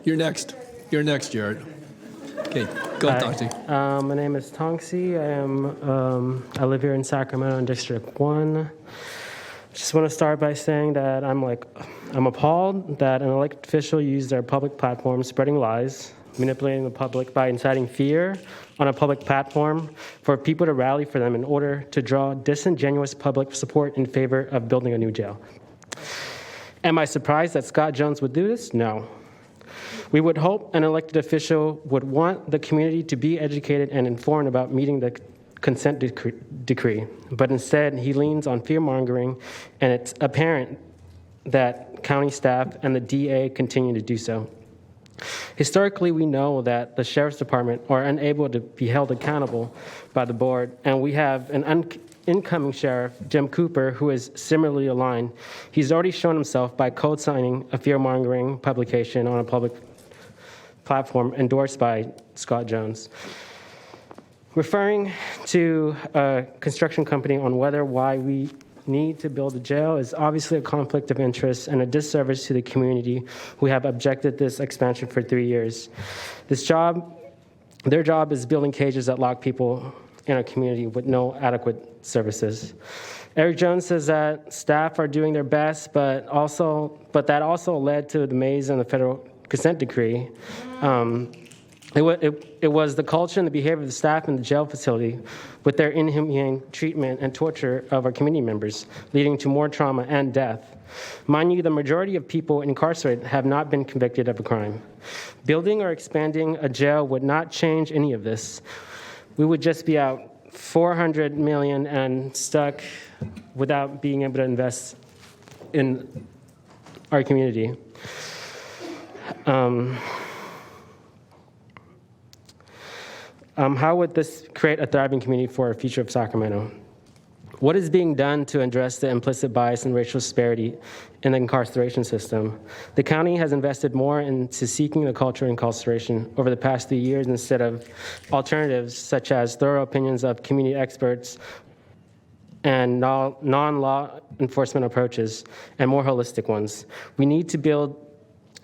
You're next. You're next, Jared. Okay, go, Thongsi. My name is Thongsi. I live here in Sacramento in District 1. Just want to start by saying that I'm appalled that an elected official used their public platform spreading lies, manipulating the public by inciting fear on a public platform for people to rally for them in order to draw disingenuous public support in favor of building a new jail. Am I surprised that Scott Jones would do this? No. We would hope an elected official would want the community to be educated and informed about meeting the consent decree, but instead he leans on fear-mongering, and it's apparent that county staff and the DA continue to do so. Historically, we know that the Sheriff's Department are unable to be held accountable by the board, and we have an incoming sheriff, Jim Cooper, who is similarly aligned. He's already shown himself by co-signing a fear-mongering publication on a public platform endorsed by Scott Jones. Referring to a construction company on why we need to build a jail is obviously a conflict of interest and a disservice to the community who have objected this expansion for 3 years. Their job is building cages that lock people in a community with no adequate services. Eric Jones says that staff are doing their best, but that also led to the maze and the federal consent decree. It was the culture and the behavior of the staff in the jail facility with their inhumane treatment and torture of our community members, leading to more trauma and death. Mind you, the majority of people incarcerated have not been convicted of a crime. Building or expanding a jail would not change any of this. We would just be out $400 million and stuck without being able to invest in our community. How would this create a thriving community for a future of Sacramento? What is being done to address the implicit bias and racial disparity in the incarceration system? The county has invested more into seeking the culture of incarceration over the past 3 years instead of alternatives such as thorough opinions of community experts and non-law enforcement approaches and more holistic ones. We need to build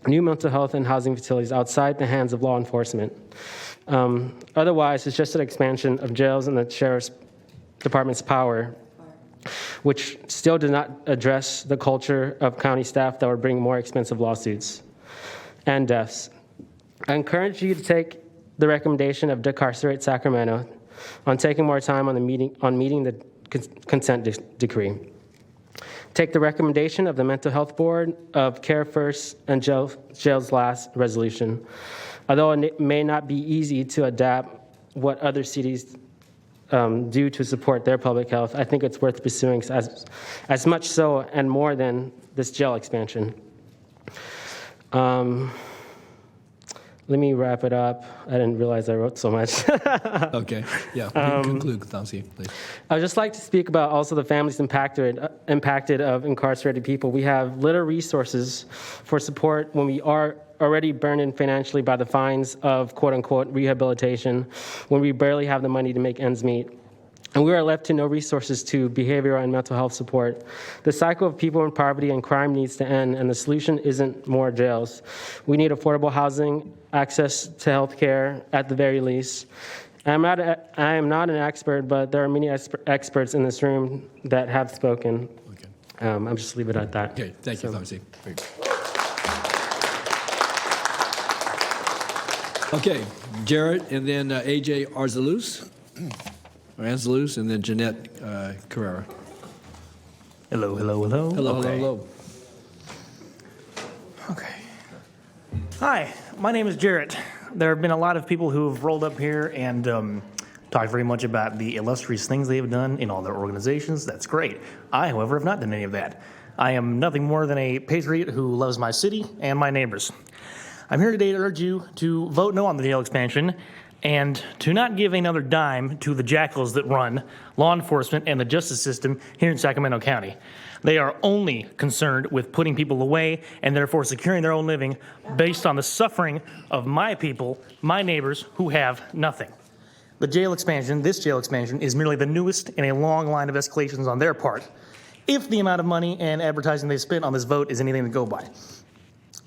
new mental health and housing facilities outside the hands of law enforcement. Otherwise, it's just an expansion of jails and the Sheriff's Department's power, which still does not address the culture of county staff that would bring more expensive lawsuits and deaths. I encourage you to take the recommendation of Decarcerate Sacramento on taking more time on meeting the consent decree. Take the recommendation of the Mental Health Board of Care First and Jail's last resolution. Although it may not be easy to adapt what other cities do to support their public health, I think it's worth pursuing as much so and more than this jail expansion. Let me wrap it up. I didn't realize I wrote so much. Okay, yeah, conclude, Councilor, please. I would just like to speak about also the families impacted of incarcerated people. We have little resources for support when we are already burdened financially by the fines of quote-unquote rehabilitation, when we barely have the money to make ends meet. And we are left to no resources to behavioral and mental health support. The cycle of people in poverty and crime needs to end, and the solution isn't more jails. We need affordable housing, access to health care at the very least. I am not an expert, but there are many experts in this room that have spoken. Okay. I'll just leave it at that. Okay, thank you, Thomas. Okay, Jared, and then AJ Anzaluz, and then Jeanette Carrera. Hello, hello, hello. Hello, okay. hello. Okay. Hi, my name is Jarrett. There have been a lot of people who have rolled up here and talked very much about the illustrious things they have done in all their organizations. That's great. I, however, have not done any of that. I am nothing more than a patriot who loves my city and my neighbors. I'm here today to urge you to vote no on the jail expansion and to not give another dime to the jackals that run law enforcement and the justice system here in Sacramento County. They are only concerned with putting people away and therefore securing their own living based on the suffering of my people, my neighbors, who have nothing. The jail expansion, this jail expansion, is merely the newest in a long line of escalations on their part, if the amount of money and advertising they spent on this vote is anything to go by.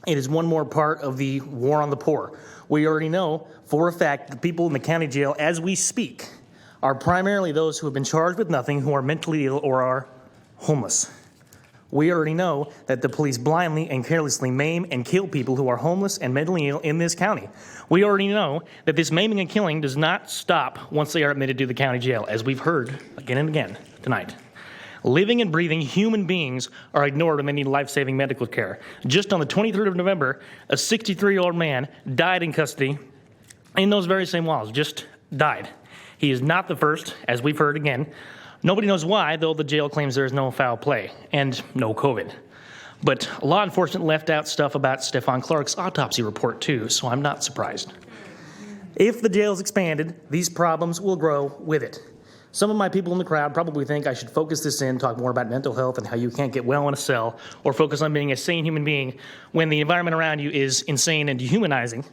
It is one more part of the war on the poor. We already know for a fact the people in the county jail as we speak are primarily those who have been charged with nothing, who are mentally ill or are homeless. We already know that the police blindly and carelessly maim and kill people who are homeless and mentally ill in this county. We already know that this maiming and killing does not stop once they are admitted to the county jail, as we've heard again and again tonight. Living and breathing human beings are ignored when they need life-saving medical care. Just on the 23rd of November, a 63-year-old man died in custody in those very same walls, just died. He is not the first, as we've heard again. Nobody knows why, though the jail claims there is no foul play and no COVID. But law enforcement left out stuff about Stephon Clark's autopsy report too, so I'm not surprised. If the jail is expanded, these problems will grow with it. Some of my people in the crowd probably think I should focus this in, talk more about mental health and how you can't get well in a cell, or focus on being a sane human being when the environment around you is insane and dehumanizing.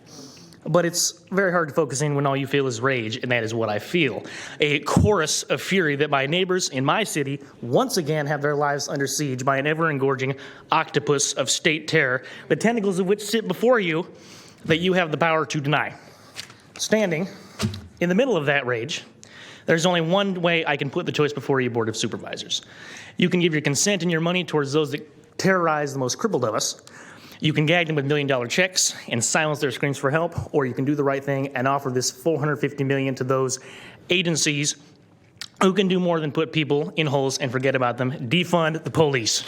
But it's very hard to focus in when all you feel is rage, and that is what I feel. A chorus of fury that my neighbors in my city once again have their lives under siege by an ever-engorging octopus of state terror, the tentacles of which sit before you that you have the power to deny. Standing in the middle of that rage, there's only one way I can put the choice before you, Board of Supervisors. You can give your consent and your money towards those that terrorize the most crippled of us. You can gag them with million-dollar checks and silence their screams for help, or you can do the right thing and offer this $450 million to those agencies who can do more than put people in holes and forget about them. Defund the police.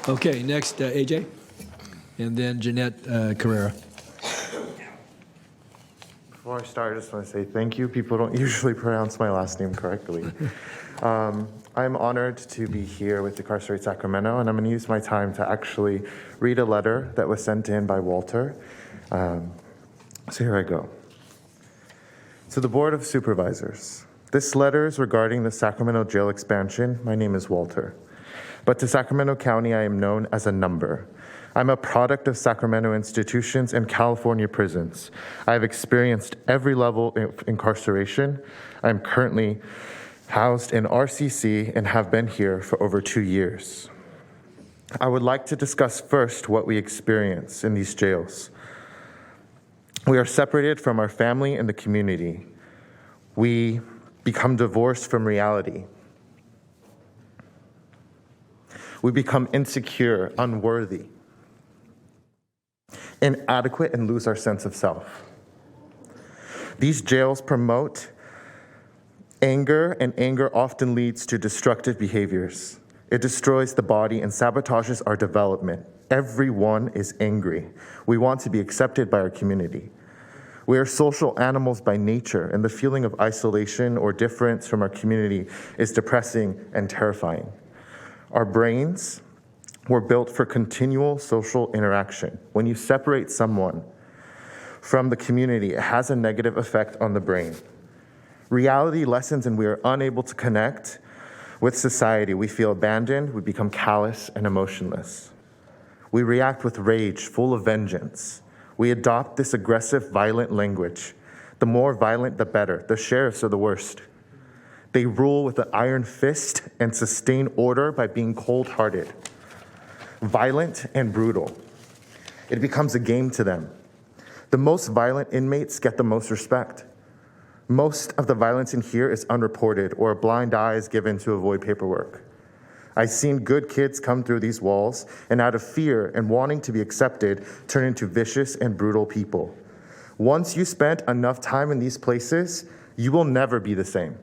Okay, next, AJ, and then Jeanette Carrera. Before I start, I just want to say thank you. People don't usually pronounce my last name correctly. I'm honored to be here with Incarcerate Sacramento, and I'm going to use my time to actually read a letter that was sent in by Walter. So here I go. To the Board of Supervisors, this letter is regarding the Sacramento jail expansion. My name is Walter. But to Sacramento County, I am known as a number. I'm a product of Sacramento institutions and California prisons. I've experienced every level of incarceration. I'm currently housed in RCC and have been here for over 2 years. I would like to discuss first what we experience in these jails. We are separated from our family and the community. We become divorced from reality. We become insecure, unworthy, inadequate, and lose our sense of self. These jails promote anger, and anger often leads to destructive behaviors. It destroys the body and sabotages our development. Everyone is angry. We want to be accepted by our community. We are social animals by nature, and the feeling of isolation or difference from our community is depressing and terrifying. Our brains were built for continual social interaction. When you separate someone from the community, it has a negative effect on the brain. Reality lessens and we are unable to connect with society. We feel abandoned, we become callous and emotionless. We react with rage, full of vengeance. We adopt this aggressive, violent language. The more violent, the better. The sheriffs are the worst. They rule with an iron fist and sustain order by being cold-hearted, violent and brutal. It becomes a game to them. The most violent inmates get the most respect. Most of the violence in here is unreported or a blind eye is given to avoid paperwork. I've seen good kids come through these walls and out of fear and wanting to be accepted, turn into vicious and brutal people. Once you spent enough time in these places, you will never be the same.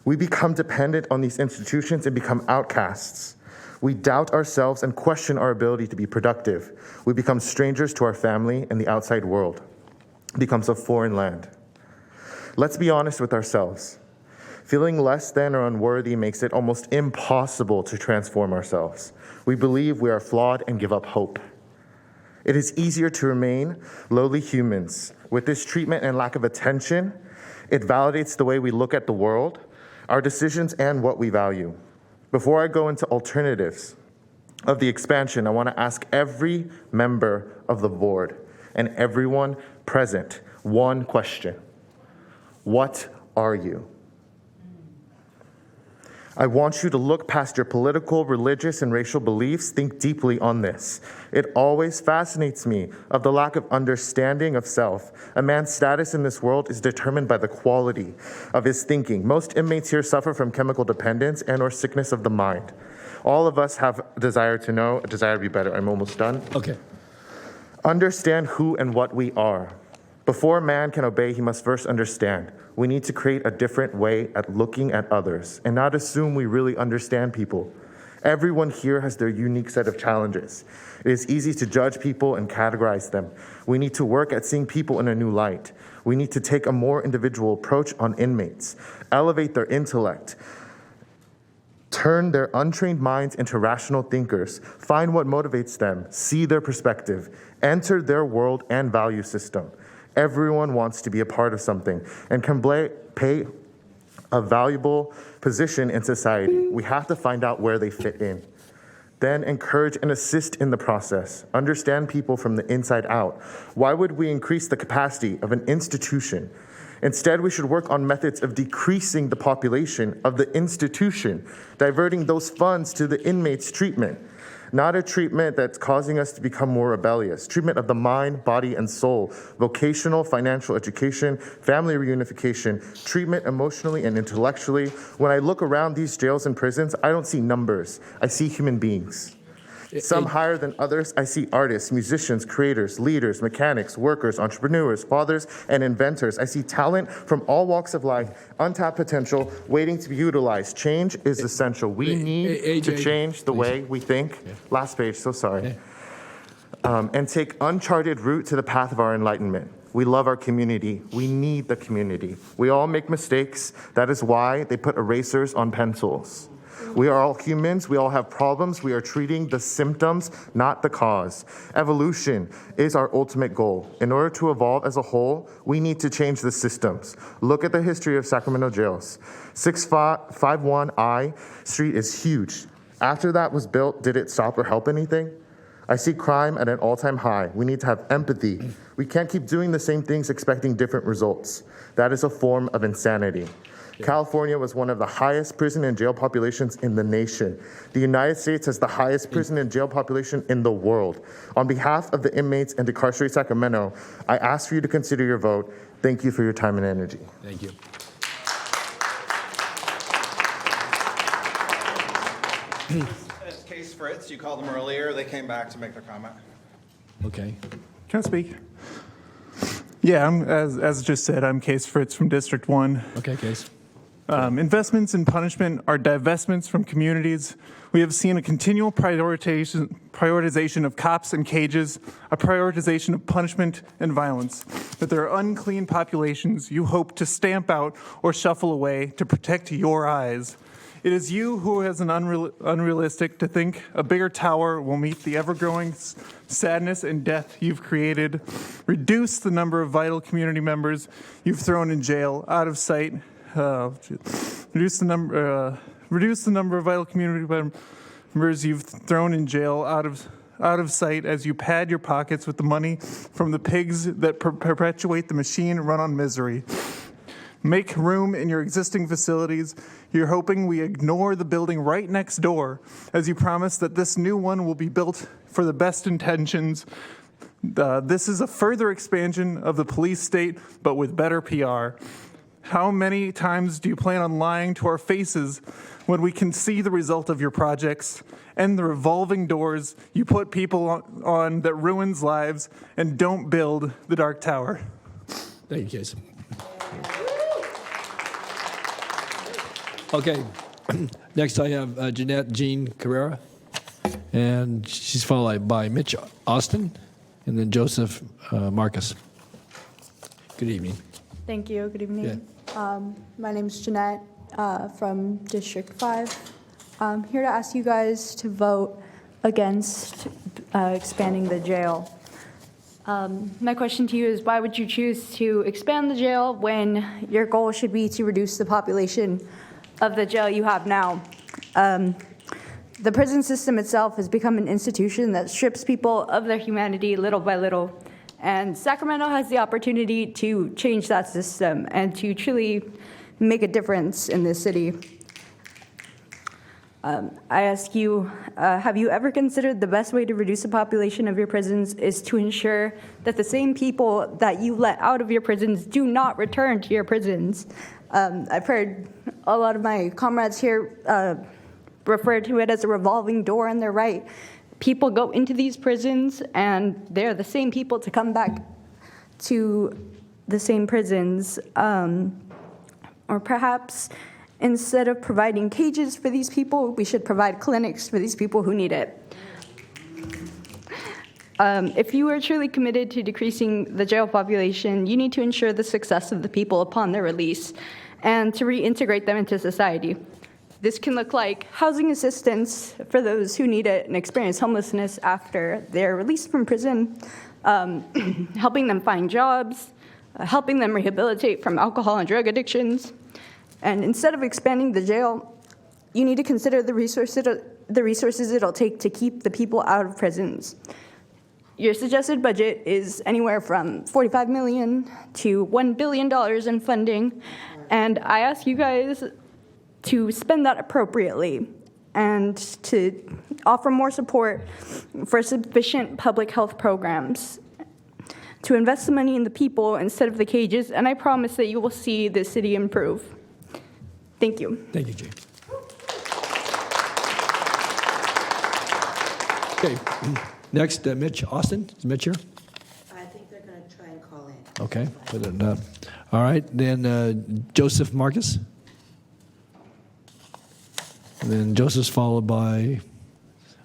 We become dependent on these institutions and become outcasts. We doubt ourselves and question our ability to be productive. We become strangers to our family and the outside world. It becomes a foreign land. Let's be honest with ourselves. Feeling less than or unworthy makes it almost impossible to transform ourselves. We believe we are flawed and give up hope. It is easier to remain lowly humans. With this treatment and lack of attention, it validates the way we look at the world, our decisions, and what we value. Before I go into alternatives of the expansion, I want to ask every member of the board and everyone present one question. What are you? I want you to look past your political, religious, and racial beliefs. Think deeply on this. It always fascinates me of the lack of understanding of self. A man's status in this world is determined by the quality of his thinking. Most inmates here suffer from chemical dependence and or sickness of the mind. All of us have a desire to know, a desire to be better. I'm almost done. Okay. Understand who and what we are. Before man can obey, he must first understand. We need to create a different way at looking at others and not assume we really understand people. Everyone here has their unique set of challenges. It is easy to judge people and categorize them. We need to work at seeing people in a new light. We need to take a more individual approach on inmates, elevate their intellect, turn their untrained minds into rational thinkers, find what motivates them, see their perspective, enter their world and value system. Everyone wants to be a part of something and can play a valuable position in society. We have to find out where they fit in. Then encourage and assist in the process. Understand people from the inside out. Why would we increase the capacity of an institution? Instead, we should work on methods of decreasing the population of the institution, diverting those funds to the inmates' treatment. Not a treatment that's causing us to become more rebellious. Treatment of the mind, body, and soul. Vocational, financial education, family reunification, treatment emotionally and intellectually. When I look around these jails and prisons, I don't see numbers. I see human beings. Some higher than others, I see artists, musicians, creators, leaders, mechanics, workers, entrepreneurs, fathers, and inventors. I see talent from all walks of life, untapped potential, waiting to be utilized. Change is essential. We need to change the way we think. Last page, so sorry. And take uncharted route to the path of our enlightenment. We love our community. We need the community. We all make mistakes. That is why they put erasers on pencils. We are all humans. We all have problems. We are treating the symptoms, not the cause. Evolution is our ultimate goal. In order to evolve as a whole, we need to change the systems. Look at the history of Sacramento jails. 651 I Street is huge. After that was built, did it stop or help anything? I see crime at an all-time high. We need to have empathy. We can't keep doing the same things expecting different results. That is a form of insanity. California was one of the highest prison and jail populations in the nation. The United States has the highest prison and jail population in the world. On behalf of the inmates and Incarcerate Sacramento, I ask for you to consider your vote. Thank you for your time and energy. Thank you. It's Case Fritz. You called them earlier. They came back to make their comment. Okay. Can I speak? Yeah, as just said, I'm Case Fritz from District 1. Okay, Case. Investments in punishment are divestments from communities. We have seen a continual prioritization of cops and cages, a prioritization of punishment and violence. That there are unclean populations you hope to stamp out or shuffle away to protect your eyes. It is you who has an unrealistic to think a bigger tower will meet the ever-growing sadness and death you've created. Reduce the number of vital community members you've thrown in jail out of sight. Reduce the number of vital community members you've thrown in jail out of sight as you pad your pockets with the money from the pigs that perpetuate the machine run on misery. Make room in your existing facilities. You're hoping we ignore the building right next door as you promise that this new one will be built for the best intentions. This is a further expansion of the police state, but with better PR. How many times do you plan on lying to our faces when we can see the result of your projects and the revolving doors you put people on that ruins lives and don't build the Dark Tower? Thank you, Case. Okay, next I have Jeanette Jean Carrera, and she's followed by Mitch Austin, and then Joseph Marcus. Good evening. Thank you. Good evening. My name is Jeanette from District 5. I'm here to ask you guys to vote against expanding the jail. My question to you is, why would you choose to expand the jail when your goal should be to reduce the population of the jail you have now? The prison system itself has become an institution that strips people of their humanity little by little. And Sacramento has the opportunity to change that system and to truly make a difference in this city. I ask you, have you ever considered the best way to reduce the population of your prisons is to ensure that the same people that you let out of your prisons do not return to your prisons? I've heard a lot of my comrades here refer to it as a revolving door, and they're right. People go into these prisons, and they're the same people to come back to the same prisons. Or perhaps instead of providing cages for these people, we should provide clinics for these people who need it. If you are truly committed to decreasing the jail population, you need to ensure the success of the people upon their release and to reintegrate them into society. This can look like housing assistance for those who need it and experience homelessness after they're released from prison, helping them find jobs, helping them rehabilitate from alcohol and drug addictions. And instead of expanding the jail, you need to consider the resources it'll take to keep the people out of prisons. Your suggested budget is anywhere from $45 million to $1 billion in funding, and I ask you guys to spend that appropriately and to offer more support for sufficient public health programs, to invest the money in the people instead of the cages, and I promise that you will see the city improve. Thank you. Thank you, Jane. Okay, next, Mitch Austin. Is Mitch here? I think they're going to try and call in. Okay, put it up. All right, then Joseph Marcus. And then Joseph's followed by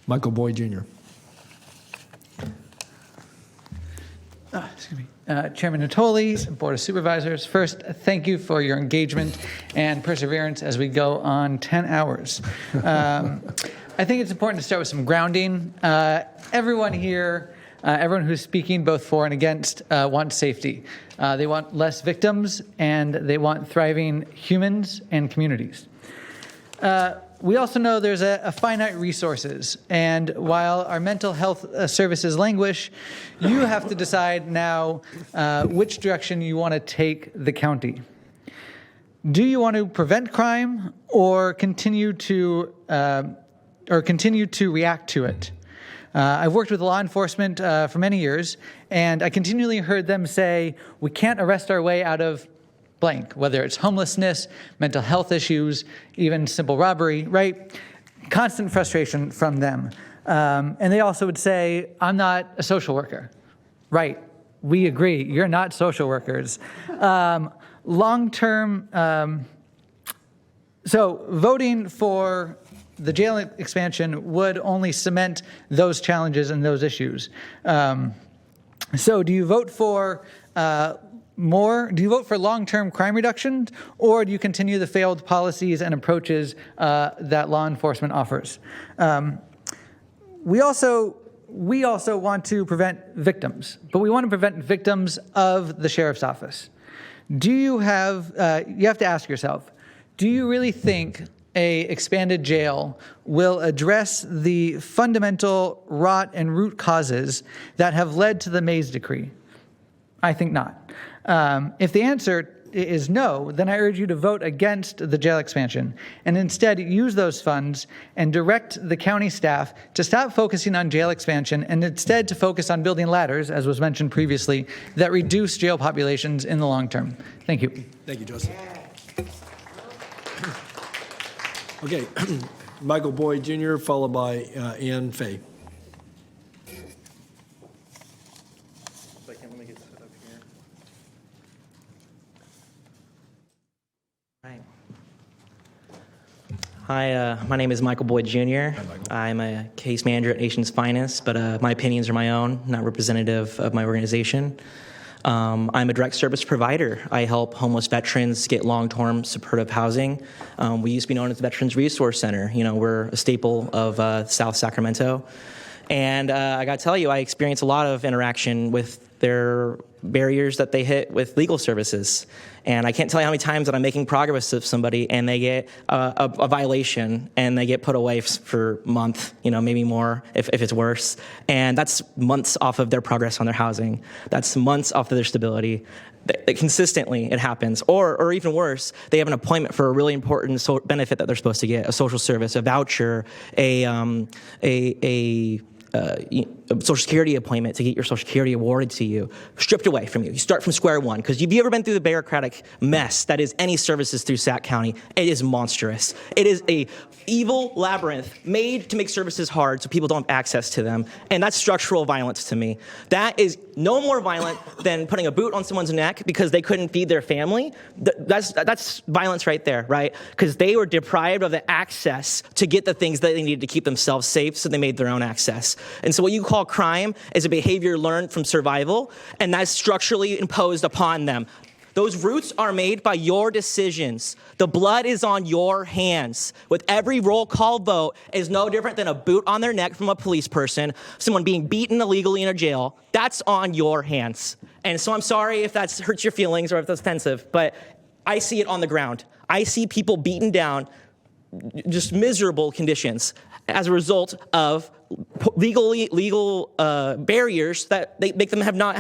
Michael Boyd Jr. Excuse me. Chairman Natoli, Board of Supervisors, first, thank you for your engagement and perseverance as we go on 10 hours. I think it's important to start with some grounding. Everyone here, everyone who's speaking both for and against wants safety. They want less victims, and they want thriving humans and communities. We also know there's a finite resources, and while our mental health services languish, you have to decide now which direction you want to take the county. Do you want to prevent crime or continue to react to it? I've worked with law enforcement for many years, and I continually heard them say, we can't arrest our way out of blank, whether it's homelessness, mental health issues, even simple robbery, right? Constant frustration from them. And they also would say, I'm not a social worker. Right, we agree, you're not social workers. Long-term So voting for the jail expansion would only cement those challenges and those issues. So do you vote for do you vote for long-term crime reduction, or do you continue the failed policies and approaches that law enforcement offers? We also want to prevent victims, but we want to prevent victims of the sheriff's office. Do you have to ask yourself, do you really think a expanded jail will address the fundamental rot and root causes that have led to the Mays Decree? I think not. If the answer is no, then I urge you to vote against the jail expansion and instead use those funds and direct the county staff to stop focusing on jail expansion and instead to focus on building ladders, as was mentioned previously, that reduce jail populations in the long term. Thank you. Thank you, Joseph. Okay, Michael Boyd Jr., followed by Ann Fay. Hi, my name is Michael Boyd Jr. I'm a case manager at Nation's Finest, but my opinions are my own, not representative of my organization. I'm a direct service provider. I help homeless veterans get long-term supportive housing. We used to be known as the Veterans Resource Center. You know, we're a staple of South Sacramento. And I got to tell you, I experience a lot of interaction with their barriers that they hit with legal services. And I can't tell you how many times that I'm making progress with somebody and they get a violation and they get put away for a month, you know, maybe more if it's worse. And that's months off of their progress on their housing. That's months off of their stability. Consistently, it happens. Or even worse, they have an appointment for a really important benefit that they're supposed to get, a social service, a voucher, a Social Security appointment to get your Social Security awarded to you, stripped away from you. You start from square one. Because have you ever been through the bureaucratic mess that is any services through Sac County? It is monstrous. It is a evil labyrinth made to make services hard so people don't have access to them. And that's structural violence to me. That is no more violent than putting a boot on someone's neck because they couldn't feed their family. That's violence right there, right? Because they were deprived of the access to get the things that they needed to keep themselves safe, so they made their own access. And so what you call crime is a behavior learned from survival, and that's structurally imposed upon them. Those roots are made by your decisions. The blood is on your hands. With every roll call vote is no different than a boot on their neck from a police person, someone being beaten illegally in a jail. That's on your hands. And so I'm sorry if that hurts your feelings or if that's offensive, but I see it on the ground. I see people beaten down, just miserable conditions as a result of legal barriers that they make them have not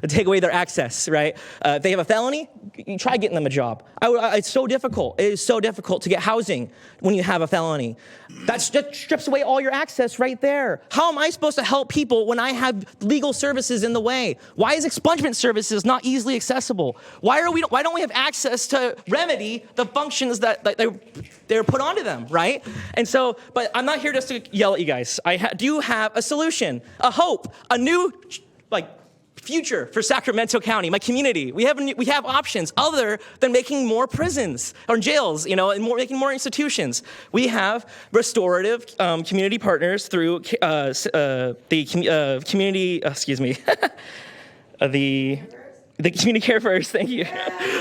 take away their access, right? If they have a felony, you try getting them a job. It's so difficult. It is so difficult to get housing when you have a felony. That strips away all your access right there. How am I supposed to help people when I have legal services in the way? Why is expungement services not easily accessible? Why don't we have access to remedy the functions that they're put onto them, right? And so, but I'm not here just to yell at you guys. I do have a solution, a hope, a new future for Sacramento County, my community. We have options other than making more prisons or jails, you know, and making more institutions. We have restorative community partners through the Community Care First, thank you.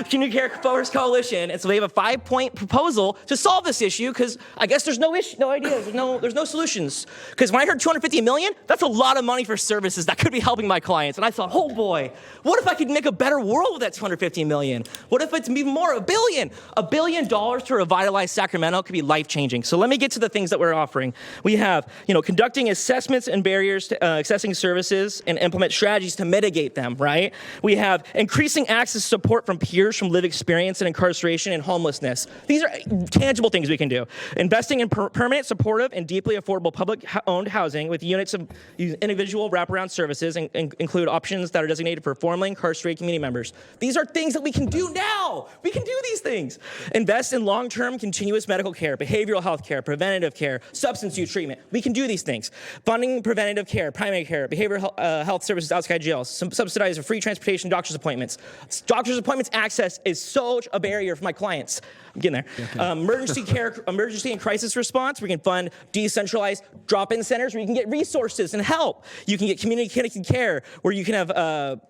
Community Care First Coalition. And so they have a 5-point proposal to solve this issue because I guess there's no ideas, there's no solutions. Because when I heard $250 million, that's a lot of money for services that could be helping my clients. And I thought, oh boy, what if I could make a better world with that $250 million? What if it's even more, $1 billion? $1 billion to revitalize Sacramento could be life-changing. So let me get to the things that we're offering. We have, conducting assessments and barriers to accessing services and implement strategies to mitigate them, right? We have increasing access to support from peers from lived experience in incarceration and homelessness. These are tangible things we can do. Investing in permanent, supportive, and deeply affordable public-owned housing with units of individual wraparound services and include options that are designated for formerly incarcerated community members. These are things that we can do now. We can do these things. Invest in long-term continuous medical care, behavioral health care, preventative care, substance use treatment. We can do these things. Funding preventative care, primary care, behavioral health services outside jails, subsidize free transportation, doctors doctor's appointments. Doctor's appointments access is such a barrier for my clients. I'm getting there. Emergency and crisis response, we can fund decentralized drop-in centers where you can get resources and help. You can get community-connected care where you can have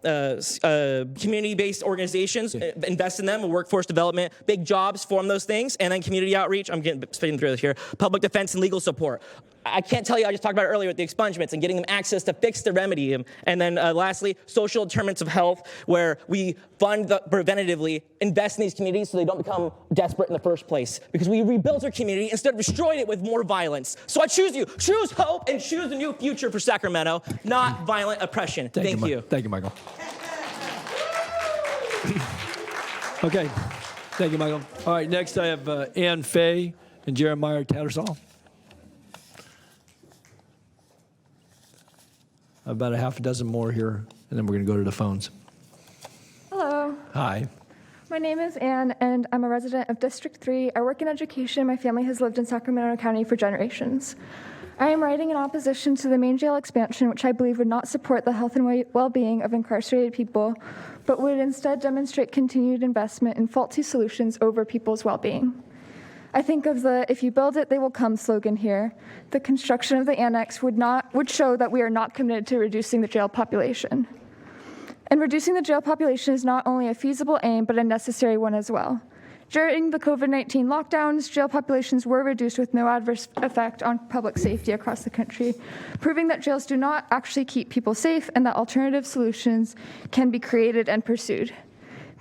community-based organizations, invest in them, and workforce development, big jobs, form those things, and then community outreach. I'm spitting through this here. Public defense and legal support. I can't tell you, I just talked about it earlier with the expungements and getting them access to fix the remedy. And then lastly, social determinants of health, where we fund preventatively, invest in these communities so they don't become desperate in the first place. Because we rebuilt our community instead of destroyed it with more violence. So I choose you. Choose hope and choose a new future for Sacramento, not violent oppression. Thank you. Thank you, Michael. Okay. Thank you, Michael. All right, next I have Ann Fay and Jeremiah Tattersall. About a half a dozen more here, and then we're going to go to the phones. Hello. Hi. My name is Anne, and I'm a resident of District 3. I work in education. My family has lived in Sacramento County for generations. I am writing in opposition to the main jail expansion, which I believe would not support the health and well-being of incarcerated people, but would instead demonstrate continued investment in faulty solutions over people's well-being. I think of the "if you build it, they will come" slogan here. The construction of the annex would show that we are not committed to reducing the jail population. And reducing the jail population is not only a feasible aim, but a necessary one as well. During the COVID-19 lockdowns, jail populations were reduced with no adverse effect on public safety across the country, proving that jails do not actually keep people safe and that alternative solutions can be created and pursued.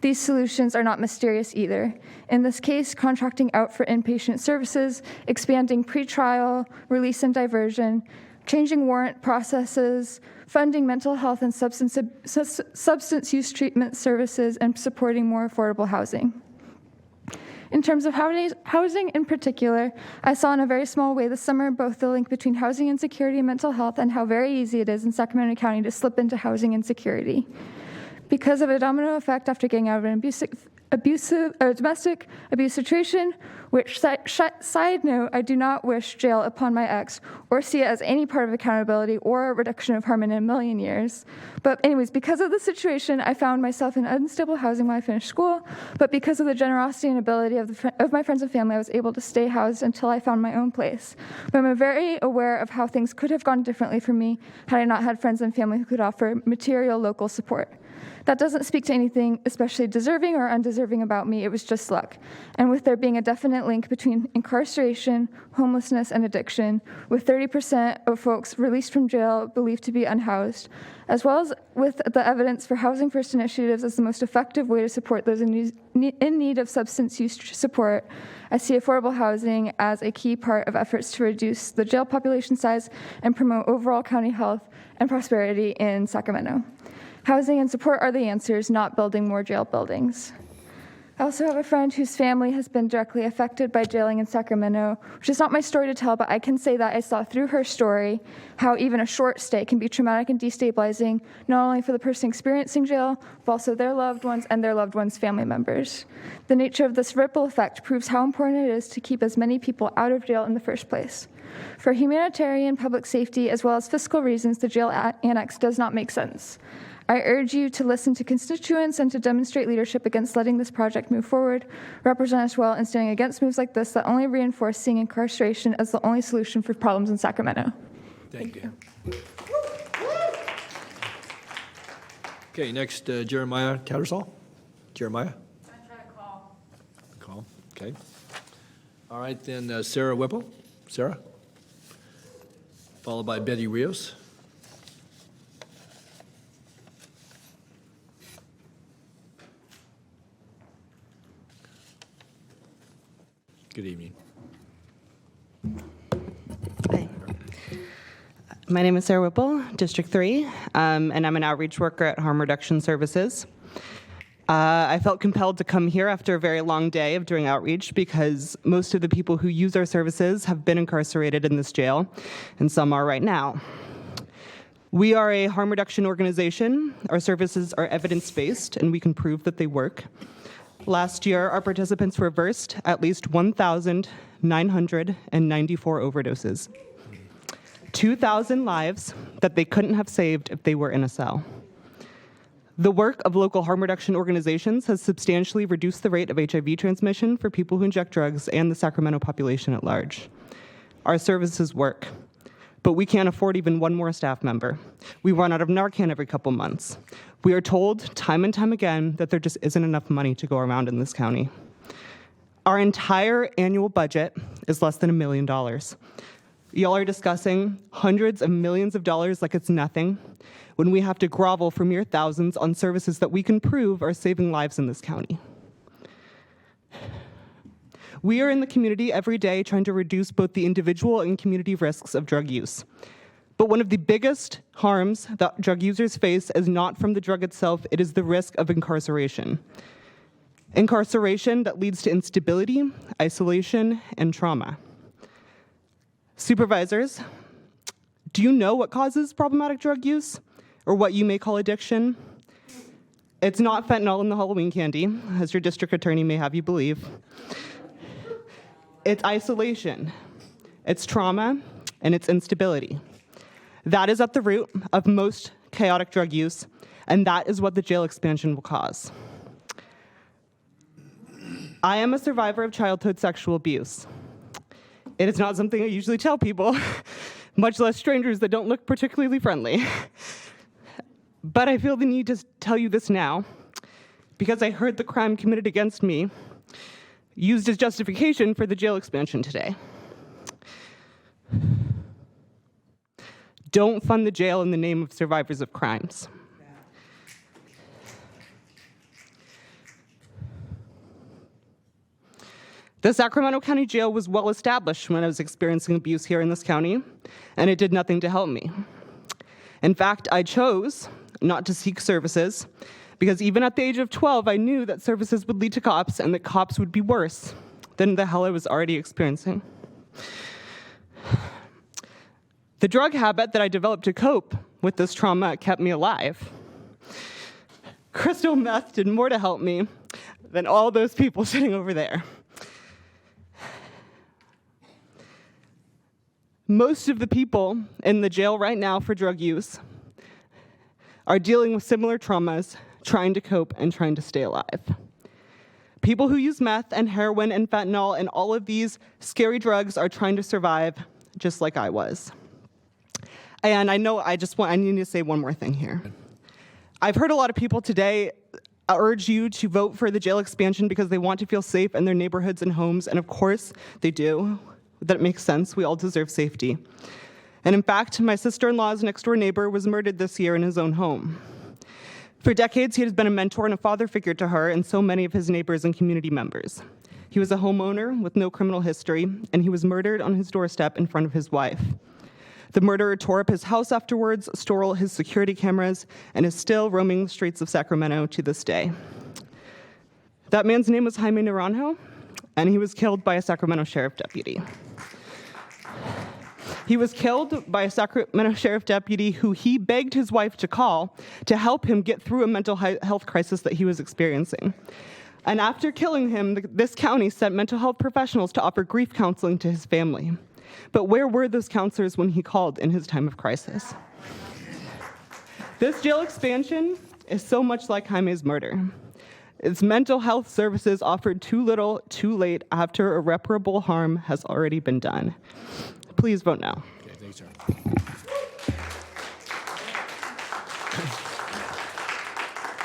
These solutions are not mysterious either. In this case, contracting out for inpatient services, expanding pretrial, release and diversion, changing warrant processes, funding mental health and substance use treatment services, and supporting more affordable housing. In terms of housing in particular, I saw in a very small way this summer both the link between housing insecurity and mental health and how very easy it is in Sacramento County to slip into housing insecurity. Because of a domino effect after getting out of an domestic abuse situation, which, side note, I do not wish jail upon my ex or see it as any part of accountability or a reduction of harm in a million years. But anyways, because of the situation, I found myself in unstable housing when I finished school, but because of the generosity and ability of my friends and family, I was able to stay housed until I found my own place. But I'm very aware of how things could have gone differently for me had I not had friends and family who could offer material local support. That doesn't speak to anything especially deserving or undeserving about me. It was just luck. And with there being a definite link between incarceration, homelessness, and addiction, with 30% of folks released from jail believed to be unhoused, as well as with the evidence for Housing First initiatives as the most effective way to support those in need of substance use support, I see affordable housing as a key part of efforts to reduce the jail population size and promote overall county health and prosperity in Sacramento. Housing and support are the answers, not building more jail buildings. I also have a friend whose family has been directly affected by jailing in Sacramento, which is not my story to tell, but I can say that I saw through her story how even a short stay can be traumatic and destabilizing, not only for the person experiencing jail, but also their loved ones and their loved ones' family members. The nature of this ripple effect proves how important it is to keep as many people out of jail in the first place. For humanitarian, public safety, as well as fiscal reasons, the jail annex does not make sense. I urge you to listen to constituents and to demonstrate leadership against letting this project move forward, represent us well, and standing against moves like this that only reinforce seeing incarceration as the only solution for problems in Sacramento. Thank you. Okay, next, Jeremiah Tattersall. Jeremiah? I'm trying to call. Call, okay. All right, then Sarah Whipple. Sarah? Followed by Betty Rios. Good evening. Hi. My name is Sarah Whipple, District 3, and I'm an outreach worker at Harm Reduction Services. I felt compelled to come here after a very long day of doing outreach because most of the people who use our services have been incarcerated in this jail, and some are right now. We are a harm reduction organization. Our services are evidence-based, and we can prove that they work. Last year, our participants reversed at least 1,994 overdoses. 2,000 lives that they couldn't have saved if they were in a cell. The work of local harm reduction organizations has substantially reduced the rate of HIV transmission for people who inject drugs and the Sacramento population at large. Our services work, but we can't afford even one more staff member. We run out of Narcan every couple months. We are told time and time again that there just isn't enough money to go around in this county. Our entire annual budget is less than $1 million. Y'all are discussing hundreds of millions of dollars like it's nothing, when we have to grovel for mere thousands on services that we can prove are saving lives in this county. We are in the community every day trying to reduce both the individual and community risks of drug use. But one of the biggest harms that drug users face is not from the drug itself, it is the risk of incarceration. Incarceration that leads to instability, isolation, and trauma. Supervisors, do you know what causes problematic drug use, or what you may call addiction? It's not fentanyl in the Halloween candy, as your district attorney may have you believe. It's isolation, it's trauma, and it's instability. That is at the root of most chaotic drug use, and that is what the jail expansion will cause. I am a survivor of childhood sexual abuse. It is not something I usually tell people, much less strangers that don't look particularly friendly. But I feel the need to tell you this now, because I heard the crime committed against me used as justification for the jail expansion today. Don't fund the jail in the name of survivors of crimes. The Sacramento County Jail was well established when I was experiencing abuse here in this county, and it did nothing to help me. In fact, I chose not to seek services because even at the age of 12, I knew that services would lead to cops and that cops would be worse than the hell I was already experiencing. The drug habit that I developed to cope with this trauma kept me alive. Crystal meth did more to help me than all those people sitting over there. Most of the people in the jail right now for drug use are dealing with similar traumas, trying to cope and trying to stay alive. People who use meth and heroin and fentanyl and all of these scary drugs are trying to survive just like I was. And I know I need to say one more thing here. I've heard a lot of people today urge you to vote for the jail expansion because they want to feel safe in their neighborhoods and homes, and of course they do. That makes sense. We all deserve safety. And in fact, my sister-in-law's next-door neighbor was murdered this year in his own home. For decades, he has been a mentor and a father figure to her and so many of his neighbors and community members. He was a homeowner with no criminal history, and he was murdered on his doorstep in front of his wife. The murderer tore up his house afterwards, stole all his security cameras, and is still roaming the streets of Sacramento to this day. That man's name was Jaime Naranjo, and he was killed by a Sacramento sheriff deputy. He was killed by a Sacramento sheriff deputy who he begged his wife to call to help him get through a mental health crisis that he was experiencing. And after killing him, this county sent mental health professionals to offer grief counseling to his family. But where were those counselors when he called in his time of crisis? This jail expansion is so much like Jaime's murder. It's mental health services offered too little, too late, after irreparable harm has already been done. Please vote no. Okay, thanks, sir.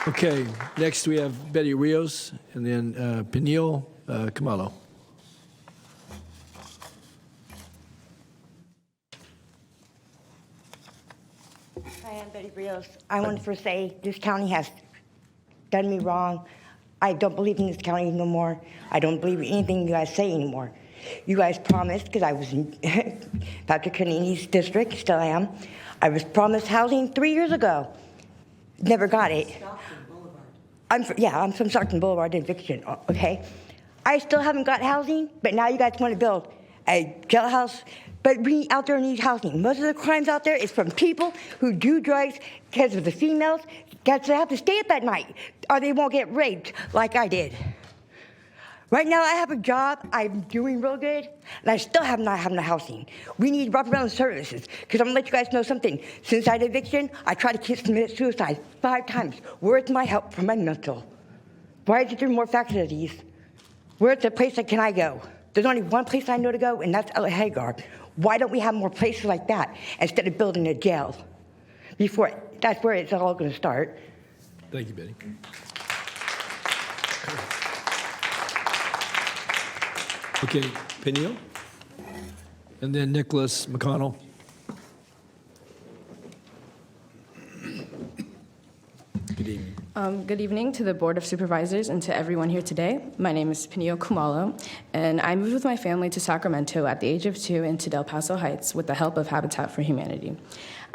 Okay, next we have Betty Rios, and then Peniel Camalo. Hi, I'm Betty Rios. I want to first say this county has done me wrong. I don't believe in this county no more. I don't believe anything you guys say anymore. You guys promised, because I was in Patrick Canini's district, still am. I was promised housing 3 years ago. Never got it. I'm from Stockton Boulevard eviction, okay? I still haven't got housing, but now you guys want to build a jailhouse, but we out there need housing. Most of the crimes out there is from people who do drugs because of the females, because they have to stay up at night, or they won't get raped like I did. Right now, I have a job. I'm doing real good, and I still have not having the housing. We need wraparound services, because I'm going to let you guys know something. Since I had eviction, I tried to commit suicide 5 times. Where's my help for my mental? Why is there more facilities? Where's the place that can I go? There's only one place I know to go, and that's El Hagar. Why don't we have more places like that instead of building a jail? That's where it's all going to start. Thank you, Betty. Okay, Peniel, and then Nicholas McConnell. Good evening. Good evening to the Board of Supervisors and to everyone here today. My name is Peniel Kumalo, and I moved with my family to Sacramento at the age of 2 into Del Paso Heights with the help of Habitat for Humanity.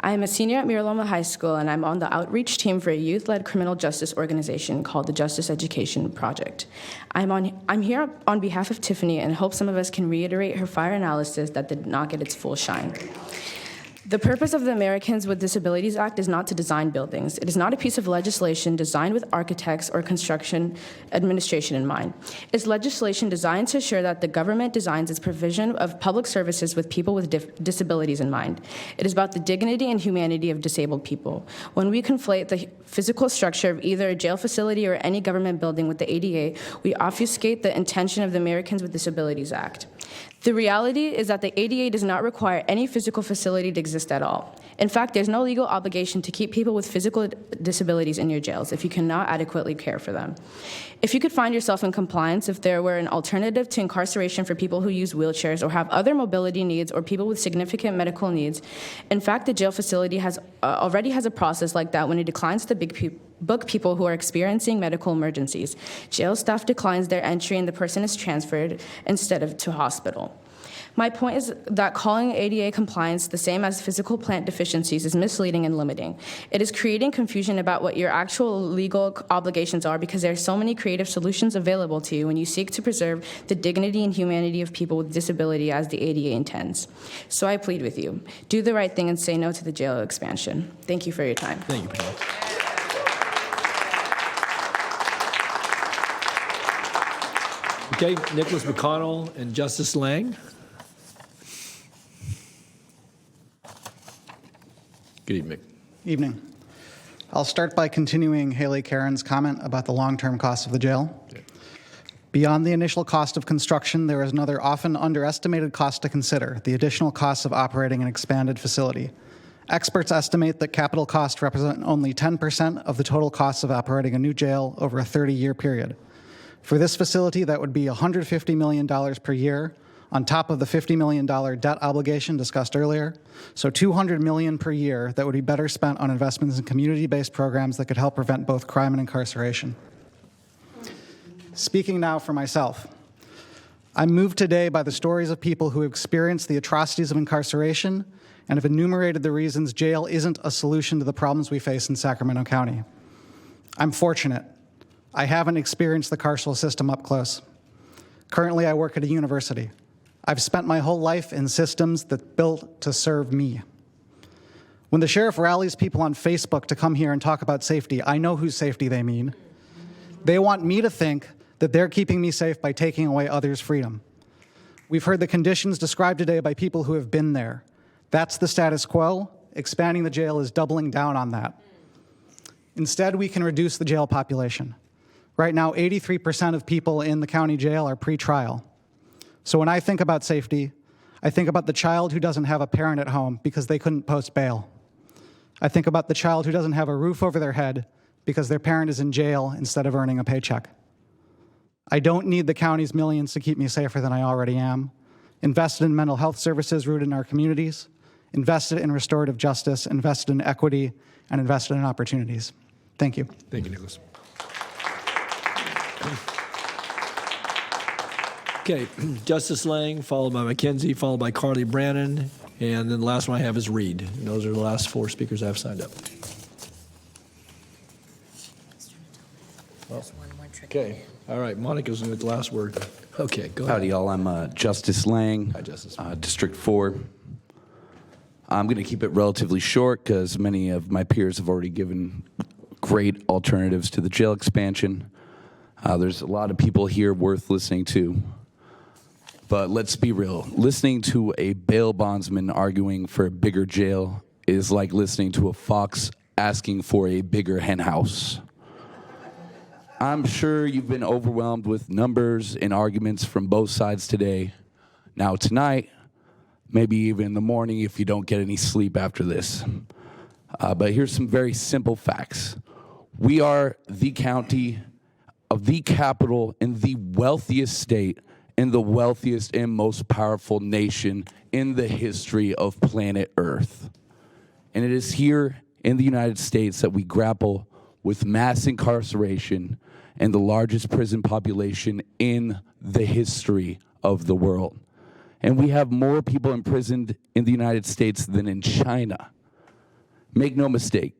I am a senior at Mira Loma High School, and I'm on the outreach team for a youth-led criminal justice organization called the Justice Education Project. I'm here on behalf of Tiffany and hope some of us can reiterate her fire analysis that did not get its full shine. The purpose of the Americans with Disabilities Act is not to design buildings. It is not a piece of legislation designed with architects or construction administration in mind. It's legislation designed to ensure that the government designs its provision of public services with people with disabilities in mind. It is about the dignity and humanity of disabled people. When we conflate the physical structure of either a jail facility or any government building with the ADA, we obfuscate the intention of the Americans with Disabilities Act. The reality is that the ADA does not require any physical facility to exist at all. In fact, there's no legal obligation to keep people with physical disabilities in your jails if you cannot adequately care for them. If you could find yourself in compliance if there were an alternative to incarceration for people who use wheelchairs or have other mobility needs or people with significant medical needs, in fact, the jail facility already has a process like that when it declines to book people who are experiencing medical emergencies. Jail staff declines their entry and the person is transferred instead of to hospital. My point is that calling ADA compliance the same as physical plant deficiencies is misleading and limiting. It is creating confusion about what your actual legal obligations are because there are so many creative solutions available to you when you seek to preserve the dignity and humanity of people with disability as the ADA intends. So I plead with you, do the right thing and say no to the jail expansion. Thank you for your time. Thank you, Paul. Okay, Nicholas McConnell and Justice Lang. Good evening. Evening. I'll start by continuing Haley Karen's comment about the long-term cost of the jail. Okay. Beyond the initial cost of construction, there is another often underestimated cost to consider, the additional costs of operating an expanded facility. Experts estimate that capital costs represent only 10% of the total costs of operating a new jail over a 30-year period. For this facility, that would be $150 million per year, on top of the $50 million debt obligation discussed earlier. So $200 million per year that would be better spent on investments in community-based programs that could help prevent both crime and incarceration. Speaking now for myself, I'm moved today by the stories of people who have experienced the atrocities of incarceration and have enumerated the reasons jail isn't a solution to the problems we face in Sacramento County. I'm fortunate. I haven't experienced the carceral system up close. Currently, I work at a university. I've spent my whole life in systems that built to serve me. When the sheriff rallies people on Facebook to come here and talk about safety, I know whose safety they mean. They want me to think that they're keeping me safe by taking away others' freedom. We've heard the conditions described today by people who have been there. That's the status quo. Expanding the jail is doubling down on that. Instead, we can reduce the jail population. Right now, 83% of people in the county jail are pre-trial. So when I think about safety, I think about the child who doesn't have a parent at home because they couldn't post bail. I think about the child who doesn't have a roof over their head because their parent is in jail instead of earning a paycheck. I don't need the county's millions to keep me safer than I already am. Invested in mental health services rooted in our communities, invested in restorative justice, invested in equity, and invested in opportunities. Thank you. Thank you, Nicholas. Okay, Justice Lang, followed by Mackenzie, followed by Carly Brannon, and then the last one I have is Reed. And those are the last 4 speakers I have signed up. Okay, all right, Monica's going to get the last word. Okay, go ahead. Howdy, y'all. I'm Justice Lang, Hi, Justice. District 4. I'm going to keep it relatively short because many of my peers have already given great alternatives to the jail expansion. There's a lot of people here worth listening to. But let's be real. Listening to a bail bondsman arguing for a bigger jail is like listening to a fox asking for a bigger hen house. I'm sure you've been overwhelmed with numbers and arguments from both sides today. Now tonight, maybe even in the morning if you don't get any sleep after this. But here's some very simple facts. We are the county of the capital in the wealthiest state in the wealthiest and most powerful nation in the history of planet Earth. And it is here in the United States that we grapple with mass incarceration and the largest prison population in the history of the world. And we have more people imprisoned in the United States than in China. Make no mistake,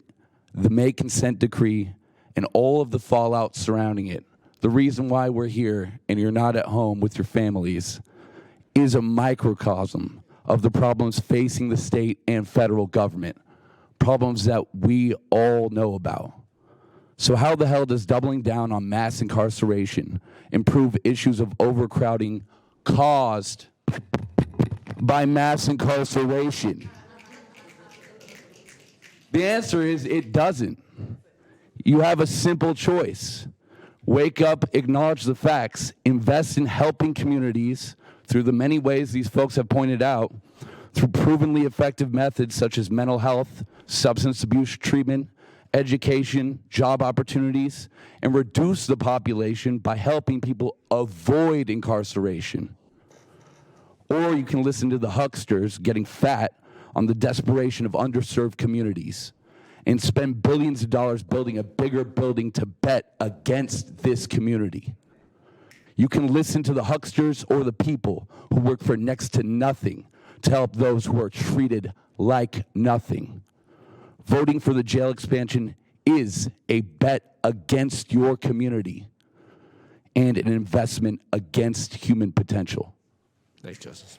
the May consent decree and all of the fallout surrounding it, the reason why we're here and you're not at home with your families, is a microcosm of the problems facing the state and federal government, problems that we all know about. So how the hell does doubling down on mass incarceration improve issues of overcrowding caused by mass incarceration? The answer is it doesn't. You have a simple choice. Wake up, acknowledge the facts, invest in helping communities through the many ways these folks have pointed out, through provenly effective methods such as mental health, substance abuse treatment, education, job opportunities, and reduce the population by helping people avoid incarceration. Or you can listen to the hucksters getting fat on the desperation of underserved communities and spend billions of dollars building a bigger building to bet against this community. You can listen to the hucksters or the people who work for next to nothing to help those who are treated like nothing. Voting for the jail expansion is a bet against your community and an investment against human potential. Thanks, Justice.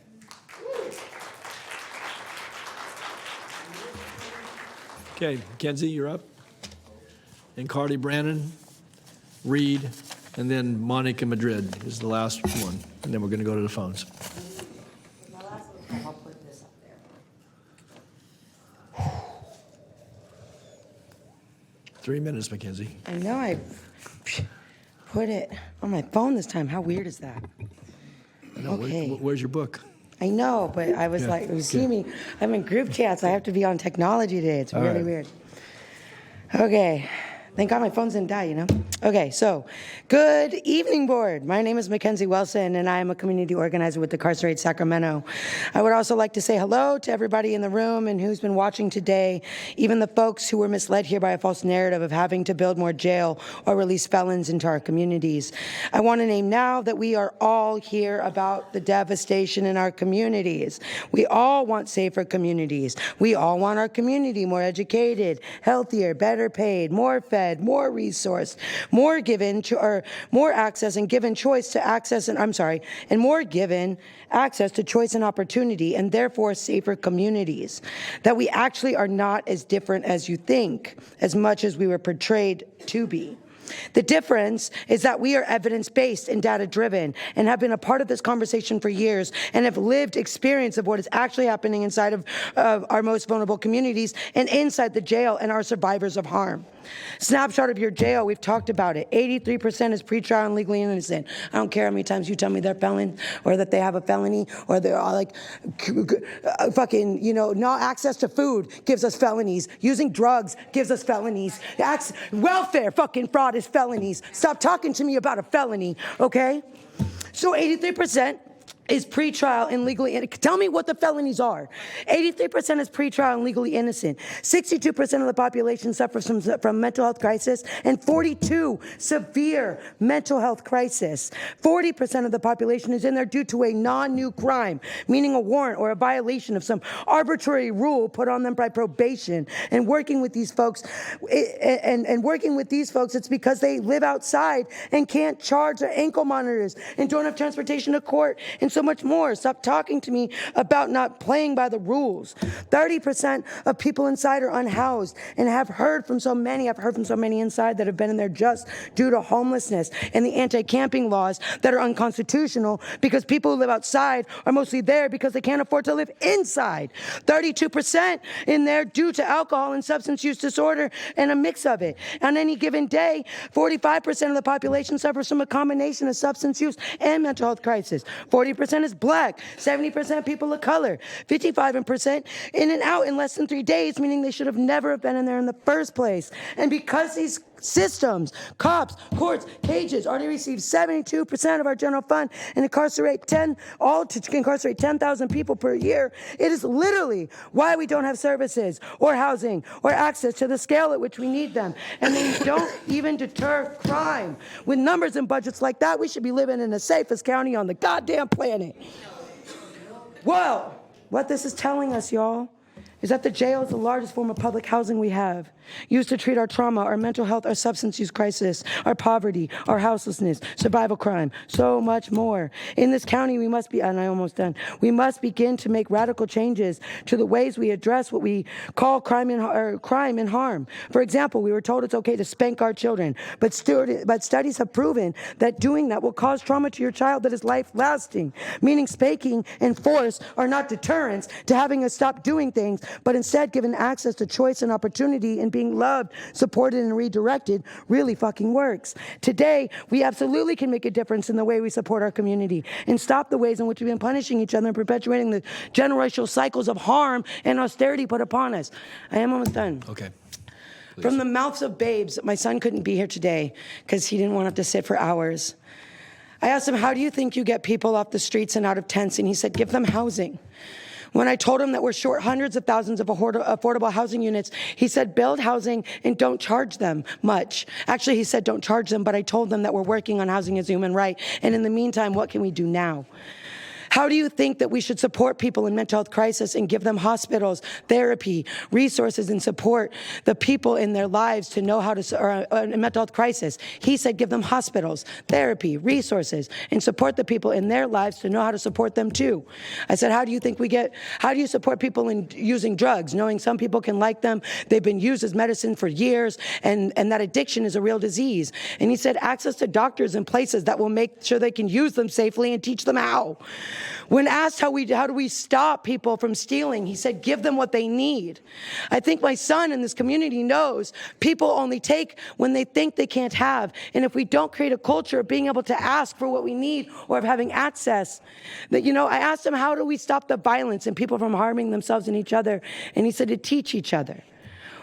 Okay, Mackenzie, you're up. And Carly Brannon, Reed, and then Monica Madrid is the last one. And then we're going to go to the phones. I'll put this up there. 3 minutes, Mackenzie. I know I put it on my phone this time. How weird is that? No, Okay. where's your book? I know, but I was Yeah, like, you okay. see me, I'm in group chats. I have to be on technology today. It's All really right. weird. Okay. Thank God my phone didn't die, you know? Okay, so good evening, board. My name is Mackenzie Wilson, and I am a community organizer with Incarcerate Sacramento. I would also like to say hello to everybody in the room and who's been watching today, even the folks who were misled here by a false narrative of having to build more jail or release felons into our communities. I want to name now that we are all here about the devastation in our communities. We all want safer communities. We all want our community more educated, healthier, better paid, more fed, more resourced, more given to, or more access and given choice to access, and and more given access to choice and opportunity, and therefore safer communities. That we actually are not as different as you think, as much as we were portrayed to be. The difference is that we are evidence-based and data-driven and have been a part of this conversation for years and have lived experience of what is actually happening inside of our most vulnerable communities and inside the jail and our survivors of harm. Snapshot of your jail, we've talked about it. 83% is pretrial and legally innocent. I don't care how many times you tell me they're felon or that they have a felony or they're like fucking, not access to food gives us felonies. Using drugs gives us felonies. Welfare fucking fraud is felonies. Stop talking to me about a felony, okay? So 83% is pretrial and legally innocent. Tell me what the felonies are. 83% is pretrial and legally innocent. 62% of the population suffers from mental health crisis, and 42 severe mental health crisis. 40% of the population is in there due to a non-new crime, meaning a warrant or a violation of some arbitrary rule put on them by probation. And working with these folks, it's because they live outside and can't charge their ankle monitors and don't have transportation to court. And so much more. Stop talking to me about not playing by the rules. 30% of people inside are unhoused, and I've heard from so many inside that have been in there just due to homelessness and the anti-camping laws that are unconstitutional because people who live outside are mostly there because they can't afford to live inside. 32% in there due to alcohol and substance use disorder and a mix of it. On any given day, 45% of the population suffers from a combination of substance use and mental health crisis. 40% is black, 70% people of color, 55% in and out in less than 3 days, meaning they should have never have been in there in the first place. And because these systems, cops, courts, cages already receive 72% of our general fund and incarcerate 10,000 people per year, it is literally why we don't have services or housing or access to the scale at which we need them. And they don't even deter crime. With numbers and budgets like that, we should be living in the safest county on the goddamn planet. Well, what this is telling us, y'all, is that the jail is the largest form of public housing we have, used to treat our trauma, our mental health, our substance use crisis, our poverty, our houselessness, survival crime, so much more. In this county, we must be, and I'm almost done, we must begin to make radical changes to the ways we address what we call crime and harm. For example, we were told it's okay to spank our children, but studies have proven that doing that will cause trauma to your child that is life-lasting, meaning spanking and force are not deterrents to having us stop doing things, but instead given access to choice and opportunity and being loved, supported, and redirected really fucking works. Today, we absolutely can make a difference in the way we support our community and stop the ways in which we've been punishing each other and perpetuating the generational cycles of harm and austerity put upon us. I am almost done. Okay. Please. From the mouths of babes, my son couldn't be here today because he didn't want to have to sit for hours. I asked him, how do you think you get people off the streets and out of tents? And he said, give them housing. When I told him that we're short hundreds of thousands of affordable housing units, he said, build housing and don't charge them much. Actually, he said, don't charge them, but I told them that we're working on housing as a human right. And in the meantime, what can we do now? How do you think that we should support people in mental health crisis and give them hospitals, therapy, resources, and support the people in their lives to know how to, or in mental health crisis? He said give them hospitals, therapy, resources, and support the people in their lives to know how to support them too. I said, how do you support people in using drugs, knowing some people can like them, they've been used as medicine for years, and that addiction is a real disease? And he said access to doctors and places that will make sure they can use them safely and teach them how. When asked how do we stop people from stealing, he said, give them what they need. I think my son in this community knows people only take when they think they can't have. And if we don't create a culture of being able to ask for what we need or of having access, that, I asked him, how do we stop the violence and people from harming themselves and each other? And he said, to teach each other.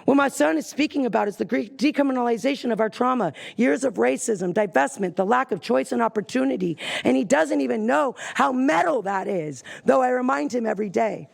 What my son is speaking about is the decriminalization of our trauma, years of racism, divestment, the lack of choice and opportunity. And he doesn't even know how metal that is, though I remind him every day.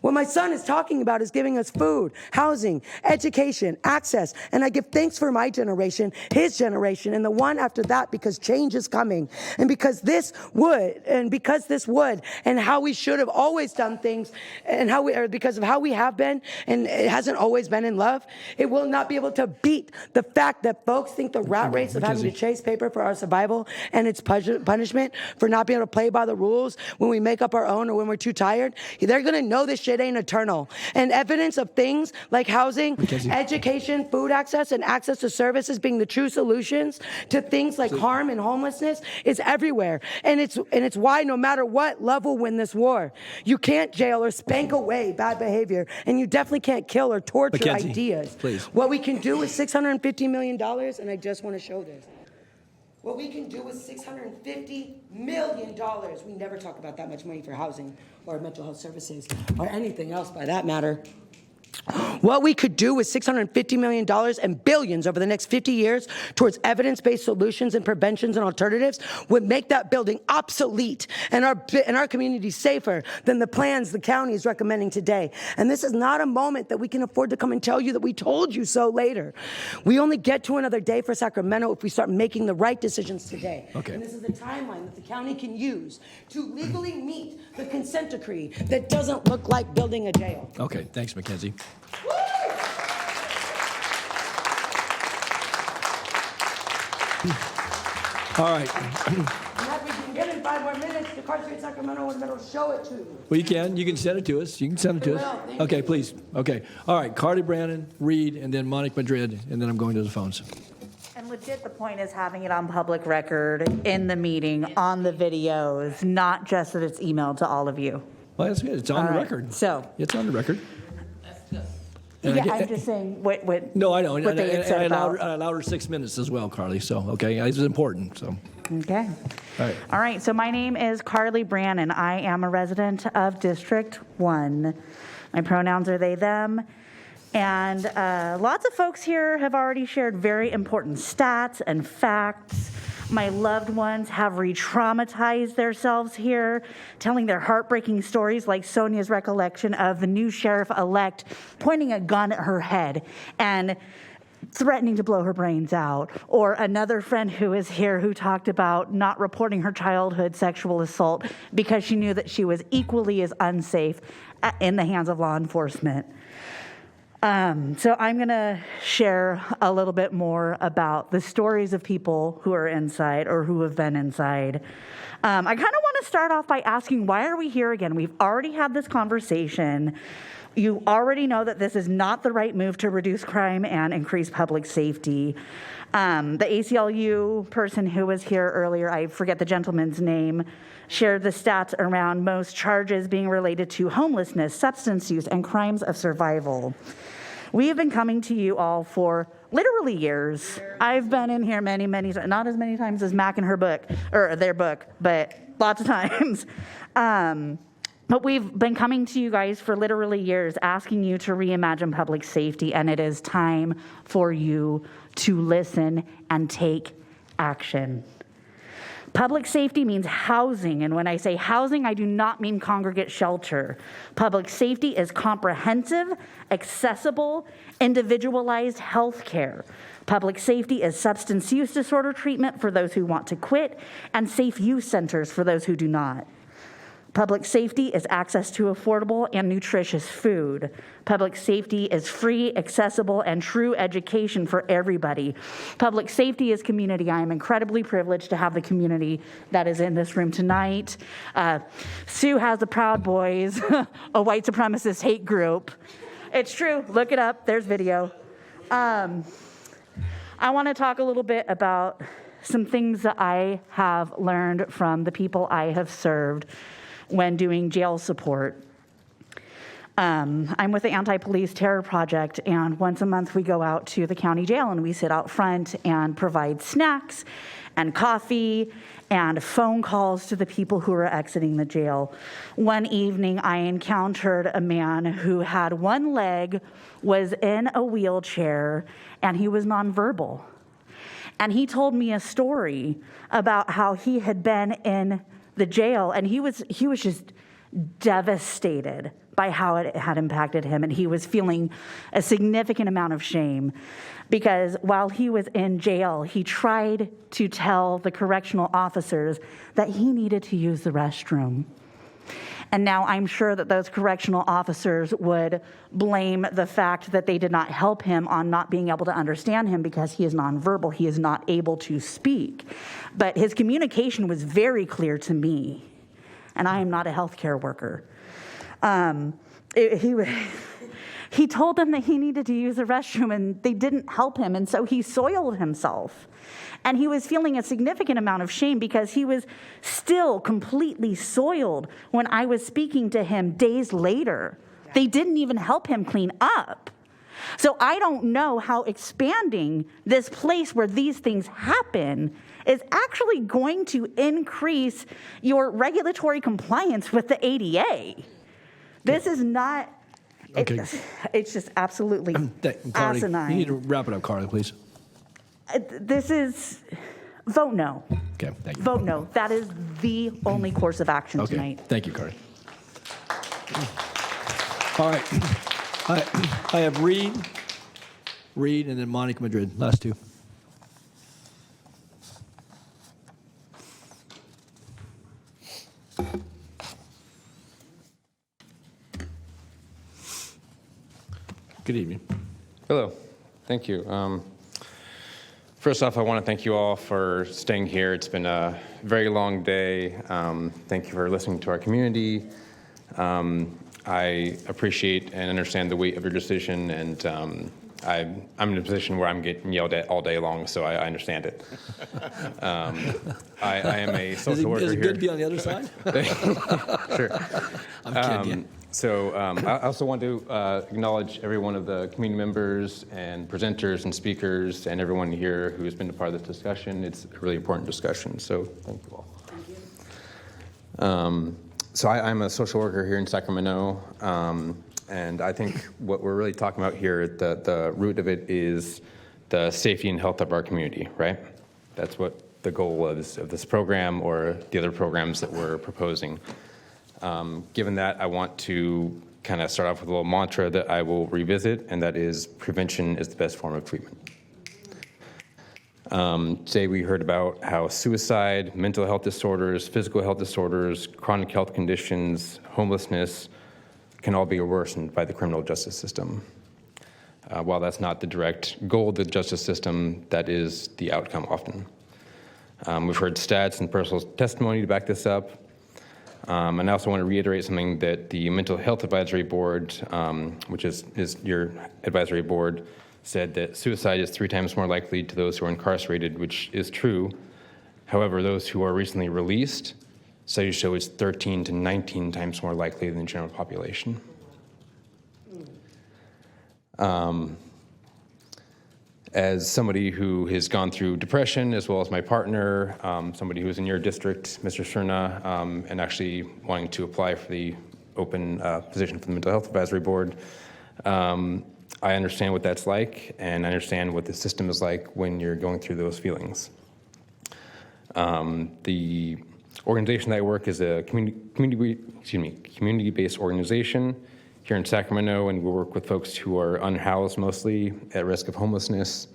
What my son is talking about is giving us food, housing, education, access, and I give thanks for my generation, his generation, and the one after that, because change is coming. And because this would, and how we should have always done things, and because of how we have been, and it hasn't always been in love, it will not be able to beat the fact that folks think the rat race of having to chase paper for our survival and its punishment for not being able to play by the rules when we make up our own or when we're too tired, they're going to know this shit ain't eternal. And evidence of things like housing, education, food access, and access to services being the true solutions to things like harm and homelessness is everywhere. And it's why no matter what, love will win this war. You can't jail or spank away bad behavior, and you definitely can't kill or torture ideas. Please. What we can do with $650 million, and I just want to show this. What we can do with $650 million, we never talk about that much money for housing or mental health services or anything else by that matter. What we could do with $650 million and billions over the next 50 years towards evidence-based solutions and preventions and alternatives would make that building obsolete and our community safer than the plans the county is recommending today. And this is not a moment that we can afford to come and tell you that we told you so later. We only get to another day for Sacramento if we start making the right decisions today. Okay. And this is the timeline that the county can use to legally meet the consent decree that doesn't look like building a jail. Okay, thanks, Mackenzie. All right. if you can get it in 5 more minutes, the Incarcerate Sacramento would have been able to show it to you. Well, you can send it to us. You can send it to I will. us. Thank Okay, you. please. Okay. All right, Carly Brannon, Reed, and then Monica Madrid, and then I'm going to the phones. And legit, the point is having it on public record, in the meeting, on the videos, not just that it's emailed to all of you. Well, that's good. It's on the All right, record. so- It's on the record. And Yeah, I'm just saying what No, I know. And what they had said about. I allowed her 6 minutes as well, Carly. So, okay, it's important. So, Okay. all right. All right, so my name is Carly Brannon. I am a resident of District 1. My pronouns are they, them. And lots of folks here have already shared very important stats and facts. My loved ones have re-traumatized themselves here, telling their heartbreaking stories like Sonia's recollection of the new sheriff-elect pointing a gun at her head and threatening to blow her brains out, or another friend who is here who talked about not reporting her childhood sexual assault because she knew that she was equally as unsafe in the hands of law enforcement. So I'm going to share a little bit more about the stories of people who are inside or who have been inside. I kind of want to start off by asking, why are we here again? We've already had this conversation. You already know that this is not the right move to reduce crime and increase public safety. The ACLU person who was here earlier, I forget the gentleman's name, shared the stats around most charges being related to homelessness, substance use, and crimes of survival. We have been coming to you all for literally years. I've been in here many, not as many times as Mac and her book, or their book, but lots of times. But we've been coming to you guys for literally years, asking you to reimagine public safety, and it is time for you to listen and take action. Public safety means housing, and when I say housing, I do not mean congregate shelter. Public safety is comprehensive, accessible, individualized health care. Public safety is substance use disorder treatment for those who want to quit, and safe use centers for those who do not. Public safety is access to affordable and nutritious food. Public safety is free, accessible, and true education for everybody. Public safety is community. I am incredibly privileged to have the community that is in this room tonight. Sue has the Proud Boys, a white supremacist hate group. It's true. Look it up. There's video. I want to talk a little bit about some things that I have learned from the people I have served when doing jail support. I'm with the Anti-Police Terror Project, and once a month we go out to the county jail and we sit out front and provide snacks and coffee and phone calls to the people who are exiting the jail. One evening I encountered a man who had one leg, was in a wheelchair, and he was nonverbal. And he told me a story about how he had been in the jail, and he was just devastated by how it had impacted him, and he was feeling a significant amount of shame because while he was in jail, he tried to tell the correctional officers that he needed to use the restroom. And now I'm sure that those correctional officers would blame the fact that they did not help him on not being able to understand him because he is nonverbal, he is not able to speak. But his communication was very clear to me, and I am not a healthcare worker. He told them that he needed to use the restroom, and they didn't help him, and so he soiled himself. And he was feeling a significant amount of shame because he was still completely soiled when I was speaking to him days later. They didn't even help him clean up. So I don't know how expanding this place where these things happen is actually going to increase your regulatory compliance with the ADA. This is not, Okay. it's just absolutely Carly, asinine. you need to wrap it up, Carly, please. This is, vote no. Okay, thank you. Vote no. That is the only course of action Okay, tonight. thank you, Carly. All right. I have Reed, and then Monica Madrid. Last two. Good evening. Hello. Thank you. First off, I want to thank you all for staying here. It's been a very long day. Thank you for listening to our community. I appreciate and understand the weight of your decision, and I'm in a position where I'm getting yelled at all day long, so I understand it. I am a social worker here. Is it good to be on the other side? Sure. I'm kidding. I also want to acknowledge every one of the community members and presenters and speakers and everyone here who has been a part of this discussion. It's a really important discussion, so thank you all. Thank you. I'm a social worker here in Sacramento, and I think what we're really talking about here, the root of it is the safety and health of our community, right? That's what the goal is of this program or the other programs that we're proposing. Given that, I want to kind of start off with a little mantra that I will revisit, and that is prevention is the best form of treatment. Today we heard about how suicide, mental health disorders, physical health disorders, chronic health conditions, homelessness can all be worsened by the criminal justice system. While that's not the direct goal of the justice system, that is the outcome often. We've heard stats and personal testimony to back this up. And I also want to reiterate something that the Mental Health Advisory Board, which is your advisory board, said that suicide is 3 times more likely to those who are incarcerated, which is true. However, those who are recently released, studies show it's 13 to 19 times more likely than the general population. As somebody who has gone through depression, as well as my partner, somebody who's in your district, Mr. Cerna, and actually wanting to apply for the open position for the Mental Health Advisory Board, I understand what that's like, and I understand what the system is like when you're going through those feelings. The organization that I work is a community-based organization here in Sacramento, and we work with folks who are unhoused mostly, at risk of homelessness,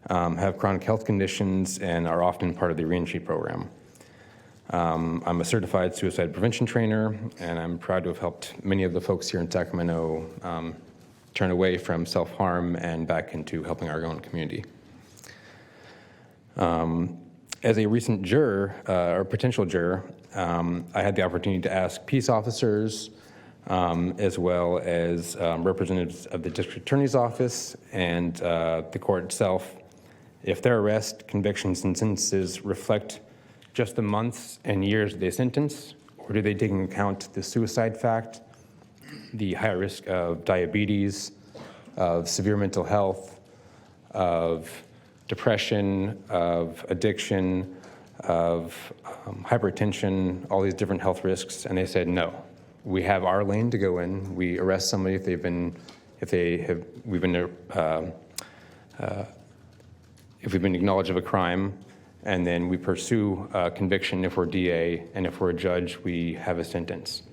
have chronic health conditions, and are often part of the reentry program. I'm a certified suicide prevention trainer, and I'm proud to have helped many of the folks here in Sacramento turn away from self-harm and back into helping our own community. As a recent juror, or potential juror, I had the opportunity to ask peace officers, as well as representatives of the district attorney's office and the court itself, if their arrest, convictions, and sentences reflect just the months and years they sentence, or do they take into account the suicide fact, the high risk of diabetes, of severe mental health, of depression, of addiction, of hypertension, all these different health risks, and they said no. We have our lane to go in. We arrest somebody if we've been acknowledged of a crime, and then we pursue a conviction if we're DA, and if we're a judge, we have a sentence.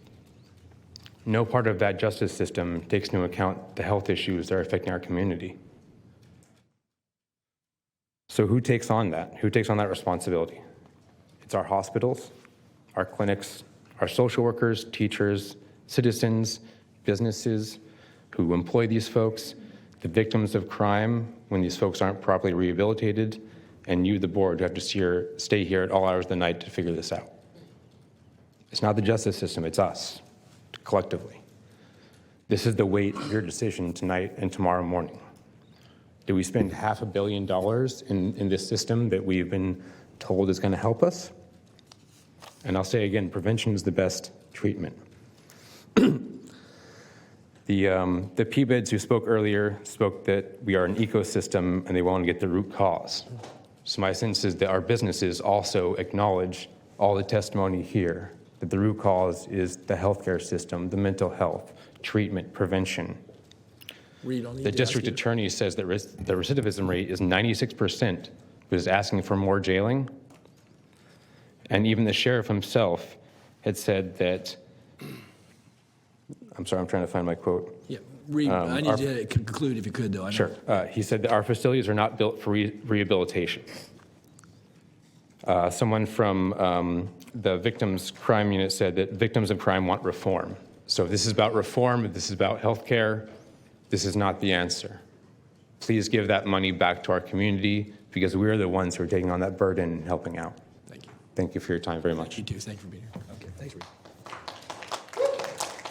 No part of that justice system takes into account the health issues that are affecting our community. So who takes on that? Who takes on that responsibility? It's our hospitals, our clinics, our social workers, teachers, citizens, businesses who employ these folks, the victims of crime when these folks aren't properly rehabilitated, and you, the board, have to stay here at all hours of the night to figure this out. It's not the justice system, it's us, collectively. This is the weight of your decision tonight and tomorrow morning. Do we spend $500 million in this system that we've been told is going to help us? And I'll say again, prevention is the best treatment. The PBIDs who spoke earlier spoke that we are an ecosystem and they want to get the root cause. So my sense is that our businesses also acknowledge all the testimony here, that the root cause is the healthcare system, the mental health, treatment, prevention. The district attorney says that the recidivism rate is 96%, but is asking for more jailing. And even the sheriff himself had said that, I'm sorry, I'm trying to find my quote. Yeah, I need to conclude if you could, though. Sure. He said that our facilities are not built for rehabilitation. Someone from the victims' crime unit said that victims of crime want reform. So if this is about reform, if this is about healthcare, this is not the answer. Please give that money back to our community, because we're the ones who are taking on that burden and helping out. Thank you. Thank you for your time very much. You too. Thank you for being here. Okay, thanks, Reed.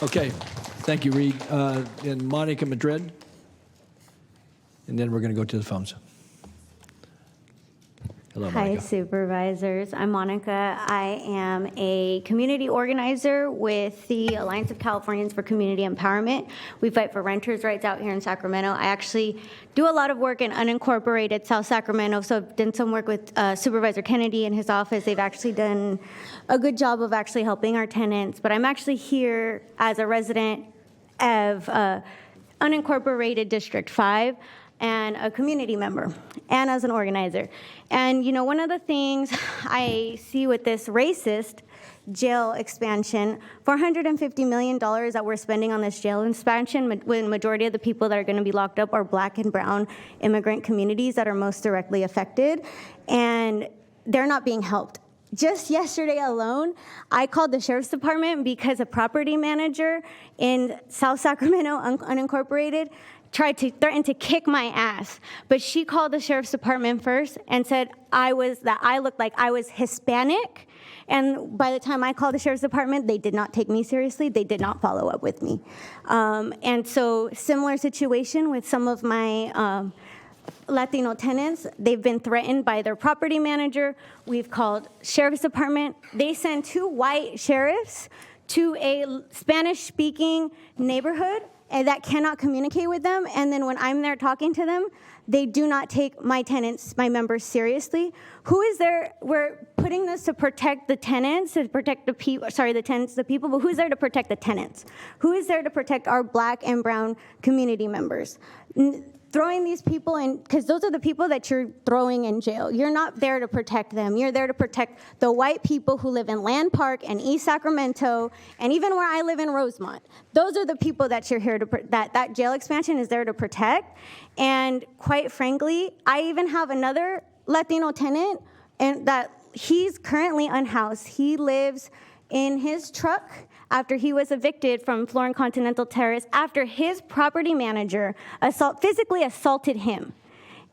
Okay, thank you, Reed. And Monica Madrid. And then we're going to go to the phones. Hello, Monica. Hi, Supervisors. I'm Monica. I am a community organizer with the Alliance of Californians for Community Empowerment. We fight for renters' rights out here in Sacramento. I actually do a lot of work in unincorporated South Sacramento, so I've done some work with Supervisor Kennedy and his office. They've actually done a good job of actually helping our tenants, but I'm actually here as a resident of unincorporated District 5. And a community member, and as an organizer. And, you know, one of the things I see with this racist jail expansion, $450 million that we're spending on this jail expansion, when majority of the people that are going to be locked up are black and brown immigrant communities that are most directly affected, and they're not being helped. Just yesterday alone, I called the Sheriff's Department because a property manager in South Sacramento, unincorporated, tried to threaten to kick my ass, but she called the Sheriff's Department first and said I looked like I was Hispanic, and by the time I called the Sheriff's Department, they did not take me seriously. They did not follow up with me. And so similar situation with some of my Latino tenants. They've been threatened by their property manager. We've called Sheriff's Department. They send 2 white sheriffs to a Spanish-speaking neighborhood and that cannot communicate with them, and then when I'm there talking to them, they do not take my tenants, my members, seriously. Who is there? We're putting this to protect the tenants, to protect the people, the tenants, the people, but who's there to protect the tenants? Who is there to protect our black and brown community members? Throwing these people in, because those are the people that you're throwing in jail. You're not there to protect them. You're there to protect the white people who live in Land Park and East Sacramento, and even where I live in Rosemont. Those are the people that you're here to, that jail expansion is there to protect. And quite frankly, I even have another Latino tenant, and that he's currently unhoused. He lives in his truck after he was evicted from Florence Continental Terrace after his property manager physically assaulted him.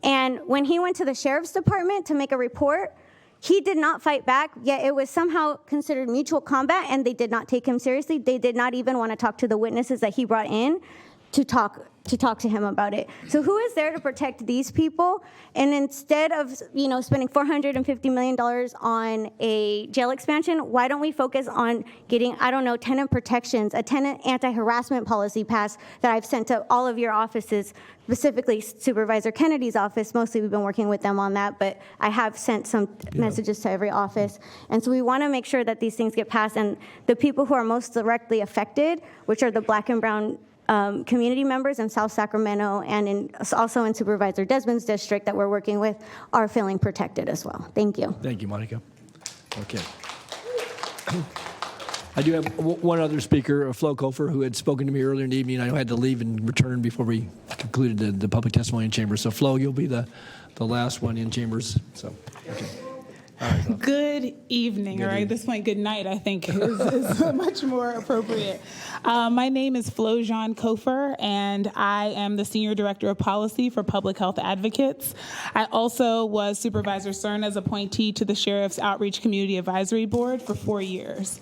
And when he went to the Sheriff's Department to make a report, he did not fight back, yet it was somehow considered mutual combat, and they did not take him seriously. They did not even want to talk to the witnesses that he brought in to talk to him about it. So who is there to protect these people? And instead of spending $450 million on a jail expansion, why don't we focus on getting, tenant protections, a tenant anti-harassment policy passed that I've sent to all of your offices, specifically Supervisor Kennedy's office. Mostly we've been working with them on that, but I have sent some messages to every office. And so we want to make sure that these things get passed, and the people who are most directly affected, which are the black and brown community members in South Sacramento and also in Supervisor Desmond's district that we're working with, are feeling protected as well. Thank you. Thank you, Monica. Okay. I do have one other speaker, Flo Kofer, who had spoken to me earlier in the evening. I had to leave and return before we concluded the public testimony in chambers. So, Flo, you'll be the last one in chambers. So, okay. Good evening, or at this point, good night, I think is much more appropriate. My name is Flo Jean Kofer, and I am the Senior Director of Policy for Public Health Advocates. I also was Supervisor Cerna's appointee to the Sheriff's Outreach Community Advisory Board for 4 years.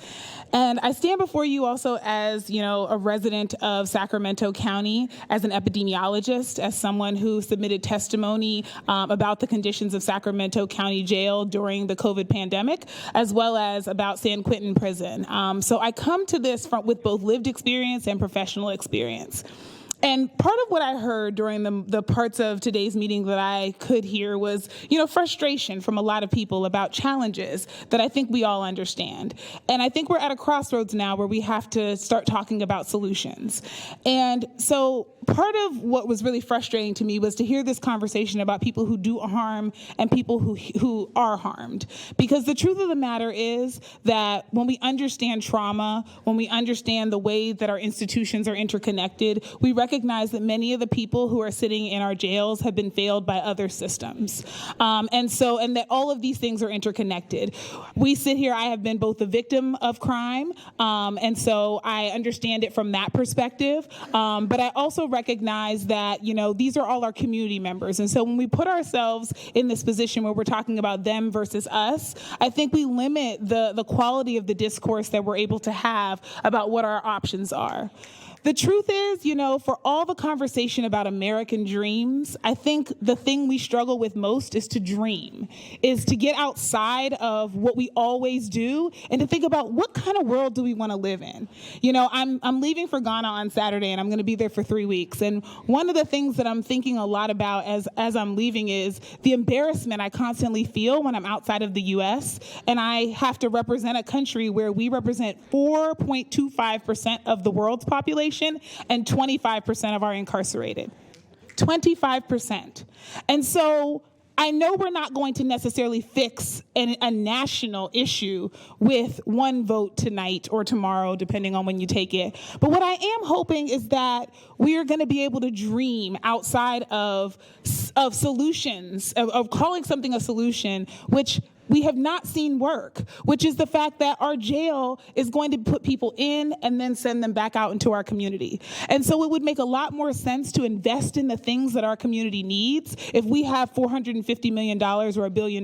And I stand before you also as, a resident of Sacramento County, as an epidemiologist, as someone who submitted testimony about the conditions of Sacramento County Jail during the COVID pandemic, as well as about San Quentin Prison. So I come to this with both lived experience and professional experience. And part of what I heard during the parts of today's meeting that I could hear was, frustration from a lot of people about challenges that I think we all understand. And I think we're at a crossroads now where we have to start talking about solutions. And so part of what was really frustrating to me was to hear this conversation about people who do harm and people who are harmed. Because the truth of the matter is that when we understand trauma, when we understand the way that our institutions are interconnected, we recognize that many of the people who are sitting in our jails have been failed by other systems. And that all of these things are interconnected. We sit here, I have been both a victim of crime, and so I understand it from that perspective, but I also recognize that, these are all our community members. And so when we put ourselves in this position where we're talking about them versus us, I think we limit the quality of the discourse that we're able to have about what our options are. The truth is, for all the conversation about American dreams, I think the thing we struggle with most is to dream, is to get outside of what we always do and to think about what kind of world do we want to live in. I'm leaving for Ghana on Saturday, and I'm going to be there for 3 weeks. And one of the things that I'm thinking a lot about as I'm leaving is the embarrassment I constantly feel when I'm outside of the U.S. and I have to represent a country where we represent 4.25% of the world's population and 25% of our incarcerated. 25%. And so I know we're not going to necessarily fix a national issue with one vote tonight or tomorrow, depending on when you take it. But what I am hoping is that we are going to be able to dream outside of solutions, of calling something a solution, which we have not seen work, which is the fact that our jail is going to put people in and then send them back out into our community. And so it would make a lot more sense to invest in the things that our community needs if we have $450 million or $1 billion.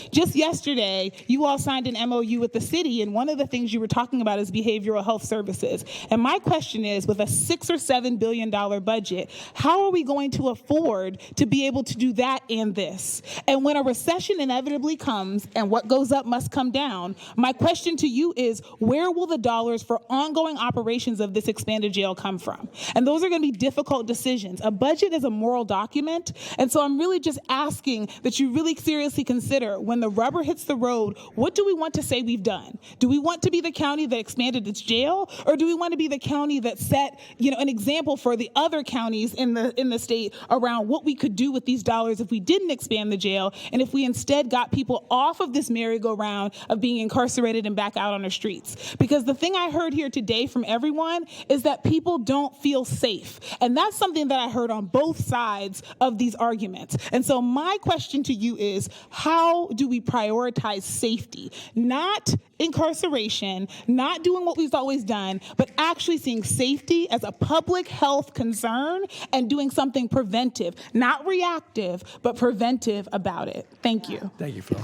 Just yesterday, you all signed an MOU with the city, and one of the things you were talking about is behavioral health services. And my question is, with a $6 or $7 billion budget, how are we going to afford to be able to do that and this? And when a recession inevitably comes, and what goes up must come down, my question to you is, where will the dollars for ongoing operations of this expanded jail come from? And those are going to be difficult decisions. A budget is a moral document, and so I'm really just asking that you really seriously consider, when the rubber hits the road, what do we want to say we've done? Do we want to be the county that expanded its jail, or do we want to be the county that set, an example for the other counties in the state around what we could do with these dollars if we didn't expand the jail, and if we instead got people off of this merry-go-round of being incarcerated and back out on the streets? Because the thing I heard here today from everyone is that people don't feel safe. And that's something that I heard on both sides of these arguments. And so my question to you is, how do we prioritize safety? Not incarceration, not doing what we've always done, but actually seeing safety as a public health concern and doing something preventive, not reactive, but preventive about it. Thank you. Thank you, Phil.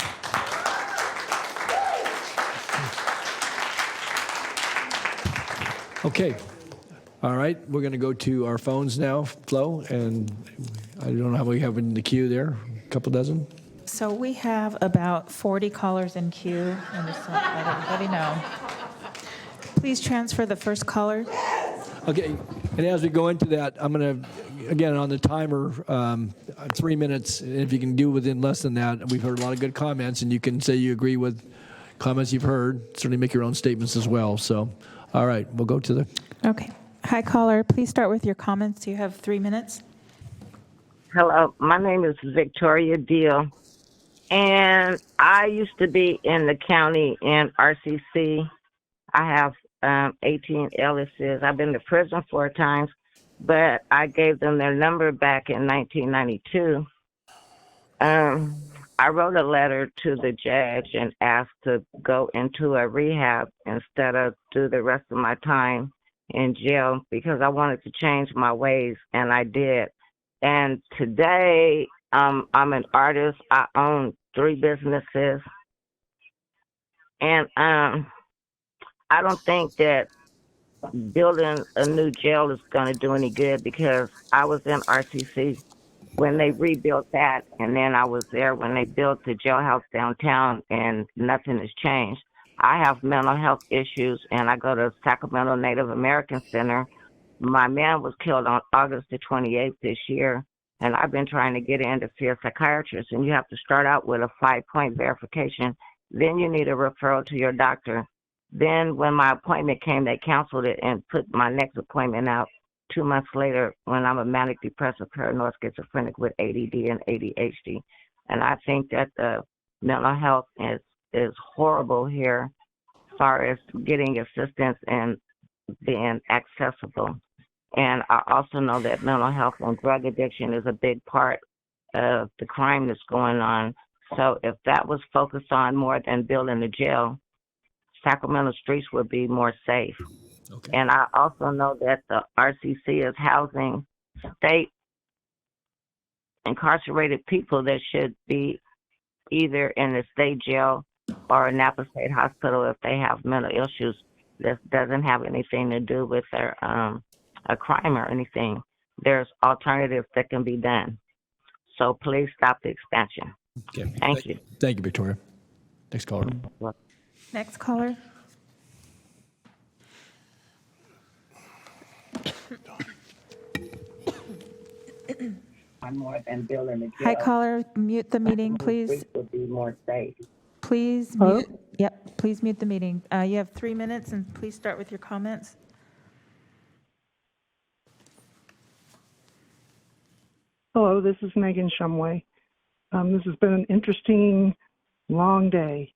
Okay. All right. We're going to go to our phones now, Flo, and I don't know how we have in the queue there. A couple dozen? So we have about 40 callers in queue, and just to let everybody know. Please transfer the first caller. Okay. And as we go into that, I'm going to, again, on the timer, 3 minutes. If you can do within less than that, we've heard a lot of good comments, and you can say you agree with comments you've heard. Certainly make your own statements as well. So, all right, we'll go to the... Okay. Hi, caller. Please start with your comments. You have 3 minutes. Hello, my name is Victoria Deal, and I used to be in the county in RCC. I have 18 aliases. I've been to prison 4 times, but I gave them their number back in 1992. I wrote a letter to the judge and asked to go into a rehab instead of do the rest of my time in jail because I wanted to change my ways, and I did. And today, I'm an artist. I own 3 businesses. And I don't think that building a new jail is going to do any good because I was in RCC when they rebuilt that, and then I was there when they built the jailhouse downtown, and nothing has changed. I have mental health issues, and I go to Sacramento Native American Center. My man was killed on August the 28th this year, and I've been trying to get in to see a psychiatrist, and you have to start out with a 5-point verification. Then you need a referral to your doctor. Then when my appointment came, they canceled it and put my next appointment out 2 months later when I'm a manic depressive paranoid schizophrenic with ADD and ADHD. And I think that the mental health is horrible here as far as getting assistance and being accessible. And I also know that mental health and drug addiction is a big part of the crime that's going on. So if that was focused on more than building a jail, Sacramento streets would be more safe. Okay. And I also know that the RCC is housing state incarcerated people that should be either in the state jail or a Napa State Hospital if they have mental issues. This doesn't have anything to do with their a crime or anything. There's alternatives that can be done. So please stop the expansion. Okay. Thank you. Thank you, Victoria. Next caller. Next caller. I'm more than building a jail. Hi, caller. Mute the meeting, please. Would be more safe. Please mute. Yep, please mute the meeting. You have 3 minutes, and please start with your comments. Hello, this is Megan Shumway. This has been an interesting, long day.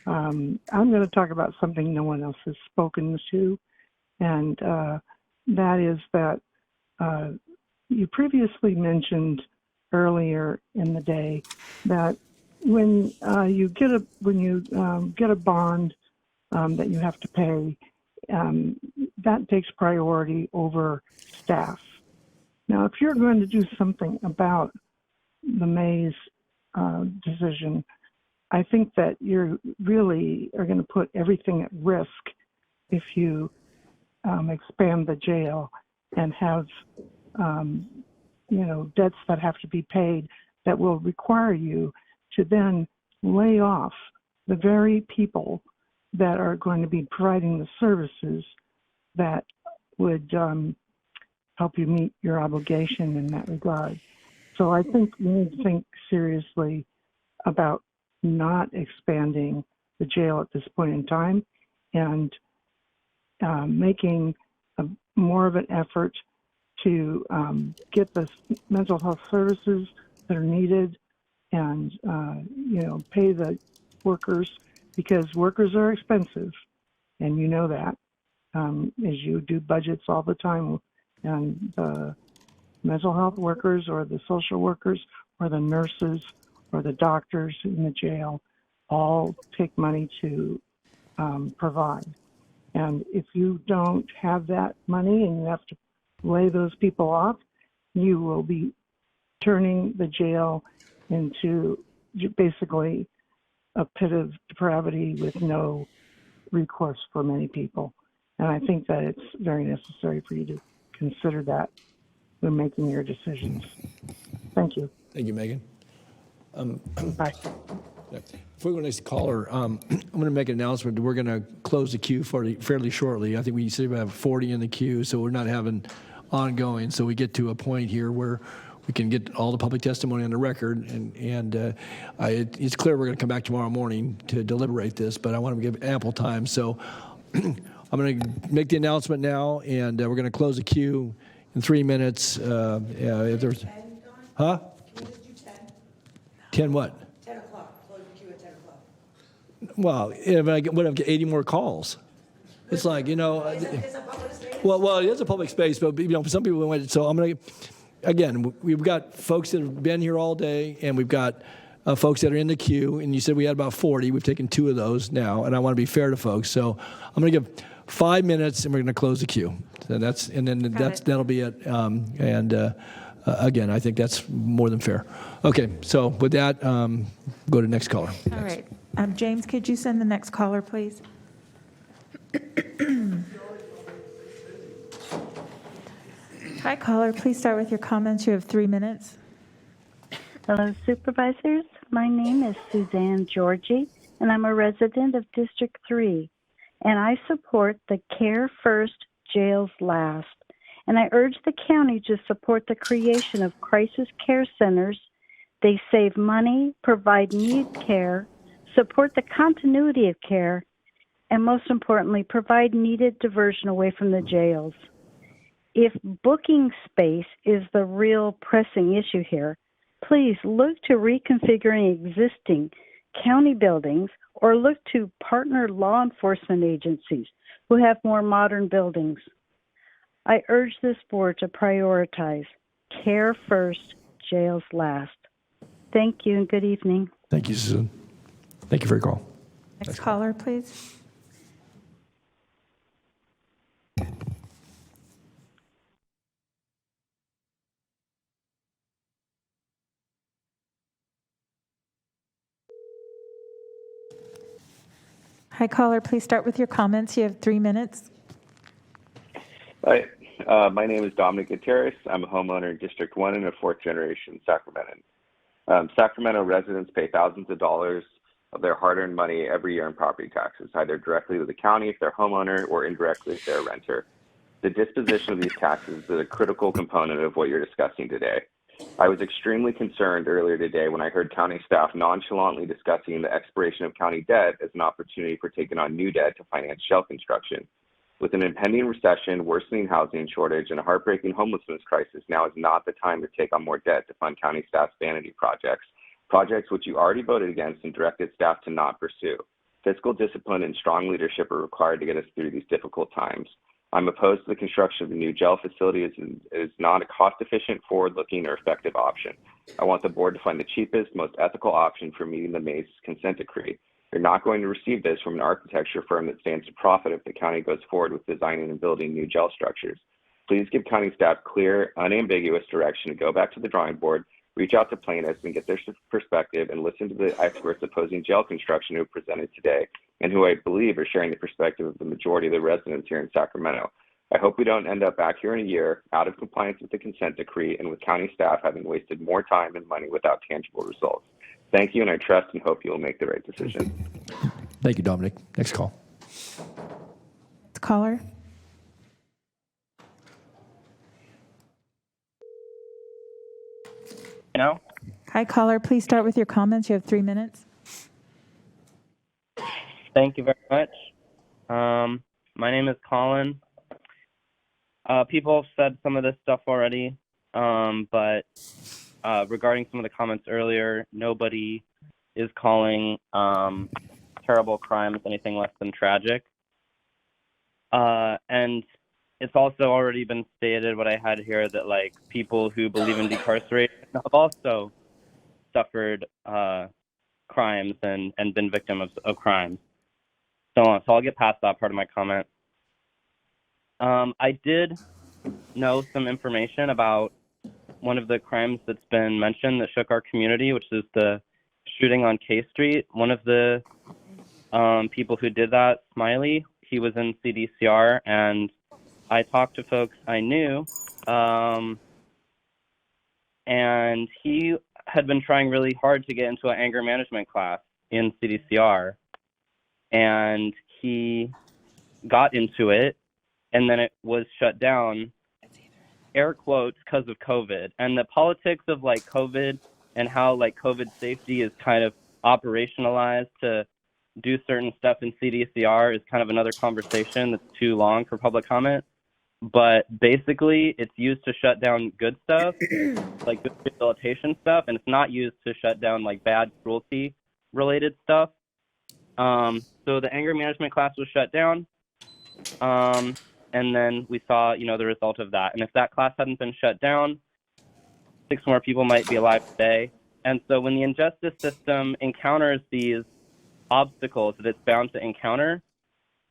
I'm going to talk about something no one else has spoken to, and that is that you previously mentioned earlier in the day that when you get a bond that you have to pay, that takes priority over staff. Now, if you're going to do something about the Mays decision, I think that you really are going to put everything at risk if you expand the jail and have debts that have to be paid that will require you to then lay off the very people that are going to be providing the services that would help you meet your obligation in that regard. So I think we need to think seriously about not expanding the jail at this point in time and making more of an effort to get the mental health services that are needed and pay the workers, because workers are expensive, and you know that as you do budgets all the time, and the mental health workers or the social workers or the nurses or the doctors in the jail all take money to provide. And if you don't have that money and you have to lay those people off, you will be turning the jail into basically a pit of depravity with no recourse for many people. And I think that it's very necessary for you to consider that when making your decisions. Thank you. Thank you, Megan. Bye. Before we go to the next caller, I'm going to make an announcement. We're going to close the queue fairly shortly. I think we said we have 40 in the queue, so we're not having ongoing. So we get to a point here where we can get all the public testimony on the record, and it's clear we're going to come back tomorrow morning to deliberate this, but I want to give ample time. So I'm going to make the announcement now, and we're going to close the queue in 3 minutes. If there's, huh? 10 what? 10 o'clock. Close the queue at 10 o'clock. Well, if I get 80 more calls, it's like, well, it is a public space, but some people went. So I'm going to, again, we've got folks that have been here all day, and we've got folks that are in the queue. And you said we had about 40. We've taken 2 of those now, and I want to be fair to folks. So I'm going to give 5 minutes, and we're going to close the queue. So that'll be it. Again, I think that's more than fair. Okay, so with that, go to the next caller. All right. James, could you send the next caller, please? Hi, caller. Please start with your comments. You have 3 minutes. Hello, Supervisors. My name is Suzanne Georgie, and I'm a resident of District 3. And I support the Care First, Jails Last. And I urge the county to support the creation of crisis care centers. They save money, provide needed care, support the continuity of care, and most importantly, provide needed diversion away from the jails. If booking space is the real pressing issue here, please look to reconfiguring existing county buildings or look to partner law enforcement agencies who have more modern buildings. I urge this board to prioritize care first, jails last. Thank you and good evening. Thank you, Susan. Thank you for your call. Next caller, please. Hi, caller. Please start with your comments. You have 3 minutes. Hi, my name is Dominic Gutierrez. I'm a homeowner in District 1 and a fourth generation Sacramento. Sacramento residents pay thousands of dollars of their hard-earned money every year in property taxes, either directly to the county if they're a homeowner or indirectly if they're a renter. The disposition of these taxes is a critical component of what you're discussing today. I was extremely concerned earlier today when I heard county staff nonchalantly discussing the expiration of county debt as an opportunity for taking on new debt to finance shell construction. With an impending recession, worsening housing shortage, and a heartbreaking homelessness crisis, now is not the time to take on more debt to fund county staff's vanity projects which you already voted against and directed staff to not pursue. Fiscal discipline and strong leadership are required to get us through these difficult times. I'm opposed to the construction of the new jail facility as it is not a cost-efficient, forward-looking, or effective option. I want the board to find the cheapest, most ethical option for meeting the Mayor's consent decree. You're not going to receive this from an architecture firm that stands to profit if the county goes forward with designing and building new jail structures. Please give county staff clear, unambiguous direction to go back to the drawing board, reach out to plaintiffs and get their perspective, and listen to the experts opposing jail construction who have presented today and who I believe are sharing the perspective of the majority of the residents here in Sacramento. I hope we don't end up back here in a year out of compliance with the consent decree and with county staff having wasted more time and money without tangible results. Thank you, and I trust and hope you will make the right decision. Thank you, Dominic. Next call. Caller. No. Hi, caller. Please start with your comments. You have 3 minutes. Thank you very much. My name is Colin. People have said some of this stuff already, but regarding some of the comments earlier, nobody is calling terrible crimes anything less than tragic. And it's also already been stated what I had here that like people who believe in decarceration have also suffered crimes and been victims of crimes. So I'll get past that part of my comment. I did know some information about one of the crimes that's been mentioned that shook our community, which is the shooting on K Street. One of the people who did that, Smiley, he was in CDCR, and I talked to folks I knew, and he had been trying really hard to get into an anger management class in CDCR, and he got into it, and then it was shut down, air quotes, because of COVID. And the politics of like COVID and how like COVID safety is kind of operationalized to do certain stuff in CDCR is kind of another conversation that's too long for public comment. But basically, it's used to shut down good stuff, like good rehabilitation stuff, and it's not used to shut down like bad cruelty-related stuff. So the anger management class was shut down, and then we saw, the result of that. And if that class hadn't been shut down, 6 more people might be alive today. And so when the injustice system encounters these obstacles that it's bound to encounter,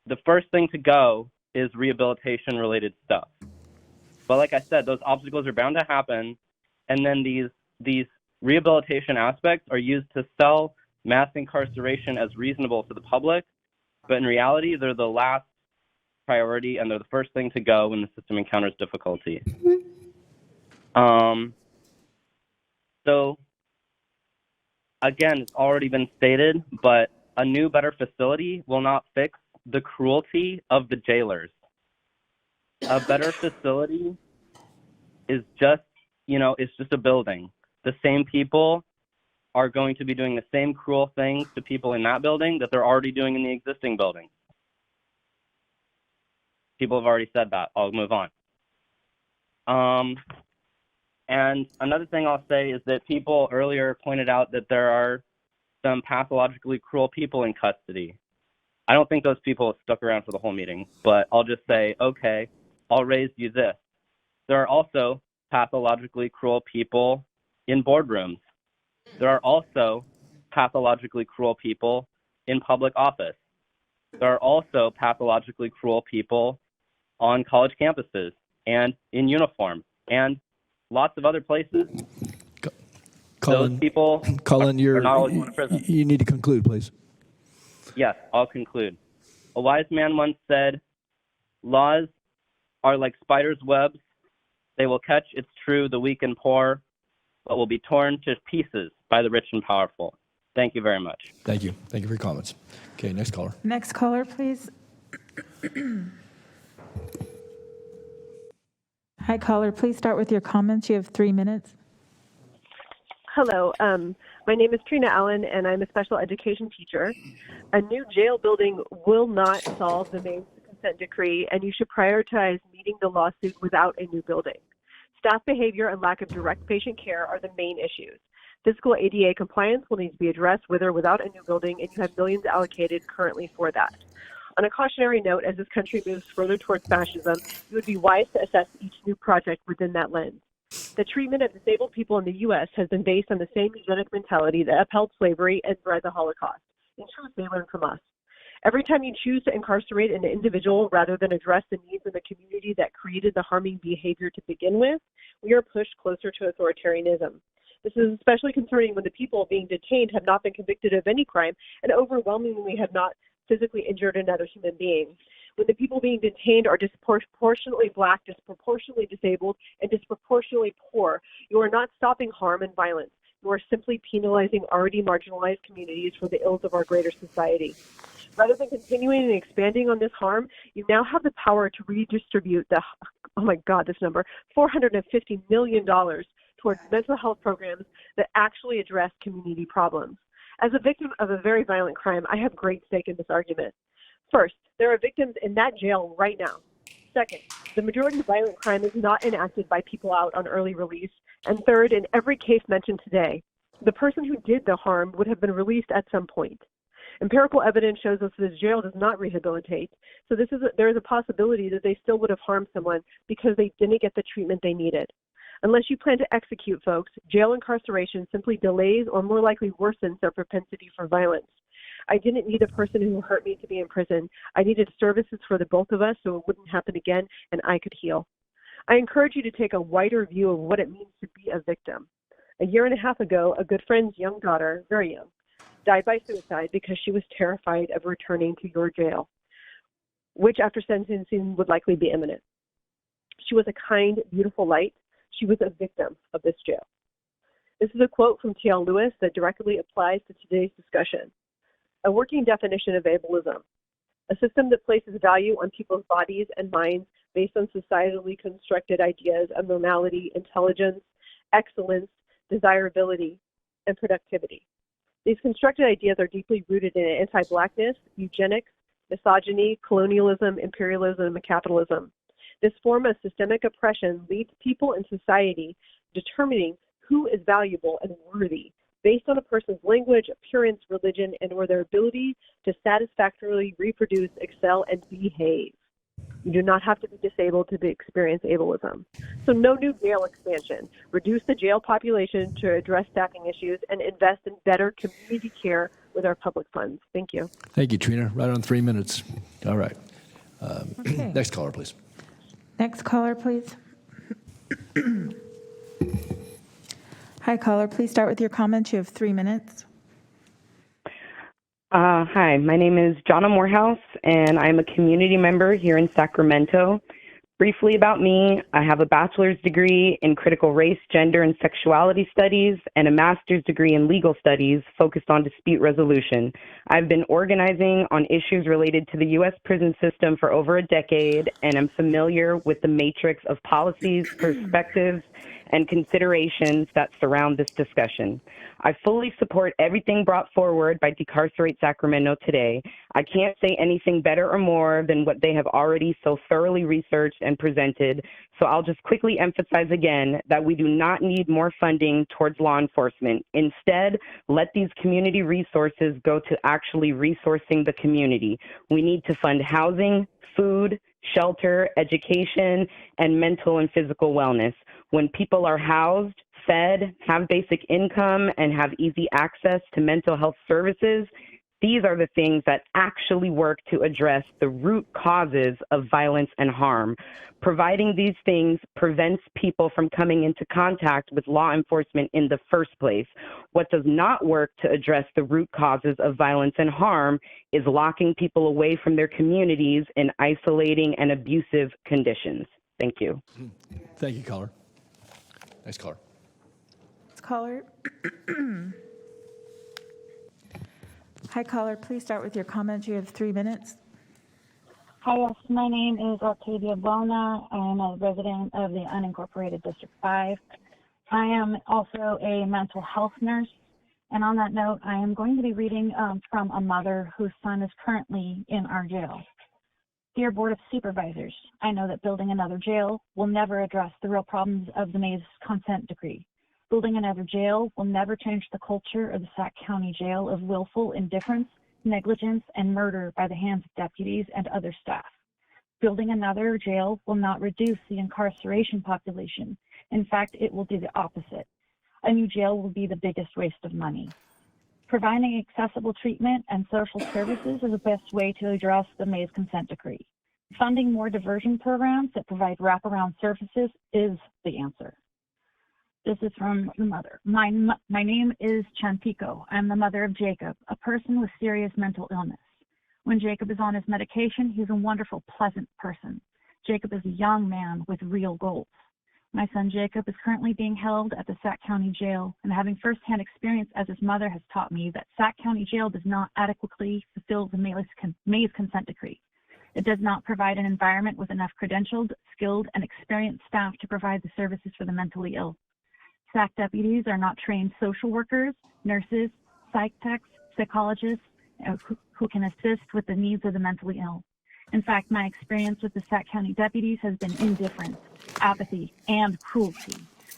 the first thing to go is rehabilitation related stuff. But like I said, those obstacles are bound to happen, and then these rehabilitation aspects are used to sell mass incarceration as reasonable to the public, but in reality they're the last priority and they're the first thing to go when the system encounters difficulty. So again, it's already been stated, but a new, better facility will not fix the cruelty of the jailers. A better facility is just, it's just a building. The same people are going to be doing the same cruel things to people in that building that they're already doing in the existing building. People have already said that. I'll move on. And another thing I'll say is that people earlier pointed out that there are some pathologically cruel people in custody. I don't think those people have stuck around for the whole meeting, but I'll just say, okay, I'll raise you this. There are also pathologically cruel people in boardrooms. There are also pathologically cruel people in public office. There are also pathologically cruel people on college campuses and in uniform and lots of other places. Colin, Those people Colin, are not always going to prison. you need to conclude, please. Yes, I'll conclude. A wise man once said, laws are like spiders' webs. They will catch, it's true, the weak and poor, but will be torn to pieces by the rich and powerful. Thank you very much. Thank you. Thank you for your comments. Okay, next caller. Next caller, please. Hi, caller. Please start with your comments. You have 3 minutes. Hello. My name is Trina Allen, and I'm a special education teacher. A new jail building will not solve the Maine consent decree, and you should prioritize meeting the lawsuit without a new building. Staff behavior and lack of direct patient care are the main issues. Physical ADA compliance will need to be addressed with or without a new building, and you have millions allocated currently for that. On a cautionary note, as this country moves further towards fascism, it would be wise to assess each new project within that lens. The treatment of disabled people in the U.S. has been based on the same eugenic mentality that upheld slavery and bred the Holocaust. In truth, they learn from us. Every time you choose to incarcerate an individual rather than address the needs of the community that created the harming behavior to begin with, we are pushed closer to authoritarianism. This is especially concerning when the people being detained have not been convicted of any crime and overwhelmingly have not physically injured another human being. When the people being detained are disproportionately Black, disproportionately disabled, and disproportionately poor, you are not stopping harm and violence. You are simply penalizing already marginalized communities for the ills of our greater society. Rather than continuing and expanding on this harm, you now have the power to redistribute the, oh my God, this number, $450 million towards mental health programs that actually address community problems. As a victim of a very violent crime, I have great stake in this argument. First, there are victims in that jail right now. Second, the majority of violent crime is not enacted by people out on early release. And third, in every case mentioned today, the person who did the harm would have been released at some point. Empirical evidence shows us that jail does not rehabilitate, so there is a possibility that they still would have harmed someone because they didn't get the treatment they needed. Unless you plan to execute folks, jail incarceration simply delays or more likely worsens their propensity for violence. I didn't need the person who hurt me to be in prison. I needed services for the both of us so it wouldn't happen again and I could heal. I encourage you to take a wider view of what it means to be a victim. A year and a half ago, a good friend's young daughter, very young, died by suicide because she was terrified of returning to your jail, which after sentencing would likely be imminent. She was a kind, beautiful light. She was a victim of this jail. This is a quote from T.L. Lewis that directly applies to today's discussion. A working definition of ableism, a system that places value on people's bodies and minds based on societally constructed ideas of normality, intelligence, excellence, desirability, and productivity. These constructed ideas are deeply rooted in anti-Blackness, eugenics, misogyny, colonialism, imperialism, and capitalism. This form of systemic oppression leads people in society determining who is valuable and worthy based on a person's language, appearance, religion, and or their ability to satisfactorily reproduce, excel, and behave. You do not have to be disabled to experience ableism. So no new jail expansion. Reduce the jail population to address staffing issues and invest in better community care with our public funds. Thank you. Thank you, Trina. Right on 3 minutes. All right. Okay. Next caller, please. Next caller, please. Hi, caller. Please start with your comments. You have 3 minutes. Hi, my name is Jonna Morehouse, and I'm a community member here in Sacramento. Briefly about me, I have a bachelor's degree in critical race, gender, and sexuality studies, and a master's degree in legal studies focused on dispute resolution. I've been organizing on issues related to the U.S. prison system for over a decade, and I'm familiar with the matrix of policies, perspectives, and considerations that surround this discussion. I fully support everything brought forward by Decarcerate Sacramento today. I can't say anything better or more than what they have already so thoroughly researched and presented, so I'll just quickly emphasize again that we do not need more funding towards law enforcement. Instead, let these community resources go to actually resourcing the community. We need to fund housing, food, shelter, education, and mental and physical wellness. When people are housed, fed, have basic income, and have easy access to mental health services, These are the things that actually work to address the root causes of violence and harm. Providing these things prevents people from coming into contact with law enforcement in the first place. What does not work to address the root causes of violence and harm is locking people away from their communities in isolating and abusive conditions. Thank you. Thank you, caller. Next caller. Next caller. Hi, caller. Please start with your comments. You have 3 minutes. Hi, yes. My name is Octavia Bona. I am a resident of the unincorporated District 5. I am also a mental health nurse. And on that note, I am going to be reading from a mother whose son is currently in our jail. Dear Board of Supervisors, I know that building another jail will never address the real problems of the May's consent decree. Building another jail will never change the culture of the Sac County Jail of willful indifference, negligence, and murder by the hands of deputies and other staff. Building another jail will not reduce the incarceration population. In fact, it will do the opposite. A new jail will be the biggest waste of money. Providing accessible treatment and social services is the best way to address the May's consent decree. Funding more diversion programs that provide wraparound services is the answer. This is from the mother. My name is Chantico. I'm the mother of Jacob, a person with serious mental illness. When Jacob is on his medication, he's a wonderful, pleasant person. Jacob is a young man with real goals. My son Jacob is currently being held at the Sac County Jail, and having firsthand experience as his mother has taught me that Sac County Jail does not adequately fulfill the May's consent decree. It does not provide an environment with enough credentialed, skilled, and experienced staff to provide the services for the mentally ill. SAC deputies are not trained social workers, nurses, psych techs, psychologists who can assist with the needs of the mentally ill. In fact, my experience with the Sac County deputies has been indifference, apathy, and cruelty.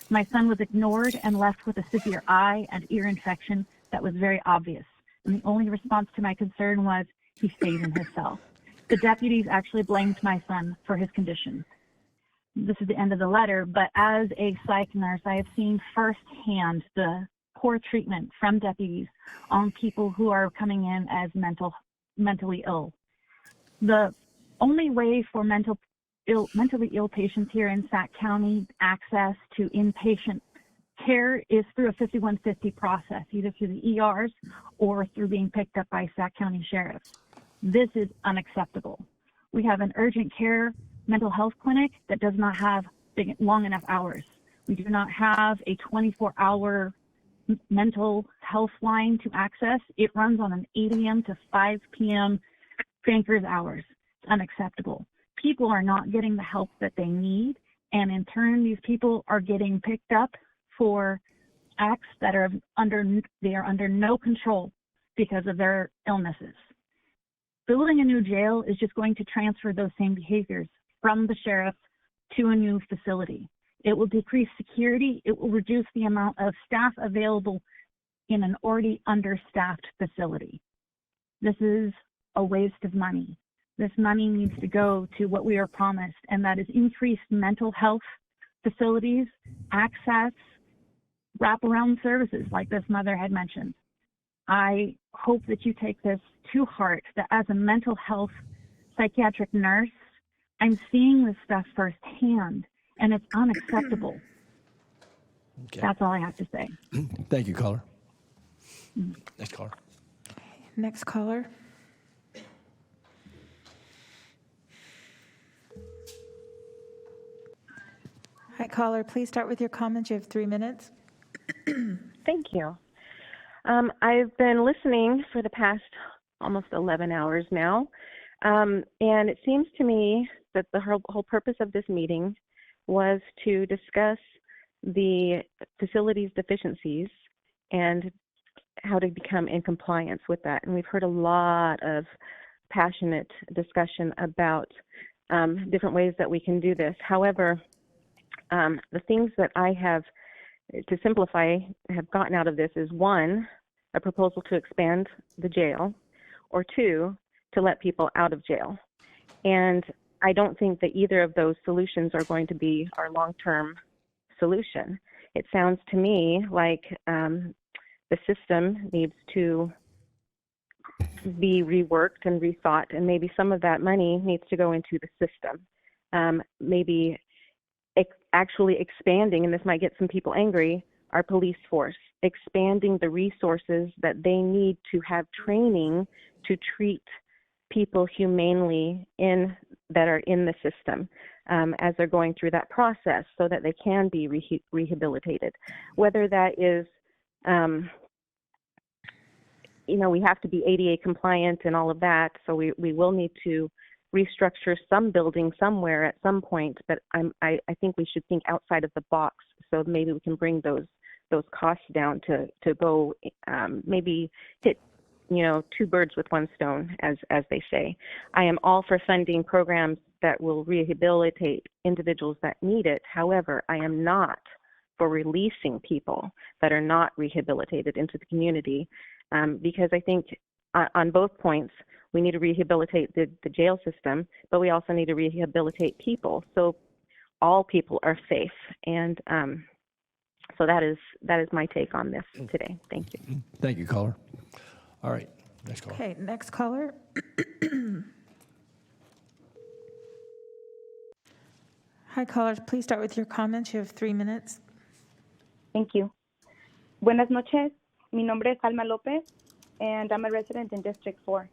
My son was ignored and left with a severe eye and ear infection that was very obvious. And the only response to my concern was, he stays in his cell. The deputies actually blamed my son for his condition. This is the end of the letter, but as a psych nurse, I have seen firsthand the poor treatment from deputies on people who are coming in as mentally ill. The only way for mentally ill patients here in Sac County access to inpatient care is through a 5150 process, either through the ERs or through being picked up by Sac County sheriffs. This is unacceptable. We have an urgent care mental health clinic that does not have long enough hours. We do not have a 24-hour mental health line to access. It runs on an 8 a.m. to 5 p.m. bankers hours. It's unacceptable. People are not getting the help that they need, and in turn, these people are getting picked up for acts that are under no control because of their illnesses. Building a new jail is just going to transfer those same behaviors from the sheriff to a new facility. It will decrease security. It will reduce the amount of staff available in an already understaffed facility. This is a waste of money. This money needs to go to what we are promised, and that is increased mental health facilities, access, wraparound services like this mother had mentioned. I hope that you take this to heart, that as a mental health psychiatric nurse, I'm seeing this stuff firsthand, and it's unacceptable. Okay. That's all I have to say. Thank you, caller. Next caller. Next caller. Hi, caller. Please start with your comments. You have 3 minutes. Thank you. I've been listening for the past almost 11 hours now, and it seems to me that the whole purpose of this meeting was to discuss the facilities deficiencies and how to become in compliance with that. And we've heard a lot of passionate discussion about different ways that we can do this. However, the things that I have, to simplify, have gotten out of this is 1, a proposal to expand the jail, or 2, to let people out of jail. And I don't think that either of those solutions are going to be our long-term solution. It sounds to me like the system needs to be reworked and rethought, and maybe some of that money needs to go into the system. Maybe actually expanding, and this might get some people angry, our police force, expanding the resources that they need to have training to treat people humanely that are in the system as they're going through that process, so that they can be rehabilitated. Whether that is, we have to be ADA compliant and all of that, so we will need to restructure some building somewhere at some point, but I think we should think outside of the box, so maybe we can bring those costs down to go maybe hit two birds with one stone, as they say. I am all for funding programs that will rehabilitate individuals that need it. However, I am not for releasing people that are not rehabilitated into the community, because I think on both points, we need to rehabilitate the jail system, but we also need to rehabilitate people, so all people are safe. And so that is my take on this today. Thank you. Thank you, caller. All right, next caller. Okay, next caller. Hi, callers. Please start with your comments. You have 3 minutes. Thank you. Buenas noches. Mi nombre es Alma Lopez, and I'm a resident in District 4.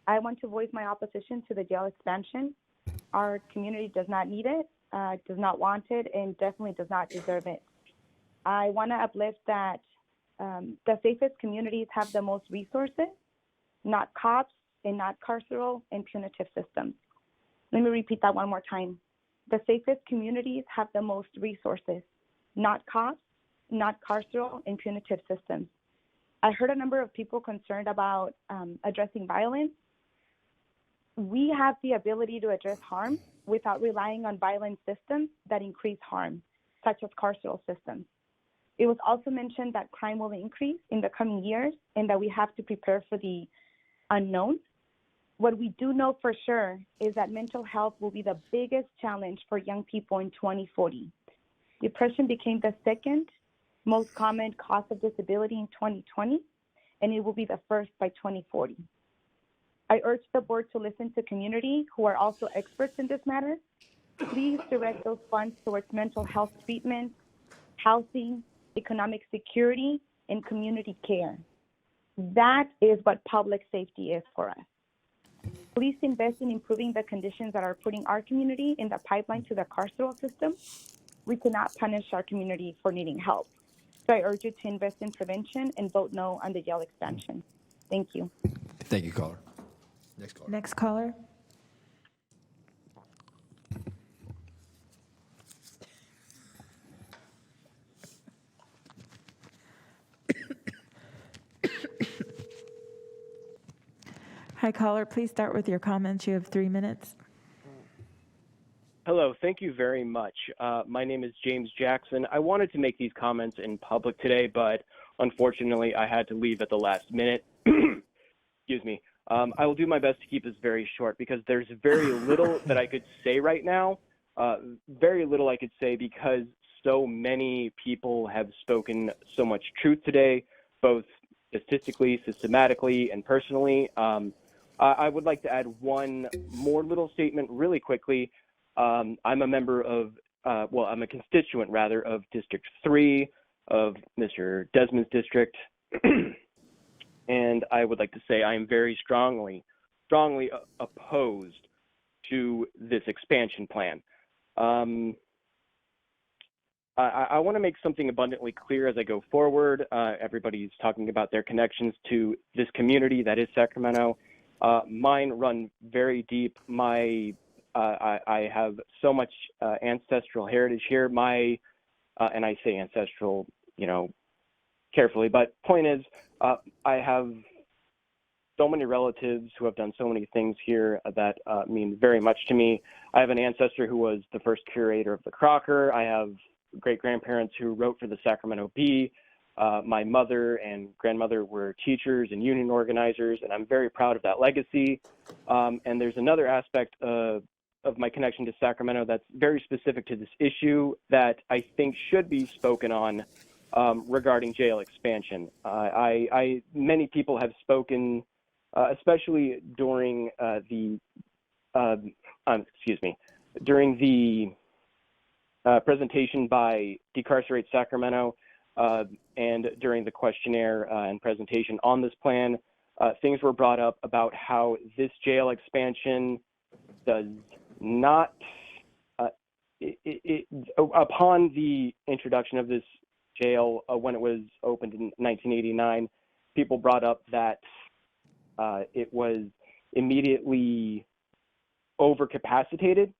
I want to voice my opposition to the jail expansion. Our community does not need it, does not want it, and definitely does not deserve it. I want to uplift that the safest communities have the most resources, not cops and not carceral and punitive systems. Let me repeat that one more time. The safest communities have the most resources, not cops, not carceral and punitive systems. I heard a number of people concerned about addressing violence. We have the ability to address harm without relying on violent systems that increase harm, such as carceral systems. It was also mentioned that crime will increase in the coming years and that we have to prepare for the unknown. What we do know for sure is that mental health will be the biggest challenge for young people in 2040. Depression became the second most common cause of disability in 2020, and it will be the first by 2040. I urge the board to listen to community who are also experts in this matter. Please direct those funds towards mental health treatment, housing, economic security, and community care. That is what public safety is for us. Please invest in improving the conditions that are putting our community in the pipeline to the carceral system. We cannot punish our community for needing help. So I urge you to invest in prevention and vote no on the jail expansion. Thank you. Thank you, caller. Next caller. Next caller. Hi, caller. Please start with your comments. You have 3 minutes. Hello, thank you very much. My name is James Jackson. I wanted to make these comments in public today, but unfortunately I had to leave at the last minute. Excuse me. I will do my best to keep this very short because there's very little that I could say right now. Very little I could say because so many people have spoken so much truth today, both statistically, systematically, and personally. I would like to add one more little statement really quickly. I'm a member of, I'm a constituent rather of District 3 of Mr. Desmond's district. And I would like to say I am very strongly opposed to this expansion plan. I want to make something abundantly clear as I go forward. Everybody's talking about their connections to this community that is Sacramento. Mine run very deep. I have so much ancestral heritage here. And I say ancestral, carefully, but point is, I have so many relatives who have done so many things here that mean very much to me. I have an ancestor who was the first curator of the Crocker. I have great-grandparents who wrote for the Sacramento Bee. My mother and grandmother were teachers and union organizers, and I'm very proud of that legacy. And there's another aspect of my connection to Sacramento that's very specific to this issue that I think should be spoken on regarding jail expansion. Many people have spoken especially during during the presentation by Decarcerate Sacramento and during the questionnaire and presentation on this plan. Things were brought up about how this jail expansion does not, upon the introduction of this jail when it was opened in 1989, people brought up that it was immediately overcapacitated.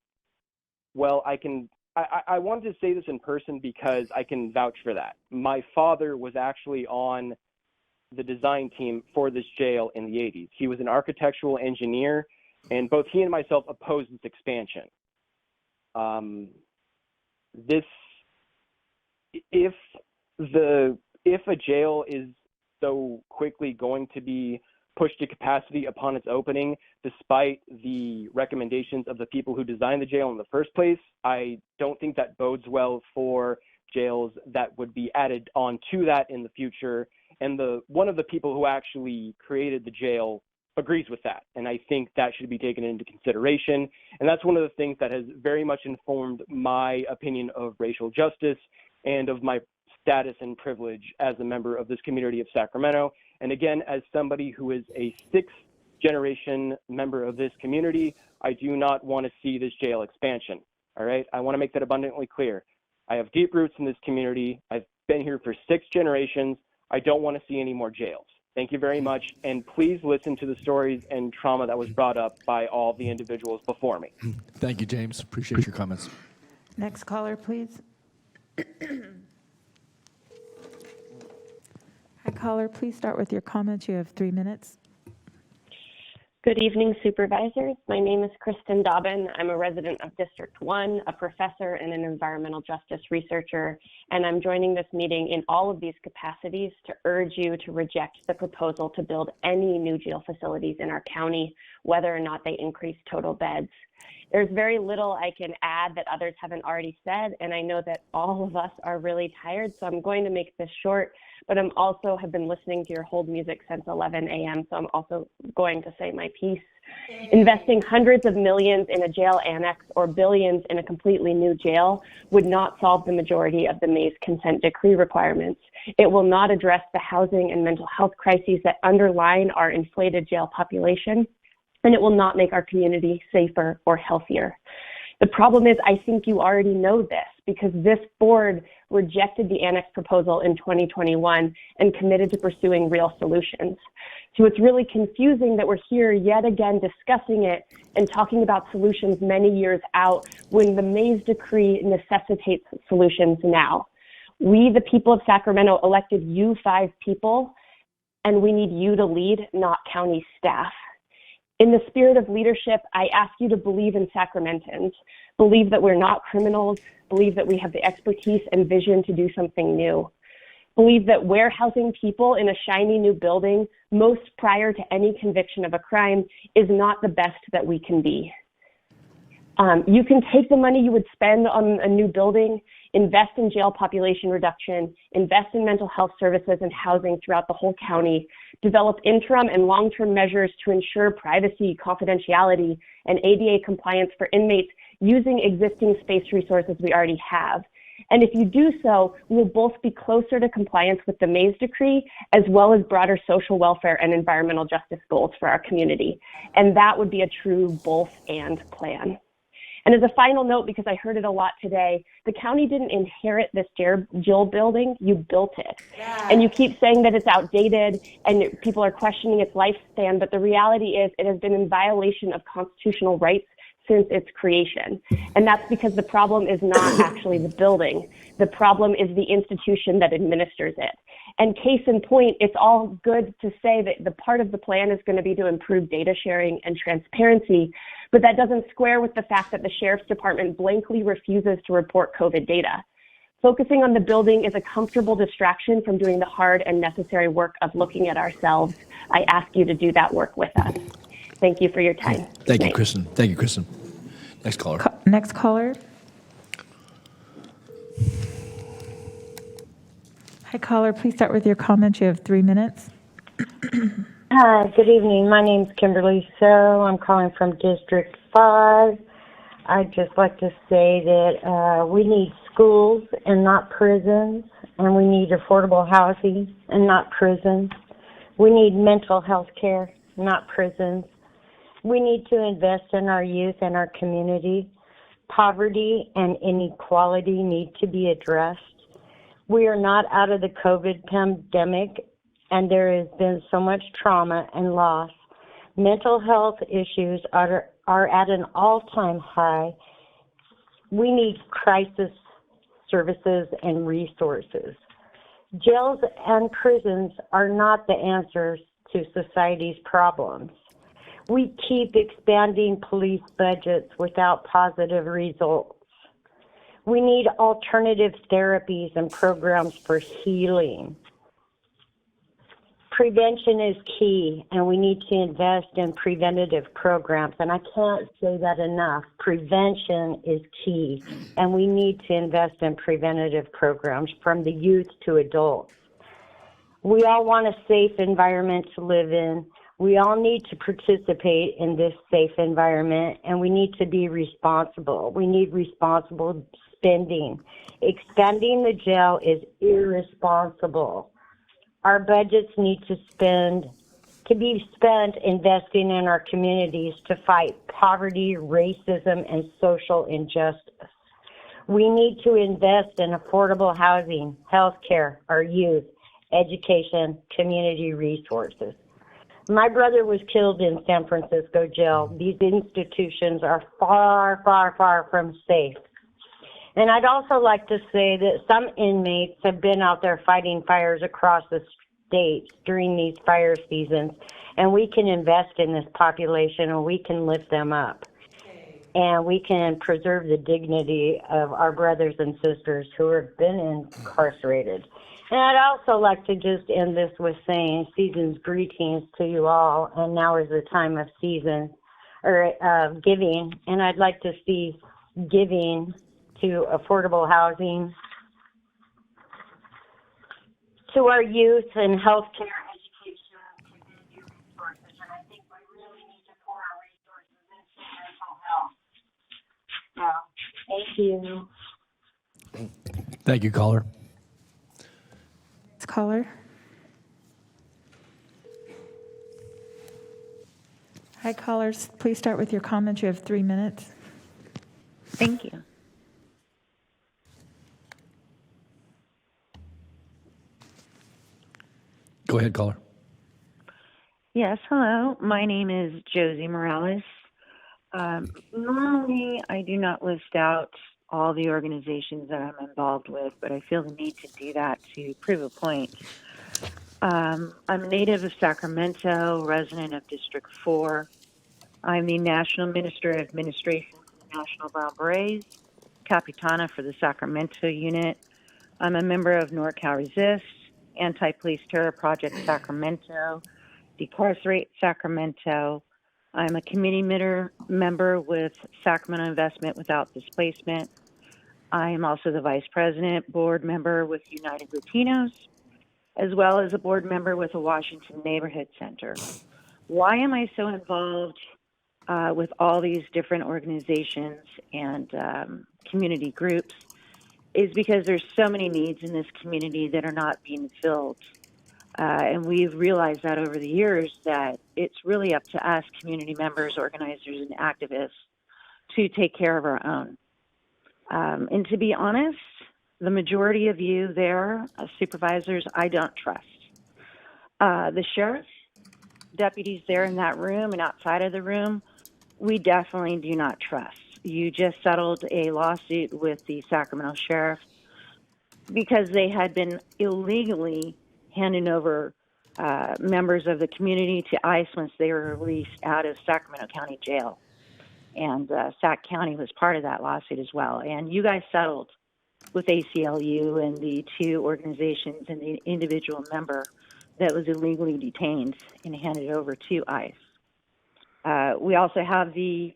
Well, I wanted to say this in person because I can vouch for that. My father was actually on the design team for this jail in the 80s. He was an architectural engineer, and both he and myself opposed this expansion. If a jail is so quickly going to be pushed to capacity upon its opening, despite the recommendations of the people who designed the jail in the first place, I don't think that bodes well for jails that would be added on to that in the future. And one of the people who actually created the jail agrees with that. And I think that should be taken into consideration. And that's one of the things that has very much informed my opinion of racial justice and of my status and privilege as a member of this community of Sacramento. And again, as somebody who is a sixth generation member of this community, I do not want to see this jail expansion. All right. I want to make that abundantly clear. I have deep roots in this community. I've been here for 6 generations. I don't want to see any more jails. Thank you very much. And please listen to the stories and trauma that was brought up by all the individuals before me. Thank you, James. Appreciate your comments. Next caller, please. Hi, caller. Please start with your comments. You have 3 minutes. Good evening, supervisors. My name is Kristen Dobbin. I'm a resident of District 1, a professor and an environmental justice researcher, and I'm joining this meeting in all of these capacities to urge you to reject the proposal to build any new jail facilities in our county, whether or not they increase total beds. There's very little I can add that others haven't already said, and I know that all of us are really tired, so I'm going to make this short, but I'm also have been listening to your hold music since 11 a.m., so I'm also going to say my piece. Investing hundreds of millions in a jail annex or billions in a completely new jail would not solve the majority of the Mays consent decree requirements. It will not address the housing and mental health crises that underline our inflated jail population, and it will not make our community safer or healthier. The problem is, I think you already know this because this board rejected the annex proposal in 2021 and committed to pursuing real solutions. So it's really confusing that we're here yet again discussing it and talking about solutions many years out when the Mays decree necessitates solutions now. We, the people of Sacramento, elected you 5 people, and we need you to lead, not county staff. In the spirit of leadership, I ask you to believe in Sacramentans, believe that we're not criminals, believe that we have the expertise and vision to do something new. Believe that warehousing people in a shiny new building, most prior to any conviction of a crime, is not the best that we can be. You can take the money you would spend on a new building, invest in jail population reduction, invest in mental health services and housing throughout the whole county, develop interim and long-term measures to ensure privacy, confidentiality, and ADA compliance for inmates using existing space resources we already have. And if you do so, we'll both be closer to compliance with the Mays decree, as well as broader social welfare and environmental justice goals for our community. And that would be a true both and plan. And as a final note, because I heard it a lot today, the county didn't inherit this jail building, you built it. And you keep saying that it's outdated and people are questioning its lifespan, but the reality is it has been in violation of constitutional rights since its creation. And that's because the problem is not actually the building. The problem is the institution that administers it. And case in point, it's all good to say that the part of the plan is going to be to improve data sharing and transparency, but that doesn't square with the fact that the Sheriff's Department blankly refuses to report COVID data. Focusing on the building is a comfortable distraction from doing the hard and necessary work of looking at ourselves. I ask you to do that work with us. Thank you for your time. Thank you, Kristen. Thank you, Kristen. Next caller. Next caller. Hi, caller. Please start with your comments. You have 3 minutes. Hi, good evening. My name's Kimberly So. I'm calling from District 5. I'd just like to say that we need schools and not prisons, and we need affordable housing and not prisons. We need mental health care, not prisons. We need to invest in our youth and our community. Poverty and inequality need to be addressed. We are not out of the COVID pandemic, and there has been so much trauma and loss. Mental health issues are at an all-time high. We need crisis services and resources. Jails and prisons are not the answers to society's problems. We keep expanding police budgets without positive results. We need alternative therapies and programs for healing. Prevention is key, and we need to invest in preventative programs. And I can't say that enough. Prevention is key, and we need to invest in preventative programs from the youth to adults. We all want a safe environment to live in. We all need to participate in this safe environment, and we need to be responsible. We need responsible spending. Expanding the jail is irresponsible. Our budgets need to be spent investing in our communities to fight poverty, racism, and social injustice. We need to invest in affordable housing, health care, our youth, education, community resources. My brother was killed in San Francisco jail. These institutions are far, far, far from safe. And I'd also like to say that some inmates have been out there fighting fires across the states during these fire seasons, and we can invest in this population and we can lift them up. And we can preserve the dignity of our brothers and sisters who have been incarcerated. And I'd also like to just end this with saying season's greetings to you all, and now is the time of season, or giving, and I'd like to see giving to affordable housing, to our youth and healthcare, education, community resources, and I think we really need to pour our resources into mental health. So, thank you. Thank you, caller. Next caller. Hi, callers. Please start with your comments. You have 3 minutes. Thank you. Go ahead, caller. Yes, hello. My name is Josie Morales. Normally, I do not list out all the organizations that I'm involved with, but I feel the need to do that to prove a point. I'm a native of Sacramento, resident of District 4. I'm the National Minister of Administration for the National Brown Berets, Capitana for the Sacramento unit. I'm a member of NorCal Resist, Anti-Police Terror Project Sacramento, Decarcerate Sacramento. I'm a committee member with Sacramento Investment Without Displacement. I am also the vice president, board member with United Latinos, as well as a board member with the Washington Neighborhood Center. Why am I so involved with all these different organizations and community groups? Is because there's so many needs in this community that are not being filled. And we've realized that over the years that it's really up to us, community members, organizers, and activists, to take care of our own. And to be honest, the majority of you there, supervisors, I don't trust. The sheriff, deputies there in that room and outside of the room, we definitely do not trust. You just settled a lawsuit with the Sacramento sheriff because they had been illegally handing over members of the community to ICE once they were released out of Sacramento County Jail. And Sac County was part of that lawsuit as well. And you guys settled with ACLU and the two organizations and the individual member that was illegally detained and handed over to ICE. We also have the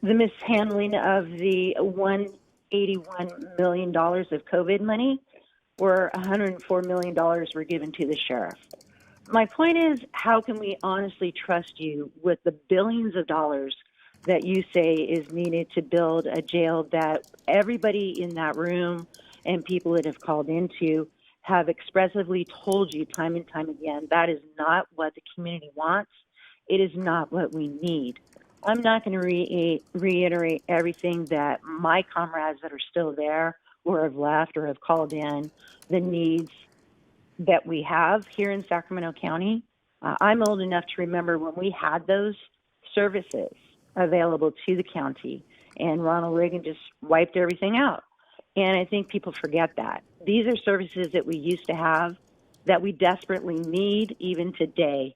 mishandling of the $181 million of COVID money, where $104 million were given to the sheriff. My point is, how can we honestly trust you with the billions of dollars that you say is needed to build a jail that everybody in that room and people that have called into have expressively told you time and time again that is not what the community wants. It is not what we need. I'm not going to reiterate everything that my comrades that are still there or have left or have called in, the needs that we have here in Sacramento County. I'm old enough to remember when we had those services available to the county, and Ronald Reagan just wiped everything out. And I think people forget that. These are services that we used to have that we desperately need even today.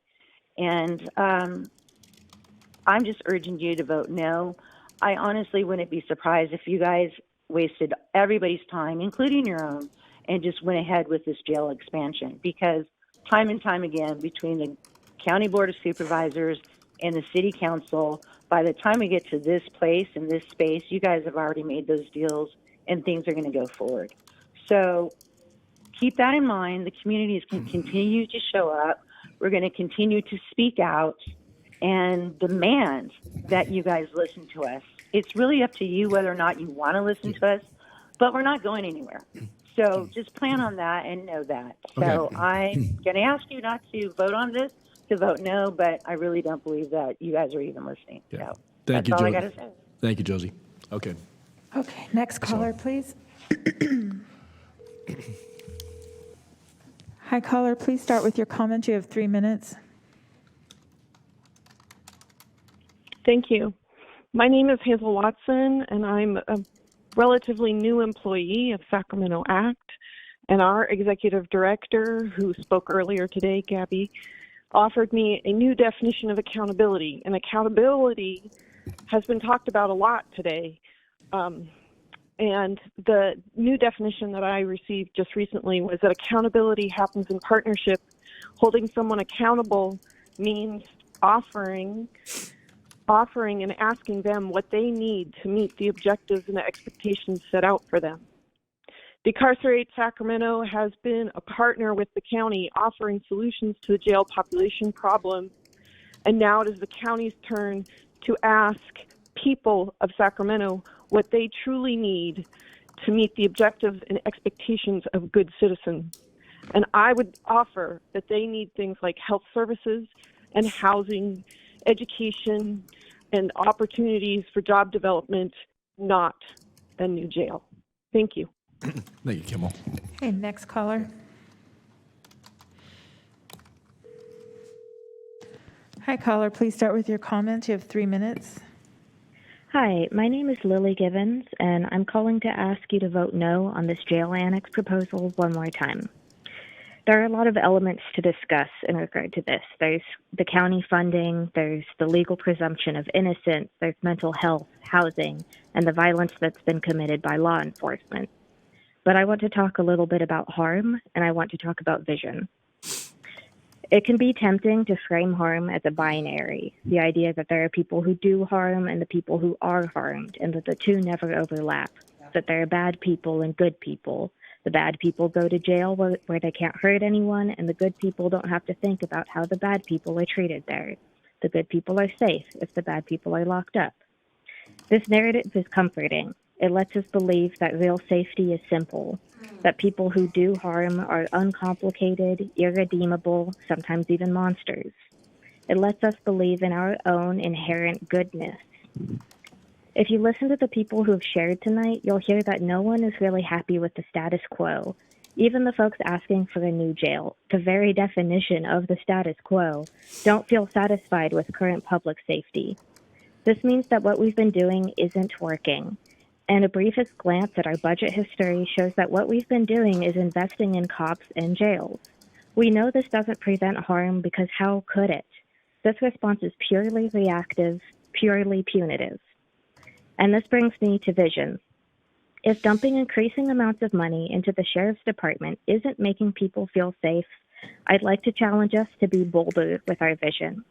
And I'm just urging you to vote no. I honestly wouldn't be surprised if you guys wasted everybody's time, including your own, and just went ahead with this jail expansion, because time and time again between the County Board of Supervisors and the City Council, by the time we get to this place and this space, you guys have already made those deals and things are going to go forward. So keep that in mind. The communities can continue to show up. We're going to continue to speak out and demand that you guys listen to us. It's really up to you whether or not you want to listen to us, but we're not going anywhere. So just plan on that and know that. So Okay. I'm going to ask you not to vote on this, to vote no, but I really don't believe that you guys are even listening. Yeah. So Thank that's you, all I Josie. got to say. Thank you, Josie. Okay. Okay, next caller, please. Hi, caller, please start with your comment. You have 3 minutes. Thank you. My name is Hazel Watson, and I'm a relatively new employee of Sacramento Act. And our executive director, who spoke earlier today, Gabby, offered me a new definition of accountability. And accountability has been talked about a lot today. And the new definition that I received just recently was that accountability happens in partnership. Holding someone accountable means offering and asking them what they need to meet the objectives and the expectations set out for them. Decarcerate Sacramento has been a partner with the county offering solutions to the jail population problem, and now it is the county's turn to ask people of Sacramento what they truly need to meet the objectives and expectations of good citizens. And I would offer that they need things like health services and housing, education, and opportunities for job development, not a new jail. Thank you. Thank you, Kimmel. Okay, next caller. Hi, caller, please start with your comment. You have 3 minutes. Hi, my name is Lily Gibbons, and I'm calling to ask you to vote no on this jail annex proposal one more time. There are a lot of elements to discuss in regard to this. There's the county funding, there's the legal presumption of innocence, there's mental health, housing, and the violence that's been committed by law enforcement. But I want to talk a little bit about harm, and I want to talk about vision. It can be tempting to frame harm as a binary, the idea that there are people who do harm and the people who are harmed, and that the two never overlap, that there are bad people and good people. The bad people go to jail where they can't hurt anyone, and the good people don't have to think about how the bad people are treated there. The good people are safe if the bad people are locked up. This narrative is comforting. It lets us believe that real safety is simple, that people who do harm are uncomplicated, irredeemable, sometimes even monsters. It lets us believe in our own inherent goodness. If you listen to the people who have shared tonight, you'll hear that no one is really happy with the status quo. Even the folks asking for a new jail, the very definition of the status quo, don't feel satisfied with current public safety. This means that what we've been doing isn't working. And a briefest glance at our budget history shows that what we've been doing is investing in cops and jails. We know this doesn't prevent harm because how could it? This response is purely reactive, purely punitive. And this brings me to vision. If dumping increasing amounts of money into the sheriff's department isn't making people feel safe, I'd like to challenge us to be bolder with our vision.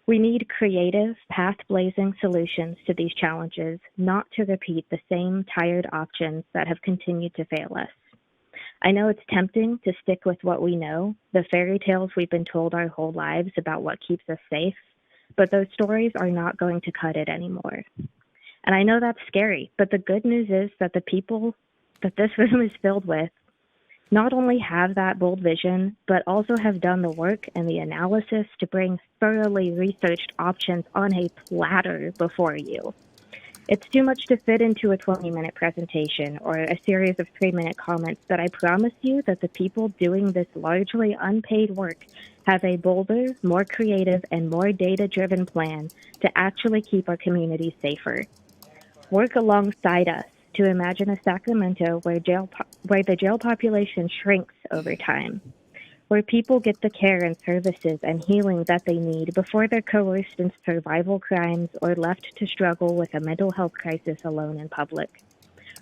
We need creative, path-blazing solutions to these challenges, not to repeat the same tired options that have continued to fail us. I know it's tempting to stick with what we know, the fairy tales we've been told our whole lives about what keeps us safe, but those stories are not going to cut it anymore. And I know that's scary, but the good news is that the people that this room is filled with not only have that bold vision, but also have done the work and the analysis to bring thoroughly researched options on a platter before you. It's too much to fit into a 20-minute presentation or a series of 3-minute comments, but I promise you that the people doing this largely unpaid work have a bolder, more creative, and more data-driven plan to actually keep our communities safer. Work alongside us to imagine a Sacramento where the jail population shrinks over time, where people get the care and services and healing that they need before they're coerced into survival crimes or left to struggle with a mental health crisis alone in public.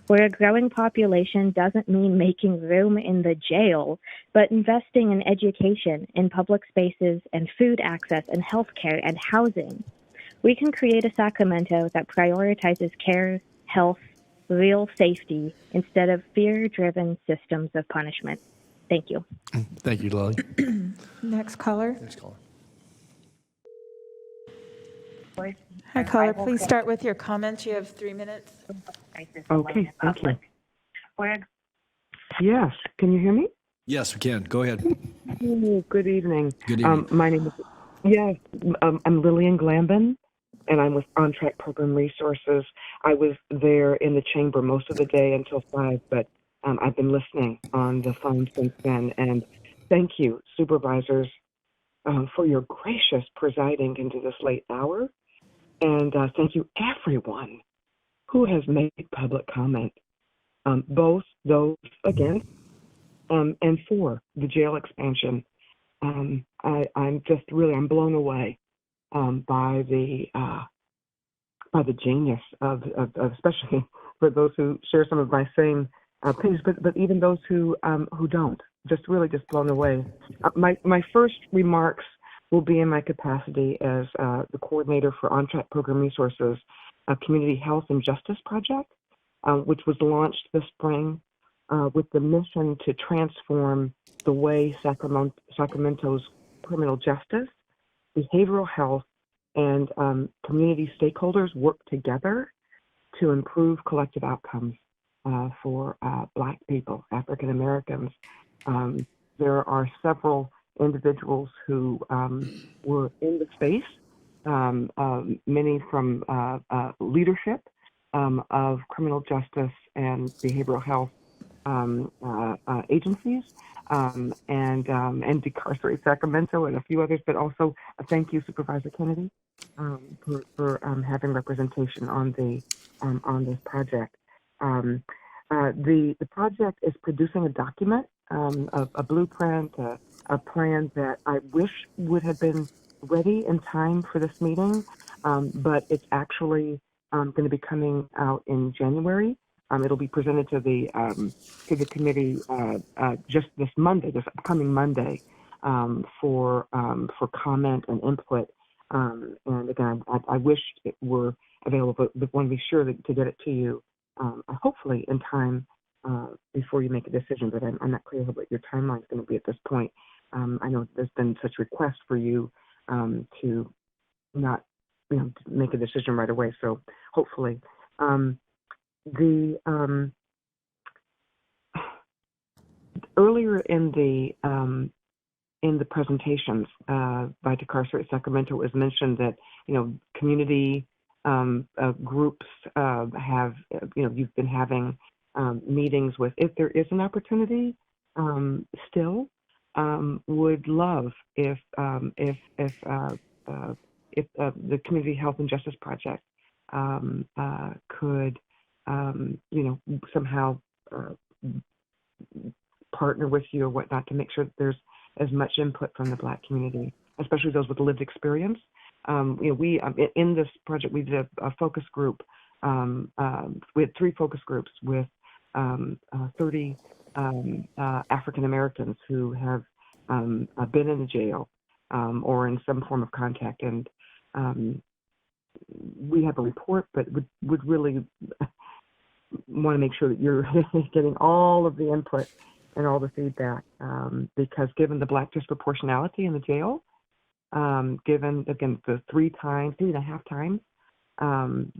Where a growing population doesn't mean making room in the jail, but investing in education, in public spaces, and food access, and healthcare and housing. We can create a Sacramento that prioritizes care, health, real safety, instead of fear-driven systems of punishment. Thank you. Thank you, Lily. Next caller. Next caller. Hi, caller. Please start with your comments. You have 3 minutes. Okay, thank you. Yes, can you hear me? Yes, we can. Go ahead. Oh, good evening. Good evening. My name is, yes, I'm Lillian Glambin, and I'm with On Track Program Resources. I was there in the chamber most of the day until 5, but I've been listening on the phone since then. And thank you, supervisors, for your gracious presiding into this late hour. And thank you, everyone who has made public comment, both those against and for the jail expansion. I'm just really, I'm blown away by the genius of especially for those who share some of my same opinions, but even those who don't. Just really just blown away. My first remarks will be in my capacity as the coordinator for On Track Program Resources, a Community Health and Justice Project, which was launched this spring with the mission to transform the way Sacramento's criminal justice, behavioral health, and community stakeholders work together to improve collective outcomes for Black people, African Americans. There are several individuals who were in the space, many from leadership of criminal justice and behavioral health agencies, and Decarcerate Sacramento and a few others, but also thank you, Supervisor Kennedy, for having representation on this project. The project is producing a document, a blueprint, a plan that I wish would have been ready in time for this meeting, but it's actually going to be coming out in January. It'll be presented to the committee just this Monday, this upcoming Monday, for comment and input. And again, I wish it were available, but want to be sure to get it to you, hopefully in time before you make a decision. But I'm not clear what your timeline is going to be at this point. I know there's been such requests for you to not, to make a decision right away. So hopefully. Earlier in the presentations by Decarcerate Sacramento, it was mentioned that community groups have you've been having meetings with. If there is an opportunity, still would love if the Community Health and Justice Project could somehow partner with you or whatnot to make sure that there's as much input from the Black community, especially those with lived experience. We in this project we did a focus group. We had 3 focus groups with 30 African Americans who have been in the jail or in some form of contact, and we have a report, but would really want to make sure that you're getting all of the input and all the feedback, because given the Black disproportionality in the jail, given, again, the 3.5 times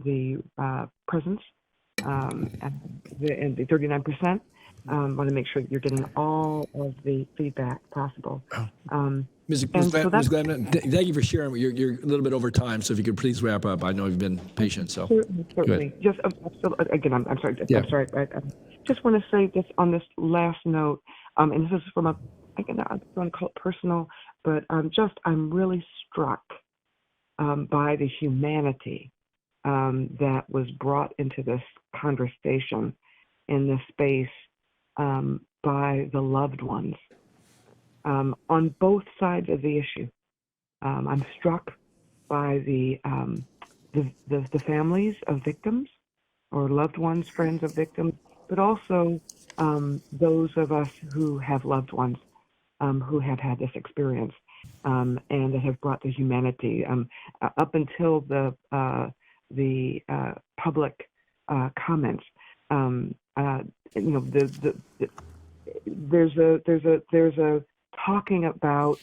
the presence, and the 39%, want to make sure that you're getting all of the feedback possible. Ms. Gladman, thank you for sharing. You're a little bit over time, so if you could please wrap up. I know you've been patient, so. Certainly. Just again, I'm sorry. I'm sorry. I just want to say this on this last note, and this is from again, I don't want to call it personal, but I'm really struck by the humanity that was brought into this conversation in this space by the loved ones on both sides of the issue. I'm struck by the families of victims or loved ones, friends of victims, but also those of us who have loved ones who have had this experience and that have brought the humanity. Up until the public comments, there's a talking about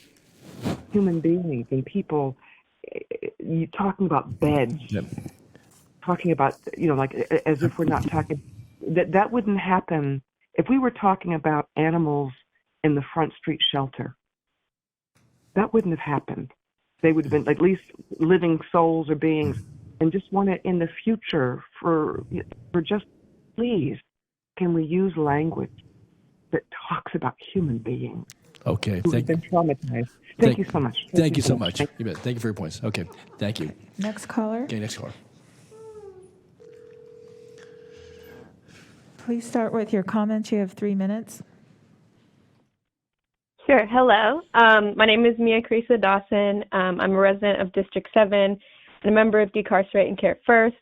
human beings and people. You talking about beds, talking about like as if we're not talking. That wouldn't happen if we were talking about animals in the Front Street shelter. That wouldn't have happened. They would have been at least living souls or beings, and just want to in the future for just please, can we use language that talks about human beings? Okay. Who have been traumatized. Thank you so much. Thank you so much. You bet. Thank you for your points. Okay. Thank you. Next caller. Okay, next caller. Please start with your comments. You have 3 minutes. Sure. Hello. My name is Mia Carissa Dawson. I'm a resident of District 7 and a member of Decarcerate and Care First.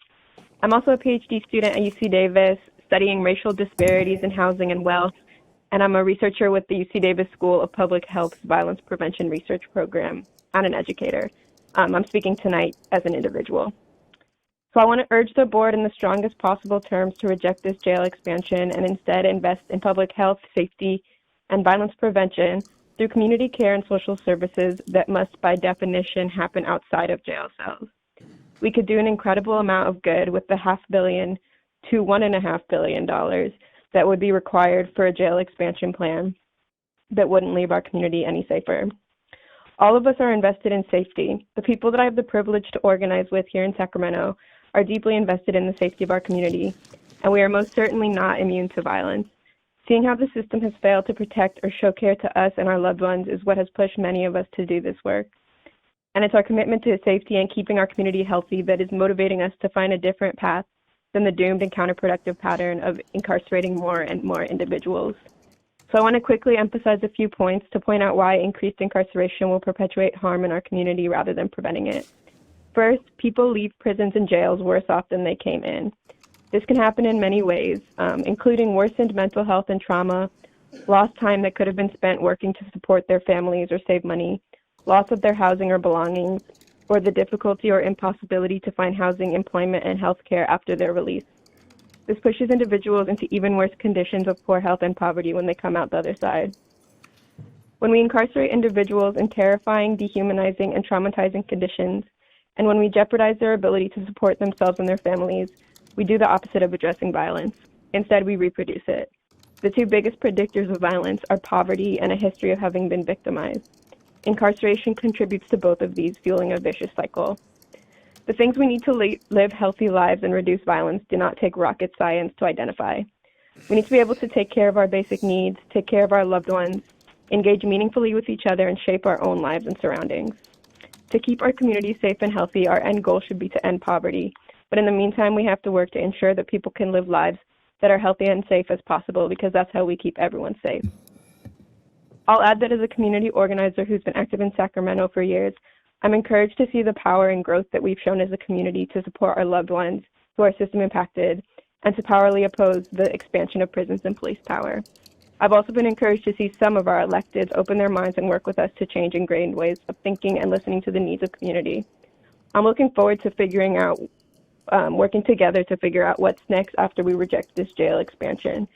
I'm also a PhD student at UC Davis studying racial disparities in housing and wealth, and I'm a researcher with the UC Davis School of Public Health's Violence Prevention Research Program and an educator. I'm speaking tonight as an individual. So I want to urge the board in the strongest possible terms to reject this jail expansion and instead invest in public health, safety, and violence prevention through community care and social services that must by definition happen outside of jail cells. We could do an incredible amount of good with the $500 million to $1.5 billion that would be required for a jail expansion plan that wouldn't leave our community any safer. All of us are invested in safety. The people that I have the privilege to organize with here in Sacramento are deeply invested in the safety of our community, and we are most certainly not immune to violence. Seeing how the system has failed to protect or show care to us and our loved ones is what has pushed many of us to do this work. And it's our commitment to safety and keeping our community healthy that is motivating us to find a different path than the doomed and counterproductive pattern of incarcerating more and more individuals. So I want to quickly emphasize a few points to point out why increased incarceration will perpetuate harm in our community rather than preventing it. First, people leave prisons and jails worse off than they came in. This can happen in many ways, including worsened mental health and trauma, lost time that could have been spent working to support their families or save money, loss of their housing or belongings, or the difficulty or impossibility to find housing, employment, and health care after their release. This pushes individuals into even worse conditions of poor health and poverty when they come out the other side. When we incarcerate individuals in terrifying, dehumanizing, and traumatizing conditions, and when we jeopardize their ability to support themselves and their families, we do the opposite of addressing violence. Instead, we reproduce it. The two biggest predictors of violence are poverty and a history of having been victimized. Incarceration contributes to both of these, fueling a vicious cycle. The things we need to live healthy lives and reduce violence do not take rocket science to identify. We need to be able to take care of our basic needs, take care of our loved ones, engage meaningfully with each other, and shape our own lives and surroundings. To keep our community safe and healthy, our end goal should be to end poverty. But in the meantime, we have to work to ensure that people can live lives that are healthy and safe as possible, because that's how we keep everyone safe. I'll add that as a community organizer who's been active in Sacramento for years, I'm encouraged to see the power and growth that we've shown as a community to support our loved ones who are system impacted and to powerfully oppose the expansion of prisons and police power. I've also been encouraged to see some of our electeds open their minds and work with us to change ingrained ways of thinking and listening to the needs of community. I'm looking forward to working together to figure out what's next after we reject this jail expansion.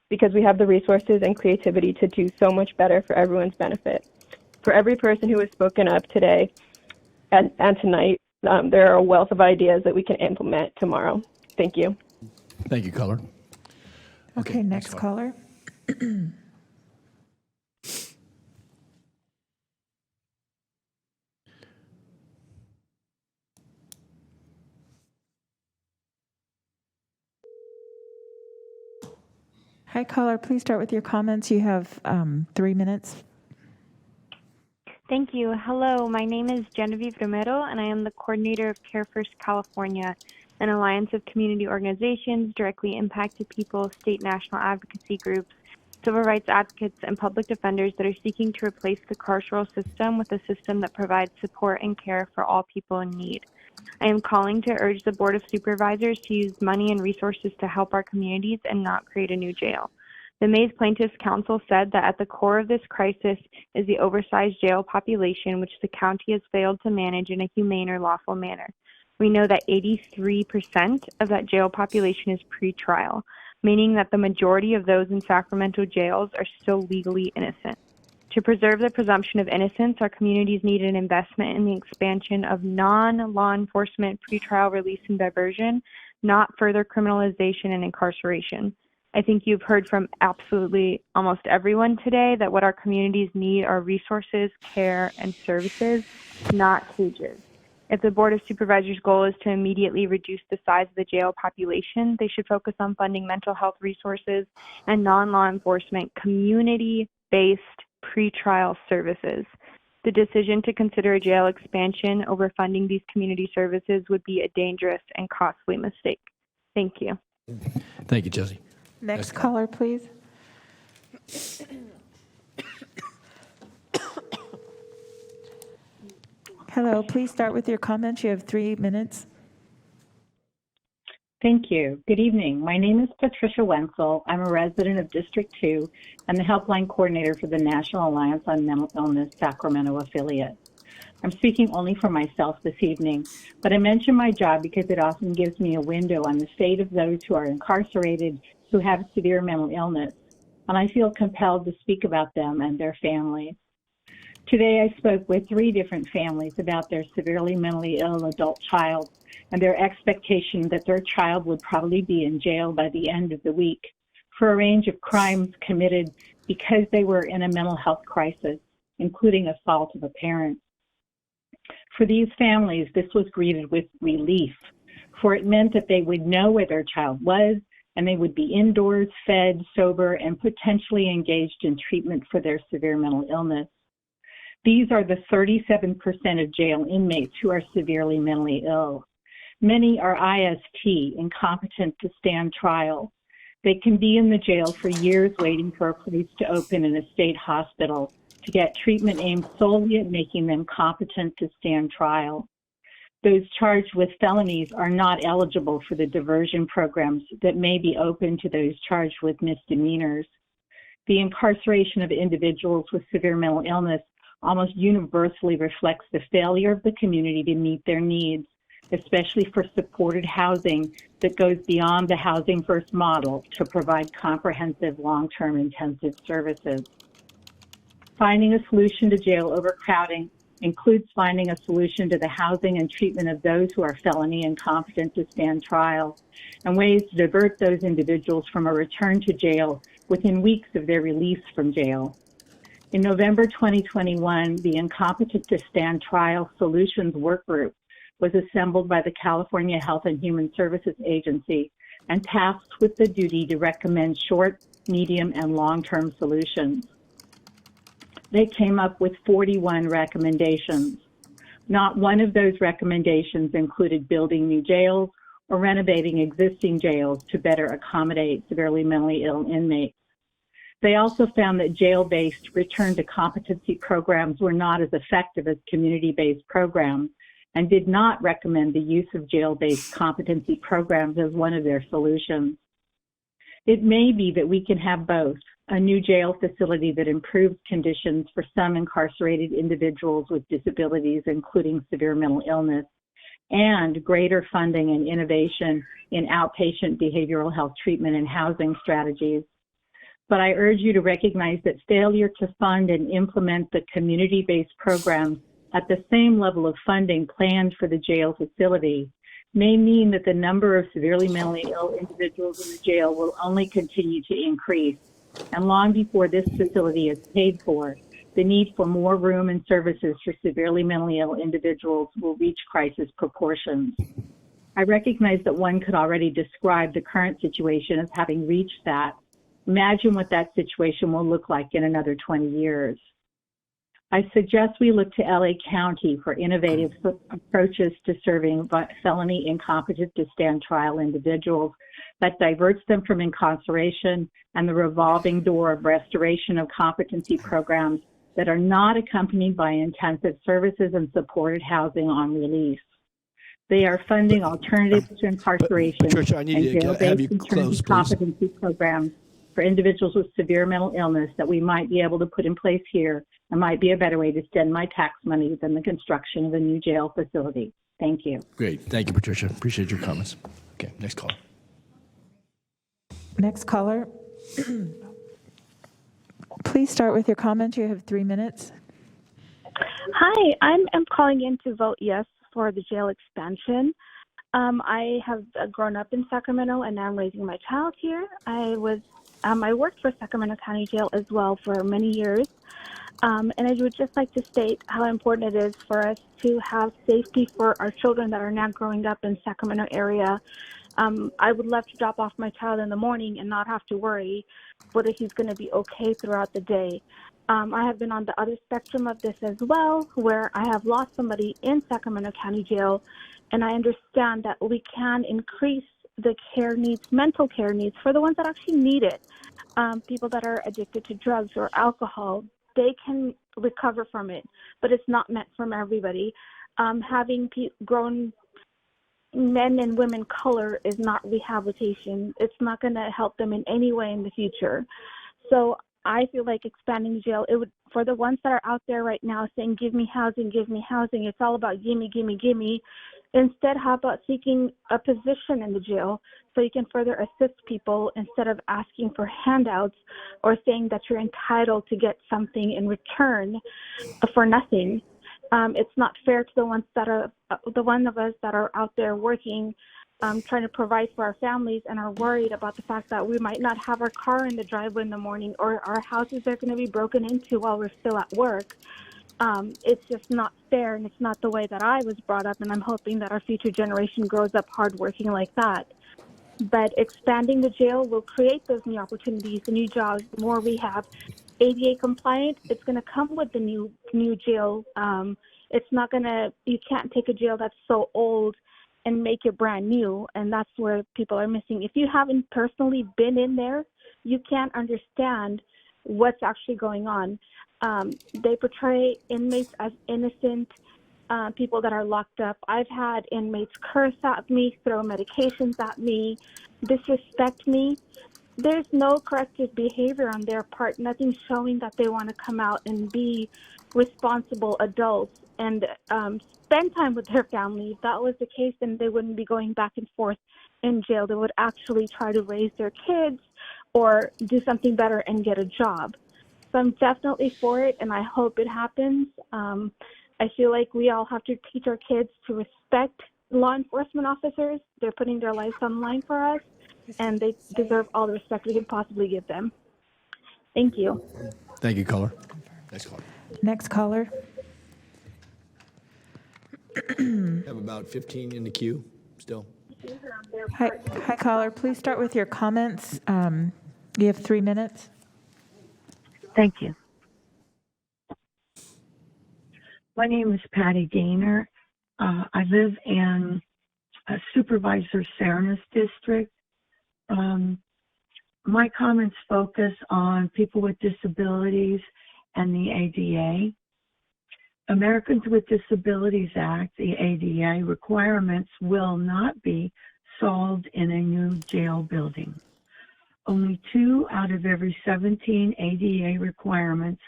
because we have the resources and creativity to do so much better for everyone's benefit. For every person who has spoken up today and tonight, there are a wealth of ideas that we can implement tomorrow. Thank you. Thank you, caller. Okay, next caller. Hi, caller. Please start with your comments. You have 3 minutes. Thank you. Hello, my name is Genevieve Romero, and I am the coordinator of Care First California, an alliance of community organizations, directly impacted people, state national advocacy groups, civil rights advocates, and public defenders that are seeking to replace the carceral system with a system that provides support and care for all people in need. I am calling to urge the Board of Supervisors to use money and resources to help our communities and not create a new jail. The Mays Plaintiffs' Council said that at the core of this crisis is the oversized jail population, which the county has failed to manage in a humane or lawful manner. We know that 83% of that jail population is pretrial, meaning that the majority of those in Sacramento jails are still legally innocent. To preserve the presumption of innocence, our communities need an investment in the expansion of non-law enforcement pretrial release and diversion, not further criminalization and incarceration. I think you've heard from absolutely almost everyone today that what our communities need are resources, care, and services, not cages. If the Board of Supervisors' goal is to immediately reduce the size of the jail population, they should focus on funding mental health resources and non-law enforcement community-based pretrial services. The decision to consider a jail expansion over funding these community services would be a dangerous and costly mistake. Thank you. Thank you, Jesse. Next caller, please. Hello, please start with your comments. You have 3 minutes. Thank you. Good evening. My name is Patricia Wenzel. I'm a resident of District 2 and the helpline coordinator for the National Alliance on Mental Illness Sacramento affiliate. I'm speaking only for myself this evening, but I mention my job because it often gives me a window on the state of those who are incarcerated who have severe mental illness, and I feel compelled to speak about them and their families. Today I spoke with 3 different families about their severely mentally ill adult child and their expectation that their child would probably be in jail by the end of the week for a range of crimes committed because they were in a mental health crisis, including assault of a parent. For these families, this was greeted with relief, for it meant that they would know where their child was and they would be indoors, fed, sober, and potentially engaged in treatment for their severe mental illness. These are the 37% of jail inmates who are severely mentally ill. Many are IST, incompetent to stand trial. They can be in the jail for years waiting for a place to open in a state hospital to get treatment aimed solely at making them competent to stand trial. Those charged with felonies are not eligible for the diversion programs that may be open to those charged with misdemeanors. The incarceration of individuals with severe mental illness almost universally reflects the failure of the community to meet their needs, especially for supported housing that goes beyond the Housing First model to provide comprehensive long-term intensive services. Finding a solution to jail overcrowding includes finding a solution to the housing and treatment of those who are felony incompetent to stand trial, and ways to divert those individuals from a return to jail within weeks of their release from jail. In November 2021, the Incompetent to Stand Trial Solutions Work Group was assembled by the California Health and Human Services Agency and tasked with the duty to recommend short, medium, and long-term solutions. They came up with 41 recommendations. Not one of those recommendations included building new jails or renovating existing jails to better accommodate severely mentally ill inmates. They also found that jail-based return to competency programs were not as effective as community-based programs and did not recommend the use of jail-based competency programs as one of their solutions. It may be that we can have both, a new jail facility that improves conditions for some incarcerated individuals with disabilities, including severe mental illness, and greater funding and innovation in outpatient behavioral health treatment and housing strategies. but I urge you to recognize that failure to fund and implement the community-based programs at the same level of funding planned for the jail facility may mean that the number of severely mentally ill individuals in the jail will only continue to increase. And long before this facility is paid for, the need for more room and services for severely mentally ill individuals will reach crisis proportions. I recognize that one could already describe the current situation as having reached that. Imagine what that situation will look like in another 20 years. I suggest we look to LA County for innovative approaches to serving felony incompetent to stand trial individuals that diverts them from incarceration and the revolving door of restoration of competency programs that are not accompanied by intensive services and supported housing on release. They are funding alternatives to incarceration Patricia, I need and to have you jail-based close, internment please. competency programs for individuals with severe mental illness that we might be able to put in place here and might be a better way to spend my tax money than the construction of a new jail facility. Thank you. Great. Thank you, Patricia. Appreciate your comments. Okay, next caller. Next caller. Please start with your comment. You have 3 minutes. Hi, I'm calling in to vote yes for the jail expansion. I have grown up in Sacramento and I'm raising my child here. I worked for Sacramento County Jail as well for many years. And I would just like to state how important it is for us to have safety for our children that are now growing up in Sacramento area. I would love to drop off my child in the morning and not have to worry whether he's going to be okay throughout the day. I have been on the other spectrum of this as well, where I have lost somebody in Sacramento County Jail, and I understand that we can increase the care needs, mental care needs, for the ones that actually need it. People that are addicted to drugs or alcohol, they can recover from it, but it's not meant for everybody. Having grown men and women color is not rehabilitation. It's not going to help them in any way in the future. So I feel like expanding jail, it would, for the ones that are out there right now saying, give me housing, it's all about gimme, gimme, gimme. Instead, how about seeking a position in the jail so you can further assist people instead of asking for handouts or saying that you're entitled to get something in return for nothing. It's not fair to the ones that are the one of us that are out there working, trying to provide for our families and are worried about the fact that we might not have our car in the driveway in the morning or our houses are going to be broken into while we're still at work. It's just not fair, and it's not the way that I was brought up, and I'm hoping that our future generation grows up hardworking like that. But expanding the jail will create those new opportunities, the new jobs, more rehab. ADA compliant, it's going to come with the new jail. It's not going to, you can't take a jail that's so old and make it brand new, and that's where people are missing. If you haven't personally been in there, you can't understand what's actually going on. They portray inmates as innocent people that are locked up. I've had inmates curse at me, throw medications at me, disrespect me. There's no corrective behavior on their part, nothing showing that they want to come out and be responsible adults and spend time with their family. If that was the case, then they wouldn't be going back and forth in jail. They would actually try to raise their kids or do something better and get a job. So I'm definitely for it, and I hope it happens. I feel like we all have to teach our kids to respect law enforcement officers. They're putting their lives on the line for us, and they deserve all the respect we can possibly give them. Thank you. Thank you, caller. Next caller. Next caller. We have about 15 in the queue still. Hi, caller. Please start with your comments. You have 3 minutes. Thank you. My name is Patty Gaynor. I live in a Supervisor Fairness District. My comments focus on people with disabilities and the ADA. Americans with Disabilities Act, the ADA, requirements will not be solved in a new jail building. Only 2 out of every 17 ADA requirements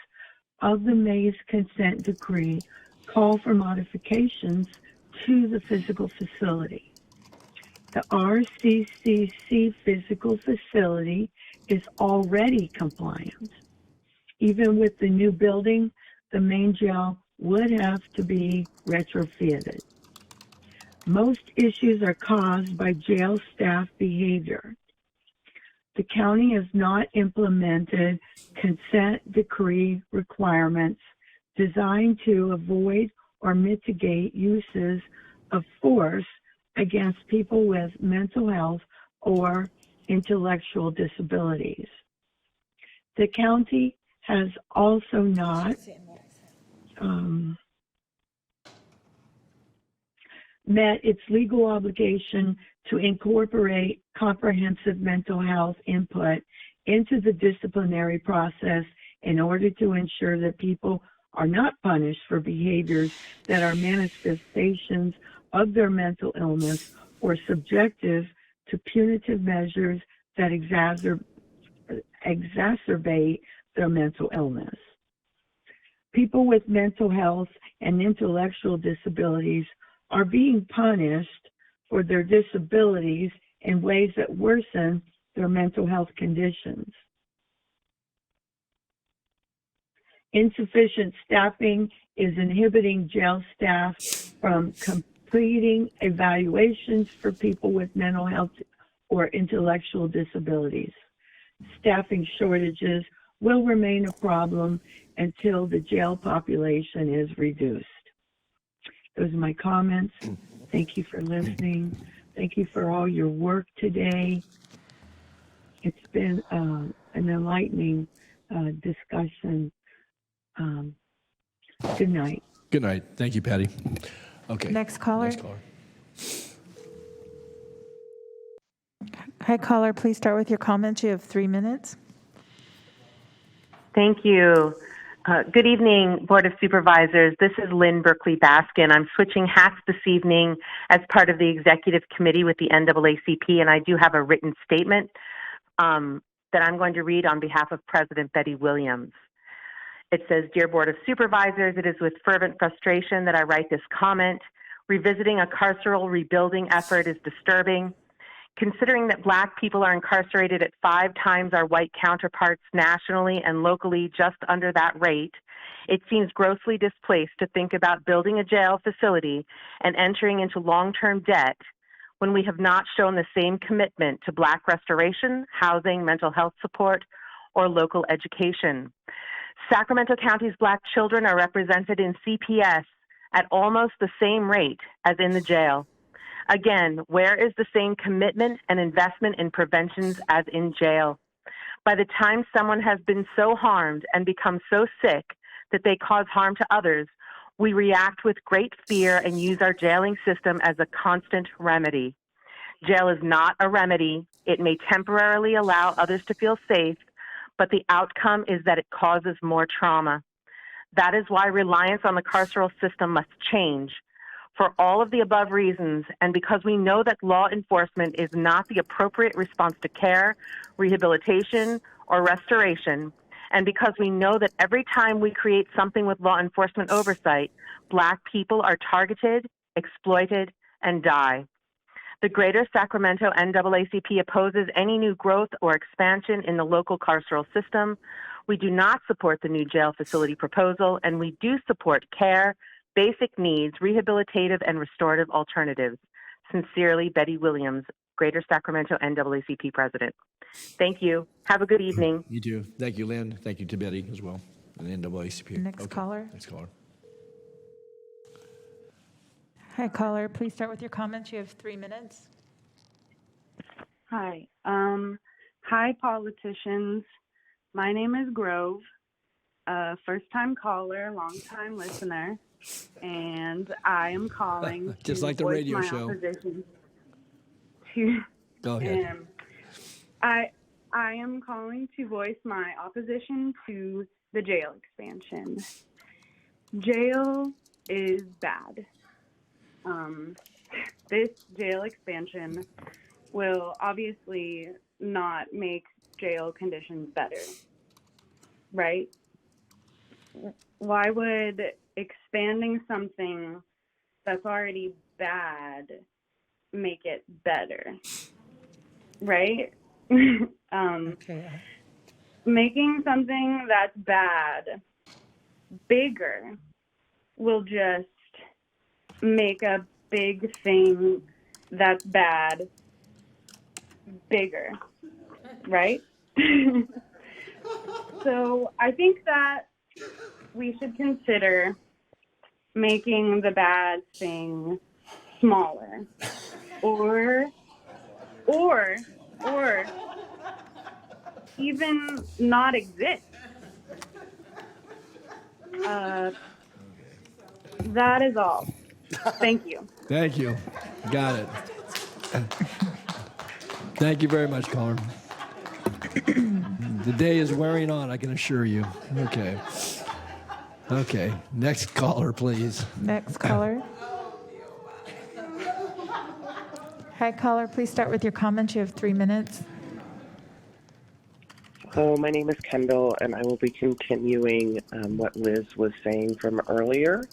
of the Mays Consent Decree call for modifications to the physical facility. The RCCC physical facility is already compliant. Even with the new building, the main jail would have to be retrofitted. Most issues are caused by jail staff behavior. The county has not implemented consent decree requirements designed to avoid or mitigate uses of force against people with mental health or intellectual disabilities. The county has also not met its legal obligation to incorporate comprehensive mental health input into the disciplinary process in order to ensure that people are not punished for behaviors that are manifestations of their mental illness or subjective to punitive measures that exacerbate their mental illness. People with mental health and intellectual disabilities are being punished for their disabilities in ways that worsen their mental health conditions. Insufficient staffing is inhibiting jail staff from completing evaluations for people with mental health or intellectual disabilities. Staffing shortages will remain a problem until the jail population is reduced. Those are my comments. Thank you for listening. Thank you for all your work today. It's been an enlightening discussion. Good night. Good night. Thank you, Patty. Okay. Next caller. Next caller. Hi, caller. Please start with your comments. You have 3 minutes. Thank you. Good evening, Board of Supervisors. This is Lynn Berkeley Baskin. I'm switching hats this evening as part of the Executive Committee with the NAACP, and I do have a written statement that I'm going to read on behalf of President Betty Williams. It says, Dear Board of Supervisors, it is with fervent frustration that I write this comment. Revisiting a carceral rebuilding effort is disturbing. Considering that Black people are incarcerated at 5 times our white counterparts nationally and locally just under that rate, it seems grossly displaced to think about building a jail facility and entering into long-term debt when we have not shown the same commitment to Black restoration, housing, mental health support, or local education. Sacramento County's Black children are represented in CPS at almost the same rate as in the jail. Again, where is the same commitment and investment in preventions as in jail? By the time someone has been so harmed and become so sick that they cause harm to others, we react with great fear and use our jailing system as a constant remedy. Jail is not a remedy. It may temporarily allow others to feel safe, but the outcome is that it causes more trauma. That is why reliance on the carceral system must change. For all of the above reasons, and because we know that law enforcement is not the appropriate response to care, rehabilitation, or restoration, and because we know that every time we create something with law enforcement oversight, Black people are targeted, exploited, and die. The Greater Sacramento NAACP opposes any new growth or expansion in the local carceral system. We do not support the new jail facility proposal, and we do support care, basic needs, rehabilitative, and restorative alternatives. Sincerely, Betty Williams, Greater Sacramento NAACP President. Thank you. Have a good evening. You too. Thank you, Lynn. Thank you to Betty as well, and NAACP. Next caller. Next caller. Hi, caller. Please start with your comments. You have 3 minutes. Hi. Hi, politicians. My name is Grove, first-time caller, long-time listener, and I am calling just to like the voice radio my show. opposition to. Go ahead. I am calling to voice my opposition to the jail expansion. Jail is bad. This jail expansion will obviously not make jail conditions better, right? Why would expanding something that's already bad make it better, right? Making something that's bad bigger will just make a big thing that's bad bigger, right? So I think that we should consider making the bad thing smaller, or even not exist. That is all. Thank you. Thank you. Got it. Thank you very much, caller. The day is wearing on, I can assure you. Okay. Okay. Next caller, please. Next caller. Hi, caller. Please start with your comments. You have 3 minutes. Hello, my name is Kendall, and I will be continuing what Liz was saying from earlier.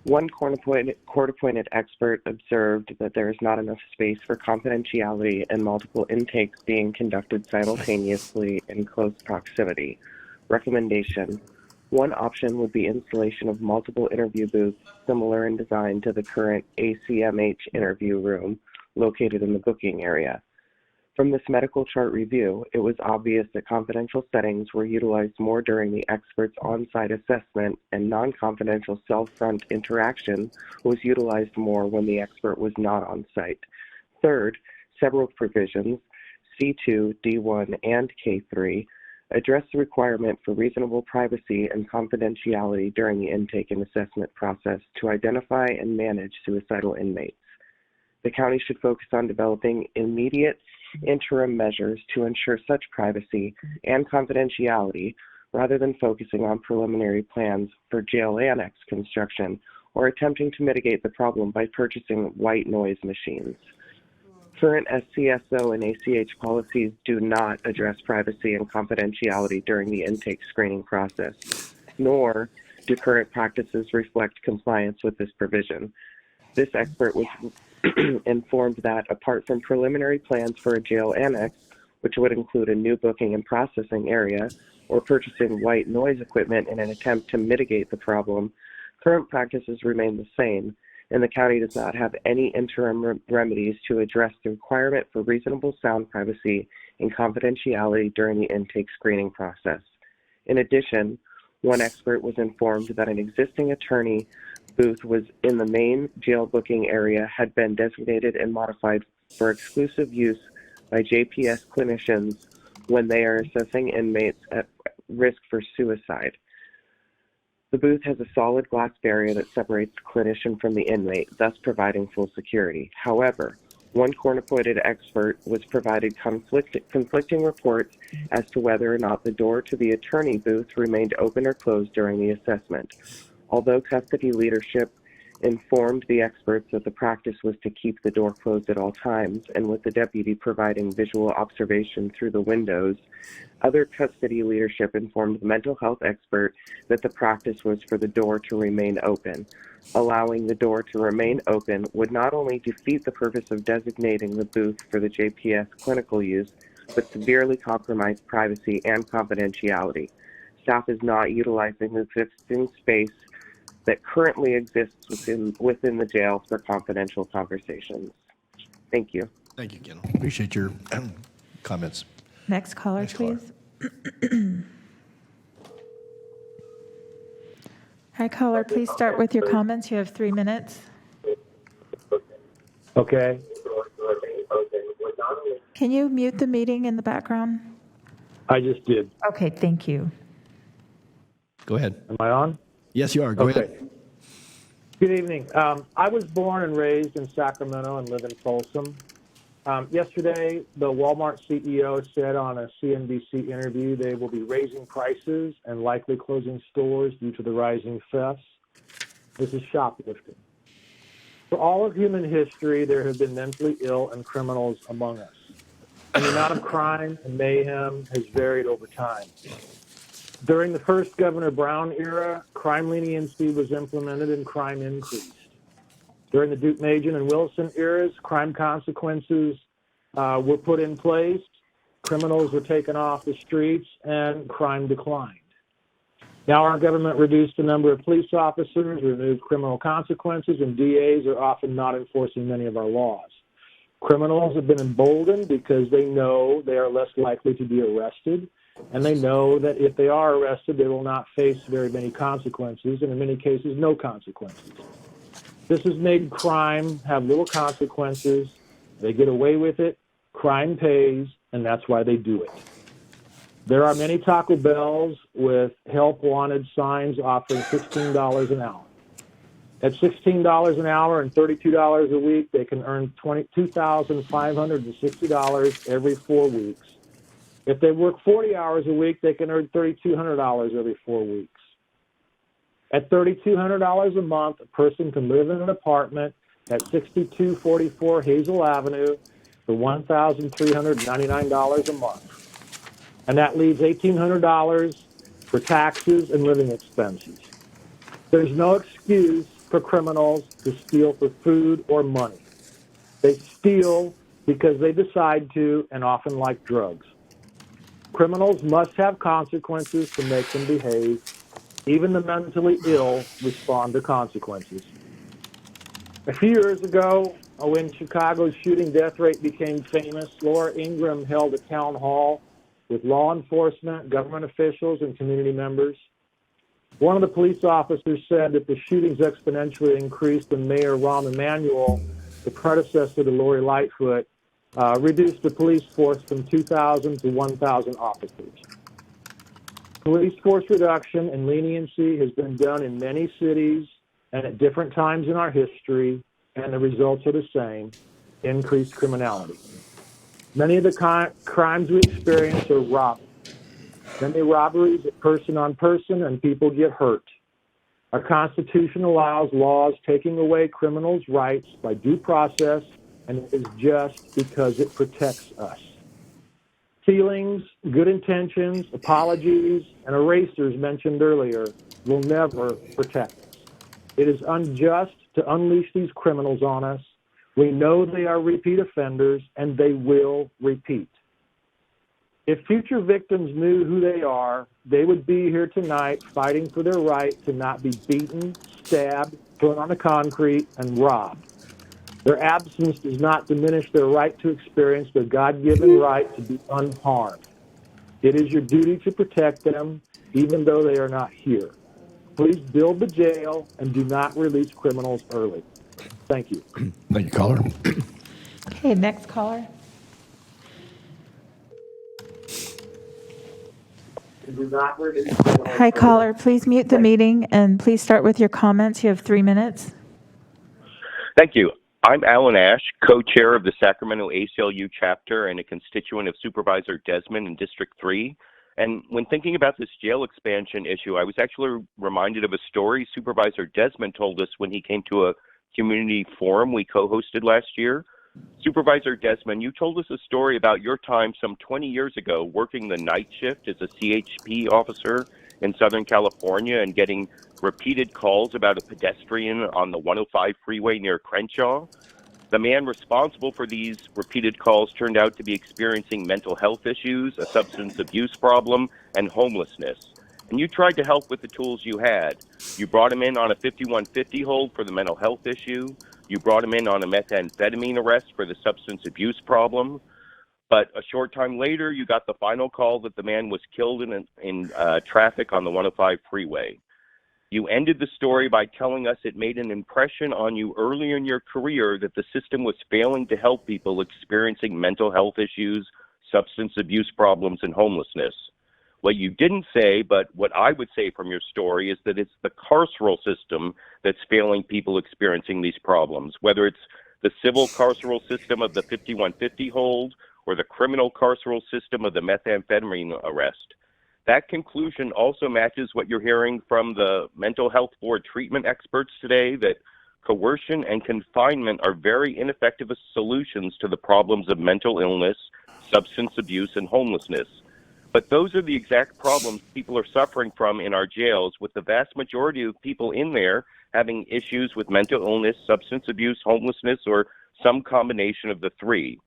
One court-appointed expert observed that there is not enough space for confidentiality and multiple intakes being conducted simultaneously in close proximity. Recommendation: one option would be installation of multiple interview booths similar in design to the current ACMH interview room located in the booking area. From this medical chart review, it was obvious that confidential settings were utilized more during the expert's on-site assessment, and non-confidential cell-front interaction was utilized more when the expert was not on site. Third, several provisions, C2, D1, and K3, address the requirement for reasonable privacy and confidentiality during the intake and assessment process to identify and manage suicidal inmates. The county should focus on developing immediate interim measures to ensure such privacy and confidentiality rather than focusing on preliminary plans for jail annex construction or attempting to mitigate the problem by purchasing white noise machines. Current SCSO and ACH policies do not address privacy and confidentiality during the intake screening process, nor do current practices reflect compliance with this provision. This expert was informed that apart from preliminary plans for a jail annex, which would include a new booking and processing area, or purchasing white noise equipment in an attempt to mitigate the problem, current practices remain the same, and the county does not have any interim remedies to address the requirement for reasonable sound privacy and confidentiality during the intake screening process. In addition, one expert was informed that an existing attorney booth was in the main jail booking area had been designated and modified for exclusive use by JPS clinicians when they are assessing inmates at risk for suicide. The booth has a solid glass barrier that separates the clinician from the inmate, thus providing full security. However, one court-appointed expert was provided conflicting reports as to whether or not the door to the attorney booth remained open or closed during the assessment. Although custody leadership informed the experts that the practice was to keep the door closed at all times, and with the deputy providing visual observation through the windows, other custody leadership informed the mental health expert that the practice was for the door to remain open. Allowing the door to remain open would not only defeat the purpose of designating the booth for the JPS clinical use, but severely compromise privacy and confidentiality. Staff is not utilizing the existing space that currently exists within the jail for confidential conversations. Thank you. Thank you, Kendall. Appreciate your comments. Next caller, please. Hi, caller. Please start with your comments. You have 3 minutes. Okay. Can you mute the meeting in the background? I just did. Okay, thank you. Go ahead. Am I on? Yes, you are. Go ahead. Good evening. I was born and raised in Sacramento and live in Folsom. Yesterday, the Walmart CEO said on a CNBC interview they will be raising prices and likely closing stores due to the rising thefts. This is shoplifting. For all of human history, there have been mentally ill and criminals among us. And the amount of crime and mayhem has varied over time. During the first Governor Brown era, crime leniency was implemented and crime increased. During the Duke Majan and Wilson eras, crime consequences were put in place criminals were taken off the streets and crime declined. Now our government reduced the number of police officers, removed criminal consequences, and DAs are often not enforcing many of our laws. Criminals have been emboldened because they know they are less likely to be arrested, and they know that if they are arrested, they will not face very many consequences, and in many cases, no consequences. This has made crime have little consequences. They get away with it, crime pays, and that's why they do it. There are many Taco Bells with help wanted signs offering $16 an hour. At $16 an hour and $32 a week, they can earn $2,560 every 4 weeks. If they work 40 hours a week, they can earn $3,200 every 4 weeks. At $3,200 a month, a person can live in an apartment at 6244 Hazel Avenue for $1,399 a month. And that leaves $1,800 for taxes and living expenses. There's no excuse for criminals to steal for food or money. They steal because they decide to and often like drugs. Criminals must have consequences to make them behave. Even the mentally ill respond to consequences. A few years ago, when Chicago's shooting death rate became famous, Laura Ingraham held a town hall with law enforcement, government officials, and community members. One of the police officers said that the shootings exponentially increased when Mayor Rahm Emanuel, the predecessor to Lori Lightfoot, reduced the police force from 2,000 to 1,000 officers. Police force reduction and leniency has been done in many cities and at different times in our history, and the results are the same: increased criminality. Many of the crimes we experience are robberies. Many robberies are person on person, and people get hurt. Our Constitution allows laws taking away criminals' rights by due process, and it is just because it protects us. Feelings, good intentions, apologies, and erasers mentioned earlier will never protect us. It is unjust to unleash these criminals on us. We know they are repeat offenders, and they will repeat. If future victims knew who they are, they would be here tonight fighting for their right to not be beaten, stabbed, thrown on the concrete, and robbed. Their absence does not diminish their right to experience their God-given right to be unharmed. It is your duty to protect them, even though they are not here. Please build the jail and do not release criminals early. Thank you. Thank you, caller. Okay, next caller. Hi, caller. Please mute the meeting and please start with your comments. You have 3 minutes. Thank you. I'm Alan Ash, co-chair of the Sacramento ACLU chapter and a constituent of Supervisor Desmond in District 3. And when thinking about this jail expansion issue, I was actually reminded of a story Supervisor Desmond told us when he came to a community forum we co-hosted last year. Supervisor Desmond, you told us a story about your time some 20 years ago working the night shift as a CHP officer in Southern California and getting repeated calls about a pedestrian on the 105 freeway near Crenshaw. The man responsible for these repeated calls turned out to be experiencing mental health issues, a substance abuse problem, and homelessness. And you tried to help with the tools you had. You brought him in on a 5150 hold for the mental health issue. You brought him in on a methamphetamine arrest for the substance abuse problem. But a short time later, you got the final call that the man was killed in traffic on the 105 freeway. You ended the story by telling us it made an impression on you early in your career that the system was failing to help people experiencing mental health issues, substance abuse problems, and homelessness. What you didn't say, but what I would say from your story, is that it's the carceral system that's failing people experiencing these problems, whether it's the civil carceral system of the 5150 hold or the criminal carceral system of the methamphetamine arrest. That conclusion also matches what you're hearing from the mental health board treatment experts today, that coercion and confinement are very ineffective solutions to the problems of mental illness, substance abuse, and homelessness. But those are the exact problems people are suffering from in our jails, with the vast majority of people in there having issues with mental illness, substance abuse, homelessness, or some combination of the three.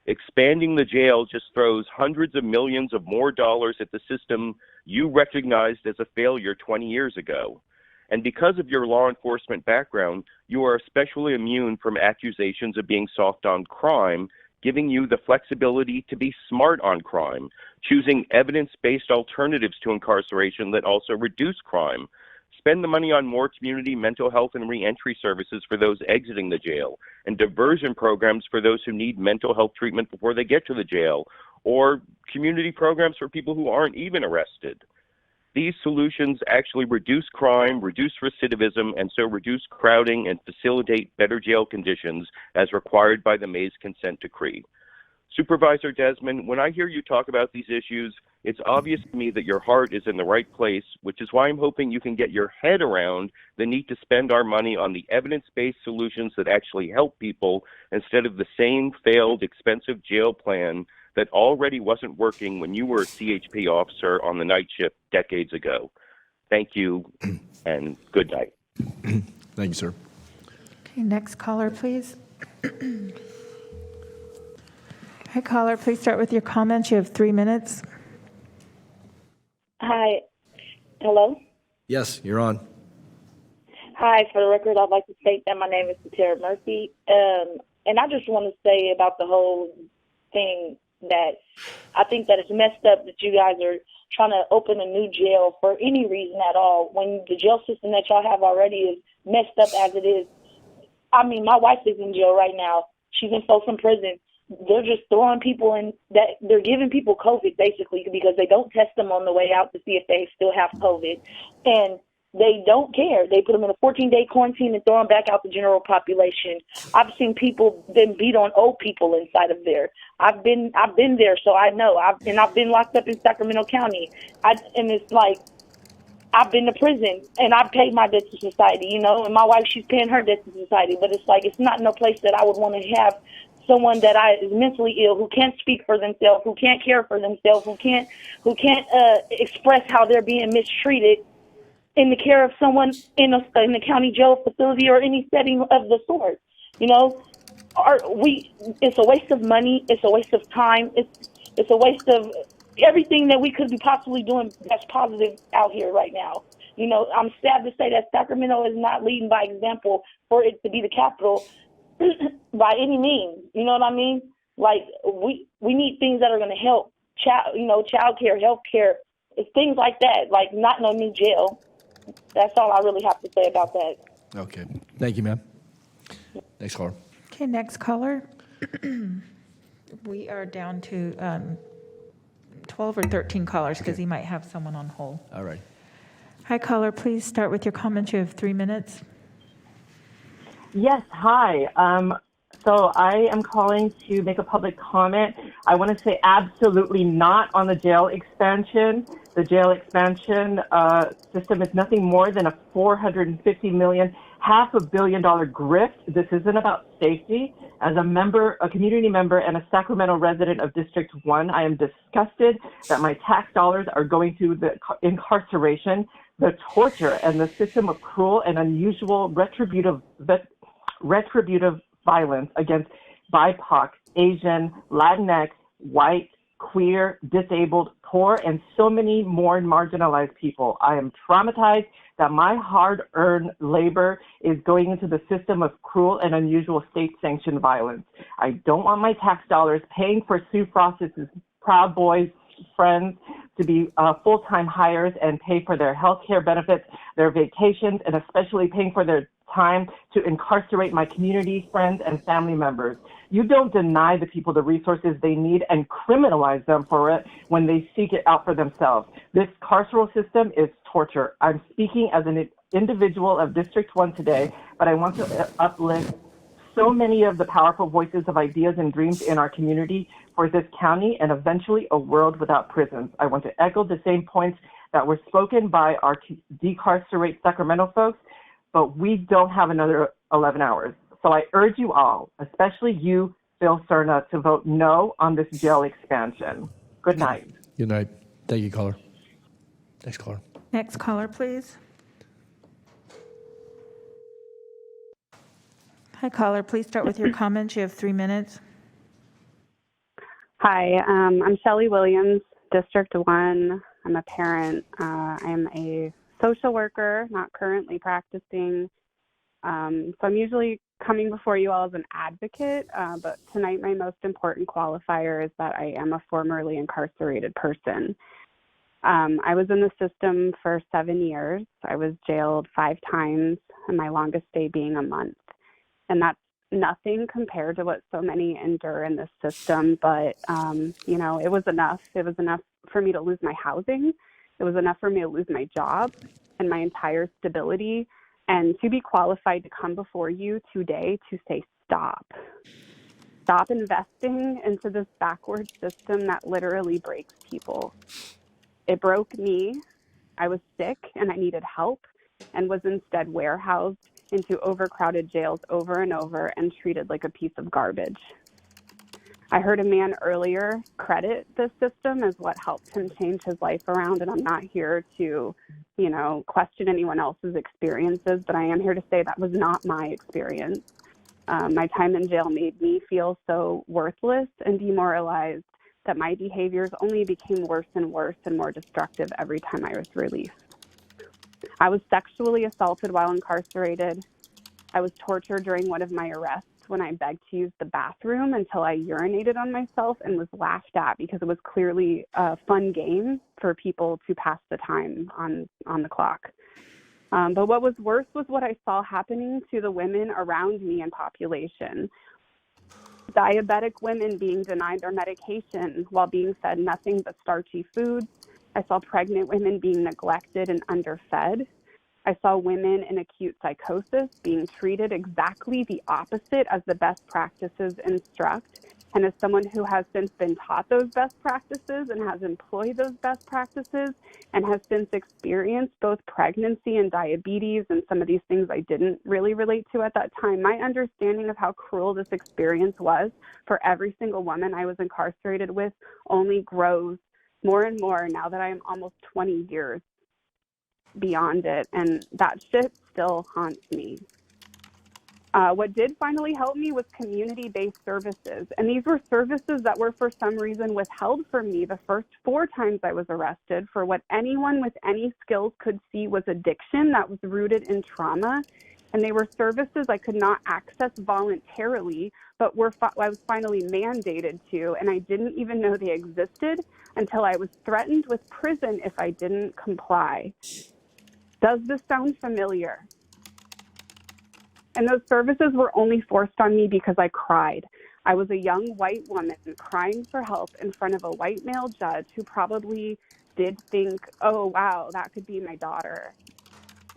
Expanding the jail just throws hundreds of millions of more dollars at the system you recognized as a failure 20 years ago. And because of your law enforcement background, you are especially immune from accusations of being soft on crime, giving you the flexibility to be smart on crime, choosing evidence-based alternatives to incarceration that also reduce crime. Spend the money on more community mental health and reentry services for those exiting the jail, and diversion programs for those who need mental health treatment before they get to the jail, or community programs for people who aren't even arrested. These solutions actually reduce crime, reduce recidivism, and so reduce crowding and facilitate better jail conditions as required by the Mays consent decree. Supervisor Desmond, when I hear you talk about these issues, it's obvious to me that your heart is in the right place, which is why I'm hoping you can get your head around the need to spend our money on the evidence-based solutions that actually help people instead of the same failed, expensive jail plan that already wasn't working when you were a CHP officer on the night shift decades ago. Thank you, and good night. Thank you, sir. Okay, next caller, please. Hi, caller, please start with your comments. You have 3 minutes. Hi. Hello? Yes, you're on. Hi. For the record, I'd like to state that my name is Satara Murphy. And I just want to say about the whole thing that I think that it's messed up that you guys are trying to open a new jail for any reason at all when the jail system that y'all have already is messed up as it is. I mean, my wife is in jail right now. She's in Folsom Prison. They're just throwing people in that they're giving people COVID basically because they don't test them on the way out to see if they still have COVID. And they don't care. They put them in a 14-day quarantine and throw them back out the general population. I've seen people then beat on old people inside of there. I've been there, so I know. I've been locked up in Sacramento County. And it's like I've been to prison and I've paid my debt to society, you know. And my wife, she's paying her debt to society. But it's like it's not no place that I would want to have someone that is mentally ill, who can't speak for themselves, who can't care for themselves, who can't express how they're being mistreated in the care of someone in the county jail facility or any setting of the sort. You know, it's a waste of money. It's a waste of time. It's a waste of everything that we could be possibly doing that's positive out here right now. You know, I'm sad to say that Sacramento is not leading by example for it to be the capital by any means. You know what I mean? Like we need things that are going to help child care, health care, it's things like that. Like not no new jail. That's all I really have to say about that. Okay. Thank you, ma'am. Next caller. Okay, next caller. We are down to 12 or 13 callers because he might have someone on hold. All right. Hi, caller. Please start with your comments. You have 3 minutes. Yes, hi. So I am calling to make a public comment. I want to say absolutely not on the jail expansion. The jail expansion system is nothing more than a $450 million, $500 million grift. This isn't about safety. As a community member and a Sacramento resident of District 1, I am disgusted that my tax dollars are going to the incarceration, the torture, and the system of cruel and unusual retributive violence against BIPOC, Asian, Latinx, white, queer, disabled, poor, and so many more marginalized people. I am traumatized that my hard-earned labor is going into the system of cruel and unusual state-sanctioned violence. I don't want my tax dollars paying for Sue Frost's Proud Boys friends to be full-time hires and pay for their health care benefits, their vacations, and especially paying for their time to incarcerate my community, friends, and family members. You don't deny the people the resources they need and criminalize them for it when they seek it out for themselves. This carceral system is torture. I'm speaking as an individual of District 1 today, but I want to uplift so many of the powerful voices of ideas and dreams in our community for this county and eventually a world without prisons. I want to echo the same points that were spoken by our Decarcerate Sacramento folks, but we don't have another 11 hours. So I urge you all, especially you, Phil Cerna, to vote no on this jail expansion. Good night. Good night. Thank you, caller. Next caller. Next caller, please. Hi, caller. Please start with your comments. You have 3 minutes. Hi, I'm Shelley Williams, District 1. I'm a parent. I'm a social worker, not currently practicing. So I'm usually coming before you all as an advocate, but tonight my most important qualifier is that I am a formerly incarcerated person. I was in the system for 7 years. I was jailed 5 times, and my longest stay being a month. And that's nothing compared to what so many endure in this system, but it was enough. It was enough for me to lose my housing. It was enough for me to lose my job and my entire stability, and to be qualified to come before you today to say stop. Stop investing into this backward system that literally breaks people. It broke me. I was sick and I needed help, and was instead warehoused into overcrowded jails over and over and treated like a piece of garbage. I heard a man earlier credit this system as what helped him change his life around, and I'm not here to, question anyone else's experiences, but I am here to say that was not my experience. My time in jail made me feel so worthless and demoralized that my behaviors only became worse and worse and more destructive every time I was released. I was sexually assaulted while incarcerated. I was tortured during one of my arrests when I begged to use the bathroom until I urinated on myself and was laughed at because it was clearly a fun game for people to pass the time on the clock. But what was worse was what I saw happening to the women around me in population. Diabetic women being denied their medication while being fed nothing but starchy foods. I saw pregnant women being neglected and underfed. I saw women in acute psychosis being treated exactly the opposite as the best practices instruct. And as someone who has since been taught those best practices and has employed those best practices and has since experienced both pregnancy and diabetes and some of these things I didn't really relate to at that time, my understanding of how cruel this experience was for every single woman I was incarcerated with only grows more and more now that I am almost 20 years beyond it, and that shit still haunts me. What did finally help me was community-based services, and these were services that were for some reason withheld from me the first 4 times I was arrested for what anyone with any skills could see was addiction that was rooted in trauma, and they were services I could not access voluntarily, but I was finally mandated to, and I didn't even know they existed until I was threatened with prison if I didn't comply. Does this sound familiar? And those services were only forced on me because I cried. I was a young white woman crying for help in front of a white male judge who probably did think, oh, wow, that could be my daughter.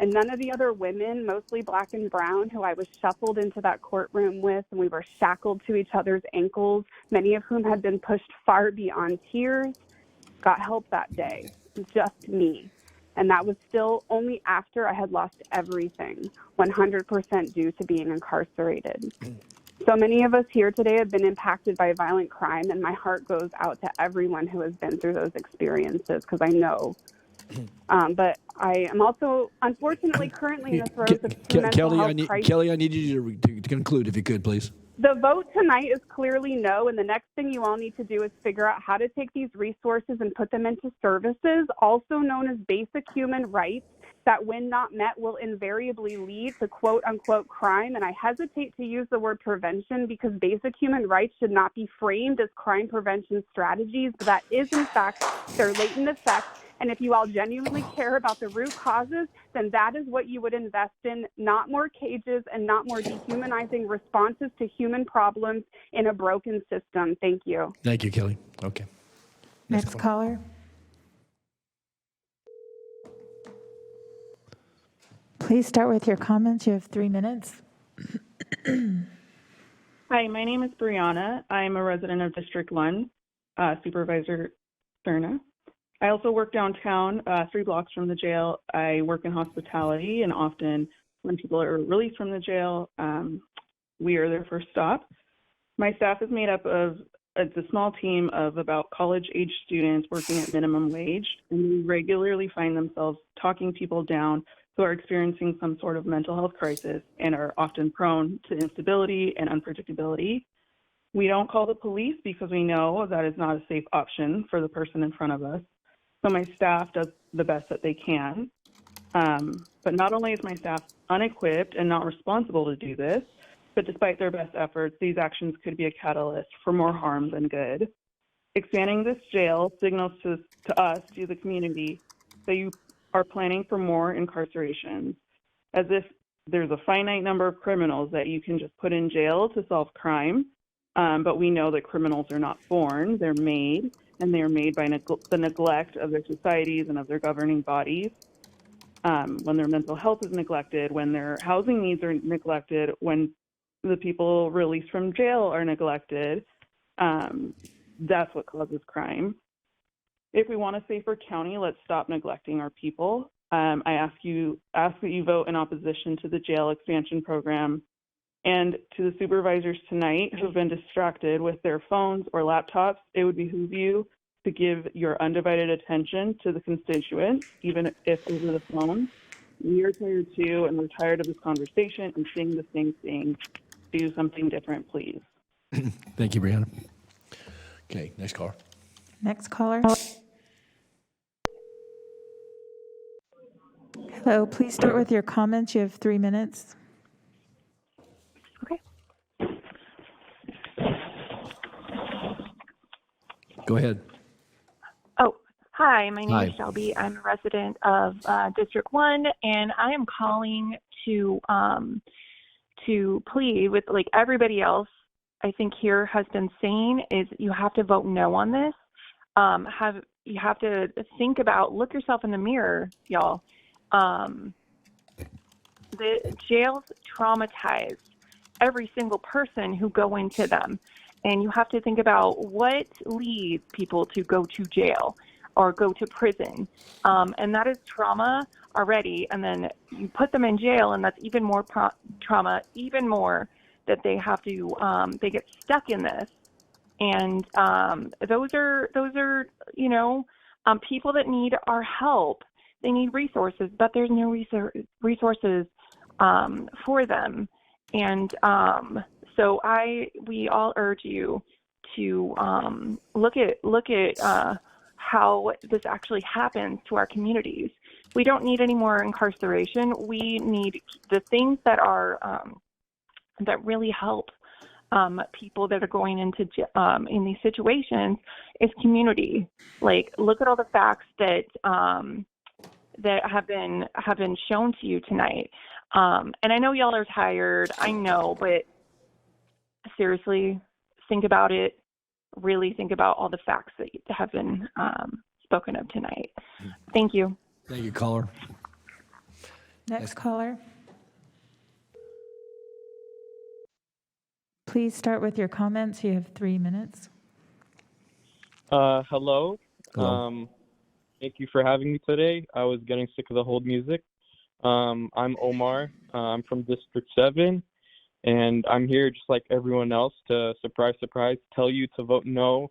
And none of the other women, mostly black and brown, who I was shuffled into that courtroom with, and we were shackled to each other's ankles, many of whom had been pushed far beyond tears, got help that day. Just me. And that was still only after I had lost everything, 100% due to being incarcerated. So many of us here today have been impacted by violent crime, and my heart goes out to everyone who has been through those experiences because I know. But I am also, unfortunately, currently in the throes of two mental health crises. Kelly, I need you to conclude, if you could, please. The vote tonight is clearly no, and the next thing you all need to do is figure out how to take these resources and put them into services, also known as basic human rights, that when not met will invariably lead to quote-unquote crime. And I hesitate to use the word prevention because basic human rights should not be framed as crime prevention strategies, but that is, in fact, their latent effect. And if you all genuinely care about the root causes, then that is what you would invest in, not more cages and not more dehumanizing responses to human problems in a broken system. Thank you. Thank you, Kelly. Okay. Next caller. Please start with your comments. You have 3 minutes. Hi, my name is Brianna. I'm a resident of District 1, Supervisor Cerna. I also work downtown, 3 blocks from the jail. I work in hospitality, and often when people are released from the jail, we are their first stop. My staff is made up of it's a small team of about college-age students working at minimum wage, and we regularly find themselves talking people down who are experiencing some sort of mental health crisis and are often prone to instability and unpredictability. We don't call the police because we know that is not a safe option for the person in front of us. So my staff does the best that they can. But not only is my staff unequipped and not responsible to do this, but despite their best efforts, these actions could be a catalyst for more harm than good. Expanding this jail signals to us, to the community, that you are planning for more incarcerations, as if there's a finite number of criminals that you can just put in jail to solve crime. But we know that criminals are not born, they're made, and they are made by the neglect of their societies and of their governing bodies. When their mental health is neglected, when their housing needs are neglected, when the people released from jail are neglected, that's what causes crime. If we want a safer county, let's stop neglecting our people. I ask that you vote in opposition to the jail expansion program. And to the supervisors tonight who have been distracted with their phones or laptops, it would behoove you to give your undivided attention to the constituents, even if over the phone. We are tired too, and we're tired of this conversation and seeing the same thing. Do something different, please. Thank you, Brianna. Okay, next caller. Next caller. Hello, please start with your comments. You have 3 minutes. Go ahead. Oh, hi. My name Hi. is Shelby. I'm a resident of District 1, and I am calling to plead with, like everybody else, I think here has been saying, is you have to vote no on this. You have to think about, look yourself in the mirror, y'all. The jails traumatize every single person who go into them. And you have to think about what leads people to go to jail or go to prison. And that is trauma already. And then you put them in jail, and that's even more trauma, even more that they have to, they get stuck in this. And those are people that need our help. They need resources, but there's no resources for them. And so we all urge you to look at how this actually happens to our communities. We don't need any more incarceration. We need the things that are that really help people that are going into in these situations is community. Like, look at all the facts that that have been shown to you tonight. And I know y'all are tired. I know, but seriously, think about it. Really think about all the facts that have been spoken of tonight. Thank you. Thank you, caller. Next caller. Please start with your comments. You have 3 minutes. Hello. Hello. Thank you for having me today. I was getting sick of the hold music. I'm Omar. I'm from District 7, and I'm here just like everyone else to, surprise, surprise, tell you to vote no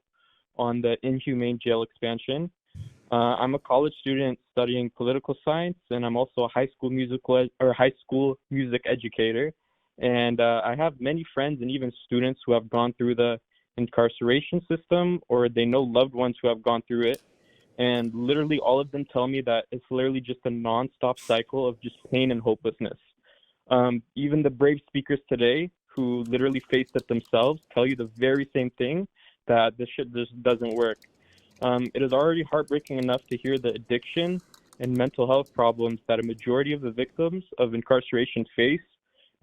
on the inhumane jail expansion. I'm a college student studying political science, and I'm also a high school music educator. And I have many friends and even students who have gone through the incarceration system, or they know loved ones who have gone through it. And literally all of them tell me that it's literally just a nonstop cycle of just pain and hopelessness. Even the brave speakers today who literally faced it themselves tell you the very same thing, that this shit just doesn't work. It is already heartbreaking enough to hear the addiction and mental health problems that a majority of the victims of incarceration face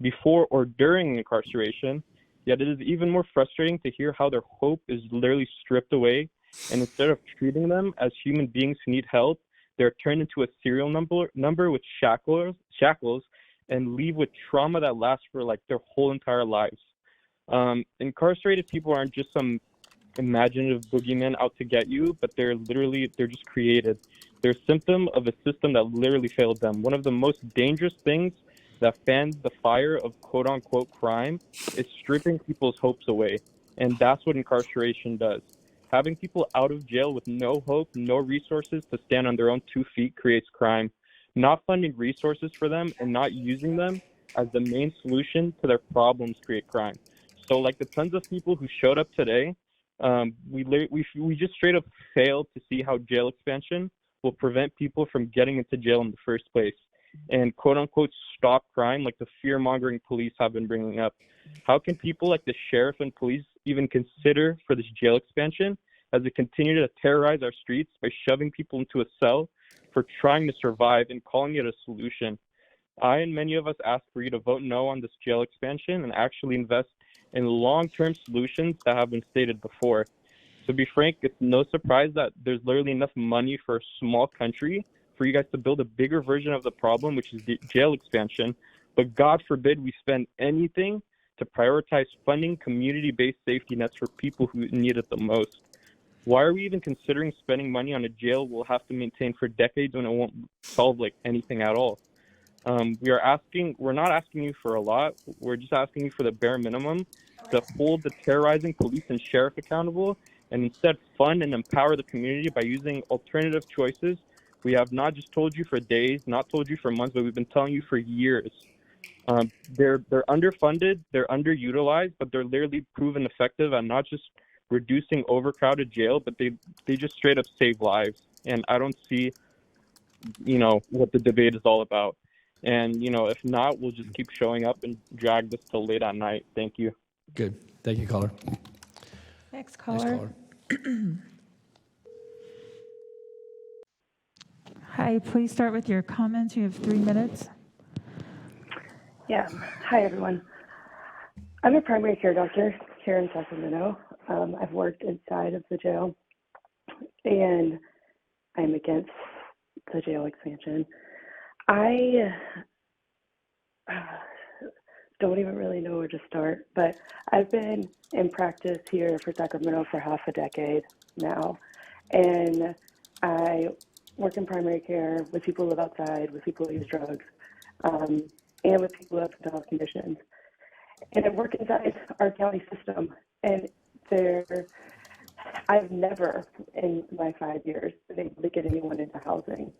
before or during incarceration, yet it is even more frustrating to hear how their hope is literally stripped away, and instead of treating them as human beings who need help, they're turned into a serial number with shackles and leave with trauma that lasts for like their whole entire lives. Incarcerated people aren't just some imaginative boogeyman out to get you, but they're just created. They're a symptom of a system that literally failed them. One of the most dangerous things that fans the fire of quote-unquote crime is stripping people's hopes away, and that's what incarceration does. Having people out of jail with no hope, no resources to stand on their own 2 feet creates crime. Not funding resources for them and not using them as the main solution to their problems create crime. So like the tons of people who showed up today, we just straight up failed to see how jail expansion will prevent people from getting into jail in the first place and quote unquote stop crime like the fear mongering police have been bringing up. How can people like the sheriff and police even consider for this jail expansion as they continue to terrorize our streets by shoving people into a cell for trying to survive and calling it a solution? I and many of us ask for you to vote no on this jail expansion and actually invest in long-term solutions that have been stated before. To be frank, it's no surprise that there's literally enough money for a small country for you guys to build a bigger version of the problem, which is the jail expansion. But God forbid we spend anything to prioritize funding community-based safety nets for people who need it the most. Why are we even considering spending money on a jail we'll have to maintain for decades when it won't solve like anything at all? We're not asking you for a lot. We're just asking you for the bare minimum to hold the terrorizing police and sheriff accountable and instead fund and empower the community by using alternative choices. We have not just told you for days, not told you for months, but we've been telling you for years. They're underfunded, they're underutilized, but they're literally proven effective at not just reducing overcrowded jail, but they just straight up save lives. And I don't see, what the debate is all about. And, if not, we'll just keep showing up and drag this till late at night. Thank you. Good. Thank you, caller. Next caller. Hi, please start with your comments. You have 3 minutes. Yeah. Hi, everyone. I'm a primary care doctor here in Sacramento. I've worked inside of the jail, and I'm against the jail expansion. I don't even really know where to start, but I've been in practice here for Sacramento for half a decade now, and I work in primary care with people who live outside, with people who use drugs, and with people who have mental health conditions. And I work inside our county system, and I've never in my 5 years been able to get anyone into housing.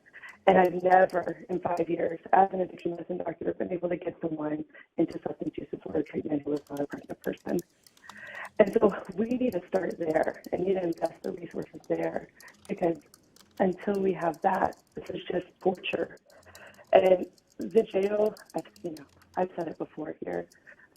And I've never in 5 years, as an addiction medicine doctor, been able to get someone into substance use disorder treatment who is not a pregnant person. And so we need to start there and need to invest the resources there, because until we have that, this is just torture. And the jail, I've said it before here.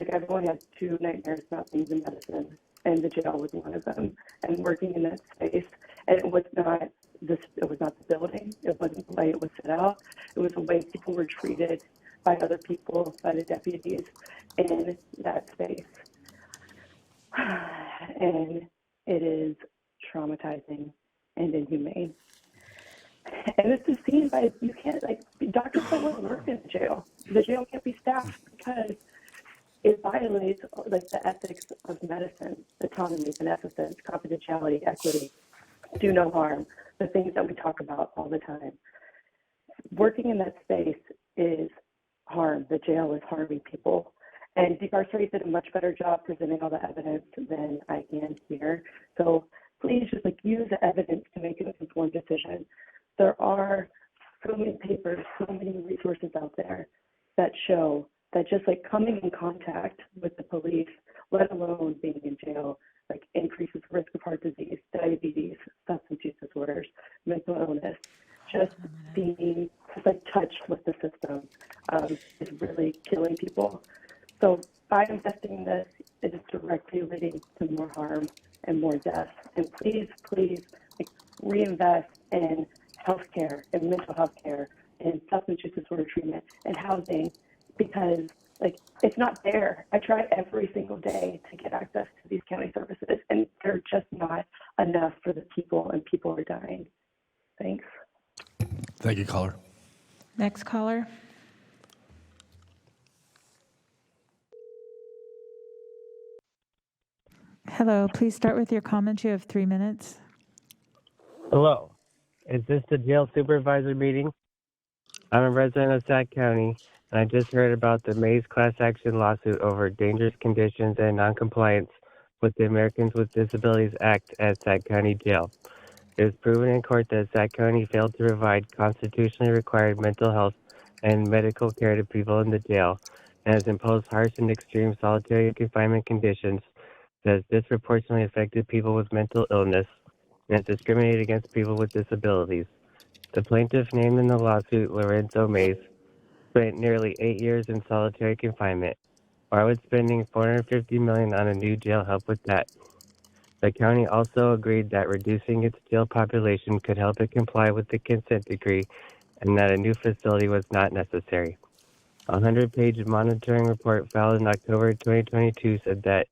Like, I've only had 2 nightmares about things in medicine, and the jail was one of them. And working in that space, and it was not the building, it wasn't the way it was set out, it was the way people were treated by other people, by the deputies in that space. And it is traumatizing and inhumane. And this is seen by, doctors don't want to work in the jail. The jail can't be staffed because it violates the ethics of medicine, autonomy, beneficence, confidentiality, equity, do no harm, the things that we talk about all the time. Working in that space is harm. The jail is harming people. And Decarcerate did a much better job presenting all the evidence than I can here. So please just use the evidence to make an informed decision. There are so many papers, so many resources out there that show that just coming in contact with the police, let alone being in jail, increases risk of heart disease, diabetes, substance use disorders, mental illness. Just being touched with the system is really killing people. So by investing in this, it is directly leading to more harm and more death. And please, reinvest in healthcare, in mental health care, in substance use disorder treatment, and housing, because it's not there. I try every single day to get access to these county services, and they're just not enough for the people, and people are dying. Thanks. Thank you, caller. Next caller. Hello, please start with your comments. You have 3 minutes. Hello. Is this the jail supervisor meeting? I'm a resident of Sac County, and I just heard about the Mays class action lawsuit over dangerous conditions and noncompliance with the Americans with Disabilities Act at Sac County Jail. It was proven in court that Sac County failed to provide constitutionally required mental health and medical care to people in the jail, and has imposed harsh and extreme solitary confinement conditions that has disproportionately affected people with mental illness and has discriminated against people with disabilities. The plaintiff named in the lawsuit, Lorenzo Mays, spent nearly 8 years in solitary confinement. Why would spending $450 million on a new jail help with that? The county also agreed that reducing its jail population could help it comply with the consent decree and that a new facility was not necessary. A 100-page monitoring report filed in October 2022 said that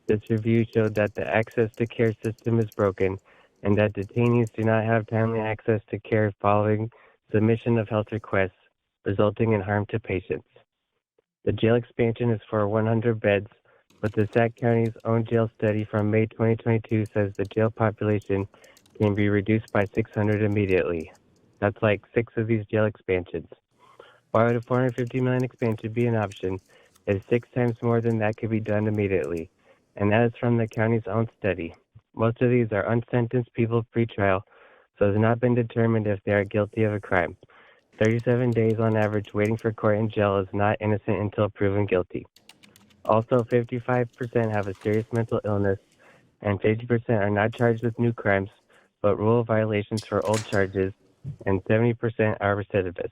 this review showed that the access to care system is broken and that detainees do not have timely access to care following submission of health requests, resulting in harm to patients. The jail expansion is for 100 beds, but the Sac County's own jail study from May 2022 says the jail population can be reduced by 600 immediately. That's like 6 of these jail expansions. Why would a $450 million expansion be an option if 6 times more than that could be done immediately? And that is from the county's own study. Most of these are unsentenced people pre-trial, so it has not been determined if they are guilty of a crime. 37 days on average waiting for court in jail is not innocent until proven guilty. Also, 55% have a serious mental illness, and 50% are not charged with new crimes, but rule violations for old charges, and 70% are recidivists.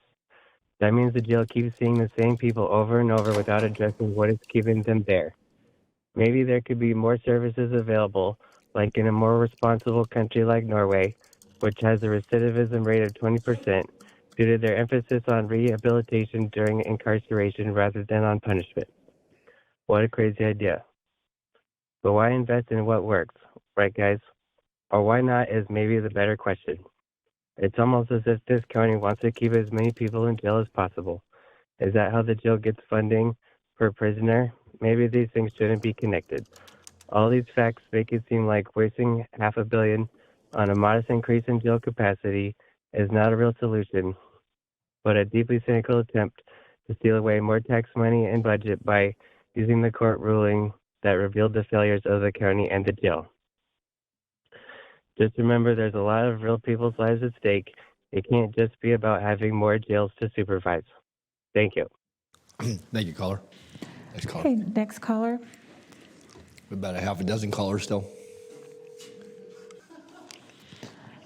That means the jail keeps seeing the same people over and over without addressing what is keeping them there. Maybe there could be more services available, like in a more responsible country like Norway, which has a recidivism rate of 20% due to their emphasis on rehabilitation during incarceration rather than on punishment. What a crazy idea. But why invest in what works, right, guys? Or why not is maybe the better question. It's almost as if this county wants to keep as many people in jail as possible. Is that how the jail gets funding per prisoner? Maybe these things shouldn't be connected. All these facts make it seem like wasting $500 million on a modest increase in jail capacity is not a real solution, but a deeply cynical attempt to steal away more tax money and budget by using the court ruling that revealed the failures of the county and the jail. Just remember, there's a lot of real people's lives at stake. It can't just be about having more jails to supervise. Thank you. Thank you, caller. Next caller. Okay, next caller. About a half a dozen callers still.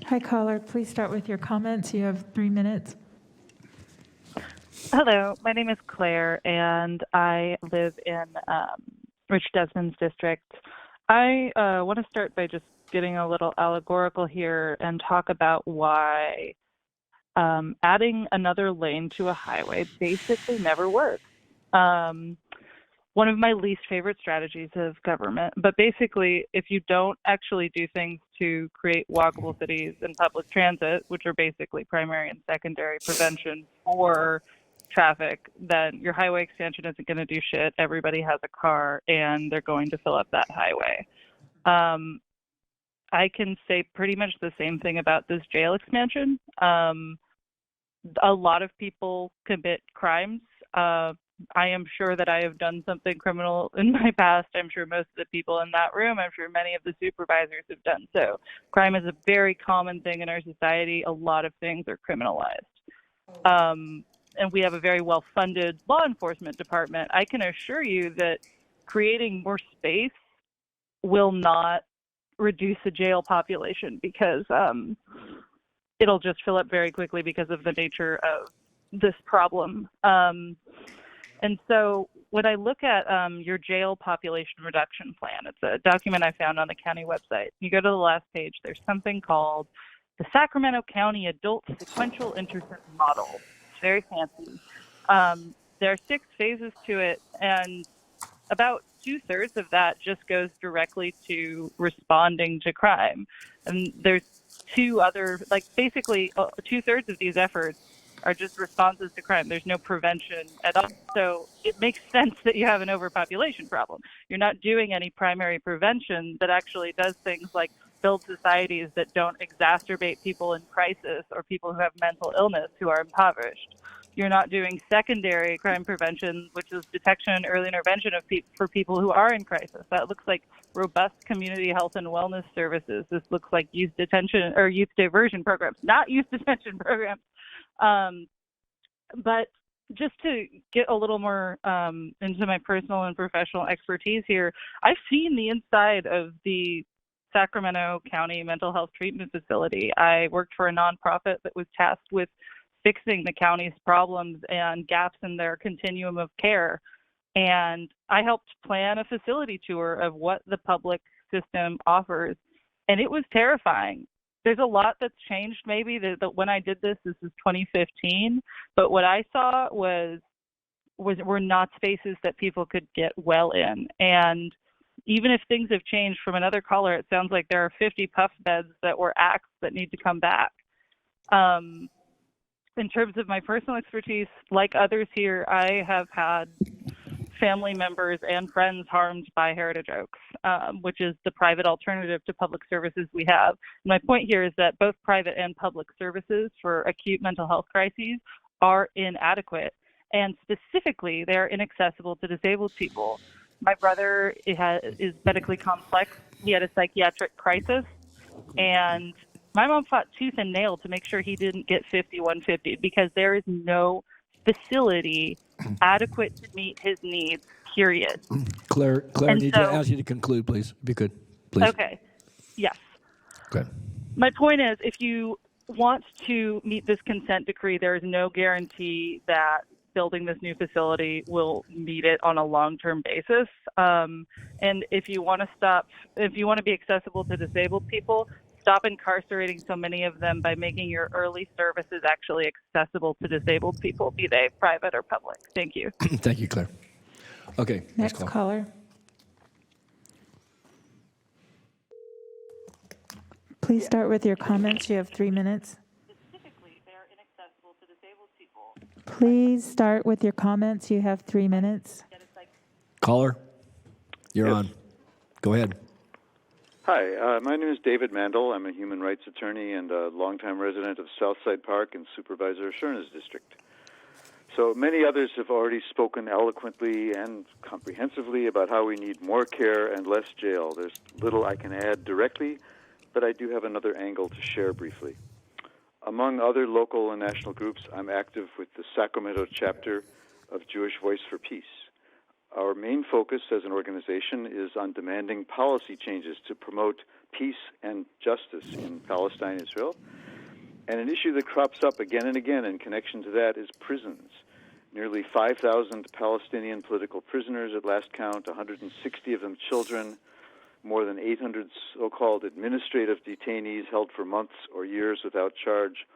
Hi, caller. Please start with your comments. You have 3 minutes. Hello, my name is Claire, and I live in Rich Desmond's district. I want to start by just getting a little allegorical here and talk about why adding another lane to a highway basically never works. One of my least favorite strategies of government, but basically, if you don't actually do things to create walkable cities and public transit, which are basically primary and secondary prevention for traffic, then your highway expansion isn't going to do shit. Everybody has a car, and they're going to fill up that highway. I can say pretty much the same thing about this jail expansion. A lot of people commit crimes. I am sure that I have done something criminal in my past. I'm sure most of the people in that room, I'm sure many of the supervisors have done so. Crime is a very common thing in our society. A lot of things are criminalized. And we have a very well-funded law enforcement department. I can assure you that creating more space will not reduce the jail population because it'll just fill up very quickly because of the nature of this problem. And so when I look at your jail population reduction plan, it's a document I found on the county website. You go to the last page, there's something called the Sacramento County Adult Sequential Intercept Model. It's very fancy. There are 6 phases to it, and about 2/3 of that just goes directly to responding to crime. And there's 2 other, like basically 2/3 of these efforts are just responses to crime. There's no prevention at all. So it makes sense that you have an overpopulation problem. You're not doing any primary prevention that actually does things like build societies that don't exacerbate people in crisis or people who have mental illness who are impoverished. You're not doing secondary crime prevention, which is detection and early intervention of for people who are in crisis. That looks like robust community health and wellness services. This looks like youth detention or youth diversion programs, not youth detention programs. But just to get a little more into my personal and professional expertise here, I've seen the inside of the Sacramento County Mental Health Treatment Facility. I worked for a nonprofit that was tasked with fixing the county's problems and gaps in their continuum of care. And I helped plan a facility tour of what the public system offers. And it was terrifying. There's a lot that's changed maybe. When I did this is 2015, but what I saw were not spaces that people could get well in. And even if things have changed from another caller, it sounds like there are 50 puff beds that were axed that need to come back. In terms of my personal expertise, like others here, I have had family members and friends harmed by Heritage Oaks, which is the private alternative to public services we have. My point here is that both private and public services for acute mental health crises are inadequate, and specifically, they're inaccessible to disabled people. My brother is medically complex. He had a psychiatric crisis, and my mom fought tooth and nail to make sure he didn't get 5150 because there is no facility adequate to meet his needs, period. Claire, I need to ask you to conclude, please, if you could, please. Okay. Yes. Okay. My point is, if you want to meet this consent decree, there is no guarantee that building this new facility will meet it on a long-term basis. And if you want to be accessible to disabled people, stop incarcerating so many of them by making your early services actually accessible to disabled people, be they private or public. Thank you. Thank you, Claire. Okay. Next caller. Please start with your comments. You have 3 minutes. Please start with your comments. You have 3 minutes. Caller, you're on. Go ahead. Hi, my name is David Mandel. I'm a human rights attorney and a longtime resident of Southside Park and Supervisor of Sherna's district. So many others have already spoken eloquently and comprehensively about how we need more care and less jail. There's little I can add directly, but I do have another angle to share briefly. Among other local and national groups, I'm active with the Sacramento chapter of Jewish Voice for Peace. Our main focus as an organization is on demanding policy changes to promote peace and justice in Palestine, Israel. And an issue that crops up again and again in connection to that is prisons. Nearly 5,000 Palestinian political prisoners at last count, 160 of them children, more than 800 so-called administrative detainees held for months or years without charge,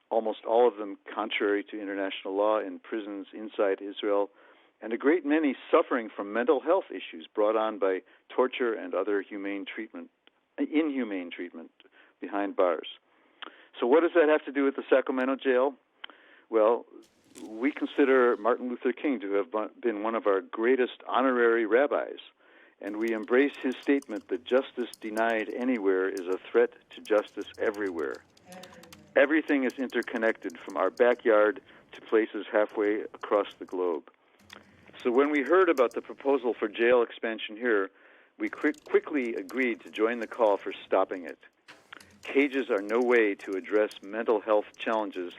almost all of them contrary to international law in prisons inside Israel, and a great many suffering from mental health issues brought on by torture and other inhumane treatment behind bars. So what does that have to do with the Sacramento jail? Well, we consider Martin Luther King to have been one of our greatest honorary rabbis, and we embrace his statement that justice denied anywhere is a threat to justice everywhere. Everything is interconnected from our backyard to places halfway across the globe. So when we heard about the proposal for jail expansion here, we quickly agreed to join the call for stopping it. Cages are no way to address mental health challenges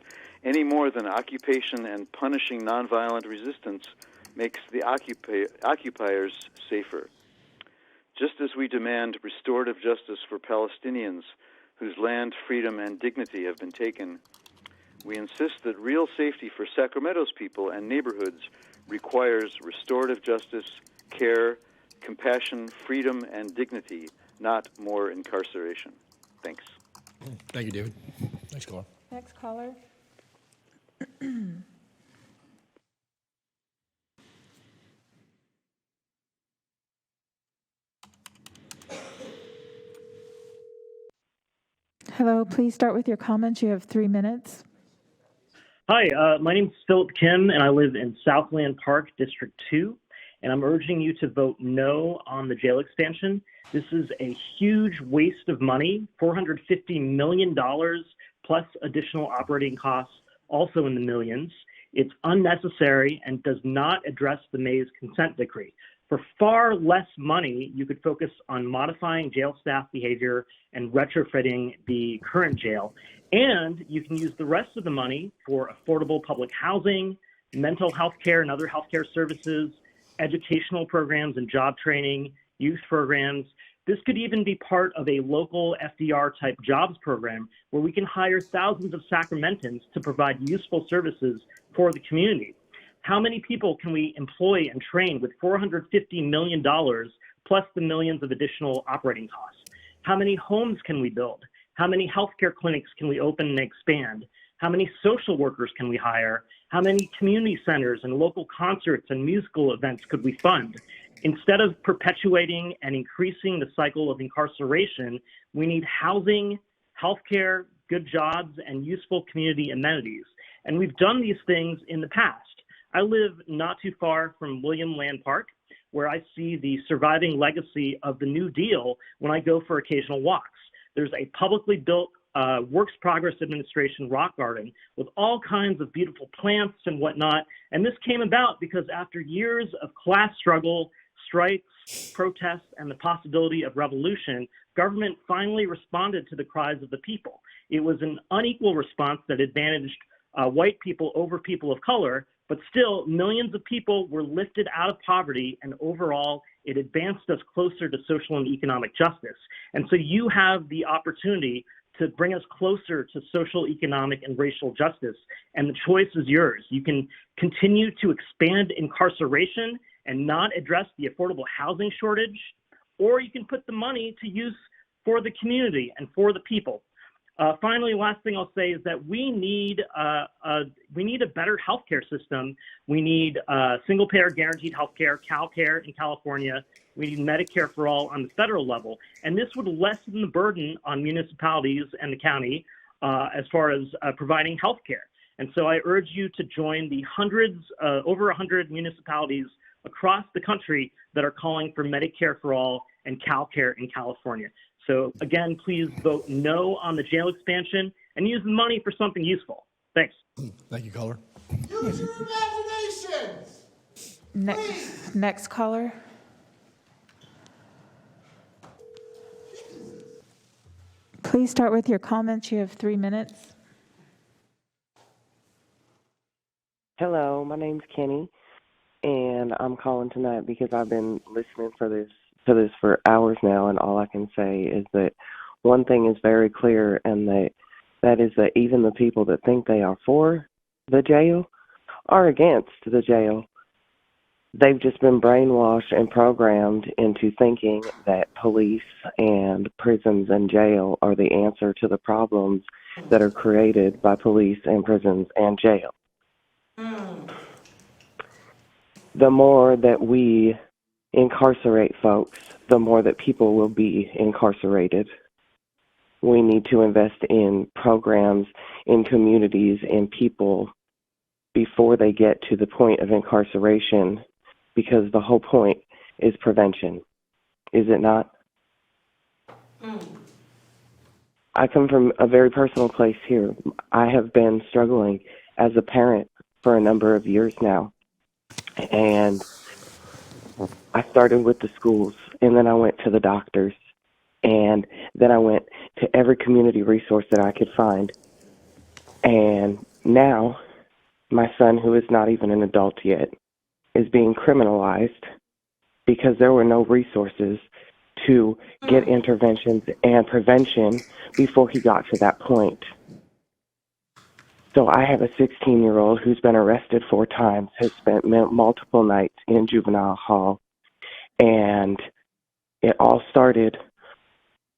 any more than occupation and punishing nonviolent resistance makes the occupiers safer. Just as we demand restorative justice for Palestinians whose land, freedom, and dignity have been taken, we insist that real safety for Sacramento's people and neighborhoods requires restorative justice, care, compassion, freedom, and dignity, not more incarceration. Thanks. Thank you, David. Next caller. Next caller. Hello, please start with your comments. You have 3 minutes. Hi, my name is Philip Kim, and I live in Southland Park, District 2, and I'm urging you to vote no on the jail expansion. This is a huge waste of money, $450 million plus additional operating costs, also in the millions. It's unnecessary and does not address the May's consent decree. For far less money, you could focus on modifying jail staff behavior and retrofitting the current jail. And you can use the rest of the money for affordable public housing, mental health care and other healthcare services, educational programs and job training, youth programs. This could even be part of a local FDR-type jobs program where we can hire thousands of Sacramentans to provide useful services for the community. How many people can we employ and train with $450 million plus the millions of additional operating costs? How many homes can we build? How many healthcare clinics can we open and expand? How many social workers can we hire? How many community centers and local concerts and musical events could we fund? Instead of perpetuating and increasing the cycle of incarceration, we need housing, healthcare, good jobs, and useful community amenities. And we've done these things in the past. I live not too far from William Land Park, where I see the surviving legacy of the New Deal when I go for occasional walks. There's a publicly built Works Progress Administration rock garden with all kinds of beautiful plants and whatnot. And this came about because after years of class struggle, strikes, protests, and the possibility of revolution, government finally responded to the cries of the people. It was an unequal response that advantaged white people over people of color, but still millions of people were lifted out of poverty, and overall it advanced us closer to social and economic justice. And so you have the opportunity to bring us closer to social, economic, and racial justice, and the choice is yours. You can continue to expand incarceration and not address the affordable housing shortage, or you can put the money to use for the community and for the people. Finally, last thing I'll say is that we need a better healthcare system. We need single-payer guaranteed healthcare, CalCare in California. We need Medicare for all on the federal level, and this would lessen the burden on municipalities and the county as far as providing healthcare. And so I urge you to join the over 100 municipalities across the country that are calling for Medicare for all and CalCare in California. So again, please vote no on the jail expansion and use the money for something useful. Thanks. Thank you, caller. Use your imaginations. Next caller. Please start with your comments. You have 3 minutes. Hello, my name's Kenny, and I'm calling tonight because I've been listening to this for hours now, and all I can say is that one thing is very clear, and that is that even the people that think they are for the jail are against the jail. They've just been brainwashed and programmed into thinking that police and prisons and jail are the answer to the problems that are created by police and prisons and jail. The more that we incarcerate folks, the more that people will be incarcerated. We need to invest in programs, in communities, in people before they get to the point of incarceration, because the whole point is prevention. Is it not? I come from a very personal place here. I have been struggling as a parent for a number of years now. And I started with the schools, and then I went to the doctors, and then I went to every community resource that I could find. And now my son, who is not even an adult yet, is being criminalized because there were no resources to get interventions and prevention before he got to that point. So I have a 16-year-old who's been arrested 4 times, has spent multiple nights in juvenile hall, and it all started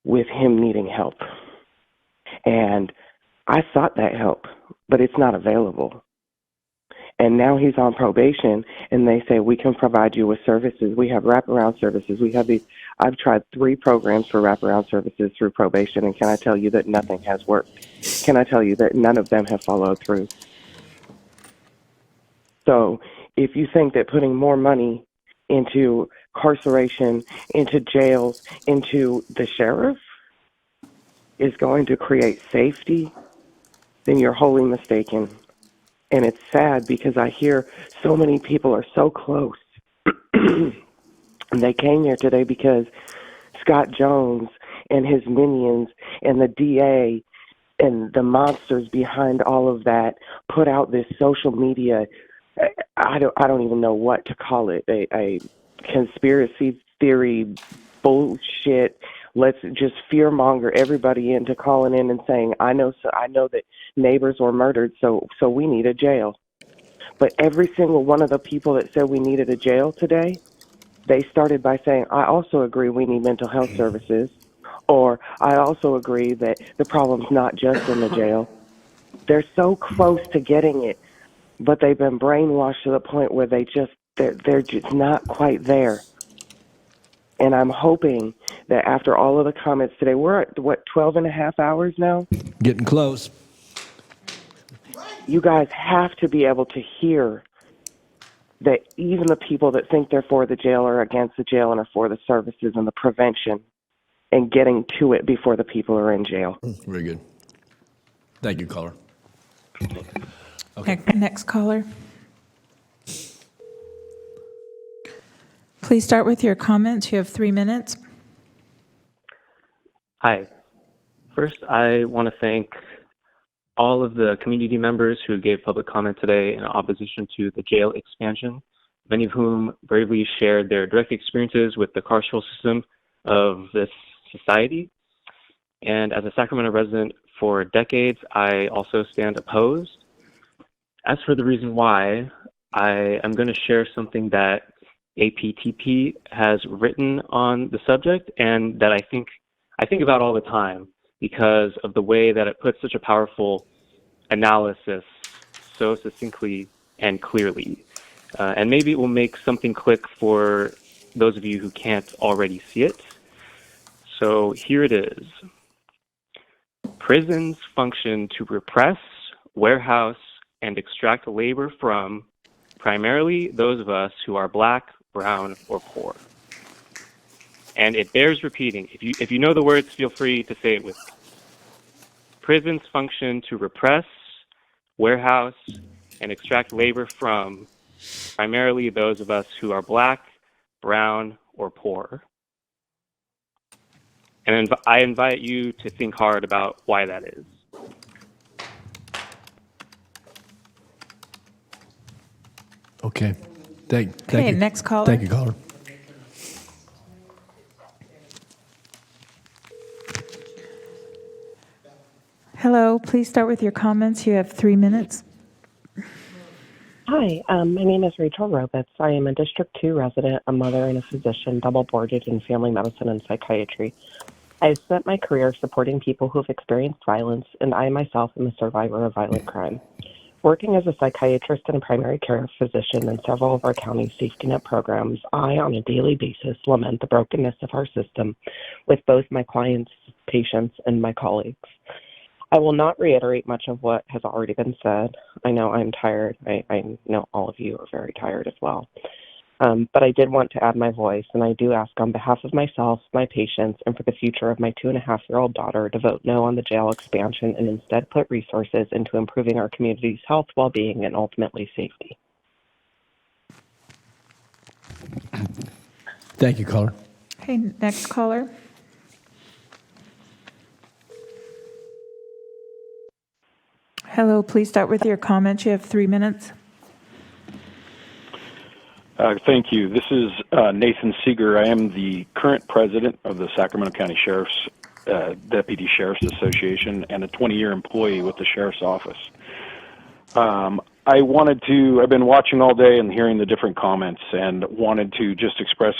with him needing help. And I sought that help, but it's not available. And now he's on probation, and they say, we can provide you with services. We have wraparound services. We have these. I've tried 3 programs for wraparound services through probation, and can I tell you that nothing has worked? Can I tell you that none of them have followed through? So if you think that putting more money into incarceration, into jails, into the sheriff is going to create safety, then you're wholly mistaken. And it's sad because I hear so many people are so close. And they came here today because Scott Jones and his minions and the DA and the monsters behind all of that put out this social media I don't even know what to call it. A conspiracy theory bullshit. Let's just fearmonger everybody into calling in and saying, I know that neighbors were murdered, so we need a jail. But every single one of the people that said we needed a jail today, they started by saying, I also agree we need mental health services, or I also agree that the problem's not just in the jail. They're so close to getting it, but they've been brainwashed to the point where they're just not quite there. And I'm hoping that after all of the comments today, we're at, 12 and a half hours now? Getting close. You guys have to be able to hear that even the people that think they're for the jail are against the jail and are for the services and the prevention and getting to it before the people are in jail. Very good. Thank you, caller. Okay. Next caller. Please start with your comments. You have 3 minutes. Hi. First, I want to thank all of the community members who gave public comment today in opposition to the jail expansion, many of whom bravely shared their direct experiences with the carceral system of this society. And as a Sacramento resident for decades, I also stand opposed. As for the reason why, I am going to share something that APTP has written on the subject and that I think about all the time because of the way that it puts such a powerful analysis so succinctly and clearly. And maybe it will make something click for those of you who can't already see it. So here it is. Prisons function to repress, warehouse, and extract labor from primarily those of us who are Black, brown, or poor. And it bears repeating. If you know the words, feel free to say it with me. Prisons function to repress, warehouse, and extract labor from primarily those of us who are Black, brown, or poor. And I invite you to think hard about why that is. Okay. Thank Okay, you. next caller. Thank you, caller. Hello, please start with your comments. You have 3 minutes. Hi, my name is Rachel Robitz. I am a District 2 resident, a mother and a physician, double boarded in family medicine and psychiatry. I have spent my career supporting people who have experienced violence, and I myself am a survivor of violent crime. Working as a psychiatrist and a primary care physician in several of our county's safety net programs, I, on a daily basis, lament the brokenness of our system with both my clients, patients, and my colleagues. I will not reiterate much of what has already been said. I know I'm tired. I know all of you are very tired as well. But I did want to add my voice, and I do ask on behalf of myself, my patients, and for the future of my 2.5-year-old daughter to vote no on the jail expansion and instead put resources into improving our community's health, well-being, and ultimately safety. Thank you, caller. Okay, next caller. Hello, please start with your comments. You have 3 minutes. Thank you. This is Nathan Seeger. I am the current president of the Sacramento County Sheriff's Deputy Sheriff's Association and a 20-year employee with the Sheriff's Office. I've been watching all day and hearing the different comments and wanted to just express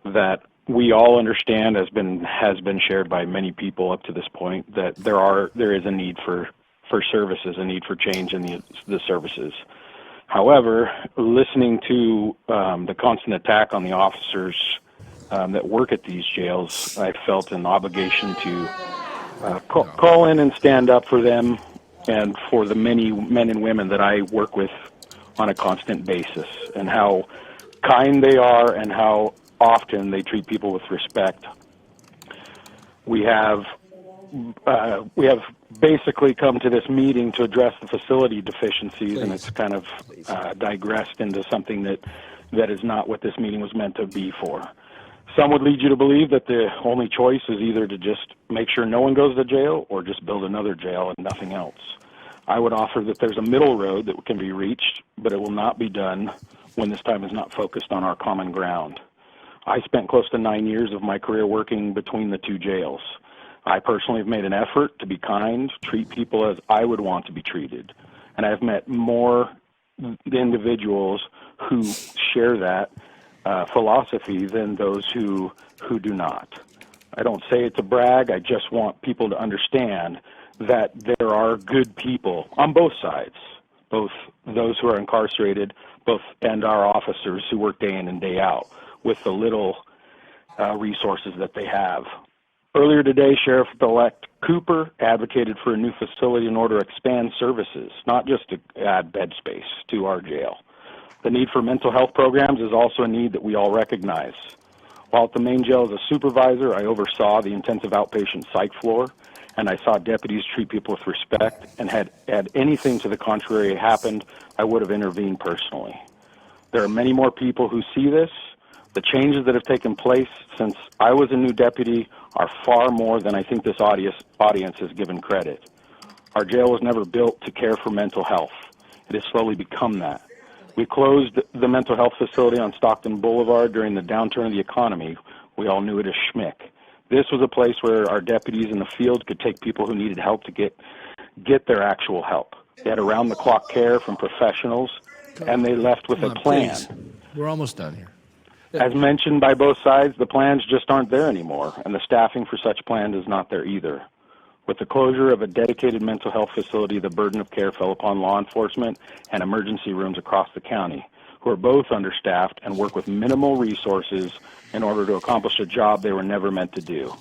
that we all understand, has been shared by many people up to this point, that there is a need for services, a need for change in the services. However, listening to the constant attack on the officers that work at these jails, I felt an obligation to call in and stand up for them and for the many men and women that I work with on a constant basis, and how kind they are and how often they treat people with respect. We have basically come to this meeting to address the facility deficiencies, and it's kind of digressed into something that is not what this meeting was meant to be for. Some would lead you to believe that the only choice is either to just make sure no one goes to jail or just build another jail and nothing else. I would offer that there's a middle road that can be reached, but it will not be done when this time is not focused on our common ground. I spent close to 9 years of my career working between the two jails. I personally have made an effort to be kind, treat people as I would want to be treated. And I've met more individuals who share that philosophy than those who do not. I don't say it to brag. I just want people to understand that there are good people on both sides, both those who are incarcerated, and our officers who work day in and day out with the little resources that they have. Earlier today, Sheriff-elect Cooper advocated for a new facility in order to expand services, not just to add bed space to our jail. The need for mental health programs is also a need that we all recognize. While at the main jail as a supervisor, I oversaw the intensive outpatient psych floor, and I saw deputies treat people with respect, and had anything to the contrary happened, I would have intervened personally. There are many more people who see this. The changes that have taken place since I was a new deputy are far more than I think this audience has given credit. Our jail was never built to care for mental health. It has slowly become that. We closed the mental health facility on Stockton Boulevard during the downturn of the economy. We all knew it as Schmick. This was a place where our deputies in the field could take people who needed help to get their actual help. They had around-the-clock care from professionals, and they left with a plan. Please. We're almost done here. As mentioned by both sides, the plans just aren't there anymore, and the staffing for such plans is not there either. With the closure of a dedicated mental health facility, the burden of care fell upon law enforcement and emergency rooms across the county, who are both understaffed and work with minimal resources in order to accomplish a job they were never meant to do.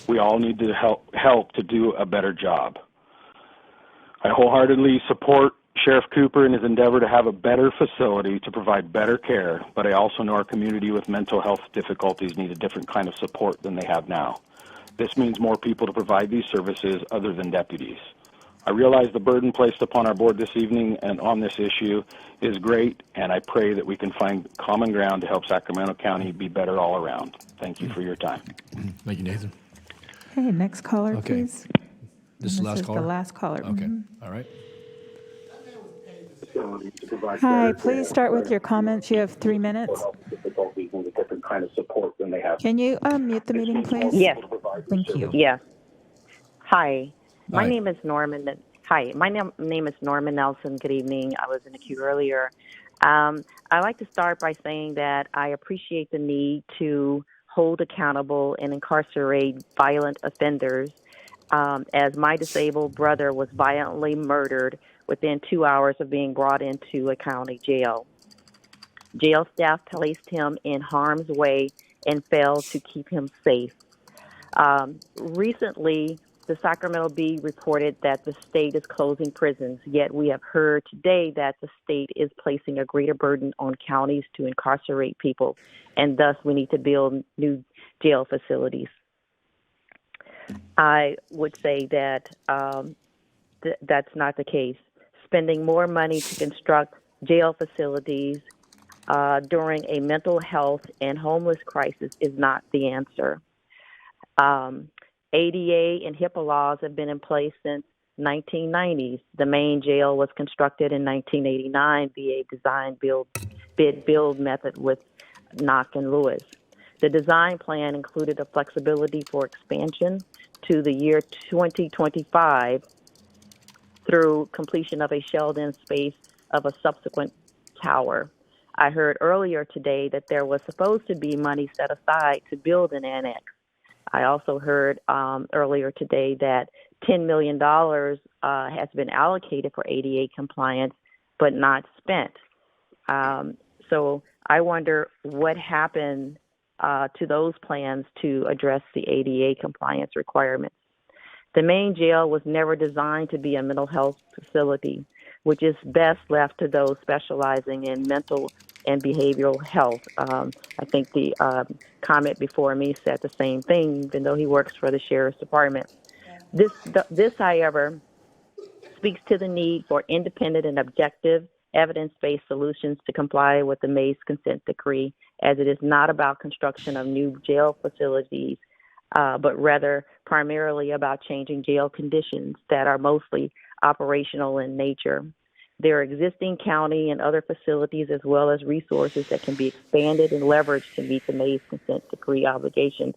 We all need to help to do a better job. I wholeheartedly support Sheriff Cooper in his endeavor to have a better facility to provide better care, but I also know our community with mental health difficulties need a different kind of support than they have now. This means more people to provide these services other than deputies. I realize the burden placed upon our board this evening and on this issue is great, and I pray that we can find common ground to help Sacramento County be better all around. Thank you for your time. Thank you, Nathan. Okay, next caller, Okay. please. This is the last caller? the last caller. Okay, Mhm. all right. Hi, please start with your comments. You have 3 minutes. Can you mute the meeting, please? Yes. Thank you. Yes. Hi. My Hi. name is Norman. Hi. My name is Norman Nelson. Good evening. I was in the queue earlier. I'd like to start by saying that I appreciate the need to hold accountable and incarcerate violent offenders, as my disabled brother was violently murdered within 2 hours of being brought into a county jail. Jail staff placed him in harm's way and failed to keep him safe. Recently, the Sacramento Bee reported that the state is closing prisons, yet we have heard today that the state is placing a greater burden on counties to incarcerate people, and thus we need to build new jail facilities. I would say that that's not the case. Spending more money to construct jail facilities during a mental health and homeless crisis is not the answer. ADA and HIPAA laws have been in place since 1990s. The main jail was constructed in 1989 via design build method with Knock and Lewis. The design plan included a flexibility for expansion to the year 2025 through completion of a shelled-in space of a subsequent tower. I heard earlier today that there was supposed to be money set aside to build an annex. I also heard earlier today that $10 million has been allocated for ADA compliance, but not spent. So I wonder what happened to those plans to address the ADA compliance requirements. The main jail was never designed to be a mental health facility, which is best left to those specializing in mental and behavioral health. I think the comment before me said the same thing, even though he works for the Sheriff's Department. This, however, speaks to the need for independent and objective evidence-based solutions to comply with the May's consent decree, as it is not about construction of new jail facilities, but rather primarily about changing jail conditions that are mostly operational in nature. There are existing county and other facilities as well as resources that can be expanded and leveraged to meet the May's consent decree obligations.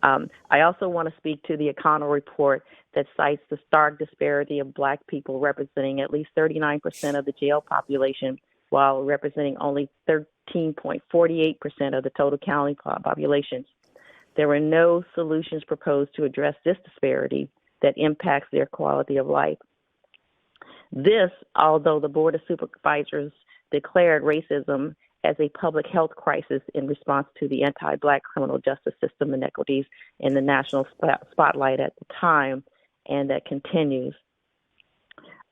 I also want to speak to the O'Connell report that cites the stark disparity of Black people representing at least 39% of the jail population, while representing only 13.48% of the total county population. There were no solutions proposed to address this disparity that impacts their quality of life. This, although the Board of Supervisors declared racism as a public health crisis in response to the anti-Black criminal justice system inequities in the national spotlight at the time, and that continues.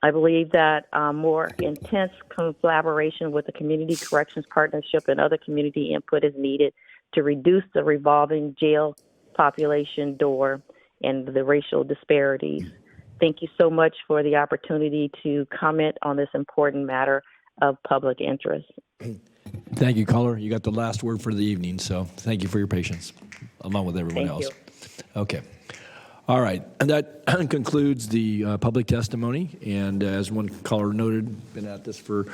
I believe that more intense collaboration with the Community Corrections Partnership and other community input is needed to reduce the revolving jail population door and the racial disparities. Thank you so much for the opportunity to comment on this important matter of public interest. Thank you, caller. You got the last word for the evening, so thank you for your patience, along with everyone Thank else. you. Okay. All right. And that concludes the public testimony. And as one caller noted, been at this for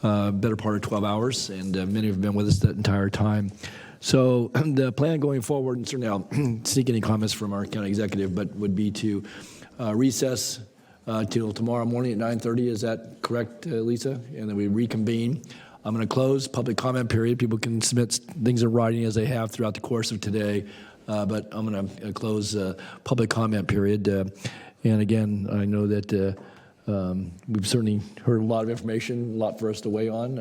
better part of 12 hours, and many have been with us that entire time. So the plan going forward, and certainly I'll seek any comments from our county executive, but would be to recess till tomorrow morning at 9:30. Is that correct, Lisa? And then we reconvene. I'm going to close public comment period. People can submit things in writing as they have throughout the course of today, but I'm going to close public comment period. And again, I know that we've certainly heard a lot of information, a lot for us to weigh on.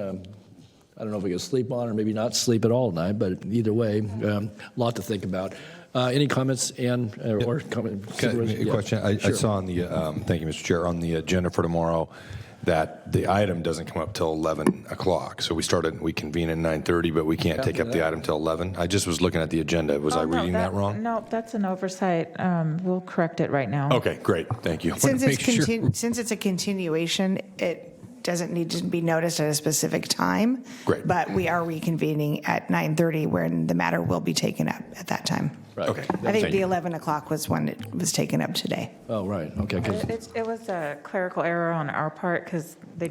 I don't know if we can sleep on or maybe not sleep at all tonight, but either way, a lot to think about. Any comments, Ann, or comment? A question. I saw on the, thank you, Mr. Chair, on the agenda for tomorrow that the item doesn't come up till 11 o'clock. So we convene at 9:30, but we can't take up the item till 11. I just was looking at the agenda. Was I reading that wrong? No, that's an oversight. We'll correct it right now. Okay, great. Thank you. Since it's a continuation, it doesn't need to be noticed at a specific time. Great. But we are reconvening at 9:30 when the matter will be taken up at that time. Right. Okay. I think the 11 o'clock was when it was taken up today. Oh, right. Okay. It was a clerical error on our part because they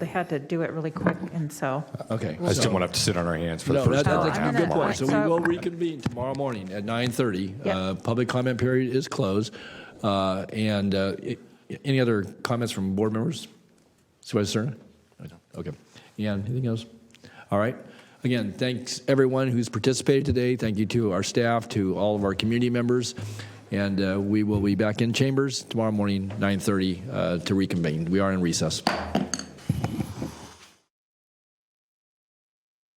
had to do it really quick, and so. Okay. I just didn't want to have to sit on our hands for the first that's time. a good point. So we will reconvene tomorrow morning at 9:30. Yep. Public comment period is closed. And any other comments from board members? Supervisor Cerna? Okay. Ian, anything else? All right. Again, thanks everyone who's participated today. Thank you to our staff, to all of our community members. And we will be back in chambers tomorrow morning, 9:30, to reconvene. We are in recess.